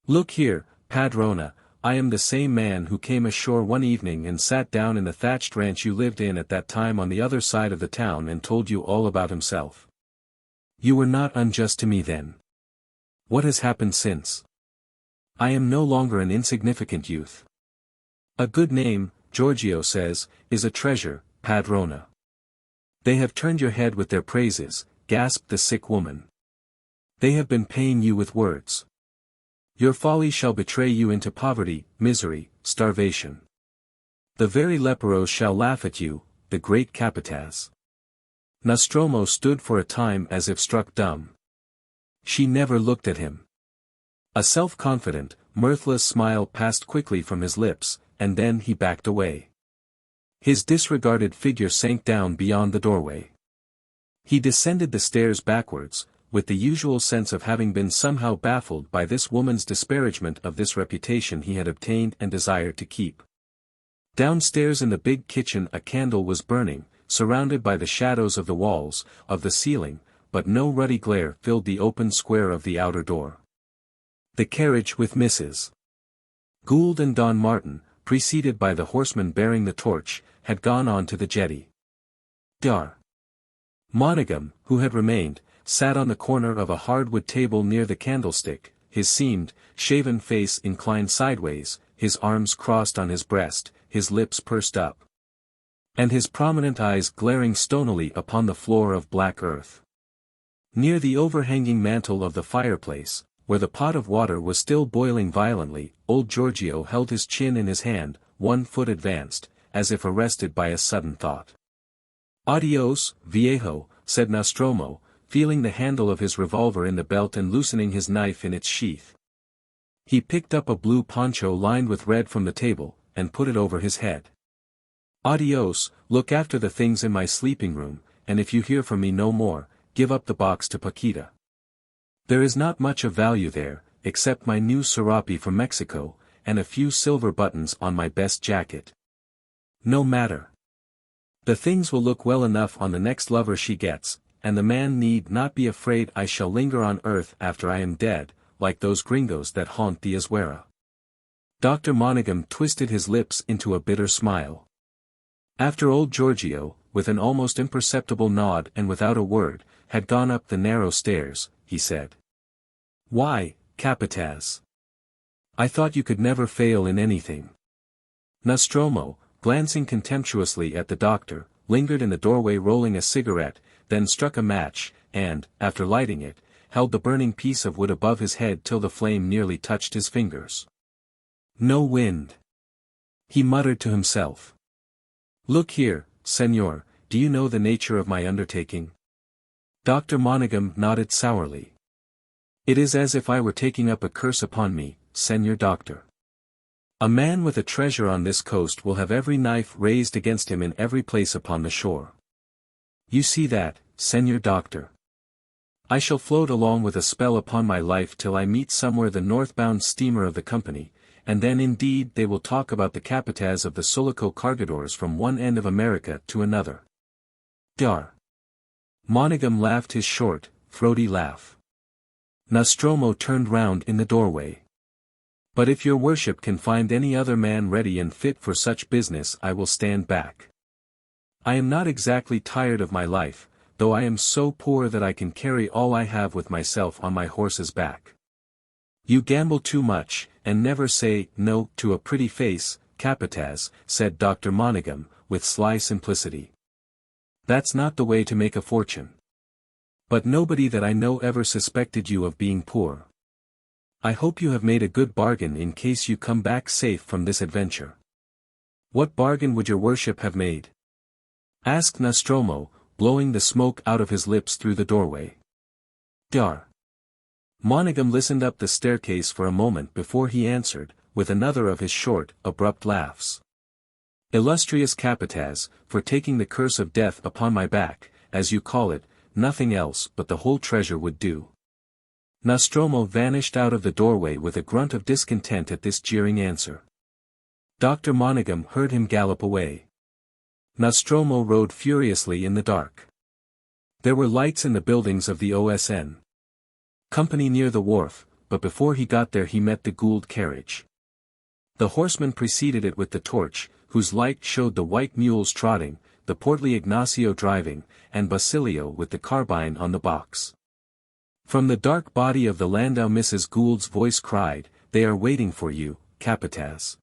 [SPEAKER 1] Look here, Padrona, I am the same man who came ashore one evening and sat down in the thatched ranch you lived in at that time on the other side of the town and told you all about himself. You were not unjust to me then. What has happened since? I am no longer an insignificant youth. A good name, Giorgio says, is a treasure, Padrona. They have turned your head with their praises, gasped the sick woman. They have been paying you with words. Your folly shall betray you into poverty, misery, starvation. The very leperos shall laugh at you, the great Capataz. Nostromo stood for a time as if struck dumb. She never looked at him. A self-confident, mirthless smile passed quickly from his lips, and then he backed away. His disregarded figure sank down beyond the doorway. He descended the stairs backwards, with the usual sense of having been somehow baffled by this woman's disparagement of this reputation he had obtained and desired to keep. Downstairs in the big kitchen a candle was burning, surrounded by the shadows of the walls, of the ceiling, but no ruddy glare filled the open square of the outer door. The carriage with Mrs. Gould and Don Martin, preceded by the horseman bearing the torch, had gone on to the jetty. Dar. Monaghan, who had remained, sat on the corner of a hardwood table near the candlestick, his seamed, shaven face inclined sideways, his arms crossed on his breast, his lips pursed up, and his prominent eyes glaring stonily upon the floor of black earth. Near the overhanging mantel of the fireplace, where the pot of water was still boiling violently, old Giorgio held his chin in his hand, one foot advanced, as if arrested by a sudden thought. Adios, viejo, said Nostromo, feeling the handle of his revolver in the belt and loosening his knife in its sheath. He picked up a blue poncho lined with red from the table, and put it over his head. Adios, look after the things in my sleeping room, and if you hear from me no more, give up the box to Paquita. There is not much of value there, except my new serape from Mexico, and a few silver buttons on my best jacket. No matter. The things will look well enough on the next lover she gets, and the man need not be afraid I shall linger on earth after I am dead, like those gringos that haunt the Azuera. Dr. Monaghan twisted his lips into a bitter smile. After old Giorgio, with an almost imperceptible nod and without a word, had gone up the narrow stairs, he said. Why, Capataz? I thought you could never fail in anything. Nostromo, glancing contemptuously at the doctor, lingered in the doorway rolling a cigarette, then struck a match, and, after lighting it, held the burning piece of wood above his head till the flame nearly touched his fingers. No wind. He muttered to himself. Look here, senor, do you know the nature of my undertaking? Dr. Monaghan nodded sourly. It is as if I were taking up a curse upon me, senor doctor. A man with a treasure on this coast will have every knife raised against him in every place upon the shore. You see that, senor doctor. I shall float along with a spell upon my life till I meet somewhere the northbound steamer of the company, and then indeed they will talk about the Capataz of the Sulaco cargadores from one end of America to another. Dar. Monaghan laughed his short, throaty laugh. Nostromo turned round in the doorway. But if your worship can find any other man ready and fit for such business I will stand back. I am not exactly tired of my life, though I am so poor that I can carry all I have with myself on my horse's back. You gamble too much, and never say no to a pretty face, Capataz, said Dr. Monaghan, with sly simplicity. That's not the way to make a fortune. But nobody that I know ever suspected you of being poor. I hope you have made a good bargain in case you come back safe from this adventure. What bargain would your worship have made? Asked Nostromo, blowing the smoke out of his lips through the doorway. Dar. Monaghan listened up the staircase for a moment before he answered, with another of his short, abrupt laughs. Illustrious Capataz, for taking the curse of death upon my back, as you call it, nothing else but the whole treasure would do. Nostromo vanished out of the doorway with a grunt of discontent at this jeering answer. Dr. Monaghan heard him gallop away. Nostromo rode furiously in the dark. There were lights in the buildings of the OSN company near the wharf, but before he got there he met the Gould carriage. The horseman preceded it with the torch, whose light showed the white mules trotting, the portly Ignacio driving, and Basilio with the carbine on the box. From the dark body of the landau Mrs. Gould's voice cried, "They are waiting for you, Capataz."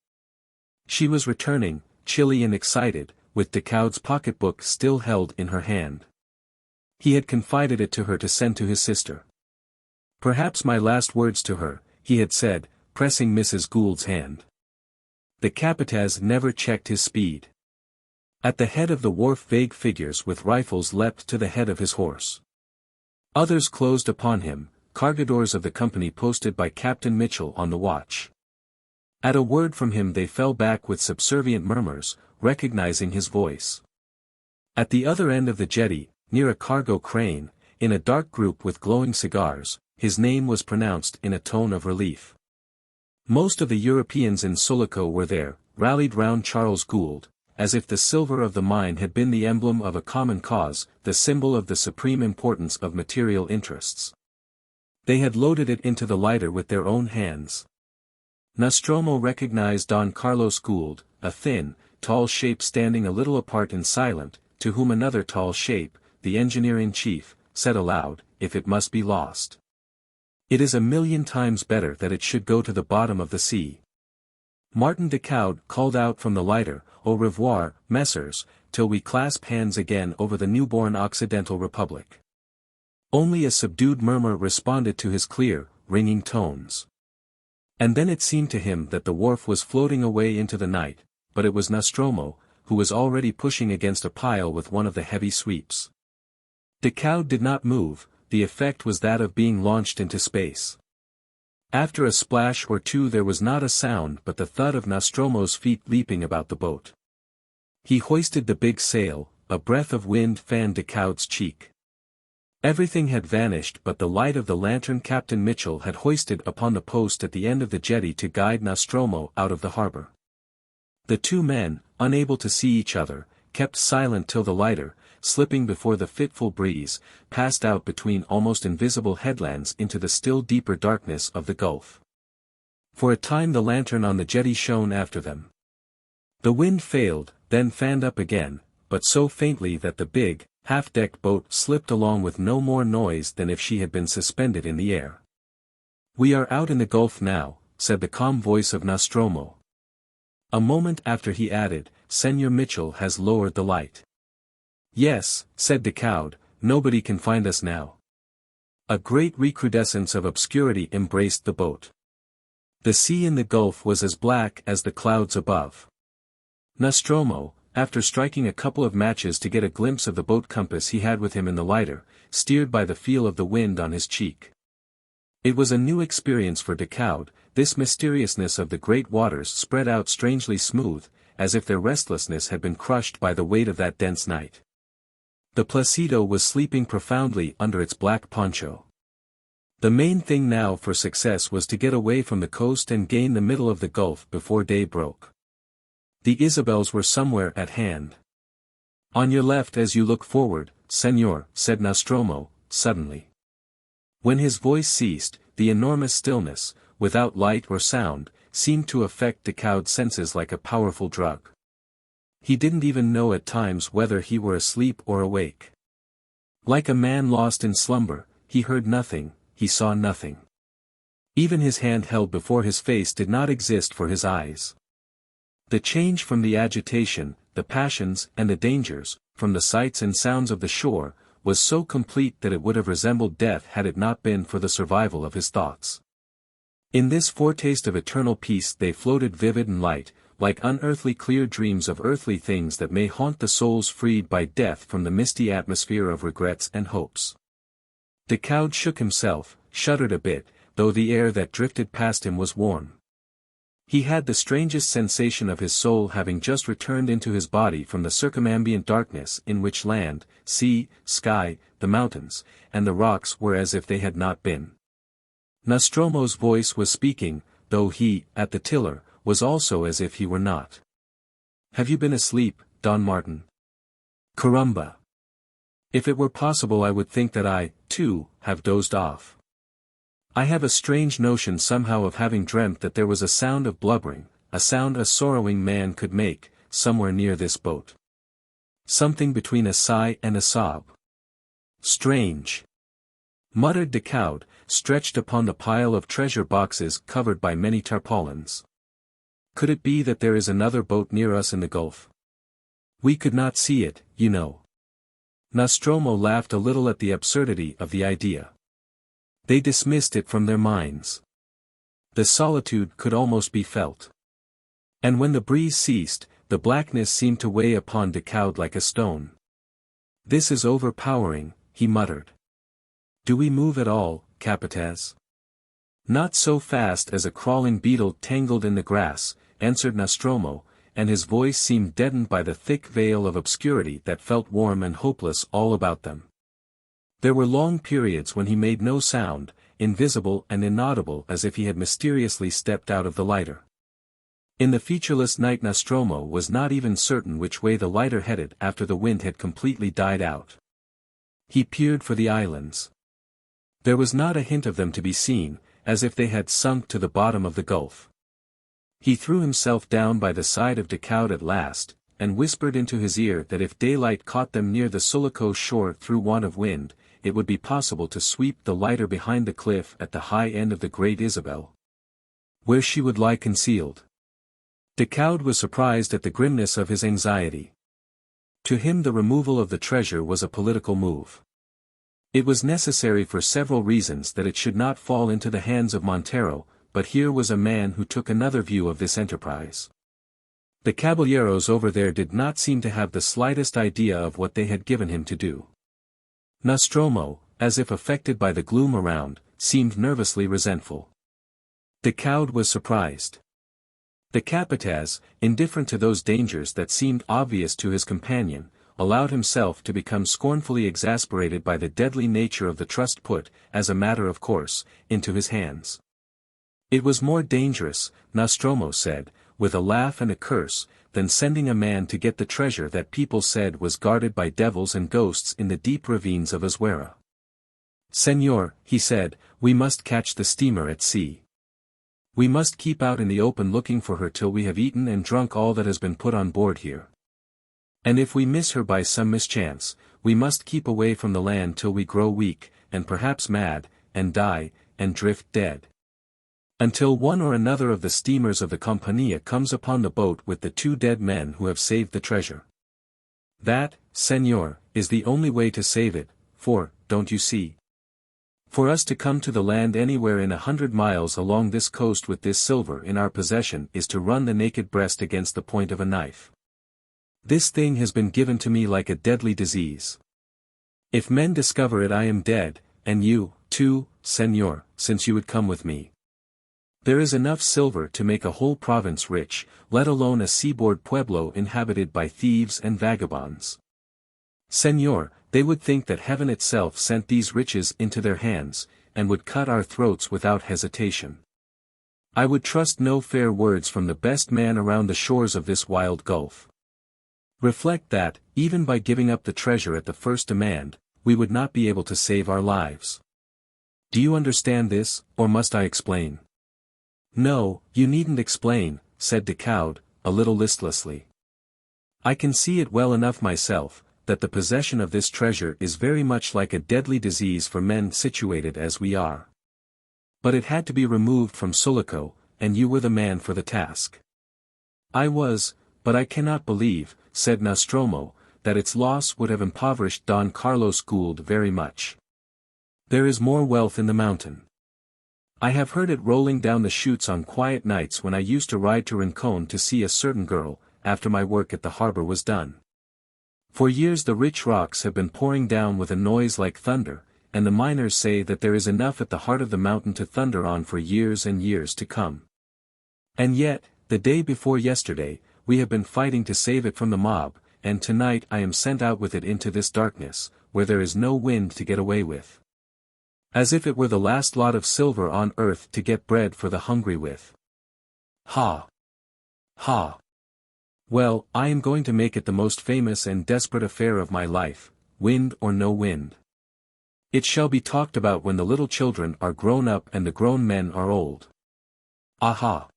[SPEAKER 1] She was returning, chilly and excited, with Decaud's pocketbook still held in her hand. He had confided it to her to send to his sister. "Perhaps my last words to her," he had said, pressing Mrs. Gould's hand. The Capataz never checked his speed. At the head of the wharf vague figures with rifles leapt to the head of his horse. Others closed upon him, cargadores of the company posted by Captain Mitchell on the watch. At a word from him they fell back with subservient murmurs, recognizing his voice. At the other end of the jetty, near a cargo crane, in a dark group with glowing cigars, his name was pronounced in a tone of relief. Most of the Europeans in Sulaco were there, rallied round Charles Gould, as if the silver of the mine had been the emblem of a common cause, the symbol of the supreme importance of material interests. They had loaded it into the lighter with their own hands. Nostromo recognized Don Carlos Gould, a thin, tall shape standing a little apart and silent, to whom another tall shape, the engineer-in-chief, said aloud, "If it must be lost, it is 1,000,000 times better that it should go to the bottom of the sea." Martin Decaud called out from the lighter, "Au revoir, messers, till we clasp hands again over the newborn Occidental Republic." Only a subdued murmur responded to his clear, ringing tones. And then it seemed to him that the wharf was floating away into the night, but it was Nostromo, who was already pushing against a pile with one of the heavy sweeps. Decaud did not move, the effect was that of being launched into space. After a splash or two there was not a sound but the thud of Nostromo's feet leaping about the boat. He hoisted the big sail, a breath of wind fanned Decaud's cheek. Everything had vanished but the light of the lantern Captain Mitchell had hoisted upon the post at the end of the jetty to guide Nostromo out of the harbor. The two men, unable to see each other, kept silent till the lighter, slipping before the fitful breeze, passed out between almost invisible headlands into the still deeper darkness of the gulf. For a time the lantern on the jetty shone after them. The wind failed, then fanned up again, but so faintly that the big, half-decked boat slipped along with no more noise than if she had been suspended in the air. "We are out in the gulf now," said the calm voice of Nostromo. A moment after he added, "Senor Mitchell has lowered the light." "Yes," said Decaud, "nobody can find us now." A great recrudescence of obscurity embraced the boat. The sea in the gulf was as black as the clouds above. Nostromo, after striking a couple of matches to get a glimpse of the boat compass he had with him in the lighter, steered by the feel of the wind on his cheek. It was a new experience for Decaud, this mysteriousness of the great waters spread out strangely smooth, as if their restlessness had been crushed by the weight of that dense night. The Placido was sleeping profoundly under its black poncho. The main thing now for success was to get away from the coast and gain the middle of the gulf before day broke. The Isabels were somewhere at hand. "On your left as you look forward, senor," said Nostromo, suddenly. When his voice ceased, the enormous stillness, without light or sound, seemed to affect Decaud's senses like a powerful drug. He didn't even know at times whether he were asleep or awake. Like a man lost in slumber, he heard nothing, he saw nothing. Even his hand held before his face did not exist for his eyes. The change from the agitation, the passions and the dangers, from the sights and sounds of the shore, was so complete that it would have resembled death had it not been for the survival of his thoughts. In this foretaste of eternal peace they floated vivid and light, like unearthly clear dreams of earthly things that may haunt the souls freed by death from the misty atmosphere of regrets and hopes. Decaud shook himself, shuddered a bit, though the air that drifted past him was warm. He had the strangest sensation of his soul having just returned into his body from the circumambient darkness in which land, sea, sky, the mountains, and the rocks were as if they had not been. Nostromo's voice was speaking, though he, at the tiller, was also as if he were not. "Have you been asleep, Don Martin?" "Caramba! If it were possible I would think that I, too, have dozed off. I have a strange notion somehow of having dreamt that there was a sound of blubbering, a sound a sorrowing man could make, somewhere near this boat. Something between a sigh and a sob. Strange," muttered Decaud, stretched upon the pile of treasure boxes covered by many tarpaulins. "Could it be that there is another boat near us in the Gulf? We could not see it, you know." Nostromo laughed a little at the absurdity of the idea. They dismissed it from their minds. The solitude could almost be felt. And when the breeze ceased, the blackness seemed to weigh upon Decaud like a stone. "This is overpowering," he muttered. "Do we move at all, Capataz?" "Not so fast as a crawling beetle tangled in the grass," answered Nostromo, and his voice seemed deadened by the thick veil of obscurity that felt warm and hopeless all about them. There were long periods when he made no sound, invisible and inaudible as if he had mysteriously stepped out of the lighter. In the featureless night Nostromo was not even certain which way the lighter headed after the wind had completely died out. He peered for the islands. There was not a hint of them to be seen, as if they had sunk to the bottom of the gulf. He threw himself down by the side of Decaud at last, and whispered into his ear that if daylight caught them near the Sulaco shore through want of wind, it would be possible to sweep the lighter behind the cliff at the high end of the Great Isabel, where she would lie concealed. Decaud was surprised at the grimness of his anxiety. To him the removal of the treasure was a political move. It was necessary for several reasons that it should not fall into the hands of Montero, but here was a man who took another view of this enterprise. The caballeros over there did not seem to have the slightest idea of what they had given him to do. Nostromo, as if affected by the gloom around, seemed nervously resentful. Decaud was surprised. The Capataz, indifferent to those dangers that seemed obvious to his companion, allowed himself to become scornfully exasperated by the deadly nature of the trust put, as a matter of course, into his hands. It was more dangerous, Nostromo said, with a laugh and a curse, than sending a man to get the treasure that people said was guarded by devils and ghosts in the deep ravines of Azuera. "Senor," he said, "we must catch the steamer at sea. We must keep out in the open looking for her till we have eaten and drunk all that has been put on board here. And if we miss her by some mischance, we must keep away from the land till we grow weak, and perhaps mad, and die, and drift dead. Until one or another of the steamers of the Compania comes upon the boat with the 2 dead men who have saved the treasure. That, senor, is the only way to save it, for, don't you see? For us to come to the land anywhere in 100 miles along this coast with this silver in our possession is to run the naked breast against the point of a knife. This thing has been given to me like a deadly disease. If men discover it I am dead, and you, too, senor, since you would come with me. There is enough silver to make a whole province rich, let alone a seaboard pueblo inhabited by thieves and vagabonds. Senor, they would think that heaven itself sent these riches into their hands, and would cut our throats without hesitation. I would trust no fair words from the best man around the shores of this wild gulf. Reflect that, even by giving up the treasure at the first demand, we would not be able to save our lives. Do you understand this, or must I explain?" "No, you needn't explain," said Decaud, a little listlessly. "I can see it well enough myself, that the possession of this treasure is very much like a deadly disease for men situated as we are. But it had to be removed from Sulaco, and you were the man for the task." "I was, but I cannot believe," said Nostromo, that its loss would have impoverished Don Carlos Gould very much. There is more wealth in the mountain. I have heard it rolling down the chutes on quiet nights when I used to ride to Rincon to see a certain girl, after my work at the harbor was done. For years the rich rocks have been pouring down with a noise like thunder, and the miners say that there is enough at the heart of the mountain to thunder on for years and years to come. And yet, the day before yesterday, we have been fighting to save it from the mob, and tonight I am sent out with it into this darkness, where there is no wind to get away with. As if it were the last lot of silver on earth to get bread for the hungry with. Ha! Ha! Well, I am going to make it the most famous and desperate affair of my life, wind or no wind. It shall be talked about when the little children are grown up and the grown men are old. Aha!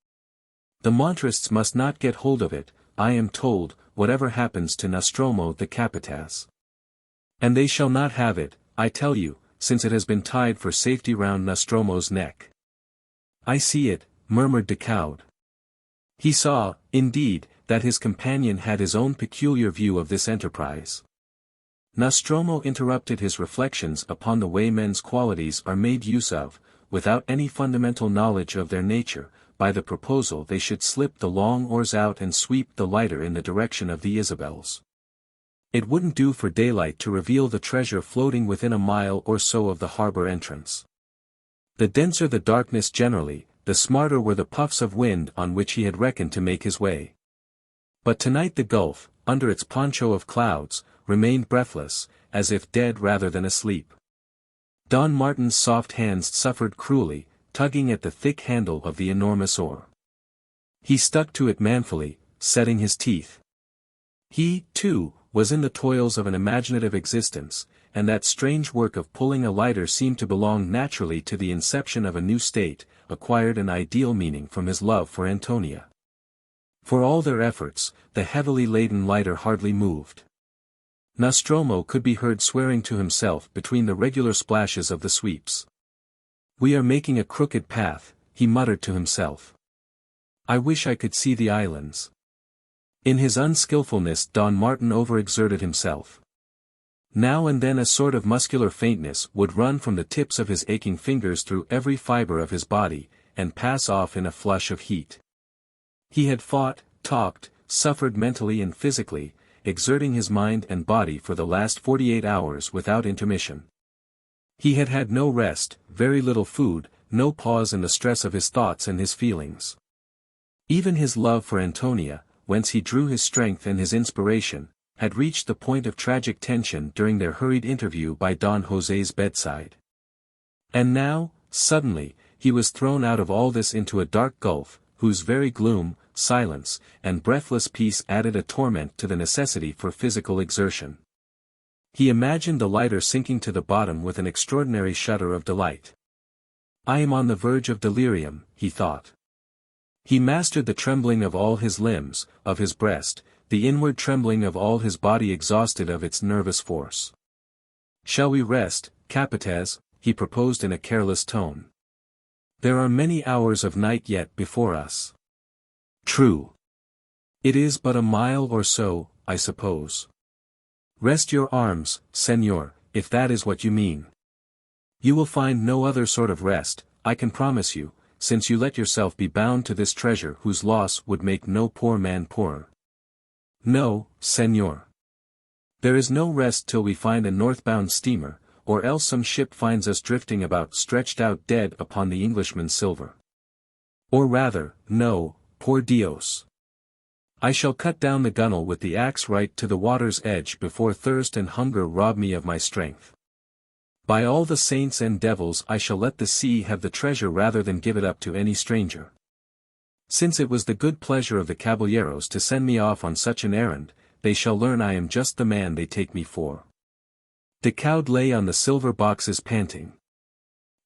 [SPEAKER 1] The Montrists must not get hold of it, I am told, whatever happens to Nostromo the Capataz. And they shall not have it, I tell you, since it has been tied for safety round Nostromo's neck. I see it, murmured Decaud. He saw, indeed, that his companion had his own peculiar view of this enterprise. Nostromo interrupted his reflections upon the way men's qualities are made use of, without any fundamental knowledge of their nature, by the proposal they should slip the long oars out and sweep the lighter in the direction of the Isabels. It wouldn't do for daylight to reveal the treasure floating within a mile or so of the harbor entrance. The denser the darkness generally, the smarter were the puffs of wind on which he had reckoned to make his way. But tonight the gulf, under its poncho of clouds, remained breathless, as if dead rather than asleep. Don Martin's soft hands suffered cruelly, tugging at the thick handle of the enormous oar. He stuck to it manfully, setting his teeth. He, too, was in the toils of an imaginative existence, and that strange work of pulling a lighter seemed to belong naturally to the inception of a new state, acquired an ideal meaning from his love for Antonia. For all their efforts, the heavily laden lighter hardly moved. Nostromo could be heard swearing to himself between the regular splashes of the sweeps. "We are making a crooked path," he muttered to himself. "I wish I could see the islands." In his unskillfulness Don Martin overexerted himself. Now and then a sort of muscular faintness would run from the tips of his aching fingers through every fiber of his body, and pass off in a flush of heat. He had fought, talked, suffered mentally and physically, exerting his mind and body for the last 48 hours without intermission. He had had no rest, very little food, no pause in the stress of his thoughts and his feelings. Even his love for Antonia, whence he drew his strength and his inspiration, had reached the point of tragic tension during their hurried interview by Don José's bedside. And now, suddenly, he was thrown out of all this into a dark gulf, whose very gloom, silence, and breathless peace added a torment to the necessity for physical exertion. He imagined the lighter sinking to the bottom with an extraordinary shudder of delight. "I am on the verge of delirium," he thought. He mastered the trembling of all his limbs, of his breast, the inward trembling of all his body exhausted of its nervous force. "Shall we rest, Capataz?" he proposed in a careless tone. "There are many hours of night yet before us." "True. It is but a mile or so, I suppose." "Rest your arms, Señor, if that is what you mean. You will find no other sort of rest, I can promise you, since you let yourself be bound to this treasure whose loss would make no poor man poorer." "No, Señor. There is no rest till we find a northbound steamer, or else some ship finds us drifting about stretched out dead upon the Englishman's silver. Or rather, no, por Dios. I shall cut down the gunwale with the axe right to the water's edge before thirst and hunger rob me of my strength. By all the saints and devils I shall let the sea have the treasure rather than give it up to any stranger. Since it was the good pleasure of the caballeros to send me off on such an errand, they shall learn I am just the man they take me for." Decaud lay on the silver boxes panting.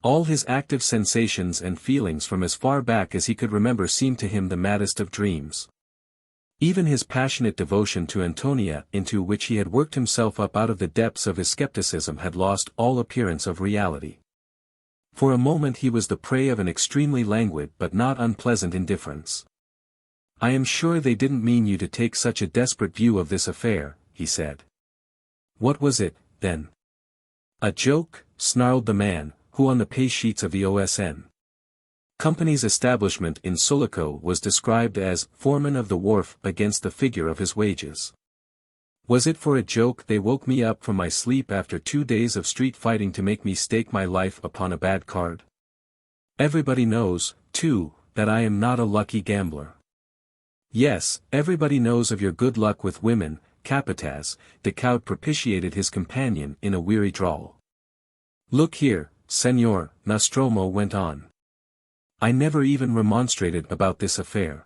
[SPEAKER 1] All his active sensations and feelings from as far back as he could remember seemed to him the maddest of dreams. Even his passionate devotion to Antonia, into which he had worked himself up out of the depths of his skepticism, had lost all appearance of reality. For a moment he was the prey of an extremely languid but not unpleasant indifference. "I am sure they didn't mean you to take such a desperate view of this affair," he said. What was it, then? A joke, snarled the man, who on the pay sheets of the OSN Company's establishment in Sulaco was described as foreman of the wharf against the figure of his wages. Was it for a joke they woke me up from my sleep after 2 days of street fighting to make me stake my life upon a bad card? Everybody knows, too, that I am not a lucky gambler. Yes, everybody knows of your good luck with women, Capataz, Decaud propitiated his companion in a weary drawl. Look here, Senor, Nostromo went on. I never even remonstrated about this affair.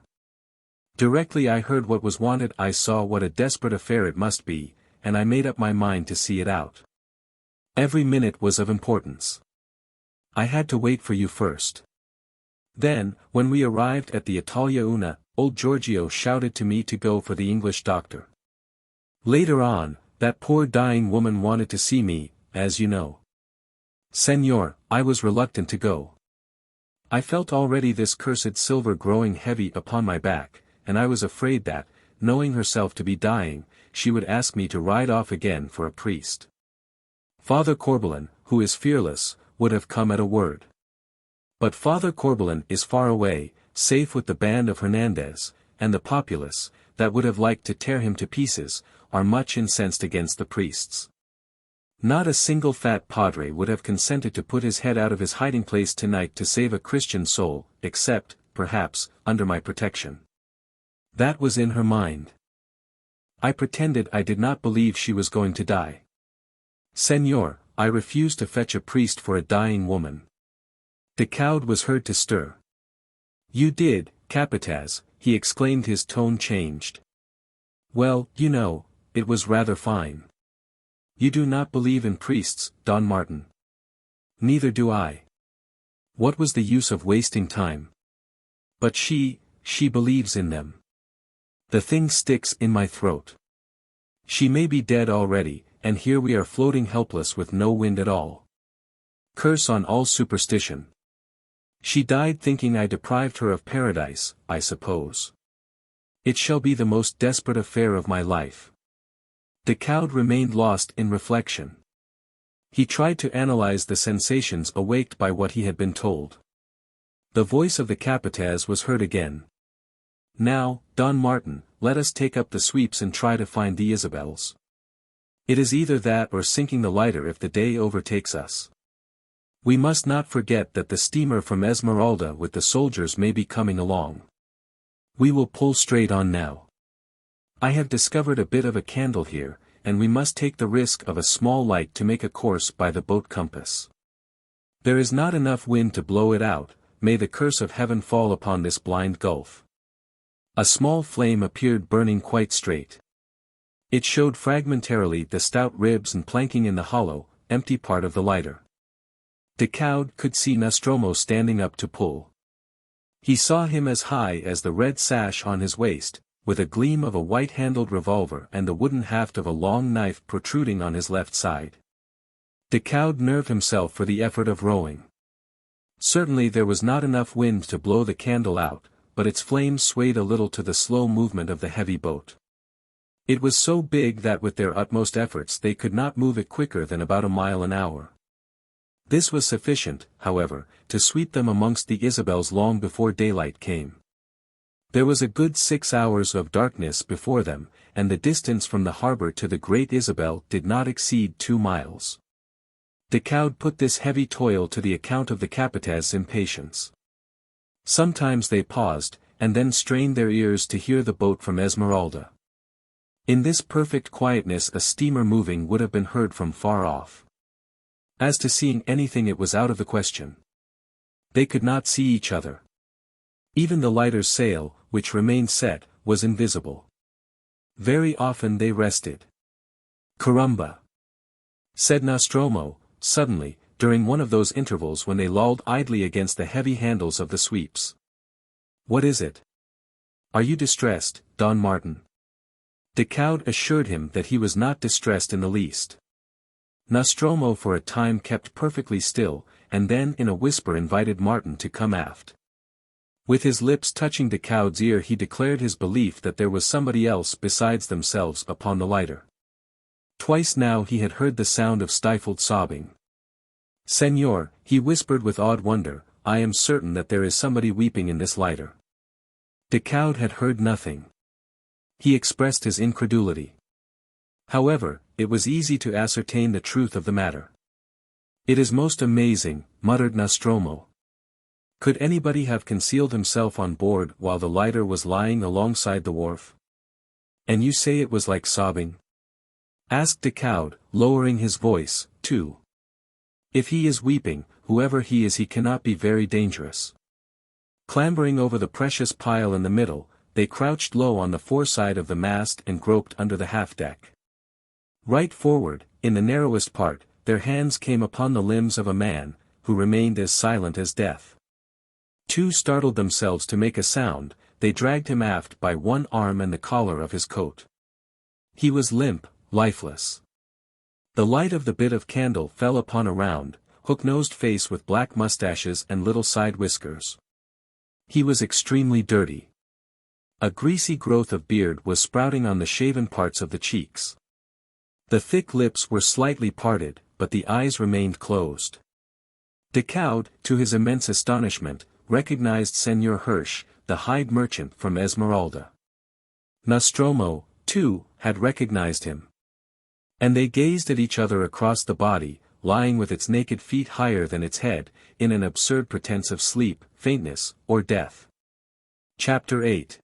[SPEAKER 1] Directly I heard what was wanted I saw what a desperate affair it must be, and I made up my mind to see it out. Every minute was of importance. I had to wait for you first. Then, when we arrived at the Italia Una, old Giorgio shouted to me to go for the English doctor. Later on, that poor dying woman wanted to see me, as you know. Senor, I was reluctant to go. I felt already this cursed silver growing heavy upon my back, and I was afraid that, knowing herself to be dying, she would ask me to ride off again for a priest. Father Corbelan, who is fearless, would have come at a word. But Father Corbelan is far away, safe with the band of Hernandez, and the populace, that would have liked to tear him to pieces, are much incensed against the priests. Not a single fat padre would have consented to put his head out of his hiding place tonight to save a Christian soul, except, perhaps, under my protection. That was in her mind. I pretended I did not believe she was going to die. Senor, I refuse to fetch a priest for a dying woman. Decaud was heard to stir. You did, Capataz, he exclaimed, his tone changed. Well, you know, it was rather fine. You do not believe in priests, Don Martin. Neither do I. What was the use of wasting time? But she believes in them. The thing sticks in my throat. She may be dead already, and here we are floating helpless with no wind at all. Curse on all superstition. She died thinking I deprived her of paradise, I suppose. It shall be the most desperate affair of my life. Decaud remained lost in reflection. He tried to analyze the sensations awaked by what he had been told. The voice of the Capataz was heard again. Now, Don Martin, let us take up the sweeps and try to find the Isabels. It is either that or sinking the lighter if the day overtakes us. We must not forget that the steamer from Esmeralda with the soldiers may be coming along. We will pull straight on now. I have discovered a bit of a candle here, and we must take the risk of a small light to make a course by the boat compass. There is not enough wind to blow it out, may the curse of heaven fall upon this blind gulf. A small flame appeared burning quite straight. It showed fragmentarily the stout ribs and planking in the hollow, empty part of the lighter. Decaud could see Nostromo standing up to pull. He saw him as high as the red sash on his waist, with a gleam of a white-handled revolver and the wooden haft of a long knife protruding on his left side. Decaud nerved himself for the effort of rowing. Certainly there was not enough wind to blow the candle out, but its flames swayed a little to the slow movement of the heavy boat. It was so big that with their utmost efforts they could not move it quicker than about a mile an hour. This was sufficient, however, to sweep them amongst the Isabels long before daylight came. There was a good 6 hours of darkness before them, and the distance from the harbor to the Great Isabel did not exceed 2 miles. Decaud put this heavy toil to the account of the Capataz's impatience. Sometimes they paused, and then strained their ears to hear the boat from Esmeralda. In this perfect quietness a steamer moving would have been heard from far off. As to seeing anything, it was out of the question. They could not see each other. Even the lighter's sail, which remained set, was invisible. Very often they rested. Caramba! Said Nostromo, suddenly, during one of those intervals when they lolled idly against the heavy handles of the sweeps. What is it? Are you distressed, Don Martin? Decaud assured him that he was not distressed in the least. Nostromo for a time kept perfectly still, and then in a whisper invited Martin to come aft. With his lips touching Decaud's ear he declared his belief that there was somebody else besides themselves upon the lighter. Twice now he had heard the sound of stifled sobbing. "Senor," he whispered with awed wonder, "I am certain that there is somebody weeping in this lighter." Decaud had heard nothing. He expressed his incredulity. However, it was easy to ascertain the truth of the matter. "It is most amazing," muttered Nostromo. "Could anybody have concealed himself on board while the lighter was lying alongside the wharf?" "And you say it was like sobbing?" asked Decaud, lowering his voice, too. "If he is weeping, whoever he is, he cannot be very dangerous." Clambering over the precious pile in the middle, they crouched low on the foreside of the mast and groped under the half-deck. Right forward, in the narrowest part, their hands came upon the limbs of a man, who remained as silent as death. Too startled themselves to make a sound, they dragged him aft by one arm and the collar of his coat. He was limp, lifeless. The light of the bit of candle fell upon a round, hook-nosed face with black mustaches and little side whiskers. He was extremely dirty. A greasy growth of beard was sprouting on the shaven parts of the cheeks. The thick lips were slightly parted, but the eyes remained closed. Decaud, to his immense astonishment, recognized Senor Hirsch, the hide merchant from Esmeralda. Nostromo, too, had recognized him. And they gazed at each other across the body, lying with its naked feet higher than its head, in an absurd pretense of sleep, faintness, or death. Chapter 8.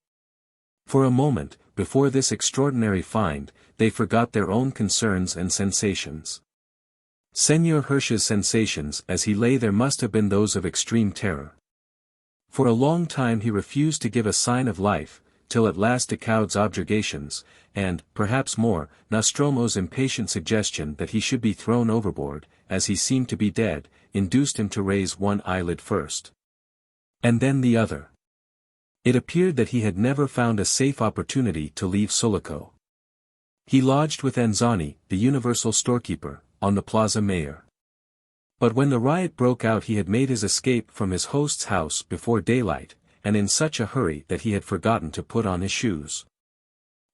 [SPEAKER 1] For a moment, before this extraordinary find, they forgot their own concerns and sensations. Senor Hirsch's sensations as he lay there must have been those of extreme terror. For a long time he refused to give a sign of life, till at last Decaud's objurgations, and, perhaps more, Nostromo's impatient suggestion that he should be thrown overboard, as he seemed to be dead, induced him to raise one eyelid first. And then the other. It appeared that he had never found a safe opportunity to leave Sulaco. He lodged with Anzani, the universal storekeeper, on the Plaza Mayor. But when the riot broke out he had made his escape from his host's house before daylight, and in such a hurry that he had forgotten to put on his shoes.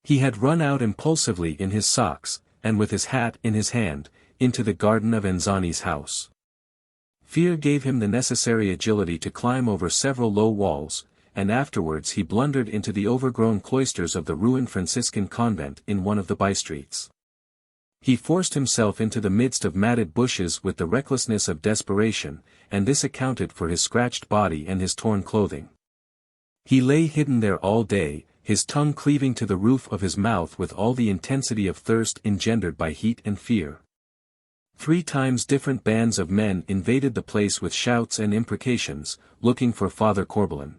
[SPEAKER 1] He had run out impulsively in his socks, and with his hat in his hand, into the garden of Anzani's house. Fear gave him the necessary agility to climb over several low walls, and afterwards he blundered into the overgrown cloisters of the ruined Franciscan convent in one of the by-streets. He forced himself into the midst of matted bushes with the recklessness of desperation, and this accounted for his scratched body and his torn clothing. He lay hidden there all day, his tongue cleaving to the roof of his mouth with all the intensity of thirst engendered by heat and fear. 3 times different bands of men invaded the place with shouts and imprecations, looking for Father Corbelan.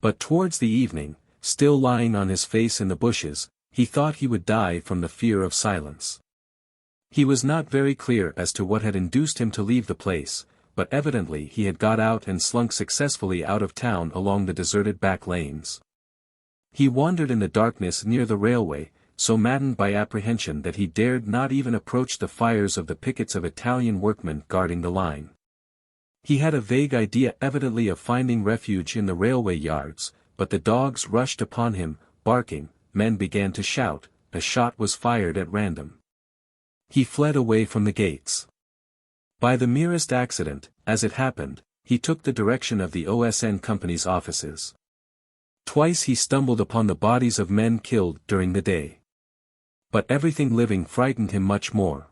[SPEAKER 1] But towards the evening, still lying on his face in the bushes, he thought he would die from the fear of silence. He was not very clear as to what had induced him to leave the place, but evidently he had got out and slunk successfully out of town along the deserted back lanes. He wandered in the darkness near the railway, so maddened by apprehension that he dared not even approach the fires of the pickets of Italian workmen guarding the line. He had a vague idea evidently of finding refuge in the railway yards, but the dogs rushed upon him, barking, men began to shout, a shot was fired at random. He fled away from the gates. By the merest accident, as it happened, he took the direction of the OSN Company's offices. Twice he stumbled upon the bodies of men killed during the day. But everything living frightened him much more.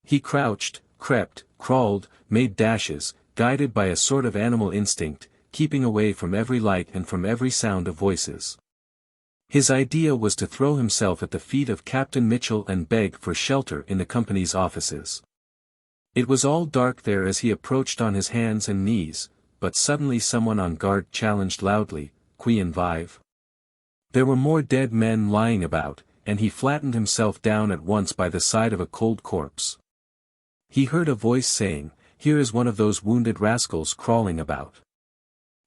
[SPEAKER 1] He crouched, crept, crawled, made dashes, guided by a sort of animal instinct, keeping away from every light and from every sound of voices. His idea was to throw himself at the feet of Captain Mitchell and beg for shelter in the company's offices. It was all dark there as he approached on his hands and knees, but suddenly someone on guard challenged loudly, "Quien vive?" There were more dead men lying about, and he flattened himself down at once by the side of a cold corpse. He heard a voice saying, "Here is one of those wounded rascals crawling about.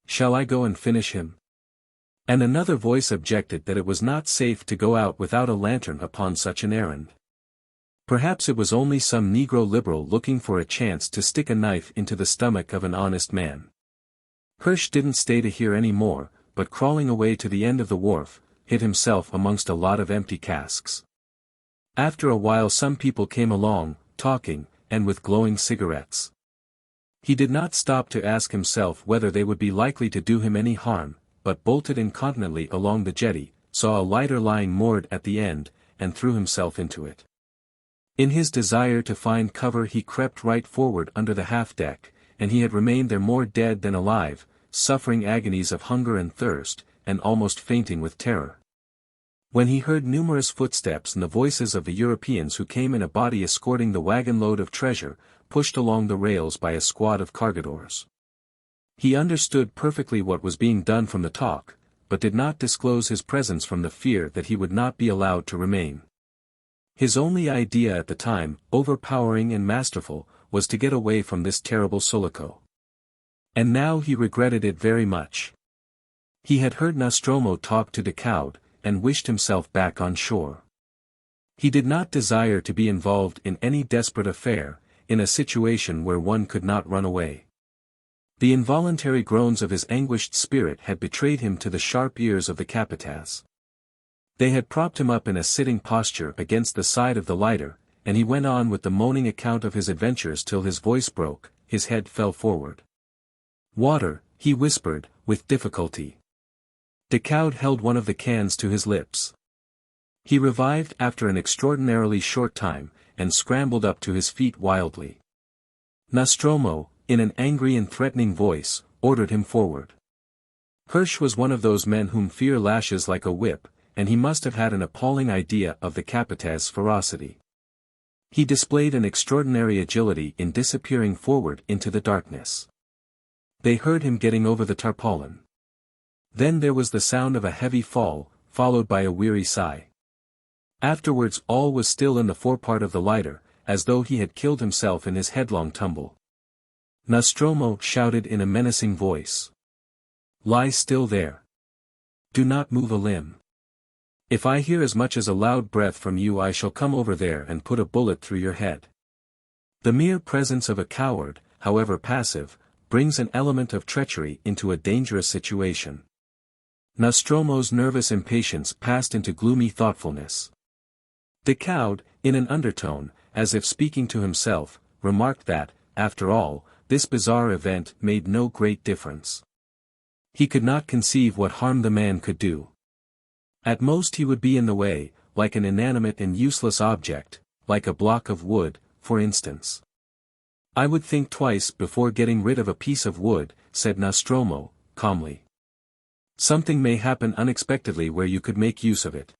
[SPEAKER 1] Shall I go and finish him?" And another voice objected that it was not safe to go out without a lantern upon such an errand. Perhaps it was only some Negro liberal looking for a chance to stick a knife into the stomach of an honest man. Hirsch didn't stay to hear any more, but crawling away to the end of the wharf, hid himself amongst a lot of empty casks. After a while some people came along, talking, and with glowing cigarettes. He did not stop to ask himself whether they would be likely to do him any harm, but bolted incontinently along the jetty, saw a lighter lying moored at the end, and threw himself into it. In his desire to find cover he crept right forward under the half-deck, and he had remained there more dead than alive, suffering agonies of hunger and thirst, and almost fainting with terror. When he heard numerous footsteps and the voices of the Europeans who came in a body escorting the wagon-load of treasure, pushed along the rails by a squad of cargadores. He understood perfectly what was being done from the talk, but did not disclose his presence from the fear that he would not be allowed to remain. His only idea at the time, overpowering and masterful, was to get away from this terrible Sulaco. And now he regretted it very much. He had heard Nostromo talk to Decaud, and wished himself back on shore. He did not desire to be involved in any desperate affair, in a situation where one could not run away. The involuntary groans of his anguished spirit had betrayed him to the sharp ears of the capataz. They had propped him up in a sitting posture against the side of the lighter, and he went on with the moaning account of his adventures till his voice broke, his head fell forward. "Water," he whispered, with difficulty. Decaud held one of the cans to his lips. He revived after an extraordinarily short time, and scrambled up to his feet wildly. Nostromo, in an angry and threatening voice, ordered him forward. Hirsch was one of those men whom fear lashes like a whip, and he must have had an appalling idea of the capataz's ferocity. He displayed an extraordinary agility in disappearing forward into the darkness. They heard him getting over the tarpaulin. Then there was the sound of a heavy fall, followed by a weary sigh. Afterwards all was still in the forepart of the lighter, as though he had killed himself in his headlong tumble. Nostromo shouted in a menacing voice. "Lie still there. Do not move a limb. If I hear as much as a loud breath from you I shall come over there and put a bullet through your head." The mere presence of a coward, however passive, brings an element of treachery into a dangerous situation. Nostromo's nervous impatience passed into gloomy thoughtfulness. Decaud, in an undertone, as if speaking to himself, remarked that, after all, this bizarre event made no great difference. He could not conceive what harm the man could do. At most he would be in the way, like an inanimate and useless object, like a block of wood, for instance. "I would think twice before getting rid of a piece of wood," said Nostromo, calmly. "Something may happen unexpectedly where you could make use of it.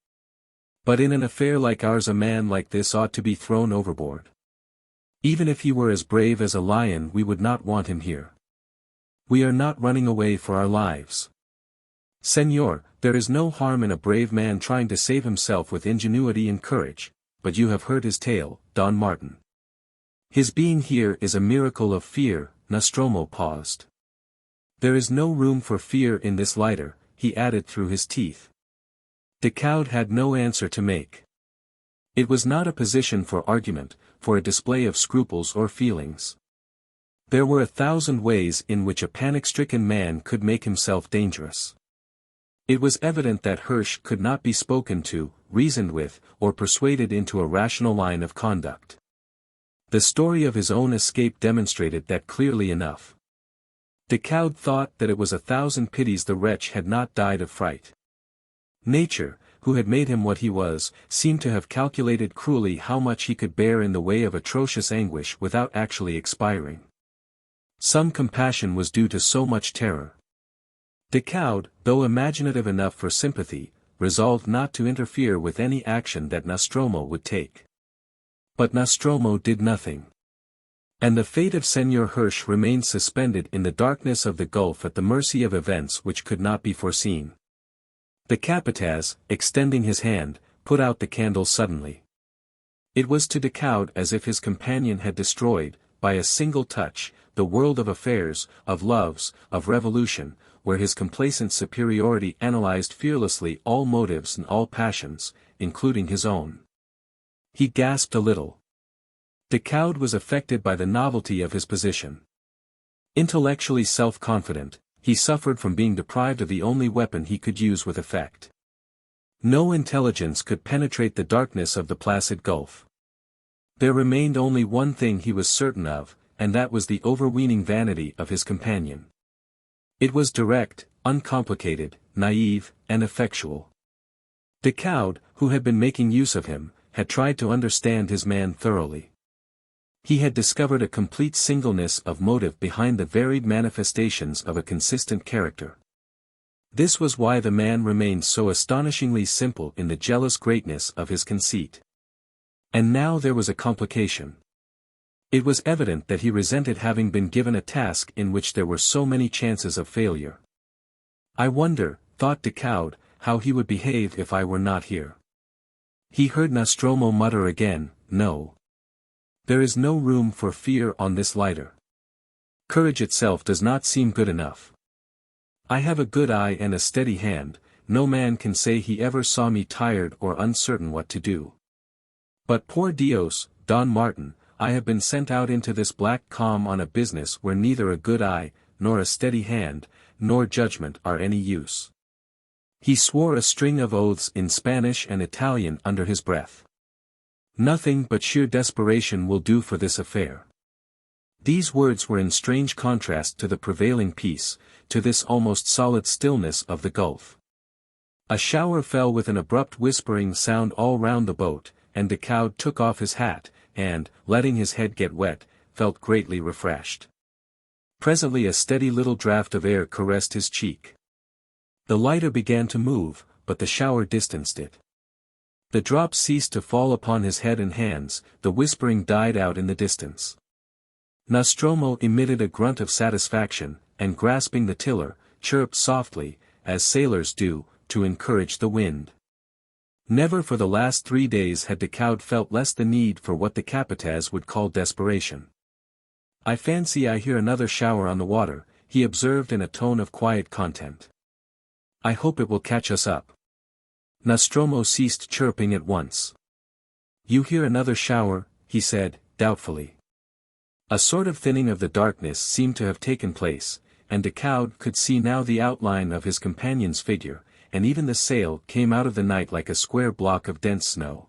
[SPEAKER 1] But in an affair like ours a man like this ought to be thrown overboard. Even if he were as brave as a lion we would not want him here. We are not running away for our lives. Senor, there is no harm in a brave man trying to save himself with ingenuity and courage, but you have heard his tale, Don Martin. His being here is a miracle of fear." Nostromo paused. "There is no room for fear in this lighter," he added through his teeth. Decaud had no answer to make. It was not a position for argument, for a display of scruples or feelings. There were 1,000 ways in which a panic-stricken man could make himself dangerous. It was evident that Hirsch could not be spoken to, reasoned with, or persuaded into a rational line of conduct. The story of his own escape demonstrated that clearly enough. Decaud thought that it was 1,000 pities the wretch had not died of fright. Nature, who had made him what he was, seemed to have calculated cruelly how much he could bear in the way of atrocious anguish without actually expiring. Some compassion was due to so much terror. Decaud, though imaginative enough for sympathy, resolved not to interfere with any action that Nostromo would take. But Nostromo did nothing. And the fate of Senor Hirsch remained suspended in the darkness of the gulf at the mercy of events which could not be foreseen. The capataz, extending his hand, put out the candle suddenly. It was to Decaud as if his companion had destroyed, by a single touch, the world of affairs, of loves, of revolution, where his complacent superiority analyzed fearlessly all motives and all passions, including his own. He gasped a little. Decaud was affected by the novelty of his position. Intellectually self-confident, he suffered from being deprived of the only weapon he could use with effect. No intelligence could penetrate the darkness of the placid gulf. There remained only one thing he was certain of, and that was the overweening vanity of his companion. It was direct, uncomplicated, naive, and effectual. Decaud, who had been making use of him, had tried to understand his man thoroughly. He had discovered a complete singleness of motive behind the varied manifestations of a consistent character. This was why the man remained so astonishingly simple in the jealous greatness of his conceit. And now there was a complication. It was evident that he resented having been given a task in which there were so many chances of failure. I wonder, thought Decaud, how he would behave if I were not here. He heard Nostromo mutter again, "No. There is no room for fear on this lighter. Courage itself does not seem good enough. I have a good eye and a steady hand, no man can say he ever saw me tired or uncertain what to do. But por Dios, Don Martin, I have been sent out into this black calm on a business where neither a good eye, nor a steady hand, nor judgment are any use." He swore a string of oaths in Spanish and Italian under his breath. "Nothing but sheer desperation will do for this affair." These words were in strange contrast to the prevailing peace, to this almost solid stillness of the gulf. A shower fell with an abrupt whispering sound all round the boat, and Decaud took off his hat, and, letting his head get wet, felt greatly refreshed. Presently a steady little draught of air caressed his cheek. The lighter began to move, but the shower distanced it. The drops ceased to fall upon his head and hands, the whispering died out in the distance. Nostromo emitted a grunt of satisfaction, and grasping the tiller, chirruped softly, as sailors do, to encourage the wind. Never for the last 3 days had Decaud felt less the need for what the capataz would call desperation. "I fancy I hear another shower on the water," he observed in a tone of quiet content. "I hope it will catch us up." Nostromo ceased chirping at once. "You hear another shower," he said, doubtfully. A sort of thinning of the darkness seemed to have taken place, and Decaud could see now the outline of his companion's figure, and even the sail came out of the night like a square block of dense snow.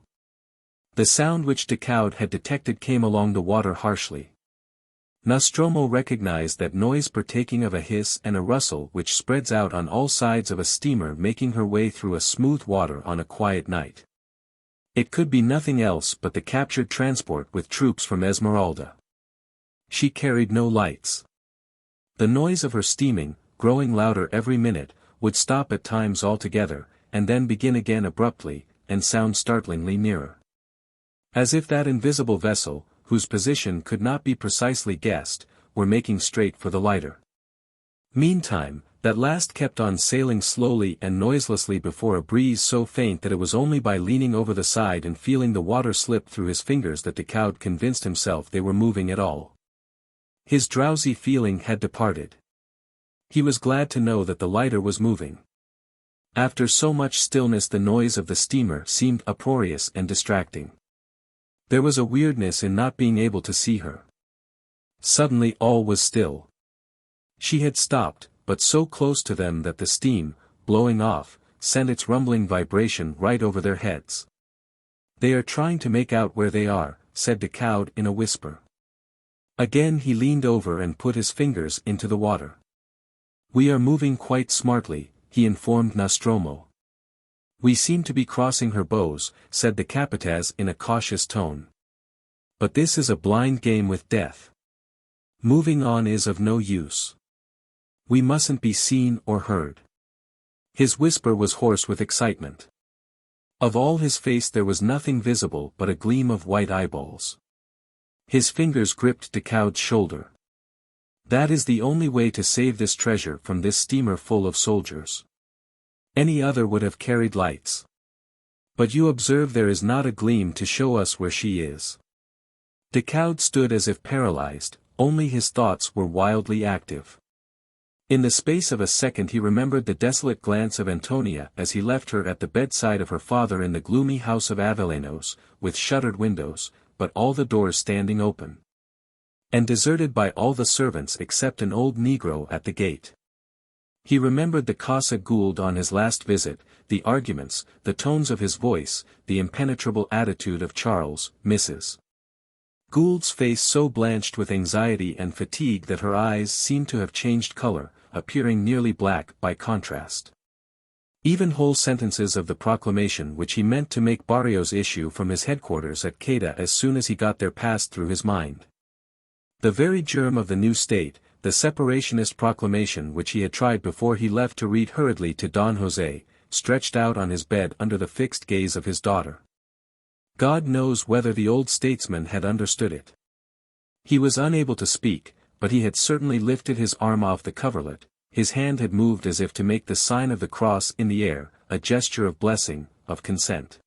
[SPEAKER 1] The sound which Decaud had detected came along the water harshly. Nostromo recognized that noise partaking of a hiss and a rustle which spreads out on all sides of a steamer making her way through a smooth water on a quiet night. It could be nothing else but the captured transport with troops from Esmeralda. She carried no lights. The noise of her steaming, growing louder every minute, would stop at times altogether, and then begin again abruptly, and sound startlingly nearer. As if that invisible vessel, whose position could not be precisely guessed, were making straight for the lighter. Meantime, that last kept on sailing slowly and noiselessly before a breeze so faint that it was only by leaning over the side and feeling the water slip through his fingers that Decaud convinced himself they were moving at all. His drowsy feeling had departed. He was glad to know that the lighter was moving. After so much stillness the noise of the steamer seemed uproarious and distracting. There was a weirdness in not being able to see her. Suddenly all was still. She had stopped, but so close to them that the steam, blowing off, sent its rumbling vibration right over their heads. "They are trying to make out where they are," said Decaud in a whisper. Again he leaned over and put his fingers into the water. "We are moving quite smartly," he informed Nostromo. "We seem to be crossing her bows," said the capataz in a cautious tone. "But this is a blind game with death. Moving on is of no use. We mustn't be seen or heard." His whisper was hoarse with excitement. Of all his face there was nothing visible but a gleam of white eyeballs. His fingers gripped Decaud's shoulder. "That is the only way to save this treasure from this steamer full of soldiers. Any other would have carried lights. But you observe there is not a gleam to show us where she is." Decaud stood as if paralyzed, only his thoughts were wildly active. In the space of a second he remembered the desolate glance of Antonia as he left her at the bedside of her father in the gloomy house of Avellanos, with shuttered windows, but all the doors standing open. And deserted by all the servants except an old negro at the gate. He remembered the Casa Gould on his last visit, the arguments, the tones of his voice, the impenetrable attitude of Charles, Mrs. Gould's face so blanched with anxiety and fatigue that her eyes seemed to have changed color, appearing nearly black by contrast. Even whole sentences of the proclamation which he meant to make Barrios issue from his headquarters at Queda as soon as he got there passed through his mind. The very germ of the new state, the separationist proclamation which he had tried before he left to read hurriedly to Don José, stretched out on his bed under the fixed gaze of his daughter. God knows whether the old statesman had understood it. He was unable to speak, but he had certainly lifted his arm off the coverlet, his hand had moved as if to make the sign of the cross in the air, a gesture of blessing, of consent.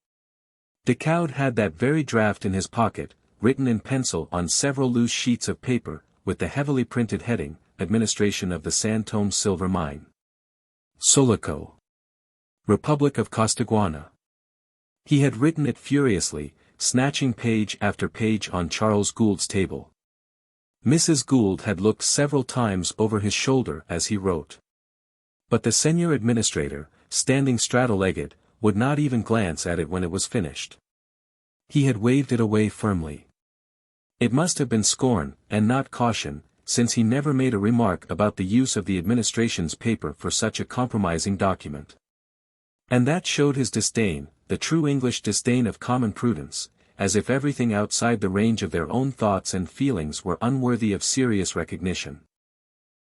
[SPEAKER 1] Decoud had that very draft in his pocket, written in pencil on several loose sheets of paper, with the heavily printed heading, Administration of the San Tomé Silver Mine. Sulaco. Republic of Costaguana. He had written it furiously, snatching page after page on Charles Gould's table. Mrs. Gould had looked several times over his shoulder as he wrote. But the senior administrator, standing straddle-legged, would not even glance at it when it was finished. He had waved it away firmly. It must have been scorn, and not caution, since he never made a remark about the use of the administration's paper for such a compromising document. And that showed his disdain, the true English disdain of common prudence, as if everything outside the range of their own thoughts and feelings were unworthy of serious recognition.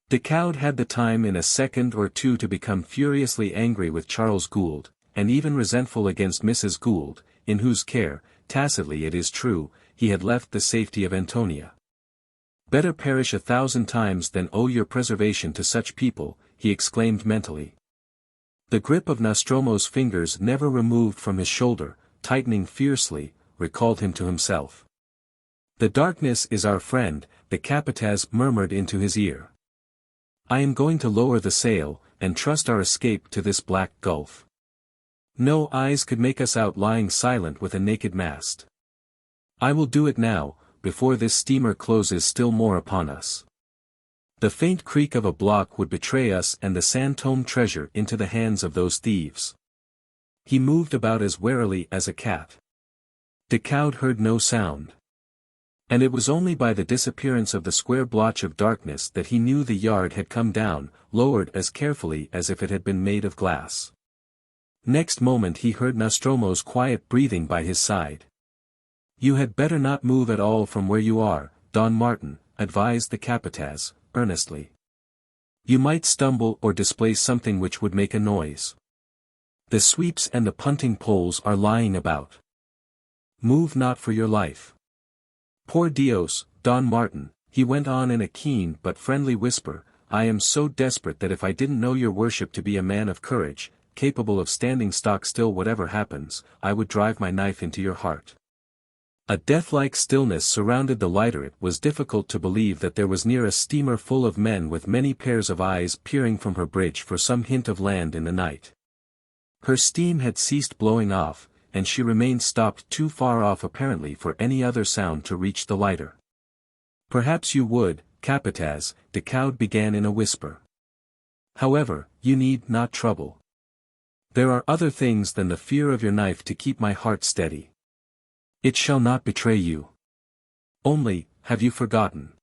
[SPEAKER 1] Decoud had the time in a second or two to become furiously angry with Charles Gould, and even resentful against Mrs. Gould, in whose care, tacitly it is true, he had left the safety of Antonia. Better perish 1,000 times than owe your preservation to such people, he exclaimed mentally. The grip of Nostromo's fingers never removed from his shoulder, tightening fiercely, recalled him to himself. The darkness is our friend, the Capataz murmured into his ear. I am going to lower the sail, and trust our escape to this black gulf. No eyes could make us out lying silent with a naked mast. I will do it now, before this steamer closes still more upon us. The faint creak of a block would betray us and the San Tomé treasure into the hands of those thieves. He moved about as warily as a cat. Decoud heard no sound. And it was only by the disappearance of the square blotch of darkness that he knew the yard had come down, lowered as carefully as if it had been made of glass. Next moment he heard Nostromo's quiet breathing by his side. You had better not move at all from where you are, Don Martin, advised the Capataz, earnestly. You might stumble or displace something which would make a noise. The sweeps and the punting poles are lying about. Move not for your life. Por Dios, Don Martin, he went on in a keen but friendly whisper, I am so desperate that if I didn't know your worship to be a man of courage, capable of standing stock still whatever happens, I would drive my knife into your heart. A death-like stillness surrounded the lighter. It was difficult to believe that there was near a steamer full of men with many pairs of eyes peering from her bridge for some hint of land in the night. Her steam had ceased blowing off, and she remained stopped too far off apparently for any other sound to reach the lighter. Perhaps you would, Capataz, Decoud began in a whisper. However, you need not trouble. There are other things than the fear of your knife to keep my heart steady. It shall not betray you. Only, have you forgotten?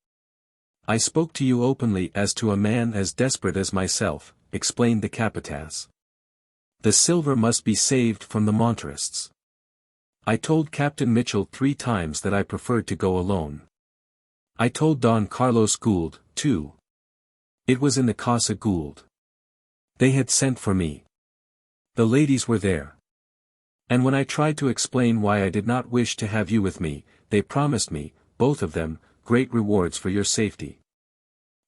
[SPEAKER 1] I spoke to you openly as to a man as desperate as myself, explained the Capataz. The silver must be saved from the Monterists. I told Captain Mitchell 3 times that I preferred to go alone. I told Don Carlos Gould, too. It was in the Casa Gould. They had sent for me. The ladies were there. And when I tried to explain why I did not wish to have you with me, they promised me, both of them, great rewards for your safety.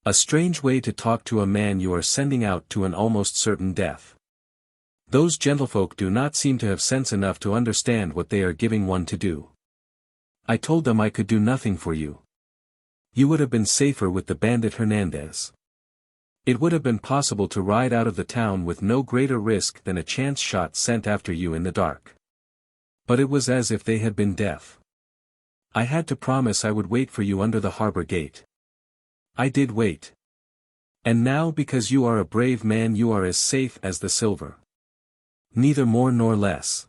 [SPEAKER 1] A strange way to talk to a man you are sending out to an almost certain death. Those gentlefolk do not seem to have sense enough to understand what they are giving one to do. I told them I could do nothing for you. You would have been safer with the bandit Hernandez. It would have been possible to ride out of the town with no greater risk than a chance shot sent after you in the dark. But it was as if they had been deaf. I had to promise I would wait for you under the harbor gate. I did wait. And now because you are a brave man you are as safe as the silver. Neither more nor less.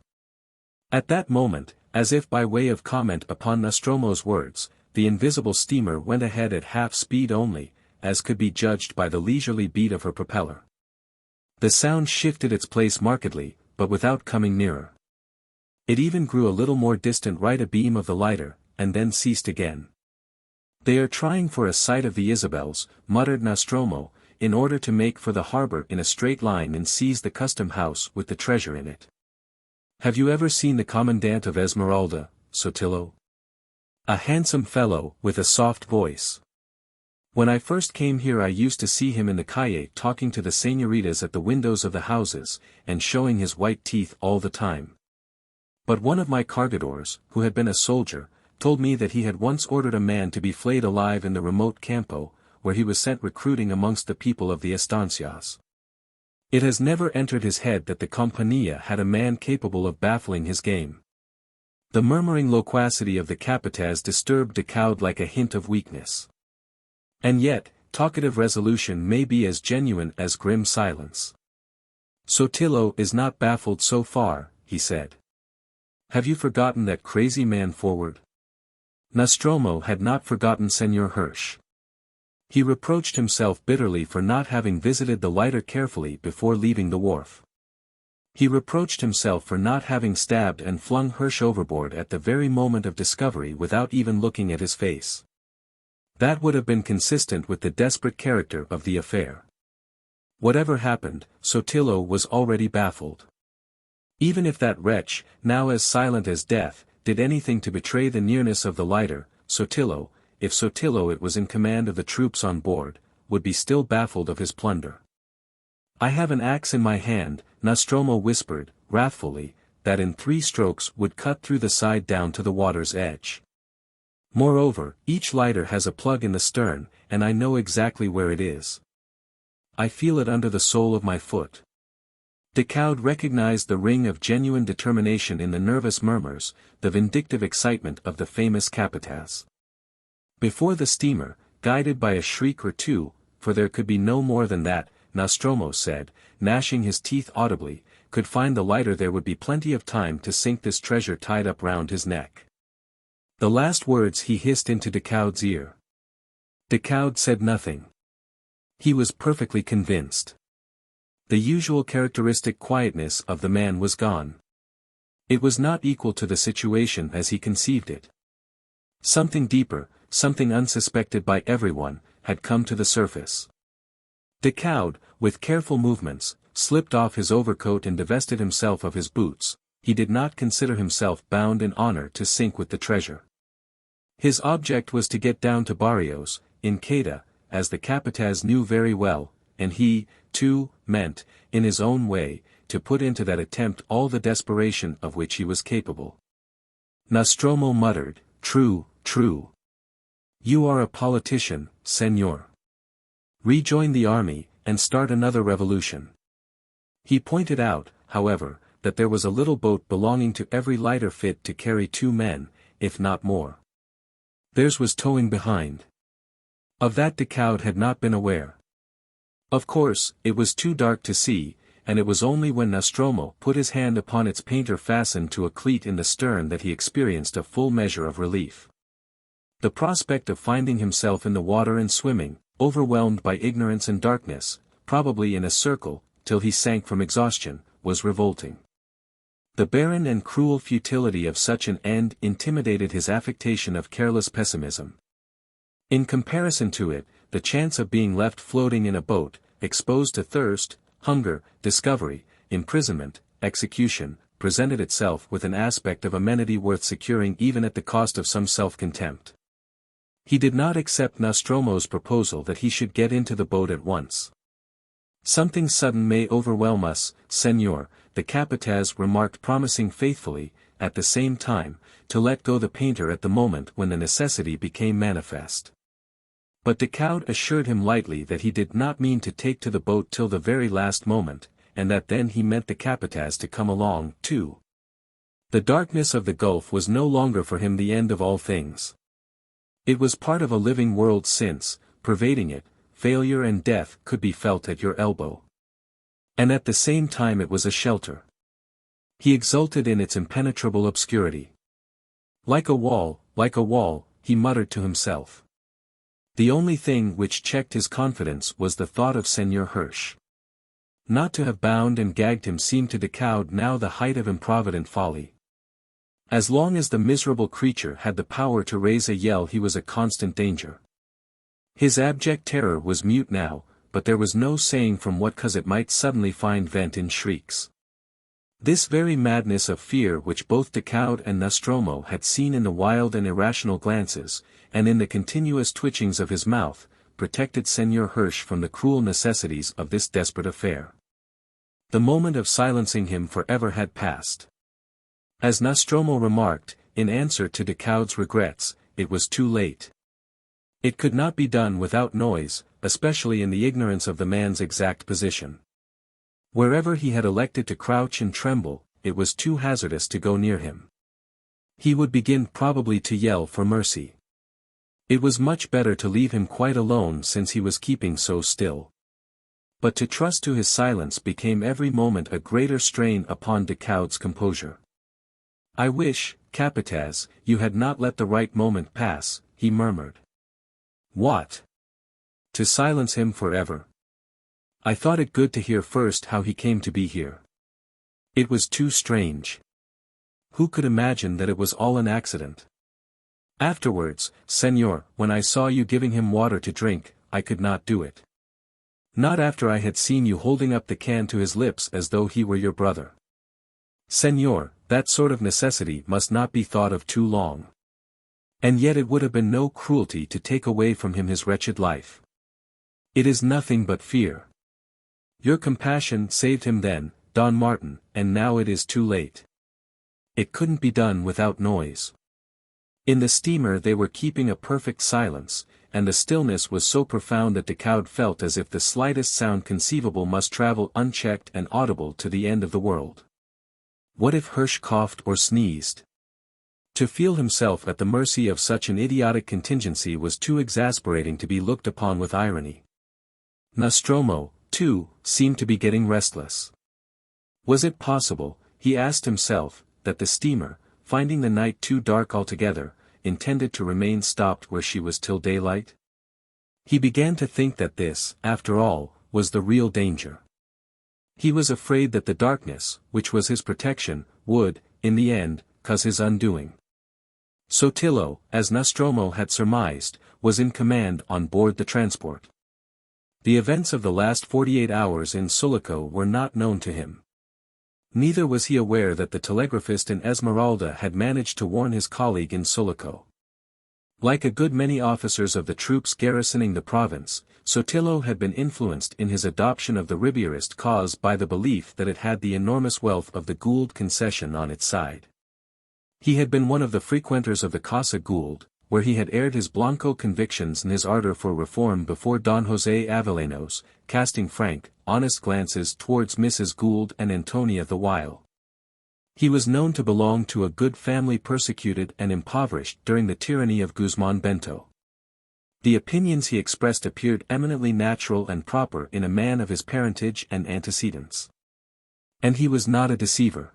[SPEAKER 1] At that moment, as if by way of comment upon Nostromo's words, the invisible steamer went ahead at half speed only, as could be judged by the leisurely beat of her propeller. The sound shifted its place markedly, but without coming nearer. It even grew a little more distant right abeam of the lighter, and then ceased again. "They are trying for a sight of the Isabels," muttered Nostromo, in order to make for the harbor in a straight line and seize the custom house with the treasure in it. "Have you ever seen the commandant of Esmeralda, Sotillo? A handsome fellow, with a soft voice. When I first came here I used to see him in the calle talking to the señoritas at the windows of the houses, and showing his white teeth all the time. But one of my cargadores, who had been a soldier, told me that he had once ordered a man to be flayed alive in the remote campo, where he was sent recruiting amongst the people of the estancias. It has never entered his head that the Compañía had a man capable of baffling his game." The murmuring loquacity of the capataz disturbed Decaud like a hint of weakness. And yet, talkative resolution may be as genuine as grim silence. "Sotillo is not baffled so far," he said. "Have you forgotten that crazy man forward?" Nostromo had not forgotten Senor Hirsch. He reproached himself bitterly for not having visited the lighter carefully before leaving the wharf. He reproached himself for not having stabbed and flung Hirsch overboard at the very moment of discovery without even looking at his face. That would have been consistent with the desperate character of the affair. Whatever happened, Sotillo was already baffled. Even if that wretch, now as silent as death, did anything to betray the nearness of the lighter, Sotillo, if Sotillo it was in command of the troops on board, would be still baffled of his plunder. "I have an axe in my hand," Nostromo whispered, wrathfully, "that in 3 strokes would cut through the side down to the water's edge. Moreover, each lighter has a plug in the stern, and I know exactly where it is. I feel it under the sole of my foot." Decaud recognized the ring of genuine determination in the nervous murmurs, the vindictive excitement of the famous capataz. Before the steamer, guided by a shriek or two, for there could be no more than that, Nostromo said, gnashing his teeth audibly, could find the lighter there would be plenty of time to sink this treasure tied up round his neck. The last words he hissed into Decaud's ear. Decaud said nothing. He was perfectly convinced. The usual characteristic quietness of the man was gone. It was not equal to the situation as he conceived it. Something deeper, something unsuspected by everyone, had come to the surface. Decaud, with careful movements, slipped off his overcoat and divested himself of his boots. He did not consider himself bound in honor to sink with the treasure. His object was to get down to Barrios, in Queda, as the capataz knew very well, and he, too, meant, in his own way, to put into that attempt all the desperation of which he was capable. Nostromo muttered, "True, true. You are a politician, senor. Rejoin the army, and start another revolution." He pointed out, however, that there was a little boat belonging to every lighter fit to carry 2 men, if not more. Theirs was towing behind. Of that Decaud had not been aware. Of course, it was too dark to see, and it was only when Nostromo put his hand upon its painter fastened to a cleat in the stern that he experienced a full measure of relief. The prospect of finding himself in the water and swimming, overwhelmed by ignorance and darkness, probably in a circle, till he sank from exhaustion, was revolting. The barren and cruel futility of such an end intimidated his affectation of careless pessimism. In comparison to it, the chance of being left floating in a boat, exposed to thirst, hunger, discovery, imprisonment, execution, presented itself with an aspect of amenity worth securing even at the cost of some self-contempt. He did not accept Nostromo's proposal that he should get into the boat at once. "Something sudden may overwhelm us, senor," the capataz remarked, promising faithfully, at the same time, to let go the painter at the moment when the necessity became manifest. But Decaud assured him lightly that he did not mean to take to the boat till the very last moment, and that then he meant the capataz to come along, too. The darkness of the gulf was no longer for him the end of all things. It was part of a living world since, pervading it, failure and death could be felt at your elbow. And at the same time it was a shelter. He exulted in its impenetrable obscurity. Like a wall, he muttered to himself. The only thing which checked his confidence was the thought of Senor Hirsch. Not to have bound and gagged him seemed to Decoud now the height of improvident folly. As long as the miserable creature had the power to raise a yell he was a constant danger. His abject terror was mute now, but there was no saying from what cause it might suddenly find vent in shrieks. This very madness of fear which both Decoud and Nostromo had seen in the wild and irrational glances, and in the continuous twitchings of his mouth, protected Senor Hirsch from the cruel necessities of this desperate affair. The moment of silencing him forever had passed. As Nostromo remarked, in answer to Decoud's regrets, it was too late. It could not be done without noise, especially in the ignorance of the man's exact position. Wherever he had elected to crouch and tremble, it was too hazardous to go near him. He would begin probably to yell for mercy. It was much better to leave him quite alone since he was keeping so still. But to trust to his silence became every moment a greater strain upon Decoud's composure. "I wish, Capataz, you had not let the right moment pass," he murmured. "What? To silence him forever? I thought it good to hear first how he came to be here. It was too strange. Who could imagine that it was all an accident? Afterwards, Senor, when I saw you giving him water to drink, I could not do it. Not after I had seen you holding up the can to his lips as though he were your brother. Senor, that sort of necessity must not be thought of too long. And yet it would have been no cruelty to take away from him his wretched life. It is nothing but fear. Your compassion saved him then, Don Martin, and now it is too late. It couldn't be done without noise." In the steamer they were keeping a perfect silence, and the stillness was so profound that Decoud felt as if the slightest sound conceivable must travel unchecked and audible to the end of the world. What if Hirsch coughed or sneezed? To feel himself at the mercy of such an idiotic contingency was too exasperating to be looked upon with irony. Nostromo, too, seemed to be getting restless. Was it possible, he asked himself, that the steamer, finding the night too dark altogether, intended to remain stopped where she was till daylight? He began to think that this, after all, was the real danger. He was afraid that the darkness, which was his protection, would, in the end, cause his undoing. Sotillo, as Nostromo had surmised, was in command on board the transport. The events of the last 48 hours in Sulaco were not known to him. Neither was he aware that the telegraphist in Esmeralda had managed to warn his colleague in Sulaco. Like a good many officers of the troops garrisoning the province, Sotillo had been influenced in his adoption of the Ribierist cause by the belief that it had the enormous wealth of the Gould concession on its side. He had been one of the frequenters of the Casa Gould, where he had aired his Blanco convictions and his ardor for reform before Don José Avellanos, casting frank, honest glances towards Mrs. Gould and Antonia the while. He was known to belong to a good family persecuted and impoverished during the tyranny of Guzman Bento. The opinions he expressed appeared eminently natural and proper in a man of his parentage and antecedents. And he was not a deceiver.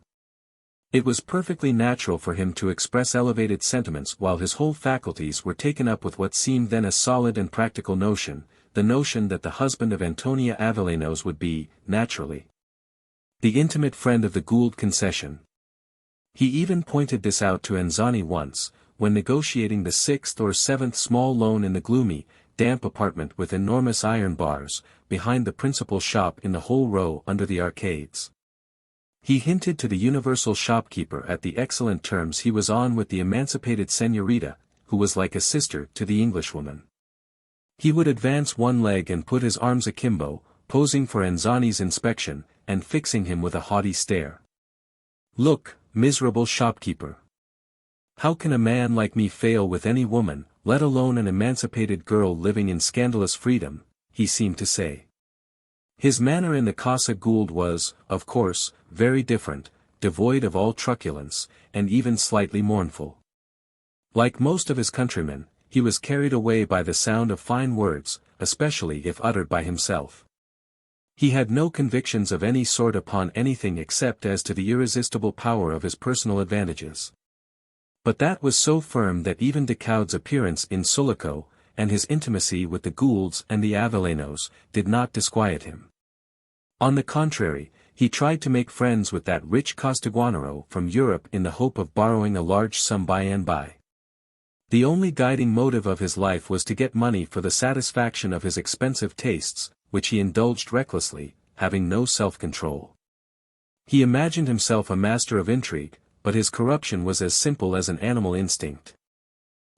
[SPEAKER 1] It was perfectly natural for him to express elevated sentiments while his whole faculties were taken up with what seemed then a solid and practical notion, the notion that the husband of Antonia Avellanos would be, naturally, the intimate friend of the Gould concession. He even pointed this out to Anzani once, when negotiating the 6th or 7th small loan in the gloomy, damp apartment with enormous iron bars, behind the principal shop in the whole row under the arcades. He hinted to the universal shopkeeper at the excellent terms he was on with the emancipated señorita, who was like a sister to the Englishwoman. He would advance one leg and put his arms akimbo, posing for Anzani's inspection, and fixing him with a haughty stare. "Look, miserable shopkeeper. How can a man like me fail with any woman, let alone an emancipated girl living in scandalous freedom?" he seemed to say. His manner in the Casa Gould was, of course, very different, devoid of all truculence, and even slightly mournful. Like most of his countrymen, he was carried away by the sound of fine words, especially if uttered by himself. He had no convictions of any sort upon anything except as to the irresistible power of his personal advantages. But that was so firm that even Decoud's appearance in Sulaco, and his intimacy with the Goulds and the Avellanos, did not disquiet him. On the contrary, he tried to make friends with that rich Costaguanero from Europe in the hope of borrowing a large sum by and by. The only guiding motive of his life was to get money for the satisfaction of his expensive tastes, which he indulged recklessly, having no self-control. He imagined himself a master of intrigue, but his corruption was as simple as an animal instinct.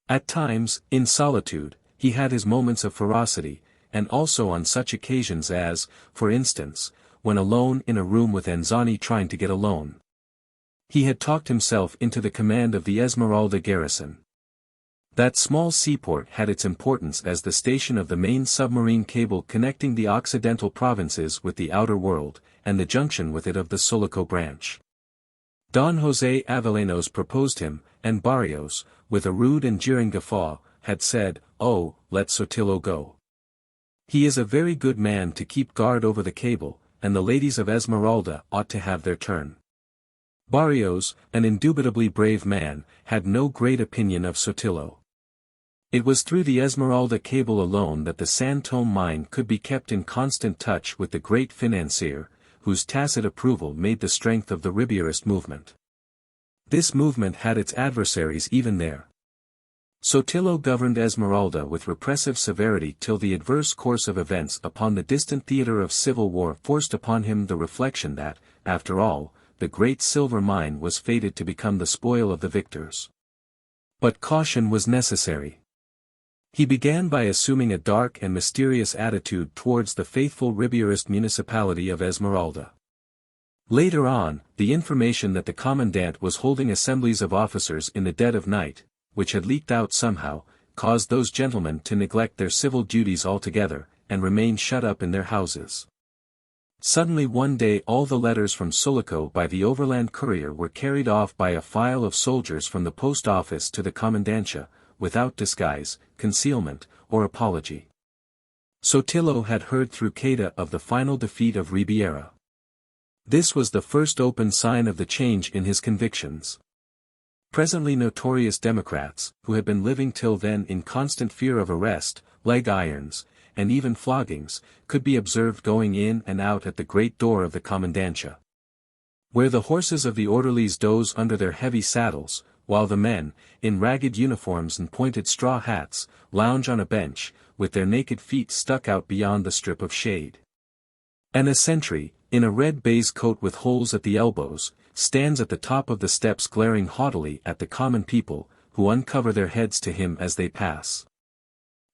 [SPEAKER 1] At times, in solitude, he had his moments of ferocity, and also on such occasions as, for instance, when alone in a room with Anzani trying to get a loan. He had talked himself into the command of the Esmeralda garrison. That small seaport had its importance as the station of the main submarine cable connecting the Occidental provinces with the outer world, and the junction with it of the Sulaco branch. Don José Avellanos proposed him, and Barrios, with a rude and jeering guffaw, had said, "Oh, let Sotillo go. He is a very good man to keep guard over the cable, and the ladies of Esmeralda ought to have their turn." Barrios, an indubitably brave man, had no great opinion of Sotillo. It was through the Esmeralda cable alone that the San Tomé mine could be kept in constant touch with the great financier, whose tacit approval made the strength of the Ribierist movement. This movement had its adversaries even there. Sotillo governed Esmeralda with repressive severity till the adverse course of events upon the distant theatre of civil war forced upon him the reflection that, after all, the great silver mine was fated to become the spoil of the victors. But caution was necessary. He began by assuming a dark and mysterious attitude towards the faithful Ribierist municipality of Esmeralda. Later on, the information that the commandant was holding assemblies of officers in the dead of night, which had leaked out somehow, caused those gentlemen to neglect their civil duties altogether, and remain shut up in their houses. Suddenly one day all the letters from Sulaco by the overland courier were carried off by a file of soldiers from the post office to the commandantia, without disguise, concealment, or apology. Sotillo had heard through Queda of the final defeat of Ribiera. This was the first open sign of the change in his convictions. Presently notorious Democrats, who had been living till then in constant fear of arrest, leg irons, and even floggings, could be observed going in and out at the great door of the commandantia. Where the horses of the orderlies doze under their heavy saddles, while the men, in ragged uniforms and pointed straw hats, lounge on a bench, with their naked feet stuck out beyond the strip of shade. And a sentry, in a red baize coat with holes at the elbows, stands at the top of the steps glaring haughtily at the common people, who uncover their heads to him as they pass.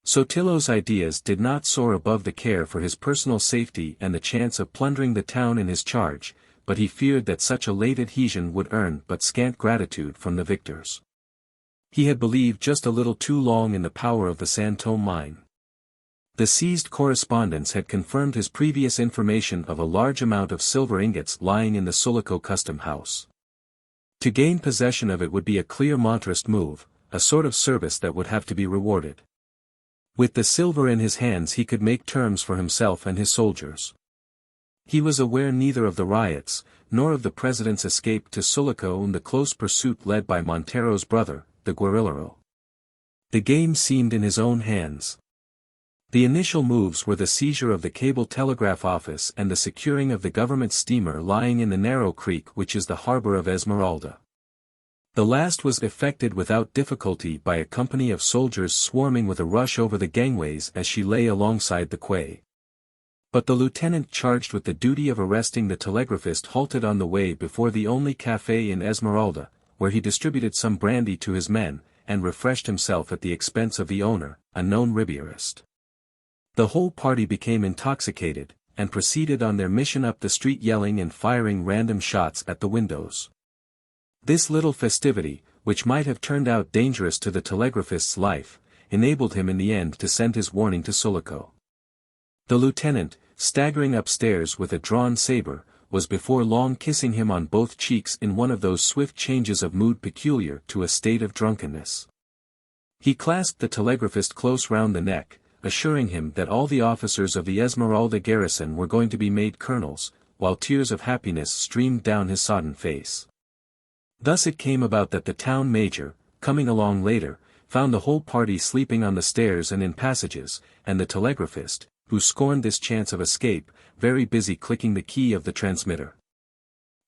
[SPEAKER 1] Sotillo's ideas did not soar above the care for his personal safety and the chance of plundering the town in his charge, but he feared that such a late adhesion would earn but scant gratitude from the victors. He had believed just a little too long in the power of the San Tomé mine. The seized correspondence had confirmed his previous information of a large amount of silver ingots lying in the Sulaco custom house. To gain possession of it would be a clear Montrist move, a sort of service that would have to be rewarded. With the silver in his hands he could make terms for himself and his soldiers. He was aware neither of the riots, nor of the president's escape to Sulaco and the close pursuit led by Montero's brother, the guerrillero. The game seemed in his own hands. The initial moves were the seizure of the cable telegraph office and the securing of the government steamer lying in the narrow creek which is the harbor of Esmeralda. The last was effected without difficulty by a company of soldiers swarming with a rush over the gangways as she lay alongside the quay. But the lieutenant charged with the duty of arresting the telegraphist halted on the way before the only café in Esmeralda, where he distributed some brandy to his men, and refreshed himself at the expense of the owner, a known Ribierist. The whole party became intoxicated, and proceeded on their mission up the street yelling and firing random shots at the windows. This little festivity, which might have turned out dangerous to the telegraphist's life, enabled him in the end to send his warning to Sulaco. The lieutenant, staggering upstairs with a drawn saber, was before long kissing him on both cheeks in one of those swift changes of mood peculiar to a state of drunkenness. He clasped the telegraphist close round the neck, assuring him that all the officers of the Esmeralda garrison were going to be made colonels, while tears of happiness streamed down his sodden face. Thus it came about that the town major, coming along later, found the whole party sleeping on the stairs and in passages, and the telegraphist, who scorned this chance of escape, very busy clicking the key of the transmitter.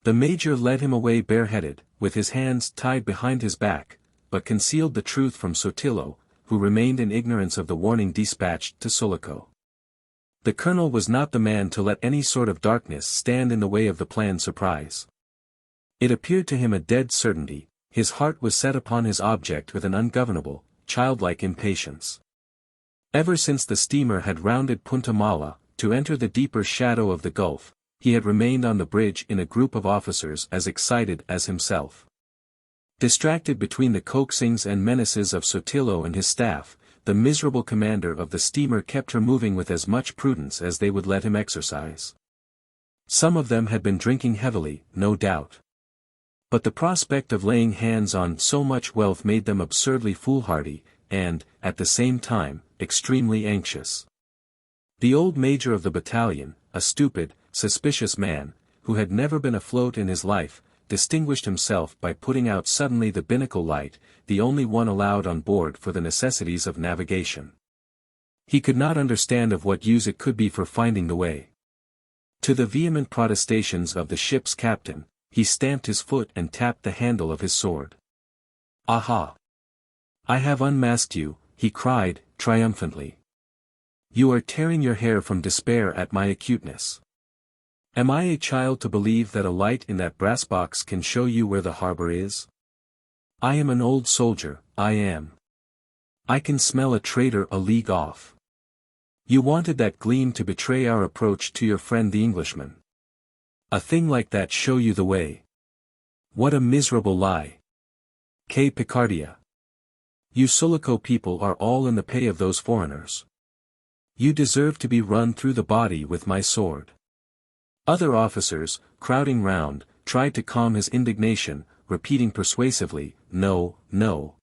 [SPEAKER 1] The major led him away bareheaded, with his hands tied behind his back, but concealed the truth from Sotillo, who remained in ignorance of the warning dispatched to Sulaco. The colonel was not the man to let any sort of darkness stand in the way of the planned surprise. It appeared to him a dead certainty, his heart was set upon his object with an ungovernable, childlike impatience. Ever since the steamer had rounded Punta Mala, to enter the deeper shadow of the Gulf, he had remained on the bridge in a group of officers as excited as himself. Distracted between the coaxings and menaces of Sotillo and his staff, the miserable commander of the steamer kept her moving with as much prudence as they would let him exercise. Some of them had been drinking heavily, no doubt. But the prospect of laying hands on so much wealth made them absurdly foolhardy, and, at the same time, extremely anxious. The old major of the battalion, a stupid, suspicious man, who had never been afloat in his life, distinguished himself by putting out suddenly the binnacle light, the only one allowed on board for the necessities of navigation. He could not understand of what use it could be for finding the way. To the vehement protestations of the ship's captain, he stamped his foot and tapped the handle of his sword. "Aha! I have unmasked you," he cried, triumphantly. "You are tearing your hair from despair at my acuteness. Am I a child to believe that a light in that brass box can show you where the harbor is? I am an old soldier, I am. I can smell a traitor a league off. You wanted that gleam to betray our approach to your friend the Englishman. A thing like that show you the way. What a miserable lie. Que picardia. You Sulaco people are all in the pay of those foreigners. You deserve to be run through the body with my sword." Other officers, crowding round, tried to calm his indignation, repeating persuasively, "No, no.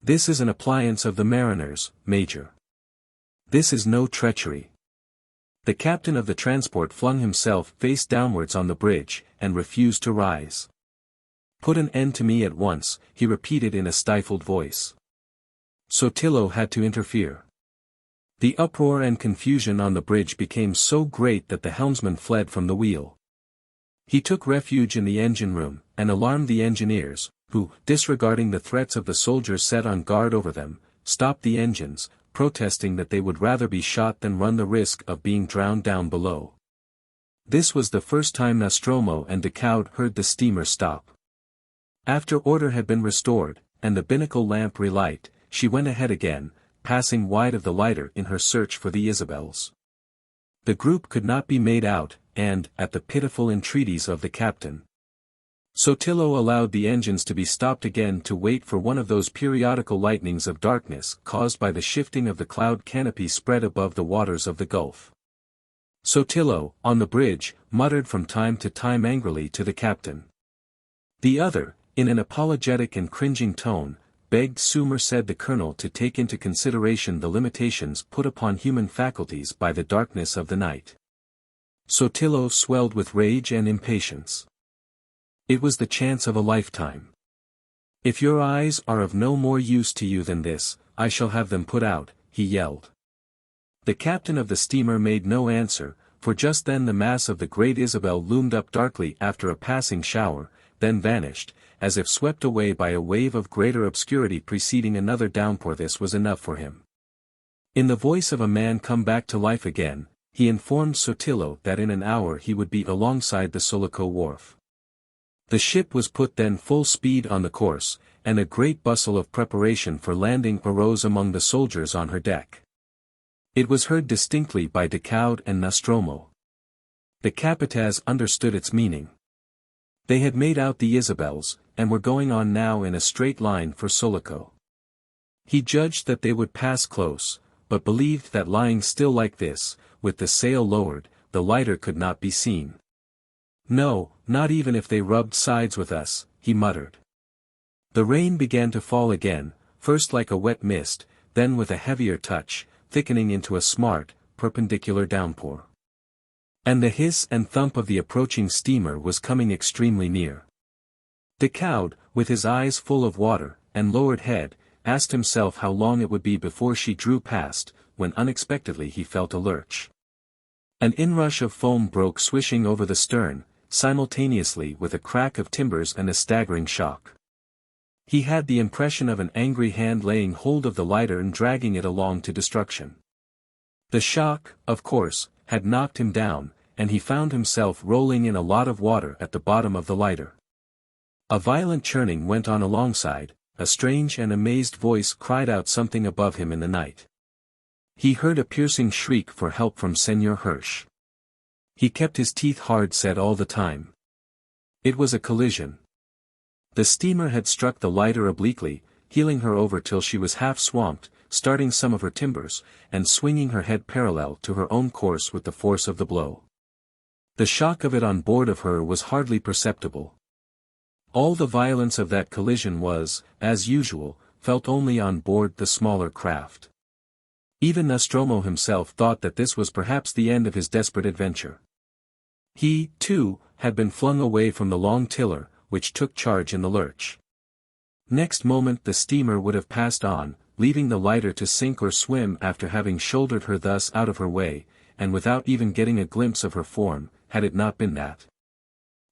[SPEAKER 1] This is an appliance of the mariners, Major. This is no treachery." The captain of the transport flung himself face downwards on the bridge, and refused to rise. "Put an end to me at once," he repeated in a stifled voice. Sotillo had to interfere. The uproar and confusion on the bridge became so great that the helmsman fled from the wheel. He took refuge in the engine room, and alarmed the engineers, who, disregarding the threats of the soldiers set on guard over them, stopped the engines, protesting that they would rather be shot than run the risk of being drowned down below. This was the first time Nostromo and Decaud heard the steamer stop. After order had been restored, and the binnacle lamp relight, she went ahead again, passing wide of the lighter in her search for the Isabels. The group could not be made out, and, at the pitiful entreaties of the captain, Sotillo allowed the engines to be stopped again to wait for one of those periodical lightnings of darkness caused by the shifting of the cloud canopy spread above the waters of the Gulf. Sotillo, on the bridge, muttered from time to time angrily to the captain. The other, in an apologetic and cringing tone, begged the colonel to take into consideration the limitations put upon human faculties by the darkness of the night. Sotillo swelled with rage and impatience. It was the chance of a lifetime. "If your eyes are of no more use to you than this, I shall have them put out," he yelled. The captain of the steamer made no answer, for just then the mass of the great Isabel loomed up darkly after a passing shower, then vanished, as if swept away by a wave of greater obscurity preceding another downpour. This was enough for him. In the voice of a man come back to life again, he informed Sotillo that in an hour he would be alongside the Sulaco wharf. The ship was put then full speed on the course, and a great bustle of preparation for landing arose among the soldiers on her deck. It was heard distinctly by Decaud and Nostromo. The capataz understood its meaning. They had made out the Isabels, and were going on now in a straight line for Sulaco. He judged that they would pass close, but believed that lying still like this, with the sail lowered, the lighter could not be seen. "No, not even if they rubbed sides with us," he muttered. The rain began to fall again, first like a wet mist, then with a heavier touch, thickening into a smart, perpendicular downpour. And the hiss and thump of the approaching steamer was coming extremely near. Decaud, with his eyes full of water, and lowered head, asked himself how long it would be before she drew past, when unexpectedly he felt a lurch. An inrush of foam broke swishing over the stern, simultaneously with a crack of timbers and a staggering shock. He had the impression of an angry hand laying hold of the lighter and dragging it along to destruction. The shock, of course, had knocked him down, and he found himself rolling in a lot of water at the bottom of the lighter. A violent churning went on alongside, a strange and amazed voice cried out something above him in the night. He heard a piercing shriek for help from Senor Hirsch. He kept his teeth hard set all the time. It was a collision. The steamer had struck the lighter obliquely, heeling her over till she was half swamped, starting some of her timbers, and swinging her head parallel to her own course with the force of the blow. The shock of it on board of her was hardly perceptible. All the violence of that collision was, as usual, felt only on board the smaller craft. Even Nostromo himself thought that this was perhaps the end of his desperate adventure. He, too, had been flung away from the long tiller, which took charge in the lurch. Next moment the steamer would have passed on, leaving the lighter to sink or swim after having shouldered her thus out of her way, and without even getting a glimpse of her form, had it not been that,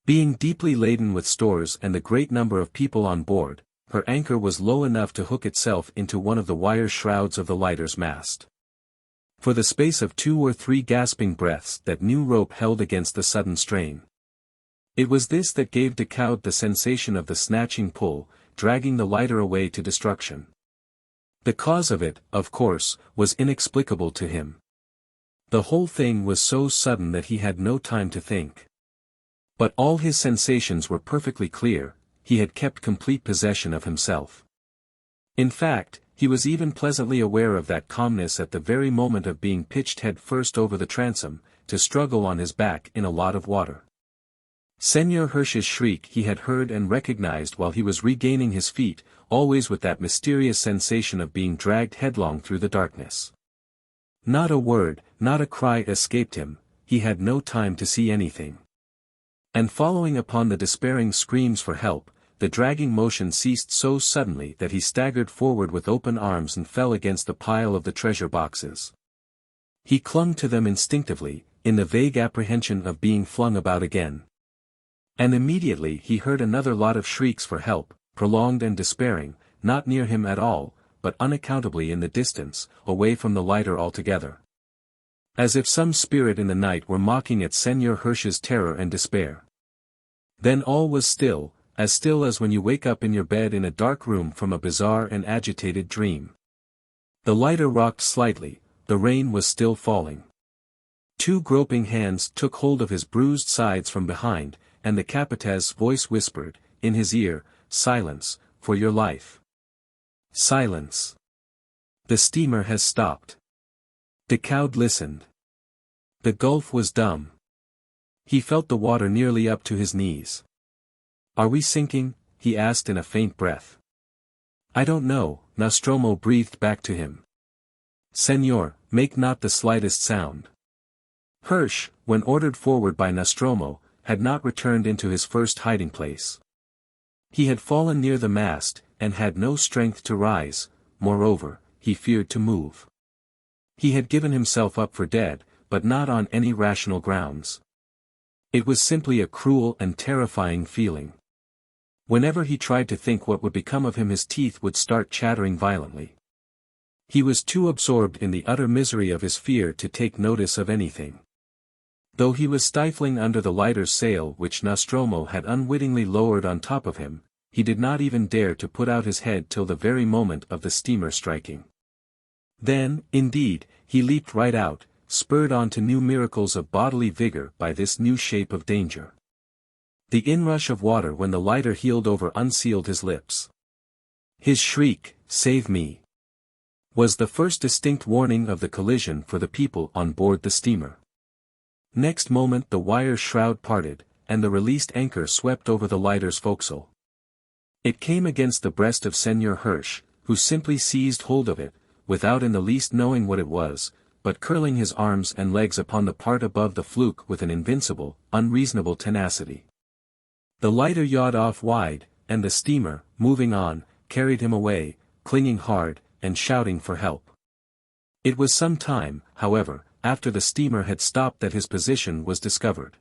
[SPEAKER 1] being deeply laden with stores and the great number of people on board, her anchor was low enough to hook itself into one of the wire shrouds of the lighter's mast. For the space of 2 or 3 gasping breaths that new rope held against the sudden strain. It was this that gave Decaud the sensation of the snatching pull, dragging the lighter away to destruction. The cause of it, of course, was inexplicable to him. The whole thing was so sudden that he had no time to think. But all his sensations were perfectly clear, he had kept complete possession of himself. In fact, he was even pleasantly aware of that calmness at the very moment of being pitched head first over the transom, to struggle on his back in a lot of water. Senor Hirsch's shriek he had heard and recognized while he was regaining his feet, always with that mysterious sensation of being dragged headlong through the darkness. Not a word, not a cry escaped him, he had no time to see anything. And following upon the despairing screams for help, the dragging motion ceased so suddenly that he staggered forward with open arms and fell against the pile of the treasure boxes. He clung to them instinctively, in the vague apprehension of being flung about again. And immediately he heard another lot of shrieks for help, prolonged and despairing, not near him at all, but unaccountably in the distance, away from the lighter altogether. As if some spirit in the night were mocking at Senor Hirsch's terror and despair. Then all was still as when you wake up in your bed in a dark room from a bizarre and agitated dream. The lighter rocked slightly, the rain was still falling. 2 groping hands took hold of his bruised sides from behind, and the Capataz's voice whispered, in his ear, "Silence, for your life. Silence. The steamer has stopped." Decaud listened. The gulf was dumb. He felt the water nearly up to his knees. "Are we sinking?" he asked in a faint breath. "I don't know," Nostromo breathed back to him. "Senor, make not the slightest sound." Hirsch, when ordered forward by Nostromo, had not returned into his first hiding place. He had fallen near the mast, and had no strength to rise, moreover, he feared to move. He had given himself up for dead, but not on any rational grounds. It was simply a cruel and terrifying feeling. Whenever he tried to think what would become of him, his teeth would start chattering violently. He was too absorbed in the utter misery of his fear to take notice of anything. Though he was stifling under the lighter's sail which Nostromo had unwittingly lowered on top of him, he did not even dare to put out his head till the very moment of the steamer striking. Then, indeed, he leaped right out, spurred on to new miracles of bodily vigor by this new shape of danger. The inrush of water when the lighter heeled over unsealed his lips. His shriek, "Save me!" was the first distinct warning of the collision for the people on board the steamer. Next moment the wire shroud parted, and the released anchor swept over the lighter's forecastle. It came against the breast of Senor Hirsch, who simply seized hold of it, without in the least knowing what it was, but curling his arms and legs upon the part above the fluke with an invincible, unreasonable tenacity. The lighter yawed off wide, and the steamer, moving on, carried him away, clinging hard, and shouting for help. It was some time, however, after the steamer had stopped that his position was discovered.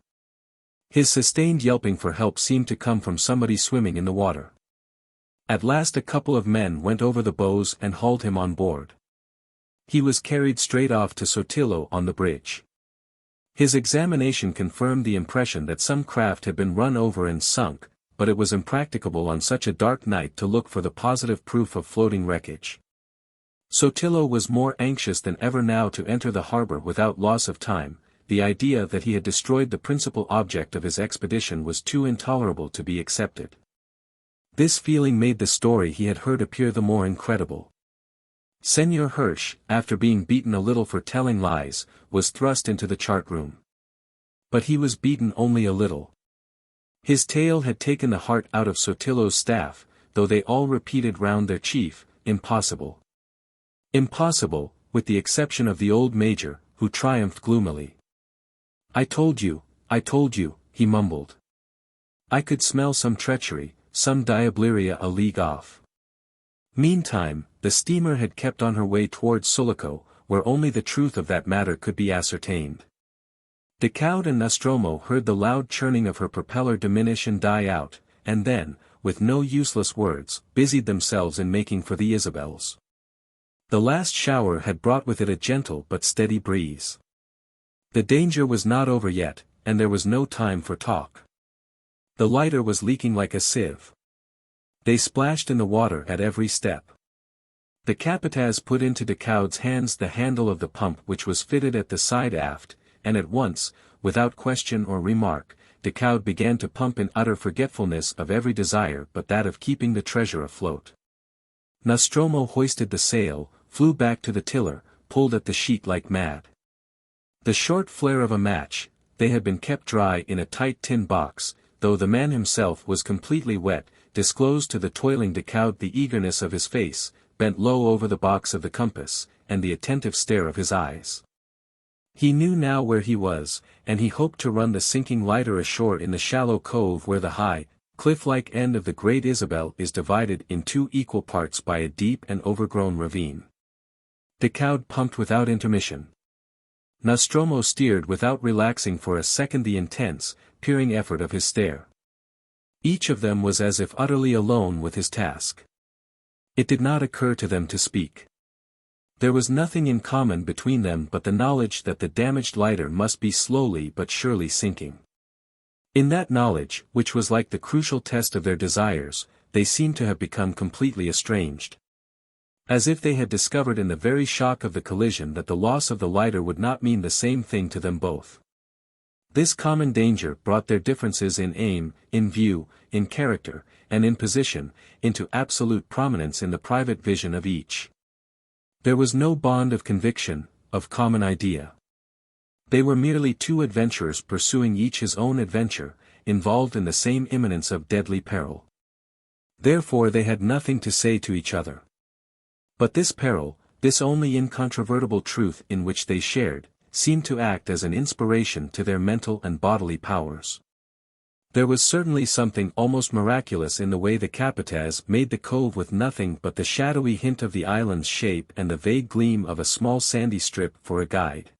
[SPEAKER 1] His sustained yelping for help seemed to come from somebody swimming in the water. At last a couple of men went over the bows and hauled him on board. He was carried straight off to Sotillo on the bridge. His examination confirmed the impression that some craft had been run over and sunk, but it was impracticable on such a dark night to look for the positive proof of floating wreckage. Sotillo was more anxious than ever now to enter the harbor without loss of time. The idea that he had destroyed the principal object of his expedition was too intolerable to be accepted. This feeling made the story he had heard appear the more incredible. Senor Hirsch, after being beaten a little for telling lies, was thrust into the chart room. But he was beaten only a little. His tale had taken the heart out of Sotillo's staff, though they all repeated round their chief, "Impossible. Impossible," with the exception of the old major, who triumphed gloomily. I told you," he mumbled. I could smell some treachery, some diableria a league off. Meantime, the steamer had kept on her way towards Sulaco, where only the truth of that matter could be ascertained. Decaud and Nostromo heard the loud churning of her propeller diminish and die out, and then, with no useless words, busied themselves in making for the Isabels. The last shower had brought with it a gentle but steady breeze. The danger was not over yet, and there was no time for talk. The lighter was leaking like a sieve. They splashed in the water at every step. The capataz put into Decaud's hands the handle of the pump which was fitted at the side aft, and at once, without question or remark, Decaud began to pump in utter forgetfulness of every desire but that of keeping the treasure afloat. Nostromo hoisted the sail, flew back to the tiller, pulled at the sheet like mad. The short flare of a match, they had been kept dry in a tight tin box, though the man himself was completely wet, disclosed to the toiling Decaud the eagerness of his face, bent low over the box of the compass, and the attentive stare of his eyes. He knew now where he was, and he hoped to run the sinking lighter ashore in the shallow cove where the high, cliff-like end of the Great Isabel is divided in two equal parts by a deep and overgrown ravine. Decaud pumped without intermission. Nostromo steered without relaxing for a second the intense, peering effort of his stare. Each of them was as if utterly alone with his task. It did not occur to them to speak. There was nothing in common between them but the knowledge that the damaged lighter must be slowly but surely sinking. In that knowledge, which was like the crucial test of their desires, they seemed to have become completely estranged. As if they had discovered in the very shock of the collision that the loss of the lighter would not mean the same thing to them both. This common danger brought their differences in aim, in view, in character, and in position, into absolute prominence in the private vision of each. There was no bond of conviction, of common idea. They were merely two adventurers pursuing each his own adventure, involved in the same imminence of deadly peril. Therefore they had nothing to say to each other. But this peril, this only incontrovertible truth in which they shared, seemed to act as an inspiration to their mental and bodily powers. There was certainly something almost miraculous in the way the capataz made the cove with nothing but the shadowy hint of the island's shape and the vague gleam of a small sandy strip for a guide.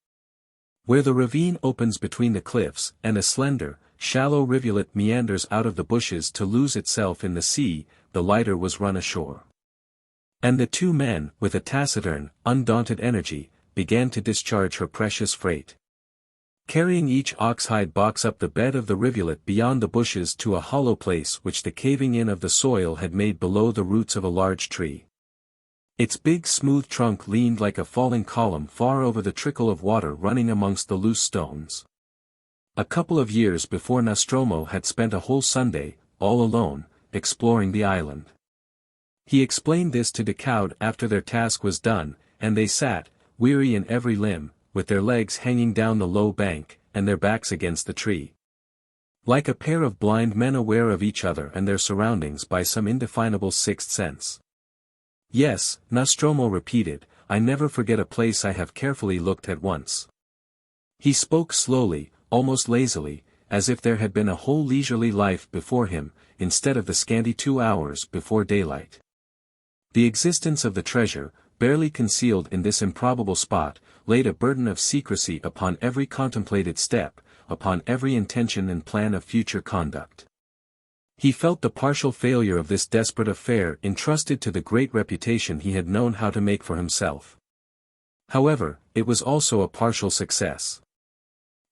[SPEAKER 1] Where the ravine opens between the cliffs, and a slender, shallow rivulet meanders out of the bushes to lose itself in the sea, the lighter was run ashore. And the two men, with a taciturn, undaunted energy, began to discharge her precious freight. Carrying each oxhide box up the bed of the rivulet beyond the bushes to a hollow place which the caving in of the soil had made below the roots of a large tree. Its big smooth trunk leaned like a falling column far over the trickle of water running amongst the loose stones. A couple of years before Nostromo had spent a whole Sunday, all alone, exploring the island. He explained this to Decaud after their task was done, and they sat, weary in every limb, with their legs hanging down the low bank, and their backs against the tree. Like a pair of blind men aware of each other and their surroundings by some indefinable sixth sense. Yes, Nostromo repeated, I never forget a place I have carefully looked at once. He spoke slowly, almost lazily, as if there had been a whole leisurely life before him, instead of the scanty 2 hours before daylight. The existence of the treasure, barely concealed in this improbable spot, laid a burden of secrecy upon every contemplated step, upon every intention and plan of future conduct. He felt the partial failure of this desperate affair entrusted to the great reputation he had known how to make for himself. However, it was also a partial success.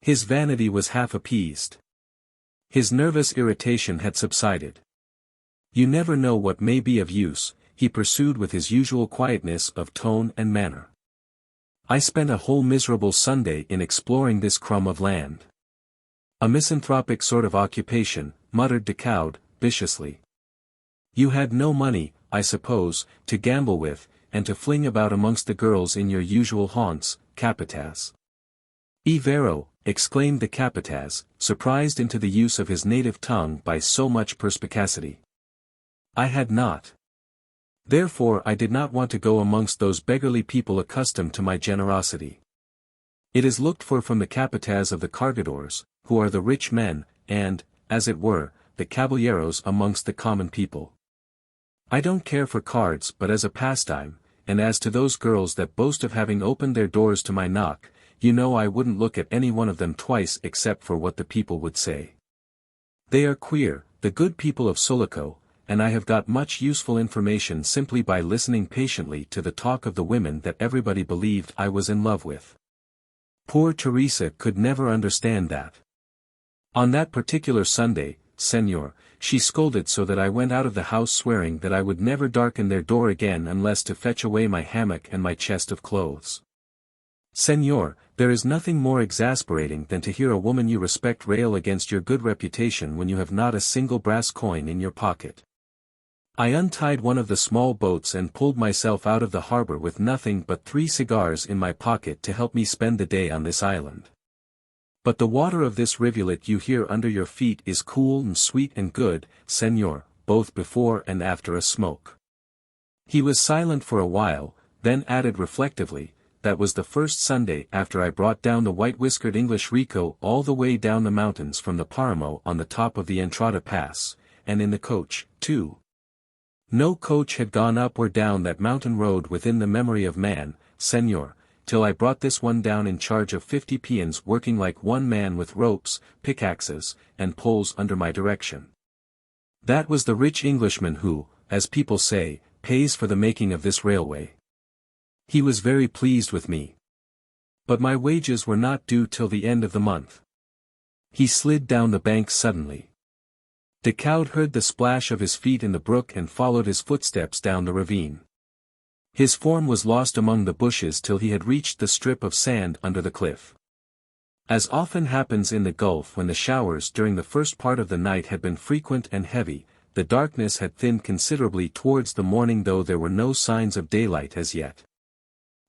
[SPEAKER 1] His vanity was half appeased. His nervous irritation had subsided. You never know what may be of use, he pursued with his usual quietness of tone and manner. I spent a whole miserable Sunday in exploring this crumb of land. A misanthropic sort of occupation, muttered Decaud, viciously. You had no money, I suppose, to gamble with, and to fling about amongst the girls in your usual haunts, Capataz. E vero, exclaimed the Capataz, surprised into the use of his native tongue by so much perspicacity. I had not. Therefore I did not want to go amongst those beggarly people accustomed to my generosity. It is looked for from the Capataz of the Cargadores, who are the rich men, and, as it were, the caballeros amongst the common people. I don't care for cards but as a pastime, and as to those girls that boast of having opened their doors to my knock, you know I wouldn't look at any one of them twice except for what the people would say. They are queer, the good people of Sulaco, and I have got much useful information simply by listening patiently to the talk of the women that everybody believed I was in love with. Poor Teresa could never understand that. On that particular Sunday, Senor, she scolded so that I went out of the house swearing that I would never darken their door again unless to fetch away my hammock and my chest of clothes. Senor, there is nothing more exasperating than to hear a woman you respect rail against your good reputation when you have not a single brass coin in your pocket. I untied one of the small boats and pulled myself out of the harbor with nothing but 3 cigars in my pocket to help me spend the day on this island. But the water of this rivulet you hear under your feet is cool and sweet and good, Senor, both before and after a smoke. He was silent for a while, then added reflectively, that was the first Sunday after I brought down the white-whiskered English Rico all the way down the mountains from the Paramo on the top of the Entrada Pass, and in the coach, too. No coach had gone up or down that mountain road within the memory of man, Senor, till I brought this one down in charge of 50 peons working like one man with ropes, pickaxes, and poles under my direction. That was the rich Englishman who, as people say, pays for the making of this railway. He was very pleased with me. But my wages were not due till the end of the month. He slid down the bank suddenly. Decaud heard the splash of his feet in the brook and followed his footsteps down the ravine. His form was lost among the bushes till he had reached the strip of sand under the cliff. As often happens in the Gulf when the showers during the first part of the night had been frequent and heavy, the darkness had thinned considerably towards the morning though there were no signs of daylight as yet.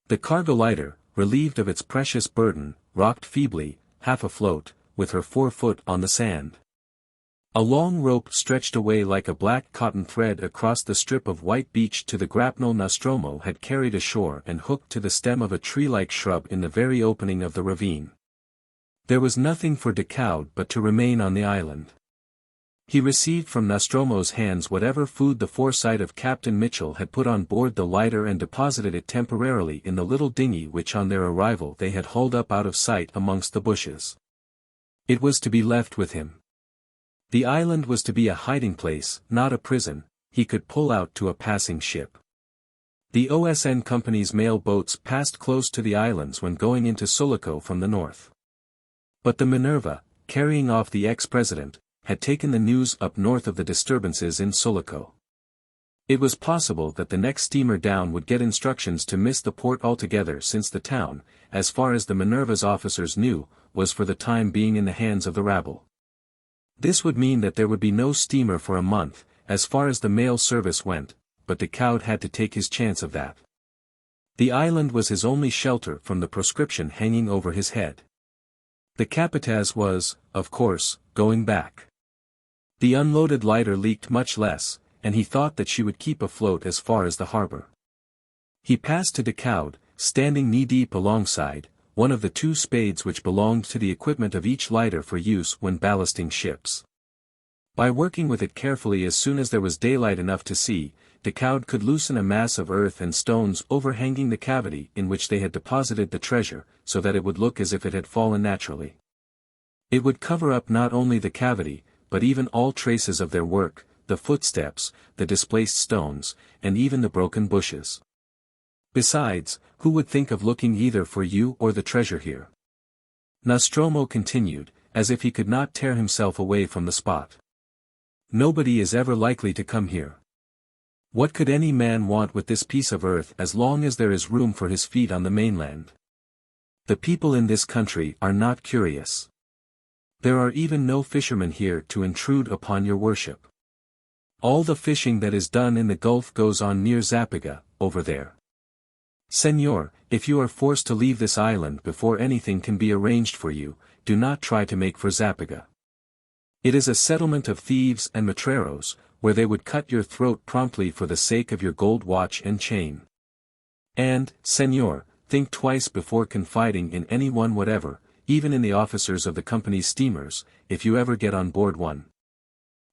[SPEAKER 1] The cargo lighter, relieved of its precious burden, rocked feebly, half afloat, with her forefoot on the sand. A long rope stretched away like a black cotton thread across the strip of white beach to the grapnel Nostromo had carried ashore and hooked to the stem of a tree-like shrub in the very opening of the ravine. There was nothing for Decaud but to remain on the island. He received from Nostromo's hands whatever food the foresight of Captain Mitchell had put on board the lighter and deposited it temporarily in the little dinghy which on their arrival they had hauled up out of sight amongst the bushes. It was to be left with him. The island was to be a hiding place, not a prison. He could pull out to a passing ship. The OSN Company's mail boats passed close to the islands when going into Sulaco from the north. But the Minerva, carrying off the ex-president, had taken the news up north of the disturbances in Sulaco. It was possible that the next steamer down would get instructions to miss the port altogether since the town, as far as the Minerva's officers knew, was for the time being in the hands of the rabble. This would mean that there would be no steamer for a month, as far as the mail service went, but Decaud had to take his chance of that. The island was his only shelter from the proscription hanging over his head. The Capataz was, of course, going back. The unloaded lighter leaked much less, and he thought that she would keep afloat as far as the harbor. He passed to Decaud, standing knee-deep alongside, one of the two spades which belonged to the equipment of each lighter for use when ballasting ships. By working with it carefully as soon as there was daylight enough to see, Decaud could loosen a mass of earth and stones overhanging the cavity in which they had deposited the treasure, so that it would look as if it had fallen naturally. It would cover up not only the cavity, but even all traces of their work, the footsteps, the displaced stones, and even the broken bushes. Besides, who would think of looking either for you or the treasure here? Nostromo continued, as if he could not tear himself away from the spot. Nobody is ever likely to come here. What could any man want with this piece of earth as long as there is room for his feet on the mainland? The people in this country are not curious. There are even no fishermen here to intrude upon your worship. All the fishing that is done in the Gulf goes on near Zapiga, over there. Senor, if you are forced to leave this island before anything can be arranged for you, do not try to make for Zapiga. It is a settlement of thieves and matreros, where they would cut your throat promptly for the sake of your gold watch and chain. And, senor, think twice before confiding in anyone whatever, even in the officers of the company's steamers, if you ever get on board one.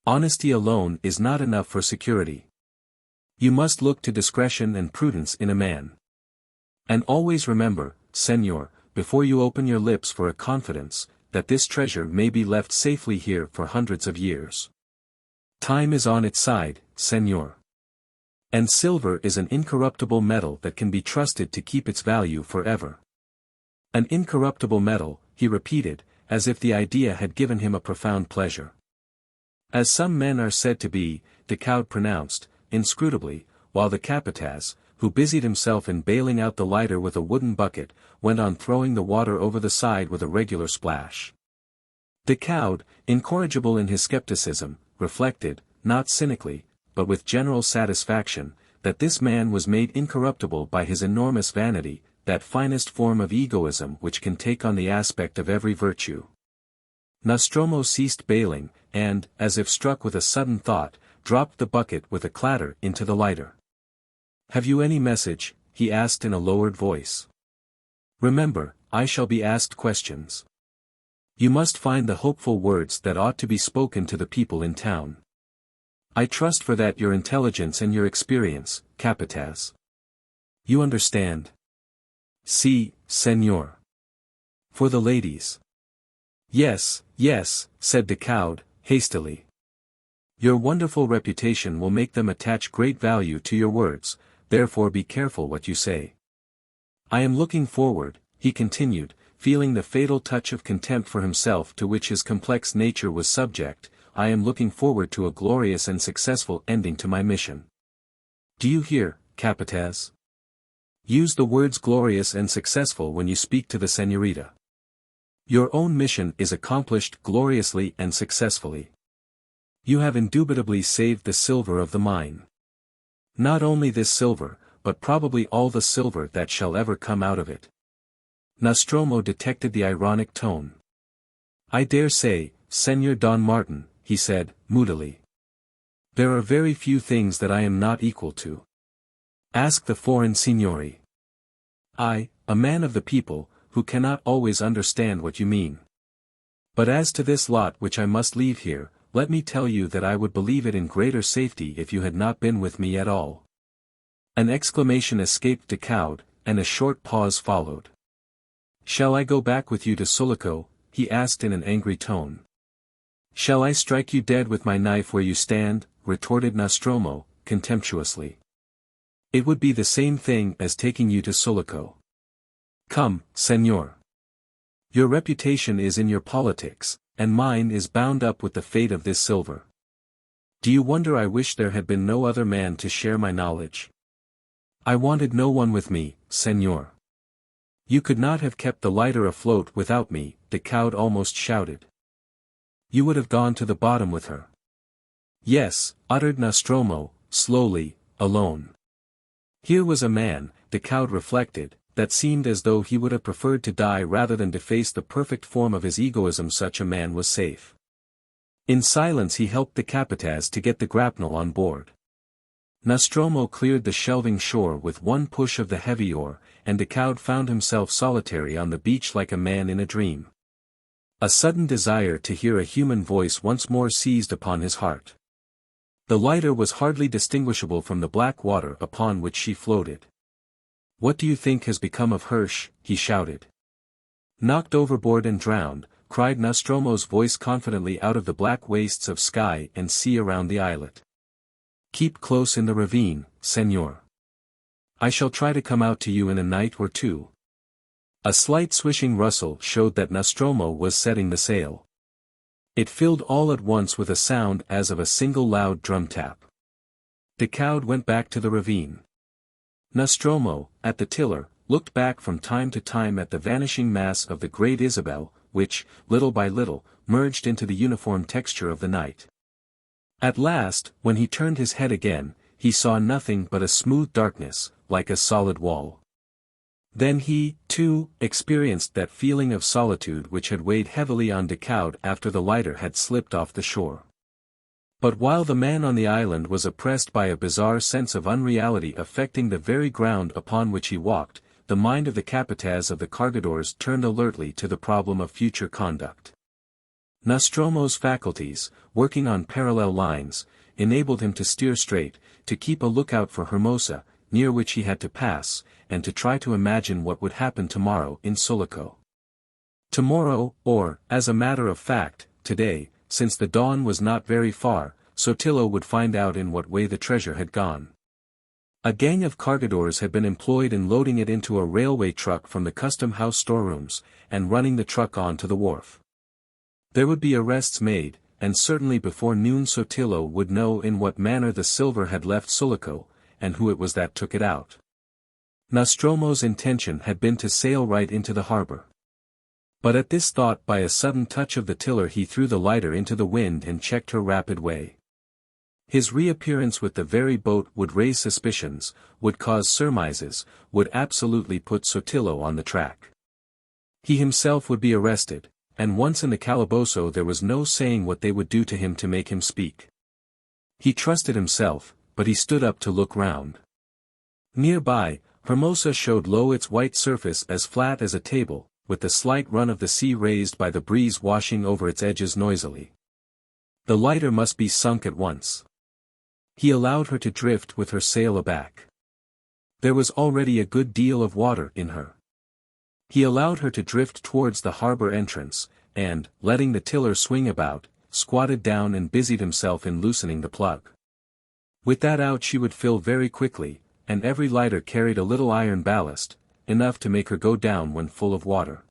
[SPEAKER 1] Honesty alone is not enough for security. You must look to discretion and prudence in a man. And always remember, senor, before you open your lips for a confidence, that this treasure may be left safely here for hundreds of years. Time is on its side, senor. And silver is an incorruptible metal that can be trusted to keep its value forever. An incorruptible metal, he repeated, as if the idea had given him a profound pleasure. As some men are said to be, Decaud pronounced, inscrutably, while the capataz, who busied himself in bailing out the lighter with a wooden bucket, went on throwing the water over the side with a regular splash. Decaud, incorrigible in his skepticism, reflected, not cynically, but with general satisfaction, that this man was made incorruptible by his enormous vanity, that finest form of egoism which can take on the aspect of every virtue. Nostromo ceased bailing, and, as if struck with a sudden thought, dropped the bucket with a clatter into the lighter. "Have you any message?" he asked in a lowered voice. "Remember, I shall be asked questions. You must find the hopeful words that ought to be spoken to the people in town. I trust for that your intelligence and your experience, capataz. You understand?" "Si, senor." "For the ladies?" "Yes, yes," said Decaud, hastily. "Your wonderful reputation will make them attach great value to your words, therefore be careful what you say. I am looking forward," he continued, feeling the fatal touch of contempt for himself to which his complex nature was subject, "I am looking forward to a glorious and successful ending to my mission. Do you hear, capataz? Use the words glorious and successful when you speak to the señorita. Your own mission is accomplished gloriously and successfully. You have indubitably saved the silver of the mine. Not only this silver, but probably all the silver that shall ever come out of it." Nostromo detected the ironic tone. "I dare say, Señor Don Martin," he said, moodily. "There are very few things that I am not equal to. Ask the foreign signori. I, a man of the people, who cannot always understand what you mean. But as to this lot which I must leave here, let me tell you that I would believe it in greater safety if you had not been with me at all." An exclamation escaped Decaud, and a short pause followed. "Shall I go back with you to Sulaco?" he asked in an angry tone. "Shall I strike you dead with my knife where you stand?" retorted Nostromo, contemptuously. "It would be the same thing as taking you to Sulaco. Come, senor. Your reputation is in your politics, and mine is bound up with the fate of this silver. Do you wonder I wish there had been no other man to share my knowledge? I wanted no one with me, senor. You could not have kept the lighter afloat without me," Decaud almost shouted. "You would have gone to the bottom with her." "Yes," uttered Nostromo, slowly, "alone." Here was a man, Decaud reflected, that seemed as though he would have preferred to die rather than deface the perfect form of his egoism. Such a man was safe. In silence he helped the capataz to get the grapnel on board. Nostromo cleared the shelving shore with one push of the heavy oar, and Decaud found himself solitary on the beach like a man in a dream. A sudden desire to hear a human voice once more seized upon his heart. The lighter was hardly distinguishable from the black water upon which she floated. "What do you think has become of Hirsch?" he shouted. "Knocked overboard and drowned," cried Nostromo's voice confidently out of the black wastes of sky and sea around the islet. "Keep close in the ravine, senor. I shall try to come out to you in a night or two." A slight swishing rustle showed that Nostromo was setting the sail. It filled all at once with a sound as of a single loud drum tap. Decaud went back to the ravine. Nostromo, at the tiller, looked back from time to time at the vanishing mass of the great Isabel, which, little by little, merged into the uniform texture of the night. At last, when he turned his head again, he saw nothing but a smooth darkness, like a solid wall. Then he, too, experienced that feeling of solitude which had weighed heavily on Decaud after the lighter had slipped off the shore. But while the man on the island was oppressed by a bizarre sense of unreality affecting the very ground upon which he walked, the mind of the capataz of the cargadores turned alertly to the problem of future conduct. Nostromo's faculties, working on parallel lines, enabled him to steer straight, to keep a lookout for Hermosa, near which he had to pass, and to try to imagine what would happen tomorrow in Sulaco. Tomorrow, or, as a matter of fact, today, since the dawn was not very far, Sotillo would find out in what way the treasure had gone. A gang of cargadores had been employed in loading it into a railway truck from the custom house storerooms, and running the truck on to the wharf. There would be arrests made, and certainly before noon Sotillo would know in what manner the silver had left Sulaco, and who it was that took it out. Nostromo's intention had been to sail right into the harbor. But at this thought by a sudden touch of the tiller he threw the lighter into the wind and checked her rapid way. His reappearance with the very boat would raise suspicions, would cause surmises, would absolutely put Sotillo on the track. He himself would be arrested, and once in the calabozo there was no saying what they would do to him to make him speak. He trusted himself, but he stood up to look round. Nearby, Hermosa showed low its white surface as flat as a table, with the slight run of the sea raised by the breeze washing over its edges noisily. The lighter must be sunk at once. He allowed her to drift with her sail aback. There was already a good deal of water in her. He allowed her to drift towards the harbor entrance, and, letting the tiller swing about, squatted down and busied himself in loosening the plug. With that out she would fill very quickly, and every lighter carried a little iron ballast, enough to make her go down when full of water.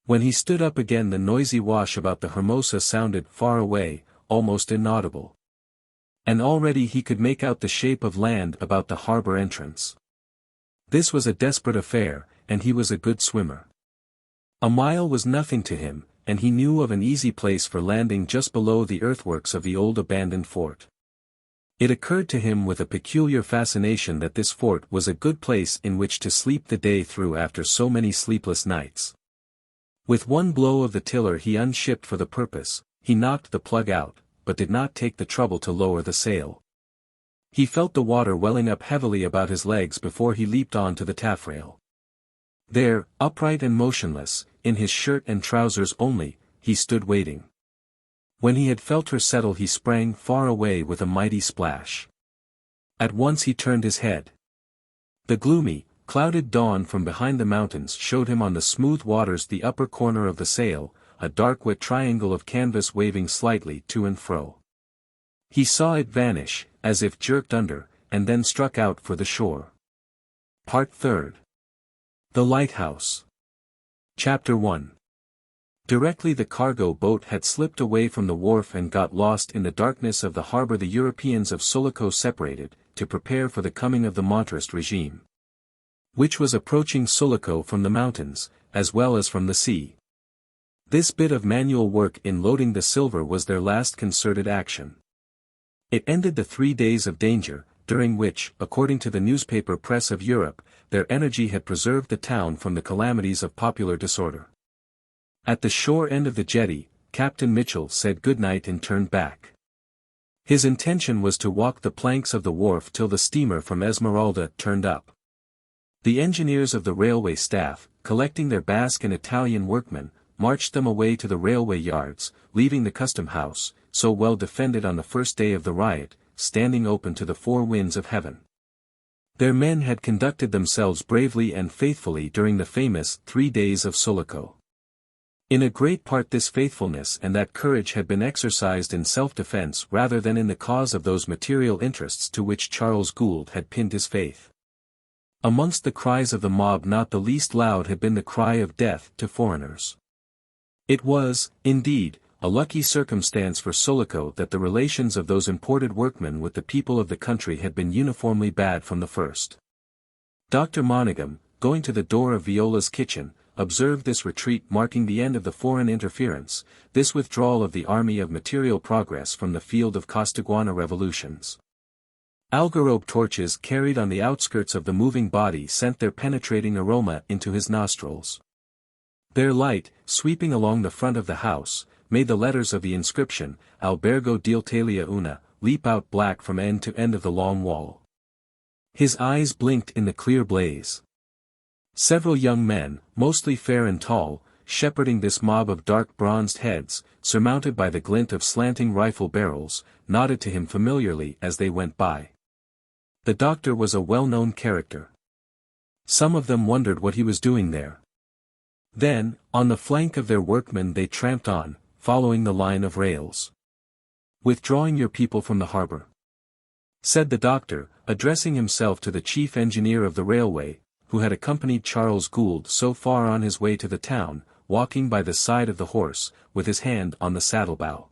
[SPEAKER 1] When he stood up again the noisy wash about the Hermosa sounded far away, almost inaudible. And already he could make out the shape of land about the harbor entrance. This was a desperate affair, and he was a good swimmer. A mile was nothing to him, and he knew of an easy place for landing just below the earthworks of the old abandoned fort. It occurred to him with a peculiar fascination that this fort was a good place in which to sleep the day through after so many sleepless nights. With one blow of the tiller he unshipped for the purpose, he knocked the plug out, but did not take the trouble to lower the sail. He felt the water welling up heavily about his legs before he leaped on to the taffrail. There, upright and motionless, in his shirt and trousers only, he stood waiting. When he had felt her settle he sprang far away with a mighty splash. At once he turned his head. The gloomy, clouded dawn from behind the mountains showed him on the smooth waters the upper corner of the sail, a dark wet triangle of canvas waving slightly to and fro. He saw it vanish, as if jerked under, and then struck out for the shore. Part 3. The Lighthouse. Chapter 1. Directly the cargo boat had slipped away from the wharf and got lost in the darkness of the harbor the Europeans of Sulaco separated, to prepare for the coming of the Montrist regime, which was approaching Sulaco from the mountains, as well as from the sea. This bit of manual work in loading the silver was their last concerted action. It ended the 3 days of danger, during which, according to the newspaper press of Europe, their energy had preserved the town from the calamities of popular disorder. At the shore end of the jetty, Captain Mitchell said good night and turned back. His intention was to walk the planks of the wharf till the steamer from Esmeralda turned up. The engineers of the railway staff, collecting their Basque and Italian workmen, marched them away to the railway yards, leaving the custom house, so well defended on the first day of the riot, standing open to the four winds of heaven. Their men had conducted themselves bravely and faithfully during the famous 3 days of Sulaco. In a great part this faithfulness and that courage had been exercised in self-defense rather than in the cause of those material interests to which Charles Gould had pinned his faith. Amongst the cries of the mob not the least loud had been the cry of death to foreigners. It was, indeed, a lucky circumstance for Sulaco that the relations of those imported workmen with the people of the country had been uniformly bad from the first. Dr. Monaghan, going to the door of Viola's kitchen, observed this retreat marking the end of the foreign interference, this withdrawal of the army of material progress from the field of Costaguana revolutions. Algarobe torches carried on the outskirts of the moving body sent their penetrating aroma into his nostrils. Their light, sweeping along the front of the house, made the letters of the inscription, Albergo d'Italia Una, leap out black from end to end of the long wall. His eyes blinked in the clear blaze. Several young men, mostly fair and tall, shepherding this mob of dark bronzed heads, surmounted by the glint of slanting rifle barrels, nodded to him familiarly as they went by. The doctor was a well-known character. Some of them wondered what he was doing there. Then, on the flank of their workmen they tramped on, following the line of rails. "Withdrawing your people from the harbor," said the doctor, addressing himself to the chief engineer of the railway, who had accompanied Charles Gould so far on his way to the town, walking by the side of the horse, with his hand on the saddle-bow.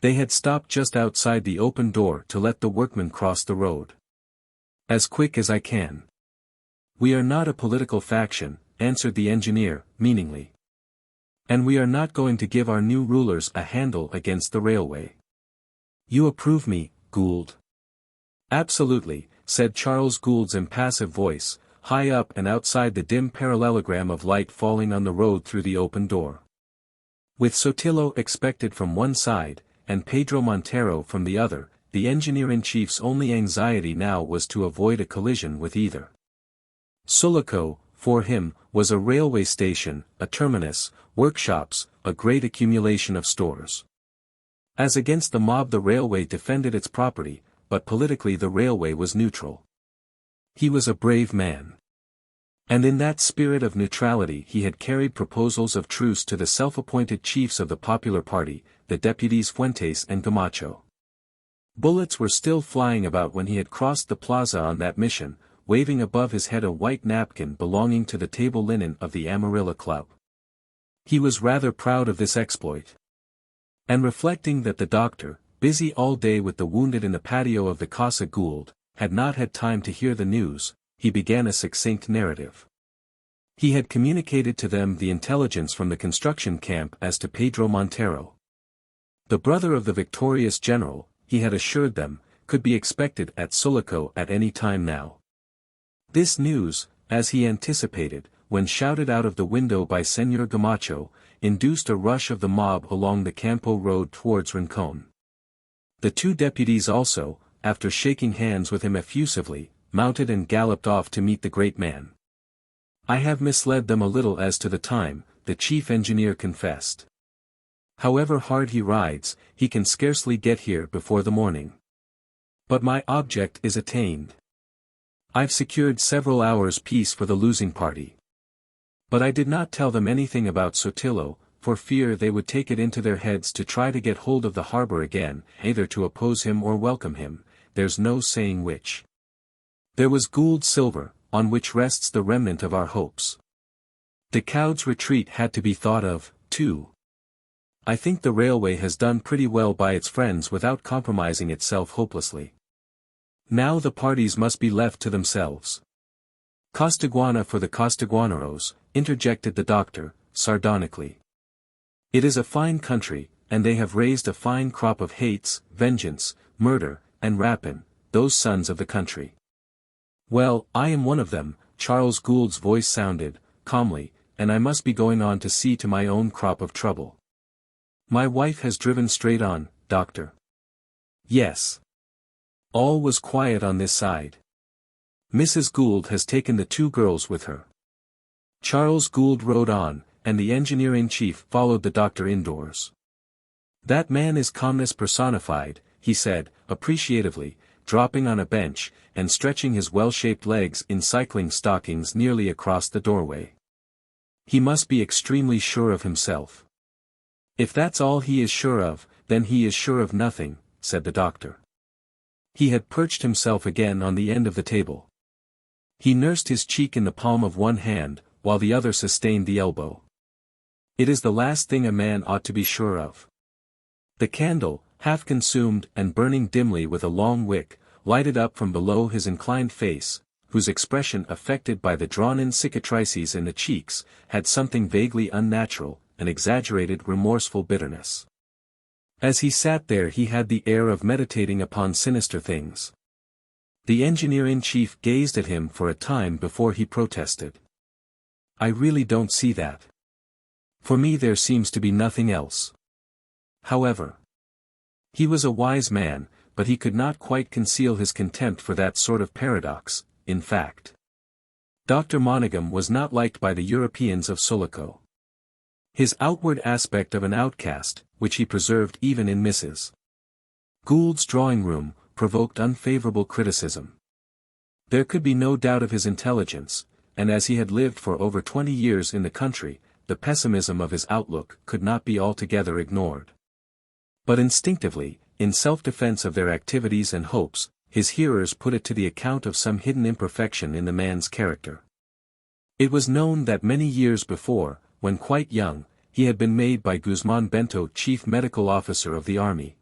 [SPEAKER 1] They had stopped just outside the open door to let the workmen cross the road. "As quick as I can." "We are not a political faction," answered the engineer, meaningly. "And we are not going to give our new rulers a handle against the railway." "You approve me, Gould?" "Absolutely," said Charles Gould's impassive voice, high up and outside the dim parallelogram of light falling on the road through the open door. With Sotillo expected from one side, and Pedro Montero from the other, the engineer-in-chief's only anxiety now was to avoid a collision with either. Sulaco, for him, was a railway station, a terminus, workshops, a great accumulation of stores. As against the mob the railway defended its property, but politically the railway was neutral. He was a brave man. And in that spirit of neutrality he had carried proposals of truce to the self-appointed chiefs of the popular party, the deputies Fuentes and Camacho. Bullets were still flying about when he had crossed the plaza on that mission, waving above his head a white napkin belonging to the table linen of the Amarilla Club. He was rather proud of this exploit. And reflecting that the doctor, busy all day with the wounded in the patio of the Casa Gould, had not had time to hear the news, he began a succinct narrative. He had communicated to them the intelligence from the construction camp as to Pedro Montero. The brother of the victorious general, he had assured them, could be expected at Sulaco at any time now. This news, as he anticipated, when shouted out of the window by Señor Camacho, induced a rush of the mob along the Campo road towards Rincon. The two deputies also, after shaking hands with him effusively, mounted and galloped off to meet the great man. "I have misled them a little as to the time," the chief engineer confessed. "However hard he rides, he can scarcely get here before the morning. But my object is attained. I've secured several hours' peace for the losing party. But I did not tell them anything about Sotillo, for fear they would take it into their heads to try to get hold of the harbor again, either to oppose him or welcome him, there's no saying which. There was Gould Silver, on which rests the remnant of our hopes. Decaud's retreat had to be thought of, too. I think the railway has done pretty well by its friends without compromising itself hopelessly. Now the parties must be left to themselves." "Costaguana for the Costaguaneros," interjected the doctor, sardonically. "It is a fine country, and they have raised a fine crop of hates, vengeance, murder, and rapine, those sons of the country." "Well, I am one of them," Charles Gould's voice sounded, calmly, "and I must be going on to see to my own crop of trouble. My wife has driven straight on, doctor." Yes. All was quiet on this side. Mrs. Gould has taken the two girls with her. Charles Gould rode on, and the engineer-in-chief followed the doctor indoors. That man is calmness personified, he said, appreciatively, dropping on a bench, and stretching his well-shaped legs in cycling stockings nearly across the doorway. He must be extremely sure of himself. If that's all he is sure of, then he is sure of nothing, said the doctor. He had perched himself again on the end of the table. He nursed his cheek in the palm of one hand, while the other sustained the elbow. It is the last thing a man ought to be sure of. The candle, half consumed and burning dimly with a long wick, lighted up from below his inclined face, whose expression affected by the drawn-in cicatrices in the cheeks, had something vaguely unnatural, an exaggerated remorseful bitterness. As he sat there he had the air of meditating upon sinister things. The engineer-in-chief gazed at him for a time before he protested. I really don't see that. For me there seems to be nothing else. However, he was a wise man, but he could not quite conceal his contempt for that sort of paradox, in fact. Dr. Monaghan was not liked by the Europeans of Sulaco. His outward aspect of an outcast, which he preserved even in Mrs. Gould's drawing-room, provoked unfavorable criticism. There could be no doubt of his intelligence, and as he had lived for over 20 years in the country, the pessimism of his outlook could not be altogether ignored. But instinctively, in self-defense of their activities and hopes, his hearers put it to the account of some hidden imperfection in the man's character. It was known that many years before, when quite young, he had been made by Guzman Bento chief medical officer of the army.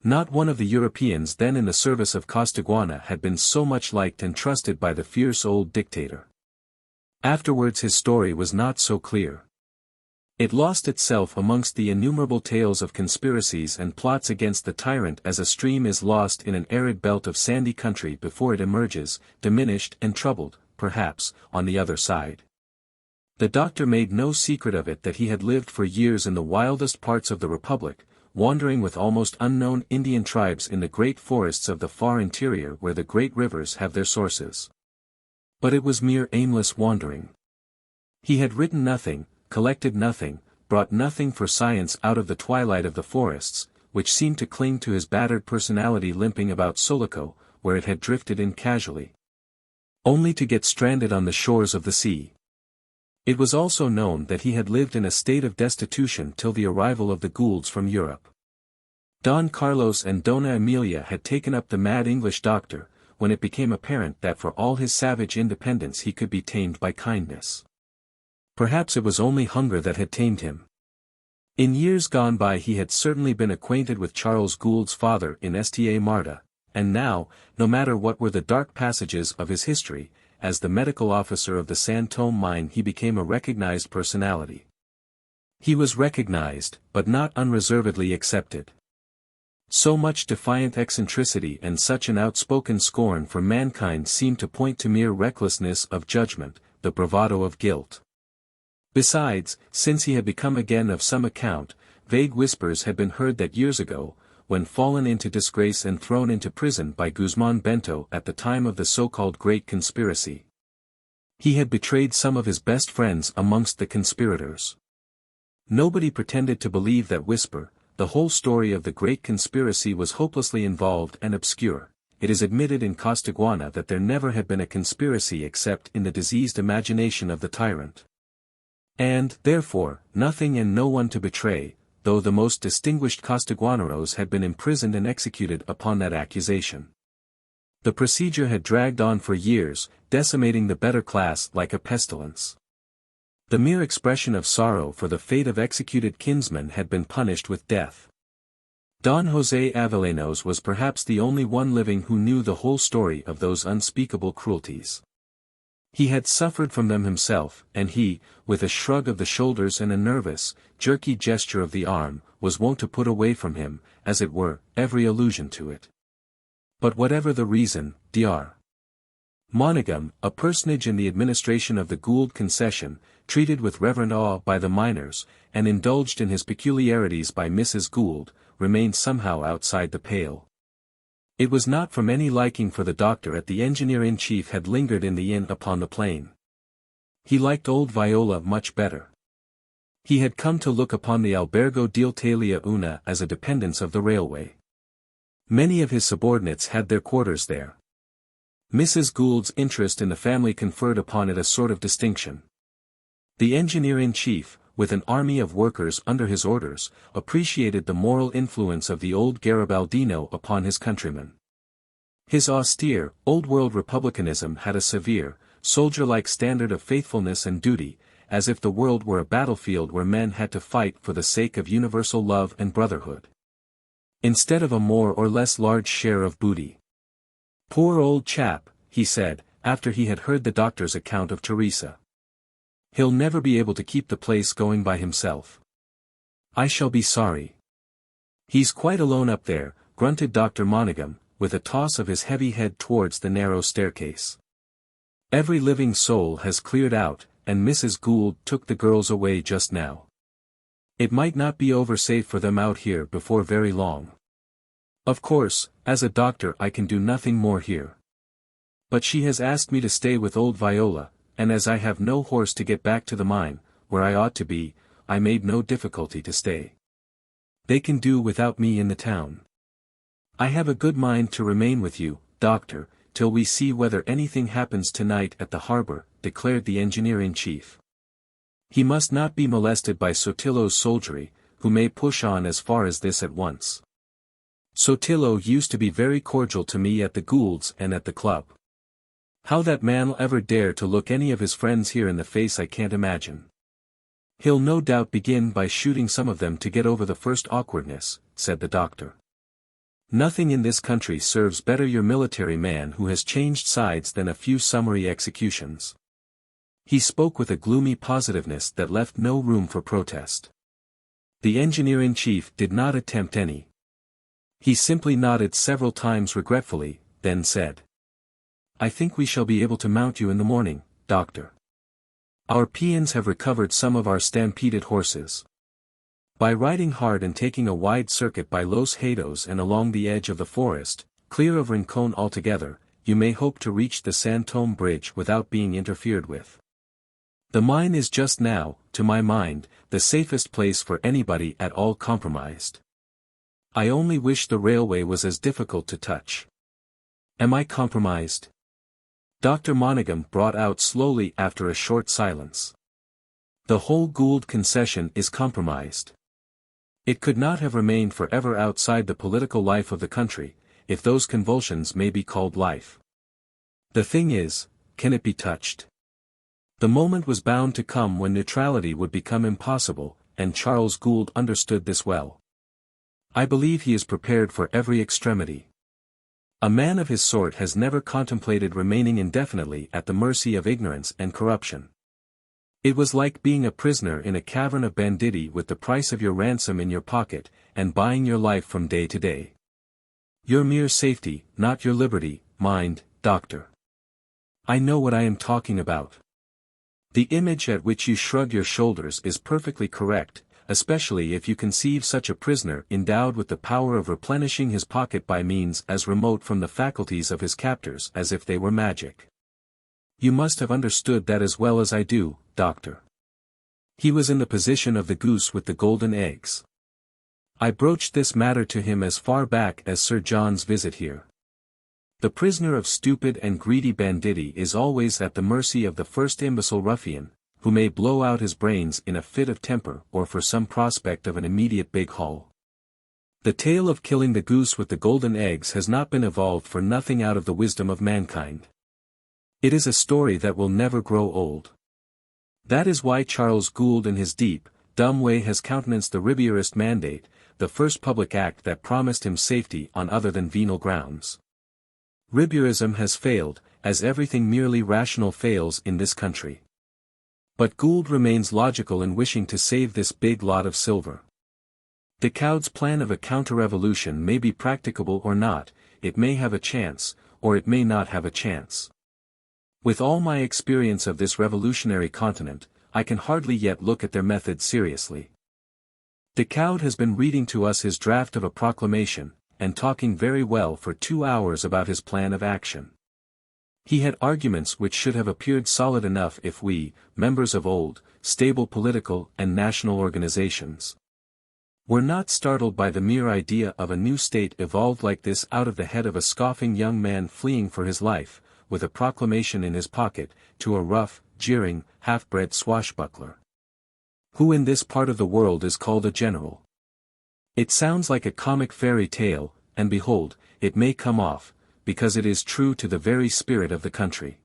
[SPEAKER 1] Not one of the Europeans then in the service of Costaguana had been so much liked and trusted by the fierce old dictator. Afterwards his story was not so clear. It lost itself amongst the innumerable tales of conspiracies and plots against the tyrant as a stream is lost in an arid belt of sandy country before it emerges, diminished and troubled, perhaps, on the other side. The doctor made no secret of it that he had lived for years in the wildest parts of the Republic, wandering with almost unknown Indian tribes in the great forests of the far interior where the great rivers have their sources. But it was mere aimless wandering. He had written nothing, collected nothing, brought nothing for science out of the twilight of the forests, which seemed to cling to his battered personality limping about Sulaco, where it had drifted in casually. Only to get stranded on the shores of the sea. It was also known that he had lived in a state of destitution till the arrival of the Goulds from Europe. Don Carlos and Dona Emilia had taken up the mad English doctor, when it became apparent that for all his savage independence he could be tamed by kindness. Perhaps it was only hunger that had tamed him. In years gone by he had certainly been acquainted with Charles Gould's father in Sta Marta, and now, no matter what were the dark passages of his history, as the medical officer of the San Tomé mine he became a recognized personality. He was recognized, but not unreservedly accepted. So much defiant eccentricity and such an outspoken scorn for mankind seemed to point to mere recklessness of judgment, the bravado of guilt. Besides, since he had become again of some account, vague whispers had been heard that years ago, when fallen into disgrace and thrown into prison by Guzman Bento at the time of the so-called Great Conspiracy, he had betrayed some of his best friends amongst the conspirators. Nobody pretended to believe that whisper. The whole story of the Great Conspiracy was hopelessly involved and obscure. It is admitted in Costaguana that there never had been a conspiracy except in the diseased imagination of the tyrant. And, therefore, nothing and no one to betray, though the most distinguished Costaguaneros had been imprisoned and executed upon that accusation. The procedure had dragged on for years, decimating the better class like a pestilence. The mere expression of sorrow for the fate of executed kinsmen had been punished with death. Don José Avellanos was perhaps the only one living who knew the whole story of those unspeakable cruelties. He had suffered from them himself, and he, with a shrug of the shoulders and a nervous, jerky gesture of the arm, was wont to put away from him, as it were, every allusion to it. But whatever the reason, Dr. Monaghan, a personage in the administration of the Gould concession, treated with reverent awe by the miners, and indulged in his peculiarities by Mrs. Gould, remained somehow outside the pale. It was not from any liking for the doctor that the engineer-in-chief had lingered in the inn upon the plain. He liked old Viola much better. He had come to look upon the Albergo d'Italia Una as a dependence of the railway. Many of his subordinates had their quarters there. Mrs. Gould's interest in the family conferred upon it a sort of distinction. The engineer-in-chief, with an army of workers under his orders, appreciated the moral influence of the old Garibaldino upon his countrymen. His austere, old-world republicanism had a severe, soldier-like standard of faithfulness and duty, as if the world were a battlefield where men had to fight for the sake of universal love and brotherhood, instead of a more or less large share of booty. "Poor old chap," he said, after he had heard the doctor's account of Teresa. "He'll never be able to keep the place going by himself. I shall be sorry." "He's quite alone up there," grunted Dr. Monaghan, with a toss of his heavy head towards the narrow staircase. "Every living soul has cleared out, and Mrs. Gould took the girls away just now. It might not be over safe for them out here before very long. Of course, as a doctor I can do nothing more here. But she has asked me to stay with old Viola, and as I have no horse to get back to the mine, where I ought to be, I made no difficulty to stay. They can do without me in the town. I have a good mind to remain with you, doctor, till we see whether anything happens tonight at the harbor," declared the engineer-in-chief. "He must not be molested by Sotillo's soldiery, who may push on as far as this at once. Sotillo used to be very cordial to me at the Goulds and at the club. How that man'll ever dare to look any of his friends here in the face I can't imagine. He'll no doubt begin by shooting some of them to get over the first awkwardness," said the doctor. "Nothing in this country serves better your military man who has changed sides than a few summary executions." He spoke with a gloomy positiveness that left no room for protest. The engineer-in-chief did not attempt any. He simply nodded several times regretfully, then said, "I think we shall be able to mount you in the morning, doctor. Our peons have recovered some of our stampeded horses. By riding hard and taking a wide circuit by Los Hados and along the edge of the forest, clear of Rincon altogether, you may hope to reach the San Tomé bridge without being interfered with. The mine is just now, to my mind, the safest place for anybody at all compromised. I only wish the railway was as difficult to touch." "Am I compromised?" Dr. Monaghan brought out slowly after a short silence. "The whole Gould concession is compromised. It could not have remained forever outside the political life of the country, if those convulsions may be called life. The thing is, can it be touched? The moment was bound to come when neutrality would become impossible, and Charles Gould understood this well. I believe he is prepared for every extremity. A man of his sort has never contemplated remaining indefinitely at the mercy of ignorance and corruption. It was like being a prisoner in a cavern of banditti with the price of your ransom in your pocket, and buying your life from day to day. Your mere safety, not your liberty, mind, doctor. I know what I am talking about. The image at which you shrug your shoulders is perfectly correct, especially if you conceive such a prisoner endowed with the power of replenishing his pocket by means as remote from the faculties of his captors as if they were magic. You must have understood that as well as I do, doctor. He was in the position of the goose with the golden eggs. I broached this matter to him as far back as Sir John's visit here. The prisoner of stupid and greedy banditti is always at the mercy of the first imbecile ruffian, who may blow out his brains in a fit of temper or for some prospect of an immediate big haul. The tale of killing the goose with the golden eggs has not been evolved for nothing out of the wisdom of mankind. It is a story that will never grow old. That is why Charles Gould in his deep, dumb way has countenanced the Ribierist mandate, the first public act that promised him safety on other than venal grounds. Ribierism has failed, as everything merely rational fails in this country. But Gould remains logical in wishing to save this big lot of silver. Decaud's plan of a counter-revolution may be practicable or not, it may have a chance, or it may not have a chance. With all my experience of this revolutionary continent, I can hardly yet look at their methods seriously. Decaud has been reading to us his draft of a proclamation, and talking very well for 2 hours about his plan of action. He had arguments which should have appeared solid enough if we, members of old, stable political and national organizations, were not startled by the mere idea of a new state evolved like this out of the head of a scoffing young man fleeing for his life, with a proclamation in his pocket, to a rough, jeering, half-bred swashbuckler, who in this part of the world is called a general. It sounds like a comic fairy tale, and behold, it may come off, because it is true to the very spirit of the country.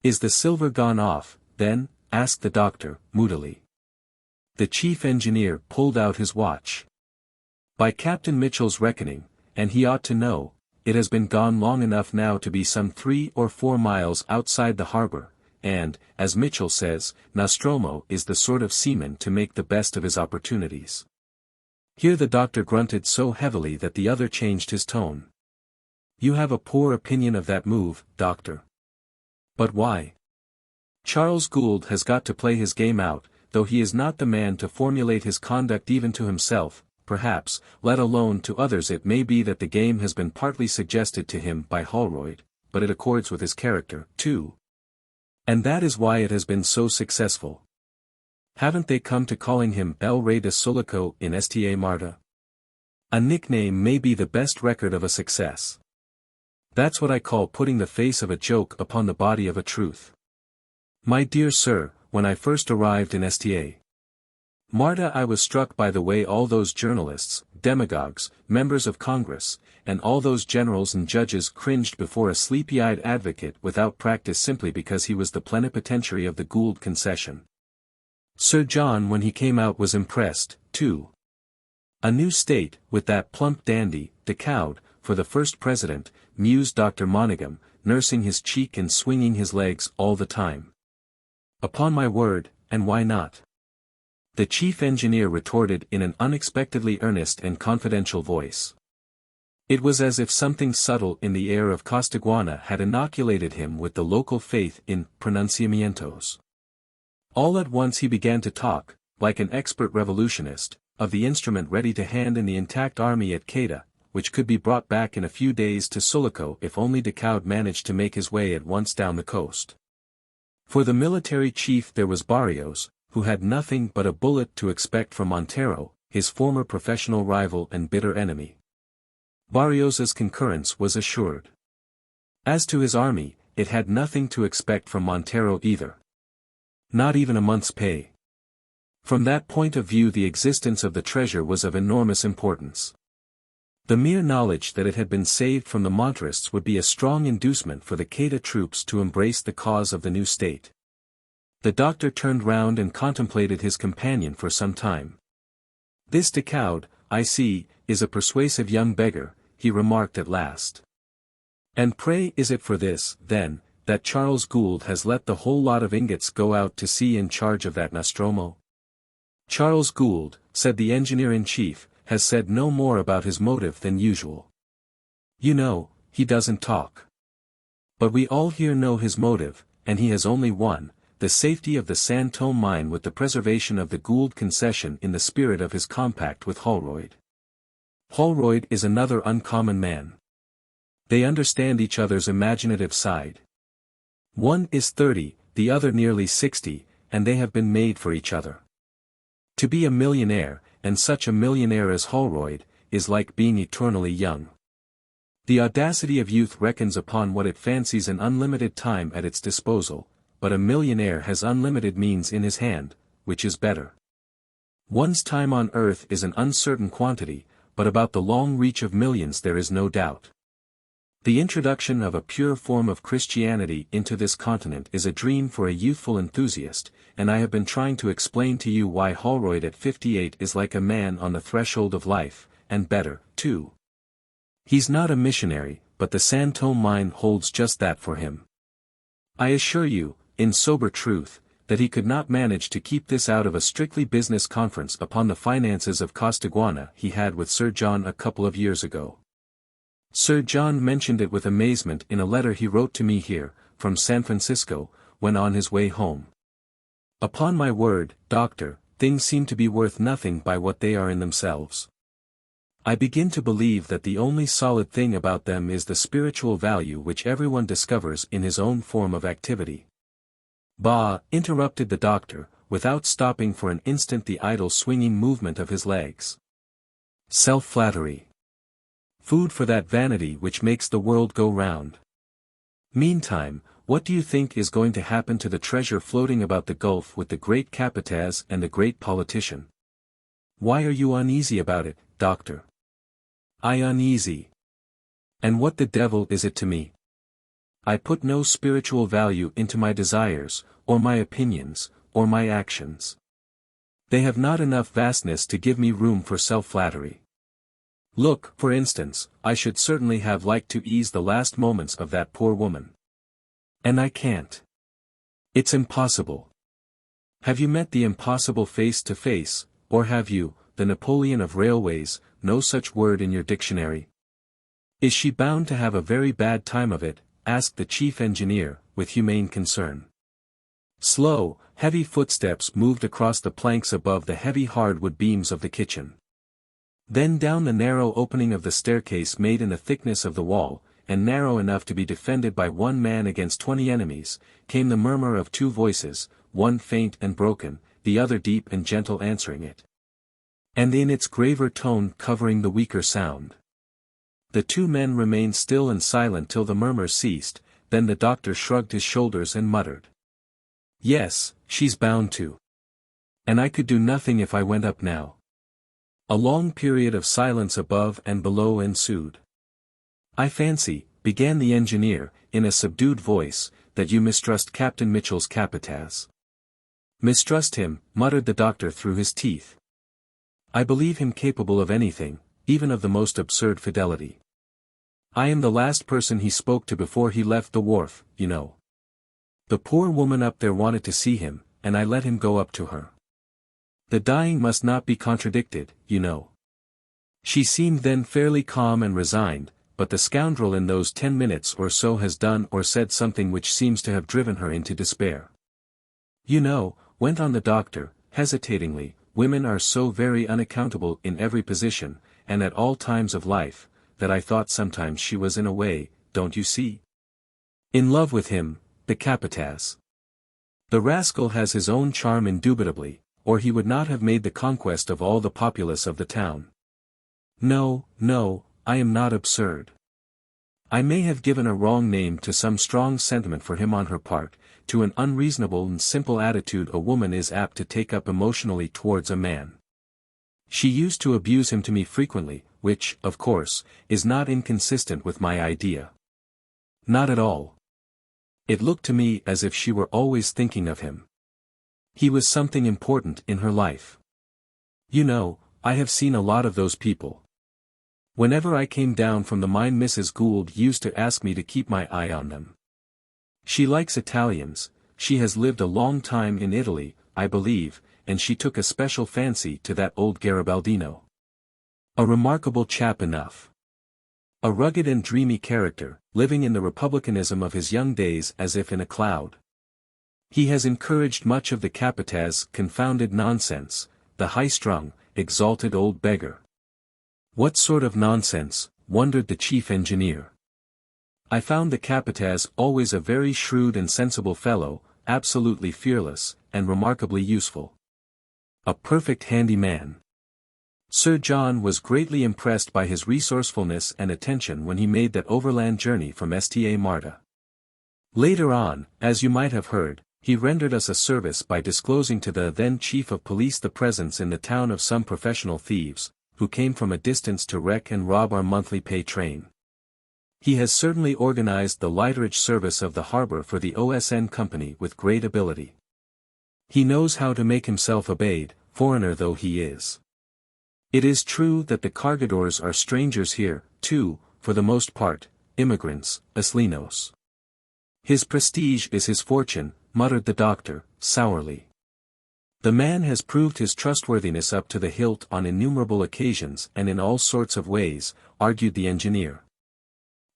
[SPEAKER 1] "Is the silver gone off, then?" asked the doctor, moodily. The chief engineer pulled out his watch. "By Captain Mitchell's reckoning, and he ought to know, it has been gone long enough now to be some 3 or 4 miles outside the harbor, and, as Mitchell says, Nostromo is the sort of seaman to make the best of his opportunities." Here the doctor grunted so heavily that the other changed his tone. "You have a poor opinion of that move, doctor." "But why?" "Charles Gould has got to play his game out, though he is not the man to formulate his conduct even to himself, perhaps, let alone to others. It may be that the game has been partly suggested to him by Holroyd, but it accords with his character, too. And that is why it has been so successful. Haven't they come to calling him El Rey de Sulaco in Sta Marta? A nickname may be the best record of a success. That's what I call putting the face of a joke upon the body of a truth. My dear sir, when I first arrived in Sta Marta I was struck by the way all those journalists, demagogues, members of Congress, and all those generals and judges cringed before a sleepy-eyed advocate without practice simply because he was the plenipotentiary of the Gould concession. Sir John when he came out was impressed, too. A new state, with that plump dandy, Decaud, for the first president, mused Dr. Monaghan, nursing his cheek and swinging his legs all the time. Upon my word, and why not? The chief engineer retorted in an unexpectedly earnest and confidential voice. It was as if something subtle in the air of Costaguana had inoculated him with the local faith in pronunciamientos. All at once he began to talk, like an expert revolutionist, of the instrument ready to hand in the intact army at Queta, which could be brought back in a few days to Sulaco if only Decaud managed to make his way at once down the coast. For the military chief there was Barrios, who had nothing but a bullet to expect from Montero, his former professional rival and bitter enemy. Barrios's concurrence was assured. As to his army, it had nothing to expect from Montero either. Not even a month's pay. From that point of view the existence of the treasure was of enormous importance. The mere knowledge that it had been saved from the Monterists would be a strong inducement for the Queta troops to embrace the cause of the new state. The doctor turned round and contemplated his companion for some time. "This Decaud, I see, is a persuasive young beggar," he remarked at last. "And pray is it for this, then, that Charles Gould has let the whole lot of ingots go out to sea in charge of that Nostromo?" "Charles Gould," said the engineer-in-chief, "has said no more about his motive than usual. You know, he doesn't talk. But we all here know his motive, and he has only one, the safety of the San Tomé mine with the preservation of the Gould concession in the spirit of his compact with Holroyd. Holroyd is another uncommon man. They understand each other's imaginative side. One is 30, the other nearly 60, and they have been made for each other. To be a millionaire, and such a millionaire as Holroyd, is like being eternally young. The audacity of youth reckons upon what it fancies an unlimited time at its disposal, but a millionaire has unlimited means in his hand, which is better. One's time on earth is an uncertain quantity, but about the long reach of millions there is no doubt. The introduction of a pure form of Christianity into this continent is a dream for a youthful enthusiast, and I have been trying to explain to you why Holroyd at 58 is like a man on the threshold of life, and better, too. He's not a missionary, but the San Tomé mine holds just that for him. I assure you, in sober truth, that he could not manage to keep this out of a strictly business conference upon the finances of Costaguana he had with Sir John a couple of years ago. Sir John mentioned it with amazement in a letter he wrote to me here, from San Francisco, when on his way home. Upon my word, doctor, things seem to be worth nothing by what they are in themselves. I begin to believe that the only solid thing about them is the spiritual value which everyone discovers in his own form of activity. Bah, interrupted the doctor, without stopping for an instant the idle swinging movement of his legs. Self-flattery. Food for that vanity which makes the world go round. Meantime, what do you think is going to happen to the treasure floating about the gulf with the great capataz and the great politician? Why are you uneasy about it, doctor? I uneasy. And what the devil is it to me? I put no spiritual value into my desires, or my opinions, or my actions. They have not enough vastness to give me room for self-flattery. Look, for instance, I should certainly have liked to ease the last moments of that poor woman. And I can't. It's impossible. Have you met the impossible face to face, or have you, the Napoleon of railways, no such word in your dictionary? Is she bound to have a very bad time of it? Asked the chief engineer, with humane concern. Slow, heavy footsteps moved across the planks above the heavy hardwood beams of the kitchen. Then down the narrow opening of the staircase made in the thickness of the wall, and narrow enough to be defended by one man against 20 enemies, came the murmur of two voices, one faint and broken, the other deep and gentle answering it. And in its graver tone covering the weaker sound. The two men remained still and silent till the murmur ceased, then the doctor shrugged his shoulders and muttered. Yes, she's bound to. And I could do nothing if I went up now. A long period of silence above and below ensued. I fancy, began the engineer, in a subdued voice, that you mistrust Captain Mitchell's capataz. Mistrust him, muttered the doctor through his teeth. I believe him capable of anything, even of the most absurd fidelity. I am the last person he spoke to before he left the wharf, you know. The poor woman up there wanted to see him, and I let him go up to her. The dying must not be contradicted, you know. She seemed then fairly calm and resigned, but the scoundrel in those 10 minutes or so has done or said something which seems to have driven her into despair. You know, went on the doctor, hesitatingly, women are so very unaccountable in every position, and at all times of life, that I thought sometimes she was in a way, don't you see? In love with him, the capataz. The rascal has his own charm indubitably, or he would not have made the conquest of all the populace of the town. No, no, I am not absurd. I may have given a wrong name to some strong sentiment for him on her part, to an unreasonable and simple attitude a woman is apt to take up emotionally towards a man. She used to abuse him to me frequently, which, of course, is not inconsistent with my idea. Not at all. It looked to me as if she were always thinking of him. He was something important in her life. You know, I have seen a lot of those people. Whenever I came down from the mine Mrs. Gould used to ask me to keep my eye on them. She likes Italians, she has lived a long time in Italy, I believe, and she took a special fancy to that old Garibaldino. A remarkable chap enough. A rugged and dreamy character, living in the republicanism of his young days as if in a cloud. He has encouraged much of the capataz's confounded nonsense, the high-strung, exalted old beggar. What sort of nonsense, wondered the chief engineer. I found the capataz always a very shrewd and sensible fellow, absolutely fearless, and remarkably useful. A perfect handy man. Sir John was greatly impressed by his resourcefulness and attention when he made that overland journey from Sta Marta. Later on, as you might have heard, he rendered us a service by disclosing to the then chief of police the presence in the town of some professional thieves, who came from a distance to wreck and rob our monthly pay train. He has certainly organized the lighterage service of the harbor for the OSN company with great ability. He knows how to make himself obeyed, foreigner though he is. It is true that the cargadores are strangers here, too, for the most part, immigrants, Islinos. His prestige is his fortune, muttered the doctor, sourly. The man has proved his trustworthiness up to the hilt on innumerable occasions and in all sorts of ways, argued the engineer.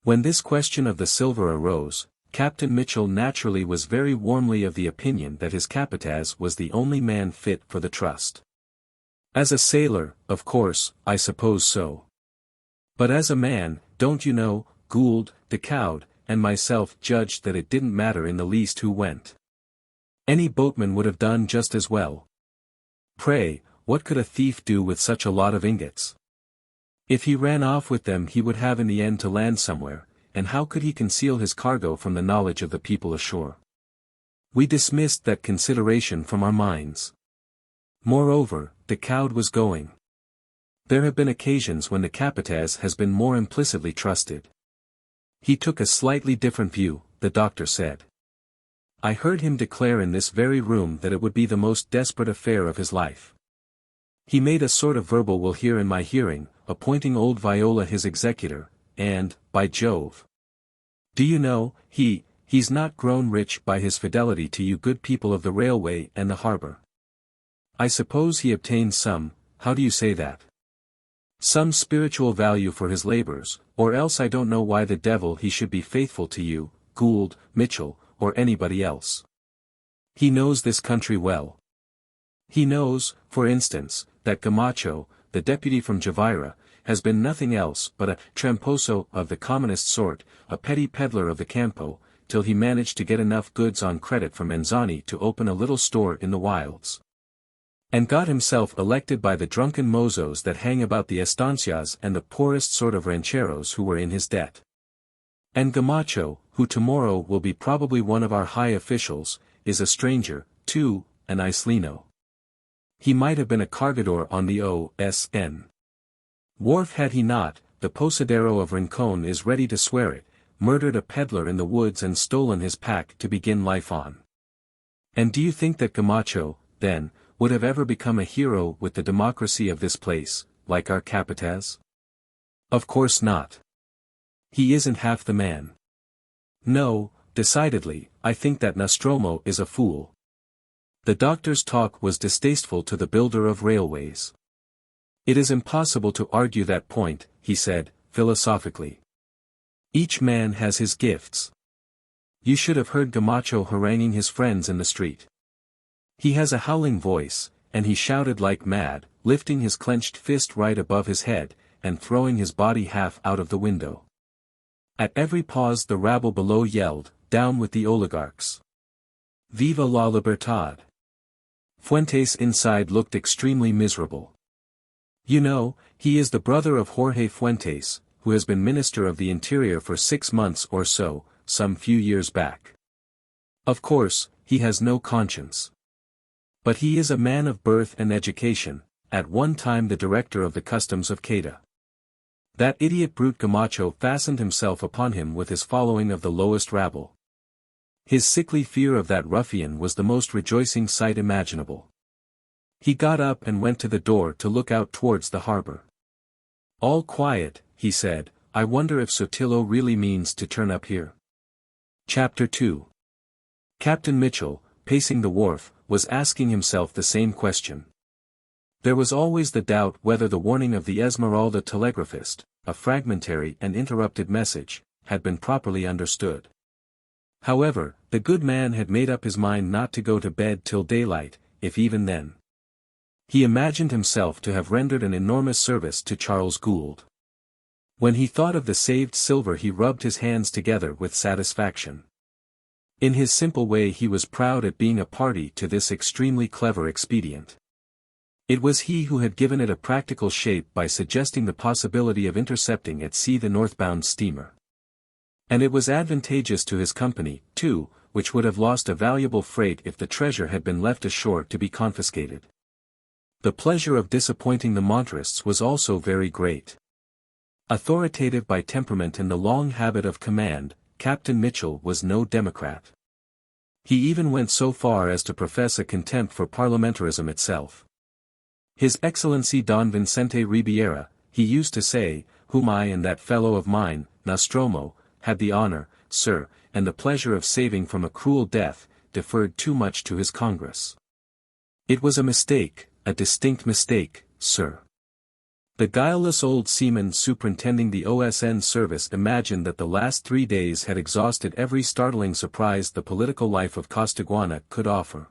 [SPEAKER 1] When this question of the silver arose, Captain Mitchell naturally was very warmly of the opinion that his capataz was the only man fit for the trust. As a sailor, of course, I suppose so. But as a man, don't you know, Gould, the cowed, and myself judged that it didn't matter in the least who went. Any boatman would have done just as well. Pray, what could a thief do with such a lot of ingots? If he ran off with them he would have in the end to land somewhere, and how could he conceal his cargo from the knowledge of the people ashore? We dismissed that consideration from our minds. Moreover, the cowed was going. There have been occasions when the capataz has been more implicitly trusted. He took a slightly different view, the doctor said. I heard him declare in this very room that it would be the most desperate affair of his life. He made a sort of verbal will here in my hearing, appointing old Viola his executor, and, by Jove! Do you know, he's not grown rich by his fidelity to you good people of the railway and the harbour. I suppose he obtained some, how do you say that? Some spiritual value for his labours, or else I don't know why the devil he should be faithful to you, Gould, Mitchell, or anybody else. He knows this country well. He knows, for instance, that Gamacho, the deputy from Javira, has been nothing else but a tramposo of the commonest sort, a petty peddler of the Campo, till he managed to get enough goods on credit from Enzani to open a little store in the wilds. And got himself elected by the drunken mozos that hang about the estancias and the poorest sort of rancheros who were in his debt. And Gamacho, who tomorrow will be probably one of our high officials, is a stranger, too, an Isleno. He might have been a cargador on the O.S.N. wharf had he not, the posadero of Rincon is ready to swear it, murdered a peddler in the woods and stolen his pack to begin life on. And do you think that Gamacho, then, would have ever become a hero with the democracy of this place, like our capataz? Of course not. He isn't half the man. No, decidedly, I think that Nostromo is a fool. The doctor's talk was distasteful to the builder of railways. It is impossible to argue that point, he said, philosophically. Each man has his gifts. You should have heard Gamacho haranguing his friends in the street. He has a howling voice, and he shouted like mad, lifting his clenched fist right above his head, and throwing his body half out of the window. At every pause the rabble below yelled, "Down with the oligarchs! Viva la libertad!" Fuentes inside looked extremely miserable. You know, he is the brother of Jorge Fuentes, who has been Minister of the Interior for 6 months or so, some few years back. Of course, he has no conscience. But he is a man of birth and education, at one time the director of the customs of Queta. That idiot brute Gamacho fastened himself upon him with his following of the lowest rabble. His sickly fear of that ruffian was the most rejoicing sight imaginable. He got up and went to the door to look out towards the harbour. All quiet, he said, I wonder if Sotillo really means to turn up here. Chapter 2. Captain Mitchell, pacing the wharf, was asking himself the same question. There was always the doubt whether the warning of the Esmeralda telegraphist, a fragmentary and interrupted message, had been properly understood. However, the good man had made up his mind not to go to bed till daylight, if even then. He imagined himself to have rendered an enormous service to Charles Gould. When he thought of the saved silver he rubbed his hands together with satisfaction. In his simple way he was proud at being a party to this extremely clever expedient. It was he who had given it a practical shape by suggesting the possibility of intercepting at sea the northbound steamer. And it was advantageous to his company, too, which would have lost a valuable freight if the treasure had been left ashore to be confiscated. The pleasure of disappointing the Monterists was also very great. Authoritative by temperament and the long habit of command, Captain Mitchell was no democrat. He even went so far as to profess a contempt for parliamentarism itself. His Excellency Don Vicente Ribiera, he used to say, whom I and that fellow of mine, Nostromo, had the honor, sir, and the pleasure of saving from a cruel death, deferred too much to his Congress. It was a mistake, a distinct mistake, sir. The guileless old seaman superintending the OSN service imagined that the last 3 days had exhausted every startling surprise the political life of Costaguana could offer.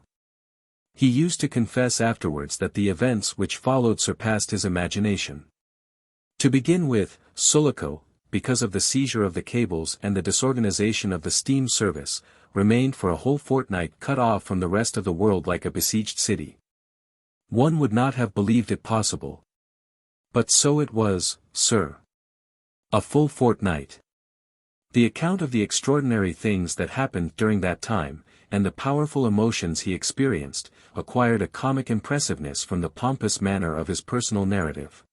[SPEAKER 1] He used to confess afterwards that the events which followed surpassed his imagination. To begin with, Sulaco, because of the seizure of the cables and the disorganization of the steam service, remained for a whole fortnight cut off from the rest of the world like a besieged city. One would not have believed it possible. But so it was, sir. A full fortnight. The account of the extraordinary things that happened during that time, and the powerful emotions he experienced, acquired a comic impressiveness from the pompous manner of his personal narrative.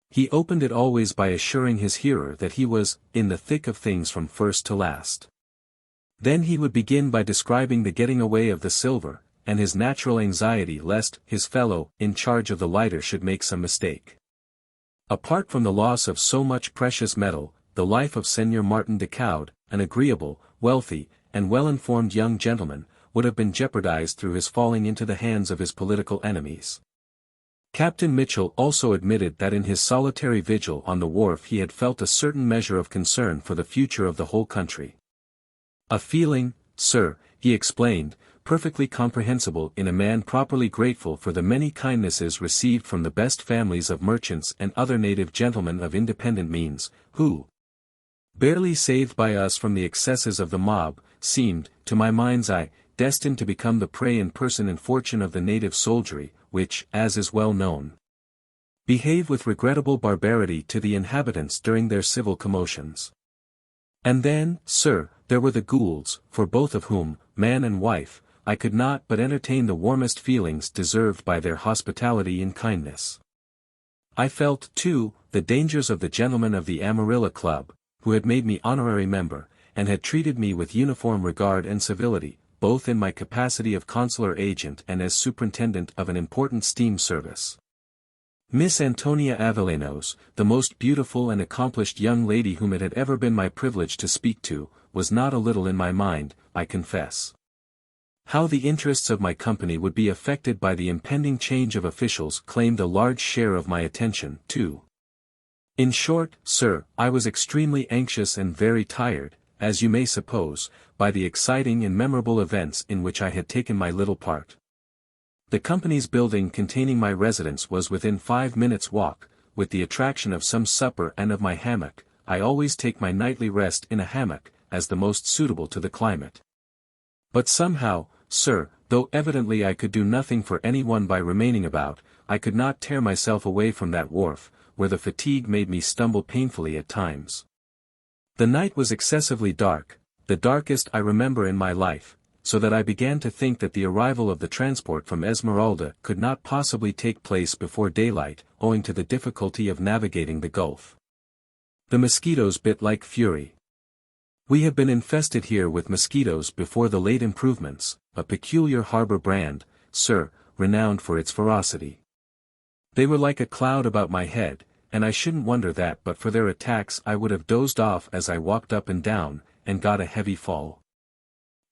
[SPEAKER 1] He opened it always by assuring his hearer that he was in the thick of things from first to last. Then he would begin by describing the getting away of the silver, and his natural anxiety lest his fellow in charge of the lighter should make some mistake. Apart from the loss of so much precious metal, the life of Seigneur Martin de Caude, an agreeable, wealthy, and well-informed young gentleman, would have been jeopardized through his falling into the hands of his political enemies. Captain Mitchell also admitted that in his solitary vigil on the wharf he had felt a certain measure of concern for the future of the whole country. A feeling, sir, he explained, perfectly comprehensible in a man properly grateful for the many kindnesses received from the best families of merchants and other native gentlemen of independent means, who, barely saved by us from the excesses of the mob, seemed, to my mind's eye, destined to become the prey in person and fortune of the native soldiery, which, as is well known, behave with regrettable barbarity to the inhabitants during their civil commotions. And then, sir, there were the Goulds, for both of whom, man and wife, I could not but entertain the warmest feelings deserved by their hospitality and kindness. I felt, too, the dangers of the gentlemen of the Amarilla Club, who had made me honorary member, and had treated me with uniform regard and civility, both in my capacity of consular agent and as superintendent of an important steam service. Miss Antonia Avellanos, the most beautiful and accomplished young lady whom it had ever been my privilege to speak to, was not a little in my mind, I confess. How the interests of my company would be affected by the impending change of officials claimed a large share of my attention, too. In short, sir, I was extremely anxious and very tired, as you may suppose, by the exciting and memorable events in which I had taken my little part. The company's building containing my residence was within 5 minutes' walk, with the attraction of some supper and of my hammock. I always take my nightly rest in a hammock, as the most suitable to the climate. But somehow, sir, though evidently I could do nothing for anyone by remaining about, I could not tear myself away from that wharf, where the fatigue made me stumble painfully at times. The night was excessively dark, the darkest I remember in my life, so that I began to think that the arrival of the transport from Esmeralda could not possibly take place before daylight, owing to the difficulty of navigating the Gulf. The mosquitoes bit like fury. We have been infested here with mosquitoes before the late improvements, a peculiar harbor brand, sir, renowned for its ferocity. They were like a cloud about my head, and I shouldn't wonder that but for their attacks I would have dozed off as I walked up and down, and got a heavy fall.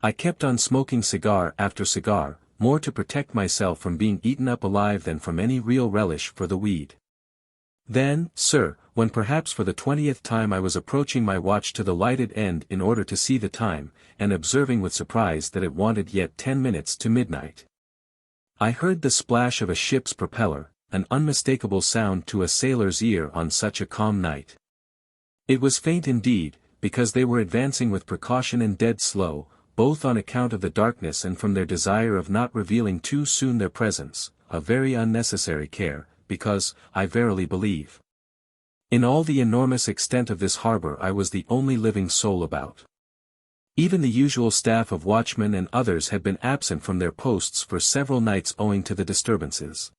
[SPEAKER 1] I kept on smoking cigar after cigar, more to protect myself from being eaten up alive than from any real relish for the weed. Then, sir, when perhaps for the 20th time I was approaching my watch to the lighted end in order to see the time, and observing with surprise that it wanted yet 10 minutes to midnight, I heard the splash of a ship's propeller, an unmistakable sound to a sailor's ear on such a calm night. It was faint indeed, because they were advancing with precaution and dead slow, both on account of the darkness and from their desire of not revealing too soon their presence, a very unnecessary care, because, I verily believe, in all the enormous extent of this harbor I was the only living soul about. Even the usual staff of watchmen and others had been absent from their posts for several nights owing to the disturbances.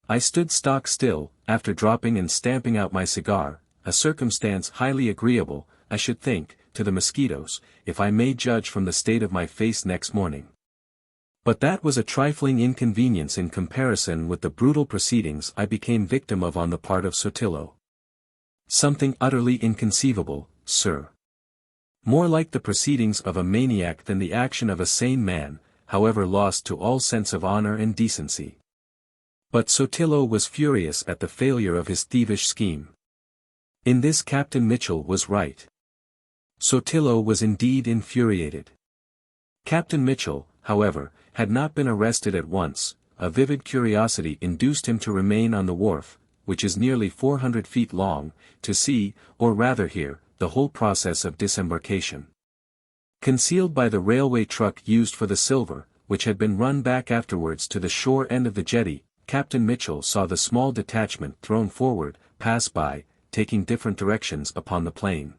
[SPEAKER 1] I stood stock still, after dropping and stamping out my cigar, a circumstance highly agreeable, I should think, to the mosquitoes, if I may judge from the state of my face next morning. But that was a trifling inconvenience in comparison with the brutal proceedings I became victim of on the part of Sotillo. Something utterly inconceivable, sir. More like the proceedings of a maniac than the action of a sane man, however lost to all sense of honor and decency. But Sotillo was furious at the failure of his thievish scheme. In this Captain Mitchell was right. Sotillo was indeed infuriated. Captain Mitchell, however, had not been arrested at once. A vivid curiosity induced him to remain on the wharf, which is nearly 400 feet long, to see, or rather hear, the whole process of disembarkation. Concealed by the railway truck used for the silver, which had been run back afterwards to the shore end of the jetty, Captain Mitchell saw the small detachment thrown forward, pass by, taking different directions upon the plain.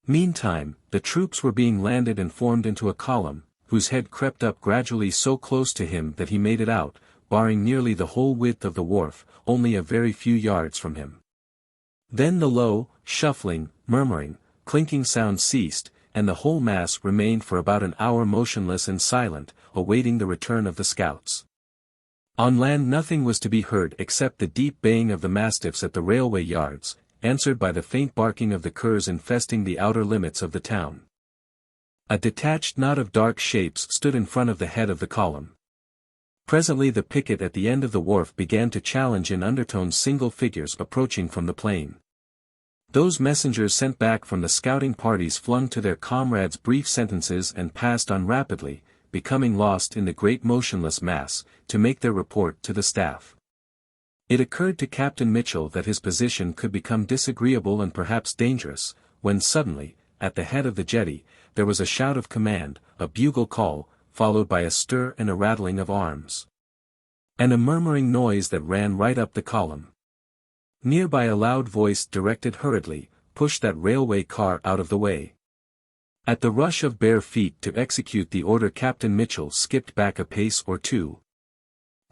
[SPEAKER 1] Meantime, the troops were being landed and formed into a column, whose head crept up gradually so close to him that he made it out, barring nearly the whole width of the wharf, only a very few yards from him. Then the low, shuffling, murmuring, clinking sound ceased, and the whole mass remained for about an hour motionless and silent, awaiting the return of the scouts. On land nothing was to be heard except the deep baying of the mastiffs at the railway yards, answered by the faint barking of the curs infesting the outer limits of the town. A detached knot of dark shapes stood in front of the head of the column. Presently the picket at the end of the wharf began to challenge in undertones single figures approaching from the plain. Those messengers sent back from the scouting parties flung to their comrades brief sentences and passed on rapidly, becoming lost in the great motionless mass, to make their report to the staff. It occurred to Captain Mitchell that his position could become disagreeable and perhaps dangerous, when suddenly, at the head of the jetty, there was a shout of command, a bugle call, followed by a stir and a rattling of arms. And a murmuring noise that ran right up the column. Nearby a loud voice directed hurriedly, "Push that railway car out of the way." At the rush of bare feet to execute the order Captain Mitchell skipped back a pace or two.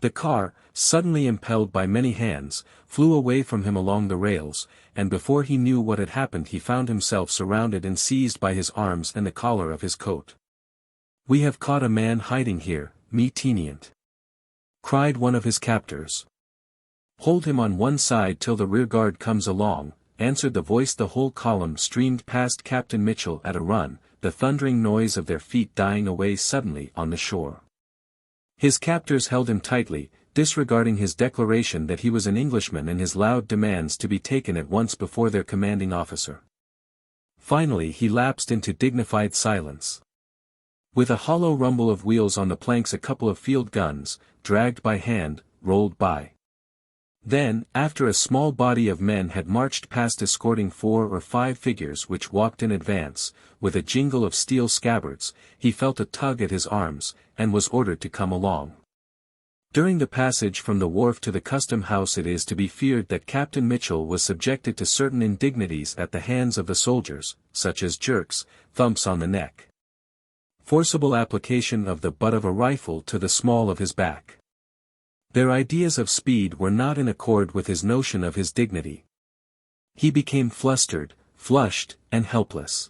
[SPEAKER 1] The car, suddenly impelled by many hands, flew away from him along the rails, and before he knew what had happened he found himself surrounded and seized by his arms and the collar of his coat. "We have caught a man hiding here, me tenient," cried one of his captors. "Hold him on one side till the rearguard comes along," answered the voice. The whole column streamed past Captain Mitchell at a run, the thundering noise of their feet dying away suddenly on the shore. His captors held him tightly, disregarding his declaration that he was an Englishman and his loud demands to be taken at once before their commanding officer. Finally he lapsed into dignified silence. With a hollow rumble of wheels on the planks a couple of field guns, dragged by hand, rolled by. Then, after a small body of men had marched past escorting 4 or 5 figures which walked in advance, with a jingle of steel scabbards, he felt a tug at his arms, and was ordered to come along. During the passage from the wharf to the custom house it is to be feared that Captain Mitchell was subjected to certain indignities at the hands of the soldiers, such as jerks, thumps on the neck, forcible application of the butt of a rifle to the small of his back. Their ideas of speed were not in accord with his notion of his dignity. He became flustered, flushed, and helpless.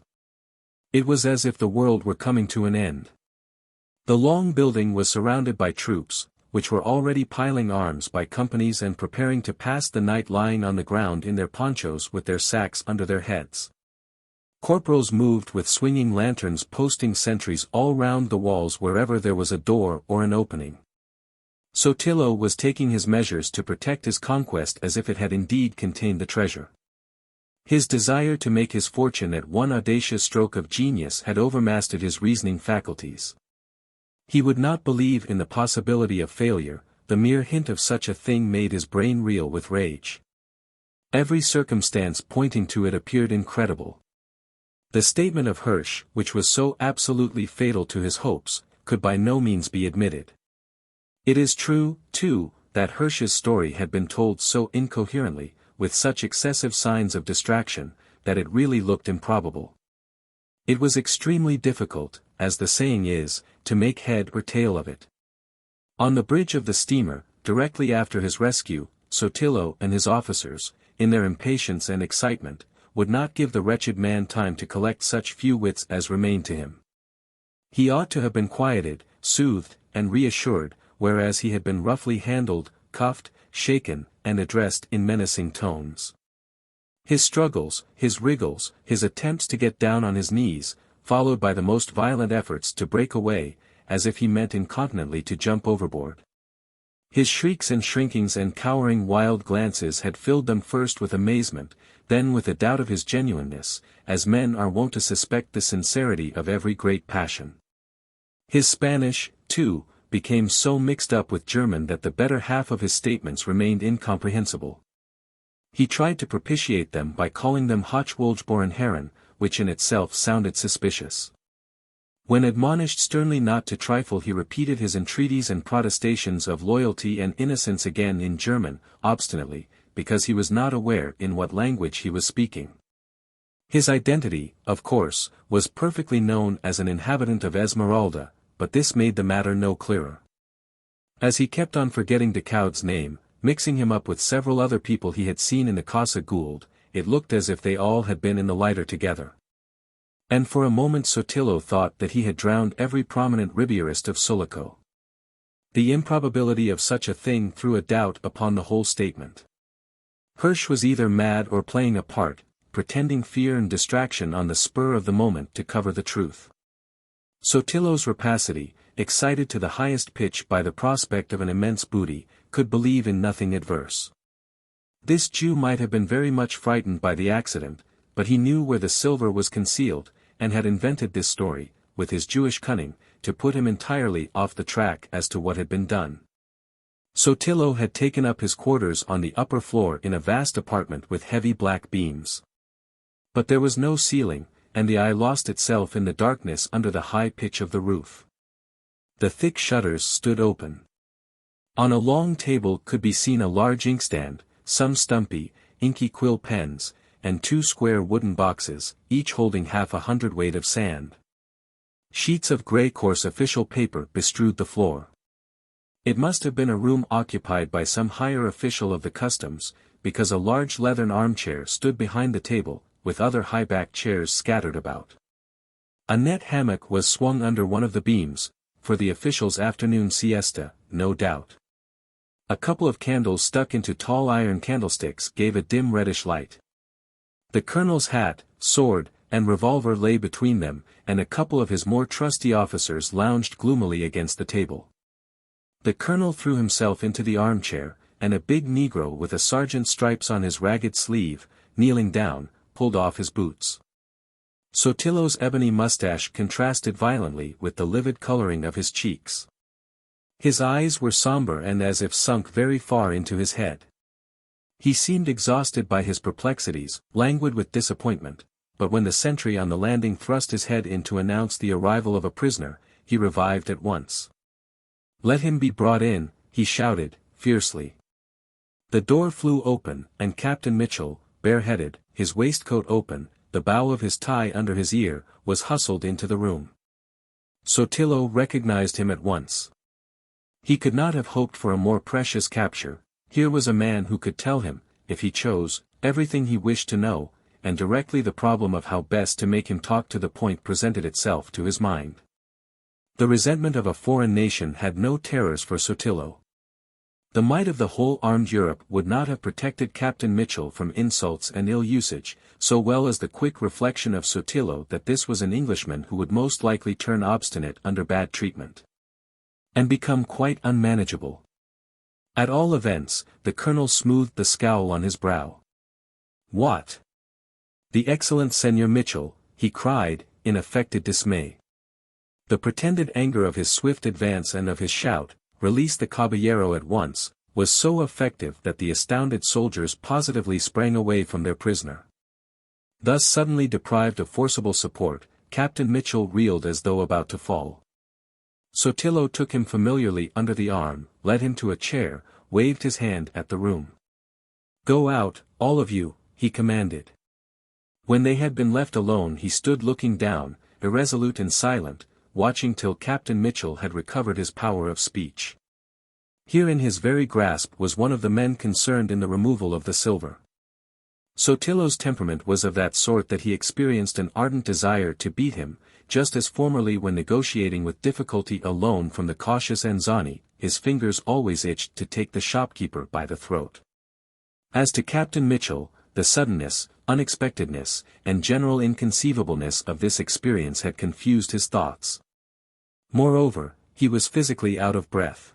[SPEAKER 1] It was as if the world were coming to an end. The long building was surrounded by troops, which were already piling arms by companies and preparing to pass the night lying on the ground in their ponchos with their sacks under their heads. Corporals moved with swinging lanterns posting sentries all round the walls wherever there was a door or an opening. Sotillo was taking his measures to protect his conquest as if it had indeed contained the treasure. His desire to make his fortune at one audacious stroke of genius had overmastered his reasoning faculties. He would not believe in the possibility of failure, the mere hint of such a thing made his brain reel with rage. Every circumstance pointing to it appeared incredible. The statement of Hirsch, which was so absolutely fatal to his hopes, could by no means be admitted. It is true, too, that Hirsch's story had been told so incoherently, with such excessive signs of distraction, that it really looked improbable. It was extremely difficult, as the saying is, to make head or tail of it. On the bridge of the steamer, directly after his rescue, Sotillo and his officers, in their impatience and excitement, would not give the wretched man time to collect such few wits as remained to him. He ought to have been quieted, soothed, and reassured, whereas he had been roughly handled, cuffed, shaken, and addressed in menacing tones. His struggles, his wriggles, his attempts to get down on his knees, followed by the most violent efforts to break away, as if he meant incontinently to jump overboard. His shrieks and shrinkings and cowering wild glances had filled them first with amazement, then with a doubt of his genuineness, as men are wont to suspect the sincerity of every great passion. His Spanish, too, became so mixed up with German that the better half of his statements remained incomprehensible. He tried to propitiate them by calling them Hochwohlgeboren Herren, which in itself sounded suspicious. When admonished sternly not to trifle, he repeated his entreaties and protestations of loyalty and innocence again in German, obstinately, because he was not aware in what language he was speaking. His identity, of course, was perfectly known as an inhabitant of Esmeralda, but this made the matter no clearer. As he kept on forgetting Decoud's name, mixing him up with several other people he had seen in the Casa Gould, it looked as if they all had been in the lighter together. And for a moment Sotillo thought that he had drowned every prominent Ribierist of Sulaco. The improbability of such a thing threw a doubt upon the whole statement. Hirsch was either mad or playing a part, pretending fear and distraction on the spur of the moment to cover the truth. Sotillo's rapacity, excited to the highest pitch by the prospect of an immense booty, could believe in nothing adverse. This Jew might have been very much frightened by the accident, but he knew where the silver was concealed, and had invented this story, with his Jewish cunning, to put him entirely off the track as to what had been done. Sotillo had taken up his quarters on the upper floor in a vast apartment with heavy black beams. But there was no ceiling, and the eye lost itself in the darkness under the high pitch of the roof. The thick shutters stood open. On a long table could be seen a large inkstand, some stumpy, inky quill pens, and 2 square wooden boxes, each holding half a hundredweight of sand. Sheets of grey coarse official paper bestrewed the floor. It must have been a room occupied by some higher official of the customs, because a large leathern armchair stood behind the table, with other high-backed chairs scattered about. A net hammock was swung under one of the beams, for the official's afternoon siesta, no doubt. A couple of candles stuck into tall iron candlesticks gave a dim reddish light. The colonel's hat, sword, and revolver lay between them, and a couple of his more trusty officers lounged gloomily against the table. The colonel threw himself into the armchair, and a big negro with a sergeant's stripes on his ragged sleeve, kneeling down, pulled off his boots. Sotillo's ebony mustache contrasted violently with the livid coloring of his cheeks. His eyes were somber and as if sunk very far into his head. He seemed exhausted by his perplexities, languid with disappointment, but when the sentry on the landing thrust his head in to announce the arrival of a prisoner, he revived at once. "Let him be brought in," he shouted, fiercely. The door flew open, and Captain Mitchell, bareheaded, his waistcoat open, the bow of his tie under his ear, was hustled into the room. Sotillo recognized him at once. He could not have hoped for a more precious capture. Here was a man who could tell him, if he chose, everything he wished to know, and directly the problem of how best to make him talk to the point presented itself to his mind. The resentment of a foreign nation had no terrors for Sotillo. The might of the whole armed Europe would not have protected Captain Mitchell from insults and ill usage, so well as the quick reflection of Sotillo that this was an Englishman who would most likely turn obstinate under bad treatment, and become quite unmanageable. At all events, the colonel smoothed the scowl on his brow. "What? The excellent Senor Mitchell," he cried, in affected dismay. The pretended anger of his swift advance and of his shout, "Release the caballero at once," was so effective that the astounded soldiers positively sprang away from their prisoner. Thus suddenly deprived of forcible support, Captain Mitchell reeled as though about to fall. Sotillo took him familiarly under the arm, led him to a chair, waved his hand at the room. "Go out, all of you," he commanded. When they had been left alone he stood looking down, irresolute and silent, watching till Captain Mitchell had recovered his power of speech. Here in his very grasp was one of the men concerned in the removal of the silver. Sotillo's temperament was of that sort that he experienced an ardent desire to beat him, just as formerly when negotiating with difficulty a loan from the cautious Anzani, his fingers always itched to take the shopkeeper by the throat. As to Captain Mitchell, the suddenness, unexpectedness, and general inconceivableness of this experience had confused his thoughts. Moreover, he was physically out of breath.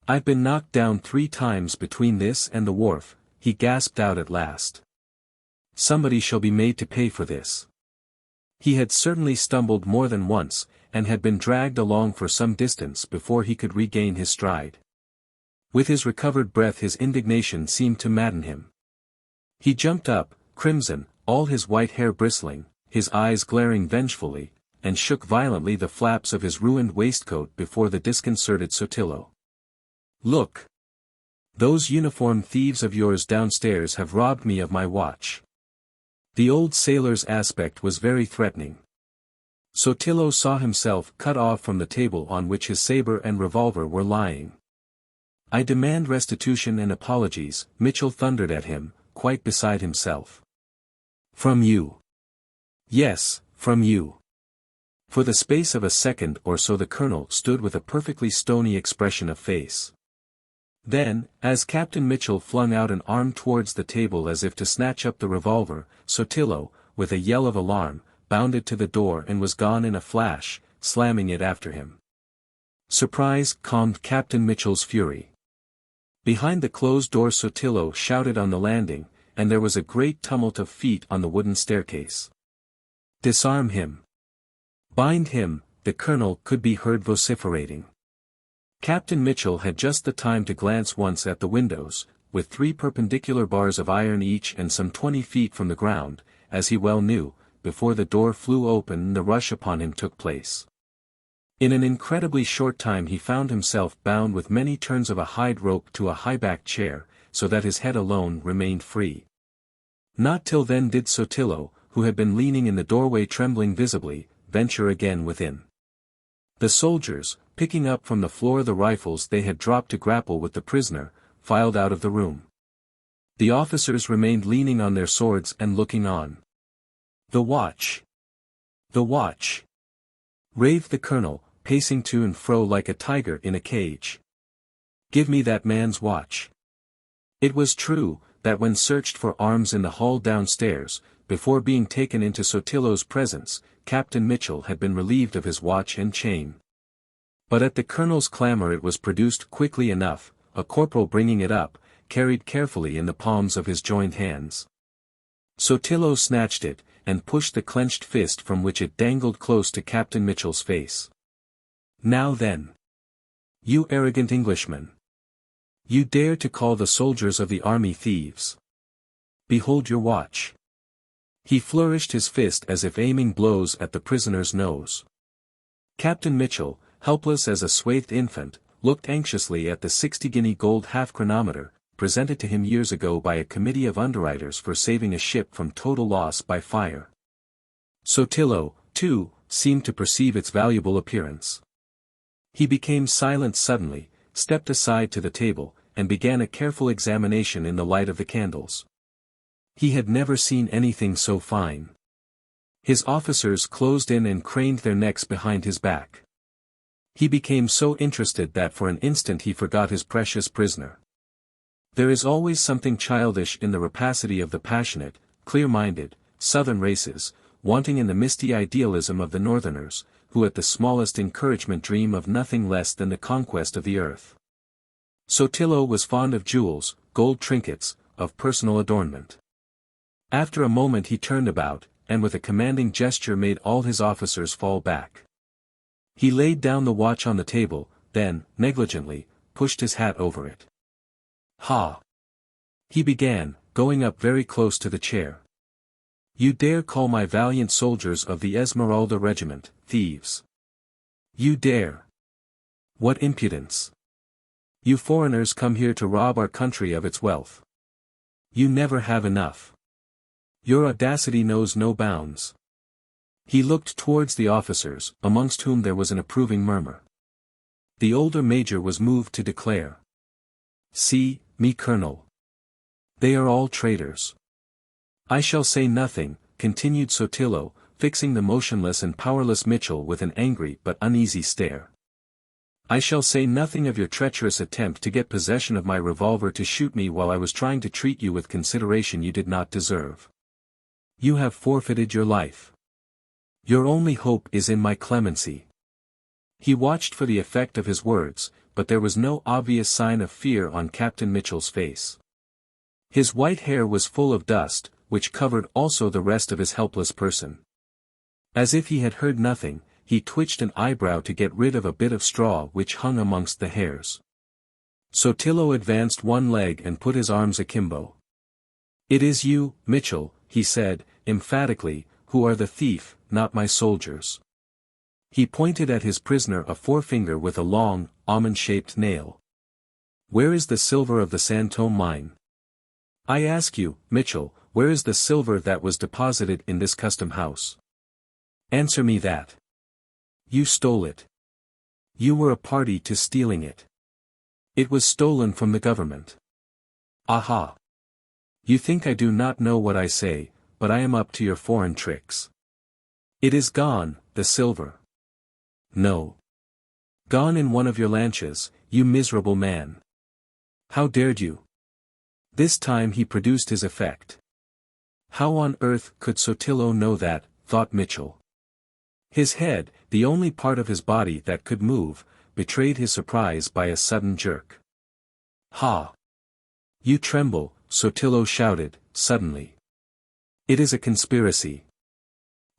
[SPEAKER 1] "I've been knocked down 3 times between this and the wharf," he gasped out at last. "Somebody shall be made to pay for this." He had certainly stumbled more than once, and had been dragged along for some distance before he could regain his stride. With his recovered breath his indignation seemed to madden him. He jumped up, crimson, all his white hair bristling, his eyes glaring vengefully, and shook violently the flaps of his ruined waistcoat before the disconcerted Sotillo. "Look! Those uniformed thieves of yours downstairs have robbed me of my watch." The old sailor's aspect was very threatening. Sotillo saw himself cut off from the table on which his saber and revolver were lying. "I demand restitution and apologies," Mitchell thundered at him, quite beside himself. "From you." "Yes, from you." For the space of a second or so the colonel stood with a perfectly stony expression of face. Then, as Captain Mitchell flung out an arm towards the table as if to snatch up the revolver, Sotillo, with a yell of alarm, bounded to the door and was gone in a flash, slamming it after him. Surprise calmed Captain Mitchell's fury. Behind the closed door Sotillo shouted on the landing, and there was a great tumult of feet on the wooden staircase. "Disarm him! Bind him!" the colonel could be heard vociferating. Captain Mitchell had just the time to glance once at the windows, with 3 perpendicular bars of iron each and some 20 feet from the ground, as he well knew, before the door flew open and the rush upon him took place. In an incredibly short time he found himself bound with many turns of a hide rope to a high-backed chair, so that his head alone remained free. Not till then did Sotillo, who had been leaning in the doorway trembling visibly, venture again within. The soldiers, picking up from the floor the rifles they had dropped to grapple with the prisoner, filed out of the room. The officers remained leaning on their swords and looking on. "The watch! The watch!" raved the colonel, pacing to and fro like a tiger in a cage. "Give me that man's watch." It was true, that when searched for arms in the hall downstairs, before being taken into Sotillo's presence, Captain Mitchell had been relieved of his watch and chain. But at the colonel's clamor it was produced quickly enough, a corporal bringing it up, carried carefully in the palms of his joined hands. Sotillo snatched it, and pushed the clenched fist from which it dangled close to Captain Mitchell's face. "Now then! You arrogant Englishman! You dare to call the soldiers of the army thieves! Behold your watch!" He flourished his fist as if aiming blows at the prisoner's nose. Captain Mitchell, helpless as a swathed infant, looked anxiously at the 60-guinea gold half-chronometer, presented to him years ago by a committee of underwriters for saving a ship from total loss by fire. Sotillo, too, seemed to perceive its valuable appearance. He became silent suddenly, stepped aside to the table, and began a careful examination in the light of the candles. He had never seen anything so fine. His officers closed in and craned their necks behind his back. He became so interested that for an instant he forgot his precious prisoner. There is always something childish in the rapacity of the passionate, clear-minded, southern races, wanting in the misty idealism of the northerners, who at the smallest encouragement dream of nothing less than the conquest of the earth. Sotillo was fond of jewels, gold trinkets, of personal adornment. After a moment he turned about, and with a commanding gesture made all his officers fall back. He laid down the watch on the table, then, negligently, pushed his hat over it. "Ha!" he began, going up very close to the chair. "You dare call my valiant soldiers of the Esmeralda regiment, thieves? You dare? What impudence! You foreigners come here to rob our country of its wealth. You never have enough. Your audacity knows no bounds." He looked towards the officers, amongst whom there was an approving murmur. The older major was moved to declare, "See, me colonel. They are all traitors." "I shall say nothing," continued Sotillo, fixing the motionless and powerless Mitchell with an angry but uneasy stare. "I shall say nothing of your treacherous attempt to get possession of my revolver to shoot me while I was trying to treat you with consideration you did not deserve. You have forfeited your life. Your only hope is in my clemency." He watched for the effect of his words, but there was no obvious sign of fear on Captain Mitchell's face. His white hair was full of dust, which covered also the rest of his helpless person. As if he had heard nothing, he twitched an eyebrow to get rid of a bit of straw which hung amongst the hairs. Sotillo advanced one leg and put his arms akimbo. "It is you, Mitchell," he said, emphatically, "who are the thief, not my soldiers." He pointed at his prisoner a forefinger with a long, almond-shaped nail. "Where is the silver of the San Tomé mine? I ask you, Mitchell, where is the silver that was deposited in this custom house? Answer me that. You stole it. You were a party to stealing it. It was stolen from the government. Aha! You think I do not know what I say, but I am up to your foreign tricks. It is gone, the silver. No. Gone in one of your lanchas, you miserable man. How dared you?" This time he produced his effect. How on earth could Sotillo know that, thought Mitchell. His head, the only part of his body that could move, betrayed his surprise by a sudden jerk. "Ha! You tremble," Sotillo shouted, suddenly. "It is a conspiracy.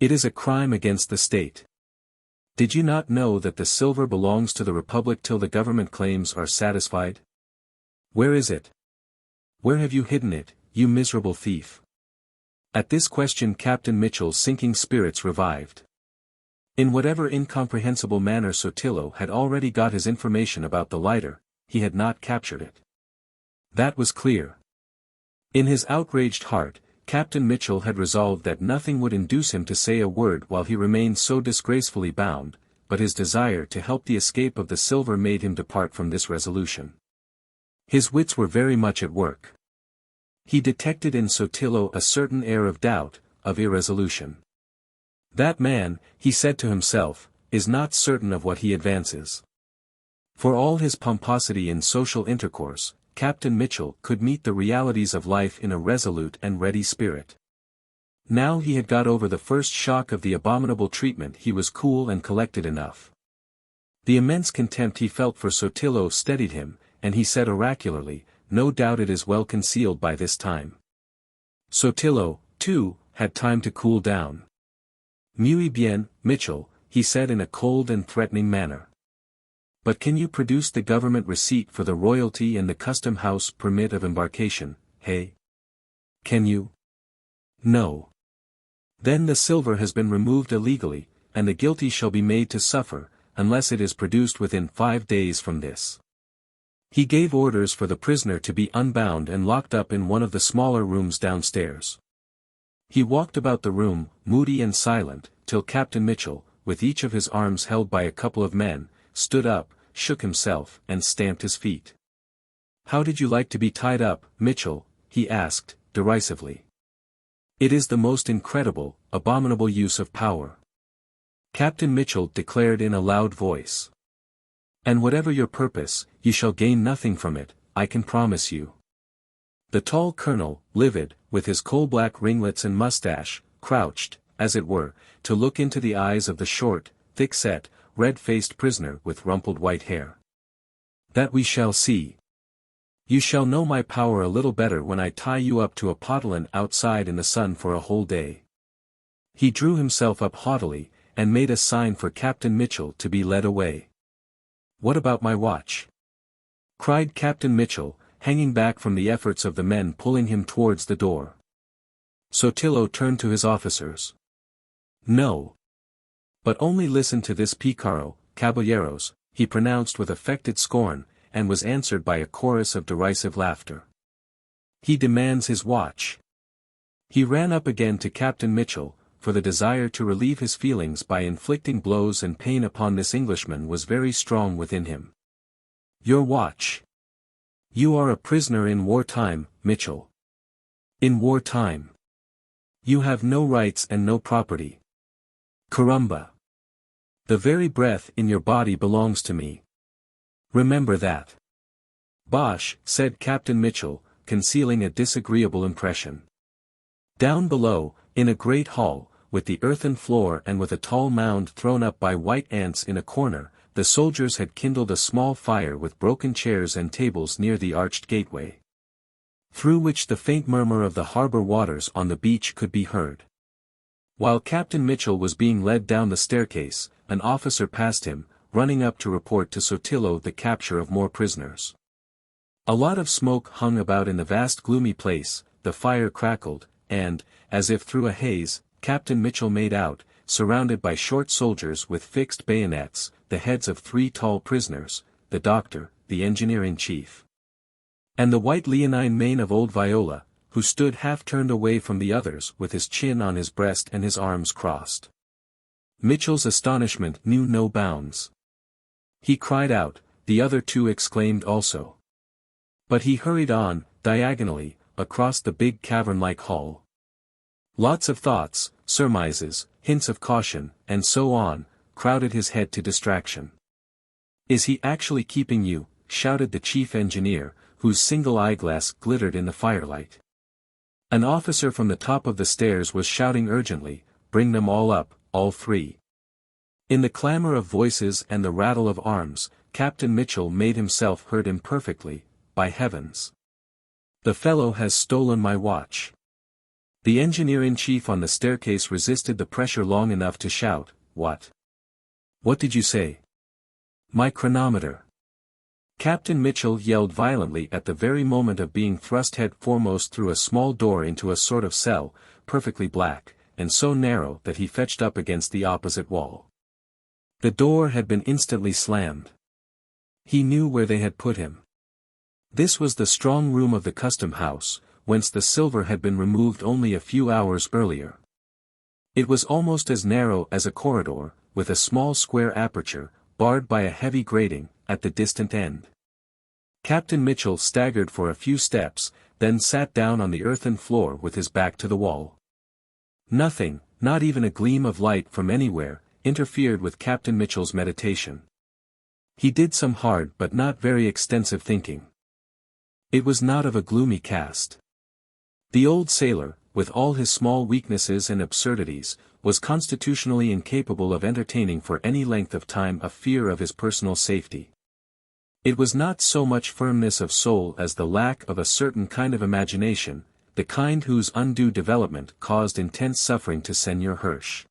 [SPEAKER 1] It is a crime against the state. Did you not know that the silver belongs to the Republic till the government claims are satisfied? Where is it? Where have you hidden it, you miserable thief?" At this question Captain Mitchell's sinking spirits revived. In whatever incomprehensible manner Sotillo had already got his information about the lighter, he had not captured it. That was clear. In his outraged heart, Captain Mitchell had resolved that nothing would induce him to say a word while he remained so disgracefully bound, but his desire to help the escape of the silver made him depart from this resolution. His wits were very much at work. He detected in Sotillo a certain air of doubt, of irresolution. That man, he said to himself, is not certain of what he advances. For all his pomposity in social intercourse, Captain Mitchell could meet the realities of life in a resolute and ready spirit. Now he had got over the first shock of the abominable treatment, he was cool and collected enough. The immense contempt he felt for Sotillo steadied him, and he said oracularly, "No doubt it is well concealed by this time." Sotillo, too, had time to cool down. "Muy bien, Mitchell," he said in a cold and threatening manner. "But can you produce the government receipt for the royalty and the custom house permit of embarkation, hey? Can you? No. Then the silver has been removed illegally, and the guilty shall be made to suffer, unless it is produced within 5 days from this." He gave orders for the prisoner to be unbound and locked up in one of the smaller rooms downstairs. He walked about the room, moody and silent, till Captain Mitchell, with each of his arms held by a couple of men, stood up, shook himself, and stamped his feet. "How did you like to be tied up, Mitchell?" he asked, derisively. "It is the most incredible, abominable use of power," Captain Mitchell declared in a loud voice. "And whatever your purpose, you shall gain nothing from it, I can promise you." The tall colonel, livid, with his coal-black ringlets and mustache, crouched, as it were, to look into the eyes of the short, thick-set, red-faced prisoner with rumpled white hair. "That we shall see. You shall know my power a little better when I tie you up to a potelin outside in the sun for a whole day." He drew himself up haughtily, and made a sign for Captain Mitchell to be led away. "What about my watch?" cried Captain Mitchell, hanging back from the efforts of the men pulling him towards the door. Sotillo turned to his officers. "No. But only listen to this picaro, caballeros," he pronounced with affected scorn, and was answered by a chorus of derisive laughter. "He demands his watch." He ran up again to Captain Mitchell, for the desire to relieve his feelings by inflicting blows and pain upon this Englishman was very strong within him. "Your watch. You are a prisoner in wartime, Mitchell. In wartime. You have no rights and no property. Caramba. The very breath in your body belongs to me. Remember that." "Bosh," said Captain Mitchell, concealing a disagreeable impression. Down below, in a great hall, with the earthen floor and with a tall mound thrown up by white ants in a corner, the soldiers had kindled a small fire with broken chairs and tables near the arched gateway, through which the faint murmur of the harbor waters on the beach could be heard. While Captain Mitchell was being led down the staircase, an officer passed him, running up to report to Sotillo the capture of more prisoners. A lot of smoke hung about in the vast gloomy place, the fire crackled, and, as if through a haze, Captain Mitchell made out, surrounded by short soldiers with fixed bayonets, the heads of 3 tall prisoners, the doctor, the engineer-in-chief, and the white leonine mane of old Viola, who stood half-turned away from the others with his chin on his breast and his arms crossed. Mitchell's astonishment knew no bounds. He cried out, the other 2 exclaimed also. But he hurried on, diagonally, across the big cavern-like hall. Lots of thoughts, surmises, hints of caution, and so on, crowded his head to distraction. "Is he actually keeping you?" shouted the chief engineer, whose single eyeglass glittered in the firelight. An officer from the top of the stairs was shouting urgently, "Bring them all up, all 3. In the clamor of voices and the rattle of arms, Captain Mitchell made himself heard imperfectly. "By heavens! The fellow has stolen my watch." The engineer-in-chief on the staircase resisted the pressure long enough to shout, "What? What did you say?" "My chronometer." Captain Mitchell yelled violently at the very moment of being thrust head foremost through a small door into a sort of cell, perfectly black, and so narrow that he fetched up against the opposite wall. The door had been instantly slammed. He knew where they had put him. This was the strong room of the custom house, whence the silver had been removed only a few hours earlier. It was almost as narrow as a corridor, with a small square aperture, barred by a heavy grating, at the distant end. Captain Mitchell staggered for a few steps, then sat down on the earthen floor with his back to the wall. Nothing, not even a gleam of light from anywhere, interfered with Captain Mitchell's meditation. He did some hard but not very extensive thinking. It was not of a gloomy cast. The old sailor, with all his small weaknesses and absurdities, was constitutionally incapable of entertaining for any length of time a fear of his personal safety. It was not so much firmness of soul as the lack of a certain kind of imagination, the kind whose undue development caused intense suffering to Seigneur Hirsch.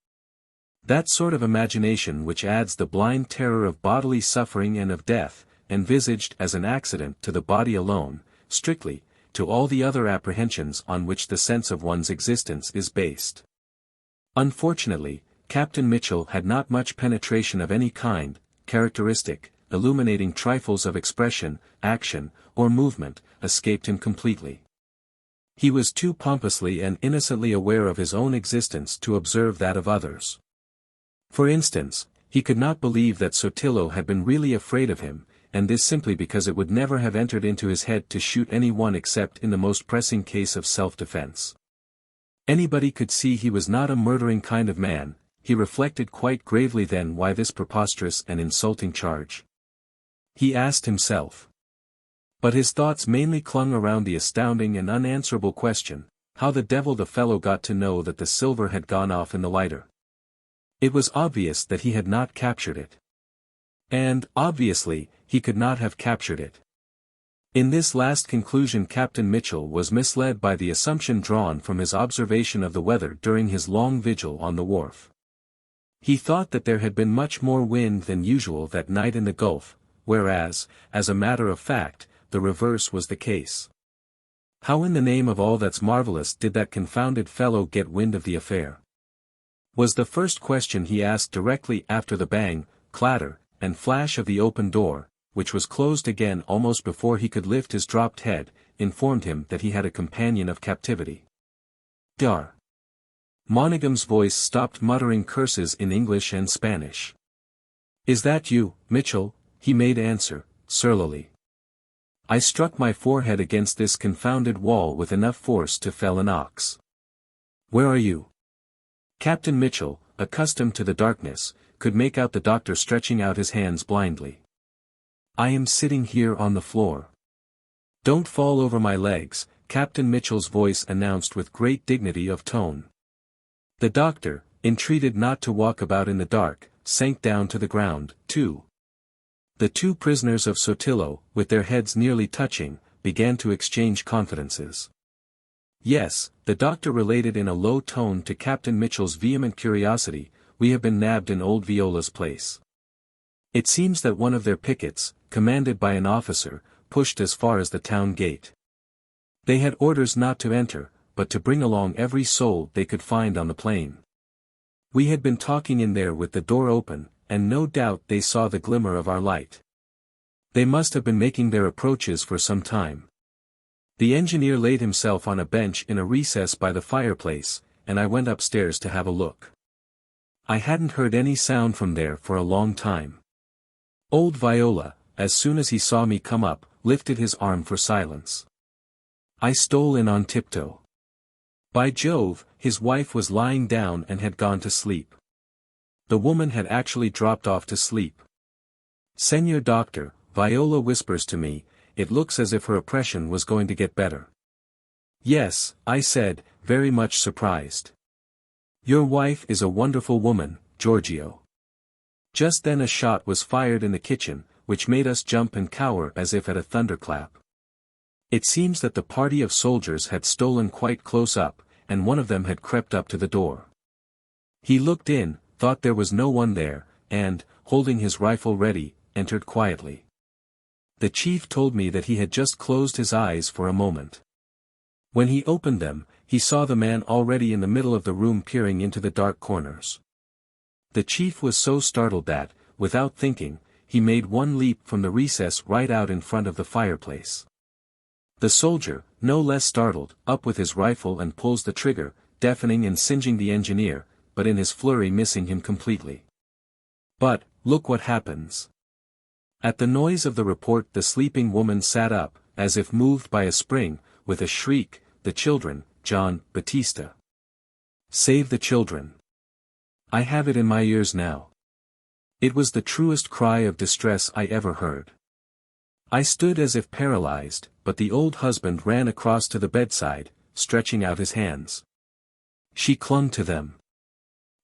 [SPEAKER 1] That sort of imagination which adds the blind terror of bodily suffering and of death, envisaged as an accident to the body alone, strictly, to all the other apprehensions on which the sense of one's existence is based. Unfortunately, Captain Mitchell had not much penetration of any kind, characteristic, illuminating trifles of expression, action, or movement, escaped him completely. He was too pompously and innocently aware of his own existence to observe that of others. For instance, he could not believe that Sotillo had been really afraid of him, and this simply because it would never have entered into his head to shoot any one except in the most pressing case of self-defense. Anybody could see he was not a murdering kind of man. He reflected quite gravely then why this preposterous and insulting charge. He asked himself. But his thoughts mainly clung around the astounding and unanswerable question, how the devil the fellow got to know that the silver had gone off in the lighter. It was obvious that he had not captured it. And, obviously, he could not have captured it. In this last conclusion Captain Mitchell was misled by the assumption drawn from his observation of the weather during his long vigil on the wharf. He thought that there had been much more wind than usual that night in the Gulf, whereas, as a matter of fact, the reverse was the case. How in the name of all that's marvelous did that confounded fellow get wind of the affair? Was the first question he asked directly after the bang, clatter, and flash of the open door, which was closed again almost before he could lift his dropped head, informed him that he had a companion of captivity. Dar. Monaghan's voice stopped muttering curses in English and Spanish. "Is that you, Mitchell?" he made answer, surlily. "I struck my forehead against this confounded wall with enough force to fell an ox." "Where are you?" Captain Mitchell, accustomed to the darkness, could make out the doctor stretching out his hands blindly. "I am sitting here on the floor." "Don't fall over my legs," Captain Mitchell's voice announced with great dignity of tone. The doctor, entreated not to walk about in the dark, sank down to the ground, too. The two prisoners of Sotillo, with their heads nearly touching, began to exchange confidences. "Yes," the doctor related in a low tone to Captain Mitchell's vehement curiosity, "we have been nabbed in old Viola's place. It seems that one of their pickets, commanded by an officer, pushed as far as the town gate. They had orders not to enter, but to bring along every soul they could find on the plane. We had been talking in there with the door open, and no doubt they saw the glimmer of our light. They must have been making their approaches for some time. The engineer laid himself on a bench in a recess by the fireplace, and I went upstairs to have a look. I hadn't heard any sound from there for a long time. Old Viola, as soon as he saw me come up, lifted his arm for silence. I stole in on tiptoe. By Jove, his wife was lying down and had gone to sleep. The woman had actually dropped off to sleep. "Senor Doctor," Viola whispers to me, "it looks as if her oppression was going to get better." "Yes," I said, very much surprised. "Your wife is a wonderful woman, Giorgio." Just then a shot was fired in the kitchen, which made us jump and cower as if at a thunderclap. It seems that the party of soldiers had stolen quite close up, and one of them had crept up to the door. He looked in, thought there was no one there, and, holding his rifle ready, entered quietly. The chief told me that he had just closed his eyes for a moment. When he opened them, he saw the man already in the middle of the room peering into the dark corners. The chief was so startled that, without thinking, he made one leap from the recess right out in front of the fireplace. The soldier, no less startled, up with his rifle and pulls the trigger, deafening and singeing the engineer, but in his flurry missing him completely. But, look what happens. At the noise of the report the sleeping woman sat up, as if moved by a spring, with a shriek, "The children, Gian Battista. Save the children." I have it in my ears now. It was the truest cry of distress I ever heard. I stood as if paralyzed, but the old husband ran across to the bedside, stretching out his hands. She clung to them.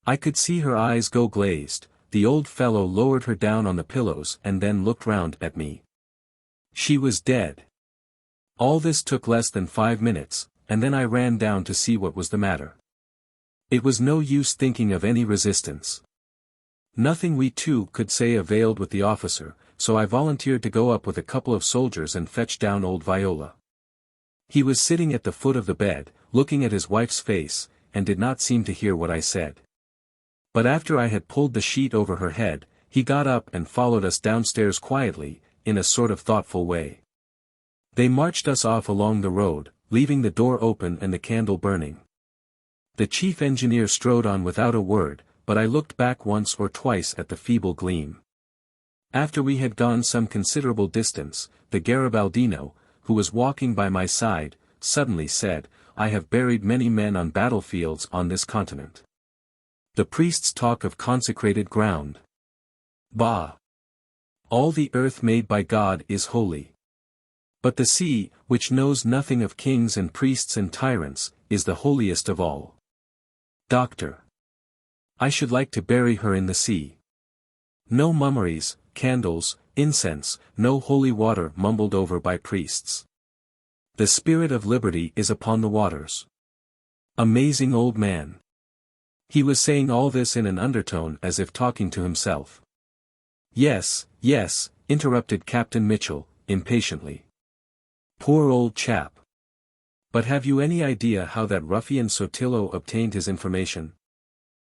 [SPEAKER 1] I could see her eyes go glazed. The old fellow lowered her down on the pillows and then looked round at me. She was dead. All this took less than 5 minutes, and then I ran down to see what was the matter. It was no use thinking of any resistance. Nothing we two could say availed with the officer, so I volunteered to go up with a couple of soldiers and fetch down old Viola. He was sitting at the foot of the bed, looking at his wife's face, and did not seem to hear what I said. But after I had pulled the sheet over her head, he got up and followed us downstairs quietly, in a sort of thoughtful way. They marched us off along the road, leaving the door open and the candle burning. The chief engineer strode on without a word, but I looked back once or twice at the feeble gleam. After we had gone some considerable distance, the Garibaldino, who was walking by my side, suddenly said, "I have buried many men on battlefields on this continent. The priests talk of consecrated ground. Bah! All the earth made by God is holy. But the sea, which knows nothing of kings and priests and tyrants, is the holiest of all. Doctor. I should like to bury her in the sea. No mummeries, candles, incense, no holy water mumbled over by priests. The spirit of liberty is upon the waters." Amazing old man. He was saying all this in an undertone as if talking to himself. "Yes, yes," interrupted Captain Mitchell, impatiently. "Poor old chap. But have you any idea how that ruffian Sotillo obtained his information?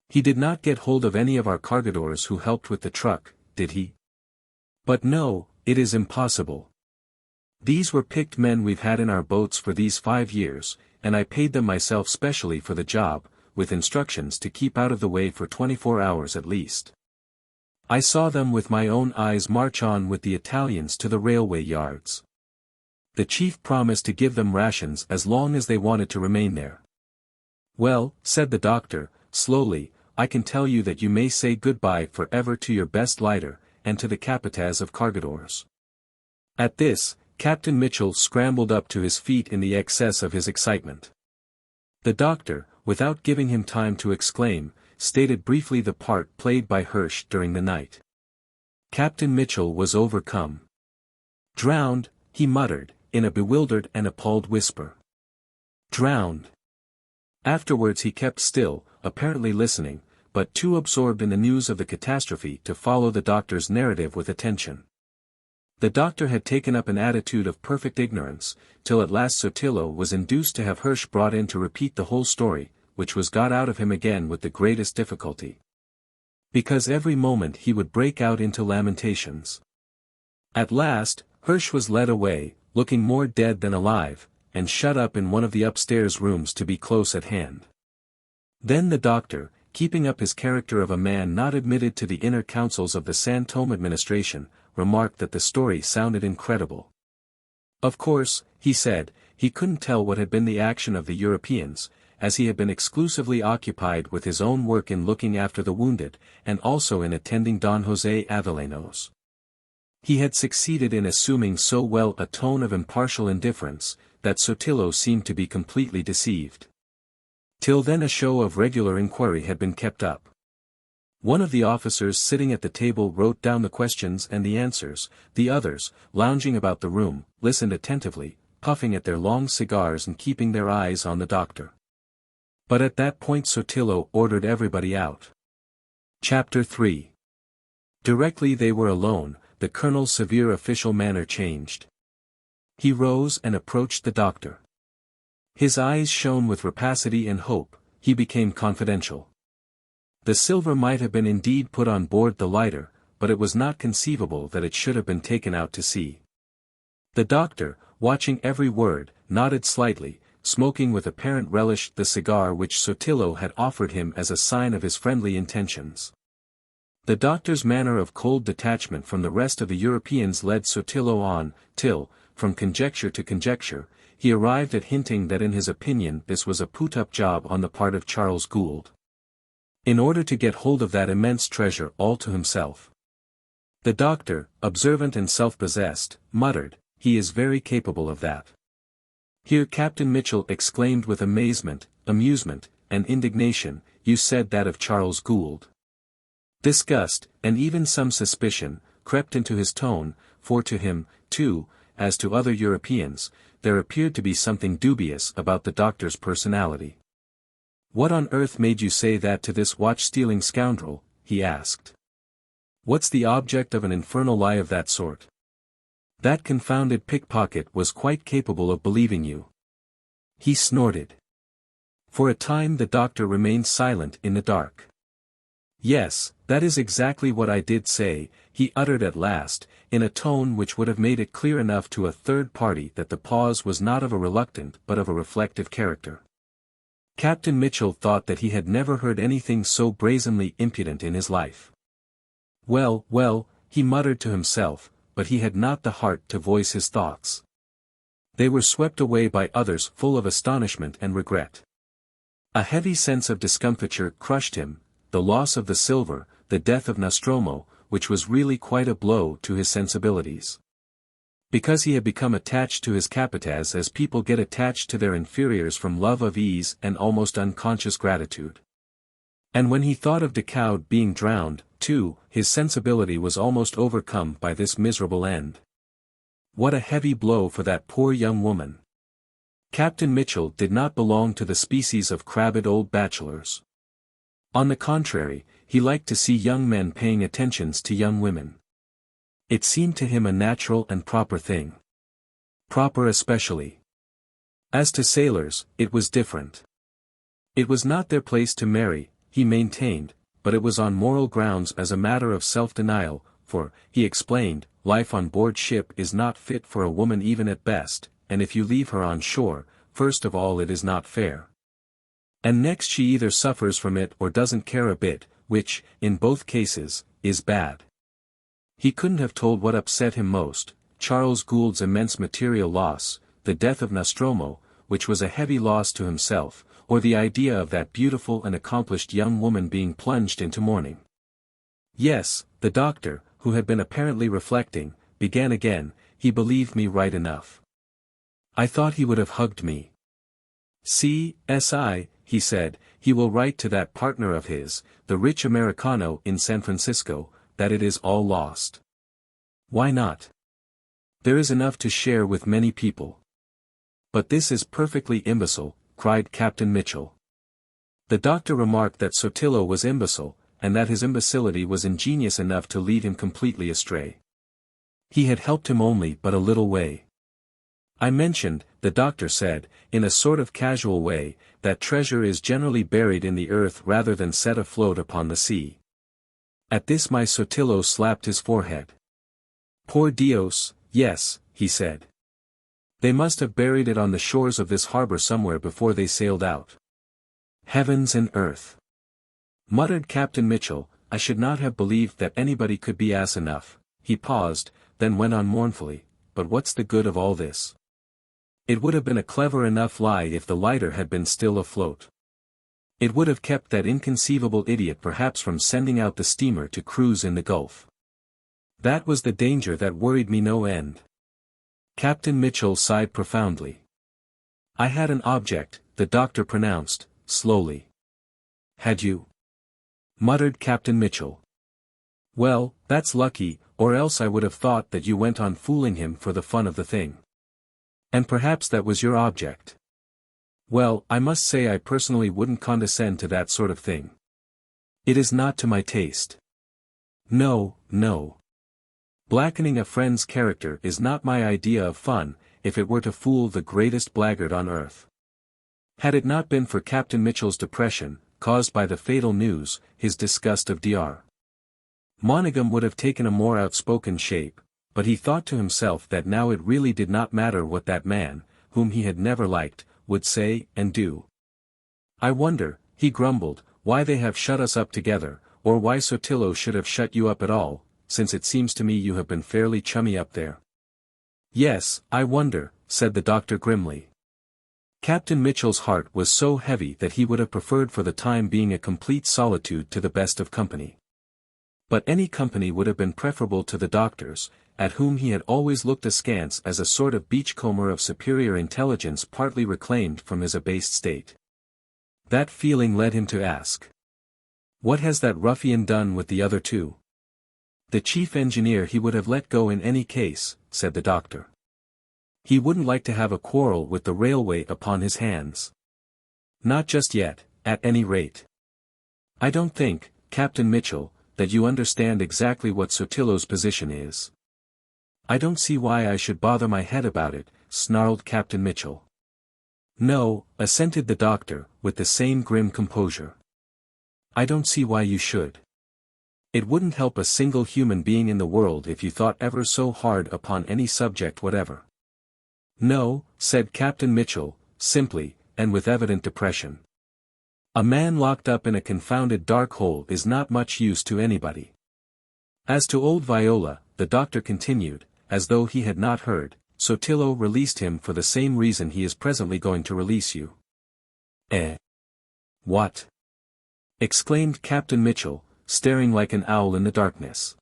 [SPEAKER 1] He did not get hold of any of our cargadores who helped with the truck, did he? But no, it is impossible. These were picked men we've had in our boats for these 5 years, and I paid them myself specially for the job, with instructions to keep out of the way for 24 hours at least. I saw them with my own eyes march on with the Italians to the railway yards. The chief promised to give them rations as long as they wanted to remain there. Well, said the doctor, slowly, I can tell you that you may say goodbye forever to your best lighter, and to the capataz of cargadores. At this, Captain Mitchell scrambled up to his feet in the excess of his excitement. The doctor, without giving him time to exclaim, stated briefly the part played by Hirsch during the night. Captain Mitchell was overcome. "Drowned," he muttered, in a bewildered and appalled whisper. "Drowned." Afterwards he kept still, apparently listening, but too absorbed in the news of the catastrophe to follow the doctor's narrative with attention. The doctor had taken up an attitude of perfect ignorance, till at last Sotillo was induced to have Hirsch brought in to repeat the whole story, which was got out of him again with the greatest difficulty. Because every moment he would break out into lamentations. At last, Hirsch was led away, looking more dead than alive, and shut up in one of the upstairs rooms to be close at hand. Then the doctor, keeping up his character of a man not admitted to the inner councils of the San Tomé administration, remarked that the story sounded incredible. Of course, he said, he couldn't tell what had been the action of the Europeans, as he had been exclusively occupied with his own work in looking after the wounded, and also in attending Don José Avellanos. He had succeeded in assuming so well a tone of impartial indifference, that Sotillo seemed to be completely deceived. Till then a show of regular inquiry had been kept up. One of the officers sitting at the table wrote down the questions and the answers, the others, lounging about the room, listened attentively, puffing at their long cigars and keeping their eyes on the doctor. But at that point Sotillo ordered everybody out. Chapter 3. Directly they were alone, the colonel's severe official manner changed. He rose and approached the doctor. His eyes shone with rapacity and hope. He became confidential. The silver might have been indeed put on board the lighter, but it was not conceivable that it should have been taken out to sea. The doctor, watching every word, nodded slightly, smoking with apparent relish the cigar which Sotillo had offered him as a sign of his friendly intentions. The doctor's manner of cold detachment from the rest of the Europeans led Sotillo on, till, from conjecture to conjecture, he arrived at hinting that in his opinion this was a put-up job on the part of Charles Gould. In order to get hold of that immense treasure all to himself. The doctor, observant and self-possessed, muttered, "He is very capable of that." Here Captain Mitchell exclaimed with amazement, amusement, and indignation, "You said that of Charles Gould." Disgust, and even some suspicion, crept into his tone, for to him, too, as to other Europeans, there appeared to be something dubious about the doctor's personality. "What on earth made you say that to this watch-stealing scoundrel?" he asked. "What's the object of an infernal lie of that sort? That confounded pickpocket was quite capable of believing you." He snorted. For a time the doctor remained silent in the dark. "Yes, that is exactly what I did say," he uttered at last, in a tone which would have made it clear enough to a third party that the pause was not of a reluctant but of a reflective character. Captain Mitchell thought that he had never heard anything so brazenly impudent in his life. "Well, well," he muttered to himself, but he had not the heart to voice his thoughts. They were swept away by others full of astonishment and regret. A heavy sense of discomfiture crushed him, the loss of the silver, the death of Nostromo, which was really quite a blow to his sensibilities. Because he had become attached to his capataz as people get attached to their inferiors from love of ease and almost unconscious gratitude. And when he thought of Decaud being drowned, too, his sensibility was almost overcome by this miserable end. What a heavy blow for that poor young woman! Captain Mitchell did not belong to the species of crabbed old bachelors. On the contrary, he liked to see young men paying attentions to young women. It seemed to him a natural and proper thing. Proper especially. As to sailors, it was different. It was not their place to marry, he maintained, but it was on moral grounds as a matter of self-denial, for, he explained, life on board ship is not fit for a woman even at best, and if you leave her on shore, first of all it is not fair. And next she either suffers from it or doesn't care a bit, which, in both cases, is bad. He couldn't have told what upset him most, Charles Gould's immense material loss, the death of Nostromo, which was a heavy loss to himself, or the idea of that beautiful and accomplished young woman being plunged into mourning. Yes, the doctor, who had been apparently reflecting, began again, he believed me right enough. I thought he would have hugged me. "Si," he said, he will write to that partner of his, the rich Americano in San Francisco, that it is all lost. Why not? There is enough to share with many people. But this is perfectly imbecile, cried Captain Mitchell. The doctor remarked that Sotillo was imbecile, and that his imbecility was ingenious enough to lead him completely astray. He had helped him only but a little way. I mentioned, the doctor said, in a sort of casual way, that treasure is generally buried in the earth rather than set afloat upon the sea. At this my Sotillo slapped his forehead. Por Dios, yes, he said. They must have buried it on the shores of this harbor somewhere before they sailed out. Heavens and earth! Muttered Captain Mitchell, I should not have believed that anybody could be ass enough. He paused, then went on mournfully, but what's the good of all this? It would have been a clever enough lie if the lighter had been still afloat. It would have kept that inconceivable idiot perhaps from sending out the steamer to cruise in the Gulf. That was the danger that worried me no end. Captain Mitchell sighed profoundly. I had an object, the doctor pronounced, slowly. Had you? Muttered Captain Mitchell. Well, that's lucky, or else I would have thought that you went on fooling him for the fun of the thing. And perhaps that was your object. Well, I must say I personally wouldn't condescend to that sort of thing. It is not to my taste. No, no. Blackening a friend's character is not my idea of fun, if it were to fool the greatest blackguard on earth. Had it not been for Captain Mitchell's depression, caused by the fatal news, his disgust of Dr. Monaghan would have taken a more outspoken shape, but he thought to himself that now it really did not matter what that man, whom he had never liked, would say and do. I wonder, he grumbled, why they have shut us up together, or why Sotillo should have shut you up at all, since it seems to me you have been fairly chummy up there. Yes, I wonder, said the doctor grimly. Captain Mitchell's heart was so heavy that he would have preferred for the time being a complete solitude to the best of company. But any company would have been preferable to the doctor's, at whom he had always looked askance as a sort of beachcomber of superior intelligence partly reclaimed from his abased state. That feeling led him to ask. What has that ruffian done with the other two? The chief engineer he would have let go in any case, said the doctor. He wouldn't like to have a quarrel with the railway upon his hands. Not just yet, at any rate. I don't think, Captain Mitchell, that you understand exactly what Sotillo's position is. I don't see why I should bother my head about it, snarled Captain Mitchell. No, assented the doctor, with the same grim composure. I don't see why you should. It wouldn't help a single human being in the world if you thought ever so hard upon any subject whatever. No, said Captain Mitchell, simply, and with evident depression. A man locked up in a confounded dark hole is not much use to anybody. As to old Viola, the doctor continued, as though he had not heard, Sotillo released him for the same reason he is presently going to release you. Eh? What? Exclaimed Captain Mitchell, staring like an owl in the darkness.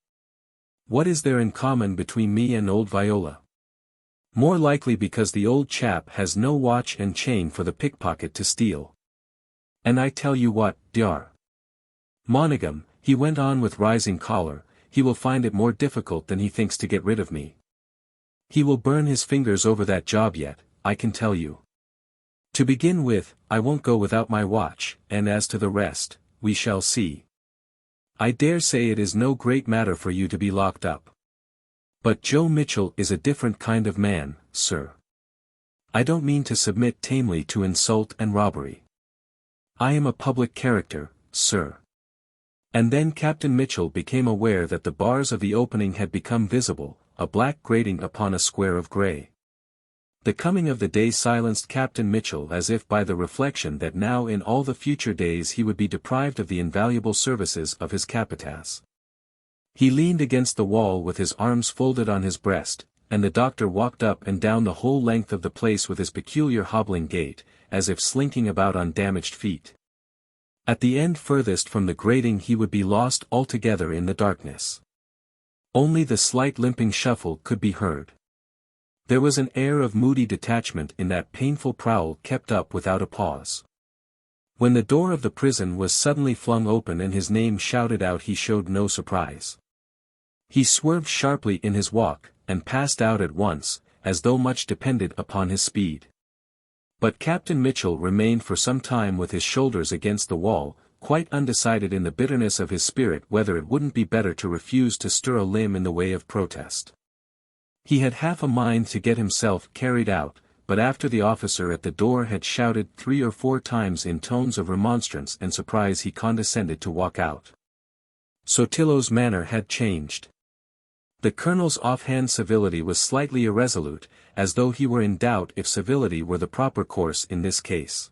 [SPEAKER 1] What is there in common between me and old Viola? More likely because the old chap has no watch and chain for the pickpocket to steal. And I tell you what, Dr. Monaghan, he went on with rising choler, he will find it more difficult than he thinks to get rid of me. He will burn his fingers over that job yet, I can tell you. To begin with, I won't go without my watch, and as to the rest, we shall see. I dare say it is no great matter for you to be locked up. But Joe Mitchell is a different kind of man, sir. I don't mean to submit tamely to insult and robbery. I am a public character, sir. And then Captain Mitchell became aware that the bars of the opening had become visible, a black grating upon a square of grey. The coming of the day silenced Captain Mitchell as if by the reflection that now in all the future days he would be deprived of the invaluable services of his capitas. He leaned against the wall with his arms folded on his breast, and the doctor walked up and down the whole length of the place with his peculiar hobbling gait, as if slinking about on damaged feet. At the end furthest from the grating he would be lost altogether in the darkness. Only the slight limping shuffle could be heard. There was an air of moody detachment in that painful prowl kept up without a pause. When the door of the prison was suddenly flung open and his name shouted out he showed no surprise. He swerved sharply in his walk, and passed out at once, as though much depended upon his speed. But Captain Mitchell remained for some time with his shoulders against the wall, quite undecided in the bitterness of his spirit whether it wouldn't be better to refuse to stir a limb in the way of protest. He had half a mind to get himself carried out, but after the officer at the door had shouted 3 or 4 times in tones of remonstrance and surprise he condescended to walk out. Sotillo's manner had changed. The colonel's offhand civility was slightly irresolute, as though he were in doubt if civility were the proper course in this case.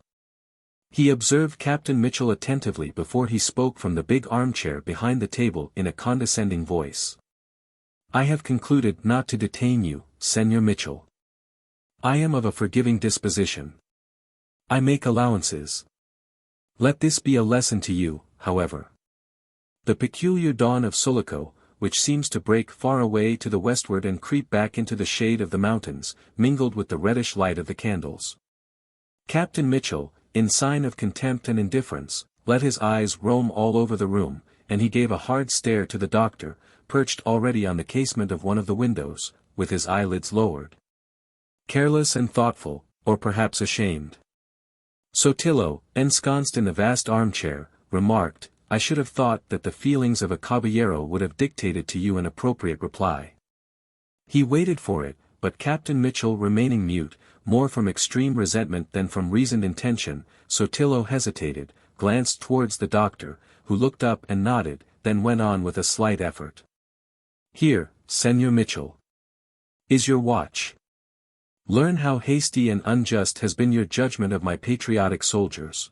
[SPEAKER 1] He observed Captain Mitchell attentively before he spoke from the big armchair behind the table in a condescending voice. "I have concluded not to detain you, Senor Mitchell. I am of a forgiving disposition. I make allowances. Let this be a lesson to you, however. The peculiar dawn of Sulaco, which seems to break far away to the westward and creep back into the shade of the mountains, mingled with the reddish light of the candles." Captain Mitchell, in sign of contempt and indifference, let his eyes roam all over the room, and he gave a hard stare to the doctor, perched already on the casement of one of the windows, with his eyelids lowered. Careless and thoughtful, or perhaps ashamed. Sotillo, ensconced in the vast armchair, remarked, "I should have thought that the feelings of a caballero would have dictated to you an appropriate reply." He waited for it, but Captain Mitchell remaining mute, more from extreme resentment than from reasoned intention, Sotillo hesitated, glanced towards the doctor, who looked up and nodded, then went on with a slight effort. "Here, Senor Mitchell. Is your watch. Learn how hasty and unjust has been your judgment of my patriotic soldiers."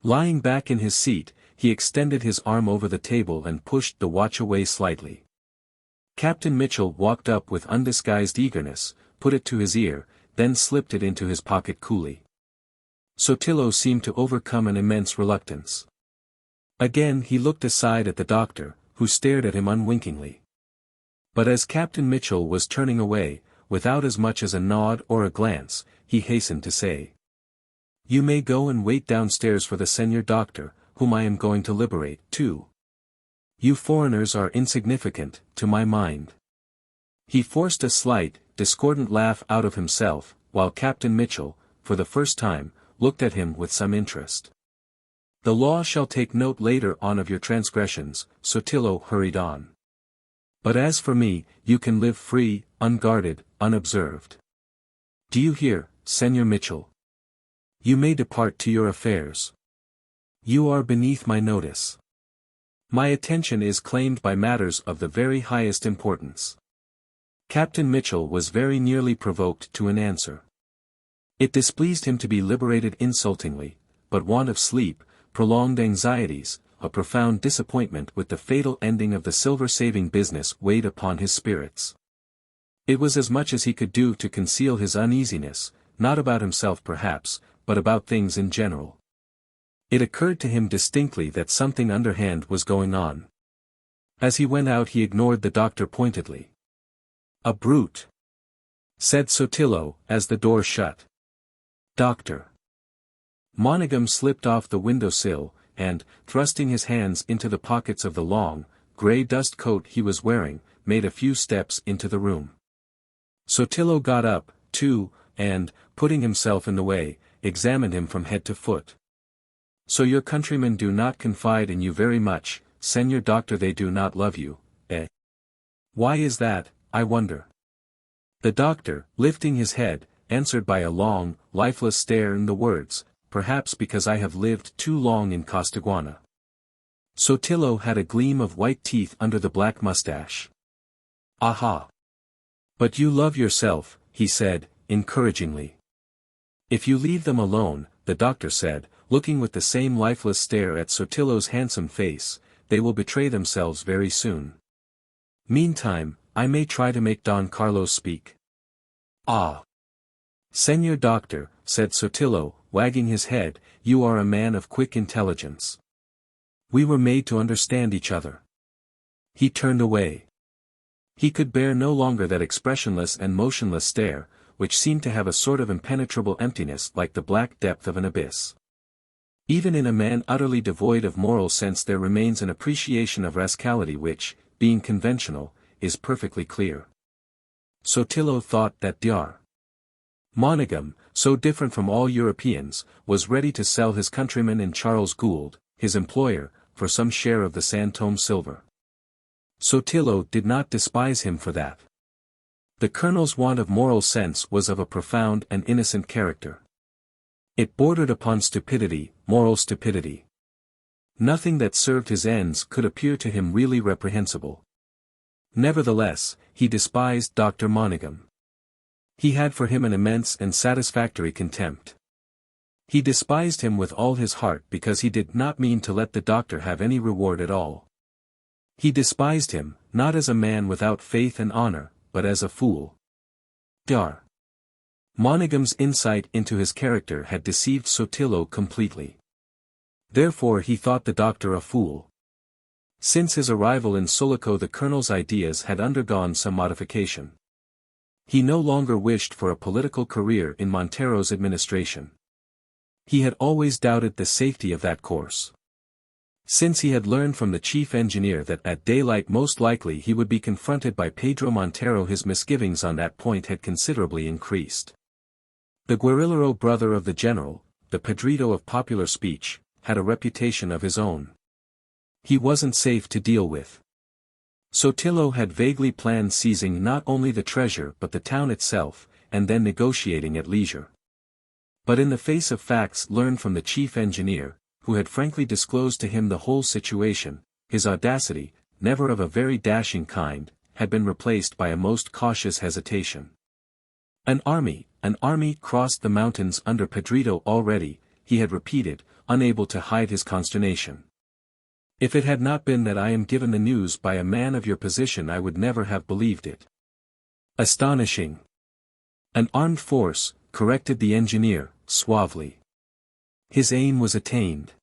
[SPEAKER 1] Lying back in his seat, he extended his arm over the table and pushed the watch away slightly. Captain Mitchell walked up with undisguised eagerness, put it to his ear, then slipped it into his pocket coolly. Sotillo seemed to overcome an immense reluctance. Again he looked aside at the doctor, who stared at him unwinkingly. But as Captain Mitchell was turning away, without as much as a nod or a glance, he hastened to say, "You may go and wait downstairs for the Senor Doctor, whom I am going to liberate, too. You foreigners are insignificant, to my mind." He forced a slight, discordant laugh out of himself, while Captain Mitchell, for the first time, looked at him with some interest. "The law shall take note later on of your transgressions," Sotillo hurried on. "But as for me, you can live free, unguarded, unobserved. Do you hear, Senor Mitchell? You may depart to your affairs. You are beneath my notice. My attention is claimed by matters of the very highest importance." Captain Mitchell was very nearly provoked to an answer. It displeased him to be liberated insultingly, but want of sleep, prolonged anxieties, a profound disappointment with the fatal ending of the silver-saving business weighed upon his spirits. It was as much as he could do to conceal his uneasiness, not about himself perhaps, but about things in general. It occurred to him distinctly that something underhand was going on. As he went out he ignored the doctor pointedly. "A brute," said Sotillo, as the door shut. "Doctor." Monaghan slipped off the window-sill, and, thrusting his hands into the pockets of the long, grey dust coat he was wearing, made a few steps into the room. Sotillo got up, too, and, putting himself in the way, examined him from head to foot. "So your countrymen do not confide in you very much, Senor Doctor, they do not love you, eh? Why is that, I wonder?" The doctor, lifting his head, answered by a long, lifeless stare and the words, "Perhaps because I have lived too long in Costaguana." Sotillo had a gleam of white teeth under the black mustache. "Aha! But you love yourself," he said, encouragingly. "If you leave them alone," the doctor said, looking with the same lifeless stare at Sotillo's handsome face, "they will betray themselves very soon. Meantime, I may try to make Don Carlos speak." "Ah! Senor Doctor," said Sotillo, wagging his head, "you are a man of quick intelligence. We were made to understand each other." He turned away. He could bear no longer that expressionless and motionless stare, which seemed to have a sort of impenetrable emptiness like the black depth of an abyss. Even in a man utterly devoid of moral sense there remains an appreciation of rascality which, being conventional, is perfectly clear. Sotillo thought that Dr. Monaghan, so different from all Europeans, was ready to sell his countryman and Charles Gould, his employer, for some share of the San Tomé silver. Sotillo did not despise him for that. The colonel's want of moral sense was of a profound and innocent character. It bordered upon stupidity, moral stupidity. Nothing that served his ends could appear to him really reprehensible. Nevertheless, he despised Dr. Monaghan. He had for him an immense and satisfactory contempt. He despised him with all his heart because he did not mean to let the doctor have any reward at all. He despised him, not as a man without faith and honor, but as a fool. Dr. Monaghan's insight into his character had deceived Sotillo completely. Therefore he thought the doctor a fool. Since his arrival in Sulaco the colonel's ideas had undergone some modification. He no longer wished for a political career in Montero's administration. He had always doubted the safety of that course. Since he had learned from the chief engineer that at daylight most likely he would be confronted by Pedro Montero, his misgivings on that point had considerably increased. The guerrillero brother of the general, the Pedrito of popular speech, had a reputation of his own. He wasn't safe to deal with. Sotillo had vaguely planned seizing not only the treasure but the town itself, and then negotiating at leisure. But in the face of facts learned from the chief engineer, who had frankly disclosed to him the whole situation, his audacity, never of a very dashing kind, had been replaced by a most cautious hesitation. An army crossed the mountains under Pedrito already, he had repeated, unable to hide his consternation. If it had not been that I am given the news by a man of your position I would never have believed it. Astonishing. An armed force, corrected the engineer, suavely. His aim was attained.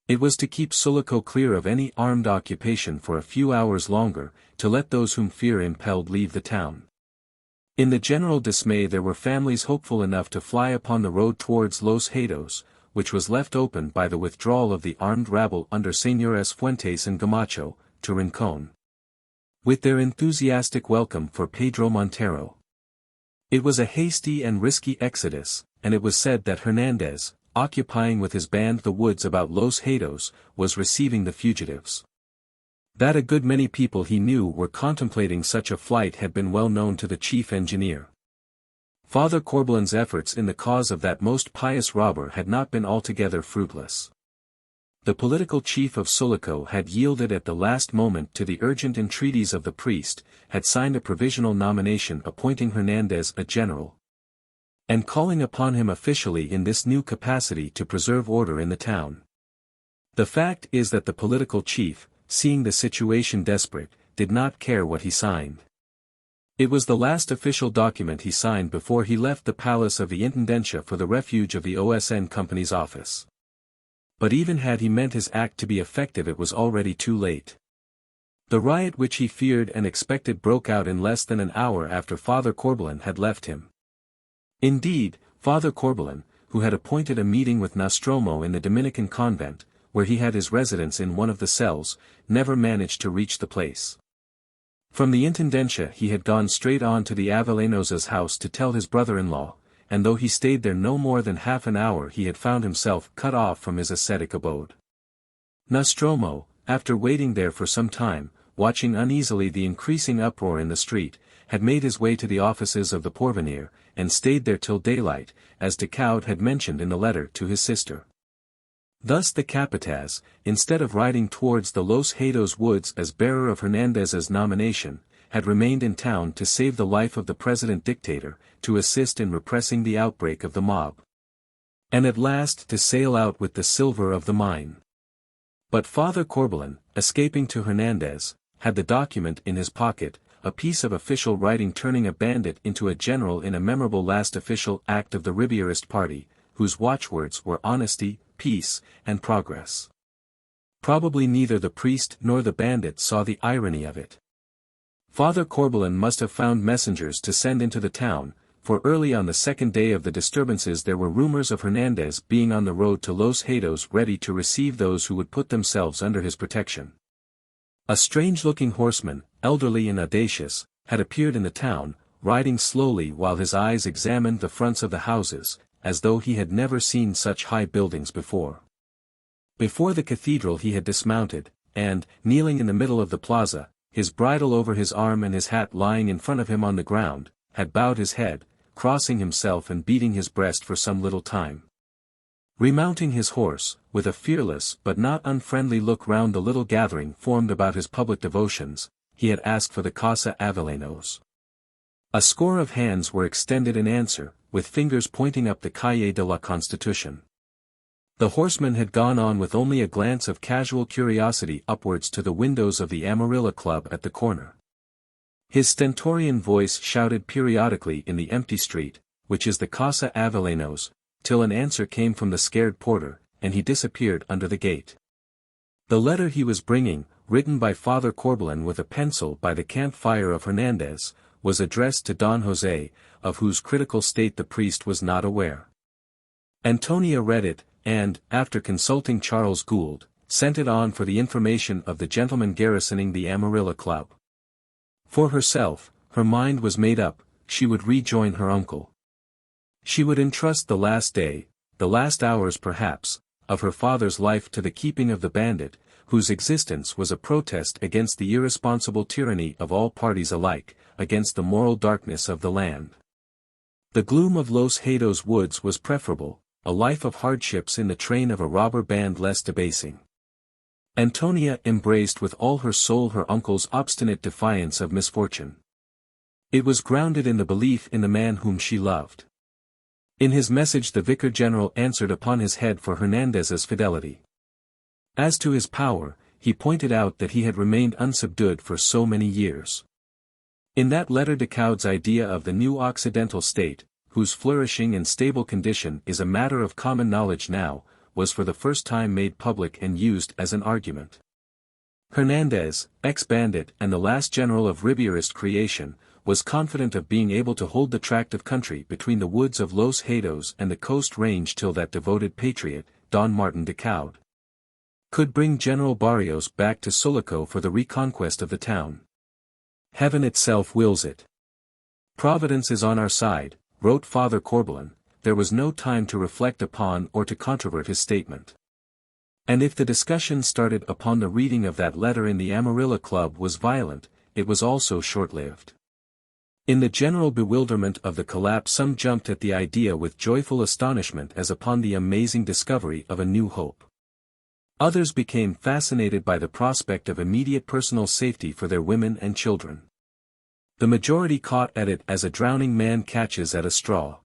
[SPEAKER 1] It was to keep Sulaco clear of any armed occupation for a few hours longer, to let those whom fear impelled leave the town. In the general dismay there were families hopeful enough to fly upon the road towards Los Hatos, which was left open by the withdrawal of the armed rabble under Señores Fuentes and Gamacho, to Rincon. With their enthusiastic welcome for Pedro Montero. It was a hasty and risky exodus, and it was said that Hernandez, occupying with his band the woods about Los Hatos, was receiving the fugitives. That a good many people he knew were contemplating such a flight had been well known to the chief engineer. Father Corbelan's efforts in the cause of that most pious robber had not been altogether fruitless. The political chief of Sulaco had yielded at the last moment to the urgent entreaties of the priest, had signed a provisional nomination appointing Hernandez a general, and calling upon him officially in this new capacity to preserve order in the town. The fact is that the political chief, seeing the situation desperate, did not care what he signed. It was the last official document he signed before he left the palace of the Intendencia for the refuge of the OSN Company's office. But even had he meant his act to be effective it was already too late. The riot which he feared and expected broke out in less than an hour after Father Corbelan had left him. Indeed, Father Corbelan, who had appointed a meeting with Nostromo in the Dominican convent, where he had his residence in one of the cells, never managed to reach the place. From the Intendencia he had gone straight on to the Avellanos's house to tell his brother-in-law, and though he stayed there no more than half an hour he had found himself cut off from his ascetic abode. Nostromo, after waiting there for some time, watching uneasily the increasing uproar in the street, had made his way to the offices of the Porvenir, and stayed there till daylight, as Decaud had mentioned in the letter to his sister. Thus the Capataz, instead of riding towards the Los Hatos woods as bearer of Hernandez's nomination, had remained in town to save the life of the president-dictator, to assist in repressing the outbreak of the mob, and at last to sail out with the silver of the mine. But Father Corbelan, escaping to Hernandez, had the document in his pocket, a piece of official writing turning a bandit into a general in a memorable last official act of the Ribierist party, whose watchwords were honesty, peace, and progress. Probably neither the priest nor the bandit saw the irony of it. Father Corbelan must have found messengers to send into the town, for early on the second day of the disturbances there were rumors of Hernandez being on the road to Los Hatos ready to receive those who would put themselves under his protection. A strange-looking horseman, elderly and audacious, had appeared in the town, riding slowly while his eyes examined the fronts of the houses, as though he had never seen such high buildings before. Before the cathedral he had dismounted, and, kneeling in the middle of the plaza, his bridle over his arm and his hat lying in front of him on the ground, had bowed his head, crossing himself and beating his breast for some little time. Remounting his horse, with a fearless but not unfriendly look round the little gathering formed about his public devotions, he had asked for the Casa Avellanos. A score of hands were extended in answer, with fingers pointing up the Calle de la Constitución. The horseman had gone on with only a glance of casual curiosity upwards to the windows of the Amarilla Club at the corner. His stentorian voice shouted periodically in the empty street, which is the Casa Avellanos, till an answer came from the scared porter, and he disappeared under the gate. The letter he was bringing, written by Father Corbelan with a pencil by the campfire of Hernandez, was addressed to Don José, of whose critical state the priest was not aware. Antonia read it, and, after consulting Charles Gould, sent it on for the information of the gentleman garrisoning the Amarilla Club. For herself, her mind was made up, she would rejoin her uncle. She would entrust the last day, the last hours perhaps, of her father's life to the keeping of the bandit, whose existence was a protest against the irresponsible tyranny of all parties alike, against the moral darkness of the land. The gloom of Los Hados woods was preferable, a life of hardships in the train of a robber band less debasing. Antonia embraced with all her soul her uncle's obstinate defiance of misfortune. It was grounded in the belief in the man whom she loved. In his message the Vicar General answered upon his head for Hernandez's fidelity. As to his power, he pointed out that he had remained unsubdued for so many years. In that letter Decaud's idea of the new Occidental state, whose flourishing and stable condition is a matter of common knowledge now, was for the first time made public and used as an argument. Hernandez, ex-bandit and the last general of Ribierist creation, was confident of being able to hold the tract of country between the woods of Los Hados and the coast range till that devoted patriot, Don Martin Decaud, could bring General Barrios back to Sulaco for the reconquest of the town. Heaven itself wills it. Providence is on our side, wrote Father Corbelan. There was no time to reflect upon or to controvert his statement. And if the discussion started upon the reading of that letter in the Amarilla Club was violent, it was also short-lived. In the general bewilderment of the collapse some jumped at the idea with joyful astonishment as upon the amazing discovery of a new hope. Others became fascinated by the prospect of immediate personal safety for their women and children. The majority caught at it as a drowning man catches at a straw.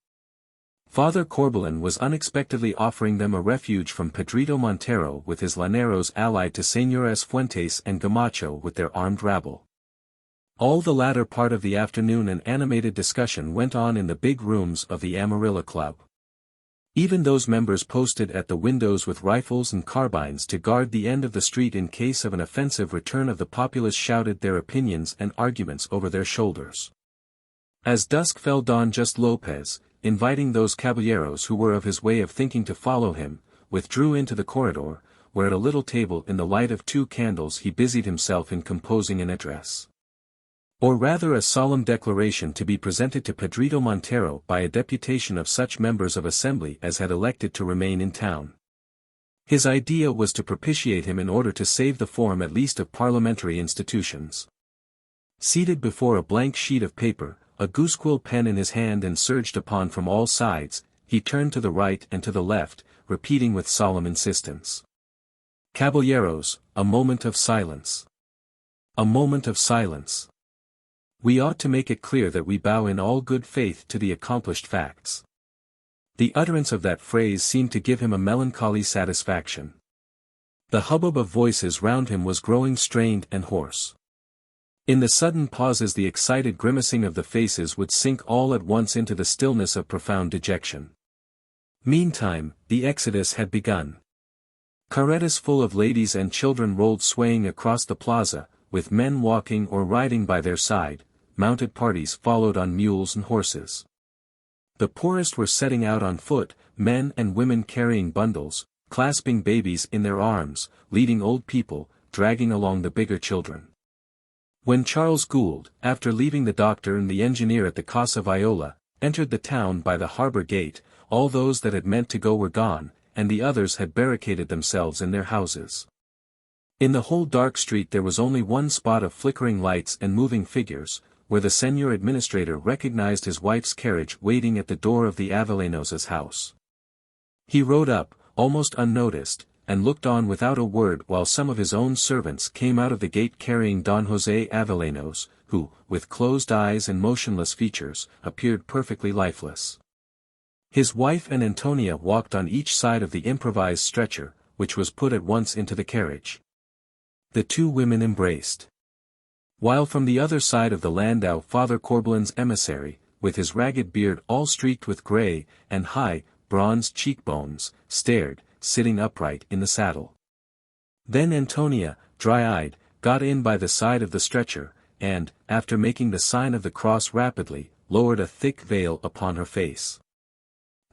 [SPEAKER 1] Father Corbelan was unexpectedly offering them a refuge from Pedrito Montero with his llaneros allied to Señores Fuentes and Gamacho with their armed rabble. All the latter part of the afternoon an animated discussion went on in the big rooms of the Amarilla Club. Even those members posted at the windows with rifles and carbines to guard the end of the street in case of an offensive return of the populace shouted their opinions and arguments over their shoulders. As dusk fell Don Just Lopez, inviting those caballeros who were of his way of thinking to follow him, withdrew into the corridor, where at a little table in the light of 2 candles he busied himself in composing an address. Or rather a solemn declaration to be presented to Pedrito Montero by a deputation of such members of assembly as had elected to remain in town. His idea was to propitiate him in order to save the form at least of parliamentary institutions. Seated before a blank sheet of paper, a goosequill pen in his hand and surged upon from all sides, he turned to the right and to the left, repeating with solemn insistence. Caballeros, a moment of silence. A moment of silence. We ought to make it clear that we bow in all good faith to the accomplished facts. The utterance of that phrase seemed to give him a melancholy satisfaction. The hubbub of voices round him was growing strained and hoarse. In the sudden pauses the excited grimacing of the faces would sink all at once into the stillness of profound dejection. Meantime, the exodus had begun. Carretas full of ladies and children rolled swaying across the plaza, with men walking or riding by their side. Mounted parties followed on mules and horses. The poorest were setting out on foot, men and women carrying bundles, clasping babies in their arms, leading old people, dragging along the bigger children. When Charles Gould, after leaving the doctor and the engineer at the Casa Viola, entered the town by the harbor gate, all those that had meant to go were gone, and the others had barricaded themselves in their houses. In the whole dark street there was only one spot of flickering lights and moving figures, where the senior administrator recognized his wife's carriage waiting at the door of the Avellanos's house. He rode up, almost unnoticed, and looked on without a word while some of his own servants came out of the gate carrying Don José Avellanos, who, with closed eyes and motionless features, appeared perfectly lifeless. His wife and Antonia walked on each side of the improvised stretcher, which was put at once into the carriage. The two women embraced. While from the other side of the landau Father Corbelan's emissary, with his ragged beard all streaked with grey, and high, bronzed cheekbones, stared, sitting upright in the saddle. Then Antonia, dry-eyed, got in by the side of the stretcher, and, after making the sign of the cross rapidly, lowered a thick veil upon her face.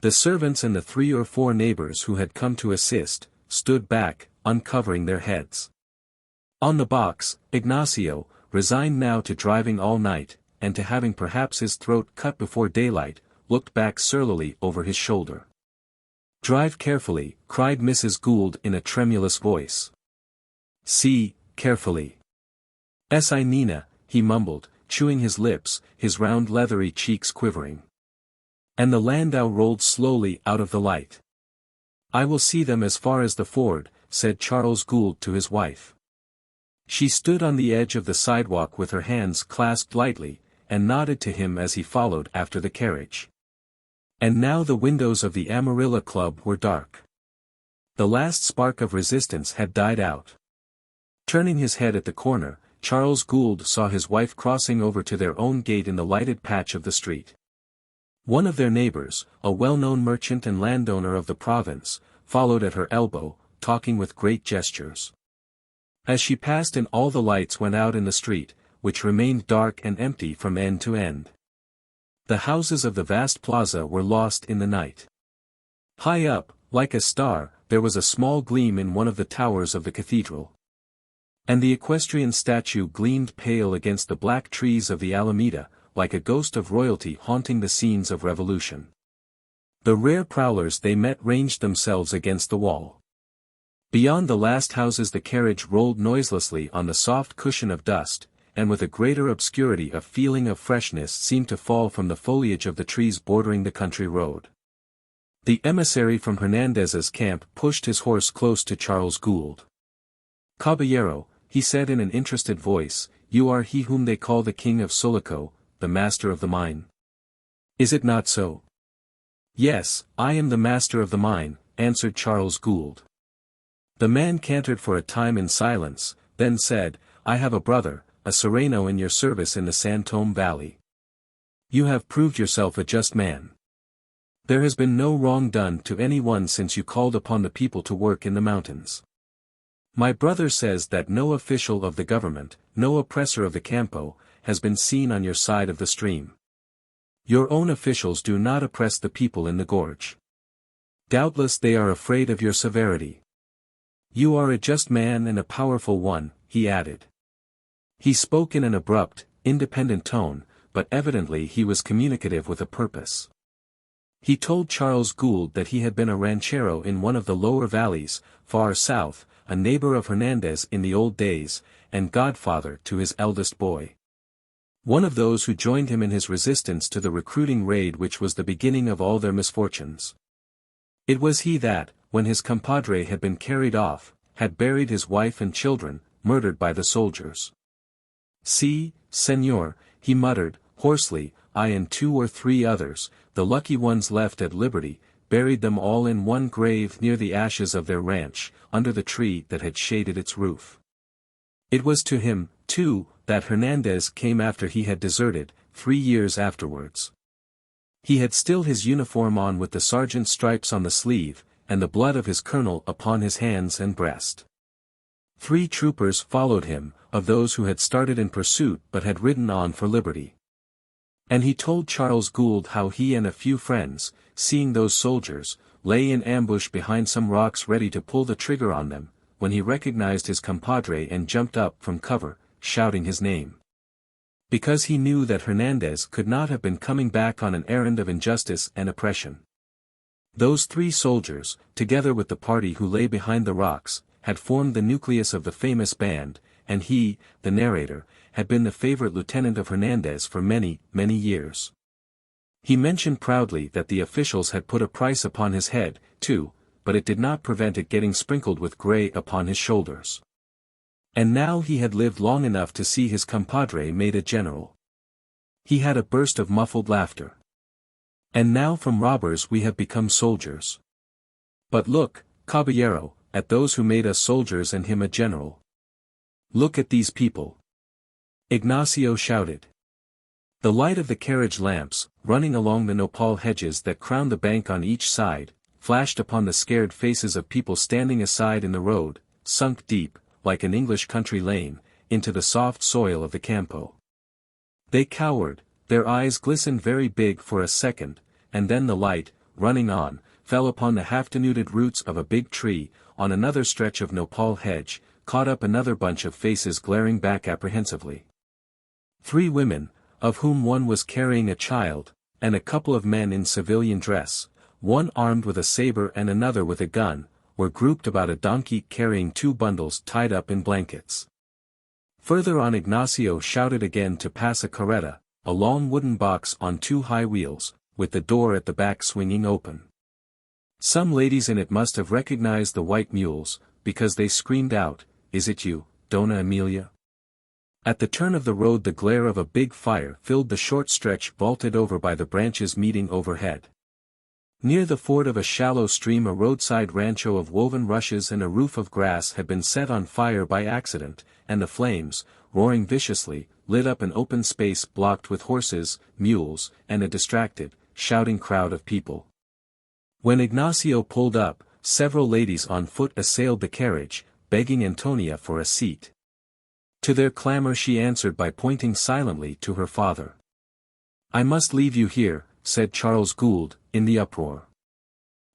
[SPEAKER 1] The servants and the 3 or 4 neighbors who had come to assist, stood back, uncovering their heads. On the box, Ignacio, resigned now to driving all night, and to having perhaps his throat cut before daylight, looked back surlily over his shoulder. "Drive carefully," cried Mrs. Gould in a tremulous voice. "See, carefully." "Si Nina," he mumbled, chewing his lips, his round leathery cheeks quivering. And the landau rolled slowly out of the light. "I will see them as far as the ford," said Charles Gould to his wife. She stood on the edge of the sidewalk with her hands clasped lightly, and nodded to him as he followed after the carriage. And now the windows of the Amarilla Club were dark. The last spark of resistance had died out. Turning his head at the corner, Charles Gould saw his wife crossing over to their own gate in the lighted patch of the street. One of their neighbors, a well-known merchant and landowner of the province, followed at her elbow, talking with great gestures. As she passed in all the lights went out in the street, which remained dark and empty from end to end. The houses of the vast plaza were lost in the night. High up, like a star, there was a small gleam in one of the towers of the cathedral. And the equestrian statue gleamed pale against the black trees of the Alameda, like a ghost of royalty haunting the scenes of revolution. The rare prowlers they met ranged themselves against the wall. Beyond the last houses the carriage rolled noiselessly on the soft cushion of dust, and with a greater obscurity a feeling of freshness seemed to fall from the foliage of the trees bordering the country road. The emissary from Hernandez's camp pushed his horse close to Charles Gould. "Caballero," he said in an interested voice, "you are he whom they call the King of Sulaco, the master of the mine. Is it not so?" "Yes, I am the master of the mine," answered Charles Gould. The man cantered for a time in silence, then said, "I have a brother, a Sereno in your service in the San Tomé valley. You have proved yourself a just man. There has been no wrong done to any one since you called upon the people to work in the mountains. My brother says that no official of the government, no oppressor of the Campo, has been seen on your side of the stream. Your own officials do not oppress the people in the gorge. Doubtless they are afraid of your severity. You are a just man and a powerful one," he added. He spoke in an abrupt, independent tone, but evidently he was communicative with a purpose. He told Charles Gould that he had been a ranchero in one of the lower valleys, far south, a neighbor of Hernandez in the old days, and godfather to his eldest boy. One of those who joined him in his resistance to the recruiting raid which was the beginning of all their misfortunes. It was he that, when his compadre had been carried off, had buried his wife and children, murdered by the soldiers. "See, senor," he muttered, hoarsely, "I and 2 or 3 others, the lucky ones left at liberty, buried them all in one grave near the ashes of their ranch, under the tree that had shaded its roof." It was to him, too, that Hernandez came after he had deserted, 3 years afterwards. He had still his uniform on with the sergeant's stripes on the sleeve, and the blood of his colonel upon his hands and breast. 3 troopers followed him, of those who had started in pursuit but had ridden on for liberty. And he told Charles Gould how he and a few friends, seeing those soldiers, lay in ambush behind some rocks ready to pull the trigger on them, when he recognized his compadre and jumped up from cover, shouting his name. Because he knew that Hernandez could not have been coming back on an errand of injustice and oppression. Those 3 soldiers, together with the party who lay behind the rocks, had formed the nucleus of the famous band, and he, the narrator, had been the favorite lieutenant of Hernandez for many, many years. He mentioned proudly that the officials had put a price upon his head, too, but it did not prevent it getting sprinkled with gray upon his shoulders. And now he had lived long enough to see his compadre made a general. He had a burst of muffled laughter. And now from robbers we have become soldiers. But look, caballero, at those who made us soldiers and him a general. Look at these people. Ignacio shouted. The light of the carriage lamps, running along the nopal hedges that crowned the bank on each side, flashed upon the scared faces of people standing aside in the road, sunk deep, like an English country lane, into the soft soil of the campo. They cowered, their eyes glistened very big for a second, and then the light, running on, fell upon the half-denuded roots of a big tree, on another stretch of nopal hedge, caught up another bunch of faces glaring back apprehensively. 3 women, of whom one was carrying a child, and a couple of men in civilian dress, one armed with a saber and another with a gun, were grouped about a donkey carrying 2 bundles tied up in blankets. Further on Ignacio shouted again to pass a carreta, a long wooden box on 2 high wheels, with the door at the back swinging open. Some ladies in it must have recognized the white mules, because they screamed out, "Is it you, Dona Emilia?" At the turn of the road the glare of a big fire filled the short stretch vaulted over by the branches meeting overhead. Near the ford of a shallow stream a roadside rancho of woven rushes and a roof of grass had been set on fire by accident, and the flames, roaring viciously, lit up an open space blocked with horses, mules, and a distracted, shouting crowd of people. When Ignacio pulled up, several ladies on foot assailed the carriage, begging Antonia for a seat. To their clamor she answered by pointing silently to her father. "I must leave you here," said Charles Gould, in the uproar.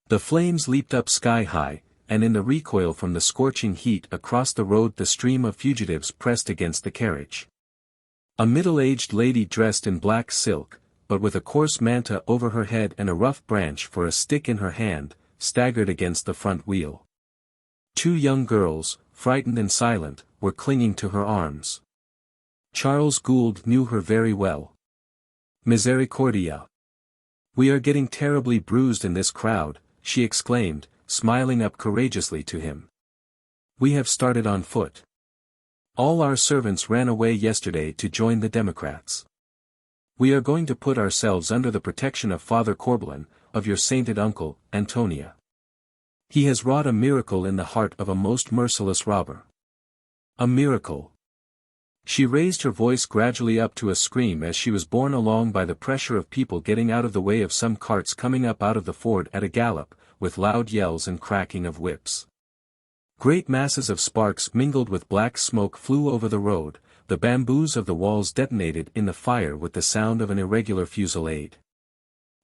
[SPEAKER 1] The flames leaped up sky-high, and in the recoil from the scorching heat across the road the stream of fugitives pressed against the carriage. A middle-aged lady dressed in black silk, but with a coarse manta over her head and a rough branch for a stick in her hand, staggered against the front wheel. 2 young girls, frightened and silent, were clinging to her arms. Charles Gould knew her very well. "Misericordia! We are getting terribly bruised in this crowd," she exclaimed, smiling up courageously to him. "We have started on foot. All our servants ran away yesterday to join the Democrats. We are going to put ourselves under the protection of Father Corbelan, of your sainted uncle, Antonia. He has wrought a miracle in the heart of a most merciless robber. A miracle." She raised her voice gradually up to a scream as she was borne along by the pressure of people getting out of the way of some carts coming up out of the ford at a gallop, with loud yells and cracking of whips. Great masses of sparks mingled with black smoke flew over the road, the bamboos of the walls detonated in the fire with the sound of an irregular fusillade.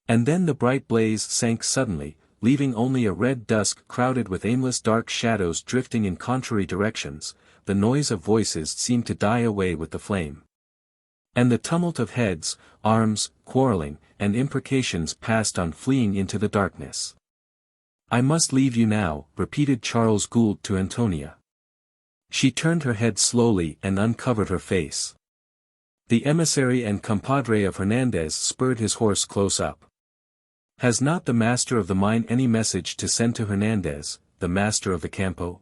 [SPEAKER 1] And then the bright blaze sank suddenly, leaving only a red dusk crowded with aimless dark shadows drifting in contrary directions. The noise of voices seemed to die away with the flame. And the tumult of heads, arms, quarreling, and imprecations passed on fleeing into the darkness. "I must leave you now," repeated Charles Gould to Antonia. She turned her head slowly and uncovered her face. The emissary and compadre of Hernandez spurred his horse close up. "Has not the master of the mine any message to send to Hernandez, the master of the campo?"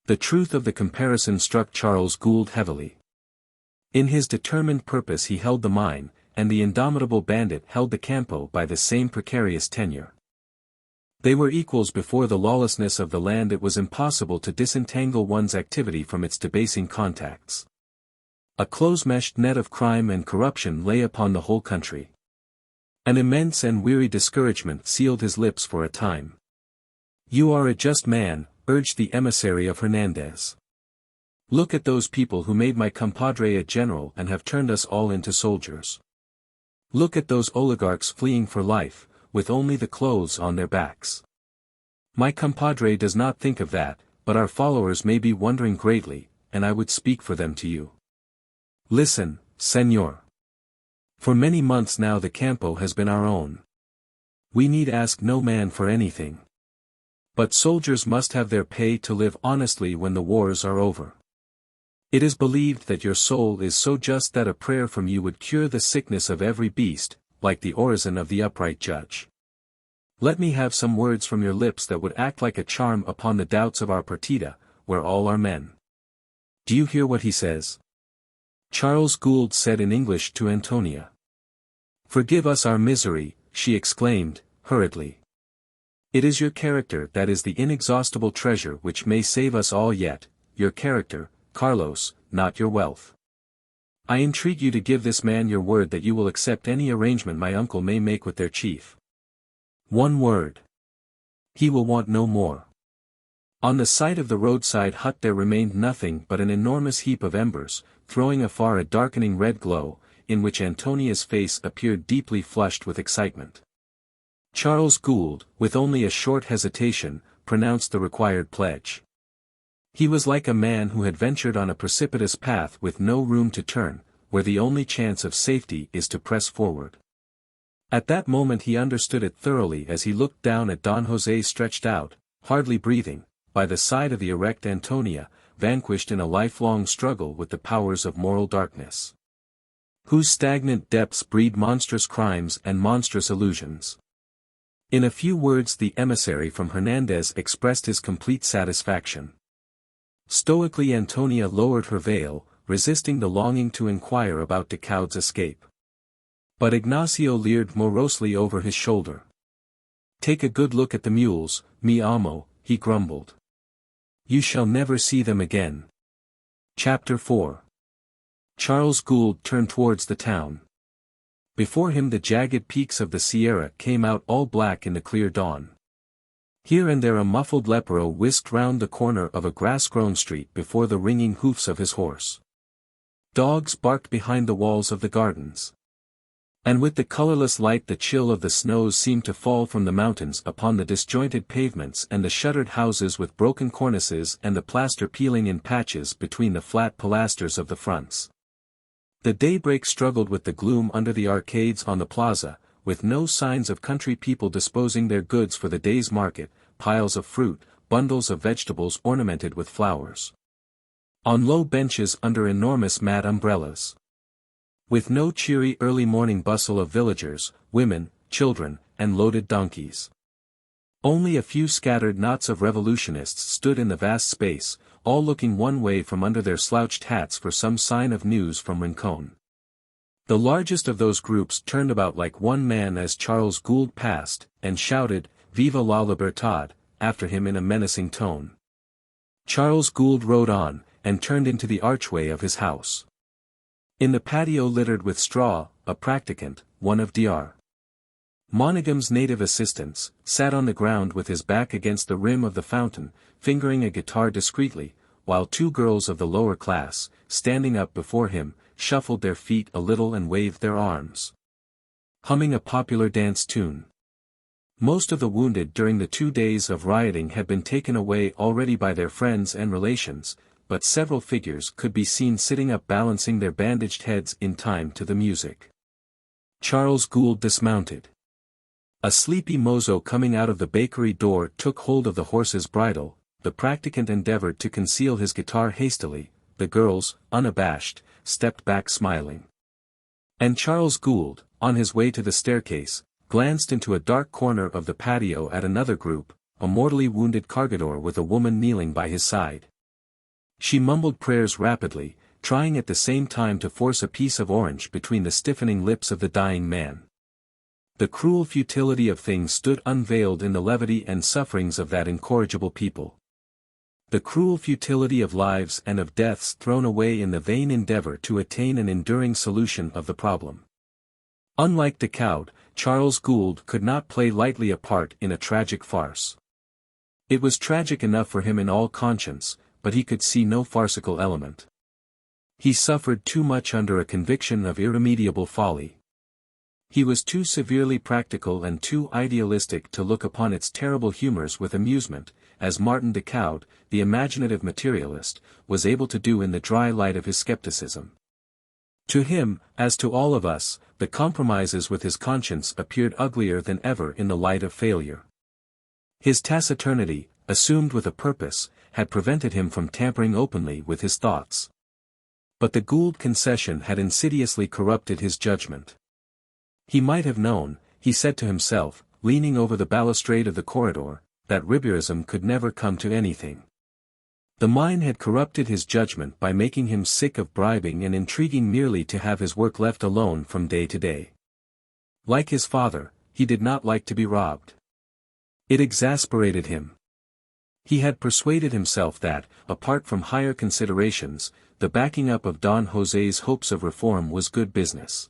[SPEAKER 1] The truth of the comparison struck Charles Gould heavily. In his determined purpose he held the mine, and the indomitable bandit held the campo by the same precarious tenure. They were equals before the lawlessness of the land. It was impossible to disentangle one's activity from its debasing contacts. A close-meshed net of crime and corruption lay upon the whole country. An immense and weary discouragement sealed his lips for a time. "You are a just man," urged the emissary of Hernandez. "Look at those people who made my compadre a general and have turned us all into soldiers. Look at those oligarchs fleeing for life, with only the clothes on their backs. My compadre does not think of that, but our followers may be wondering greatly, and I would speak for them to you. Listen, Señor. For many months now the campo has been our own. We need ask no man for anything. But soldiers must have their pay to live honestly when the wars are over. It is believed that your soul is so just that a prayer from you would cure the sickness of every beast, like the orison of the upright judge. Let me have some words from your lips that would act like a charm upon the doubts of our partida, where all are men. Do you hear what he says? Charles Gould said in English to Antonia. Forgive us our misery, she exclaimed, hurriedly. It is your character that is the inexhaustible treasure which may save us all yet, your character, Carlos, not your wealth. I entreat you to give this man your word that you will accept any arrangement my uncle may make with their chief. One word. He will want no more. On the site of the roadside hut there remained nothing but an enormous heap of embers, throwing afar a darkening red glow, in which Antonia's face appeared deeply flushed with excitement. Charles Gould, with only a short hesitation, pronounced the required pledge. He was like a man who had ventured on a precipitous path with no room to turn, where the only chance of safety is to press forward. At that moment he understood it thoroughly as he looked down at Don José stretched out, hardly breathing, by the side of the erect Antonia, vanquished in a lifelong struggle with the powers of moral darkness, whose stagnant depths breed monstrous crimes and monstrous illusions. In a few words the emissary from Hernandez expressed his complete satisfaction. Stoically Antonia lowered her veil, resisting the longing to inquire about Decaud's escape. But Ignacio leered morosely over his shoulder. Take a good look at the mules, mi amo, he grumbled. You shall never see them again. Chapter 4. Charles Gould turned towards the town. Before him the jagged peaks of the Sierra came out all black in the clear dawn. Here and there a muffled lepero whisked round the corner of a grass-grown street before the ringing hoofs of his horse. Dogs barked behind the walls of the gardens. And with the colorless light the chill of the snows seemed to fall from the mountains upon the disjointed pavements and the shuttered houses with broken cornices and the plaster peeling in patches between the flat pilasters of the fronts. The daybreak struggled with the gloom under the arcades on the plaza, with no signs of country people disposing their goods for the day's market, piles of fruit, bundles of vegetables ornamented with flowers. On low benches under enormous mat umbrellas. With no cheery early morning bustle of villagers, women, children, and loaded donkeys. Only a few scattered knots of revolutionists stood in the vast space, all looking one way from under their slouched hats for some sign of news from Rincon. The largest of those groups turned about like one man as Charles Gould passed, and shouted, Viva la Libertad, after him in a menacing tone. Charles Gould rode on, and turned into the archway of his house. In the patio littered with straw, a practicant, one of Dr. Monagham's native assistants, sat on the ground with his back against the rim of the fountain, fingering a guitar discreetly, while two girls of the lower class, standing up before him, shuffled their feet a little and waved their arms, humming a popular dance tune. Most of the wounded during the 2 days of rioting had been taken away already by their friends and relations, but several figures could be seen sitting up balancing their bandaged heads in time to the music. Charles Gould dismounted. A sleepy mozo coming out of the bakery door took hold of the horse's bridle, the practicant endeavored to conceal his guitar hastily, the girls, unabashed, stepped back smiling. And Charles Gould, on his way to the staircase, glanced into a dark corner of the patio at another group, a mortally wounded cargador with a woman kneeling by his side. She mumbled prayers rapidly, trying at the same time to force a piece of orange between the stiffening lips of the dying man. The cruel futility of things stood unveiled in the levity and sufferings of that incorrigible people. The cruel futility of lives and of deaths thrown away in the vain endeavor to attain an enduring solution of the problem. Unlike Decaud, Charles Gould could not play lightly a part in a tragic farce. It was tragic enough for him in all conscience, but he could see no farcical element. He suffered too much under a conviction of irremediable folly. He was too severely practical and too idealistic to look upon its terrible humors with amusement, as Martin Decaud, the imaginative materialist, was able to do in the dry light of his skepticism. To him, as to all of us, the compromises with his conscience appeared uglier than ever in the light of failure. His taciturnity, assumed with a purpose, had prevented him from tampering openly with his thoughts. But the Gould concession had insidiously corrupted his judgment. He might have known, he said to himself, leaning over the balustrade of the corridor, that ribierism could never come to anything. The mine had corrupted his judgment by making him sick of bribing and intriguing merely to have his work left alone from day to day. Like his father, he did not like to be robbed. It exasperated him. He had persuaded himself that, apart from higher considerations, the backing up of Don José's hopes of reform was good business.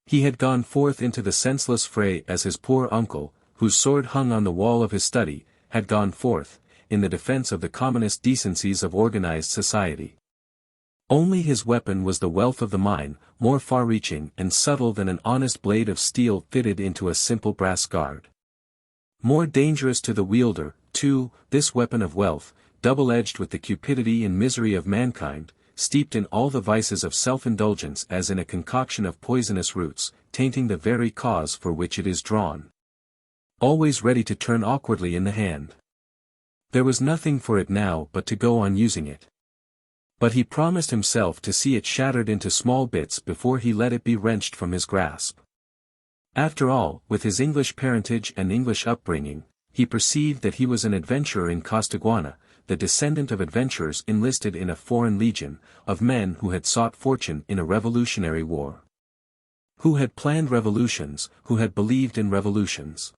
[SPEAKER 1] He had gone forth into the senseless fray as his poor uncle, whose sword hung on the wall of his study, had gone forth, in the defense of the commonest decencies of organized society. Only his weapon was the wealth of the mine, more far-reaching and subtle than an honest blade of steel fitted into a simple brass guard. More dangerous to the wielder, too, this weapon of wealth, double-edged with the cupidity and misery of mankind, steeped in all the vices of self-indulgence as in a concoction of poisonous roots, tainting the very cause for which it is drawn. Always ready to turn awkwardly in the hand. There was nothing for it now but to go on using it. But he promised himself to see it shattered into small bits before he let it be wrenched from his grasp. After all, with his English parentage and English upbringing, he perceived that he was an adventurer in Costaguana, the descendant of adventurers enlisted in a foreign legion, of men who had sought fortune in a revolutionary war. Who had planned revolutions, who had believed in revolutions.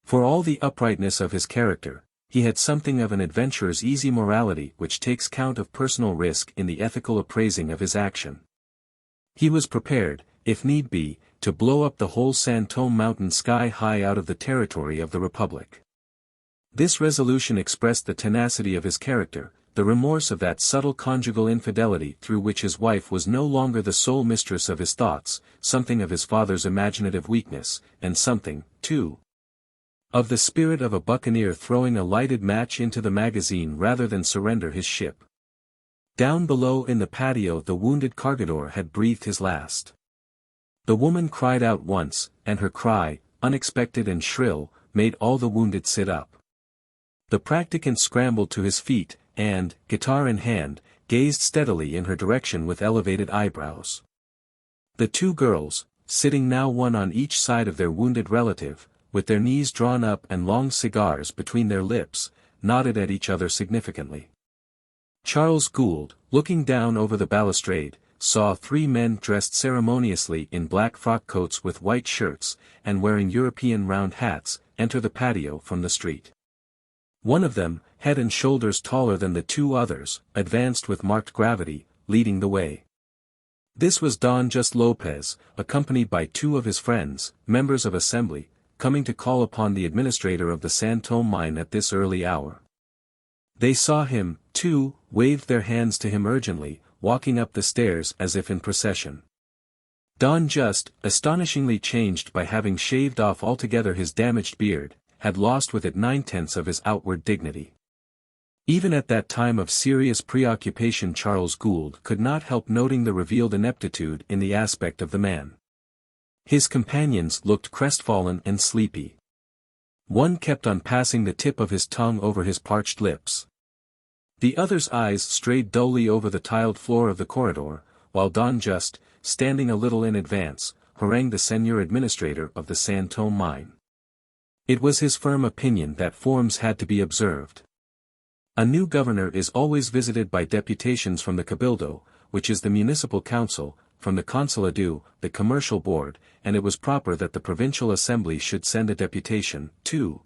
[SPEAKER 1] For all the uprightness of his character, he had something of an adventurer's easy morality which takes count of personal risk in the ethical appraising of his action. He was prepared, if need be, to blow up the whole San Tomé mountain sky high out of the territory of the Republic. This resolution expressed the tenacity of his character, the remorse of that subtle conjugal infidelity through which his wife was no longer the sole mistress of his thoughts, something of his father's imaginative weakness, and something, too, of the spirit of a buccaneer throwing a lighted match into the magazine rather than surrender his ship. Down below in the patio the wounded cargador had breathed his last. The woman cried out once, and her cry, unexpected and shrill, made all the wounded sit up. The practicant scrambled to his feet, and, guitar in hand, gazed steadily in her direction with elevated eyebrows. The two girls, sitting now one on each side of their wounded relative, with their knees drawn up and long cigars between their lips, nodded at each other significantly. Charles Gould, looking down over the balustrade, saw three men dressed ceremoniously in black frock coats with white shirts, and wearing European round hats, enter the patio from the street. One of them, head and shoulders taller than the two others, advanced with marked gravity, leading the way. This was Don Just Lopez, accompanied by two of his friends, members of Assembly, coming to call upon the administrator of the San Tomé mine at this early hour. They saw him, too, waved their hands to him urgently, walking up the stairs as if in procession. Don Just, astonishingly changed by having shaved off altogether his damaged beard, had lost with it 9/10 of his outward dignity. Even at that time of serious preoccupation Charles Gould could not help noting the revealed ineptitude in the aspect of the man. His companions looked crestfallen and sleepy. One kept on passing the tip of his tongue over his parched lips. The other's eyes strayed dully over the tiled floor of the corridor, while Don Just, standing a little in advance, harangued the senior administrator of the San Tomé mine. It was his firm opinion that forms had to be observed. A new governor is always visited by deputations from the Cabildo, which is the municipal council, from the Consulado, the commercial board, and it was proper that the provincial assembly should send a deputation, too,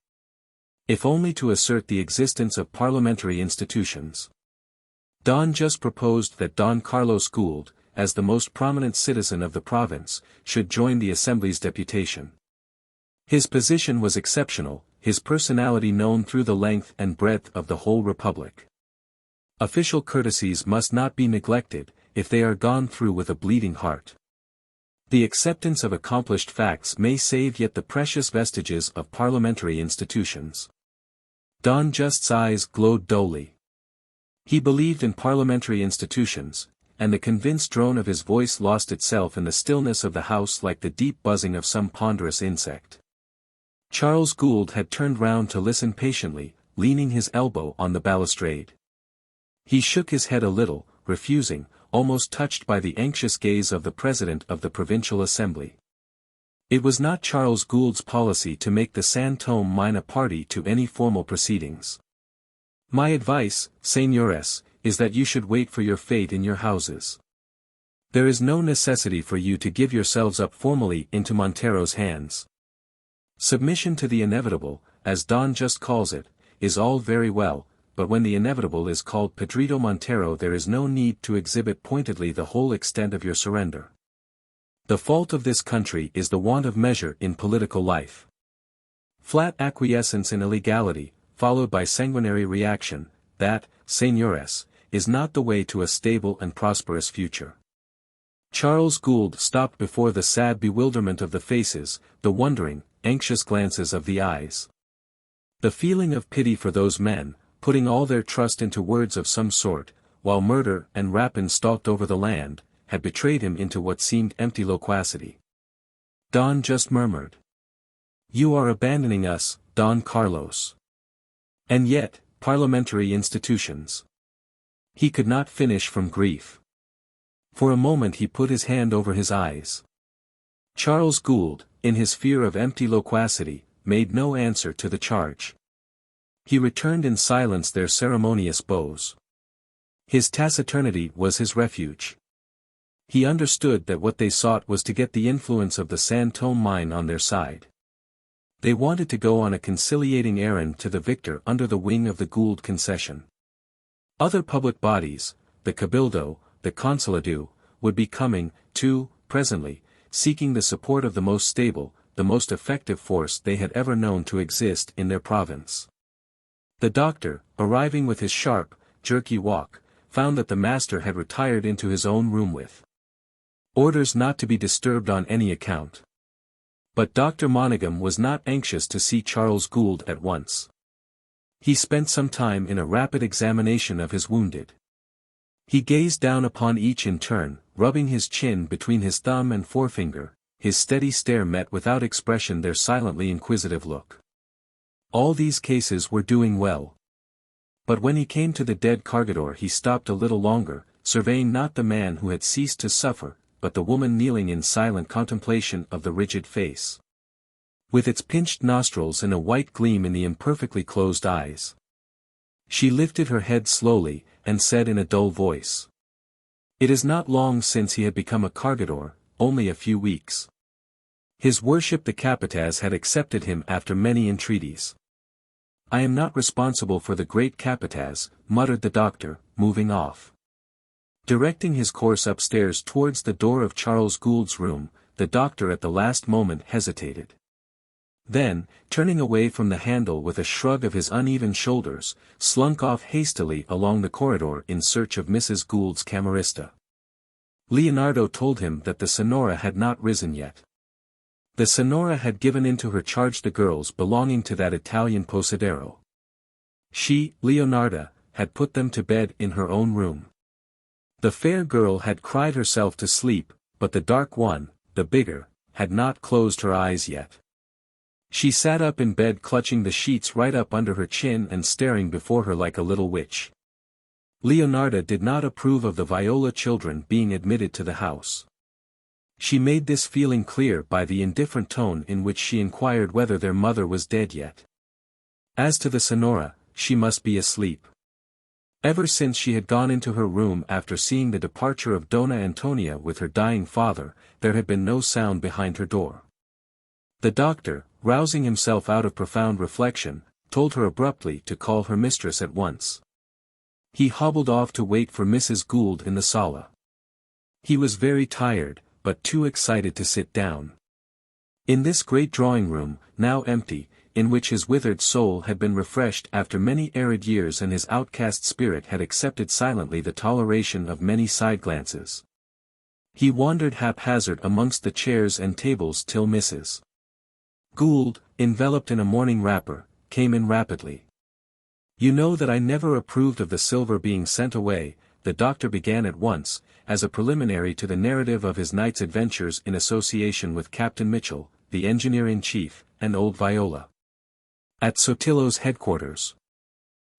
[SPEAKER 1] if only to assert the existence of parliamentary institutions. Don Just proposed that Don Carlos Gould, as the most prominent citizen of the province, should join the assembly's deputation. His position was exceptional, his personality known through the length and breadth of the whole republic. Official courtesies must not be neglected, if they are gone through with a bleeding heart. The acceptance of accomplished facts may save yet the precious vestiges of parliamentary institutions. Don Just's eyes glowed dully. He believed in parliamentary institutions, and the convinced drone of his voice lost itself in the stillness of the house like the deep buzzing of some ponderous insect. Charles Gould had turned round to listen patiently, leaning his elbow on the balustrade. He shook his head a little, refusing, almost touched by the anxious gaze of the President of the Provincial Assembly. It was not Charles Gould's policy to make the San Tomé mine a party to any formal proceedings. My advice, señores, is that you should wait for your fate in your houses. There is no necessity for you to give yourselves up formally into Montero's hands. Submission to the inevitable, as Don just calls it, is all very well, but when the inevitable is called Pedrito Montero there is no need to exhibit pointedly the whole extent of your surrender. The fault of this country is the want of measure in political life. Flat acquiescence in illegality, followed by sanguinary reaction, that, señores, is not the way to a stable and prosperous future. Charles Gould stopped before the sad bewilderment of the faces, the wondering, anxious glances of the eyes. The feeling of pity for those men, putting all their trust into words of some sort, while murder and rapine stalked over the land, had betrayed him into what seemed empty loquacity. Don just murmured. "You are abandoning us, Don Carlos. And yet, parliamentary institutions." He could not finish from grief. For a moment he put his hand over his eyes. Charles Gould, in his fear of empty loquacity, made no answer to the charge. He returned in silence their ceremonious bows. His taciturnity was his refuge. He understood that what they sought was to get the influence of the San Tomé mine on their side. They wanted to go on a conciliating errand to the victor under the wing of the Gould concession. Other public bodies, the Cabildo, the Consulado, would be coming, too, presently, seeking the support of the most stable, the most effective force they had ever known to exist in their province. The doctor, arriving with his sharp, jerky walk, found that the master had retired into his own room with orders not to be disturbed on any account. But Dr. Monaghan was not anxious to see Charles Gould at once. He spent some time in a rapid examination of his wounded. He gazed down upon each in turn, rubbing his chin between his thumb and forefinger. His steady stare met without expression their silently inquisitive look. All these cases were doing well. But when he came to the dead cargador he stopped a little longer, surveying not the man who had ceased to suffer, but the woman kneeling in silent contemplation of the rigid face, with its pinched nostrils and a white gleam in the imperfectly closed eyes. She lifted her head slowly, and said in a dull voice. It is not long since he had become a cargador, only a few weeks. His worship the Capataz had accepted him after many entreaties. I am not responsible for the great Capataz, muttered the doctor, moving off. Directing his course upstairs towards the door of Charles Gould's room, the doctor at the last moment hesitated. Then, turning away from the handle with a shrug of his uneven shoulders, slunk off hastily along the corridor in search of Mrs. Gould's camerista. Leonardo told him that the Senora had not risen yet. The Senora had given into her charge the girls belonging to that Italian posadero. She, Leonarda, had put them to bed in her own room. The fair girl had cried herself to sleep, but the dark one, the bigger, had not closed her eyes yet. She sat up in bed clutching the sheets right up under her chin and staring before her like a little witch. Leonarda did not approve of the Viola children being admitted to the house. She made this feeling clear by the indifferent tone in which she inquired whether their mother was dead yet. As to the Senora, she must be asleep. Ever since she had gone into her room after seeing the departure of Dona Antonia with her dying father, there had been no sound behind her door. The doctor, rousing himself out of profound reflection, told her abruptly to call her mistress at once. He hobbled off to wait for Mrs. Gould in the sala. He was very tired, but too excited to sit down. In this great drawing-room, now empty, in which his withered soul had been refreshed after many arid years and his outcast spirit had accepted silently the toleration of many side-glances. He wandered haphazard amongst the chairs and tables till Mrs. Gould, enveloped in a morning wrapper, came in rapidly. You know that I never approved of the silver being sent away, the doctor began at once, as a preliminary to the narrative of his night's adventures in association with Captain Mitchell, the engineer-in-chief, and old viola. At Sotillo's headquarters.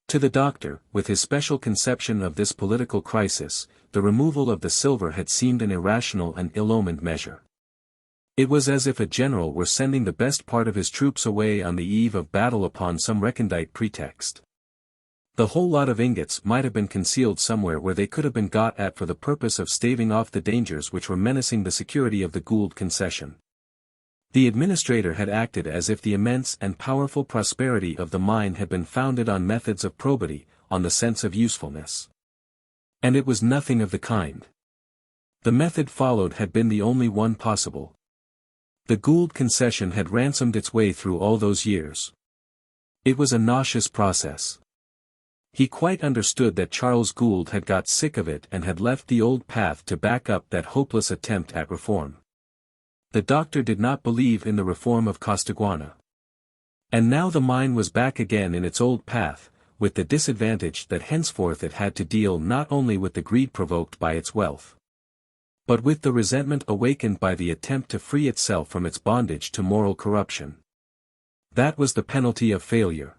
[SPEAKER 1] To the doctor, with his special conception of this political crisis, the removal of the silver had seemed an irrational and ill-omened measure. It was as if a general were sending the best part of his troops away on the eve of battle upon some recondite pretext. The whole lot of ingots might have been concealed somewhere where they could have been got at for the purpose of staving off the dangers which were menacing the security of the Gould concession. The administrator had acted as if the immense and powerful prosperity of the mine had been founded on methods of probity, on the sense of usefulness. And it was nothing of the kind. The method followed had been the only one possible. The Gould concession had ransomed its way through all those years. It was a nauseous process. He quite understood that Charles Gould had got sick of it and had left the old path to back up that hopeless attempt at reform. The doctor did not believe in the reform of Costaguana. And now the mine was back again in its old path, with the disadvantage that henceforth it had to deal not only with the greed provoked by its wealth, but with the resentment awakened by the attempt to free itself from its bondage to moral corruption. That was the penalty of failure.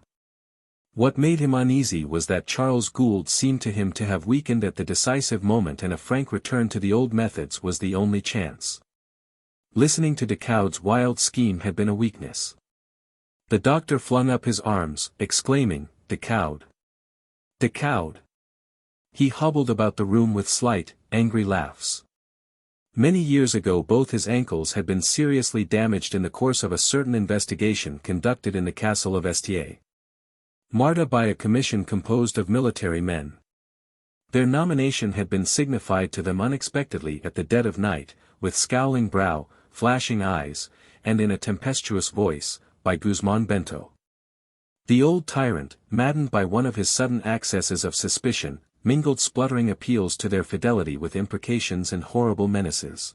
[SPEAKER 1] What made him uneasy was that Charles Gould seemed to him to have weakened at the decisive moment, and a frank return to the old methods was the only chance. Listening to Decoud's wild scheme had been a weakness. The doctor flung up his arms, exclaiming, "Decoud! Decoud!" He hobbled about the room with slight, angry laughs. Many years ago both his ankles had been seriously damaged in the course of a certain investigation conducted in the castle of Estier. Marta by a commission composed of military men. Their nomination had been signified to them unexpectedly at the dead of night, with scowling brow, flashing eyes, and in a tempestuous voice, by Guzman Bento. The old tyrant, maddened by one of his sudden accesses of suspicion, mingled spluttering appeals to their fidelity with imprecations and horrible menaces.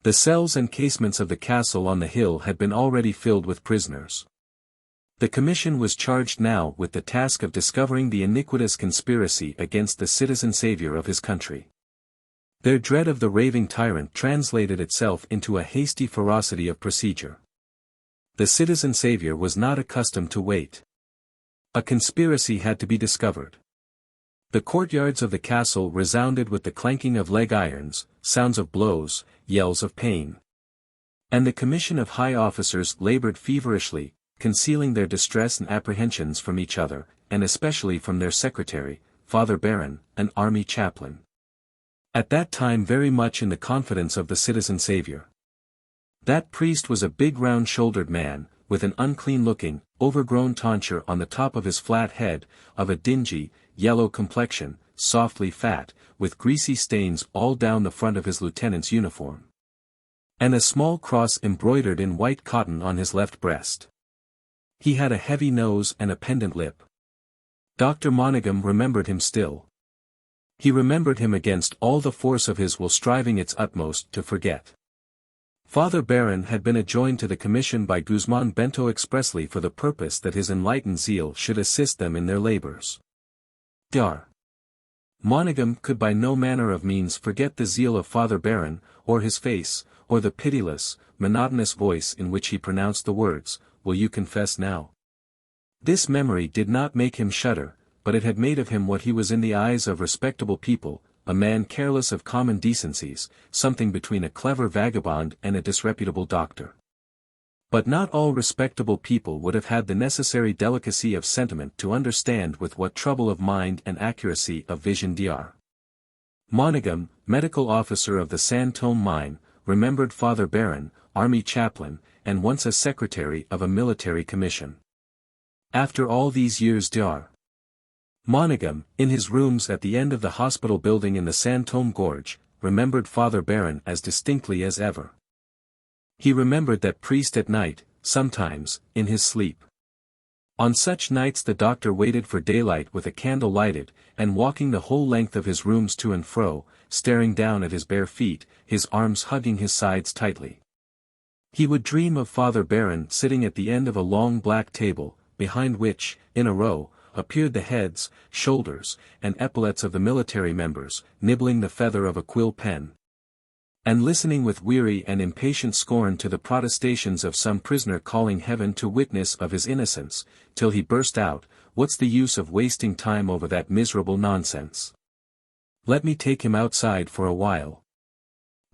[SPEAKER 1] The cells and casements of the castle on the hill had been already filled with prisoners. The commission was charged now with the task of discovering the iniquitous conspiracy against the citizen savior of his country. Their dread of the raving tyrant translated itself into a hasty ferocity of procedure. The citizen savior was not accustomed to wait. A conspiracy had to be discovered. The courtyards of the castle resounded with the clanking of leg irons, sounds of blows, yells of pain. And the commission of high officers labored feverishly, concealing their distress and apprehensions from each other, and especially from their secretary, Father Baron, an army chaplain. At that time very much in the confidence of the citizen savior. That priest was a big round-shouldered man, with an unclean-looking, overgrown tonsure on the top of his flat head, of a dingy, yellow complexion, softly fat, with greasy stains all down the front of his lieutenant's uniform. And a small cross embroidered in white cotton on his left breast. He had a heavy nose and a pendant lip. Dr. Monaghan remembered him still. He remembered him against all the force of his will, striving its utmost to forget. Father Baron had been adjoined to the commission by Guzman Bento expressly for the purpose that his enlightened zeal should assist them in their labors. Dr. Monaghan could by no manner of means forget the zeal of Father Baron, or his face, or the pitiless, monotonous voice in which he pronounced the words, "Will you confess now?" This memory did not make him shudder, but it had made of him what he was in the eyes of respectable people, a man careless of common decencies, something between a clever vagabond and a disreputable doctor. But not all respectable people would have had the necessary delicacy of sentiment to understand with what trouble of mind and accuracy of vision Dr. Monaghan, medical officer of the San Tomé mine, remembered Father Baron, army chaplain, and once a secretary of a military commission. After all these years Dr. Monaghan, in his rooms at the end of the hospital building in the San Tomé gorge, remembered Father Baron as distinctly as ever. He remembered that priest at night, sometimes, in his sleep. On such nights the doctor waited for daylight with a candle lighted, and walking the whole length of his rooms to and fro, staring down at his bare feet, his arms hugging his sides tightly. He would dream of Father Baron sitting at the end of a long black table, behind which, in a row, appeared the heads, shoulders, and epaulets of the military members, nibbling the feather of a quill pen. and listening with weary and impatient scorn to the protestations of some prisoner calling heaven to witness of his innocence, till he burst out, "What's the use of wasting time over that miserable nonsense? Let me take him outside for a while."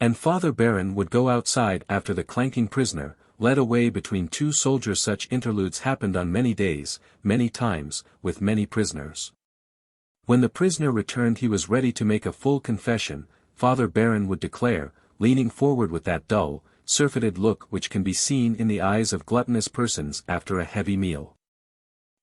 [SPEAKER 1] And Father Baron would go outside after the clanking prisoner, led away between two soldiers. Such interludes happened on many days, many times, with many prisoners. When the prisoner returned he was ready to make a full confession, Father Baron would declare, leaning forward with that dull, surfeited look which can be seen in the eyes of gluttonous persons after a heavy meal.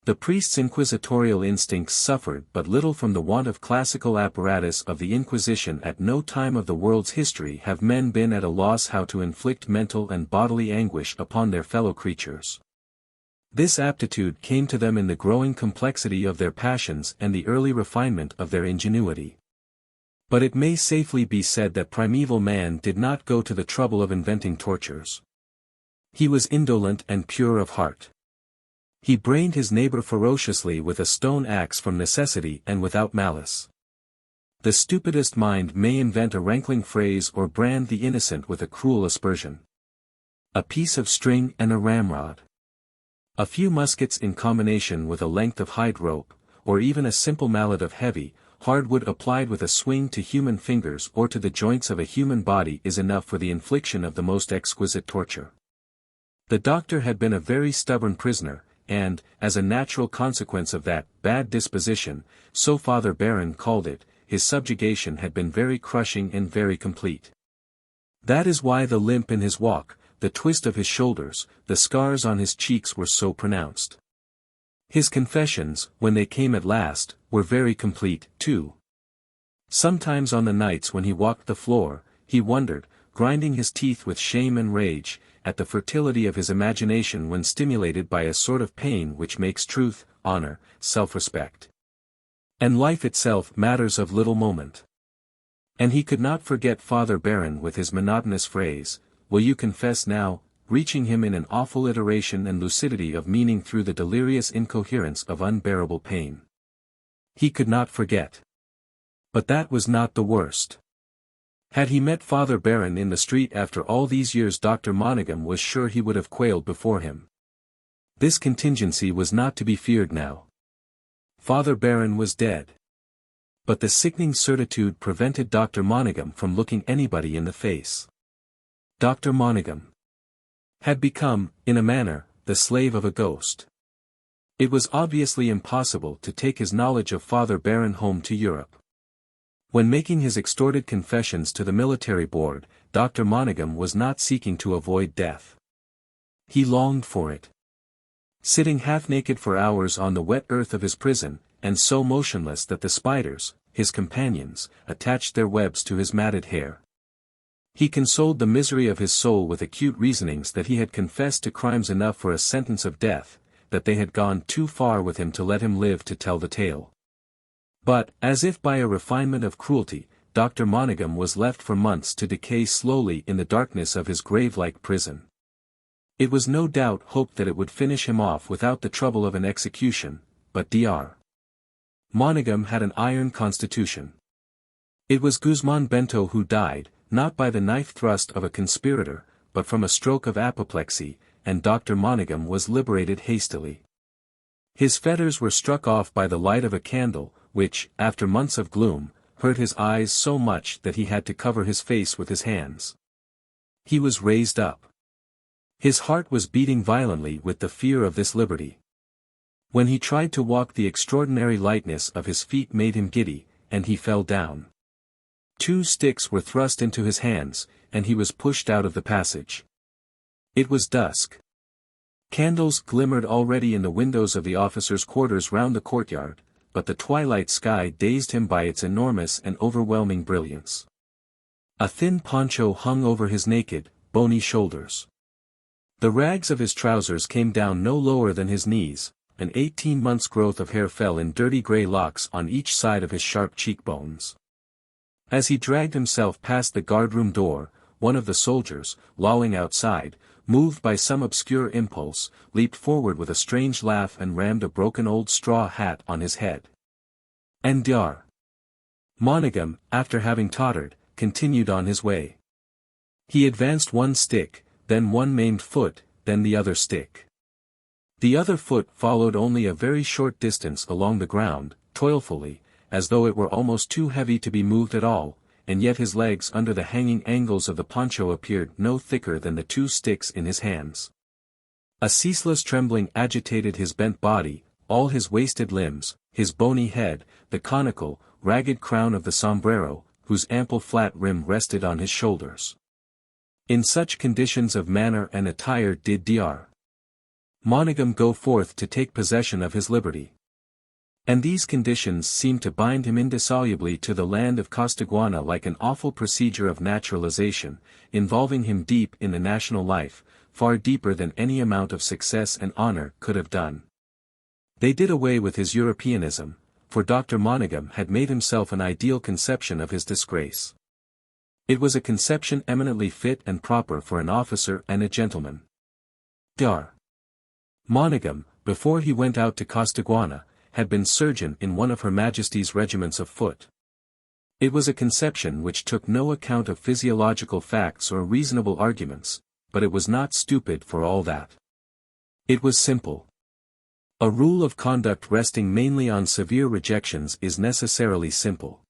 [SPEAKER 1] The priest's inquisitorial instincts suffered but little from the want of classical apparatus of the Inquisition. At no time of the world's history have men been at a loss how to inflict mental and bodily anguish upon their fellow creatures. This aptitude came to them in the growing complexity of their passions and the early refinement of their ingenuity. But it may safely be said that primeval man did not go to the trouble of inventing tortures. He was indolent and pure of heart. He brained his neighbor ferociously with a stone axe from necessity and without malice. The stupidest mind may invent a rankling phrase or brand the innocent with a cruel aspersion. A piece of string and a ramrod. A few muskets in combination with a length of hide rope, or even a simple mallet of heavy, hard wood applied with a swing to human fingers or to the joints of a human body is enough for the infliction of the most exquisite torture. The doctor had been a very stubborn prisoner, and, as a natural consequence of that bad disposition, so Father Baron called it, his subjugation had been very crushing and very complete. That is why the limp in his walk, the twist of his shoulders, the scars on his cheeks were so pronounced. His confessions, when they came at last, were very complete, too. Sometimes on the nights when he walked the floor, he wondered, grinding his teeth with shame and rage, at the fertility of his imagination when stimulated by a sort of pain which makes truth, honor, self-respect, and life itself matters of little moment. And he could not forget Father Baron with his monotonous phrase, "Will you confess now?" reaching him in an awful iteration and lucidity of meaning through the delirious incoherence of unbearable pain. He could not forget. But that was not the worst. Had he met Father Baron in the street after all these years, Dr. Monaghan was sure he would have quailed before him. This contingency was not to be feared now. Father Baron was dead. But the sickening certitude prevented Dr. Monaghan from looking anybody in the face. Dr. Monaghan had become, in a manner, the slave of a ghost. It was obviously impossible to take his knowledge of Father Baron home to Europe. When making his extorted confessions to the military board, Dr. Monaghan was not seeking to avoid death. He longed for it. Sitting half-naked for hours on the wet earth of his prison, and so motionless that the spiders, his companions, attached their webs to his matted hair. He consoled the misery of his soul with acute reasonings that he had confessed to crimes enough for a sentence of death, that they had gone too far with him to let him live to tell the tale. But, as if by a refinement of cruelty, Dr. Monaghan was left for months to decay slowly in the darkness of his grave-like prison. It was no doubt hoped that it would finish him off without the trouble of an execution, but Dr. Monaghan had an iron constitution. It was Guzman Bento who died, not by the knife thrust of a conspirator, but from a stroke of apoplexy, and Dr. Monaghan was liberated hastily. His fetters were struck off by the light of a candle, which, after months of gloom, hurt his eyes so much that he had to cover his face with his hands. He was raised up. His heart was beating violently with the fear of this liberty. When he tried to walk, the extraordinary lightness of his feet made him giddy, and he fell down. 2 sticks were thrust into his hands, and he was pushed out of the passage. It was dusk. Candles glimmered already in the windows of the officers' quarters round the courtyard, but the twilight sky dazed him by its enormous and overwhelming brilliance. A thin poncho hung over his naked, bony shoulders. The rags of his trousers came down no lower than his knees, an 18 months' growth of hair fell in dirty grey locks on each side of his sharp cheekbones. As he dragged himself past the guardroom door, one of the soldiers, lolling outside, moved by some obscure impulse, leaped forward with a strange laugh and rammed a broken old straw hat on his head. And Dr. Monaghan, after having tottered, continued on his way. He advanced one stick, then one maimed foot, then the other stick. The other foot followed only a very short distance along the ground, toilfully, as though it were almost too heavy to be moved at all, and yet his legs under the hanging angles of the poncho appeared no thicker than the two sticks in his hands. A ceaseless trembling agitated his bent body, all his wasted limbs, his bony head, the conical, ragged crown of the sombrero, whose ample flat rim rested on his shoulders. In such conditions of manner and attire did Dr. Monaghan go forth to take possession of his liberty. And these conditions seemed to bind him indissolubly to the land of Costaguana like an awful procedure of naturalization, involving him deep in the national life, far deeper than any amount of success and honor could have done. They did away with his Europeanism, for Dr. Monaghan had made himself an ideal conception of his disgrace. It was a conception eminently fit and proper for an officer and a gentleman. Dr. Monaghan, before he went out to Costaguana, had been surgeon in one of Her Majesty's regiments of foot. It was a conception which took no account of physiological facts or reasonable arguments, but it was not stupid for all that. It was simple. A rule of conduct resting mainly on severe rejections is necessarily simple.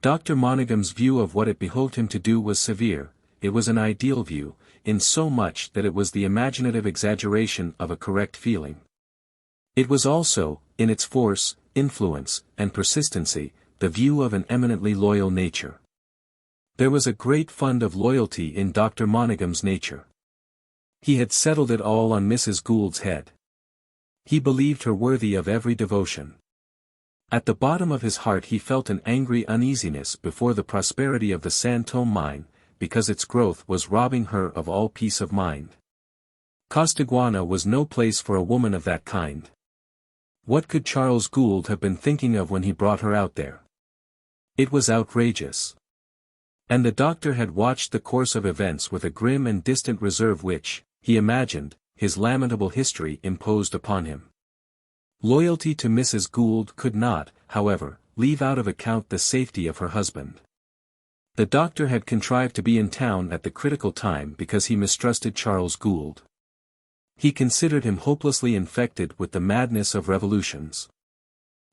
[SPEAKER 1] Dr. Monaghan's view of what it behoved him to do was severe, it was an ideal view, in so much that it was the imaginative exaggeration of a correct feeling. It was also, in its force, influence, and persistency, the view of an eminently loyal nature. There was a great fund of loyalty in Dr. Monaghan's nature. He had settled it all on Mrs. Gould's head. He believed her worthy of every devotion. At the bottom of his heart he felt an angry uneasiness before the prosperity of the San Tomé mine, because its growth was robbing her of all peace of mind. Costaguana was no place for a woman of that kind. What could Charles Gould have been thinking of when he brought her out there? It was outrageous. And the doctor had watched the course of events with a grim and distant reserve which, he imagined, his lamentable history imposed upon him. Loyalty to Mrs. Gould could not, however, leave out of account the safety of her husband. The doctor had contrived to be in town at the critical time because he mistrusted Charles Gould. He considered him hopelessly infected with the madness of revolutions.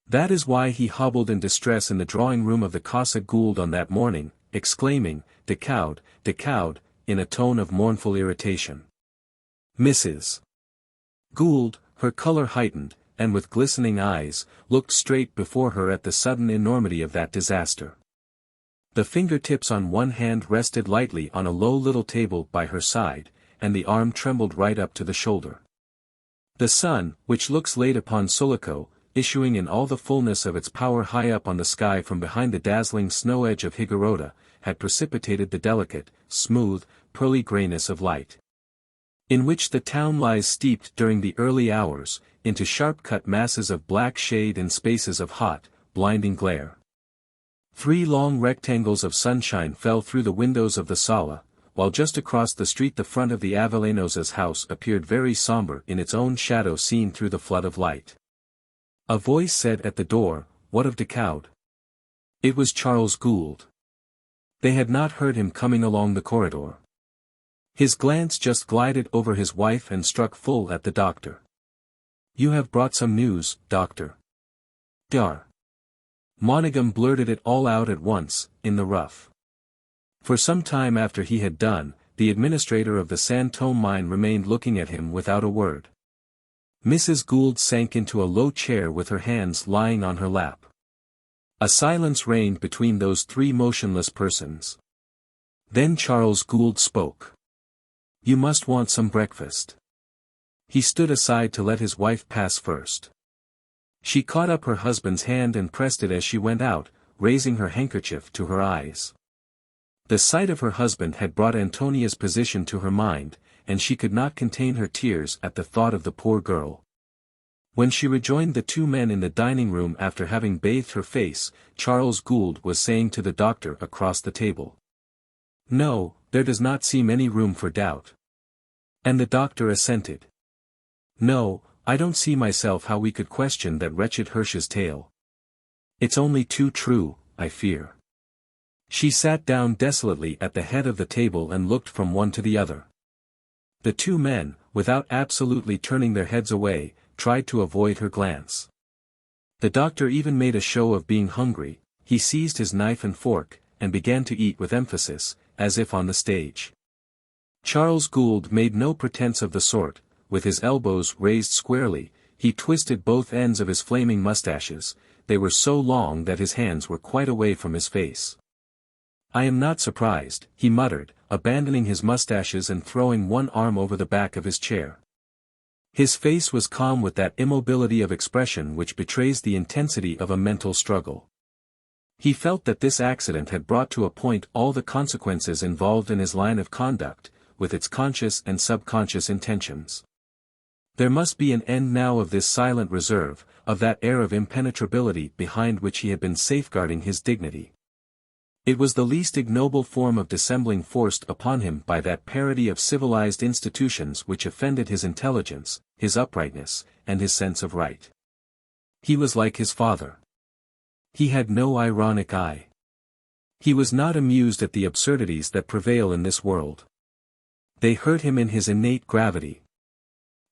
[SPEAKER 1] That is why he hobbled in distress in the drawing-room of the Casa Gould on that morning, exclaiming, "De Caude, in a tone of mournful irritation. Mrs. Gould, her color heightened, and with glistening eyes, looked straight before her at the sudden enormity of that disaster. The fingertips on one hand rested lightly on a low little table by her side, and the arm trembled right up to the shoulder. The sun, which looks late upon Sulaco, issuing in all the fullness of its power high up on the sky from behind the dazzling snow edge of Higuerota, had precipitated the delicate, smooth, pearly grayness of light, in which the town lies steeped during the early hours, into sharp-cut masses of black shade and spaces of hot, blinding glare. 3 long rectangles of sunshine fell through the windows of the sala, while just across the street the front of the Avellanos's house appeared very somber in its own shadow seen through the flood of light. A voice said at the door, "What of De Caude?" It was Charles Gould. They had not heard him coming along the corridor. His glance just glided over his wife and struck full at the doctor. "You have brought some news, doctor." Dr. Monaghan blurted it all out at once, in the rough. For some time after he had done, the administrator of the San Tomé mine remained looking at him without a word. Mrs. Gould sank into a low chair with her hands lying on her lap. A silence reigned between those 3 motionless persons. Then Charles Gould spoke. "You must want some breakfast." He stood aside to let his wife pass first. She caught up her husband's hand and pressed it as she went out, raising her handkerchief to her eyes. The sight of her husband had brought Antonia's position to her mind, and she could not contain her tears at the thought of the poor girl. When she rejoined the 2 men in the dining-room after having bathed her face, Charles Gould was saying to the doctor across the table, "No, there does not seem any room for doubt." And the doctor assented. "No, I don't see myself how we could question that wretched Hirsch's tale. It's only too true, I fear." She sat down desolately at the head of the table and looked from one to the other. The two men, without absolutely turning their heads away, tried to avoid her glance. The doctor even made a show of being hungry. He seized his knife and fork, and began to eat with emphasis, as if on the stage. Charles Gould made no pretense of the sort. With his elbows raised squarely, he twisted both ends of his flaming mustaches. They were so long that his hands were quite away from his face. "I am not surprised," he muttered, abandoning his mustaches and throwing one arm over the back of his chair. His face was calm with that immobility of expression which betrays the intensity of a mental struggle. He felt that this accident had brought to a point all the consequences involved in his line of conduct, with its conscious and subconscious intentions. There must be an end now of this silent reserve, of that air of impenetrability behind which he had been safeguarding his dignity. It was the least ignoble form of dissembling forced upon him by that parody of civilized institutions which offended his intelligence, his uprightness, and his sense of right. He was like his father. He had no ironic eye. He was not amused at the absurdities that prevail in this world. They hurt him in his innate gravity.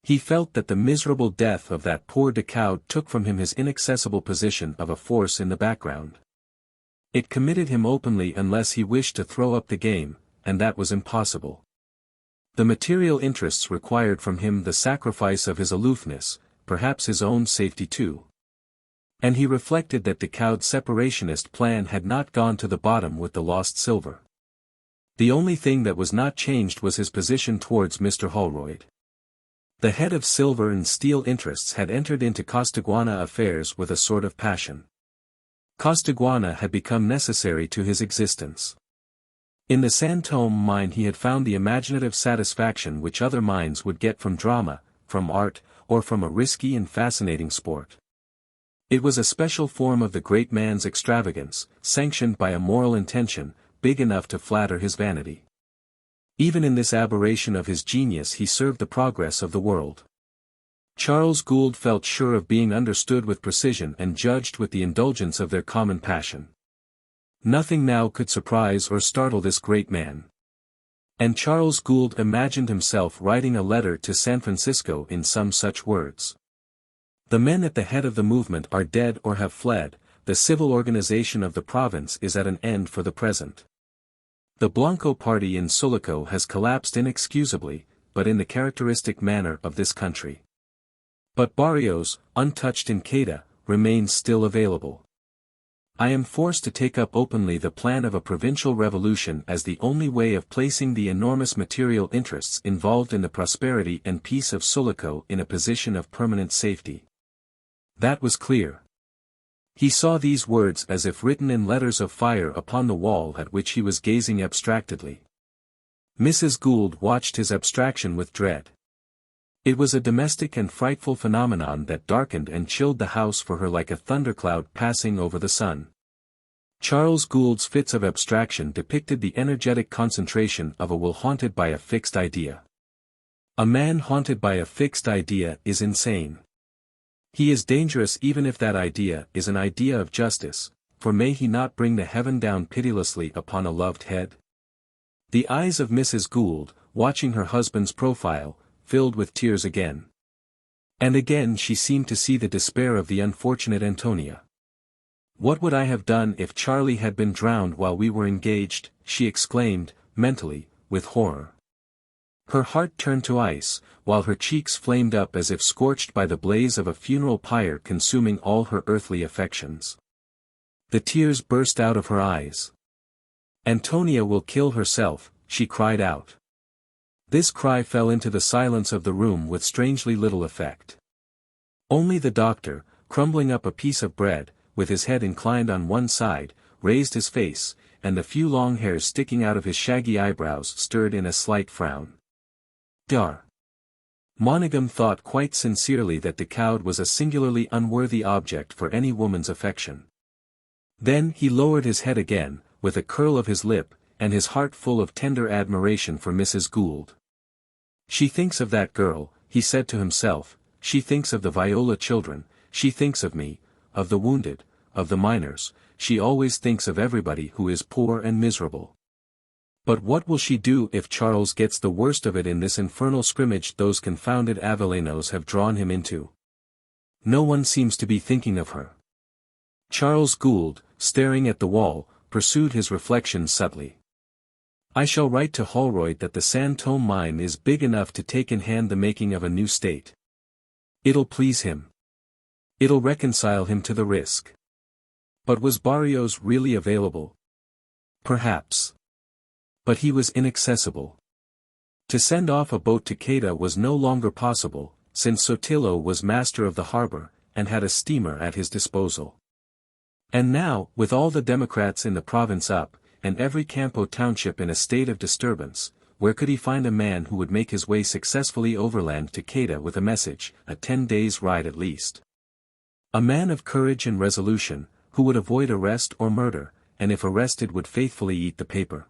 [SPEAKER 1] He felt that the miserable death of that poor Decaud took from him his inaccessible position of a force in the background. It committed him openly unless he wished to throw up the game, and that was impossible. The material interests required from him the sacrifice of his aloofness, perhaps his own safety too. And he reflected that Decaud's separationist plan had not gone to the bottom with the lost silver. The only thing that was not changed was his position towards Mr. Holroyd. The head of silver and steel interests had entered into Costaguana affairs with a sort of passion. Costaguana had become necessary to his existence. In the San Tomé mine he had found the imaginative satisfaction which other mines would get from drama, from art, or from a risky and fascinating sport. It was a special form of the great man's extravagance, sanctioned by a moral intention, big enough to flatter his vanity. Even in this aberration of his genius he served the progress of the world. Charles Gould felt sure of being understood with precision and judged with the indulgence of their common passion. Nothing now could surprise or startle this great man. And Charles Gould imagined himself writing a letter to San Francisco in some such words. The men at the head of the movement are dead or have fled, the civil organization of the province is at an end for the present. The Blanco party in Sulaco has collapsed inexcusably, but in the characteristic manner of this country. But Barrios, untouched in Queda, remains still available. I am forced to take up openly the plan of a provincial revolution as the only way of placing the enormous material interests involved in the prosperity and peace of Sulaco in a position of permanent safety. That was clear. He saw these words as if written in letters of fire upon the wall at which he was gazing abstractedly. Mrs. Gould watched his abstraction with dread. It was a domestic and frightful phenomenon that darkened and chilled the house for her like a thundercloud passing over the sun. Charles Gould's fits of abstraction depicted the energetic concentration of a will haunted by a fixed idea. A man haunted by a fixed idea is insane. He is dangerous even if that idea is an idea of justice, for may he not bring the heaven down pitilessly upon a loved head? The eyes of Mrs. Gould, watching her husband's profile, filled with tears again. And again she seemed to see the despair of the unfortunate Antonia. "What would I have done if Charlie had been drowned while we were engaged?" she exclaimed, mentally, with horror. Her heart turned to ice, while her cheeks flamed up as if scorched by the blaze of a funeral pyre consuming all her earthly affections. The tears burst out of her eyes. "Antonia will kill herself," she cried out. This cry fell into the silence of the room with strangely little effect. Only the doctor, crumbling up a piece of bread, with his head inclined on one side, raised his face, and the few long hairs sticking out of his shaggy eyebrows stirred in a slight frown. Dar. Monaghan thought quite sincerely that Decaud was a singularly unworthy object for any woman's affection. Then he lowered his head again, with a curl of his lip, and his heart full of tender admiration for Mrs. Gould. "She thinks of that girl," he said to himself, "she thinks of the Viola children, she thinks of me, of the wounded, of the miners, she always thinks of everybody who is poor and miserable. But what will she do if Charles gets the worst of it in this infernal scrimmage those confounded Avellanos have drawn him into? No one seems to be thinking of her. Charles Gould, staring at the wall, pursued his reflections subtly. I shall write to Holroyd that the San Tomé mine is big enough to take in hand the making of a new state. It'll please him. It'll reconcile him to the risk. But was Barrios really available? Perhaps. But he was inaccessible. To send off a boat to Quetta was no longer possible, since Sotillo was master of the harbor, and had a steamer at his disposal. And now, with all the Democrats in the province up, and every Campo township in a state of disturbance, where could he find a man who would make his way successfully overland to Quetta with a message, a 10 days' ride at least? A man of courage and resolution, who would avoid arrest or murder, and if arrested would faithfully eat the paper.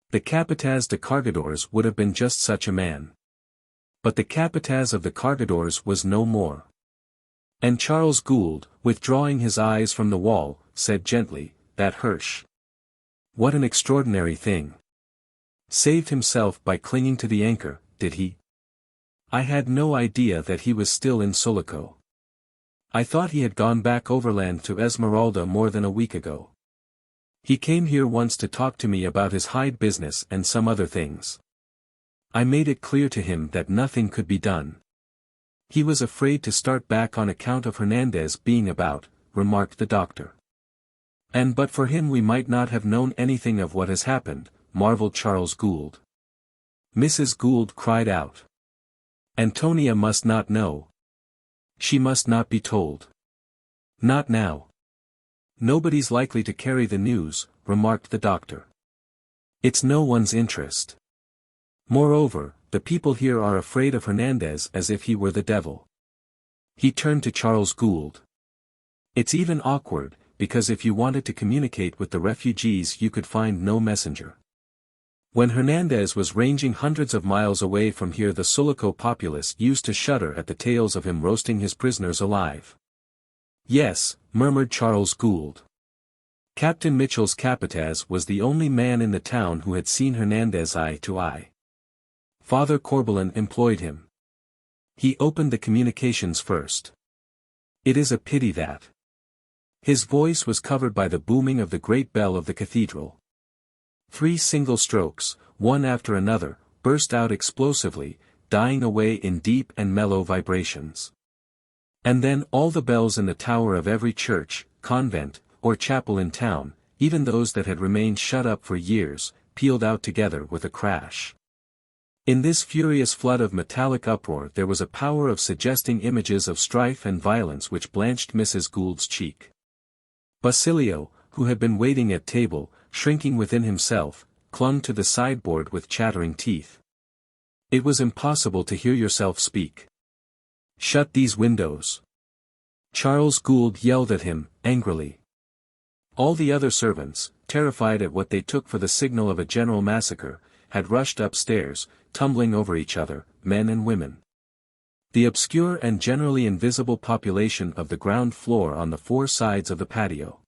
[SPEAKER 1] The Capataz de Cargadores would have been just such a man. But the Capataz of the Cargadores was no more. And Charles Gould, withdrawing his eyes from the wall, said gently, that Hirsch. What an extraordinary thing. Saved himself by clinging to the anchor, did he? I had no idea that he was still in Sulaco. I thought he had gone back overland to Esmeralda more than a week ago. He came here once to talk to me about his hide business and some other things. I made it clear to him that nothing could be done. He was afraid to start back on account of Hernandez being about, remarked the doctor. And but for him we might not have known anything of what has happened, marveled Charles Gould. Mrs. Gould cried out. Antonia must not know. She must not be told. Not now. Nobody's likely to carry the news, remarked the doctor. It's no one's interest. Moreover, the people here are afraid of Hernandez as if he were the devil. He turned to Charles Gould. It's even awkward, because if you wanted to communicate with the refugees you could find no messenger. When Hernandez was ranging hundreds of miles away from here the Sulaco populace used to shudder at the tales of him roasting his prisoners alive. Yes, murmured Charles Gould. Captain Mitchell's Capataz was the only man in the town who had seen Hernandez eye to eye. Father Corbelan employed him. He opened the communications first. It is a pity that. His voice was covered by the booming of the great bell of the cathedral. 3 single strokes, one after another, burst out explosively, dying away in deep and mellow vibrations. And then all the bells in the tower of every church, convent, or chapel in town, even those that had remained shut up for years, pealed out together with a crash. In this furious flood of metallic uproar there was a power of suggesting images of strife and violence which blanched Mrs. Gould's cheek. Basilio, who had been waiting at table, shrinking within himself, clung to the sideboard with chattering teeth. It was impossible to hear yourself speak. Shut these windows. Charles Gould yelled at him, angrily. All the other servants, terrified at what they took for the signal of a general massacre, had rushed upstairs, tumbling over each other, men and women. The obscure and generally invisible population of the ground floor on the 4 sides of the patio.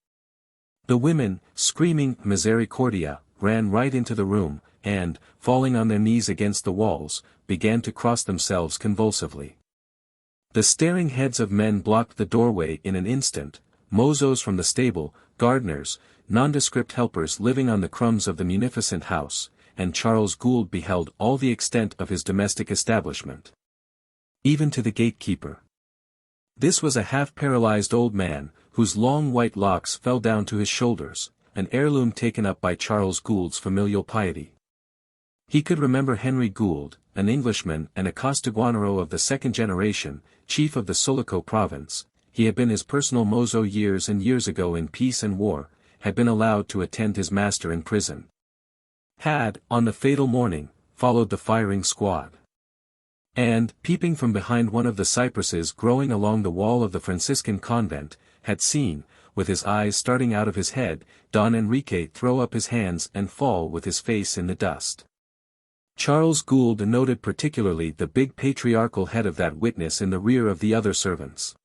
[SPEAKER 1] The women, screaming misericordia, ran right into the room, and, falling on their knees against the walls, began to cross themselves convulsively. The staring heads of men blocked the doorway in an instant, mozos from the stable, gardeners, nondescript helpers living on the crumbs of the munificent house, and Charles Gould beheld all the extent of his domestic establishment. Even to the gatekeeper. This was a half-paralyzed old man, whose long white locks fell down to his shoulders, an heirloom taken up by Charles Gould's familial piety. He could remember Henry Gould, an Englishman and a Costaguanero of the 2nd generation, chief of the Sulaco province. He had been his personal mozo years and years ago in peace and war, had been allowed to attend his master in prison. Had, on the fatal morning, followed the firing squad. And, peeping from behind one of the cypresses growing along the wall of the Franciscan convent, had seen, with his eyes starting out of his head, Don Enrique throw up his hands and fall with his face in the dust. Charles Gould noted particularly the big patriarchal head of that witness in the rear of the other servants.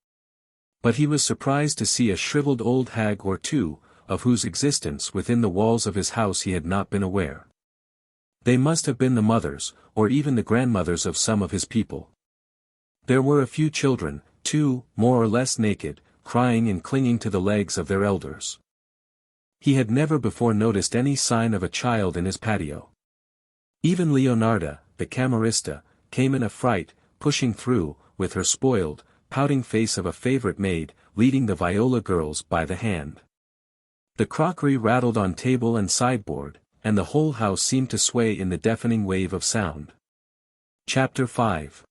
[SPEAKER 1] But he was surprised to see a shriveled old hag or two, of whose existence within the walls of his house he had not been aware. They must have been the mothers, or even the grandmothers of some of his people. There were a few children, too, more or less naked, crying and clinging to the legs of their elders. He had never before noticed any sign of a child in his patio. Even Leonarda, the camerista, came in a fright, pushing through, with her spoiled, pouting face of a favorite maid, leading the Viola girls by the hand. The crockery rattled on table and sideboard, and the whole house seemed to sway in the deafening wave of sound. Chapter 5.